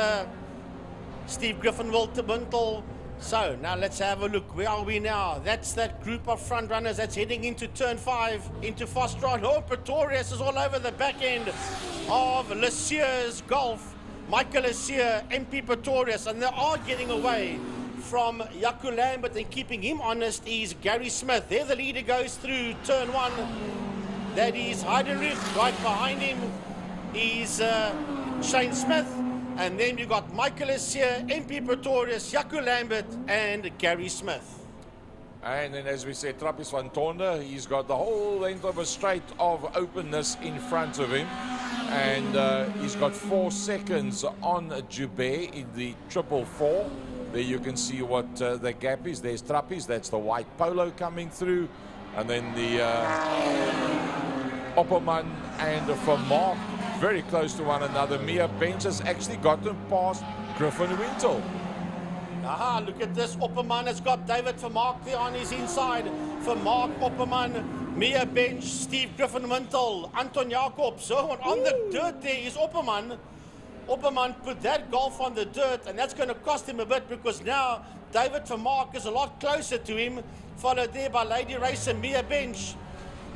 Steve Griffin-Wintle. So, now let's have a look. Where are we now? That's that group of front runners that's heading into turn 5, into Foster. Oh, Pretorius is all over the back end of Lucier's Golf. Michael Lucier, MP Pretorius, and they are getting away from Jaco Lambert, and keeping him honest is Gary Smith. There the leader goes through turn 1. That is Heidenreich. Right behind him is Shane Smith. And then you got Michael Lucier, MP Pretorius, Jaco Lambert, and Gary Smith. And then, as we said, Trappis van Tonder, he's got the whole length of a straight of openness in front of him. And he's got 4 seconds on Jubé in the 444. There you can see what the gap is. There's Trappis, that's the white polo coming through. And then the Opperman and Vermaak very close to one another. Mia Bench has actually gotten past Griffin-Wintle. Aha, look at this. Opperman has got David Vermaak there on his inside. Vermaak, Opperman, Mia Bench, Steve Griffin-Wintle, Anton Jacobs. So on the dirt there is Opperman. Opperman put that Golf on the dirt, and that's going to cost him a bit because now David Vermaak is a lot closer to him, followed there by lady racer Mia Bench.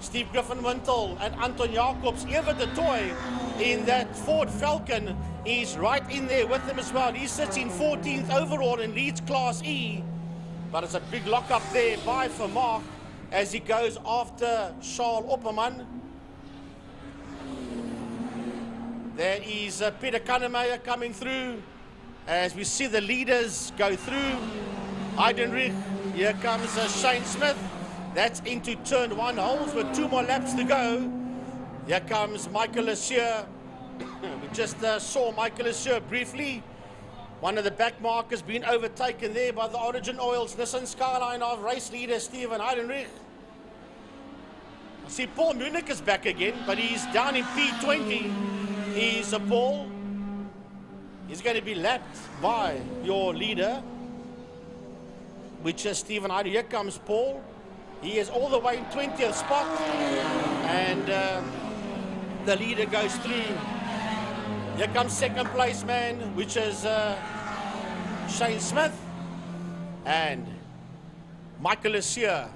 Steve Griffin-Wintle and Anton Jacobs, Evert de Toy in that Ford Falcon is right in there with them as well. He sits in 14th overall and leads Class E, but it's a big lock-up there by Vermaak as he goes after Charles Opperman. There is Peter Kannemeyer coming through as we see the leaders go through. Heidenrich, here comes Shane Smith. That's into turn 1 holes with 2 more laps to go. Here comes Michael Lessieur. We just saw Michael Lessieur briefly. One of the back markers being overtaken there by the Origin Oils Nissan Skyline of race leader Steven Heidenrich. I see Paul Munich is back again, but he's down in P20. He's Paul. He's going to be lapped by your leader, which is Steven Heidenrich. Here comes Paul. He is all the way in 20th spot, and the leader goes through. Here comes second place man, which is Shane Smith, and Michael Lessieur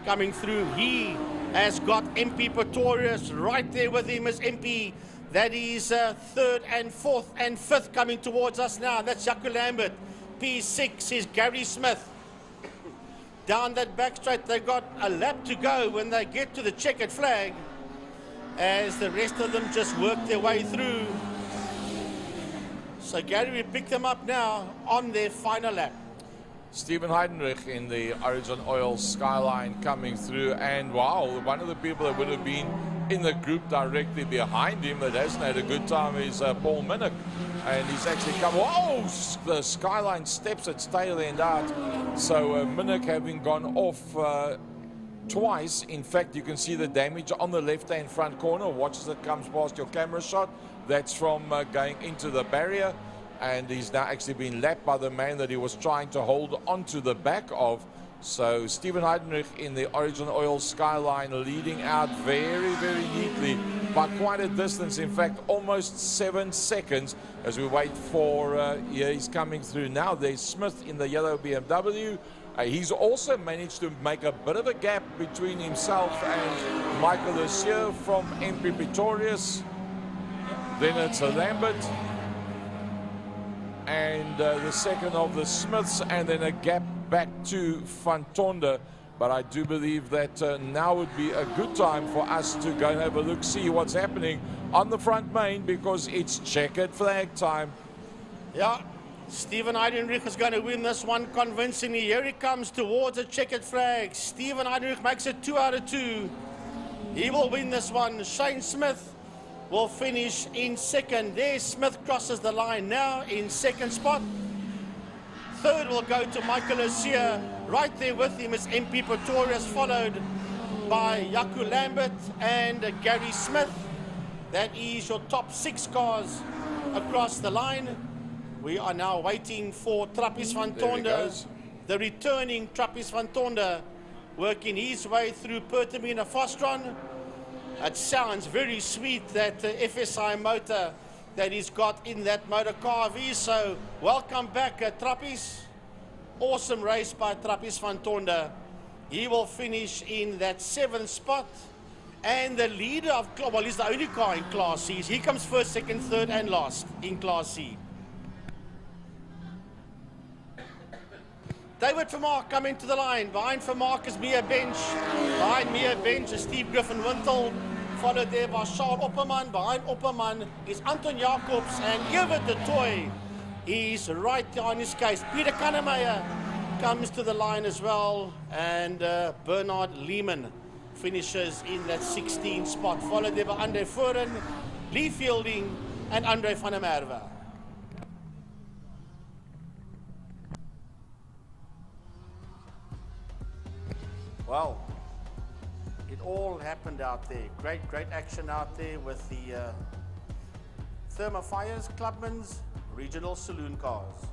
coming through. He has got MP Pretorius right there with him as MP. That is 3rd and 4th and 5th coming towards us now. That's Jaco Lambert. P6 is Gary Smith. Down that back straight, they've got a lap to go when they get to the checkered flag, as the rest of them just work their way through. So Gary, we pick them up now on their final lap. Steven Heidenrich in the Origin Oil Skyline coming through, and wow, one of the people that would have been in the group directly behind him that hasn't had a good time is Paul Minnick, and he's actually come, whoa, the Skyline steps its tail end out. So Minnick having gone off twice. In fact, you can see the damage on the left-hand front corner. Watch as it comes past your camera shot. That's from going into the barrier, and he's now actually been lapped by the man that he was trying to hold onto the back of. So Steven Heidenrich in the Origin Oil Skyline leading out very, very neatly by quite a distance. In fact, almost 7 seconds as we wait for, yeah, he's coming through now. There's Smith in the yellow BMW. He's also managed to make a bit of a gap between himself and Michael Lessieur from MP Pretorius. Then it's a Lambert. And the second of the Smiths, and then a gap back to Van Tonder. But I do believe that now would be a good time for us to go and have a look, see what's happening on the front main, because it's checkered flag time. Yeah, Steven Heidenrich is going to win this one convincingly. Here he comes towards a checkered flag. Steven Heidenrich makes it 2 out of 2. He will win this one. Shane Smith will finish in second. There Smith crosses the line now in second spot. Third will go to Michael Lessieur. Right there with him is MP Pretorius, followed by Jaco Lambert and Gary Smith. That is your top 6 cars across the line. We are now waiting for Trappist Van Tonder, the returning Trappist Van Tonder, working his way through Pertamina Fostron. It sounds very sweet, that FSI motor that he's got in that motor car V. So welcome back, Trappist. Awesome race by Trappist Van Tonder. He will finish in that 7th spot. And the leader of, well, he's the only car in Class C. He comes first, second, third, and last in Class C. David Vermaak coming to the line. Behind Vermaak is Mia Bench. Behind Mia Bench is Steve Griffin-Wintle. Followed there by Charles Opperman. Behind Opperman is Anton Jacobs, and Evert de Toy is right there on his case. Peter Kannemeyer comes to the line as well, and Bernard Lehman finishes in that 16th spot. Followed there by Andre Furen, Lee Fielding, and Andre van der Merwe. Well, it all happened out there. Great action out there with the Thermofires, Clubman's, regional saloon cars.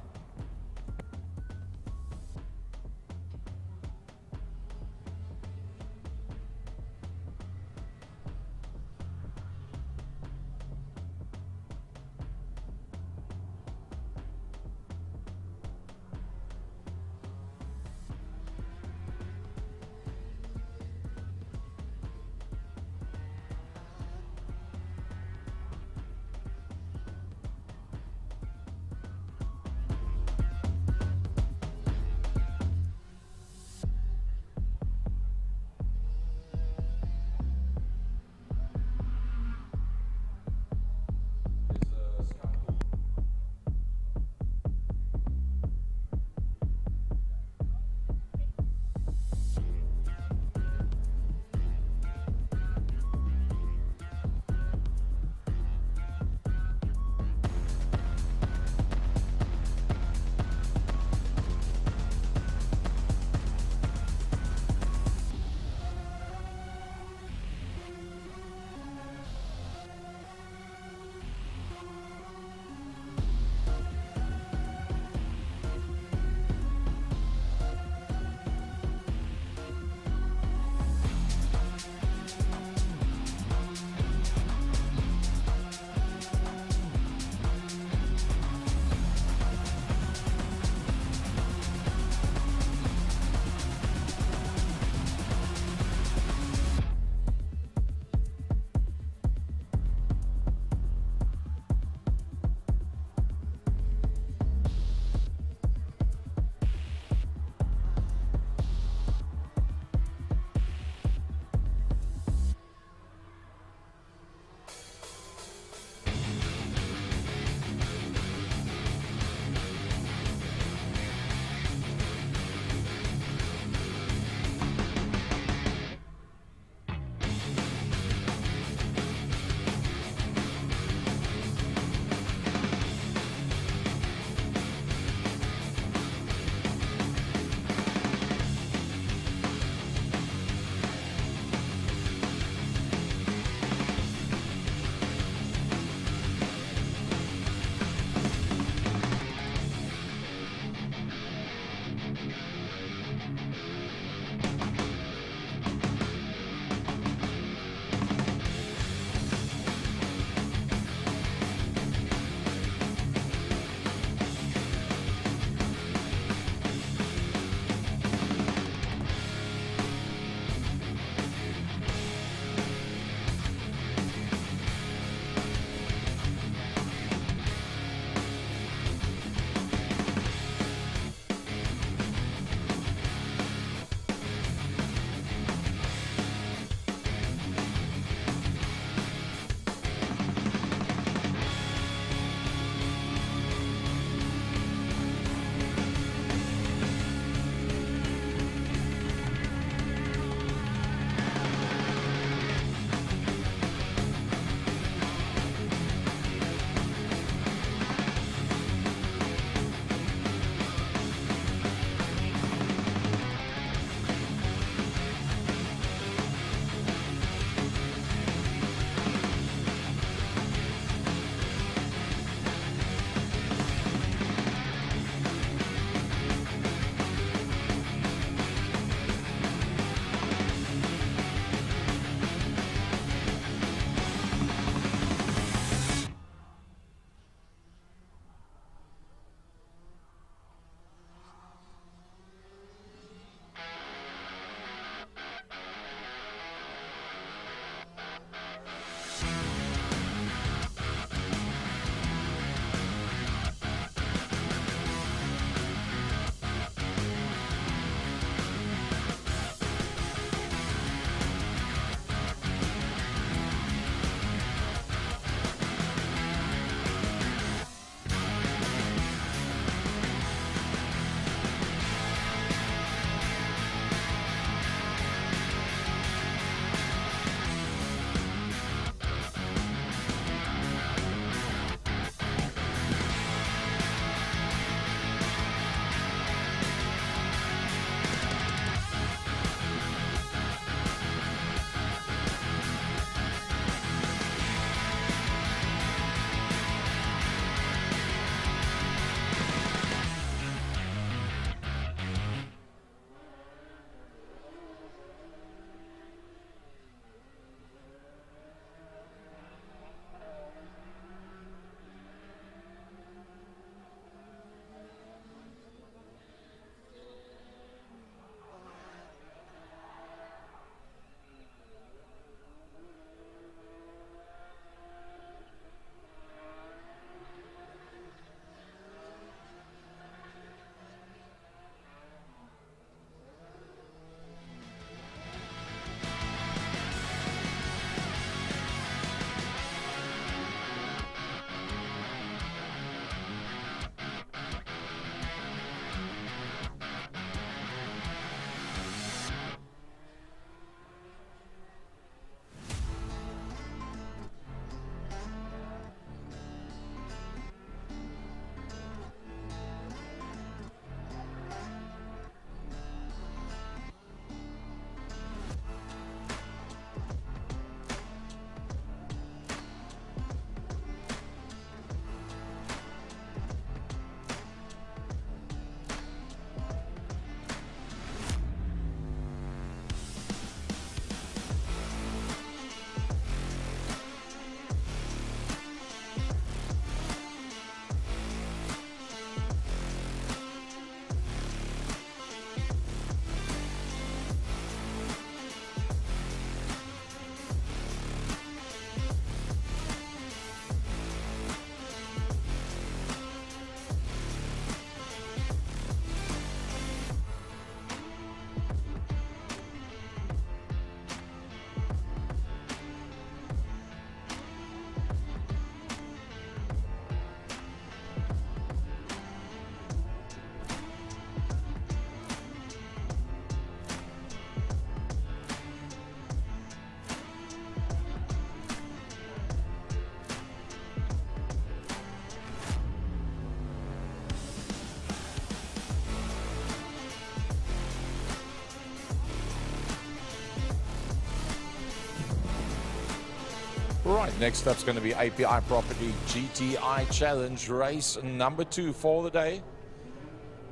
Right, next up's going to be API Property GTI Challenge race number 2 for the day.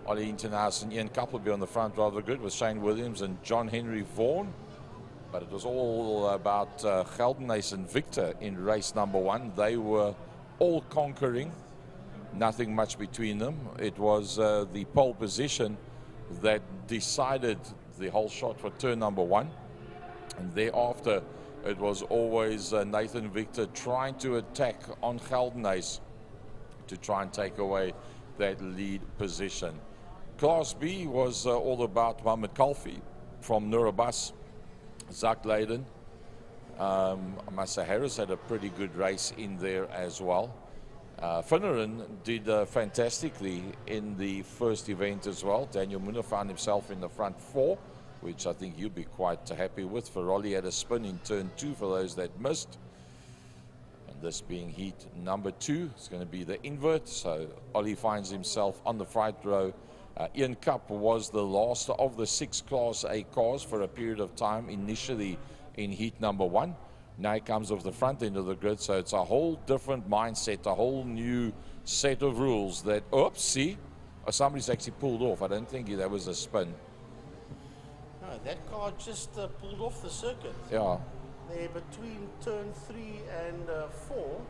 Ollie Internaus and Ian Cup will be on the front row of the grid with Shane Williams and John Henry Vaughan. But it was all about Geldenhuys and Victor in race number 1. They were all conquering, nothing much between them. It was the pole position that decided the whole shot for turn number 1. And thereafter, it was always Nathan Victor trying to attack on Geldenhuys to try and take away that lead position. Class B was all about Mohammed Kalfi from Nurabus, Zak Leyden. Massa Harris had a pretty good race in there as well. Finneran did fantastically in the first event as well. Daniel Muna found himself in the front 4, which I think you'll be quite happy with. Ferrolli had a spin in turn 2 for those that missed. And this being heat number 2, it's going to be the invert. So Ollie finds himself on the front row. Ian Cup was the last of the 6 Class A cars for a period of time, initially in heat number 1. Now he comes off the front end of the grid, so it's a whole different mindset, a whole new set of rules that, oops, see, somebody's actually pulled off. I don't think that was a spin. No, that car just pulled off the circuit. Yeah. There between turn 3 and 4.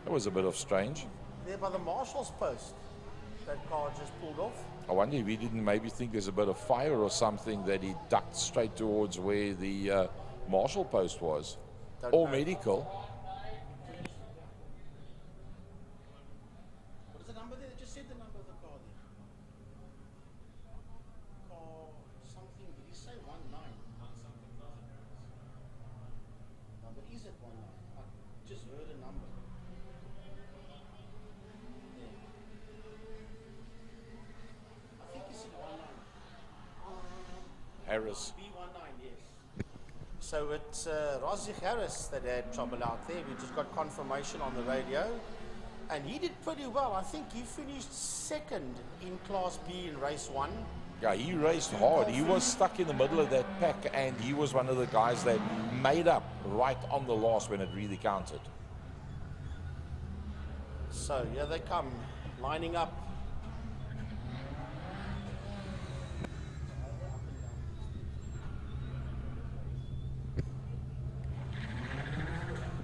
That was a bit of strange. There by the marshal's post, that car just pulled off. I wonder if he didn't maybe think there's a bit of fire or something that he ducked straight towards where the marshal post was. Or medical. What is the number there? Just said the number of the car there. Car something, did he say 19? No, but is it 19? I just heard a number. Yeah. I think he said 19. Harris. B19, yes. So it's Razik Harris that had trouble out there. We just got confirmation on the radio. And he did pretty well. I think he finished second in Class B in race 1. Yeah, he raced hard. He was stuck in the middle of that pack, and he was one of the guys that made up right on the last when it really counted. So here they come, lining up.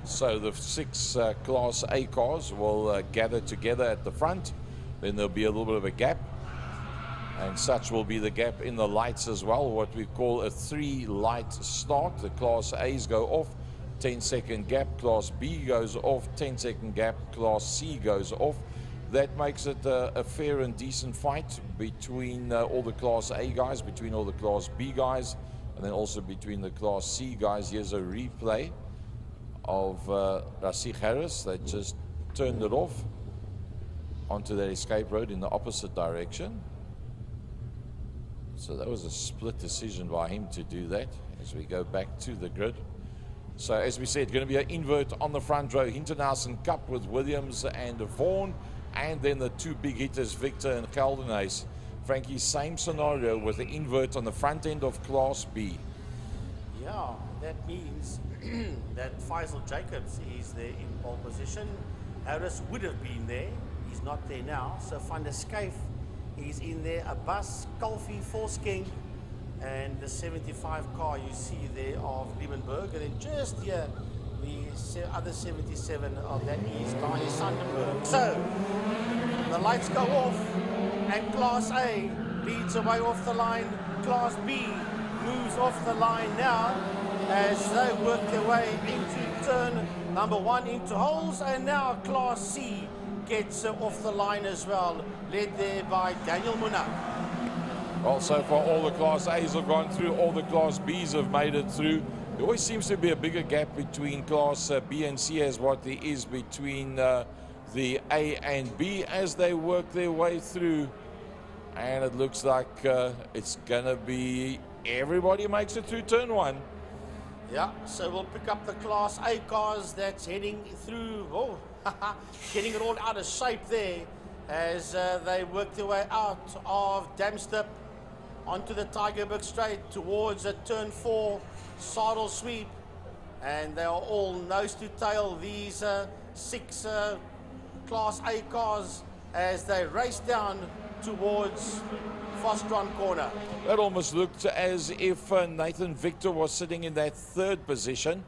So the 6 Class A cars will gather together at the front. Then there'll be a little bit of a gap. And such will be the gap in the lights as well, what we call a 3-light start. The Class A's go off, 10-second gap. Class B goes off, 10-second gap. Class C goes off. That makes it a fair and decent fight between all the Class A guys, between all the Class B guys, and then also between the Class C guys. Here's a replay of Razik Harris that just turned it off onto that escape road in the opposite direction. So that was a split decision by him to do that as we go back to the grid. So as we said, going to be an invert on the front row. Hinternaus and Cup with Williams and Vaughan, and then the 2 big hitters, Victor and Geldenhuys. Frankie, same scenario with the invert on the front end of Class B. Yeah, that means that Faisal Jacobs is there in pole position. Harris would have been there. He's not there now. So Van der Schyff is in there. Abbas, Kalfi, Forsking, and the 75 car you see there of Liebenberg. And then just here, the other 77 of that is Barney Sandenberg. So the lights go off, and Class A leads away off the line. Class B moves off the line now as they work their way into turn number 1 into holes, and now Class C gets off the line as well, led there by Daniel Muna. Well, so far all the Class A's have gone through, all the Class B's have made it through. There always seems to be a bigger gap between Class B and C as what there is between the A and B as they work their way through. And it looks like it's going to be everybody makes it through turn 1. Yeah, so we'll pick up the Class A cars that's heading through, getting it all out of shape there as they work their way out of Damstip onto the Tygerberg Straight towards a turn 4 saddle sweep. And they are all nose to tail, these 6 Class A cars, as they race down towards Fostron corner. That almost looked as if Nathan Victor was sitting in that 3rd position.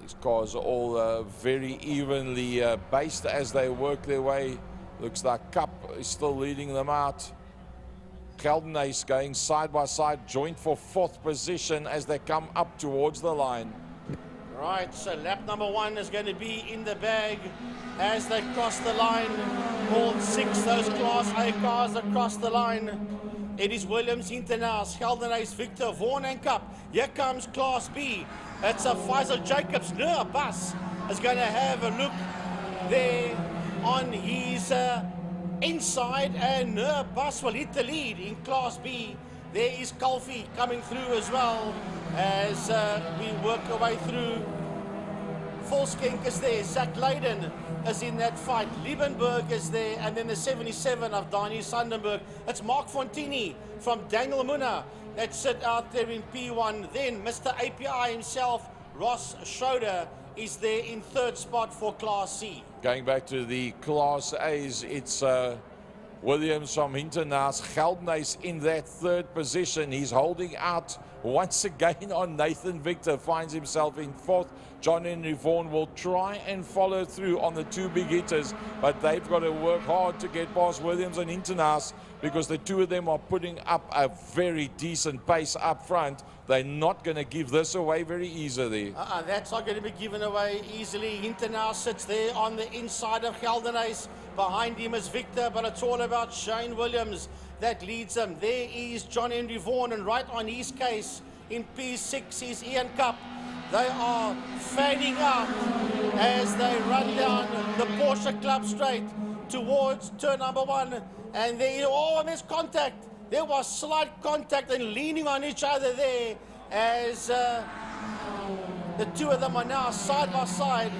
These cars are all very evenly based as they work their way. Looks like Cup is still leading them out. Killarney going side by side, joint for 4th position as they come up towards the line. Right, so lap number 1 is going to be in the bag as they cross the line. All 6 those Class A cars across the line. It is Williams, Hinternaas, Geldenhuis, Victor, Vaughan and Cup. Here comes Class B. It's a Faisal Jacobs. Noah Bus is going to have a look there on his inside, and Noah Bus will hit the lead in Class B. There is Kalfi coming through as well as we work our way through. Volskenk is there, Zach Leyden is in that fight, Liebenberg is there, and then the 77 of Dani Sandenberg. It's Mark Fontini from Daniel Muna that sit out there in P1. Then Mr. API himself, Ross Schroeder, is there in 3rd spot for Class C. Going back to the Class A's, it's Williams from Hinternaas. Geldenhuis in that 3rd position. He's holding out once again on Nathan Victor. Finds himself in 4th. John Henry Vaughan will try and follow through on the 2 big hitters, but they've got to work hard to get past Williams and Hinternaas because the 2 of them are putting up a very decent pace up front. They're not going to give this away very easily. That's not going to be given away easily. Hinternaas sits there on the inside of Geldenhuis. Behind him is Victor, but it's all about Shane Williams that leads them. There is John Henry Vaughan, and right on his case in P6 is Ian Cup. They are fading out as they run down the Porsche Club straight towards turn number 1. And there's contact. There was slight contact and leaning on each other there as the 2 of them are now side by side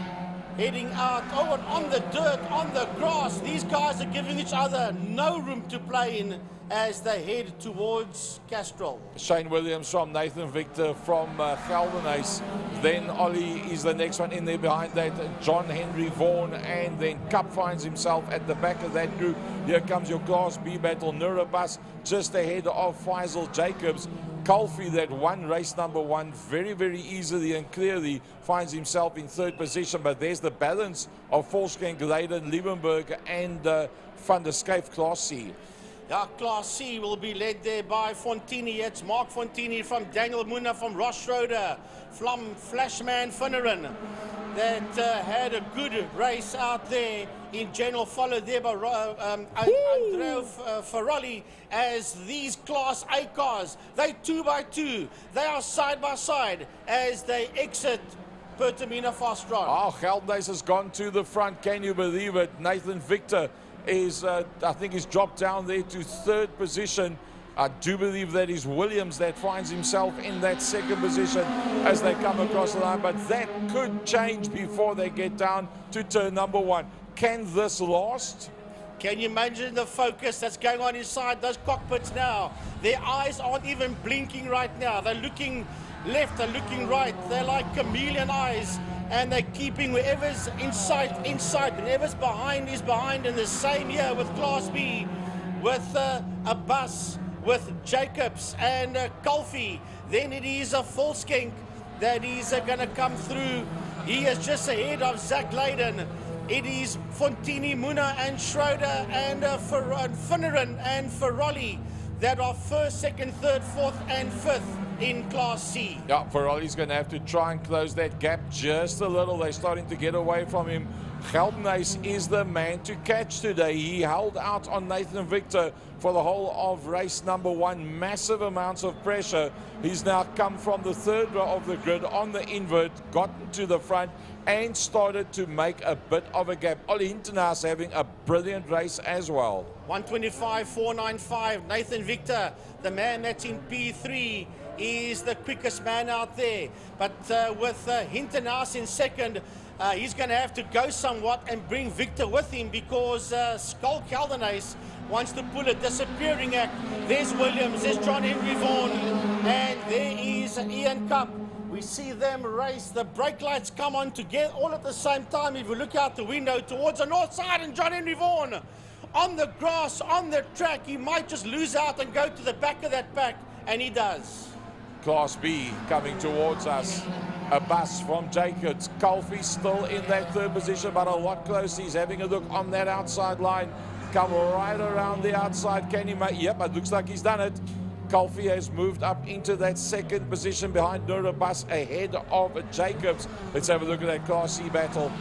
heading out. Oh, and on the dirt, on the grass, these guys are giving each other no room to play in as they head towards Castrol. Shane Williams from Nathan Victor from Geldenhuis. Then Ollie is the next one in there behind that. John Henry Vaughan, and then Cup finds himself at the back of that group. Here comes your Class B battle. Nurabus just ahead of Faisal Jacobs. Kalfi, that won race number 1 very, very easily and clearly, finds himself in 3rd position. But there's the balance of Volskenk, Leyden, Liebenberg and Van der Skyf, Class C. Yeah, Class C will be led there by Fontini. It's Mark Fontini from Daniel Muna, from Ross Schroeder, from Flashman Finneran, that had a good race out there in general, followed there by Andreu Ferrari, as these Class A cars, they 2 by 2, they are side by side as they exit Pertamina Fastron. Oh, Geldenhuis has gone to the front. Can you believe it? Nathan Victor is, I think he's dropped down there to 3rd position. I do believe that is Williams that finds himself in that 2nd position as they come across the line, but that could change before they get down to turn number 1. Can this last? Can you imagine the focus that's going on inside those cockpits now? Their eyes aren't even blinking right now. They're looking left, they're looking right. They're like chameleon eyes, and they're keeping whoever's in sight, whoever's behind is behind. In the same year with Class B, with a bus, with Jacobs and Kalfi. Then it is a Volskenk that is going to come through. He is just ahead of Zach Leyden. It is Fontini, Muna and Schroeder and Finneran and Ferrari that are 1st, 2nd, 3rd, 4th and 5th in Class C. Yeah, Ferrari's going to have to try and close that gap just a little. They're starting to get away from him. Geldenhuis is the man to catch today. He held out on Nathan Victor for the whole of race number 1. Massive amounts of pressure. He's now come from the 3rd row of the grid on the invert, gotten to the front and started to make a bit of a gap. Ollie Hinternaas having a brilliant race as well. 125.495. Nathan Victor, the man that's in P3, is the quickest man out there. But with Hinternaas in 2nd, he's going to have to go somewhat and bring Victor with him, because Skull Geldenhuis wants to pull a disappearing act. There's Williams, there's John Henry Vaughan, and there is Ian Cup We see them race. The brake lights come on together all at the same time. If you look out the window towards the north side, and John Henry Vaughan on the grass, on the track, he might just lose out and go to the back of that pack, and he does. Class B coming towards us. A bus from Jacobs. Colfie still in that third position, but a lot closer. He's having a look on that outside line. Come right around the outside. Can he make? Yep, it looks like he's done it. Colfie has moved up into that second position behind Nurabus ahead of Jacobs. Let's have a look at that Class C battle.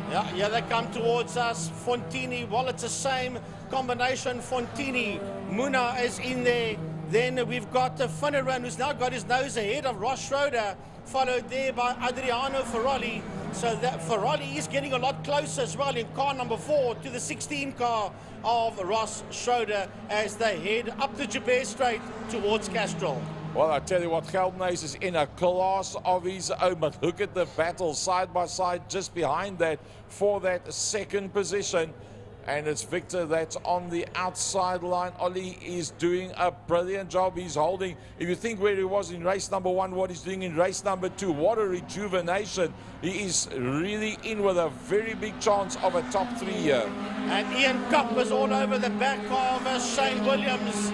Yeah, they come towards us. Fontini, well, it's the same combination. Fontini, Muna is in there. Then we've got Finneran, who's now got his nose ahead of Ross Schroeder, followed there by Adriano Ferrari. So that Ferrari is getting a lot closer as well in car number 4 to the 16 car of Ross Schroeder as they head up the Joubert Straight towards Castrol. Well, I tell you what, Geldenhuys is in a class of his own, but look at the battle side by side just behind that for that second position. And it's Victor that's on the outside line. Ollie is doing a brilliant job. He's holding. If you think where he was in race number 1, what he's doing in race number 2, what a rejuvenation. He is really in with a very big chance of a top 3 here. And Ian Cup was all over the back of Shane Williams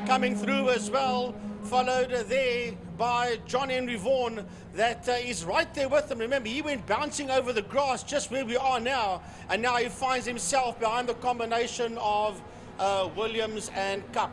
coming through as well. Followed there by John Henry Vaughan that is right there with him. Remember, he went bouncing over the grass just where we are now, and now he finds himself behind the combination of Williams and Cup.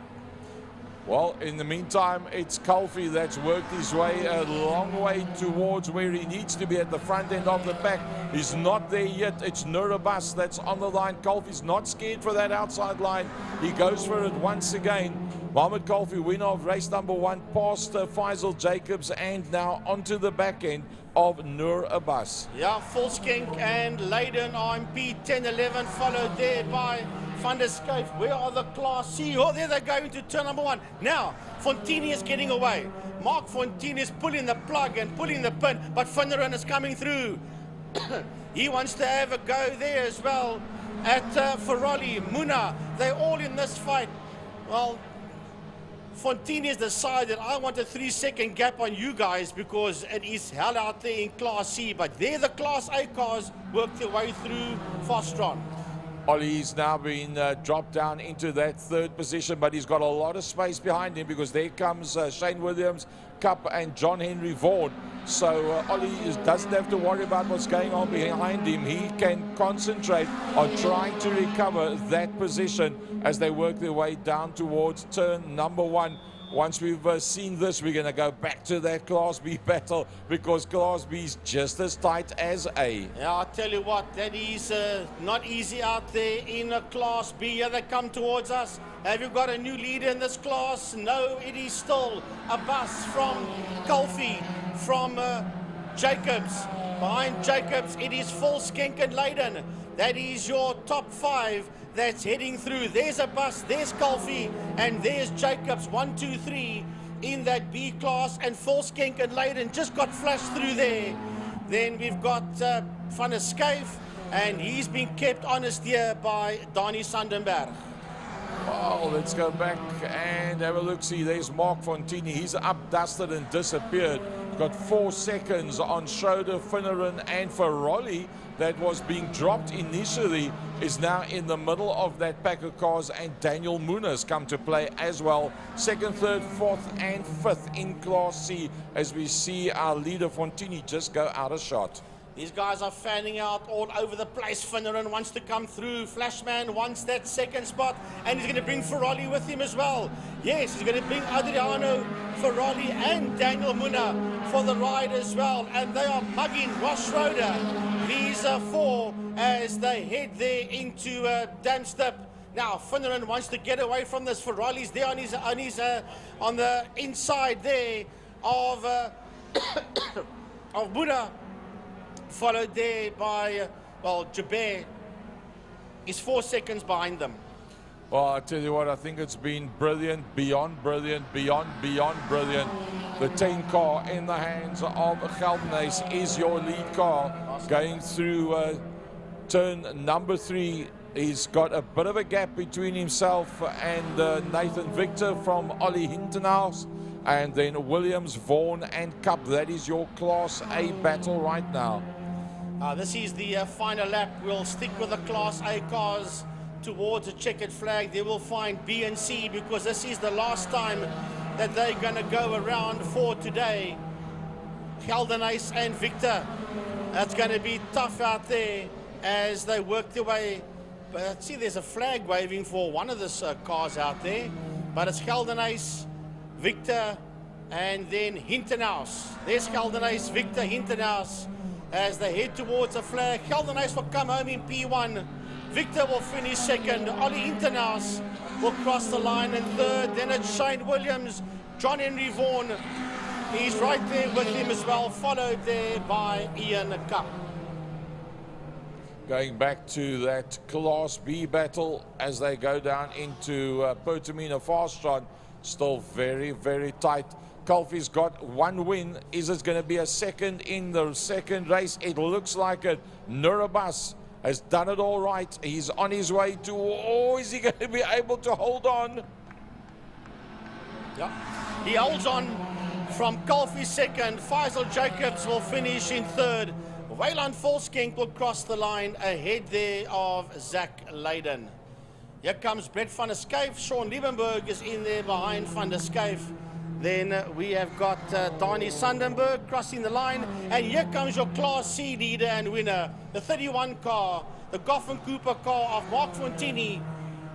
Well, in the meantime, it's Colfie that's worked his way a long way towards where he needs to be at the front end of the pack. He's not there yet. It's Nurabus that's on the line. Colfie's not scared for that outside line. He goes for it once again. Mohamed Colfie, winner of race number 1, past Faisal Jacobs, and now onto the back end of Nur Abbas. Yeah, Volskink and Leiden on P10-11, followed there by Van der Skyf. Where are the Class C? Oh, there they're going to turn number 1. Now, Fontini is getting away. Mark Fontini is pulling the plug and pulling the pin, but Finneran is coming through. He wants to have a go there as well at Ferrari, Muna. They're all in this fight. Well, Fontini has decided, I want a 3-second gap on you guys because it is hell out there in Class C. But there the Class A cars work their way through Fostron. Ollie's now been dropped down into that third position, but he's got a lot of space behind him because there comes Shane Williams, Cup, and John Henry Vaughan. So Ollie doesn't have to worry about what's going on behind him. He can concentrate on trying to recover that position as they work their way down towards turn number 1. Once we've seen this, we're going to go back to that Class B battle because Class B is just as tight as A. Yeah, I'll tell you what, that is not easy out there in a Class B. Here they come towards us. Have you got a new leader in this class? No, it is still a bus from Colfie, from Jacobs. Behind Jacobs, it is Volskink and Leiden. That is your top 5 that's heading through. There's a bus, there's Colfie, and there's Jacobs, 1, 2, 3 in that B class, and Volskink and Leiden just got flashed through there. Then we've got Van der Skyf, and he's been kept honest here by Donnie Sandenberg. Well, let's go back and have a look. See, there's Mark Fontini. He's up, dusted, and disappeared. Got 4 seconds on Schroeder, Finneran, and Ferrari. That was being dropped initially is now in the middle of that pack of cars, and Daniel Muniz come to play as well. 2nd, 3rd, 4th, and 5th in Class C as we see our leader Fontini just go out of shot. These guys are fanning out all over the place. Finneran wants to come through. Flashman wants that 2nd spot, and he's going to bring Ferrari with him as well. Yes, he's going to bring Adriano Ferrari and Daniel Muna for the ride as well, and they are mugging Ross Schroeder. These are 4 as they head there into Damstep. Now Finneran wants to get away from this. Ferrari's there on the inside there of of Muna. Followed there by, well, Joubert is 4 seconds behind them. Well, I tell you what, I think it's been brilliant, beyond brilliant, beyond brilliant. The 10 car in the hands of Geldenhuys is your lead car going through turn number 3. He's got a bit of a gap between himself and Nathan Victor from Ollie Hintenhaus. And then Williams, Vaughan and Cup. That is your Class A battle right now. This is the final lap. We'll stick with the Class A cars towards a checkered flag. They will find B and C because this is the last time that they're going to go around for today. Geldenhuys and Victor. That's going to be tough out there as they work their way. But see, there's a flag waving for one of the cars out there. But it's Geldenhuys, Victor, and then Hintenhuis. There's Geldenhuys, Victor, Hintenhuis as they head towards the flag. Geldenhuys will come home in P1. Victor will finish second. Ollie Hintenhuis will cross the line in third. Then it's Shane Williams, John Henry Vaughan. He's right there with him as well, followed there by Ian Cup. Going back to that Class B battle as they go down into Pertamina Fastron. Still very, very tight. Colfie's got one win. Is it going to be a second in the second race? It looks like it. Nurabas has done it all right. He's on his way to... Oh, is he going to be able to hold on? Yeah, he holds on from Colfie second. Faisal Jacobs will finish in third. Wayland Volskenk will cross the line ahead there of Zach Leyden. Here comes Brett van der Schyff. Sean Liebenberg is in there behind van der Schyff. Then we have got Donnie Sandenberg crossing the line. And here comes your Class C leader and winner. The 31 car, the Goffin Cooper car of Mark Fontini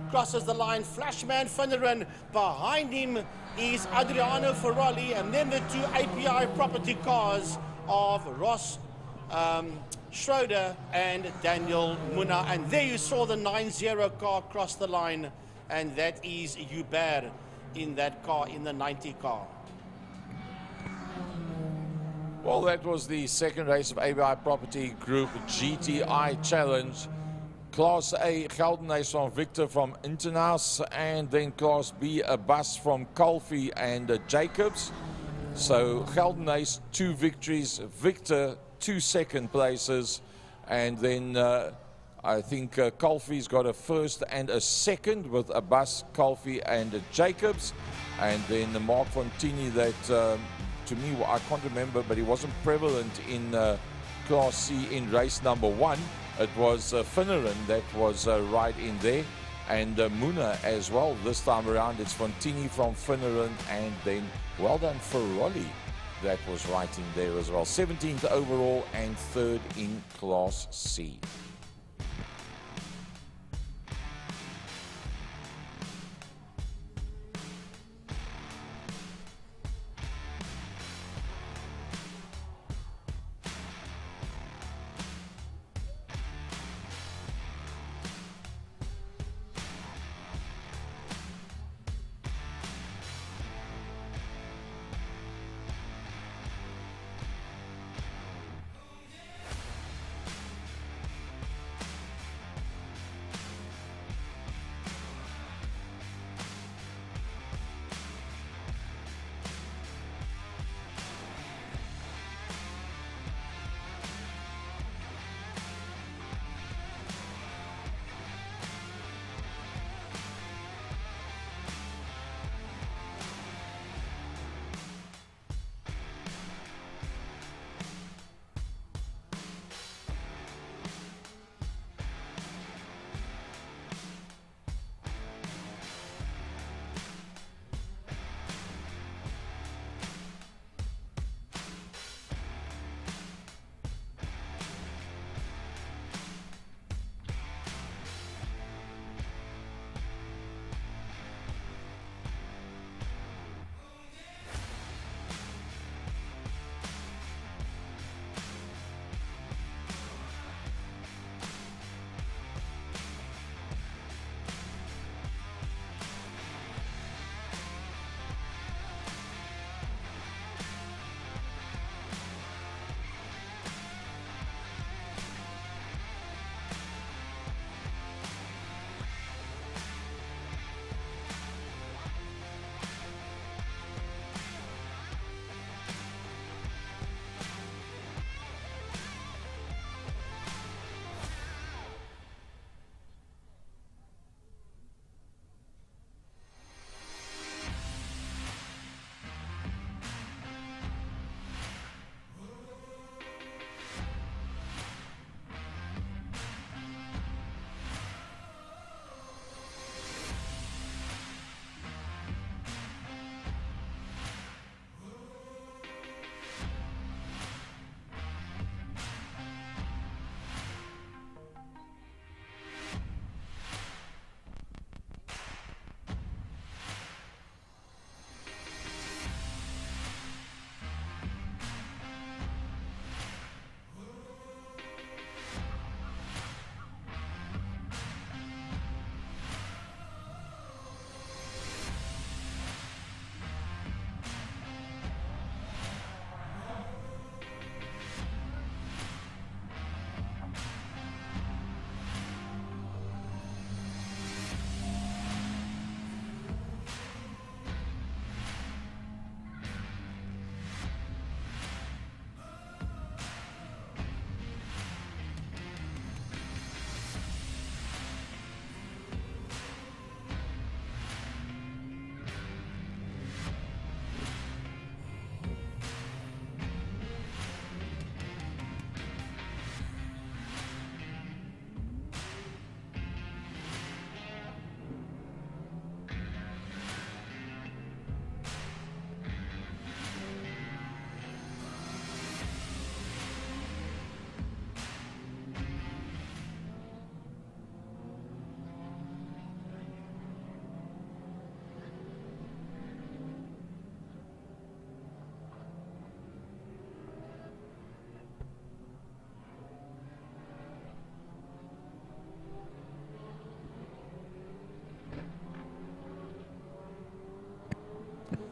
crosses the line. Flashman Finneran. Behind him is Adriano Ferrari. And then the two API property cars of Ross Schroeder and Daniel Muna. And there you saw the 9-0 car cross the line. And that is Hubert in that car, in the 90 car. Well, that was the second race of ABI Property Group GTI Challenge. Class A, Geldenhuys from Victor from Hintenhuis, and then Class B, a bus from Colfie and Jacobs. So Geldenhuys, 2 victories, Victor, 2 second places, and then I think Colfie's got a first and a second with a bus, Colfie and Jacobs. And then Mark Fontini, that to me, I can't remember, but he wasn't prevalent in Class C in race number 1. It was Finneran that was right in there, and Muna as well. This time around, it's Fontini from Finneran, and then well done Ferrari. That was right in there as well. 17th overall and 3rd in Class C.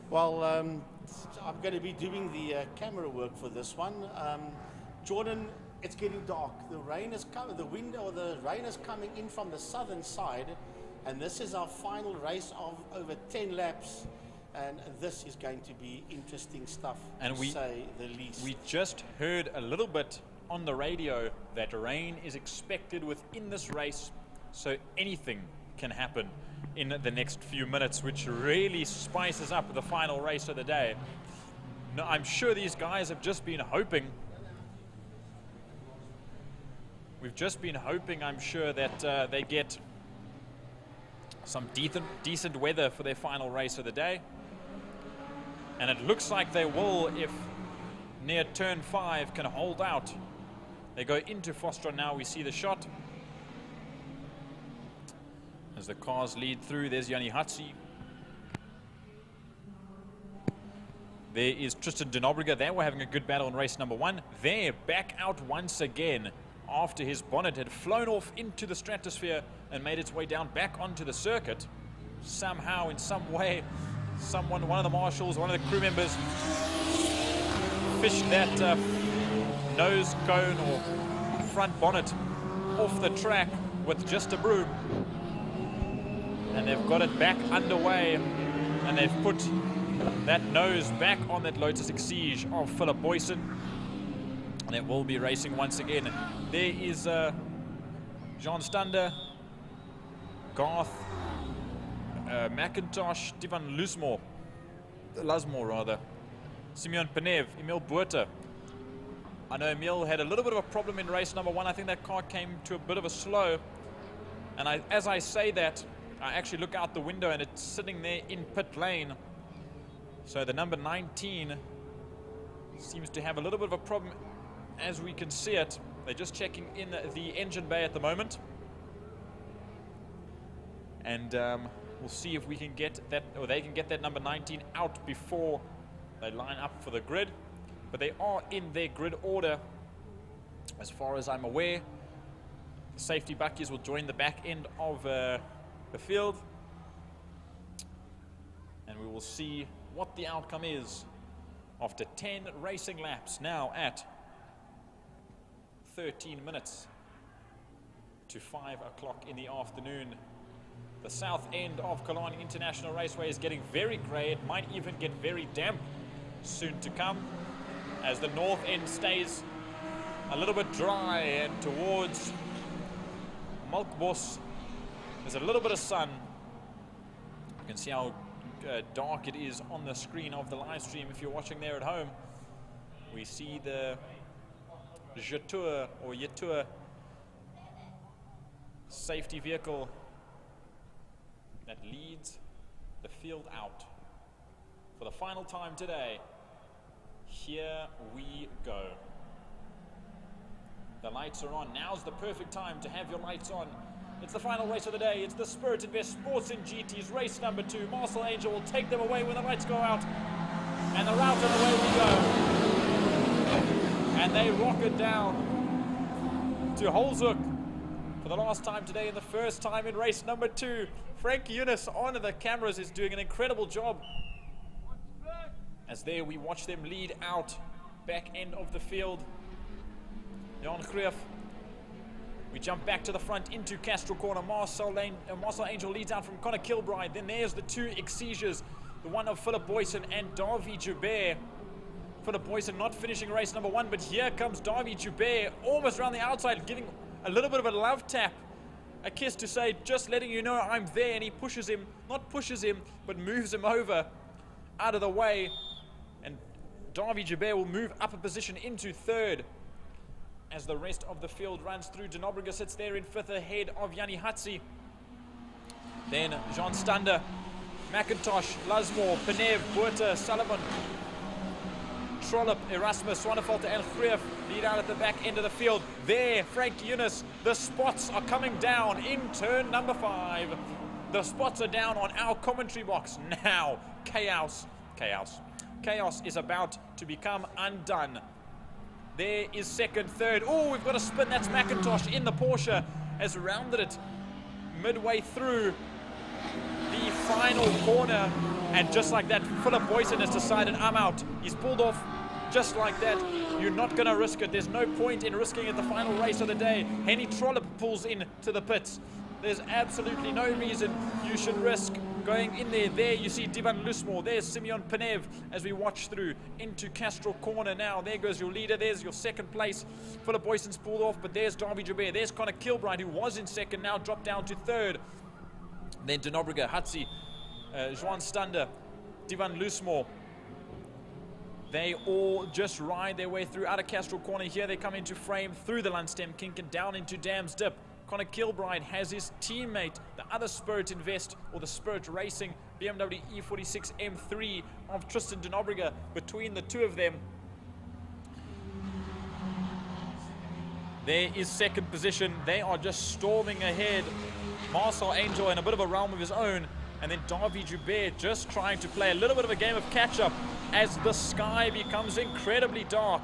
Well, I'm going to be doing the camera work for this one. Jordan, it's getting dark. The rain is coming. The wind or the rain is coming in from the southern side, and this is our final race of over 10 laps. And this is going to be interesting stuff, to say the least. We just heard a little bit on the radio that rain is expected within this race, so anything can happen in the next few minutes, which really spices up the final race of the day. No, I'm sure these guys have just been hoping. We've just been hoping, I'm sure, that they get some decent weather for their final race of the day. And it looks like they will if near turn 5 can hold out. They go into Fostron now. We see the shot. As the cars lead through, there's Yanni Hatsi. There is Tristan de Nobrega. They were having a good battle in race number 1. They're back out once again after his bonnet had flown off into the stratosphere and made its way down back onto the circuit. Somehow, in some way, one of the marshals, one of the crew members fished that nose cone or front bonnet off the track with just a broom. And they've got it back underway, and they've put that nose back on that Lotus Exige of Philip Boyson. And it will be racing once again. There is Jean Stander, Garth, McIntosh, Divan Lusmore rather, Simeon Penev, Emil Buerta. I know Emil had a little bit of a problem in race number 1. I think that car came to a bit of a slow. And as I say that, I actually look out the window and it's sitting there in pit lane. So the number 19 seems to have a little bit of a problem as we can see it. They're just checking in the engine bay at the moment. And we'll see if we can get that, or they can get that number 19 out before they line up for the grid. But they are in their grid order, as far as I'm aware. The safety buckies will join the back end of the field. And we will see what the outcome is after 10 racing laps, now at 13 minutes to 5 o'clock in the afternoon. The south end of Killarney International Raceway is getting very grey. It might even get very damp soon to come, as the north end stays a little bit dry, and towards Melkbos there's a little bit of sun. You can see how dark it is on the screen of the live stream if you're watching there at home. We see the Jetour or Jetour safety vehicle that leads the field out for the final time today. Here we go. The lights are on. Now's the perfect time to have your lights on. It's the final race of the day. It's the Spirit Invest Sports in GT's race number 2. Marcel Angel will take them away when the lights go out. And the route and away we go. And they rocket down to Holzhoek for the last time today and the first time in race number 2. Frank Eunice on the cameras is doing an incredible job. As there we watch them lead out back end of the field. Jan Greef. We jump back to the front into Castro Corner. Marcel Angel leads out from Connor Kilbride. Then there's the 2 Exiges, the one of Philip Boyson and Davy Joubert. Philip Boyson not finishing race number 1, but here comes Davy Joubert almost around the outside, giving a little bit of a love tap, a kiss to say, just letting you know I'm there, and he pushes him, not pushes him, but moves him over out of the way, and Davy Joubert will move up a position into 3rd as the rest of the field runs through. De Nobrega sits there in 5th ahead of Yanni Hatsi. Then Jean Stander, McIntosh, Lusmore, Penev, Buerta, Sullivan, Trollop, Erasmus, Swanefelter and Greef lead out at the back end of the field. There, Frank Eunice, the spots are coming down in turn number 5. The spots are down on our commentary box. Now, chaos is about to become undone. There is 2nd, 3rd. Oh, we've got a spin. That's McIntosh in the Porsche, has rounded it midway through the final corner And just like that, Philip Boyson has decided, I'm out. He's pulled off just like that. You're not going to risk it. There's no point in risking it the final race of the day. Henny Trollop pulls into the pits. There's absolutely no reason you should risk going in there. There you see Divan Lusmore. There's Simeon Penev as we watch through into Castrol Corner now. There goes your leader. There's your second place. Philip Boyson's pulled off, but there's Davy Joubert. There's Connor Kilbride, who was in second, now dropped down to third. Then De Nobrega, Hatzi, Juan Stander, Divan Lusmore. They all just ride their way through out of Castrol Corner. Here they come into frame through the Lundstem Kink and down into Dam's Dip. Connor Kilbride has his teammate, the other Spirit Invest, or the Spirit Racing BMW E46 M3 of Tristan De Nobrega, between the two of them. There is second position. They are just storming ahead. Marcel Angel in a bit of a realm of his own. And then Davy Joubert just trying to play a little bit of a game of catch-up as the sky becomes incredibly dark.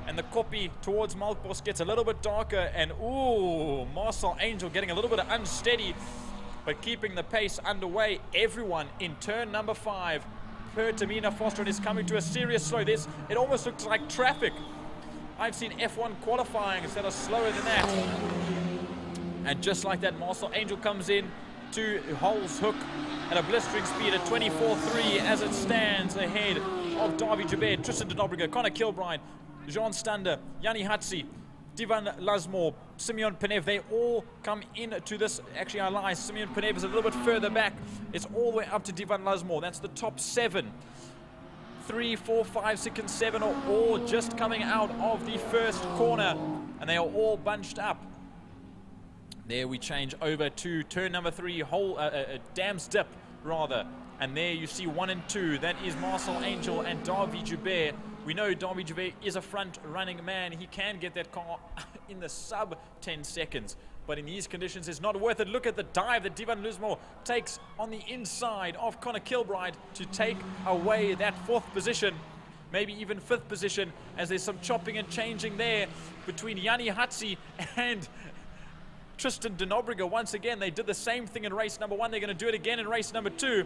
And the copy towards Malkbos gets a little bit darker. And, ooh, Marcel Angel getting a little bit unsteady, but keeping the pace underway. Everyone in turn number 5. Pertamina Fostron is coming to a serious slow. It almost looks like traffic. I've seen F1 qualifyings that are slower than that. And just like that, Marcel Angel comes in to Hull's Hook at a blistering speed at 24.3 as it stands ahead of Davy Joubert, Tristan De Nobrega, Connor Kilbride, Jean Stander, Yanni Hatzi, Divan Lasmore, Simeon Penev. They all come into this. Actually, I lie. Simeon Penev is a little bit further back. It's all the way up to Divan Lasmore. That's the top 7. 3, 4, 5, 6, and 7 are all just coming out of the first corner, and they are all bunched up. There we change over to turn number 3, Dam's Dip, rather. And there you see 1 and 2. That is Marcel Angel and Davy Joubert. We know Davy Joubert is a front-running man. He can get that car in the sub 10 seconds. But in these conditions, it's not worth it. Look at the dive that Divan Lusmore takes on the inside of Connor Kilbride to take away that 4th position, maybe even 5th position, as there's some chopping and changing there between Yanni Hatzi and Tristan De Nobrega. Once again, they did the same thing in race number 1. They're going to do it again in race number 2.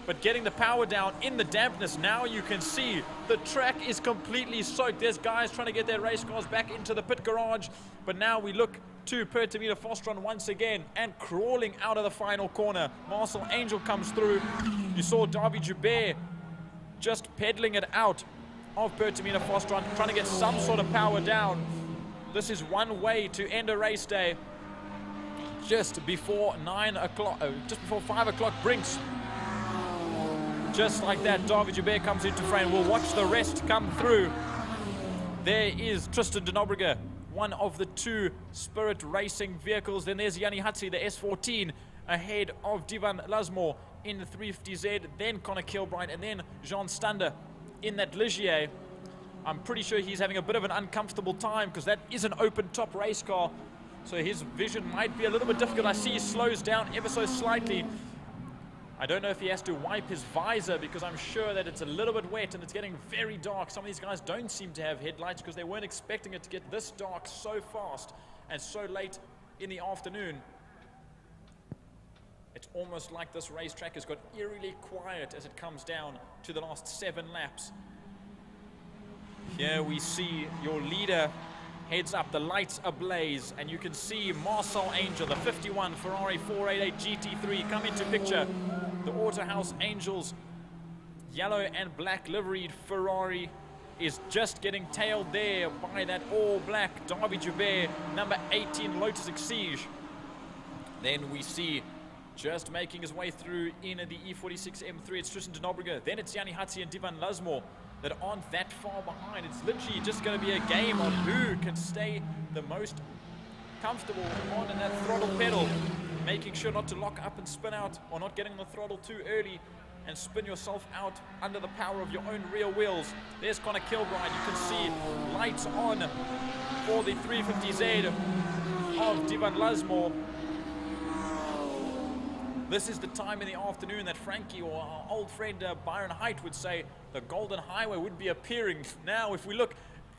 But getting the power down in the dampness, now you can see the track is completely soaked. There's guys trying to get their race cars back into the pit garage. But now we look to Pertamina Fostron once again and crawling out of the final corner. Marcel Angel comes through. You saw Davy Joubert just pedaling it out of Pertamina Fostron, trying to get some sort of power down. This is one way to end a race day. Just before 9 o'clock, just before 5 o'clock brinks. Just like that, Davy Joubert comes into frame. We'll watch the rest come through. There is Tristan De Nobrega, one of the 2 Spirit Racing vehicles. Then there's Yanni Hatzi, the S14, ahead of Divan Lasmore in the 350Z. Then Connor Kilbride, and then Jean Stander in that Ligier. I'm pretty sure he's having a bit of an uncomfortable time because that is an open top race car. So his vision might be a little bit difficult. I see he slows down ever so slightly. I don't know if he has to wipe his visor because I'm sure that it's a little bit wet and it's getting very dark. Some of these guys don't seem to have headlights because they weren't expecting it to get this dark so fast and so late in the afternoon. It's almost like this racetrack has got eerily quiet as it comes down to the last 7 laps. Here we see your leader heads up, the lights ablaze, and you can see Marcel Angel, the 51 Ferrari 488 GT3, come into picture. The Autohouse Angels yellow and black liveried Ferrari is just getting tailed there by that all-black Davy Joubert, number 18 Lotus Exige. Then we see, just making his way through in the E46 M3, it's Tristan De Nobrega. Then it's Yanni Hatzi and Divan Lasmore that aren't that far behind. It's literally just going to be a game on who can stay the most comfortable on that throttle pedal, making sure not to lock up and spin out, or not getting on the throttle too early and spin yourself out under the power of your own rear wheels. There's Connor Kilbride. You can see lights on for the 350Z of Divan Lasmore. This is the time in the afternoon that Frankie or our old friend Byron Height would say the Golden Highway would be appearing. Now, if we look,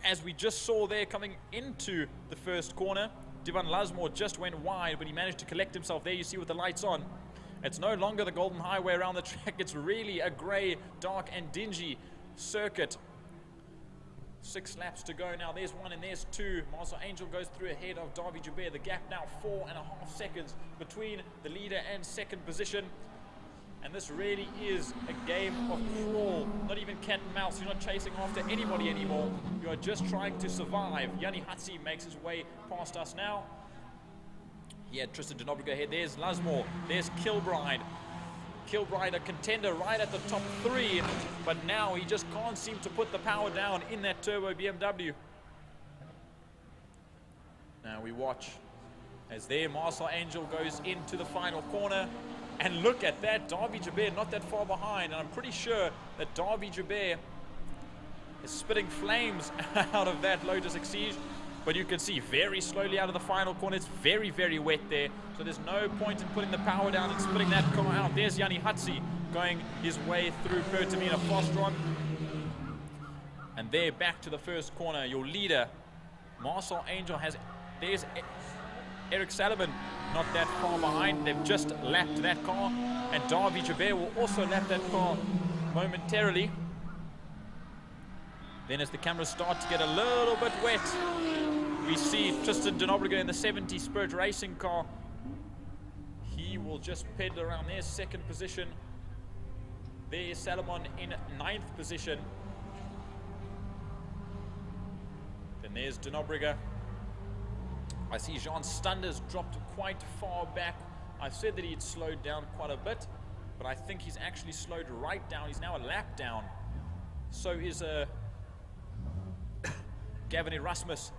as we just saw there coming into the first corner, Divan Lasmore just went wide, but he managed to collect himself. There you see with the lights on. It's no longer the Golden Highway around the track. It's really a grey, dark and dingy circuit. 6 laps to go now. There's 1 and there's 2. Marcel Angel goes through ahead of Davy Joubert. The gap now 4.5 seconds between the leader and second position. And this really is a game of crawl, not even cat and mouse. You're not chasing after anybody anymore. You are just trying to survive. Yanni Hatsi makes his way past us now. He had Tristan de Nobrega ahead. There's Lusmore. There's Kilbride. Kilbride, a contender right at the top 3, but now he just can't seem to put the power down in that turbo BMW. Now we watch as there Marcel Angel goes into the final corner. And look at that, Davy Joubert not that far behind. And I'm pretty sure that Davy Joubert is spitting flames out of that Lotus Exige. But you can see very slowly out of the final corner. It's very, very wet there. So there's no point in putting the power down and spitting that car out. There's Yanni Hatsi going his way through Pertamina Fostron. And there back to the first corner. Your leader, Marcel Angel, has... There's Eric Salomon not that far behind. They've just lapped that car. And Davy Joubert will also lap that car momentarily. Then as the cameras start to get a little bit wet, we see Tristan de Nobrega in the 70 Spirit Racing car. He will just pedal around there, second position. There is Salomon in 9th position. Then there's de Nobrega. I see Jean Stunders dropped quite far back. I said that he'd slowed down quite a bit, but I think he's actually slowed right down. He's now a lap down. So is Gavin Erasmus.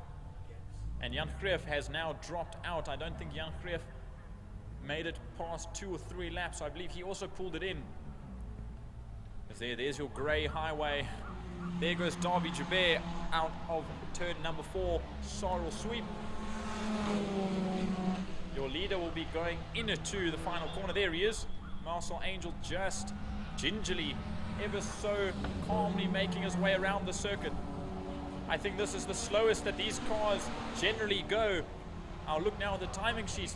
And Jan Greef has now dropped out. I don't think Jan Greef made it past 2 or 3 laps. I believe he also pulled it in. There's your grey highway. There goes Davy Joubert out of turn number 4. Sorrel sweep. Your leader will be going into the final corner. There he is. Marcel Angel just gingerly, ever so calmly making his way around the circuit. I think this is the slowest that these cars generally go. I'll look now at the timing sheet.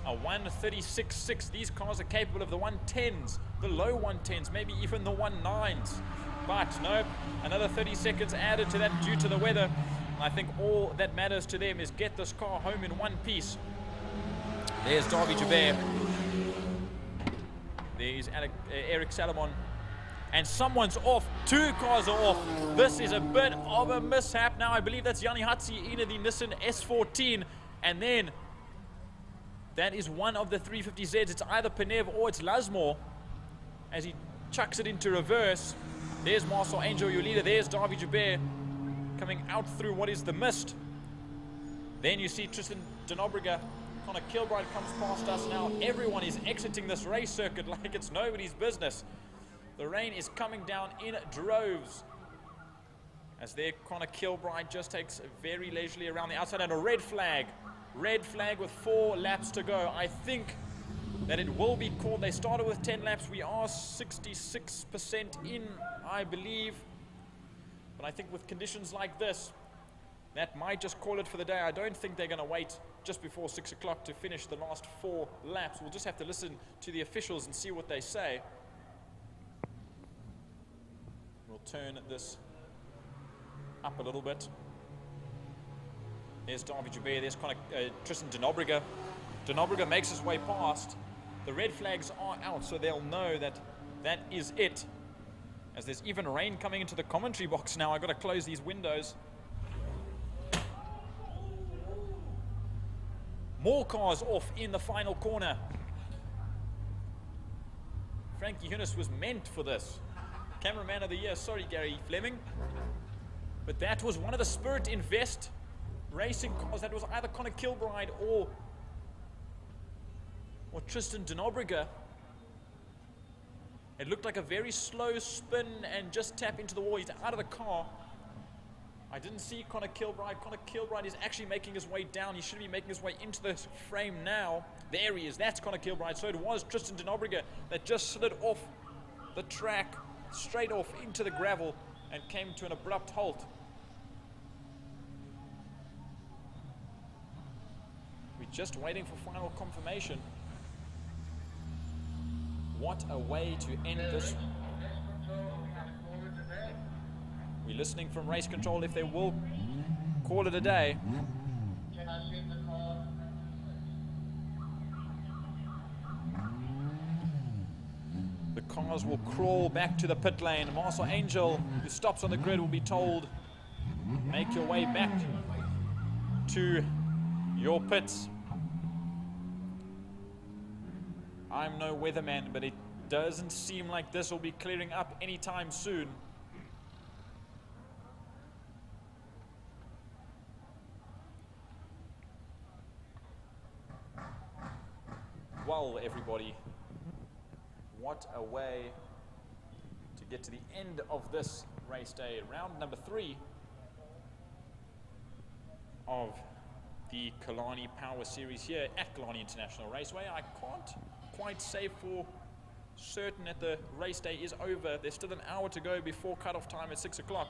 A 1:36.6. These cars are capable of the 1:10s, the low 1:10s, maybe even the 1:9s. But no, another 30 seconds added to that due to the weather. I think all that matters to them is get this car home in one piece. There's Davy Joubert. There's Eric Salomon. And someone's off. 2 cars are off. This is a bit of a mishap now. I believe that's Yanni Hatsi in the Nissan S14. And then that is one of the 350Zs. It's either Penev or it's Lusmore as he chucks it into reverse. There's Marcel Angel, your leader. There's Davy Joubert coming out through what is the mist. Then you see Tristan de Nobrega. Connor Kilbride comes past us now. Everyone is exiting this race circuit like it's nobody's business. The rain is coming down in droves. As there, Connor Kilbride just takes very leisurely around the outside, and a red flag. Red flag with 4 laps to go. I think that it will be called. They started with 10 laps. We are 66% in, I believe. But I think with conditions like this, that might just call it for the day. I don't think they're going to wait just before 6 o'clock to finish the last 4 laps. We'll just have to listen to the officials and see what they say. We'll turn this up a little bit. There's Davy Joubert, there's Tristan de Nobrega. De Nobrega makes his way past. The red flags are out, so they'll know that that is it. As there's even rain coming into the commentary box now. I've got to close these windows. More cars off in the final corner. Frankie Hunis was meant for this. Cameraman of the year, sorry Gary Fleming. But that was one of the Spirit Invest racing cars. That was either Connor Kilbride or Tristan de Nobrega. It looked like a very slow spin and just tap into the wall. He's out of the car. I didn't see Connor Kilbride. Connor Kilbride is actually making his way down. He should be making his way into the frame now. There he is. That's Connor Kilbride. So it was Tristan de Nobrega that just slid off the track, straight off into the gravel, and came to an abrupt halt. We're just waiting for final confirmation. What a way to end this. We're listening from race control if they will call it a day. The cars will crawl back to the pit lane. Marcel Angel, who stops on the grid, will be told, make your way back to your pits. I'm no weatherman, but it doesn't seem like this will be clearing up anytime soon. Well, everybody, what a way to get to the end of this race day. Round number 3 of the Killarney Power Series here at Killarney International Raceway. I can't quite say for certain that the race day is over. There's still an hour to go before cut-off time at 6 o'clock.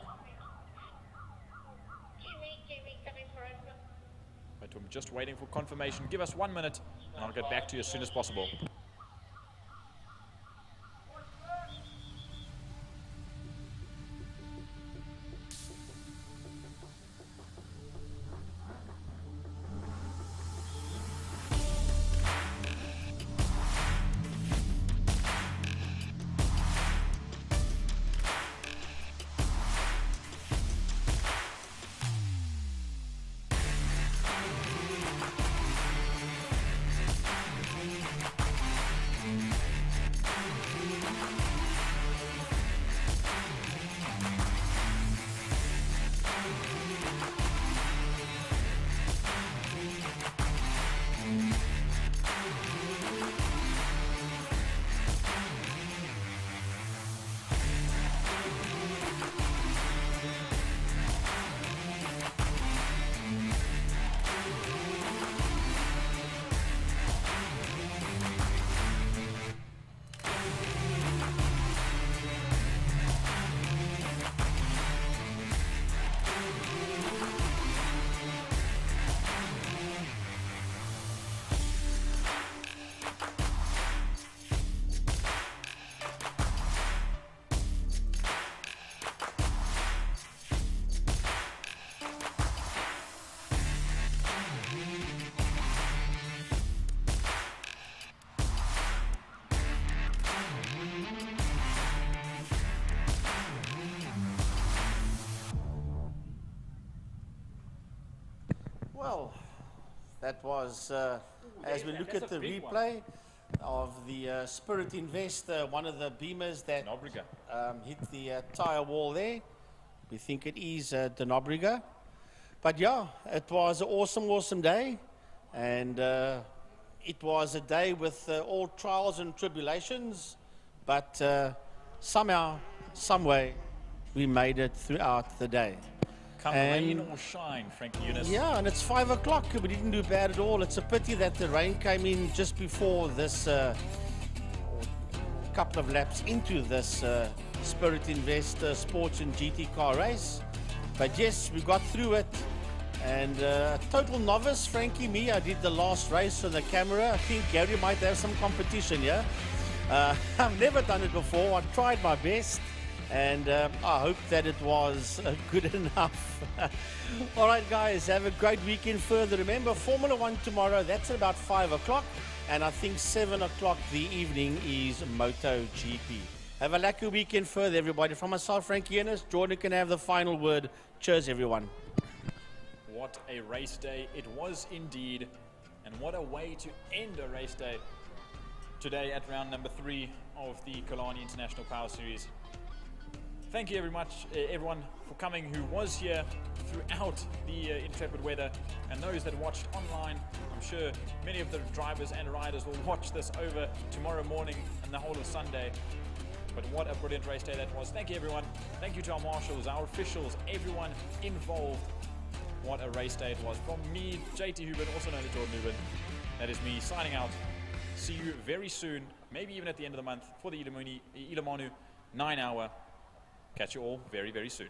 But I'm just waiting for confirmation. Give us 1 minute and I'll get back to you as soon as possible. Well, that was, as we look at the replay of the Spirit Invest, one of the beamers that hit the tyre wall there. We think it is the Nobriga. But yeah, it was an awesome, awesome day. And it was a day with all trials and tribulations. But somehow, some way, we made it throughout the day. Come rain or shine, Frankie Eunice. Yeah, and it's 5 o'clock. We didn't do bad at all. It's a pity that the rain came in just before this, couple of laps into this Spirit Invest Sports and GT car race. But yes, we got through it. And total novice, Frankie, me, I did the last race on the camera. I think Gary might have some competition, yeah? I've never done it before. I tried my best. And I hope that it was good enough. All right, guys, have a great weekend further. Remember, Formula 1 tomorrow, that's at about 5 o'clock. And I think 7 o'clock the evening is MotoGP. Have a lucky weekend further, everybody. From myself, Frankie Eunice, Jordan can have the final word. Cheers, everyone. What a race day it was indeed. And what a way to end a race day today at round number 3 of the Killarney International Power Series. Thank you very much, everyone, for coming who was here throughout the intrepid weather, and those that watched online. I'm sure many of the drivers and riders will watch this over tomorrow morning and the whole of Sunday. But what a brilliant race day that was. Thank you, everyone. Thank you to our marshals, our officials, everyone involved. What a race day it was. From me, JT Hubin, also known as Jordan Hubin, that is me signing out. See you very soon, maybe even at the end of the month, for the Ilemanu 9-hour. Catch you all very, very soon.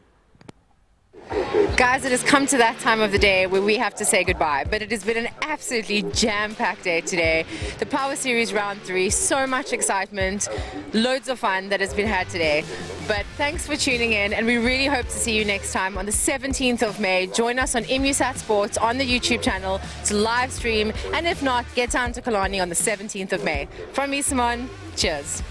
Guys, it has come to that time of the day where we have to say goodbye, but it has been an absolutely jam-packed day today. The Power Series Round 3, so much excitement, loads of fun that has been had today. But thanks for tuning in, and we really hope to see you next time on the 17th of May. Join us on IMUSAT Sports on the YouTube channel to live stream, and if not, get down to Killarney on the 17th of May. From me, Simone, cheers.